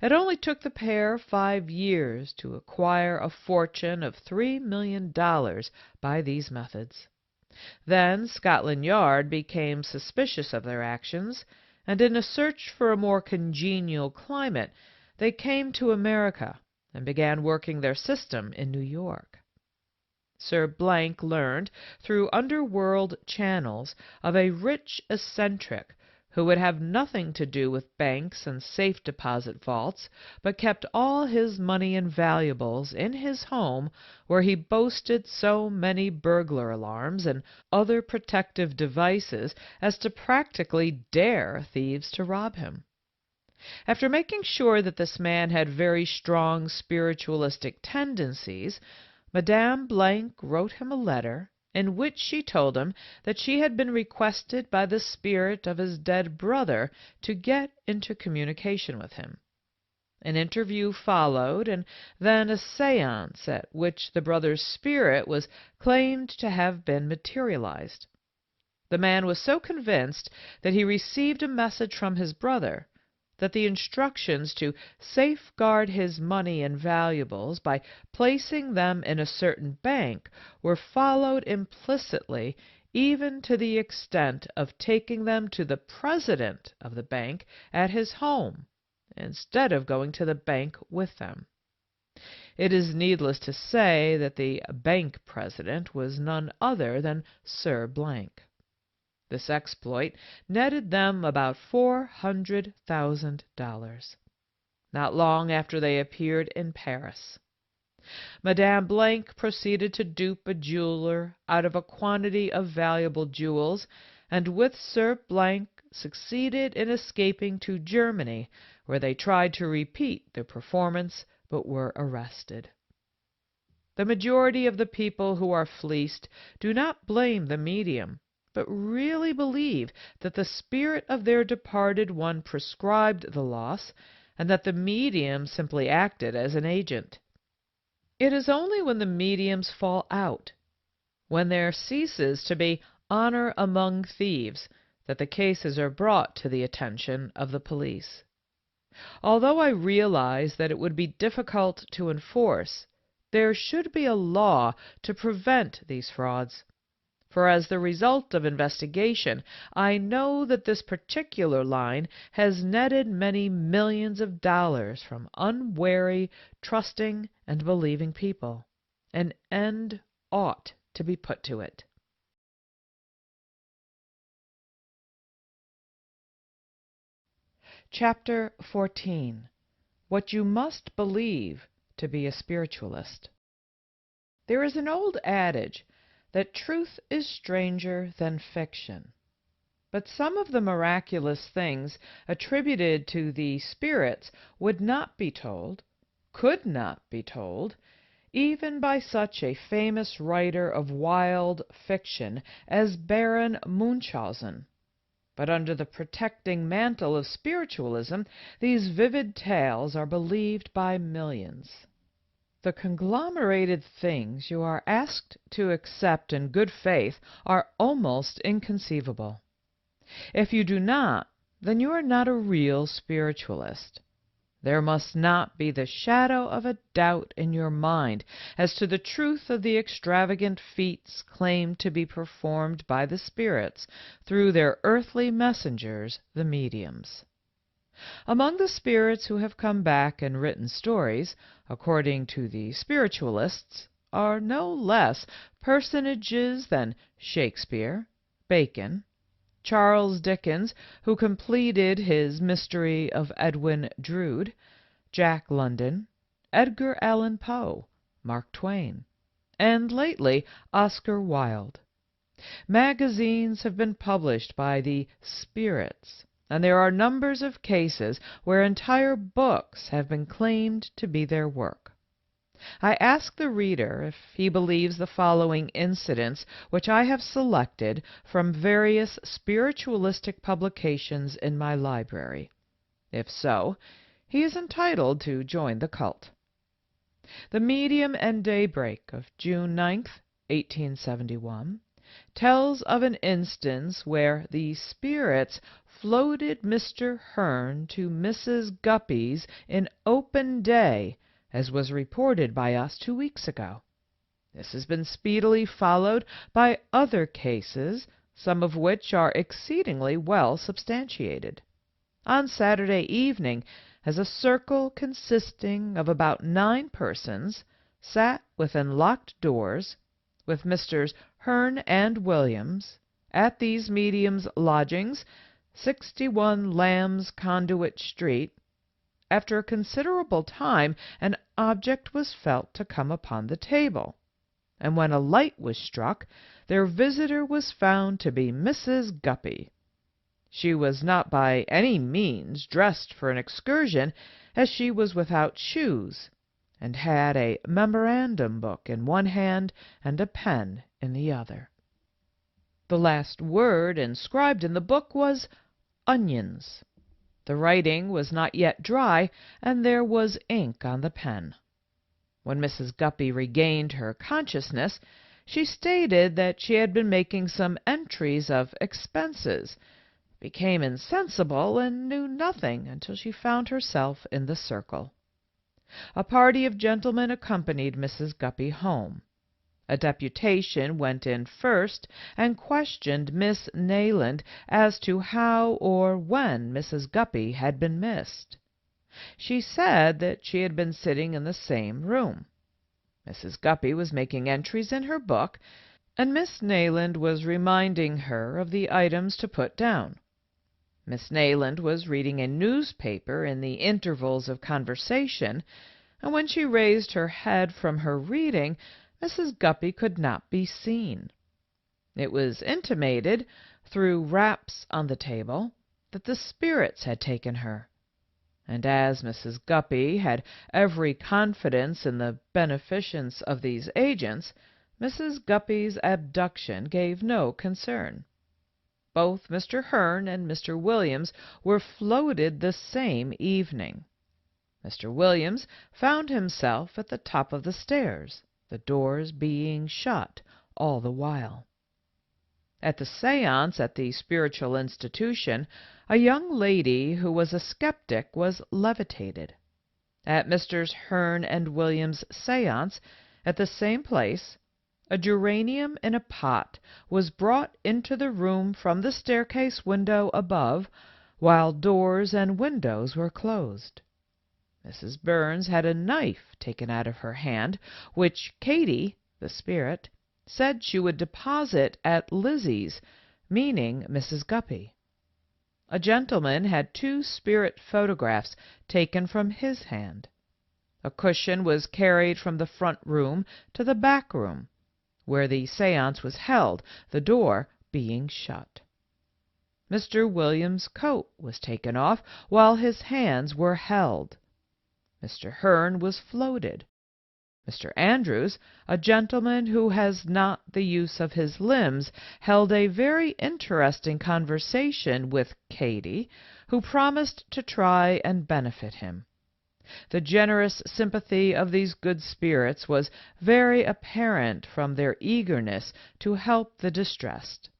It only took the pair 5 years to acquire a fortune of $3 million by these methods. Then Scotland Yard became suspicious of their actions, and in a search for a more congenial climate, they came to America and began working their system in New York. Sir Blank learned through underworld channels of a rich eccentric who would have nothing to do with banks and safe deposit vaults, but kept all his money and valuables in his home, where he boasted so many burglar alarms and other protective devices as to practically dare thieves to rob him. After making sure that this man had very strong spiritualistic tendencies, Madame Blank wrote him a letter in which she told him that she had been requested by the spirit of his dead brother to get into communication with him. An interview followed, and then a séance at which the brother's spirit was claimed to have been materialized. The man was so convinced that he received a message from his brother that the instructions to safeguard his money and valuables by placing them in a certain bank were followed implicitly, even to the extent of taking them to the president of the bank at his home, instead of going to the bank with them. It is needless to say that the bank president was none other than Sir Blank. This exploit netted them about $400,000. Not long after they appeared in Paris. Madame Blank proceeded to dupe a jeweler out of a quantity of valuable jewels, and with Sir Blank succeeded in escaping to Germany, where they tried to repeat their performance but were arrested. The majority of the people who are fleeced do not blame the medium, but really believe that the spirit of their departed one prescribed the loss, and that the medium simply acted as an agent. It is only when the mediums fall out, when there ceases to be honor among thieves, that the cases are brought to the attention of the police. Although I realize that it would be difficult to enforce, there should be a law to prevent these frauds. For as the result of investigation, I know that this particular line has netted many millions of dollars from unwary, trusting, and believing people. An end ought to be put to it. Chapter 14. What you must believe to be a spiritualist. There is an old adage that truth is stranger than fiction. But some of the miraculous things attributed to the spirits would not be told, could not be told, even by such a famous writer of wild fiction as Baron Munchausen. But under the protecting mantle of spiritualism, these vivid tales are believed by millions. The conglomerated things you are asked to accept in good faith are almost inconceivable. If you do not, then you are not a real spiritualist. There must not be the shadow of a doubt in your mind as to the truth of the extravagant feats claimed to be performed by the spirits through their earthly messengers, the mediums. Among the spirits who have come back and written stories, according to the spiritualists, are no less personages than Shakespeare, Bacon, Charles Dickens, who completed his Mystery of Edwin Drood, Jack London, Edgar Allan Poe, Mark Twain, and lately Oscar Wilde. Magazines have been published by the spirits, and there are numbers of cases where entire books have been claimed to be their work. I ask the reader if he believes the following incidents which I have selected from various spiritualistic publications in my library. If so, he is entitled to join the cult. The Medium and Daybreak of June 9th, 1871, tells of an instance where the spirits floated Mr. Hearn to Mrs. Guppy's in open day, as was reported by us 2 weeks ago. This has been speedily followed by other cases, some of which are exceedingly well substantiated. On Saturday evening, as a circle consisting of about 9 persons sat within locked doors, with Messrs. Hearn and Williams, at these mediums' lodgings, 61 Lamb's Conduit Street, after a considerable time an object was felt to come upon the table, and when a light was struck, their visitor was found to be Mrs. Guppy. She was not by any means dressed for an excursion, as she was without shoes, and had a memorandum book in one hand and a pen in the other. The last word inscribed in the book was onions. The writing was not yet dry, and there was ink on the pen. When Mrs. Guppy regained her consciousness, she stated that she had been making some entries of expenses, became insensible, and knew nothing until she found herself in the circle. A party of gentlemen accompanied Mrs. Guppy home. A deputation went in first and questioned Miss Nayland as to how or when Mrs. Guppy had been missed. She said that she had been sitting in the same room. Mrs. Guppy was making entries in her book, and Miss Nayland was reminding her of the items to put down. Miss Nayland was reading a newspaper in the intervals of conversation, and when she raised her head from her reading, Mrs. Guppy could not be seen. It was intimated, through raps on the table, that the spirits had taken her, and as Mrs. Guppy had every confidence in the beneficence of these agents, Mrs. Guppy's abduction gave no concern. Both Mr. Hearn and Mr. Williams were floated the same evening. Mr. Williams found himself at the top of the stairs, the doors being shut all the while. At the séance at the spiritual institution, a young lady who was a skeptic was levitated. At Messrs. Hearn and Williams' séance, at the same place, a geranium in a pot was brought into the room from the staircase window above, while doors and windows were closed. Mrs. Burns had a knife taken out of her hand, which Katy, the spirit, said she would deposit at Lizzie's, meaning Mrs. Guppy. A gentleman had 2 spirit photographs taken from his hand. A cushion was carried from the front room to the back room, where the séance was held, the door being shut. Mr. Williams' coat was taken off while his hands were held. Mr. Hearn was floated. Mr. Andrews, a gentleman who has not the use of his limbs, held a very interesting conversation with Katy, who promised to try and benefit him. The generous sympathy of these good spirits was very apparent from their eagerness to help the distressed.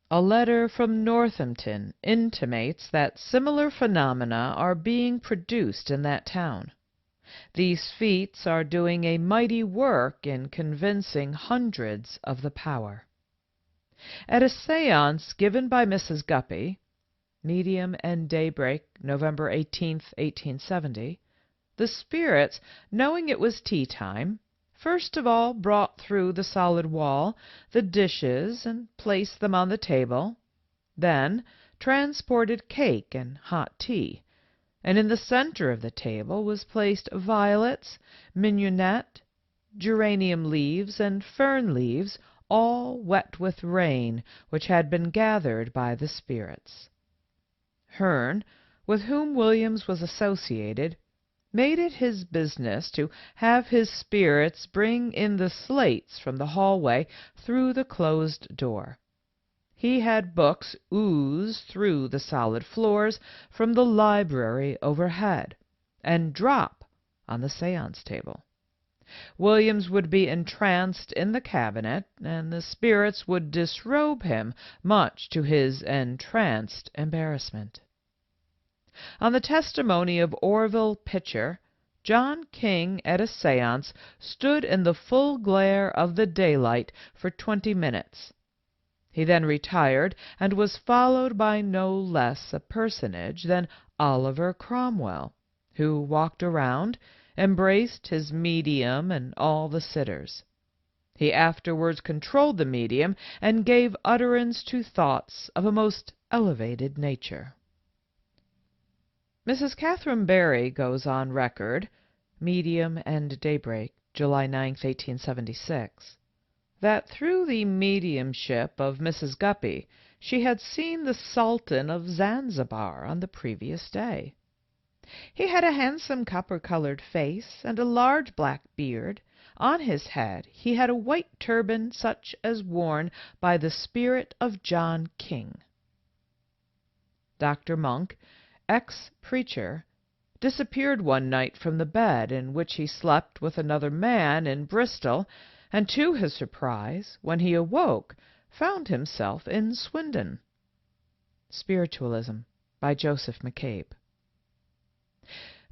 A letter from Northampton intimates that similar phenomena are being produced in that town. These feats are doing a mighty work in convincing hundreds of the power. At a séance given by Mrs. Guppy, Medium and Daybreak, November 18, 1870, the spirits, knowing it was tea time, first of all brought through the solid wall the dishes and placed them on the table, then transported cake and hot tea, and in the center of the table was placed violets, mignonette, geranium leaves, and fern leaves, all wet with rain, which had been gathered by the spirits. Hearn, with whom Williams was associated, made it his business to have his spirits bring in the slates from the hallway through the closed door. He had books ooze through the solid floors from the library overhead and drop on the séance table. Williams would be entranced in the cabinet, and the spirits would disrobe him, much to his entranced embarrassment. On the testimony of Orville Pitcher, John King at a séance stood in the full glare of the daylight for 20 minutes. He then retired and was followed by no less a personage than Oliver Cromwell, who walked around, embraced his medium and all the sitters. He afterwards controlled the medium and gave utterance to thoughts of a most elevated nature. Mrs. Catherine Barry goes on record, Medium and Daybreak, July 9, 1876, that through the mediumship of Mrs. Guppy she had seen the Sultan of Zanzibar on the previous day. He had a handsome copper-colored face and a large black beard. On his head he had a white turban such as worn by the spirit of John King. Dr. Monk, ex-preacher, disappeared one night from the bed in which he slept with another man in Bristol, and to his surprise, when he awoke, found himself in Swindon. Spiritualism, by Joseph McCabe.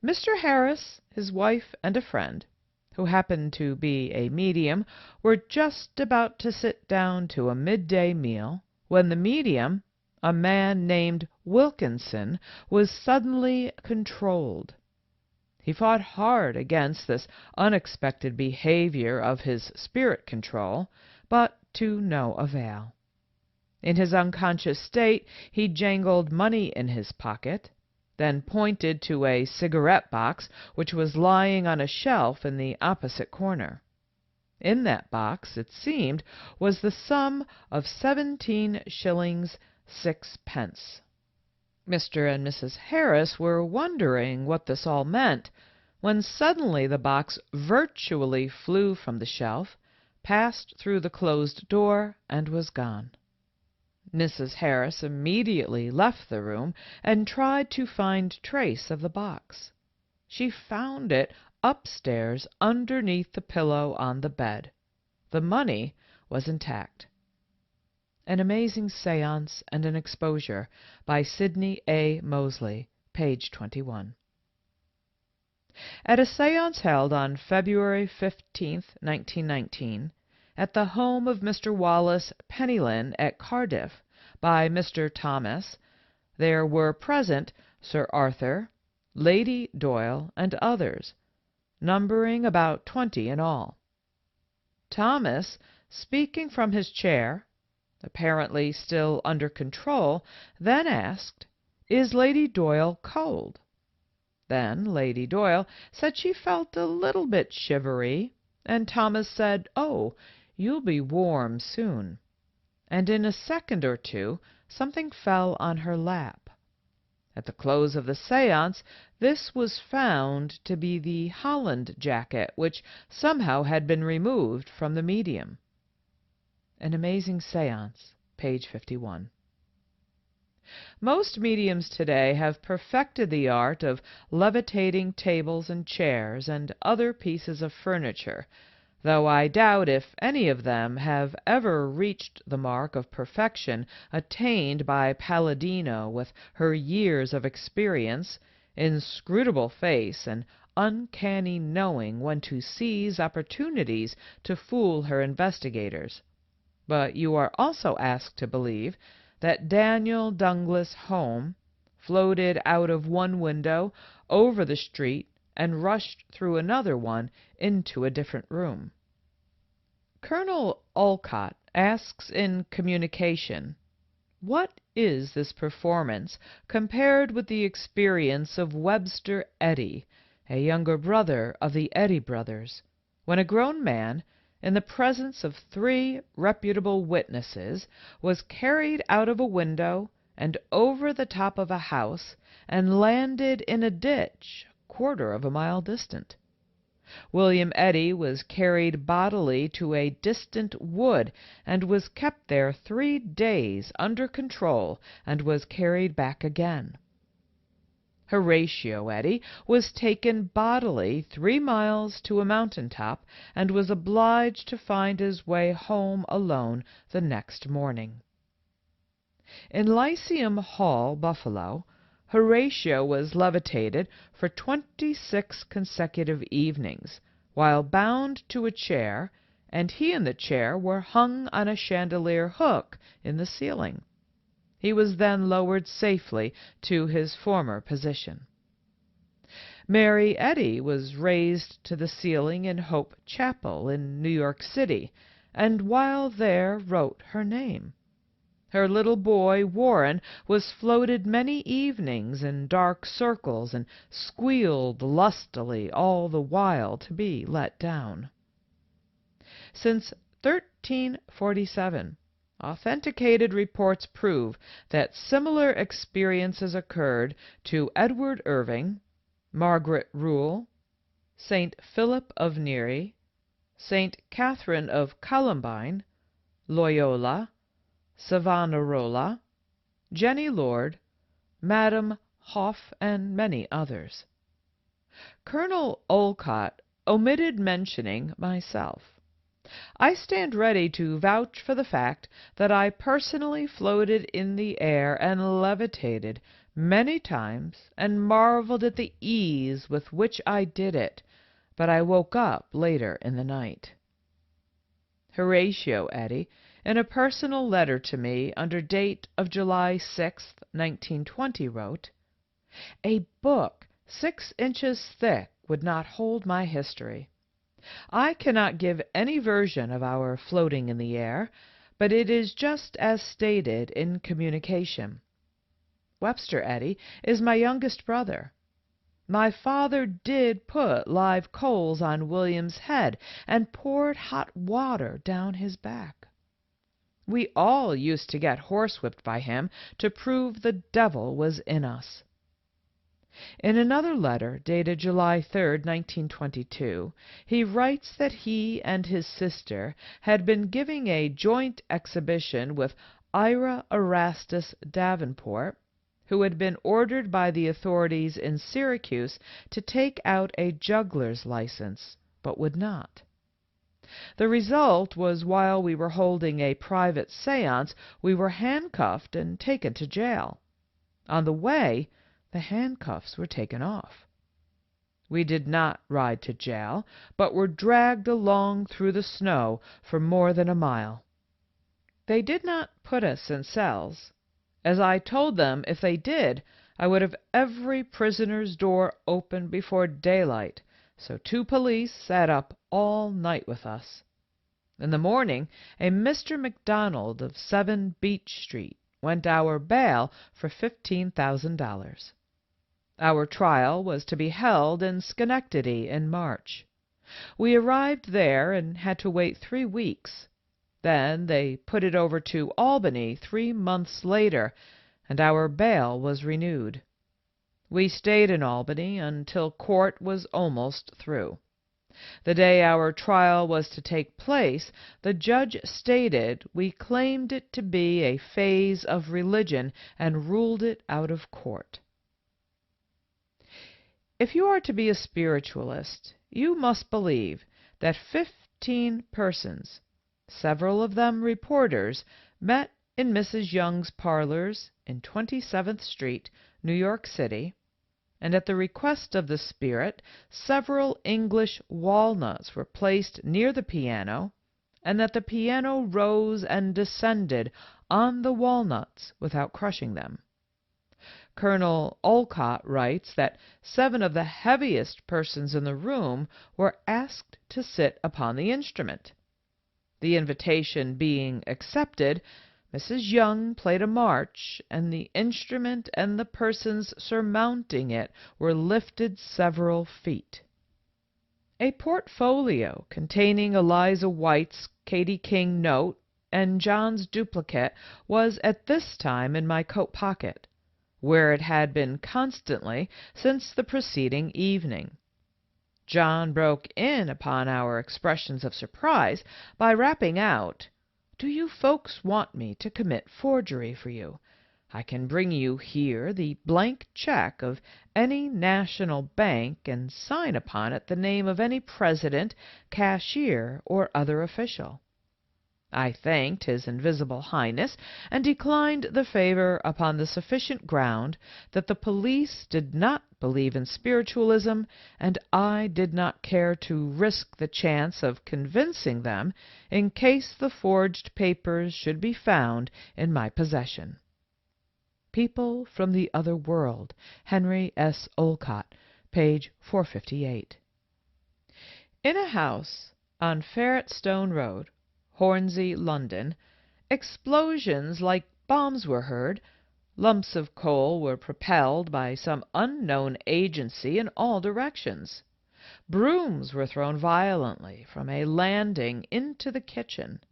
Mr. Harris, his wife, and a friend, who happened to be a medium, were just about to sit down to a midday meal when the medium, a man named Wilkinson, was suddenly controlled. He fought hard against this unexpected behavior of his spirit control, but to no avail. In his unconscious state he jangled money in his pocket, then pointed to a cigarette box which was lying on a shelf in the opposite corner. In that box, it seemed, was the sum of 17 shillings 6 pence. Mr. and Mrs. Harris were wondering what this all meant, when suddenly the box virtually flew from the shelf, passed through the closed door, and was gone. Mrs. Harris immediately left the room and tried to find trace of the box. She found it upstairs underneath the pillow on the bed. The money was intact. An Amazing Seance and an Exposure by Sidney A. Mosley, page 21. At a seance held on February 15, 1919, at the home of Mr. Wallace Pennylin at Cardiff, by Mr. Thomas, there were present Sir Arthur, Lady Doyle, and others, numbering about 20 in all. Thomas, speaking from his chair, apparently still under control, then asked, "Is Lady Doyle cold?" Then Lady Doyle said she felt a little bit shivery, and Thomas said, "Oh, you'll be warm soon." And in a second or two something fell on her lap. At the close of the seance, this was found to be the Holland jacket, which somehow had been removed from the medium. An Amazing Seance, page 51. Most mediums today have perfected the art of levitating tables and chairs and other pieces of furniture, though I doubt if any of them have ever reached the mark of perfection attained by Paladino with her years of experience, inscrutable face, and uncanny knowing when to seize opportunities to fool her investigators. But you are also asked to believe that Daniel Dunglas' home floated out of one window over the street and rushed through another one into a different room. Colonel Olcott asks in Communication, "What is this performance compared with the experience of Webster Eddy, a younger brother of the Eddy brothers, when a grown man, in the presence of 3 reputable witnesses, was carried out of a window and over the top of a house and landed in a ditch a quarter of a mile distant? William Eddy was carried bodily to a distant wood and was kept there 3 days under control and was carried back again. Horatio Eddy was taken bodily 3 miles to a mountain top and was obliged to find his way home alone the next morning. In Lyceum Hall, Buffalo, Horatio was levitated for 26 consecutive evenings, while bound to a chair, and he and the chair were hung on a chandelier hook in the ceiling. He was then lowered safely to his former position. Mary Eddy was raised to the ceiling in Hope Chapel in New York City, and while there wrote her name. Her little boy, Warren, was floated many evenings in dark circles and squealed lustily all the while to be let down. Since 1347, authenticated reports prove that similar experiences occurred to Edward Irving, Margaret Rule, St. Philip of Neri, St. Catherine of Columbine, Loyola, Savonarola, Jenny Lord, Madame Hoff, and many others. Colonel Olcott omitted mentioning myself. I stand ready to vouch for the fact that I personally floated in the air and levitated many times and marveled at the ease with which I did it, but I woke up later in the night. Horatio Eddy, in a personal letter to me under date of July 6, 1920, wrote, "A book 6 inches thick would not hold my history. I cannot give any version of our floating in the air, but it is just as stated in Communication. Webster Eddy is my youngest brother. My father did put live coals on William's head and poured hot water down his back. We all used to get horsewhipped by him to prove the devil was in us." In another letter, dated July 3, 1922, he writes that he and his sister had been giving a joint exhibition with Ira Erastus Davenport, who had been ordered by the authorities in Syracuse to take out a juggler's license, but would not. The result was while we were holding a private séance, we were handcuffed and taken to jail. On the way, the handcuffs were taken off. We did not ride to jail, but were dragged along through the snow for more than a mile. They did not put us in cells, as I told them if they did, I would have every prisoner's door open before daylight, so 2 police sat up all night with us. In the morning, a Mr. McDonald of 7 Beach Street went our bail for $15,000. Our trial was to be held in Schenectady in March. We arrived there and had to wait 3 weeks. Then they put it over to Albany 3 months later, and our bail was renewed. We stayed in Albany until court was almost through. The day our trial was to take place, the judge stated we claimed it to be a phase of religion and ruled it out of court. If you are to be a spiritualist, you must believe that 15 persons, several of them reporters, met in Mrs. Young's parlors in 27th Street, New York City, and at the request of the spirit, several English walnuts were placed near the piano, and that the piano rose and descended on the walnuts without crushing them. Colonel Olcott writes that 7 of the heaviest persons in the room were asked to sit upon the instrument. The invitation being accepted, Mrs. Young played a march, and the instrument and the persons surmounting it were lifted several feet. A portfolio containing Eliza White's Katy King note and John's duplicate was at this time in my coat pocket, where it had been constantly since the preceding evening. John broke in upon our expressions of surprise by rapping out, "Do you folks want me to commit forgery for you? I can bring you here the blank check of any national bank and sign upon it the name of any president, cashier, or other official." I thanked His Invisible Highness and declined the favor upon the sufficient ground that the police did not believe in spiritualism, and I did not care to risk the chance of convincing them in case the forged papers should be found in my possession. People from the Other World, Henry S. Olcott, page 458. In a house on Ferretstone Road, Hornsey, London, explosions like bombs were heard. Lumps of coal were propelled by some unknown agency in all directions. Brooms were thrown violently from a landing into the kitchen.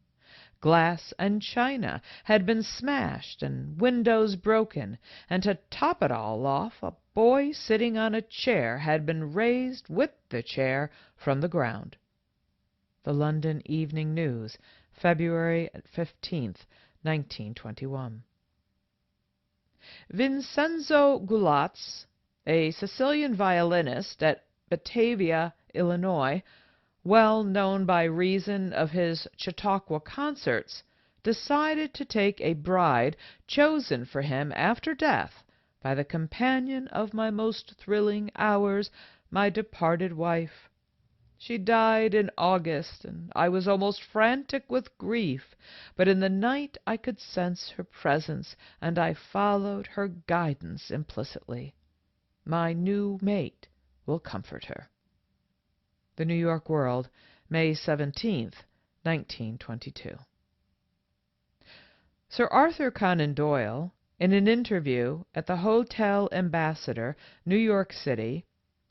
Glass and china had been smashed and windows broken, and to top it all off, a boy sitting on a chair had been raised with the chair from the ground. The London Evening News, February 15th, 1921. Vincenzo Gulatz, a Sicilian violinist at Batavia, Illinois, well known by reason of his Chautauqua concerts, decided to take a bride chosen for him after death by the companion of my most thrilling hours, my departed wife. She died in August, and I was almost frantic with grief, but in the night I could sense her presence, and I followed her guidance implicitly. My new mate will comfort her. The New York World, May 17th, 1922. Sir Arthur Conan Doyle, in an interview at the Hotel Ambassador, New York City,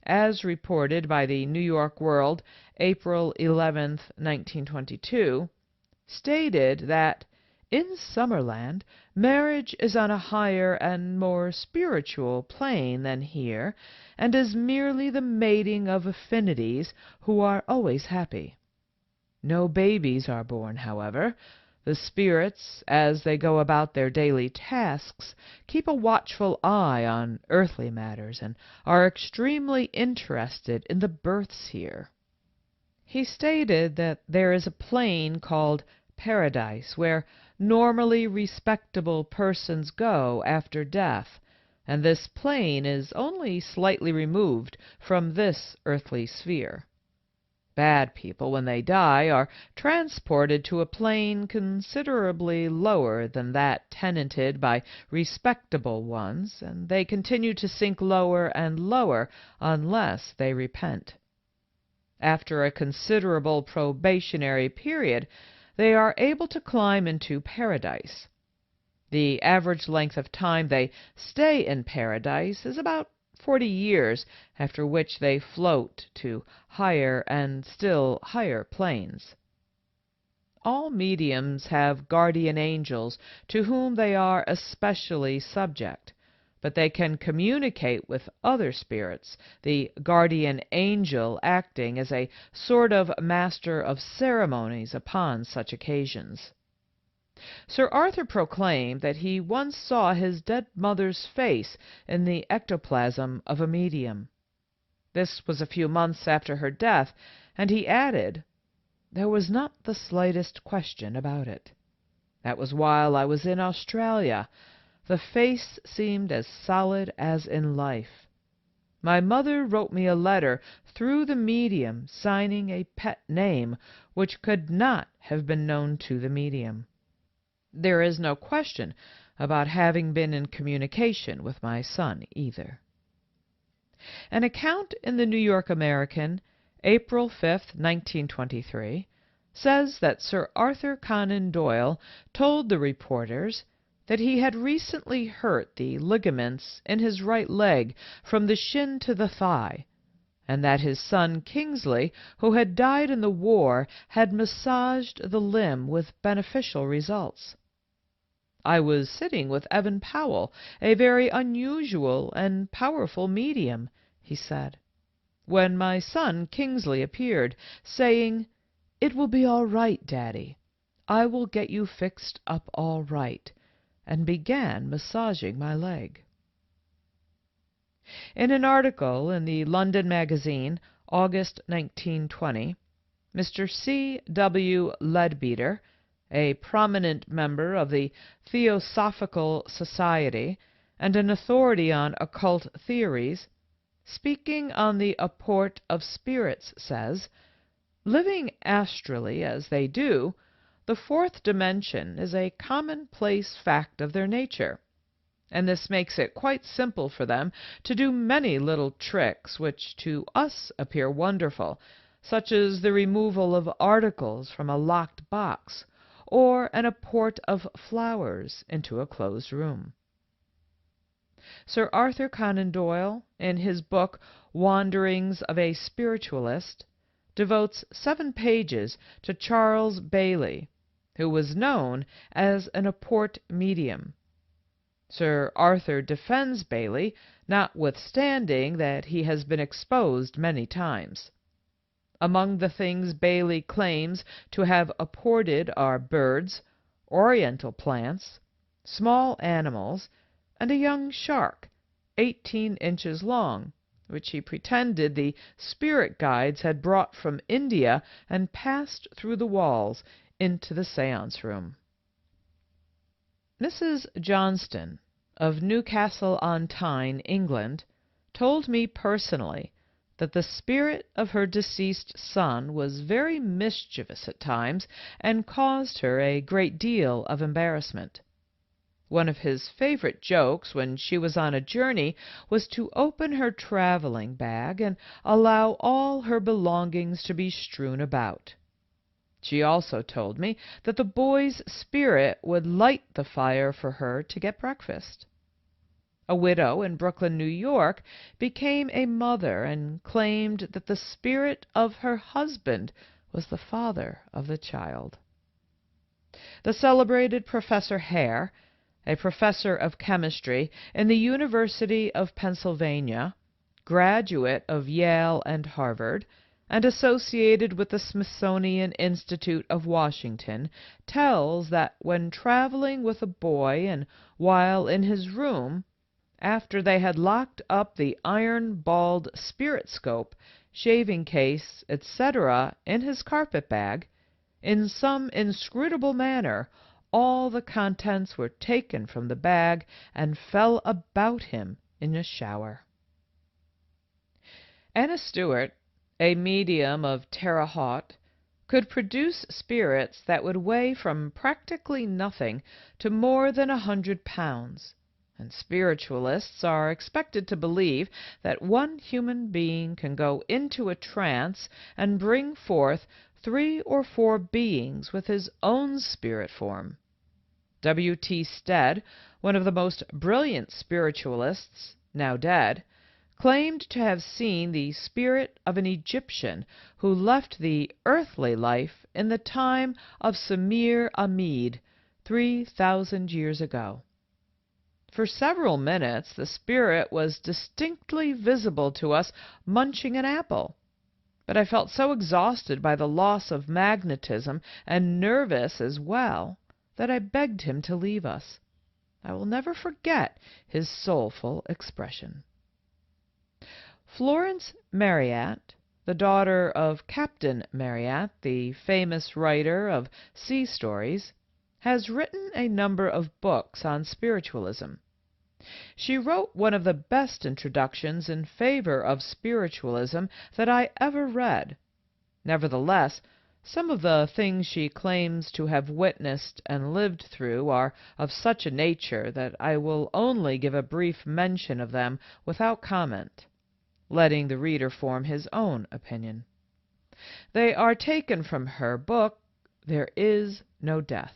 as reported by the New York World, April 11, 1922, stated that in Summerland, marriage is on a higher and more spiritual plane than here, and is merely the mating of affinities who are always happy. No babies are born, however. The spirits, as they go about their daily tasks, keep a watchful eye on earthly matters and are extremely interested in the births here. He stated that there is a plane called Paradise, where normally respectable persons go after death, and this plane is only slightly removed from this earthly sphere. Bad people, when they die, are transported to a plane considerably lower than that tenanted by respectable ones, and they continue to sink lower and lower unless they repent. After a considerable probationary period, they are able to climb into Paradise. The average length of time they stay in Paradise is about 40 years, after which they float to higher and still higher planes. All mediums have guardian angels to whom they are especially subject, but they can communicate with other spirits, the guardian angel acting as a sort of master of ceremonies upon such occasions. Sir Arthur proclaimed that he once saw his dead mother's face in the ectoplasm of a medium. This was a few months after her death, and he added, "There was not the slightest question about it. That was while I was in Australia. The face seemed as solid as in life. My mother wrote me a letter through the medium signing a pet name which could not have been known to the medium. There is no question about having been in communication with my son either." An account in the New York American, April 5, 1923, says that Sir Arthur Conan Doyle told the reporters that he had recently hurt the ligaments in his right leg from the shin to the thigh, and that his son Kingsley, who had died in the war, had massaged the limb with beneficial results. "I was sitting with Evan Powell, a very unusual and powerful medium," he said, "when my son Kingsley appeared, saying, 'It will be all right, Daddy. I will get you fixed up all right,' and began massaging my leg." In an article in the London Magazine, August 1920, Mr. C. W. Leadbeater, a prominent member of the Theosophical Society and an authority on occult theories, speaking on the apport of spirits, says, "Living astrally as they do, the fourth dimension is a commonplace fact of their nature, and this makes it quite simple for them to do many little tricks which to us appear wonderful, such as the removal of articles from a locked box, or an apport of flowers into a closed room." Sir Arthur Conan Doyle, in his book Wanderings of a Spiritualist, devotes 7 pages to Charles Bailey, who was known as an apport medium. Sir Arthur defends Bailey, notwithstanding that he has been exposed many times. Among the things Bailey claims to have apported are birds, oriental plants, small animals, and a young shark, 18 inches long, which he pretended the spirit guides had brought from India and passed through the walls into the séance room. Mrs. Johnston, of Newcastle-on-Tyne, England, told me personally that the spirit of her deceased son was very mischievous at times and caused her a great deal of embarrassment. One of his favorite jokes when she was on a journey was to open her traveling bag and allow all her belongings to be strewn about. She also told me that the boy's spirit would light the fire for her to get breakfast. A widow in Brooklyn, New York, became a mother and claimed that the spirit of her husband was the father of the child. The celebrated Professor Hare, a professor of chemistry in the University of Pennsylvania, graduate of Yale and Harvard, and associated with the Smithsonian Institute of Washington, tells that when traveling with a boy and while in his room, after they had locked up the iron-balled spirit-scope, shaving case, etc., in his carpet-bag, in some inscrutable manner all the contents were taken from the bag and fell about him in a shower. Anna Stewart, a medium of Terre Haute, could produce spirits that would weigh from practically nothing to more than 100 pounds, and spiritualists are expected to believe that one human being can go into a trance and bring forth 3 or 4 beings with his own spirit form. W.T. Stead, one of the most brilliant spiritualists, now dead, claimed to have seen the spirit of an Egyptian who left the earthly life in the time of Samir Amid 3,000 years ago. For several minutes the spirit was distinctly visible to us munching an apple, but I felt so exhausted by the loss of magnetism and nervous as well that I begged him to leave us. I will never forget his soulful expression. Florence Marryat, the daughter of Captain Marryat, the famous writer of sea stories, has written a number of books on spiritualism. She wrote one of the best introductions in favor of spiritualism that I ever read. Nevertheless, some of the things she claims to have witnessed and lived through are of such a nature that I will only give a brief mention of them without comment, letting the reader form his own opinion. They are taken from her book, There Is No Death.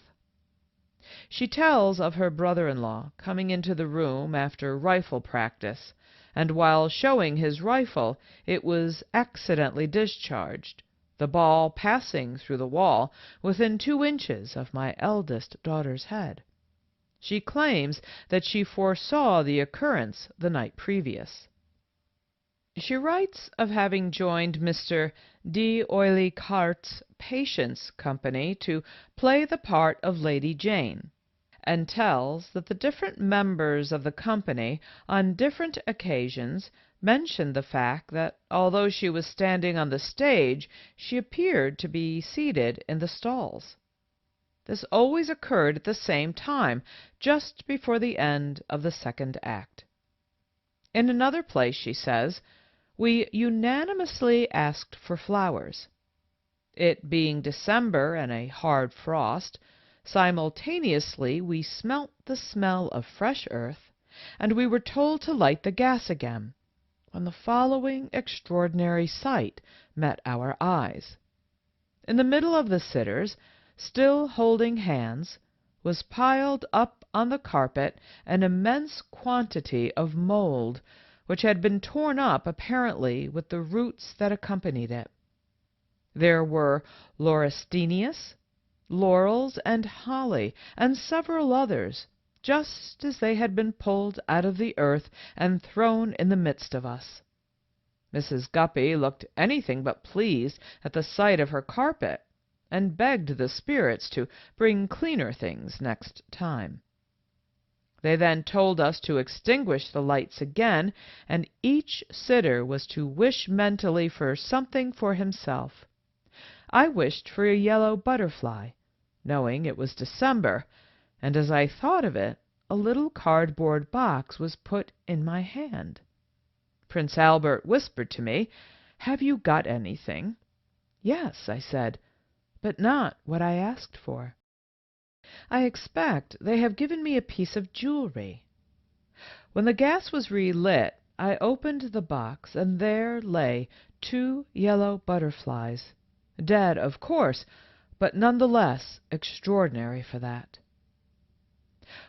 She tells of her brother-in-law coming into the room after rifle practice, and while showing his rifle, it was accidentally discharged, the ball passing through the wall within 2 inches of my eldest daughter's head. She claims that she foresaw the occurrence the night previous. She writes of having joined Mr. d'Oylycart's Patience Company to play the part of Lady Jane, and tells that the different members of the company on different occasions mentioned the fact that although she was standing on the stage, she appeared to be seated in the stalls. This always occurred at the same time, just before the end of the 2nd act. In another place she says, "We unanimously asked for flowers. It being December and a hard frost, simultaneously we smelt the smell of fresh earth, and we were told to light the gas again, when the following extraordinary sight met our eyes. In the middle of the sitters, still holding hands, was piled up on the carpet an immense quantity of mold, which had been torn up apparently with the roots that accompanied it. There were laurustinus, laurels, and holly, and several others, just as they had been pulled out of the earth and thrown in the midst of us. Mrs. Guppy looked anything but pleased at the sight of her carpet, and begged the spirits to bring cleaner things next time. They then told us to extinguish the lights again, and each sitter was to wish mentally for something for himself. I wished for a yellow butterfly, knowing it was December, and as I thought of it, a little cardboard box was put in my hand. Prince Albert whispered to me, "Have you got anything?" "Yes," I said, "but not what I asked for. I expect they have given me a piece of jewelry." When the gas was relit, I opened the box, and there lay 2 yellow butterflies, dead, of course, but none the less extraordinary for that.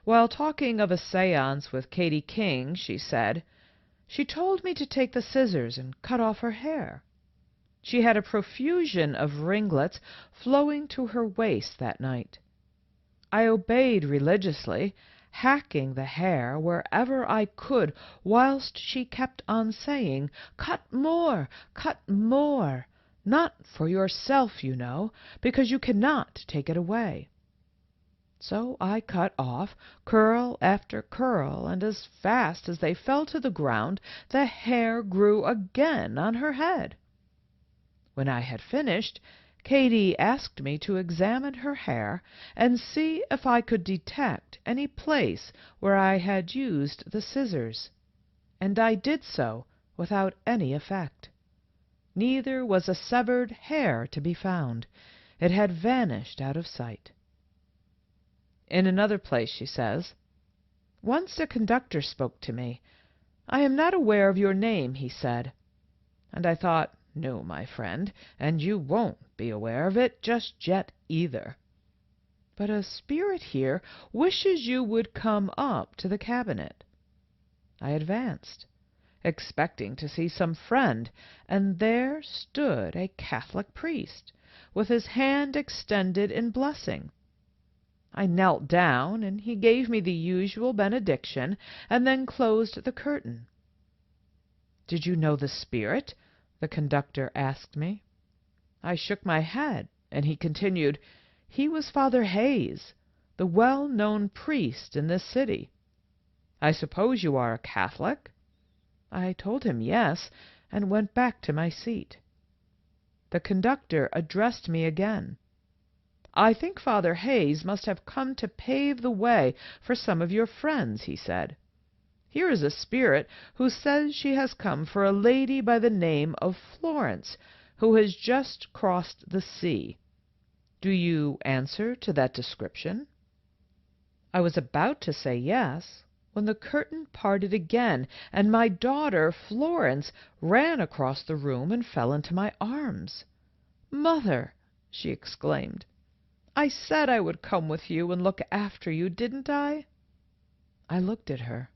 While talking of a seance with Katie King, she said, "She told me to take the scissors and cut off her hair." She had a profusion of ringlets flowing to her waist that night. I obeyed religiously, hacking the hair wherever I could, whilst she kept on saying, "Cut more, cut more, not for yourself, you know, because you cannot take it away." So I cut off curl after curl, and as fast as they fell to the ground, the hair grew again on her head. When I had finished, Katie asked me to examine her hair and see if I could detect any place where I had used the scissors, and I did so without any effect. Neither was a severed hair to be found. It had vanished out of sight. In another place she says, "Once a conductor spoke to me. 'I am not aware of your name,' he said. And I thought, 'No, my friend, and you won't be aware of it just yet either. But a spirit here wishes you would come up to the cabinet.' I advanced, expecting to see some friend, and there stood a Catholic priest, with his hand extended in blessing. I knelt down, and he gave me the usual benediction, and then closed the curtain. 'Did you know the spirit?' the conductor asked me. I shook my head, and he continued, 'He was Father Hayes, the well-known priest in this city. I suppose you are a Catholic?' I told him yes, and went back to my seat. The conductor addressed me again. 'I think Father Hayes must have come to pave the way for some of your friends,' he said. 'Here is a spirit who says she has come for a lady by the name of Florence, who has just crossed the sea. Do you answer to that description?' I was about to say yes, when the curtain parted again, and my daughter Florence ran across the room and fell into my arms. 'Mother,' she exclaimed, 'I said I would come with you and look after you, didn't I?' I looked at her.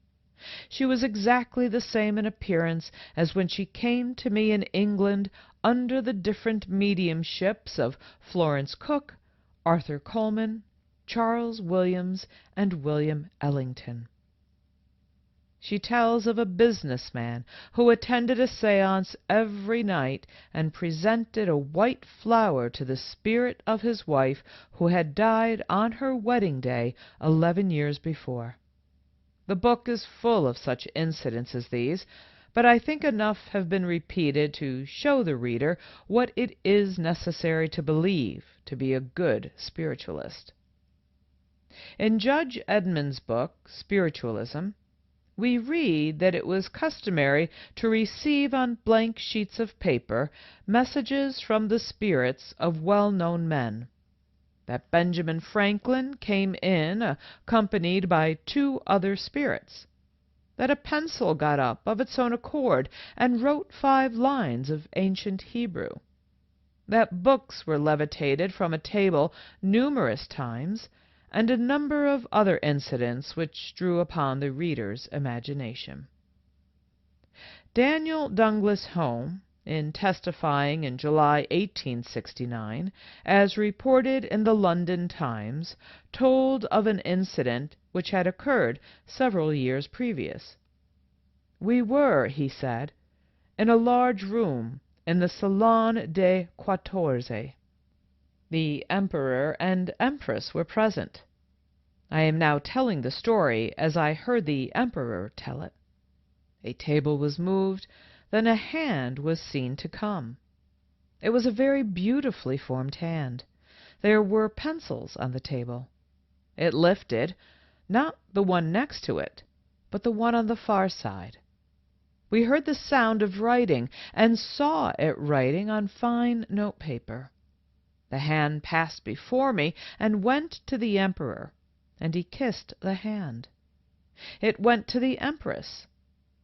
She was exactly the same in appearance as when she came to me in England under the different mediumships of Florence Cook, Arthur Coleman, Charles Williams, and William Ellington. She tells of a businessman who attended a séance every night and presented a white flower to the spirit of his wife who had died on her wedding day 11 years before. The book is full of such incidents as these, but I think enough have been repeated to show the reader what it is necessary to believe to be a good spiritualist. In Judge Edmonds' book, Spiritualism, we read that it was customary to receive on blank sheets of paper messages from the spirits of well-known men, that Benjamin Franklin came in accompanied by 2 other spirits, that a pencil got up of its own accord and wrote 5 lines of ancient Hebrew, that books were levitated from a table numerous times, and a number of other incidents which drew upon the reader's imagination. Daniel Dunglas Home, in testifying in July 1869, as reported in the London Times, told of an incident which had occurred several years previous. "We were," he said, "in a large room in the Salon des 14. The Emperor and Empress were present. I am now telling the story as I heard the Emperor tell it. A table was moved, then a hand was seen to come. It was a very beautifully formed hand. There were pencils on the table. It lifted, not the one next to it, but the one on the far side. We heard the sound of writing, and saw it writing on fine notepaper. The hand passed before me and went to the Emperor, and he kissed the hand. It went to the Empress.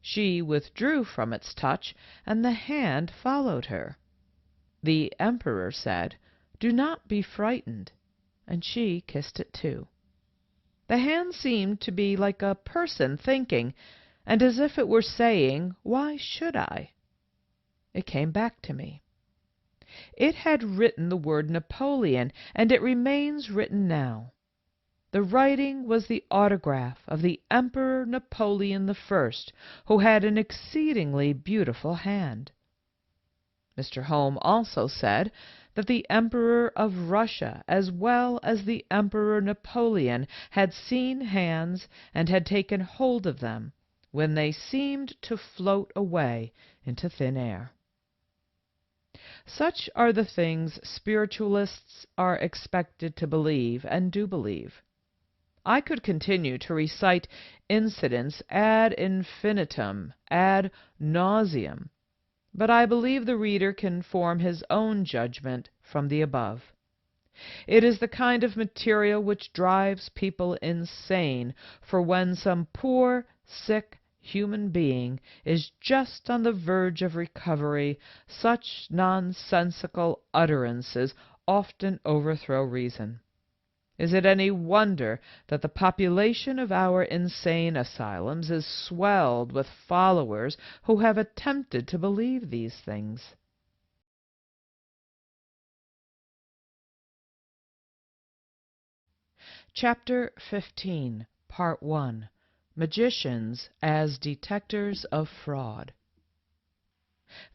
She withdrew from its touch, and the hand followed her. The Emperor said, 'Do not be frightened,' and she kissed it too. The hand seemed to be like a person thinking, and as if it were saying, "Why should I?" It came back to me. It had written the word Napoleon, and it remains written now. The writing was the autograph of the Emperor Napoleon I, who had an exceedingly beautiful hand. Mr. Home also said that the Emperor of Russia, as well as the Emperor Napoleon, had seen hands and had taken hold of them when they seemed to float away into thin air. Such are the things spiritualists are expected to believe and do believe. I could continue to recite incidents ad infinitum, ad nauseam, but I believe the reader can form his own judgment from the above. It is the kind of material which drives people insane, for when some poor, sick human being is just on the verge of recovery, such nonsensical utterances often overthrow reason. Is it any wonder that the population of our insane asylums is swelled with followers who have attempted to believe these things? Chapter 15, Part 1. Magicians as Detectors of Fraud.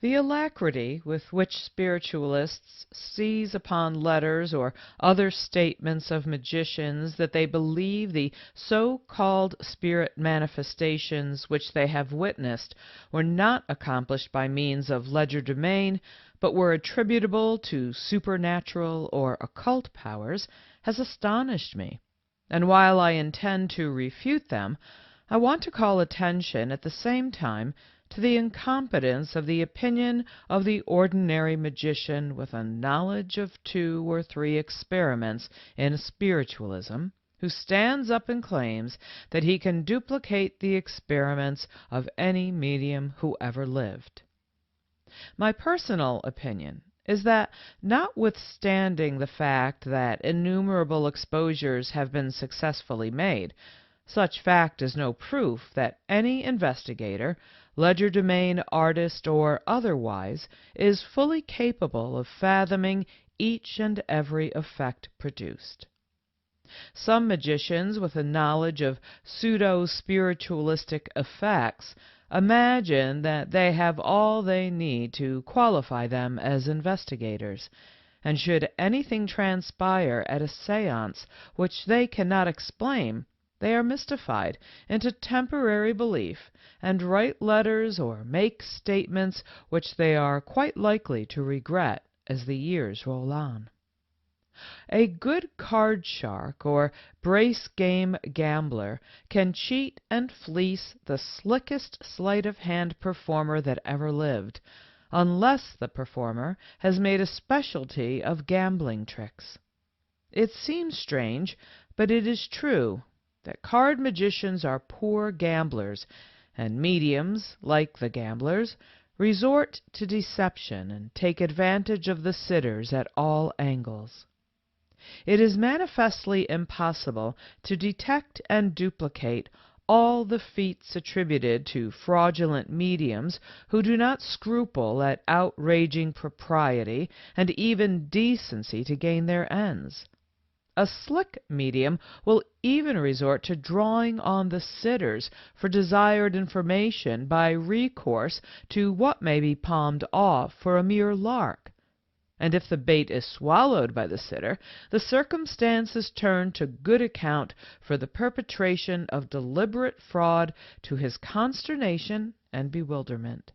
The alacrity with which spiritualists seize upon letters or other statements of magicians that they believe the so-called spirit manifestations which they have witnessed were not accomplished by means of legerdemain, but were attributable to supernatural or occult powers, has astonished me, and while I intend to refute them, I want to call attention at the same time to the incompetence of the opinion of the ordinary magician with a knowledge of 2 or 3 experiments in spiritualism, who stands up and claims that he can duplicate the experiments of any medium who ever lived. My personal opinion is that, notwithstanding the fact that innumerable exposures have been successfully made, such fact is no proof that any investigator, legerdemain artist or otherwise, is fully capable of fathoming each and every effect produced. Some magicians with a knowledge of pseudo-spiritualistic effects imagine that they have all they need to qualify them as investigators, and should anything transpire at a seance which they cannot explain, they are mystified into temporary belief, and write letters or make statements which they are quite likely to regret as the years roll on. A good card shark or brace game gambler can cheat and fleece the slickest sleight of hand performer that ever lived, unless the performer has made a specialty of gambling tricks. It seems strange, but it is true that card magicians are poor gamblers, and mediums, like the gamblers, resort to deception and take advantage of the sitters at all angles. It is manifestly impossible to detect and duplicate all the feats attributed to fraudulent mediums who do not scruple at outraging propriety and even decency to gain their ends. A slick medium will even resort to drawing on the sitters for desired information by recourse to what may be palmed off for a mere lark. And if the bait is swallowed by the sitter, the circumstance is turned to good account for the perpetration of deliberate fraud, to his consternation and bewilderment.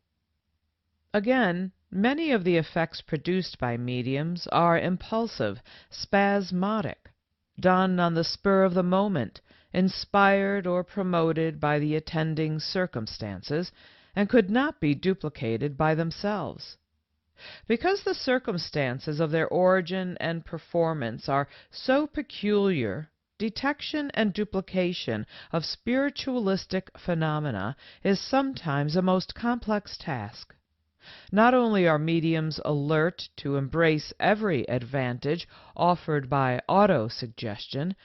Again, many of the effects produced by mediums are impulsive, spasmodic, done on the spur of the moment, inspired or promoted by the attending circumstances, and could not be duplicated by themselves. Because the circumstances of their origin and performance are so peculiar, detection and duplication of spiritualistic phenomena is sometimes a most complex task. Not only are mediums alert to embrace every advantage offered by autosuggestion,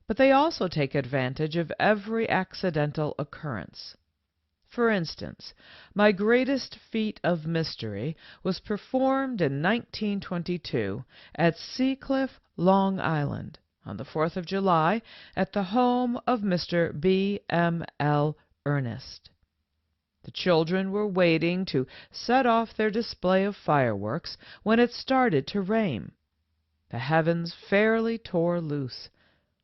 but they also take advantage of every accidental occurrence. For instance, my greatest feat of mystery was performed in 1922 at Seacliff, Long Island, on the 4th of July, at the home of Mr. B. M. L. Ernest. The children were waiting to set off their display of fireworks when it started to rain. The heavens fairly tore loose.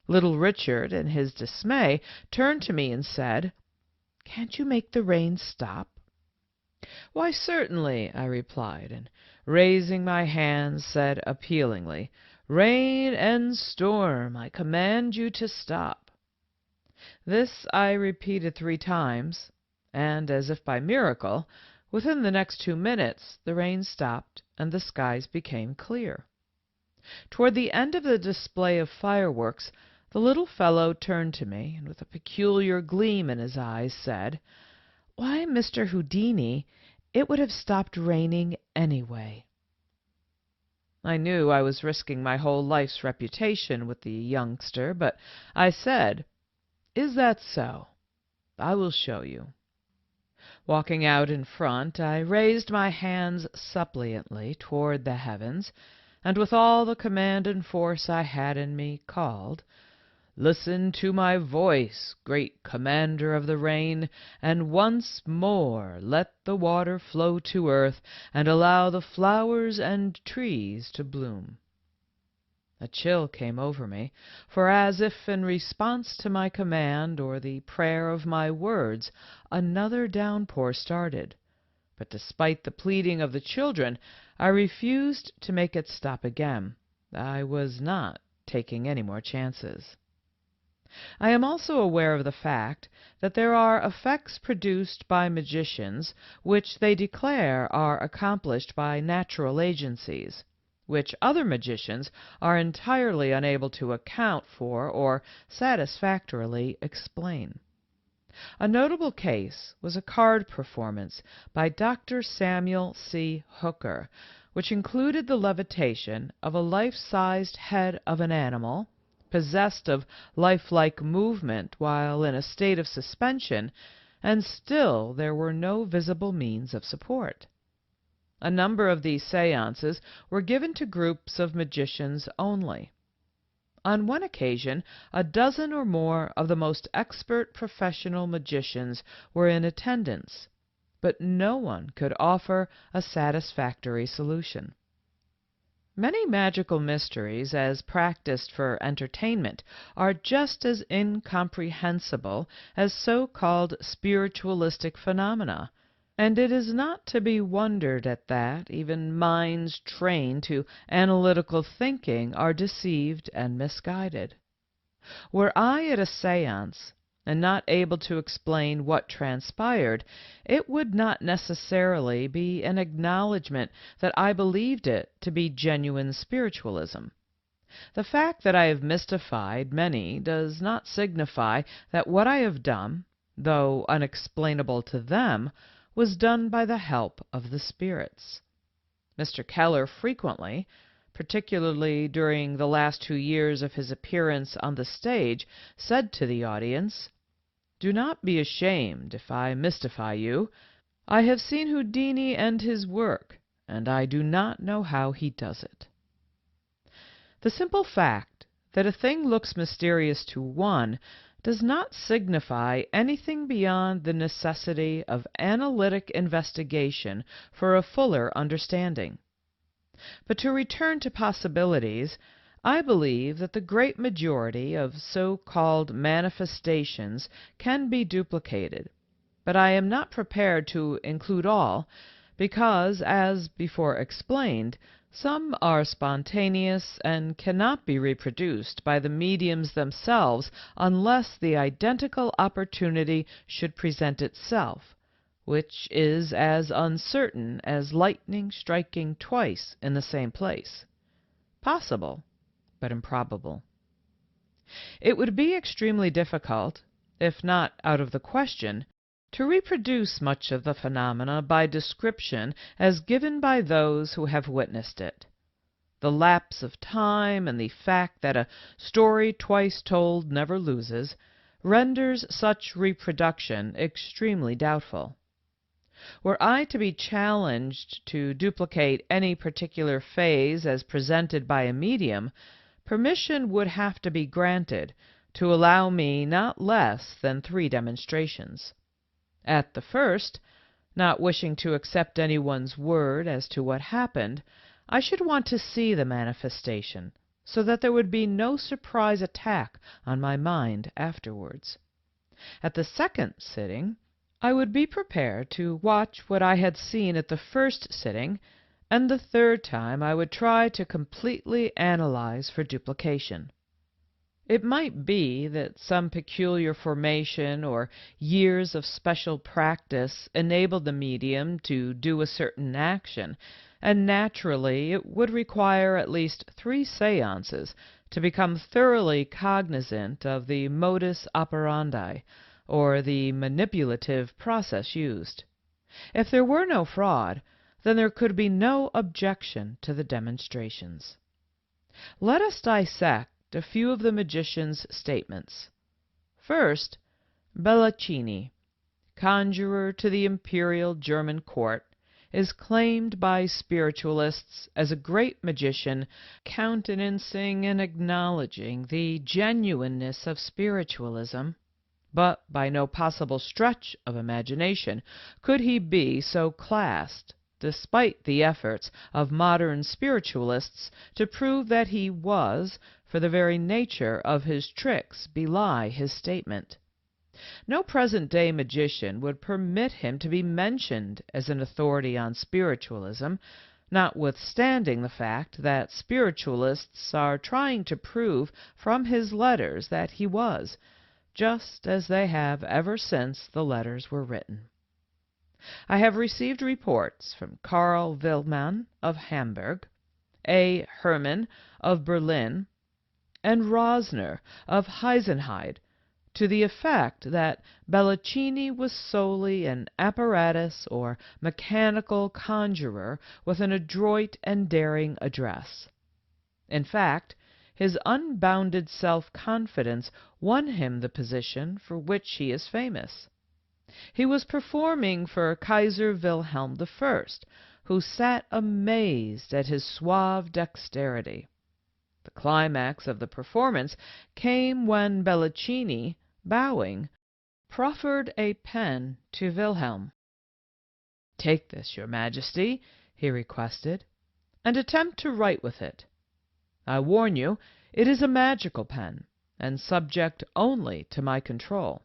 Little Richard, in his dismay, turned to me and said, "Can't you make the rain stop?" "Why, certainly," I replied, and raising my hands said appealingly, "Rain and storm, I command you to stop." This I repeated 3 times, and as if by miracle, within the next 2 minutes the rain stopped and the skies became clear. Toward the end of the display of fireworks, the little fellow turned to me, and with a peculiar gleam in his eyes said, "Why, Mr. Houdini, it would have stopped raining anyway." I knew I was risking my whole life's reputation with the youngster, but I said, "Is that so? I will show you." Walking out in front, I raised my hands suppliantly toward the heavens, and with all the command and force I had in me, called, "Listen to my voice, great commander of the rain, and once more let the water flow to earth and allow the flowers and trees to bloom." A chill came over me, for as if in response to my command or the prayer of my words, another downpour started. But despite the pleading of the children, I refused to make it stop again. I was not taking any more chances. I am also aware of the fact that there are effects produced by magicians which they declare are accomplished by natural agencies, which other magicians are entirely unable to account for or satisfactorily explain. A notable case was a card performance by Dr. Samuel C. Hooker, which included the levitation of a life-sized head of an animal, possessed of lifelike movement while in a state of suspension, and still there were no visible means of support. A number of these seances were given to groups of magicians only. On one occasion, a dozen or more of the most expert professional magicians were in attendance, but no one could offer a satisfactory solution. Many magical mysteries, as practiced for entertainment, are just as incomprehensible as so-called spiritualistic phenomena, and it is not to be wondered at that even minds trained to analytical thinking are deceived and misguided. Were I at a séance and not able to explain what transpired, it would not necessarily be an acknowledgment that I believed it to be genuine spiritualism. The fact that I have mystified many does not signify that what I have done, though unexplainable to them, was done by the help of the spirits. Mr. Keller frequently, particularly during the last 2 years of his appearance on the stage, said to the audience, "Do not be ashamed if I mystify you. I have seen Houdini and his work, and I do not know how he does it." The simple fact that a thing looks mysterious to one does not signify anything beyond the necessity of analytic investigation for a fuller understanding. But to return to possibilities, I believe that the great majority of so-called manifestations can be duplicated, but I am not prepared to include all, because, as before explained, some are spontaneous and cannot be reproduced by the mediums themselves unless the identical opportunity should present itself, which is as uncertain as lightning striking twice in the same place. Possible, but improbable. It would be extremely difficult, if not out of the question, to reproduce much of the phenomena by description as given by those who have witnessed it. The lapse of time and the fact that a story twice told never loses renders such reproduction extremely doubtful. Were I to be challenged to duplicate any particular phase as presented by a medium, permission would have to be granted to allow me not less than 3 demonstrations. At the first, not wishing to accept anyone's word as to what happened, I should want to see the manifestation, so that there would be no surprise attack on my mind afterwards. At the second sitting, I would be prepared to watch what I had seen at the first sitting, and the third time I would try to completely analyze for duplication. It might be that some peculiar formation or years of special practice enabled the medium to do a certain action, and naturally it would require at least 3 seances to become thoroughly cognizant of the modus operandi, or the manipulative process used. If there were no fraud, then there could be no objection to the demonstrations. Let us dissect a few of the magician's statements. First, Bellaccini, conjurer to the imperial German court, is claimed by spiritualists as a great magician, countenancing and acknowledging the genuineness of spiritualism. But by no possible stretch of imagination could he be so classed, despite the efforts of modern spiritualists to prove that he was, for the very nature of his tricks belie his statement. No present-day magician would permit him to be mentioned as an authority on spiritualism, notwithstanding the fact that spiritualists are trying to prove from his letters that he was, just as they have ever since the letters were written. I have received reports from Karl Willmann of Hamburg, A. Hermann of Berlin, and Rosner of Heisenheide, to the effect that Bellaccini was solely an apparatus or mechanical conjurer with an adroit and daring address. In fact, his unbounded self-confidence won him the position for which he is famous. He was performing for Kaiser Wilhelm I, who sat amazed at his suave dexterity. The climax of the performance came when Bellaccini, bowing, proffered a pen to Wilhelm. "Take this, your Majesty," he requested, "and attempt to write with it. I warn you, it is a magical pen, and subject only to my control.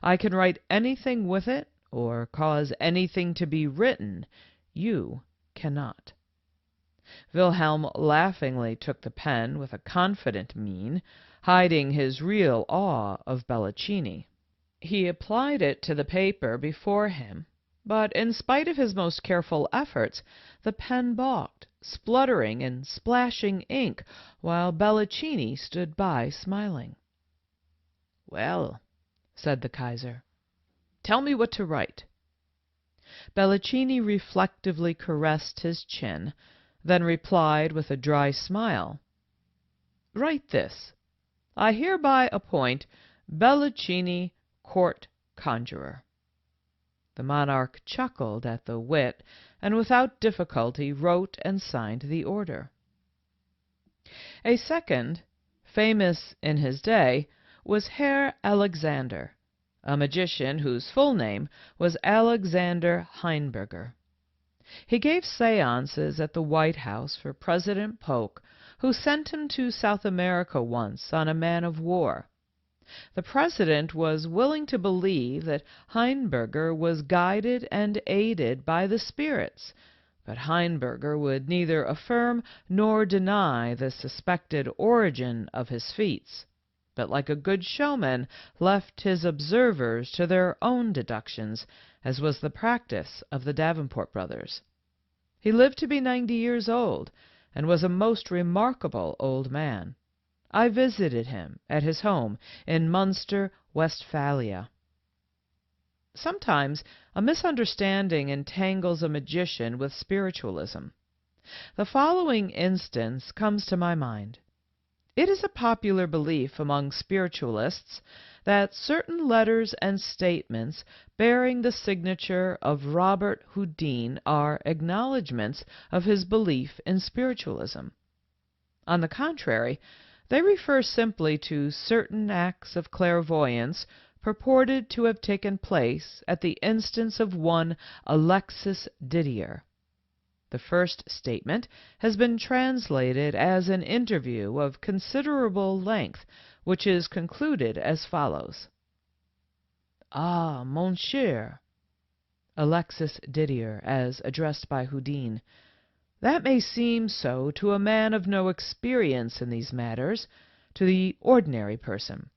I can write anything with it, or cause anything to be written. You cannot." Wilhelm laughingly took the pen with a confident mien, hiding his real awe of Bellaccini. He applied it to the paper before him, but in spite of his most careful efforts, the pen balked, spluttering and splashing ink, while Bellaccini stood by smiling. "Well," said the Kaiser, "tell me what to write." Bellaccini reflectively caressed his chin, then replied with a dry smile, "Write this: I hereby appoint Bellaccini court conjurer." The monarch chuckled at the wit, and without difficulty wrote and signed the order. A second, famous in his day, was Herr Alexander, a magician whose full name was Alexander Heinberger. He gave seances at the White House for President Polk, who sent him to South America once on a man-of-war. The president was willing to believe that Heinberger was guided and aided by the spirits, but Heinberger would neither affirm nor deny the suspected origin of his feats, but like a good showman left his observers to their own deductions, as was the practice of the Davenport brothers. He lived to be 90 years old, and was a most remarkable old man. I visited him at his home in Munster, Westphalia. Sometimes a misunderstanding entangles a magician with spiritualism. The following instance comes to my mind. It is a popular belief among spiritualists that certain letters and statements bearing the signature of Robert Houdin are acknowledgments of his belief in spiritualism. On the contrary, they refer simply to certain acts of clairvoyance purported to have taken place at the instance of one Alexis Didier. The first statement has been translated as an interview of considerable length, which is concluded as follows. "Ah, mon cher," Alexis Didier, as addressed by Houdin, "that may seem so to a man of no experience in these matters, to the ordinary person,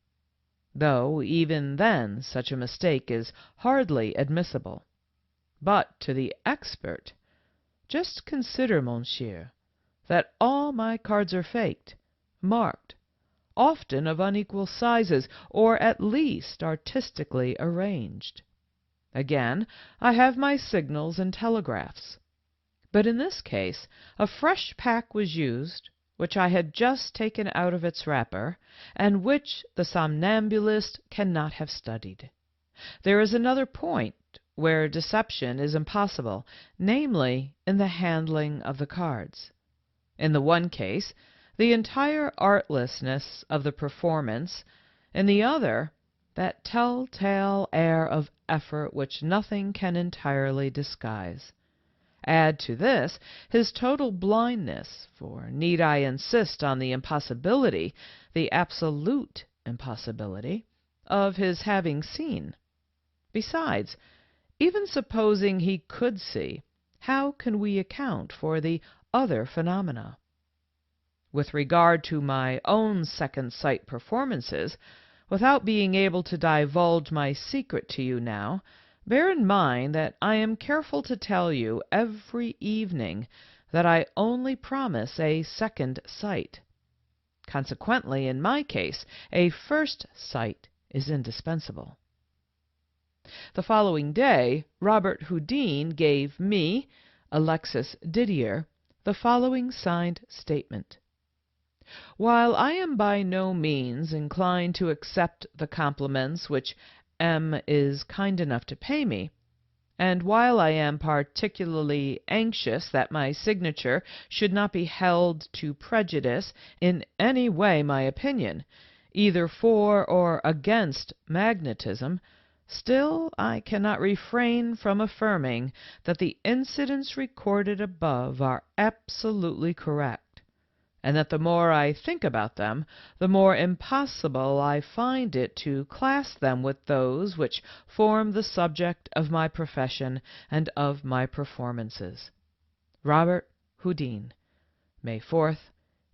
though even then such a mistake is hardly admissible. But to the expert, just consider, mon cher, that all my cards are faked, marked, often of unequal sizes, or at least artistically arranged. Again, I have my signals and telegraphs. But in this case a fresh pack was used, which I had just taken out of its wrapper, and which the somnambulist cannot have studied. There is another point where deception is impossible, namely in the handling of the cards. In the one case, the entire artlessness of the performance; in the other, that tell-tale air of effort which nothing can entirely disguise. Add to this his total blindness, for need I insist on the impossibility, the absolute impossibility, of his having seen? Besides, even supposing he could see, how can we account for the other phenomena? With regard to my own second sight performances, without being able to divulge my secret to you now, bear in mind that I am careful to tell you every evening that I only promise a second sight. Consequently, in my case, a first sight is indispensable. The following day, Robert Houdin gave me, Alexis Didier, the following signed statement. While I am by no means inclined to accept the compliments which M. is kind enough to pay me, and while I am particularly anxious that my signature should not be held to prejudice in any way my opinion, either for or against magnetism, still I cannot refrain from affirming that the incidents recorded above are absolutely correct, and that the more I think about them, the more impossible I find it to class them with those which form the subject of my profession and of my performances. Robert Houdin, May 4th,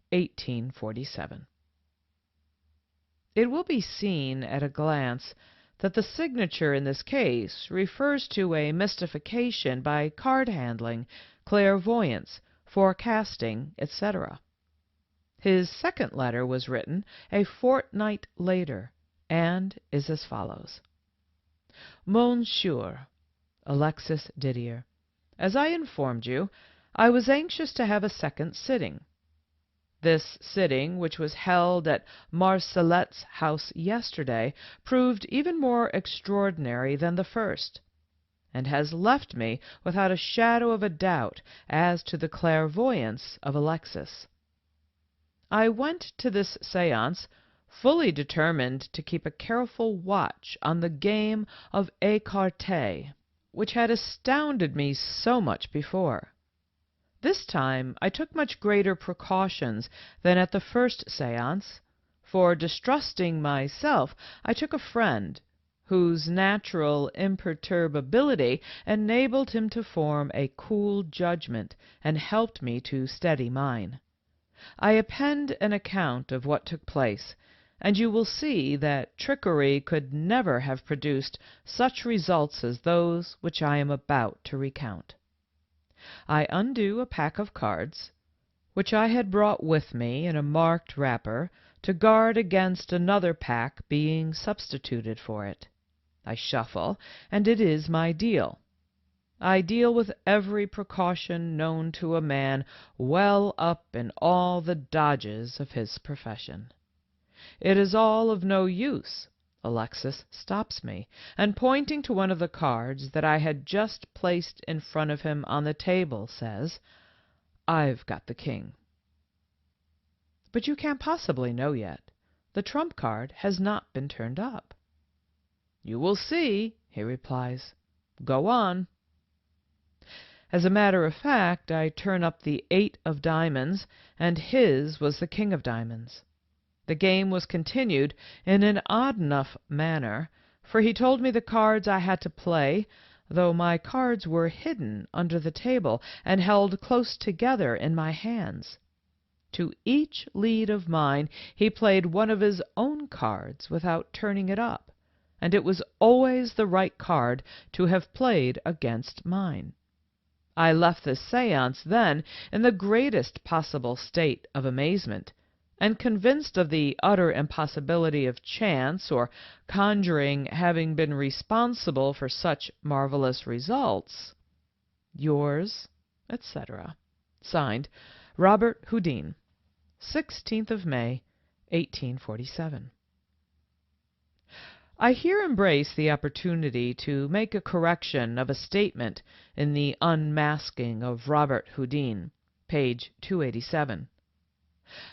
1847. It will be seen at a glance that the signature in this case refers to a mystification by card handling, clairvoyance, forecasting, etc. His second letter was written a fortnight later, and is as follows. Monsieur Alexis Didier, as I informed you, I was anxious to have a second sitting. This sitting, which was held at Marcelette's house yesterday, proved even more extraordinary than the first, and has left me without a shadow of a doubt as to the clairvoyance of Alexis. I went to this séance fully determined to keep a careful watch on the game of écarté, which had astounded me so much before. This time I took much greater precautions than at the first séance, for, distrusting myself, I took a friend, whose natural imperturbability enabled him to form a cool judgment, and helped me to steady mine. I append an account of what took place, and you will see that trickery could never have produced such results as those which I am about to recount. I undo a pack of cards, which I had brought with me in a marked wrapper to guard against another pack being substituted for it. I shuffle, and it is my deal. I deal with every precaution known to a man well up in all the dodges of his profession. It is all of no use. Alexis stops me, and pointing to one of the cards that I had just placed in front of him on the table, says, "I've got the king." "But you can't possibly know yet. The trump card has not been turned up." "You will see," he replies. "Go on." As a matter of fact, I turn up the 8 of diamonds, and his was the king of diamonds. The game was continued in an odd enough manner, for he told me the cards I had to play, though my cards were hidden under the table and held close together in my hands. To each lead of mine he played one of his own cards without turning it up, and it was always the right card to have played against mine. I left this séance then in the greatest possible state of amazement, and convinced of the utter impossibility of chance or conjuring having been responsible for such marvelous results. Yours, etc. Signed, Robert Houdin, 16th of May, 1847. I here embrace the opportunity to make a correction of a statement in the Unmasking of Robert Houdin, page 287.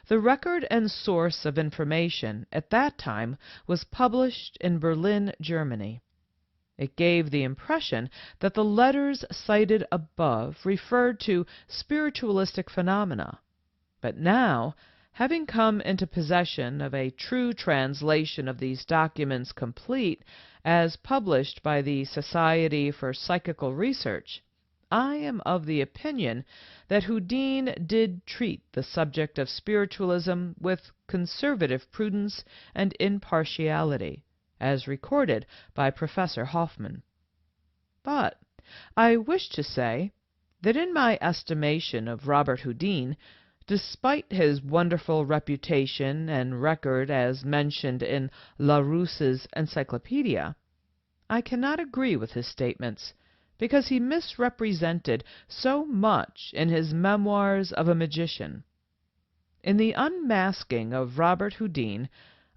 The record and source of information at that time was published in Berlin, Germany. It gave the impression that the letters cited above referred to spiritualistic phenomena, but now, having come into possession of a true translation of these documents complete, as published by the Society for Psychical Research, I am of the opinion that Houdin did treat the subject of spiritualism with conservative prudence and impartiality, as recorded by Professor Hoffmann. But I wish to say that in my estimation of Robert Houdin, despite his wonderful reputation and record as mentioned in Larousse's Encyclopedia, I cannot agree with his statements, because he misrepresented so much in his Memoirs of a Magician. In the Unmasking of Robert Houdin,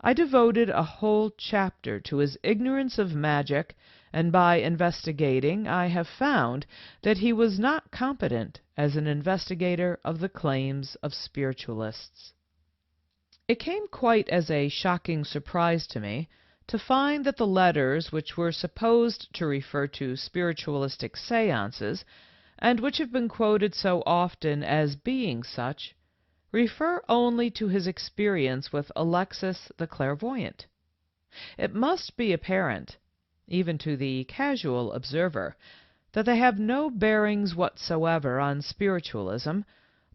I devoted a whole chapter to his ignorance of magic, and by investigating I have found that he was not competent as an investigator of the claims of spiritualists. It came quite as a shocking surprise to me to find that the letters which were supposed to refer to spiritualistic séances, and which have been quoted so often as being such, refer only to his experience with Alexis the clairvoyant. It must be apparent, even to the casual observer, that they have no bearings whatsoever on spiritualism,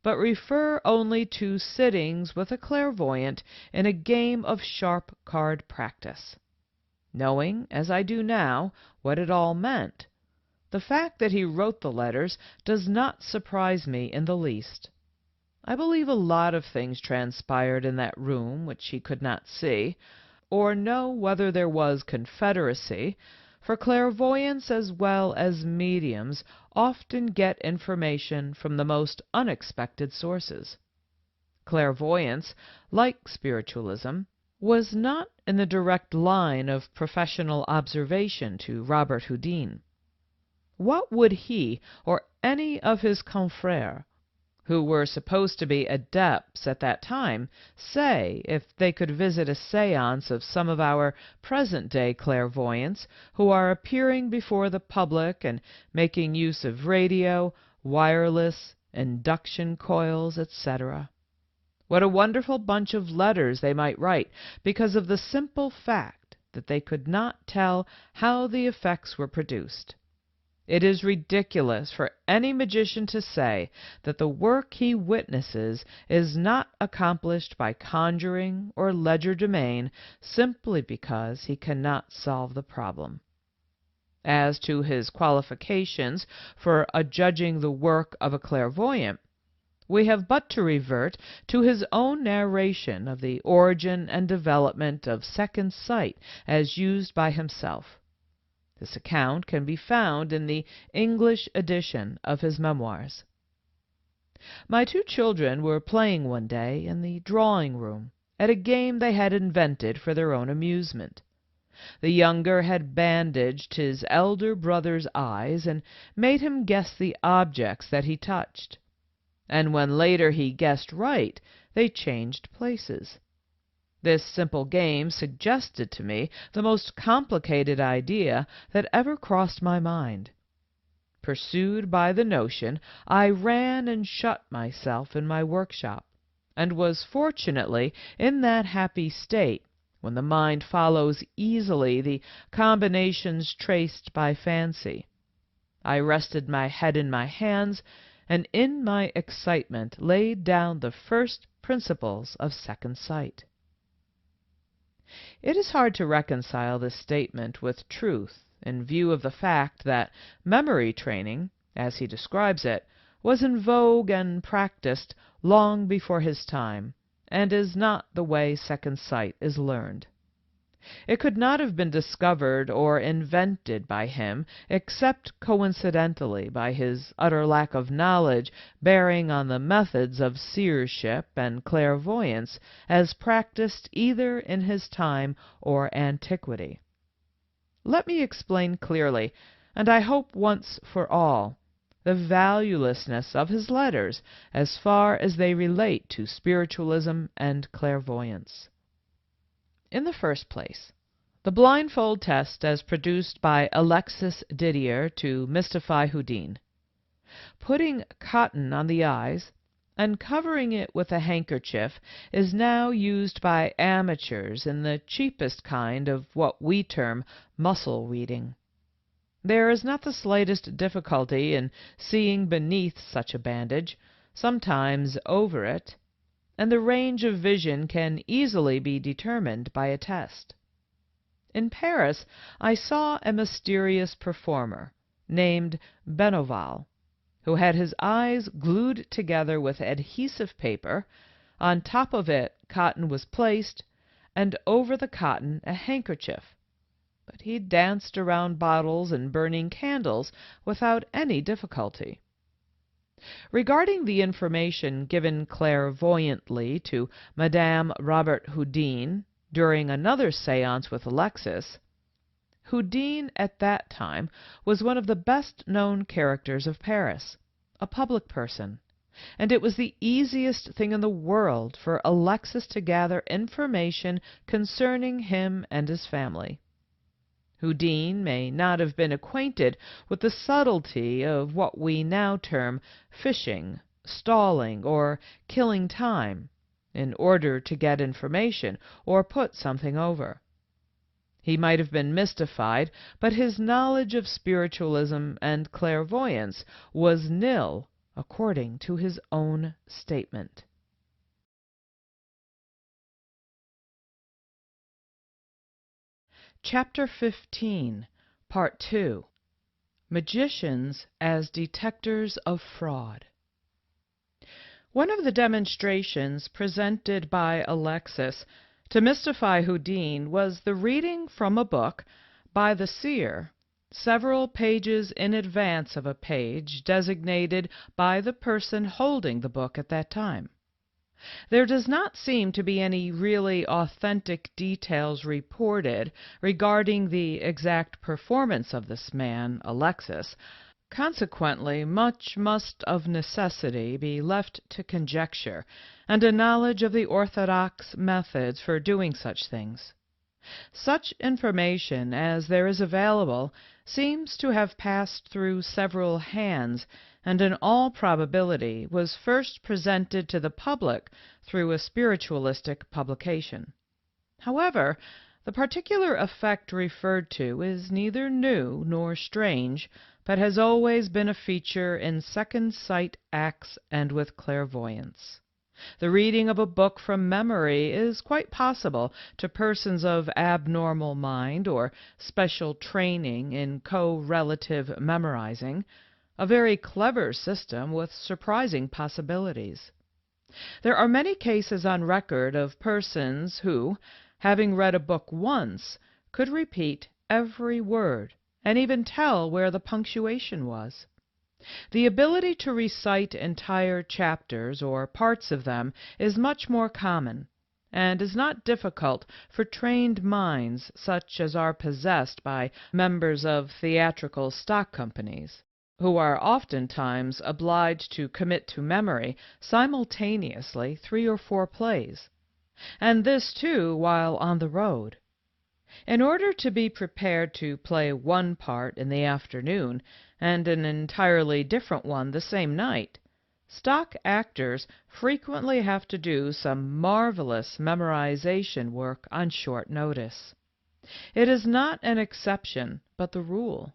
but refer only to sittings with a clairvoyant in a game of sharp card practice. Knowing, as I do now, what it all meant, the fact that he wrote the letters does not surprise me in the least. I believe a lot of things transpired in that room which he could not see, or know whether there was confederacy, for clairvoyants as well as mediums often get information from the most unexpected sources. Clairvoyance, like spiritualism, was not in the direct line of professional observation to Robert Houdin. What would he or any of his confrères, who were supposed to be adepts at that time, say if they could visit a séance of some of our present-day clairvoyants who are appearing before the public and making use of radio, wireless, induction coils, etc.? What a wonderful bunch of letters they might write because of the simple fact that they could not tell how the effects were produced. It is ridiculous for any magician to say that the work he witnesses is not accomplished by conjuring or legerdemain simply because he cannot solve the problem. As to his qualifications for adjudging the work of a clairvoyant, we have but to revert to his own narration of the origin and development of second sight as used by himself. This account can be found in the English edition of his memoirs. My two children were playing one day in the drawing-room at a game they had invented for their own amusement. The younger had bandaged his elder brother's eyes and made him guess the objects that he touched. And when later he guessed right, they changed places. This simple game suggested to me the most complicated idea that ever crossed my mind. Pursued by the notion, I ran and shut myself in my workshop, and was fortunately in that happy state when the mind follows easily the combinations traced by fancy. I rested my head in my hands, and in my excitement laid down the first principles of second sight. It is hard to reconcile this statement with truth in view of the fact that memory training, as he describes it, was in vogue and practiced long before his time, and is not the way second sight is learned. It could not have been discovered or invented by him except coincidentally by his utter lack of knowledge bearing on the methods of seership and clairvoyance as practiced either in his time or antiquity. Let me explain clearly, and I hope once for all, the valuelessness of his letters as far as they relate to spiritualism and clairvoyance. In the first place, the blindfold test as produced by Alexis Didier to mystify Houdini. Putting cotton on the eyes and covering it with a handkerchief is now used by amateurs in the cheapest kind of what we term muscle reading. There is not the slightest difficulty in seeing beneath such a bandage, sometimes over it, and the range of vision can easily be determined by a test. In Paris I saw a mysterious performer named Bennoval, who had his eyes glued together with adhesive paper. On top of it cotton was placed, and over the cotton a handkerchief. But he danced around bottles and burning candles without any difficulty. Regarding the information given clairvoyantly to Madame Robert Houdin during another séance with Alexis, Houdin at that time was one of the best-known characters of Paris, a public person, and it was the easiest thing in the world for Alexis to gather information concerning him and his family. Houdin may not have been acquainted with the subtlety of what we now term fishing, stalling, or killing time in order to get information or put something over. He might have been mystified, but his knowledge of spiritualism and clairvoyance was nil, according to his own statement. Chapter 15, Part 2. Magicians as Detectors of Fraud. One of the demonstrations presented by Alexis to mystify Houdin was the reading from a book by the seer, several pages in advance of a page designated by the person holding the book at that time. There does not seem to be any really authentic details reported regarding the exact performance of this man, Alexis. Consequently, much must of necessity be left to conjecture and a knowledge of the orthodox methods for doing such things. Such information as there is available seems to have passed through several hands, and in all probability was first presented to the public through a spiritualistic publication. However, the particular effect referred to is neither new nor strange, but has always been a feature in second sight acts and with clairvoyance. The reading of a book from memory is quite possible to persons of abnormal mind or special training in correlative memorizing, a very clever system with surprising possibilities. There are many cases on record of persons who, having read a book once, could repeat every word and even tell where the punctuation was. The ability to recite entire chapters or parts of them is much more common, and is not difficult for trained minds such as are possessed by members of theatrical stock companies, who are oftentimes obliged to commit to memory simultaneously 3 or 4 plays, and this too while on the road. In order to be prepared to play one part in the afternoon and an entirely different one the same night, stock actors frequently have to do some marvelous memorization work on short notice. It is not an exception, but the rule.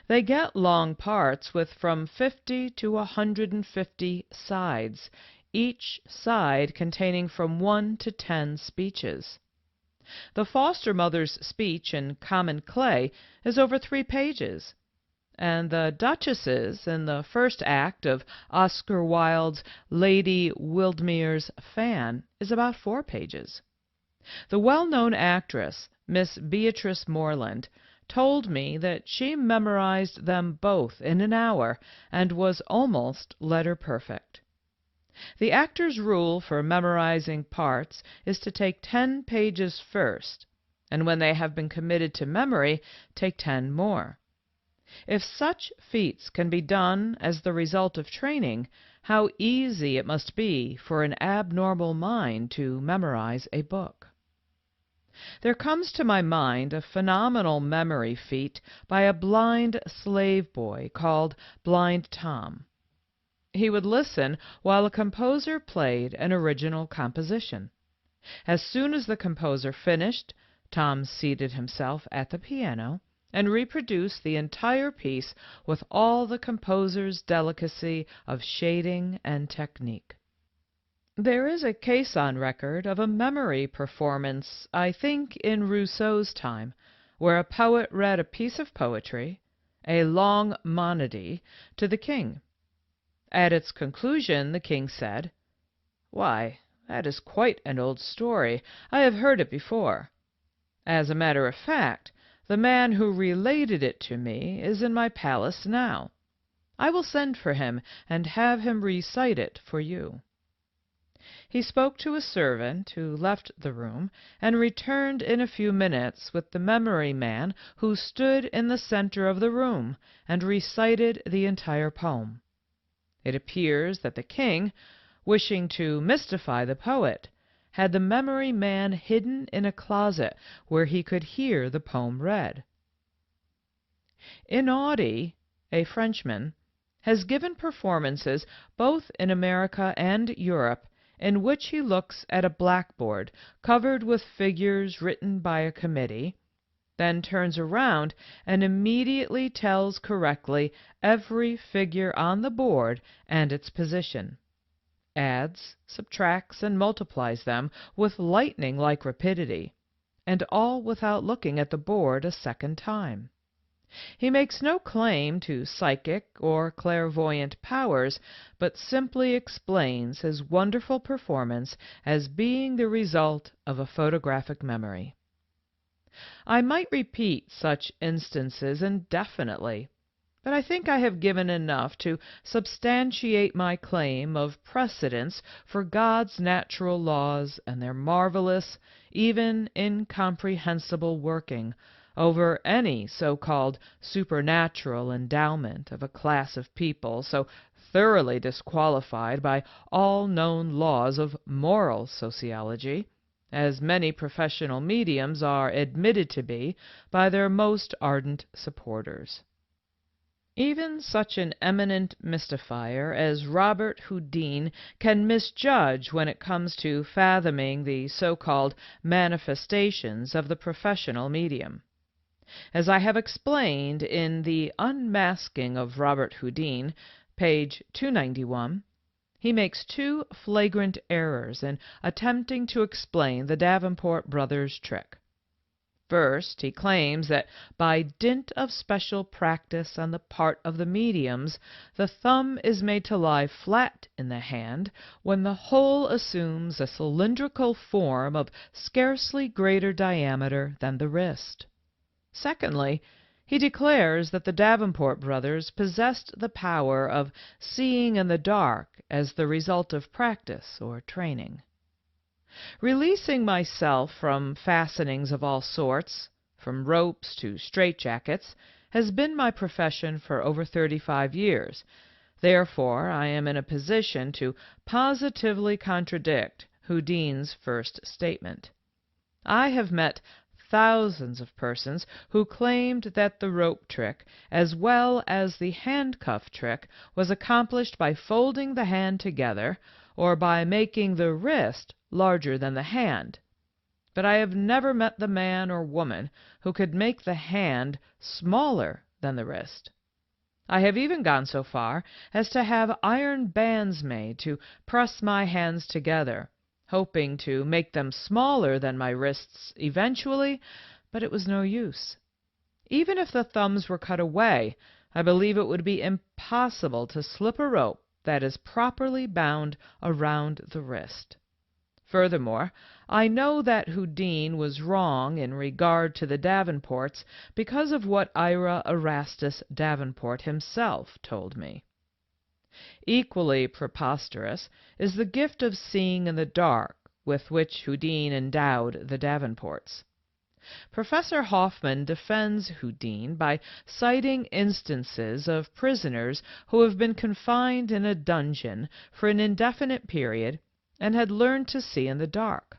They get long parts with from 50 to 150 sides, each side containing from 1 to 10 speeches. The foster mother's speech in Common Clay is over 3 pages, and the duchess's in the first act of Oscar Wilde's Lady Wildmere's Fan is about 4 pages. The well-known actress, Miss Beatrice Morland, told me that she memorized them both in an hour and was almost letter perfect. The actor's rule for memorizing parts is to take 10 pages first, and when they have been committed to memory, take 10 more. If such feats can be done as the result of training, how easy it must be for an abnormal mind to memorize a book. There comes to my mind a phenomenal memory feat by a blind slave boy called Blind Tom. He would listen while a composer played an original composition. As soon as the composer finished, Tom seated himself at the piano and reproduced the entire piece with all the composer's delicacy of shading and technique. There is a case on record of a memory performance, I think in Rousseau's time, where a poet read a piece of poetry, a long monody, to the king. At its conclusion the king said, "Why, that is quite an old story. I have heard it before. As a matter of fact, the man who related it to me is in my palace now. I will send for him and have him recite it for you." He spoke to a servant who left the room and returned in a few minutes with the memory man, who stood in the center of the room and recited the entire poem. It appears that the king, wishing to mystify the poet, had the memory man hidden in a closet where he could hear the poem read. Inaudi, a Frenchman, has given performances both in America and Europe in which he looks at a blackboard covered with figures written by a committee, then turns around and immediately tells correctly every figure on the board and its position, adds, subtracts, and multiplies them with lightning-like rapidity, and all without looking at the board a second time. He makes no claim to psychic or clairvoyant powers, but simply explains his wonderful performance as being the result of a photographic memory. I might repeat such instances indefinitely, but I think I have given enough to substantiate my claim of precedence for God's natural laws and their marvelous, even incomprehensible working over any so-called supernatural endowment of a class of people so thoroughly disqualified by all known laws of moral sociology, as many professional mediums are admitted to be by their most ardent supporters. Even such an eminent mystifier as Robert Houdini can misjudge when it comes to fathoming the so-called manifestations of the professional medium. As I have explained in The Unmasking of Robert Houdini, page 291, he makes 2 flagrant errors in attempting to explain the Davenport brothers' trick. First, he claims that by dint of special practice on the part of the mediums, the thumb is made to lie flat in the hand when the whole assumes a cylindrical form of scarcely greater diameter than the wrist. Secondly, He declares that the Davenport brothers possessed the power of seeing in the dark as the result of practice or training. Releasing myself from fastenings of all sorts, from ropes to straitjackets, has been my profession for over 35 years. Therefore, I am in a position to positively contradict Houdini's first statement. I have met thousands of persons who claimed that the rope trick, as well as the handcuff trick, was accomplished by folding the hand together or by making the wrist larger than the hand. But I have never met the man or woman who could make the hand smaller than the wrist. I have even gone so far as to have iron bands made to press my hands together, hoping to make them smaller than my wrists eventually, but it was no use. Even if the thumbs were cut away, I believe it would be impossible to slip a rope that is properly bound around the wrist. Furthermore, I know that Houdin was wrong in regard to the Davenports because of what Ira Erastus Davenport himself told me. Equally preposterous is the gift of seeing in the dark with which Houdin endowed the Davenports. Professor Hoffman defends Houdin by citing instances of prisoners who have been confined in a dungeon for an indefinite period and had learned to see in the dark.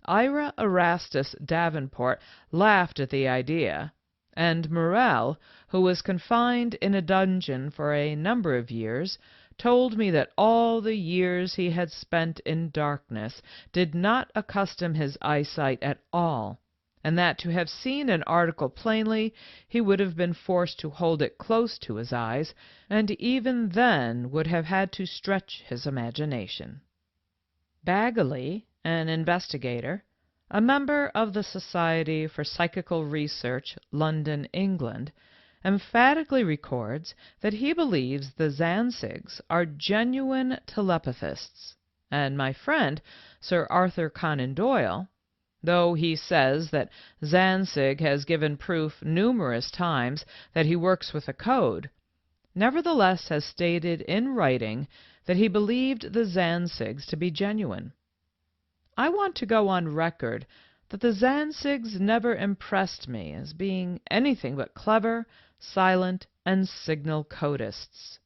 Ira Erastus Davenport laughed at the idea, and Morel, who was confined in a dungeon for a number of years, told me that all the years he had spent in darkness did not accustom his eyesight at all, and that to have seen an article plainly he would have been forced to hold it close to his eyes, and even then would have had to stretch his imagination. Bagley, an investigator, a member of the Society for Psychical Research, London, England, emphatically records that he believes the Zanzigs are genuine telepathists, and my friend, Sir Arthur Conan Doyle, though he says that Zanzig has given proof numerous times that he works with a code, nevertheless has stated in writing that he believed the Zanzigs to be genuine. I want to go on record that the Zanzigs never impressed me as being anything but clever, silent, and signal codists.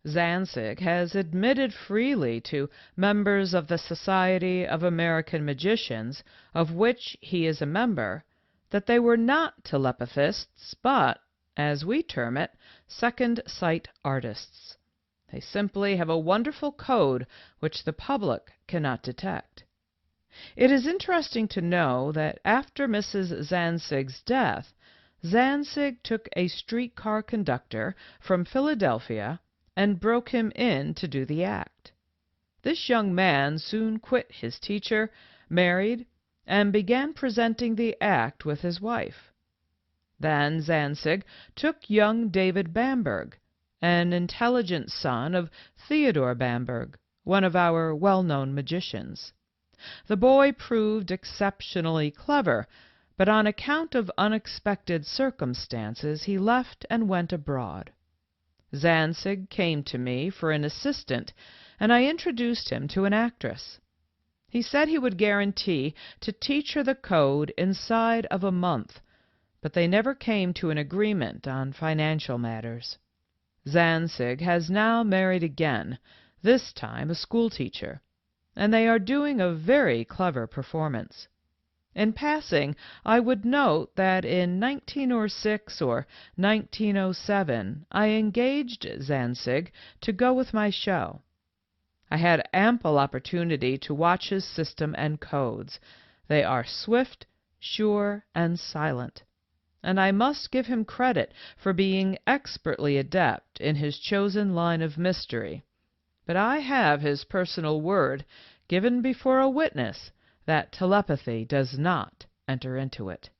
Zanzig has admitted freely to members of the Society of American Magicians, of which he is a member, that they were not telepathists, but, as we term it, second sight artists. They simply have a wonderful code which the public cannot detect. It is interesting to know that after Mrs. Zanzig's death, Zanzig took a streetcar conductor from Philadelphia and broke him in to do the act. This young man soon quit his teacher, married, and began presenting the act with his wife. Then Zanzig took young David Bamberg, an intelligent son of Theodore Bamberg, one of our well-known magicians. The boy proved exceptionally clever, but on account of unexpected circumstances he left and went abroad. Zanzig came to me for an assistant, and I introduced him to an actress. He said he would guarantee to teach her the code inside of a month, but they never came to an agreement on financial matters. Zanzig has now married again, this time a schoolteacher, and they are doing a very clever performance. In passing, I would note that in 1906 or 1907 I engaged Zanzig to go with my show. I had ample opportunity to watch his system and codes. They are swift, sure, and silent, and I must give him credit for being expertly adept in his chosen line of mystery. But I have his personal word, given before a witness, that telepathy does not enter into it.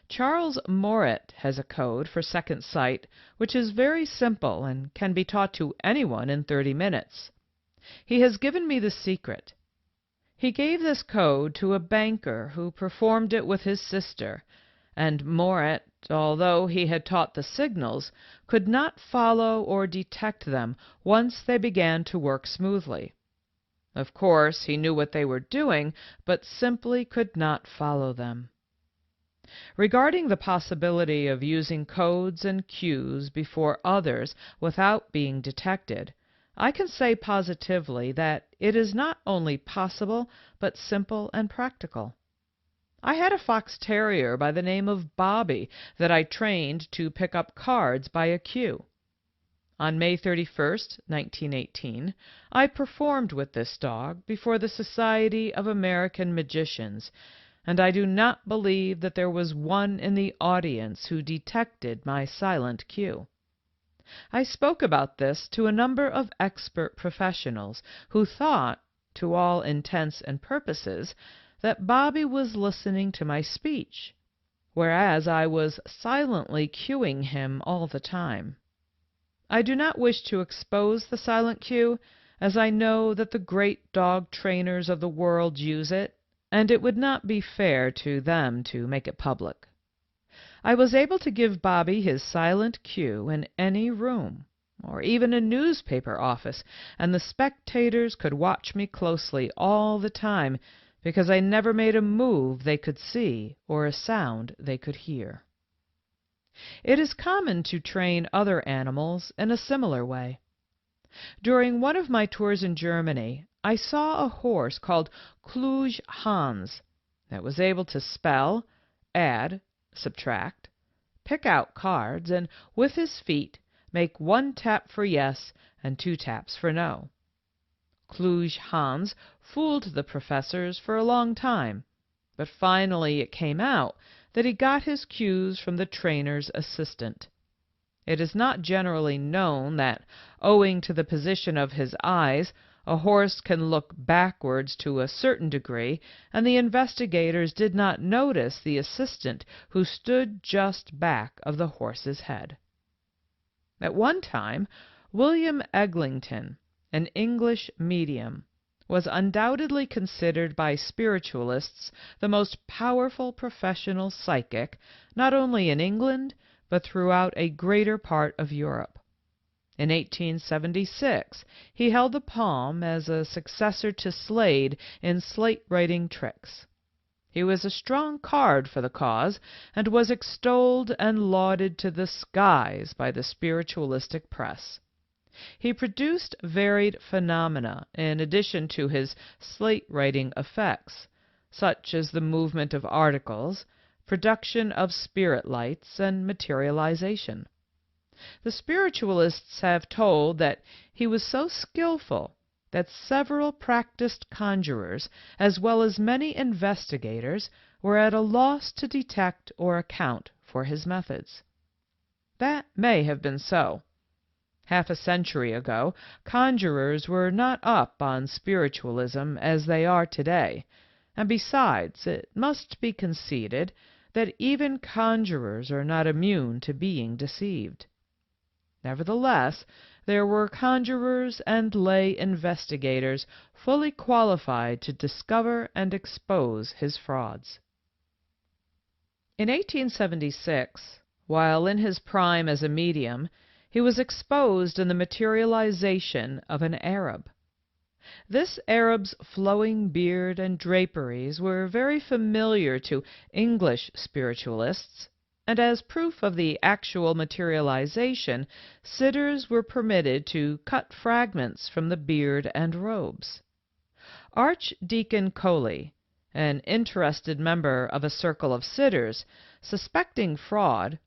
Charles Moret has a code for second sight which is very simple and can be taught to anyone in 30 minutes. He has given me the secret. He gave this code to a banker who performed it with his sister, and Moret although he had taught the signals, could not follow or detect them once they began to work smoothly. Of course, he knew what they were doing, but simply could not follow them. Regarding the possibility of using codes and cues before others without being detected, I can say positively that it is not only possible, but simple and practical. I had a fox terrier by the name of Bobby that I trained to pick up cards by a cue. On May 31st, 1918, I performed with this dog before the Society of American Magicians, and I do not believe that there was one in the audience who detected my silent cue. I spoke about this to a number of expert professionals who thought, to all intents and purposes, that Bobby was listening to my speech, whereas I was silently cueing him all the time. I do not wish to expose the silent cue, as I know that the great dog trainers of the world use it, and it would not be fair to them to make it public. I was able to give Bobby his silent cue in any room, or even a newspaper office, and the spectators could watch me closely all the time, because I never made a move they could see or a sound they could hear. It is common to train other animals in a similar way. During one of my tours in Germany, I saw a horse called Kluge Hans that was able to spell, add, subtract, pick out cards, and with his feet make 1 tap for yes and 2 taps for no. Kluge Hans fooled the professors for a long time, but finally it came out that he got his cues from the trainer's assistant. It is not generally known that, owing to the position of his eyes, a horse can look backwards to a certain degree, and the investigators did not notice the assistant who stood just back of the horse's head. At one time, William Eglinton, an English medium, was undoubtedly considered by spiritualists the most powerful professional psychic, not only in England, but throughout a greater part of Europe. In 1876, he held the palm as a successor to Slade in slate-writing tricks. He was a strong card for the cause, and was extolled and lauded to the skies by the spiritualistic press. He produced varied phenomena in addition to his slate-writing effects, such as the movement of articles, production of spirit lights, and materialization. The spiritualists have told that he was so skillful that several practiced conjurers, as well as many investigators, were at a loss to detect or account for his methods. That may have been so. Half a century ago, conjurers were not up on spiritualism as they are today, and besides, it must be conceded that even conjurers are not immune to being deceived. Nevertheless, there were conjurers and lay investigators fully qualified to discover and expose his frauds. In 1876, while in his prime as a medium, he was exposed in the materialization of an Arab. This Arab's flowing beard and draperies were very familiar to English spiritualists, and as proof of the actual materialization, sitters were permitted to cut fragments from the beard and robes. Archdeacon Coley, an interested member of a circle of sitters, suspecting fraud,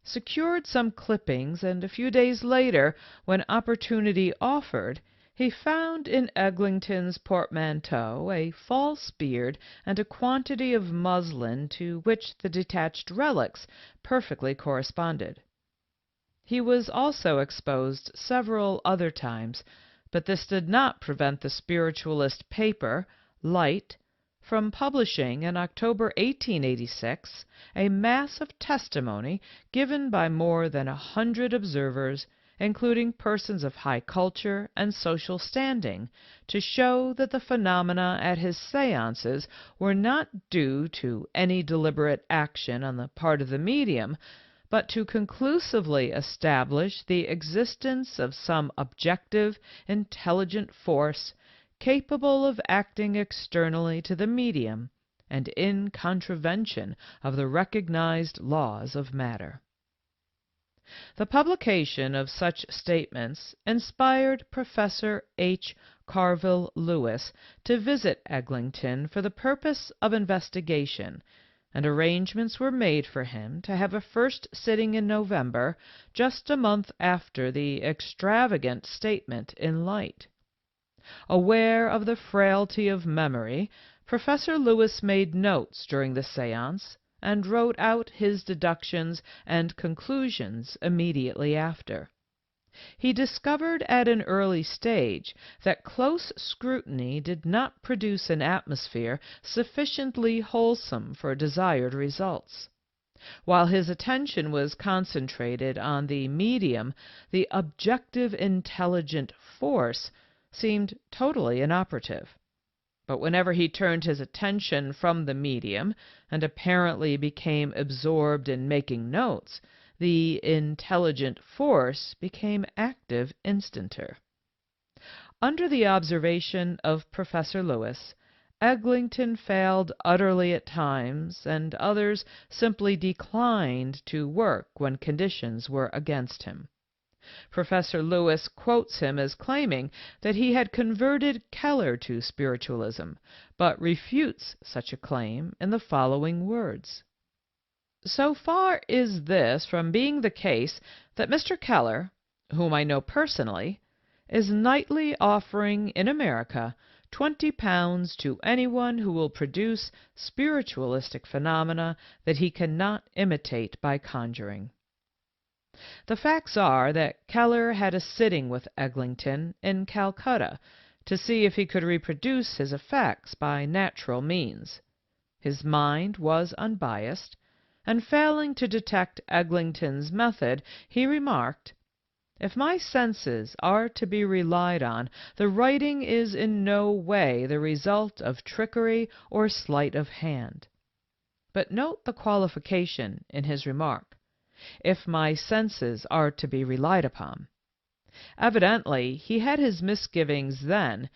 secured some clippings, and a few days later, when opportunity offered, he found in Eglinton's portmanteau a false beard and a quantity of muslin to which the detached relics perfectly corresponded. He was also exposed several other times, but this did not prevent the spiritualist paper, Light, from publishing in October 1886 a mass of testimony given by more than 100 observers, including persons of high culture and social standing, to show that the phenomena at his seances were not due to any deliberate action on the part of the medium, but to conclusively establish the existence of some objective, intelligent force capable of acting externally to the medium and in contravention of the recognized laws of matter. The publication of such statements inspired Professor H. Carville Lewis to visit Eglinton for the purpose of investigation, and arrangements were made for him to have a first sitting in November, just a month after the extravagant statement in Light. Aware of the frailty of memory, Professor Lewis made notes during the séance and wrote out his deductions and conclusions immediately after. He discovered at an early stage that close scrutiny did not produce an atmosphere sufficiently wholesome for desired results. While his attention was concentrated on the medium, the objective intelligent force seemed totally inoperative. But whenever he turned his attention from the medium and apparently became absorbed in making notes, the intelligent force became active instanter. Under the observation of Professor Lewis, Eglinton failed utterly at times, and others simply declined to work when conditions were against him. Professor Lewis quotes him as claiming that he had converted Keller to spiritualism, but refutes such a claim in the following words. So far is this from being the case that Mr. Keller, whom I know personally, is nightly offering in America £20 to anyone who will produce spiritualistic phenomena that he cannot imitate by conjuring. The facts are that Keller had a sitting with Eglinton in Calcutta to see if he could reproduce his effects by natural means. His mind was unbiased, and failing to detect Eglinton's method, he remarked, "If my senses are to be relied on, the writing is in no way the result of trickery or sleight of hand." But note the qualification in his remark. If my senses are to be relied upon. Evidently he had his misgivings then,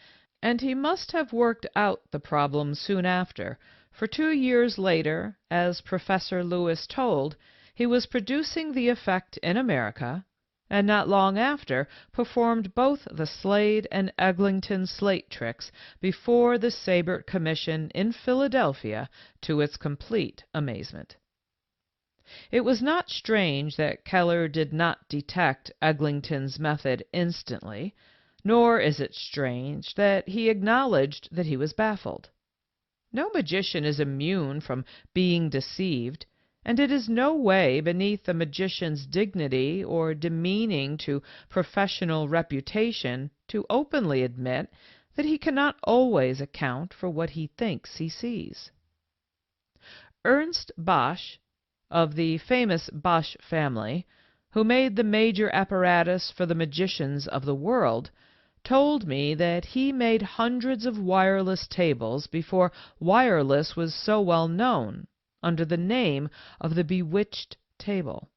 and he must have worked out the problem soon after, for 2 years later, as Professor Lewis told, he was producing the effect in America, and not long after performed both the Slade and Eglinton slate tricks before the Sabert Commission in Philadelphia, to its complete amazement. It was not strange that Keller did not detect Eglinton's method instantly, nor is it strange that he acknowledged that he was baffled. No magician is immune from being deceived, and it is no way beneath a magician's dignity or demeaning to professional reputation to openly admit that he cannot always account for what he thinks he sees. Ernst Bosch, of the famous Bosch family, who made the major apparatus for the magicians of the world, told me that he made hundreds of wireless tables before wireless was so well known, under the name of the bewitched table.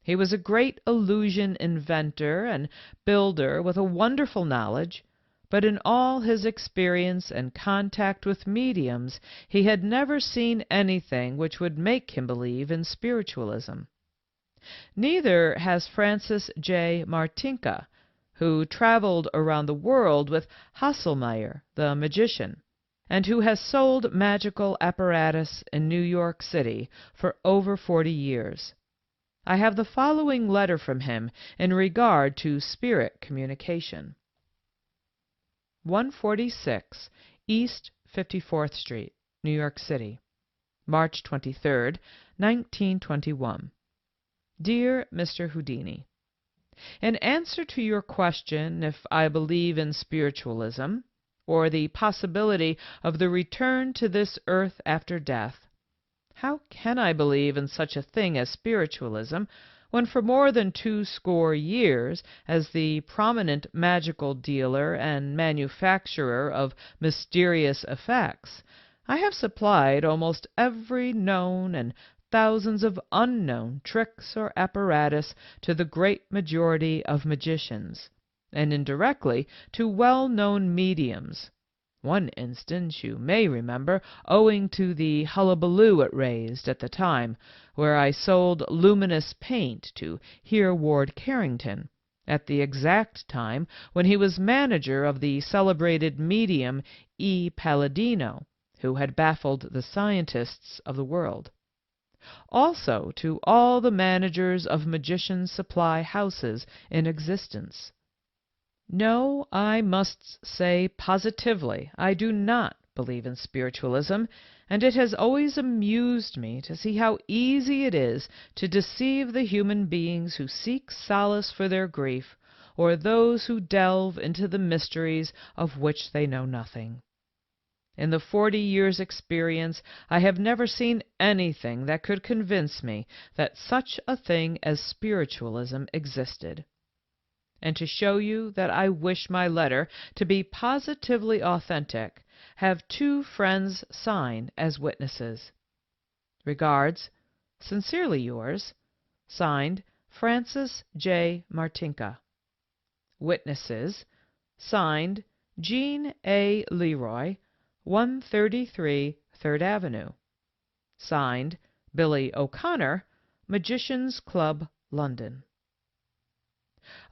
He was a great illusion inventor and builder with a wonderful knowledge, but in all his experience and contact with mediums he had never seen anything which would make him believe in spiritualism. Neither has Francis J. Martinka, who traveled around the world with Hasselmeyer, the magician, and who has sold magical apparatus in New York City for over 40 years. I have the following letter from him in regard to spirit communication. 146 East 54th Street, New York City, March 23, 1921. Dear Mr. Houdini, in answer to your question if I believe in spiritualism, or the possibility of the return to this earth after death, how can I believe in such a thing as spiritualism when for more than 20 years, as the prominent magical dealer and manufacturer of mysterious effects, I have supplied almost every known and thousands of unknown tricks or apparatus to the great majority of magicians, and indirectly to well-known mediums. One instance you may remember, owing to the hullabaloo it raised at the time, where I sold luminous paint to Hereward Carrington, at the exact time when he was manager of the celebrated medium E. Paladino, who had baffled the scientists of the world. Also to all the managers of magicians' supply houses in existence. No, I must say positively I do not believe in spiritualism, and it has always amused me to see how easy it is to deceive the human beings who seek solace for their grief, or those who delve into the mysteries of which they know nothing. In the 40 years' experience, I have never seen anything that could convince me that such a thing as spiritualism existed. And to show you that I wish my letter to be positively authentic, have 2 friends sign as witnesses. Regards, sincerely yours, signed Francis J. Martinka. Witnesses, signed Jean A. Leroy, 133 3rd Avenue. Signed Billy O'Connor, Magicians' Club, London.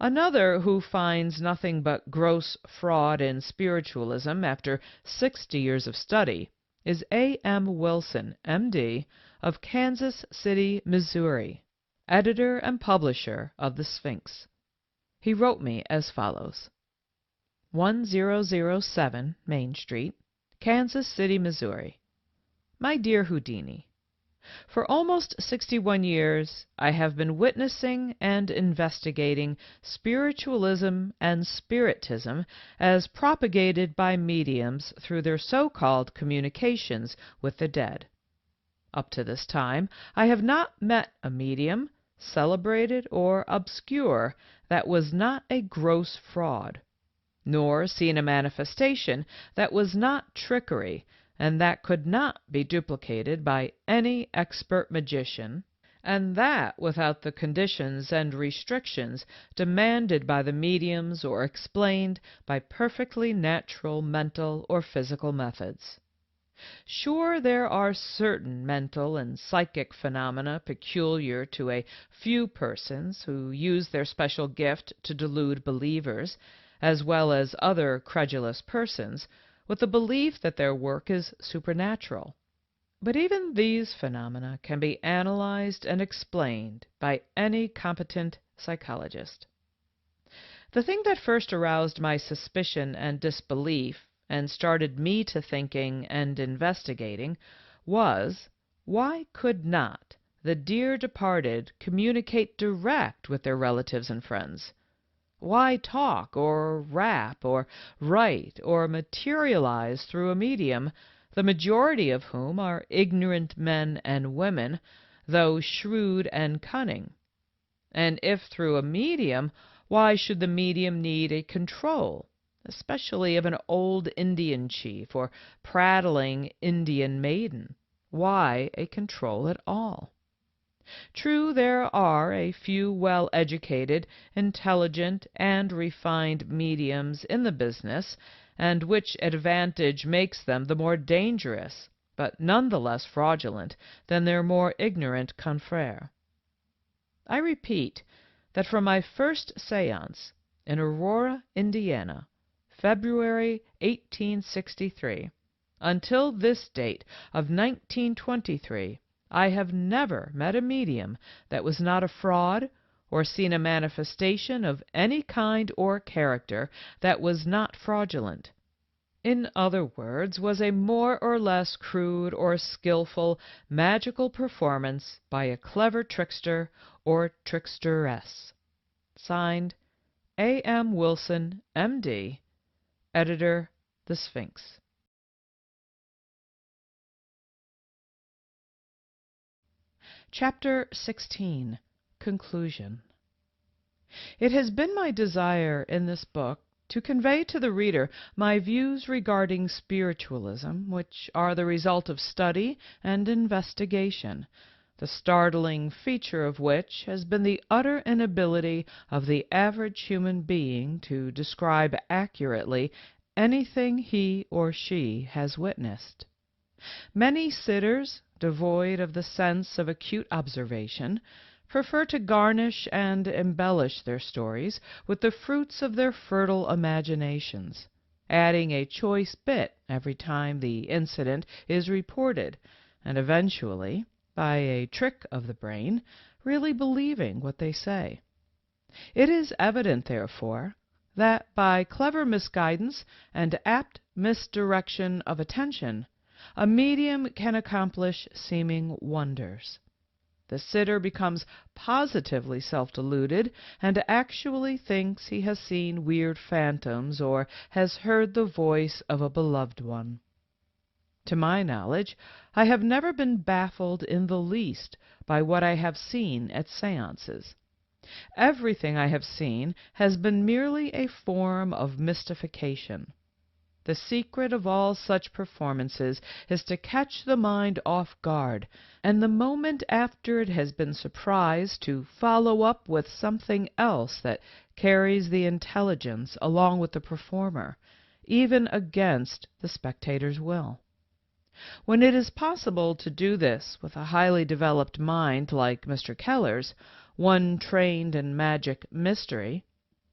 Another who finds nothing but gross fraud in spiritualism after 60 years of study is A. M. Wilson, M.D., of Kansas City, Missouri, editor and publisher of the Sphinx. He wrote me as follows: 1007 Main Street, Kansas City, Missouri. My dear Houdini, for almost 61 years I have been witnessing and investigating spiritualism and spiritism as propagated by mediums through their so-called communications with the dead. Up to this time I have not met a medium, celebrated or obscure, that was not a gross fraud, nor seen a manifestation that was not trickery, and that could not be duplicated by any expert magician, and that without the conditions and restrictions demanded by the mediums or explained by perfectly natural mental or physical methods. Sure, there are certain mental and psychic phenomena peculiar to a few persons who use their special gift to delude believers, as well as other credulous persons, with the belief that their work is supernatural. But even these phenomena can be analyzed and explained by any competent psychologist. The thing that first aroused my suspicion and disbelief and started me to thinking and investigating was, why could not the dear departed communicate direct with their relatives and friends? Why talk or rap or write or materialize through a medium, the majority of whom are ignorant men and women, though shrewd and cunning? And if through a medium, why should the medium need a control, especially of an old Indian chief or prattling Indian maiden? Why a control at all? True, there are a few well-educated, intelligent, and refined mediums in the business, and which advantage makes them the more dangerous, but none the less fraudulent, than their more ignorant confrères. I repeat that from my first séance in Aurora, Indiana, February 1863, until this date of 1923, I have never met a medium that was not a fraud, or seen a manifestation of any kind or character that was not fraudulent. In other words, was a more or less crude or skillful magical performance by a clever trickster or tricksteress. Signed, A. M. Wilson, M.D., editor, The Sphinx. Chapter 16. Conclusion. It has been my desire in this book to convey to the reader my views regarding spiritualism, which are the result of study and investigation, the startling feature of which has been the utter inability of the average human being to describe accurately anything he or she has witnessed. Many sitters, devoid of the sense of acute observation, prefer to garnish and embellish their stories with the fruits of their fertile imaginations, adding a choice bit every time the incident is reported, and eventually, by a trick of the brain, really believing what they say. It is evident, therefore, that by clever misguidance and apt misdirection of attention, a medium can accomplish seeming wonders. The sitter becomes positively self-deluded and actually thinks he has seen weird phantoms or has heard the voice of a beloved one. To my knowledge, I have never been baffled in the least by what I have seen at seances. Everything I have seen has been merely a form of mystification. The secret of all such performances is to catch the mind off guard, and the moment after it has been surprised to follow up with something else that carries the intelligence along with the performer, even against the spectator's will. When it is possible to do this with a highly developed mind like Mr. Keller's, one trained in magic mystery,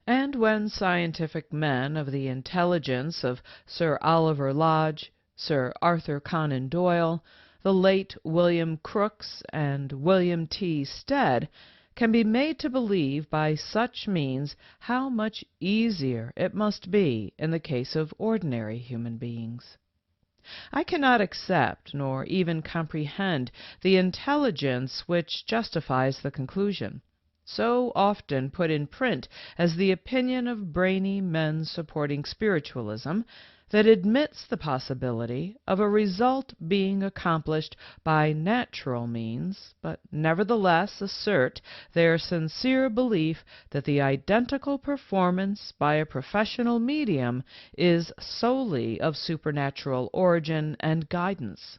and when scientific men of the intelligence of Sir Oliver Lodge, Sir Arthur Conan Doyle, the late William Crookes, and William T. Stead can be made to believe by such means how much easier it must be in the case of ordinary human beings. I cannot accept nor even comprehend the intelligence which justifies the conclusion, so often put in print as the opinion of brainy men supporting spiritualism, that admits the possibility of a result being accomplished by natural means, but nevertheless assert their sincere belief that the identical performance by a professional medium is solely of supernatural origin and guidance.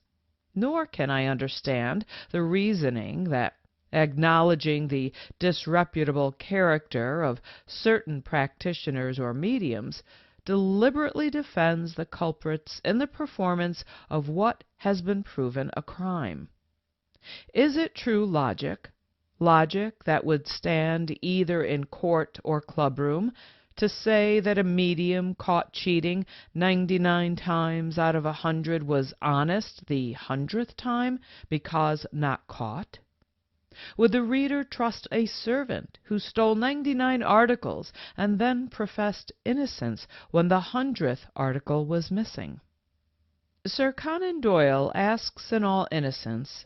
Nor can I understand the reasoning that, acknowledging the disreputable character of certain practitioners or mediums, deliberately defends the culprits in the performance of what has been proven a crime. Is it true logic, logic that would stand either in court or clubroom, to say that a medium caught cheating 99 times out of 100 was honest the 100th time because not caught? Would the reader trust a servant who stole 99 articles and then professed innocence when the 100th article was missing? Sir Conan Doyle asks in all innocence,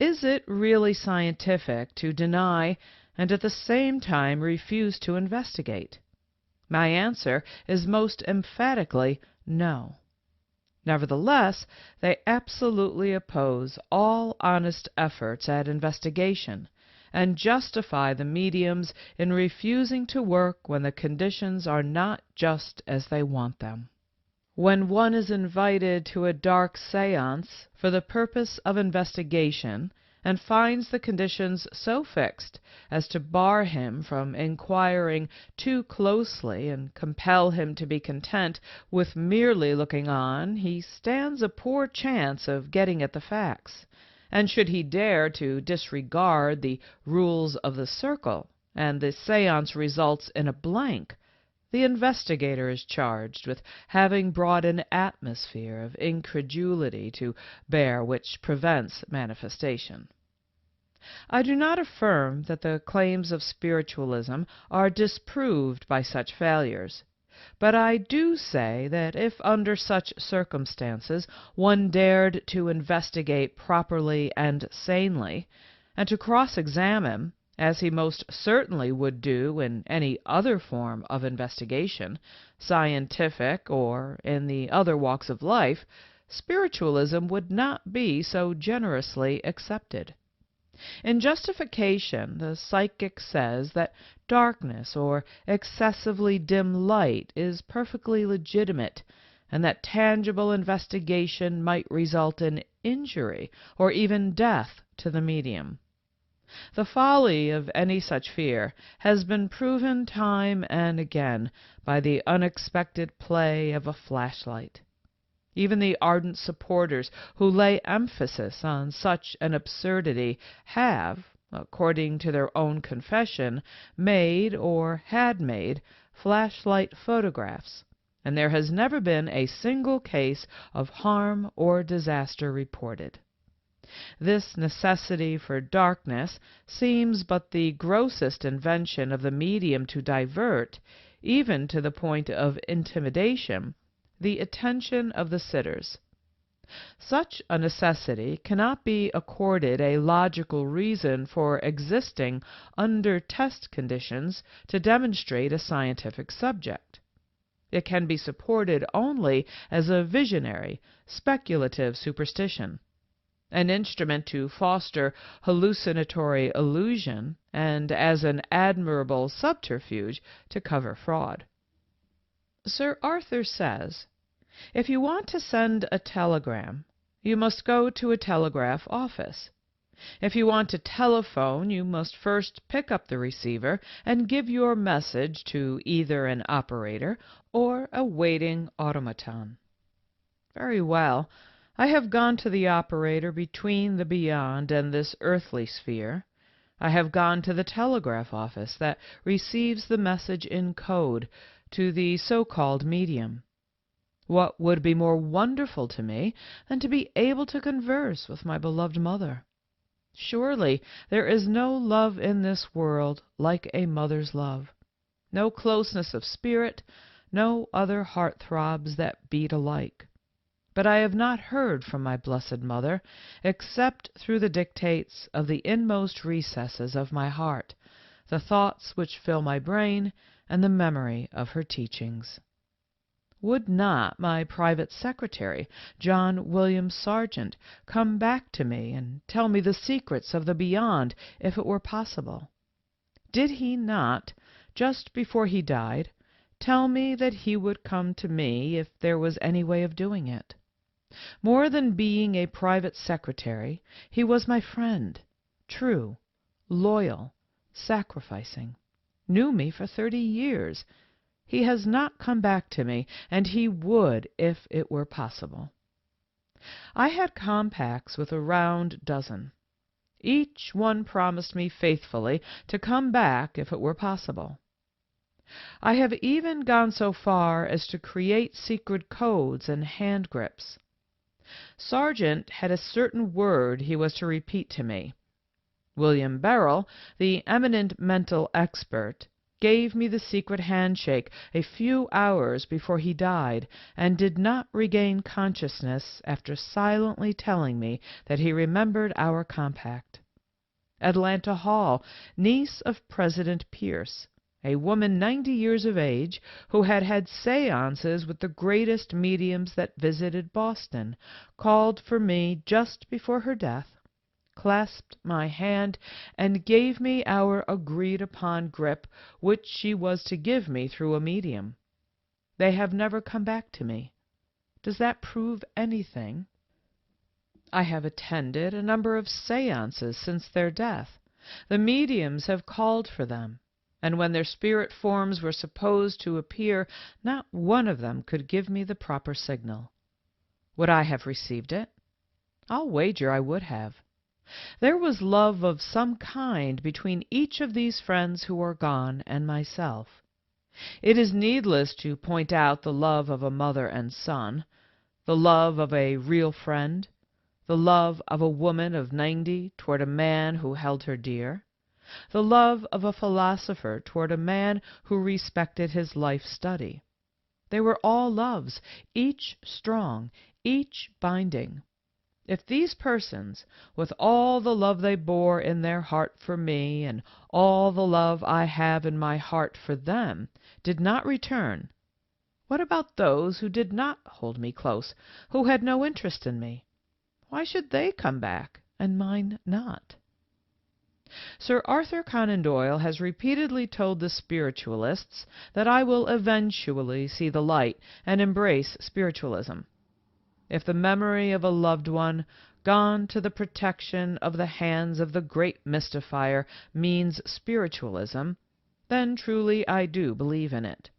is it really scientific to deny and at the same time refuse to investigate? My answer is most emphatically no. Nevertheless, they absolutely oppose all honest efforts at investigation, and justify the mediums in refusing to work when the conditions are not just as they want them. When one is invited to a dark séance for the purpose of investigation, and finds the conditions so fixed as to bar him from inquiring too closely and compel him to be content with merely looking on, he stands a poor chance of getting at the facts. And should he dare to disregard the rules of the circle, and the séance results in a blank, the investigator is charged with having brought an atmosphere of incredulity to bear which prevents manifestation. I do not affirm that the claims of spiritualism are disproved by such failures, but I do say that if under such circumstances one dared to investigate properly and sanely, and to cross-examine, as he most certainly would do in any other form of investigation, scientific or in the other walks of life, spiritualism would not be so generously accepted. In justification, the psychic says that darkness or excessively dim light is perfectly legitimate, and that tangible investigation might result in injury or even death to the medium. The folly of any such fear has been proven time and again by the unexpected play of a flashlight. Even the ardent supporters who lay emphasis on such an absurdity have, according to their own confession, made or had made flashlight photographs, and there has never been a single case of harm or disaster reported. This necessity for darkness seems but the grossest invention of the medium to divert, even to the point of intimidation, the attention of the sitters. Such a necessity cannot be accorded a logical reason for existing under test conditions to demonstrate a scientific subject. It can be supported only as a visionary, speculative superstition, an instrument to foster hallucinatory illusion, and as an admirable subterfuge to cover fraud. Sir Arthur says, "If you want to send a telegram, you must go to a telegraph office. If you want to telephone, you must first pick up the receiver and give your message to either an operator or a waiting automaton." Very well. I have gone to the operator between the beyond and this earthly sphere. I have gone to the telegraph office that receives the message in code to the so-called medium. What would be more wonderful to me than to be able to converse with my beloved mother? Surely there is no love in this world like a mother's love, no closeness of spirit, no other heart-throbs that beat alike. But I have not heard from my blessed mother, except through the dictates of the inmost recesses of my heart, the thoughts which fill my brain, and the memory of her teachings. Would not my private secretary, John William Sargent, come back to me and tell me the secrets of the beyond if it were possible? Did he not, just before he died, tell me that he would come to me if there was any way of doing it? More than being a private secretary, he was my friend, true, loyal, sacrificing, knew me for 30 years. He has not come back to me, and he would if it were possible. I had compacts with a round dozen. Each one promised me faithfully to come back if it were possible. I have even gone so far as to create secret codes and hand grips. Sargent had a certain word he was to repeat to me. William Beryl, the eminent mental expert, gave me the secret handshake a few hours before he died, and did not regain consciousness after silently telling me that he remembered our compact. Atlanta Hall, niece of President Pierce, a woman 90 years of age, who had had seances with the greatest mediums that visited Boston, called for me just before her death, clasped my hand, and gave me our agreed-upon grip, which she was to give me through a medium. They have never come back to me. Does that prove anything? I have attended a number of seances since their death. The mediums have called for them, and when their spirit forms were supposed to appear, not one of them could give me the proper signal. Would I have received it? I'll wager I would have. There was love of some kind between each of these friends who are gone and myself. It is needless to point out the love of a mother and son, the love of a real friend, the love of a woman of 90 toward a man who held her dear, the love of a philosopher toward a man who respected his life study. They were all loves, each strong, each binding. If these persons, with all the love they bore in their heart for me, and all the love I have in my heart for them, did not return, what about those who did not hold me close, who had no interest in me? Why should they come back, and mine not? Sir Arthur Conan Doyle has repeatedly told the spiritualists that I will eventually see the light and embrace spiritualism. If the memory of a loved one gone to the protection of the hands of the great mystifier means spiritualism, then truly I do believe in it.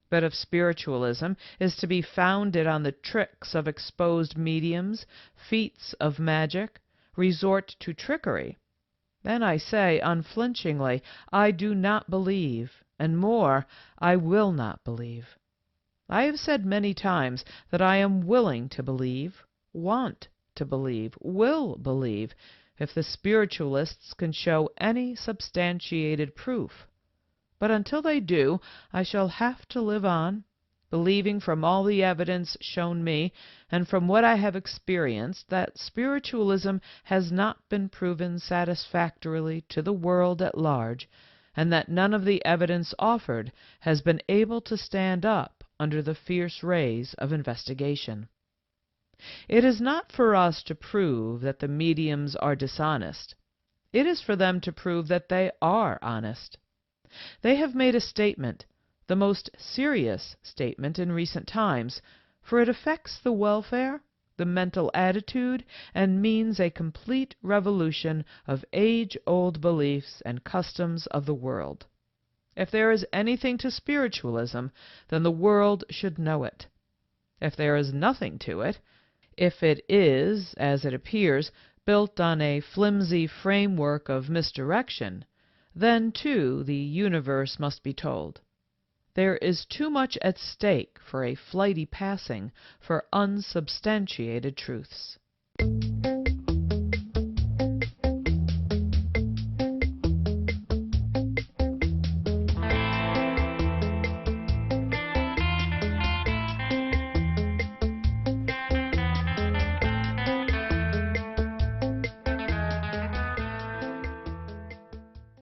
But if spiritualism is to be founded on the tricks of exposed mediums, feats of magic, resort to trickery, then I say unflinchingly, I do not believe, and more, I will not believe. I have said many times that I am willing to believe, want to believe, will believe, if the spiritualists can show any substantiated proof. But until they do, I shall have to live on, believing from all the evidence shown me and from what I have experienced that spiritualism has not been proven satisfactorily to the world at large, and that none of the evidence offered has been able to stand up under the fierce rays of investigation. It is not for us to prove that the mediums are dishonest. It is for them to prove that they are honest. They have made a statement, the most serious statement in recent times, for it affects the welfare, the mental attitude, and means a complete revolution of age-old beliefs and customs of the world. If there is anything to spiritualism, then the world should know it. If there is nothing to it, if it is, as it appears, built on a flimsy framework of misdirection, then, too, the universe must be told. There is too much at stake for a flighty passing for unsubstantiated truths.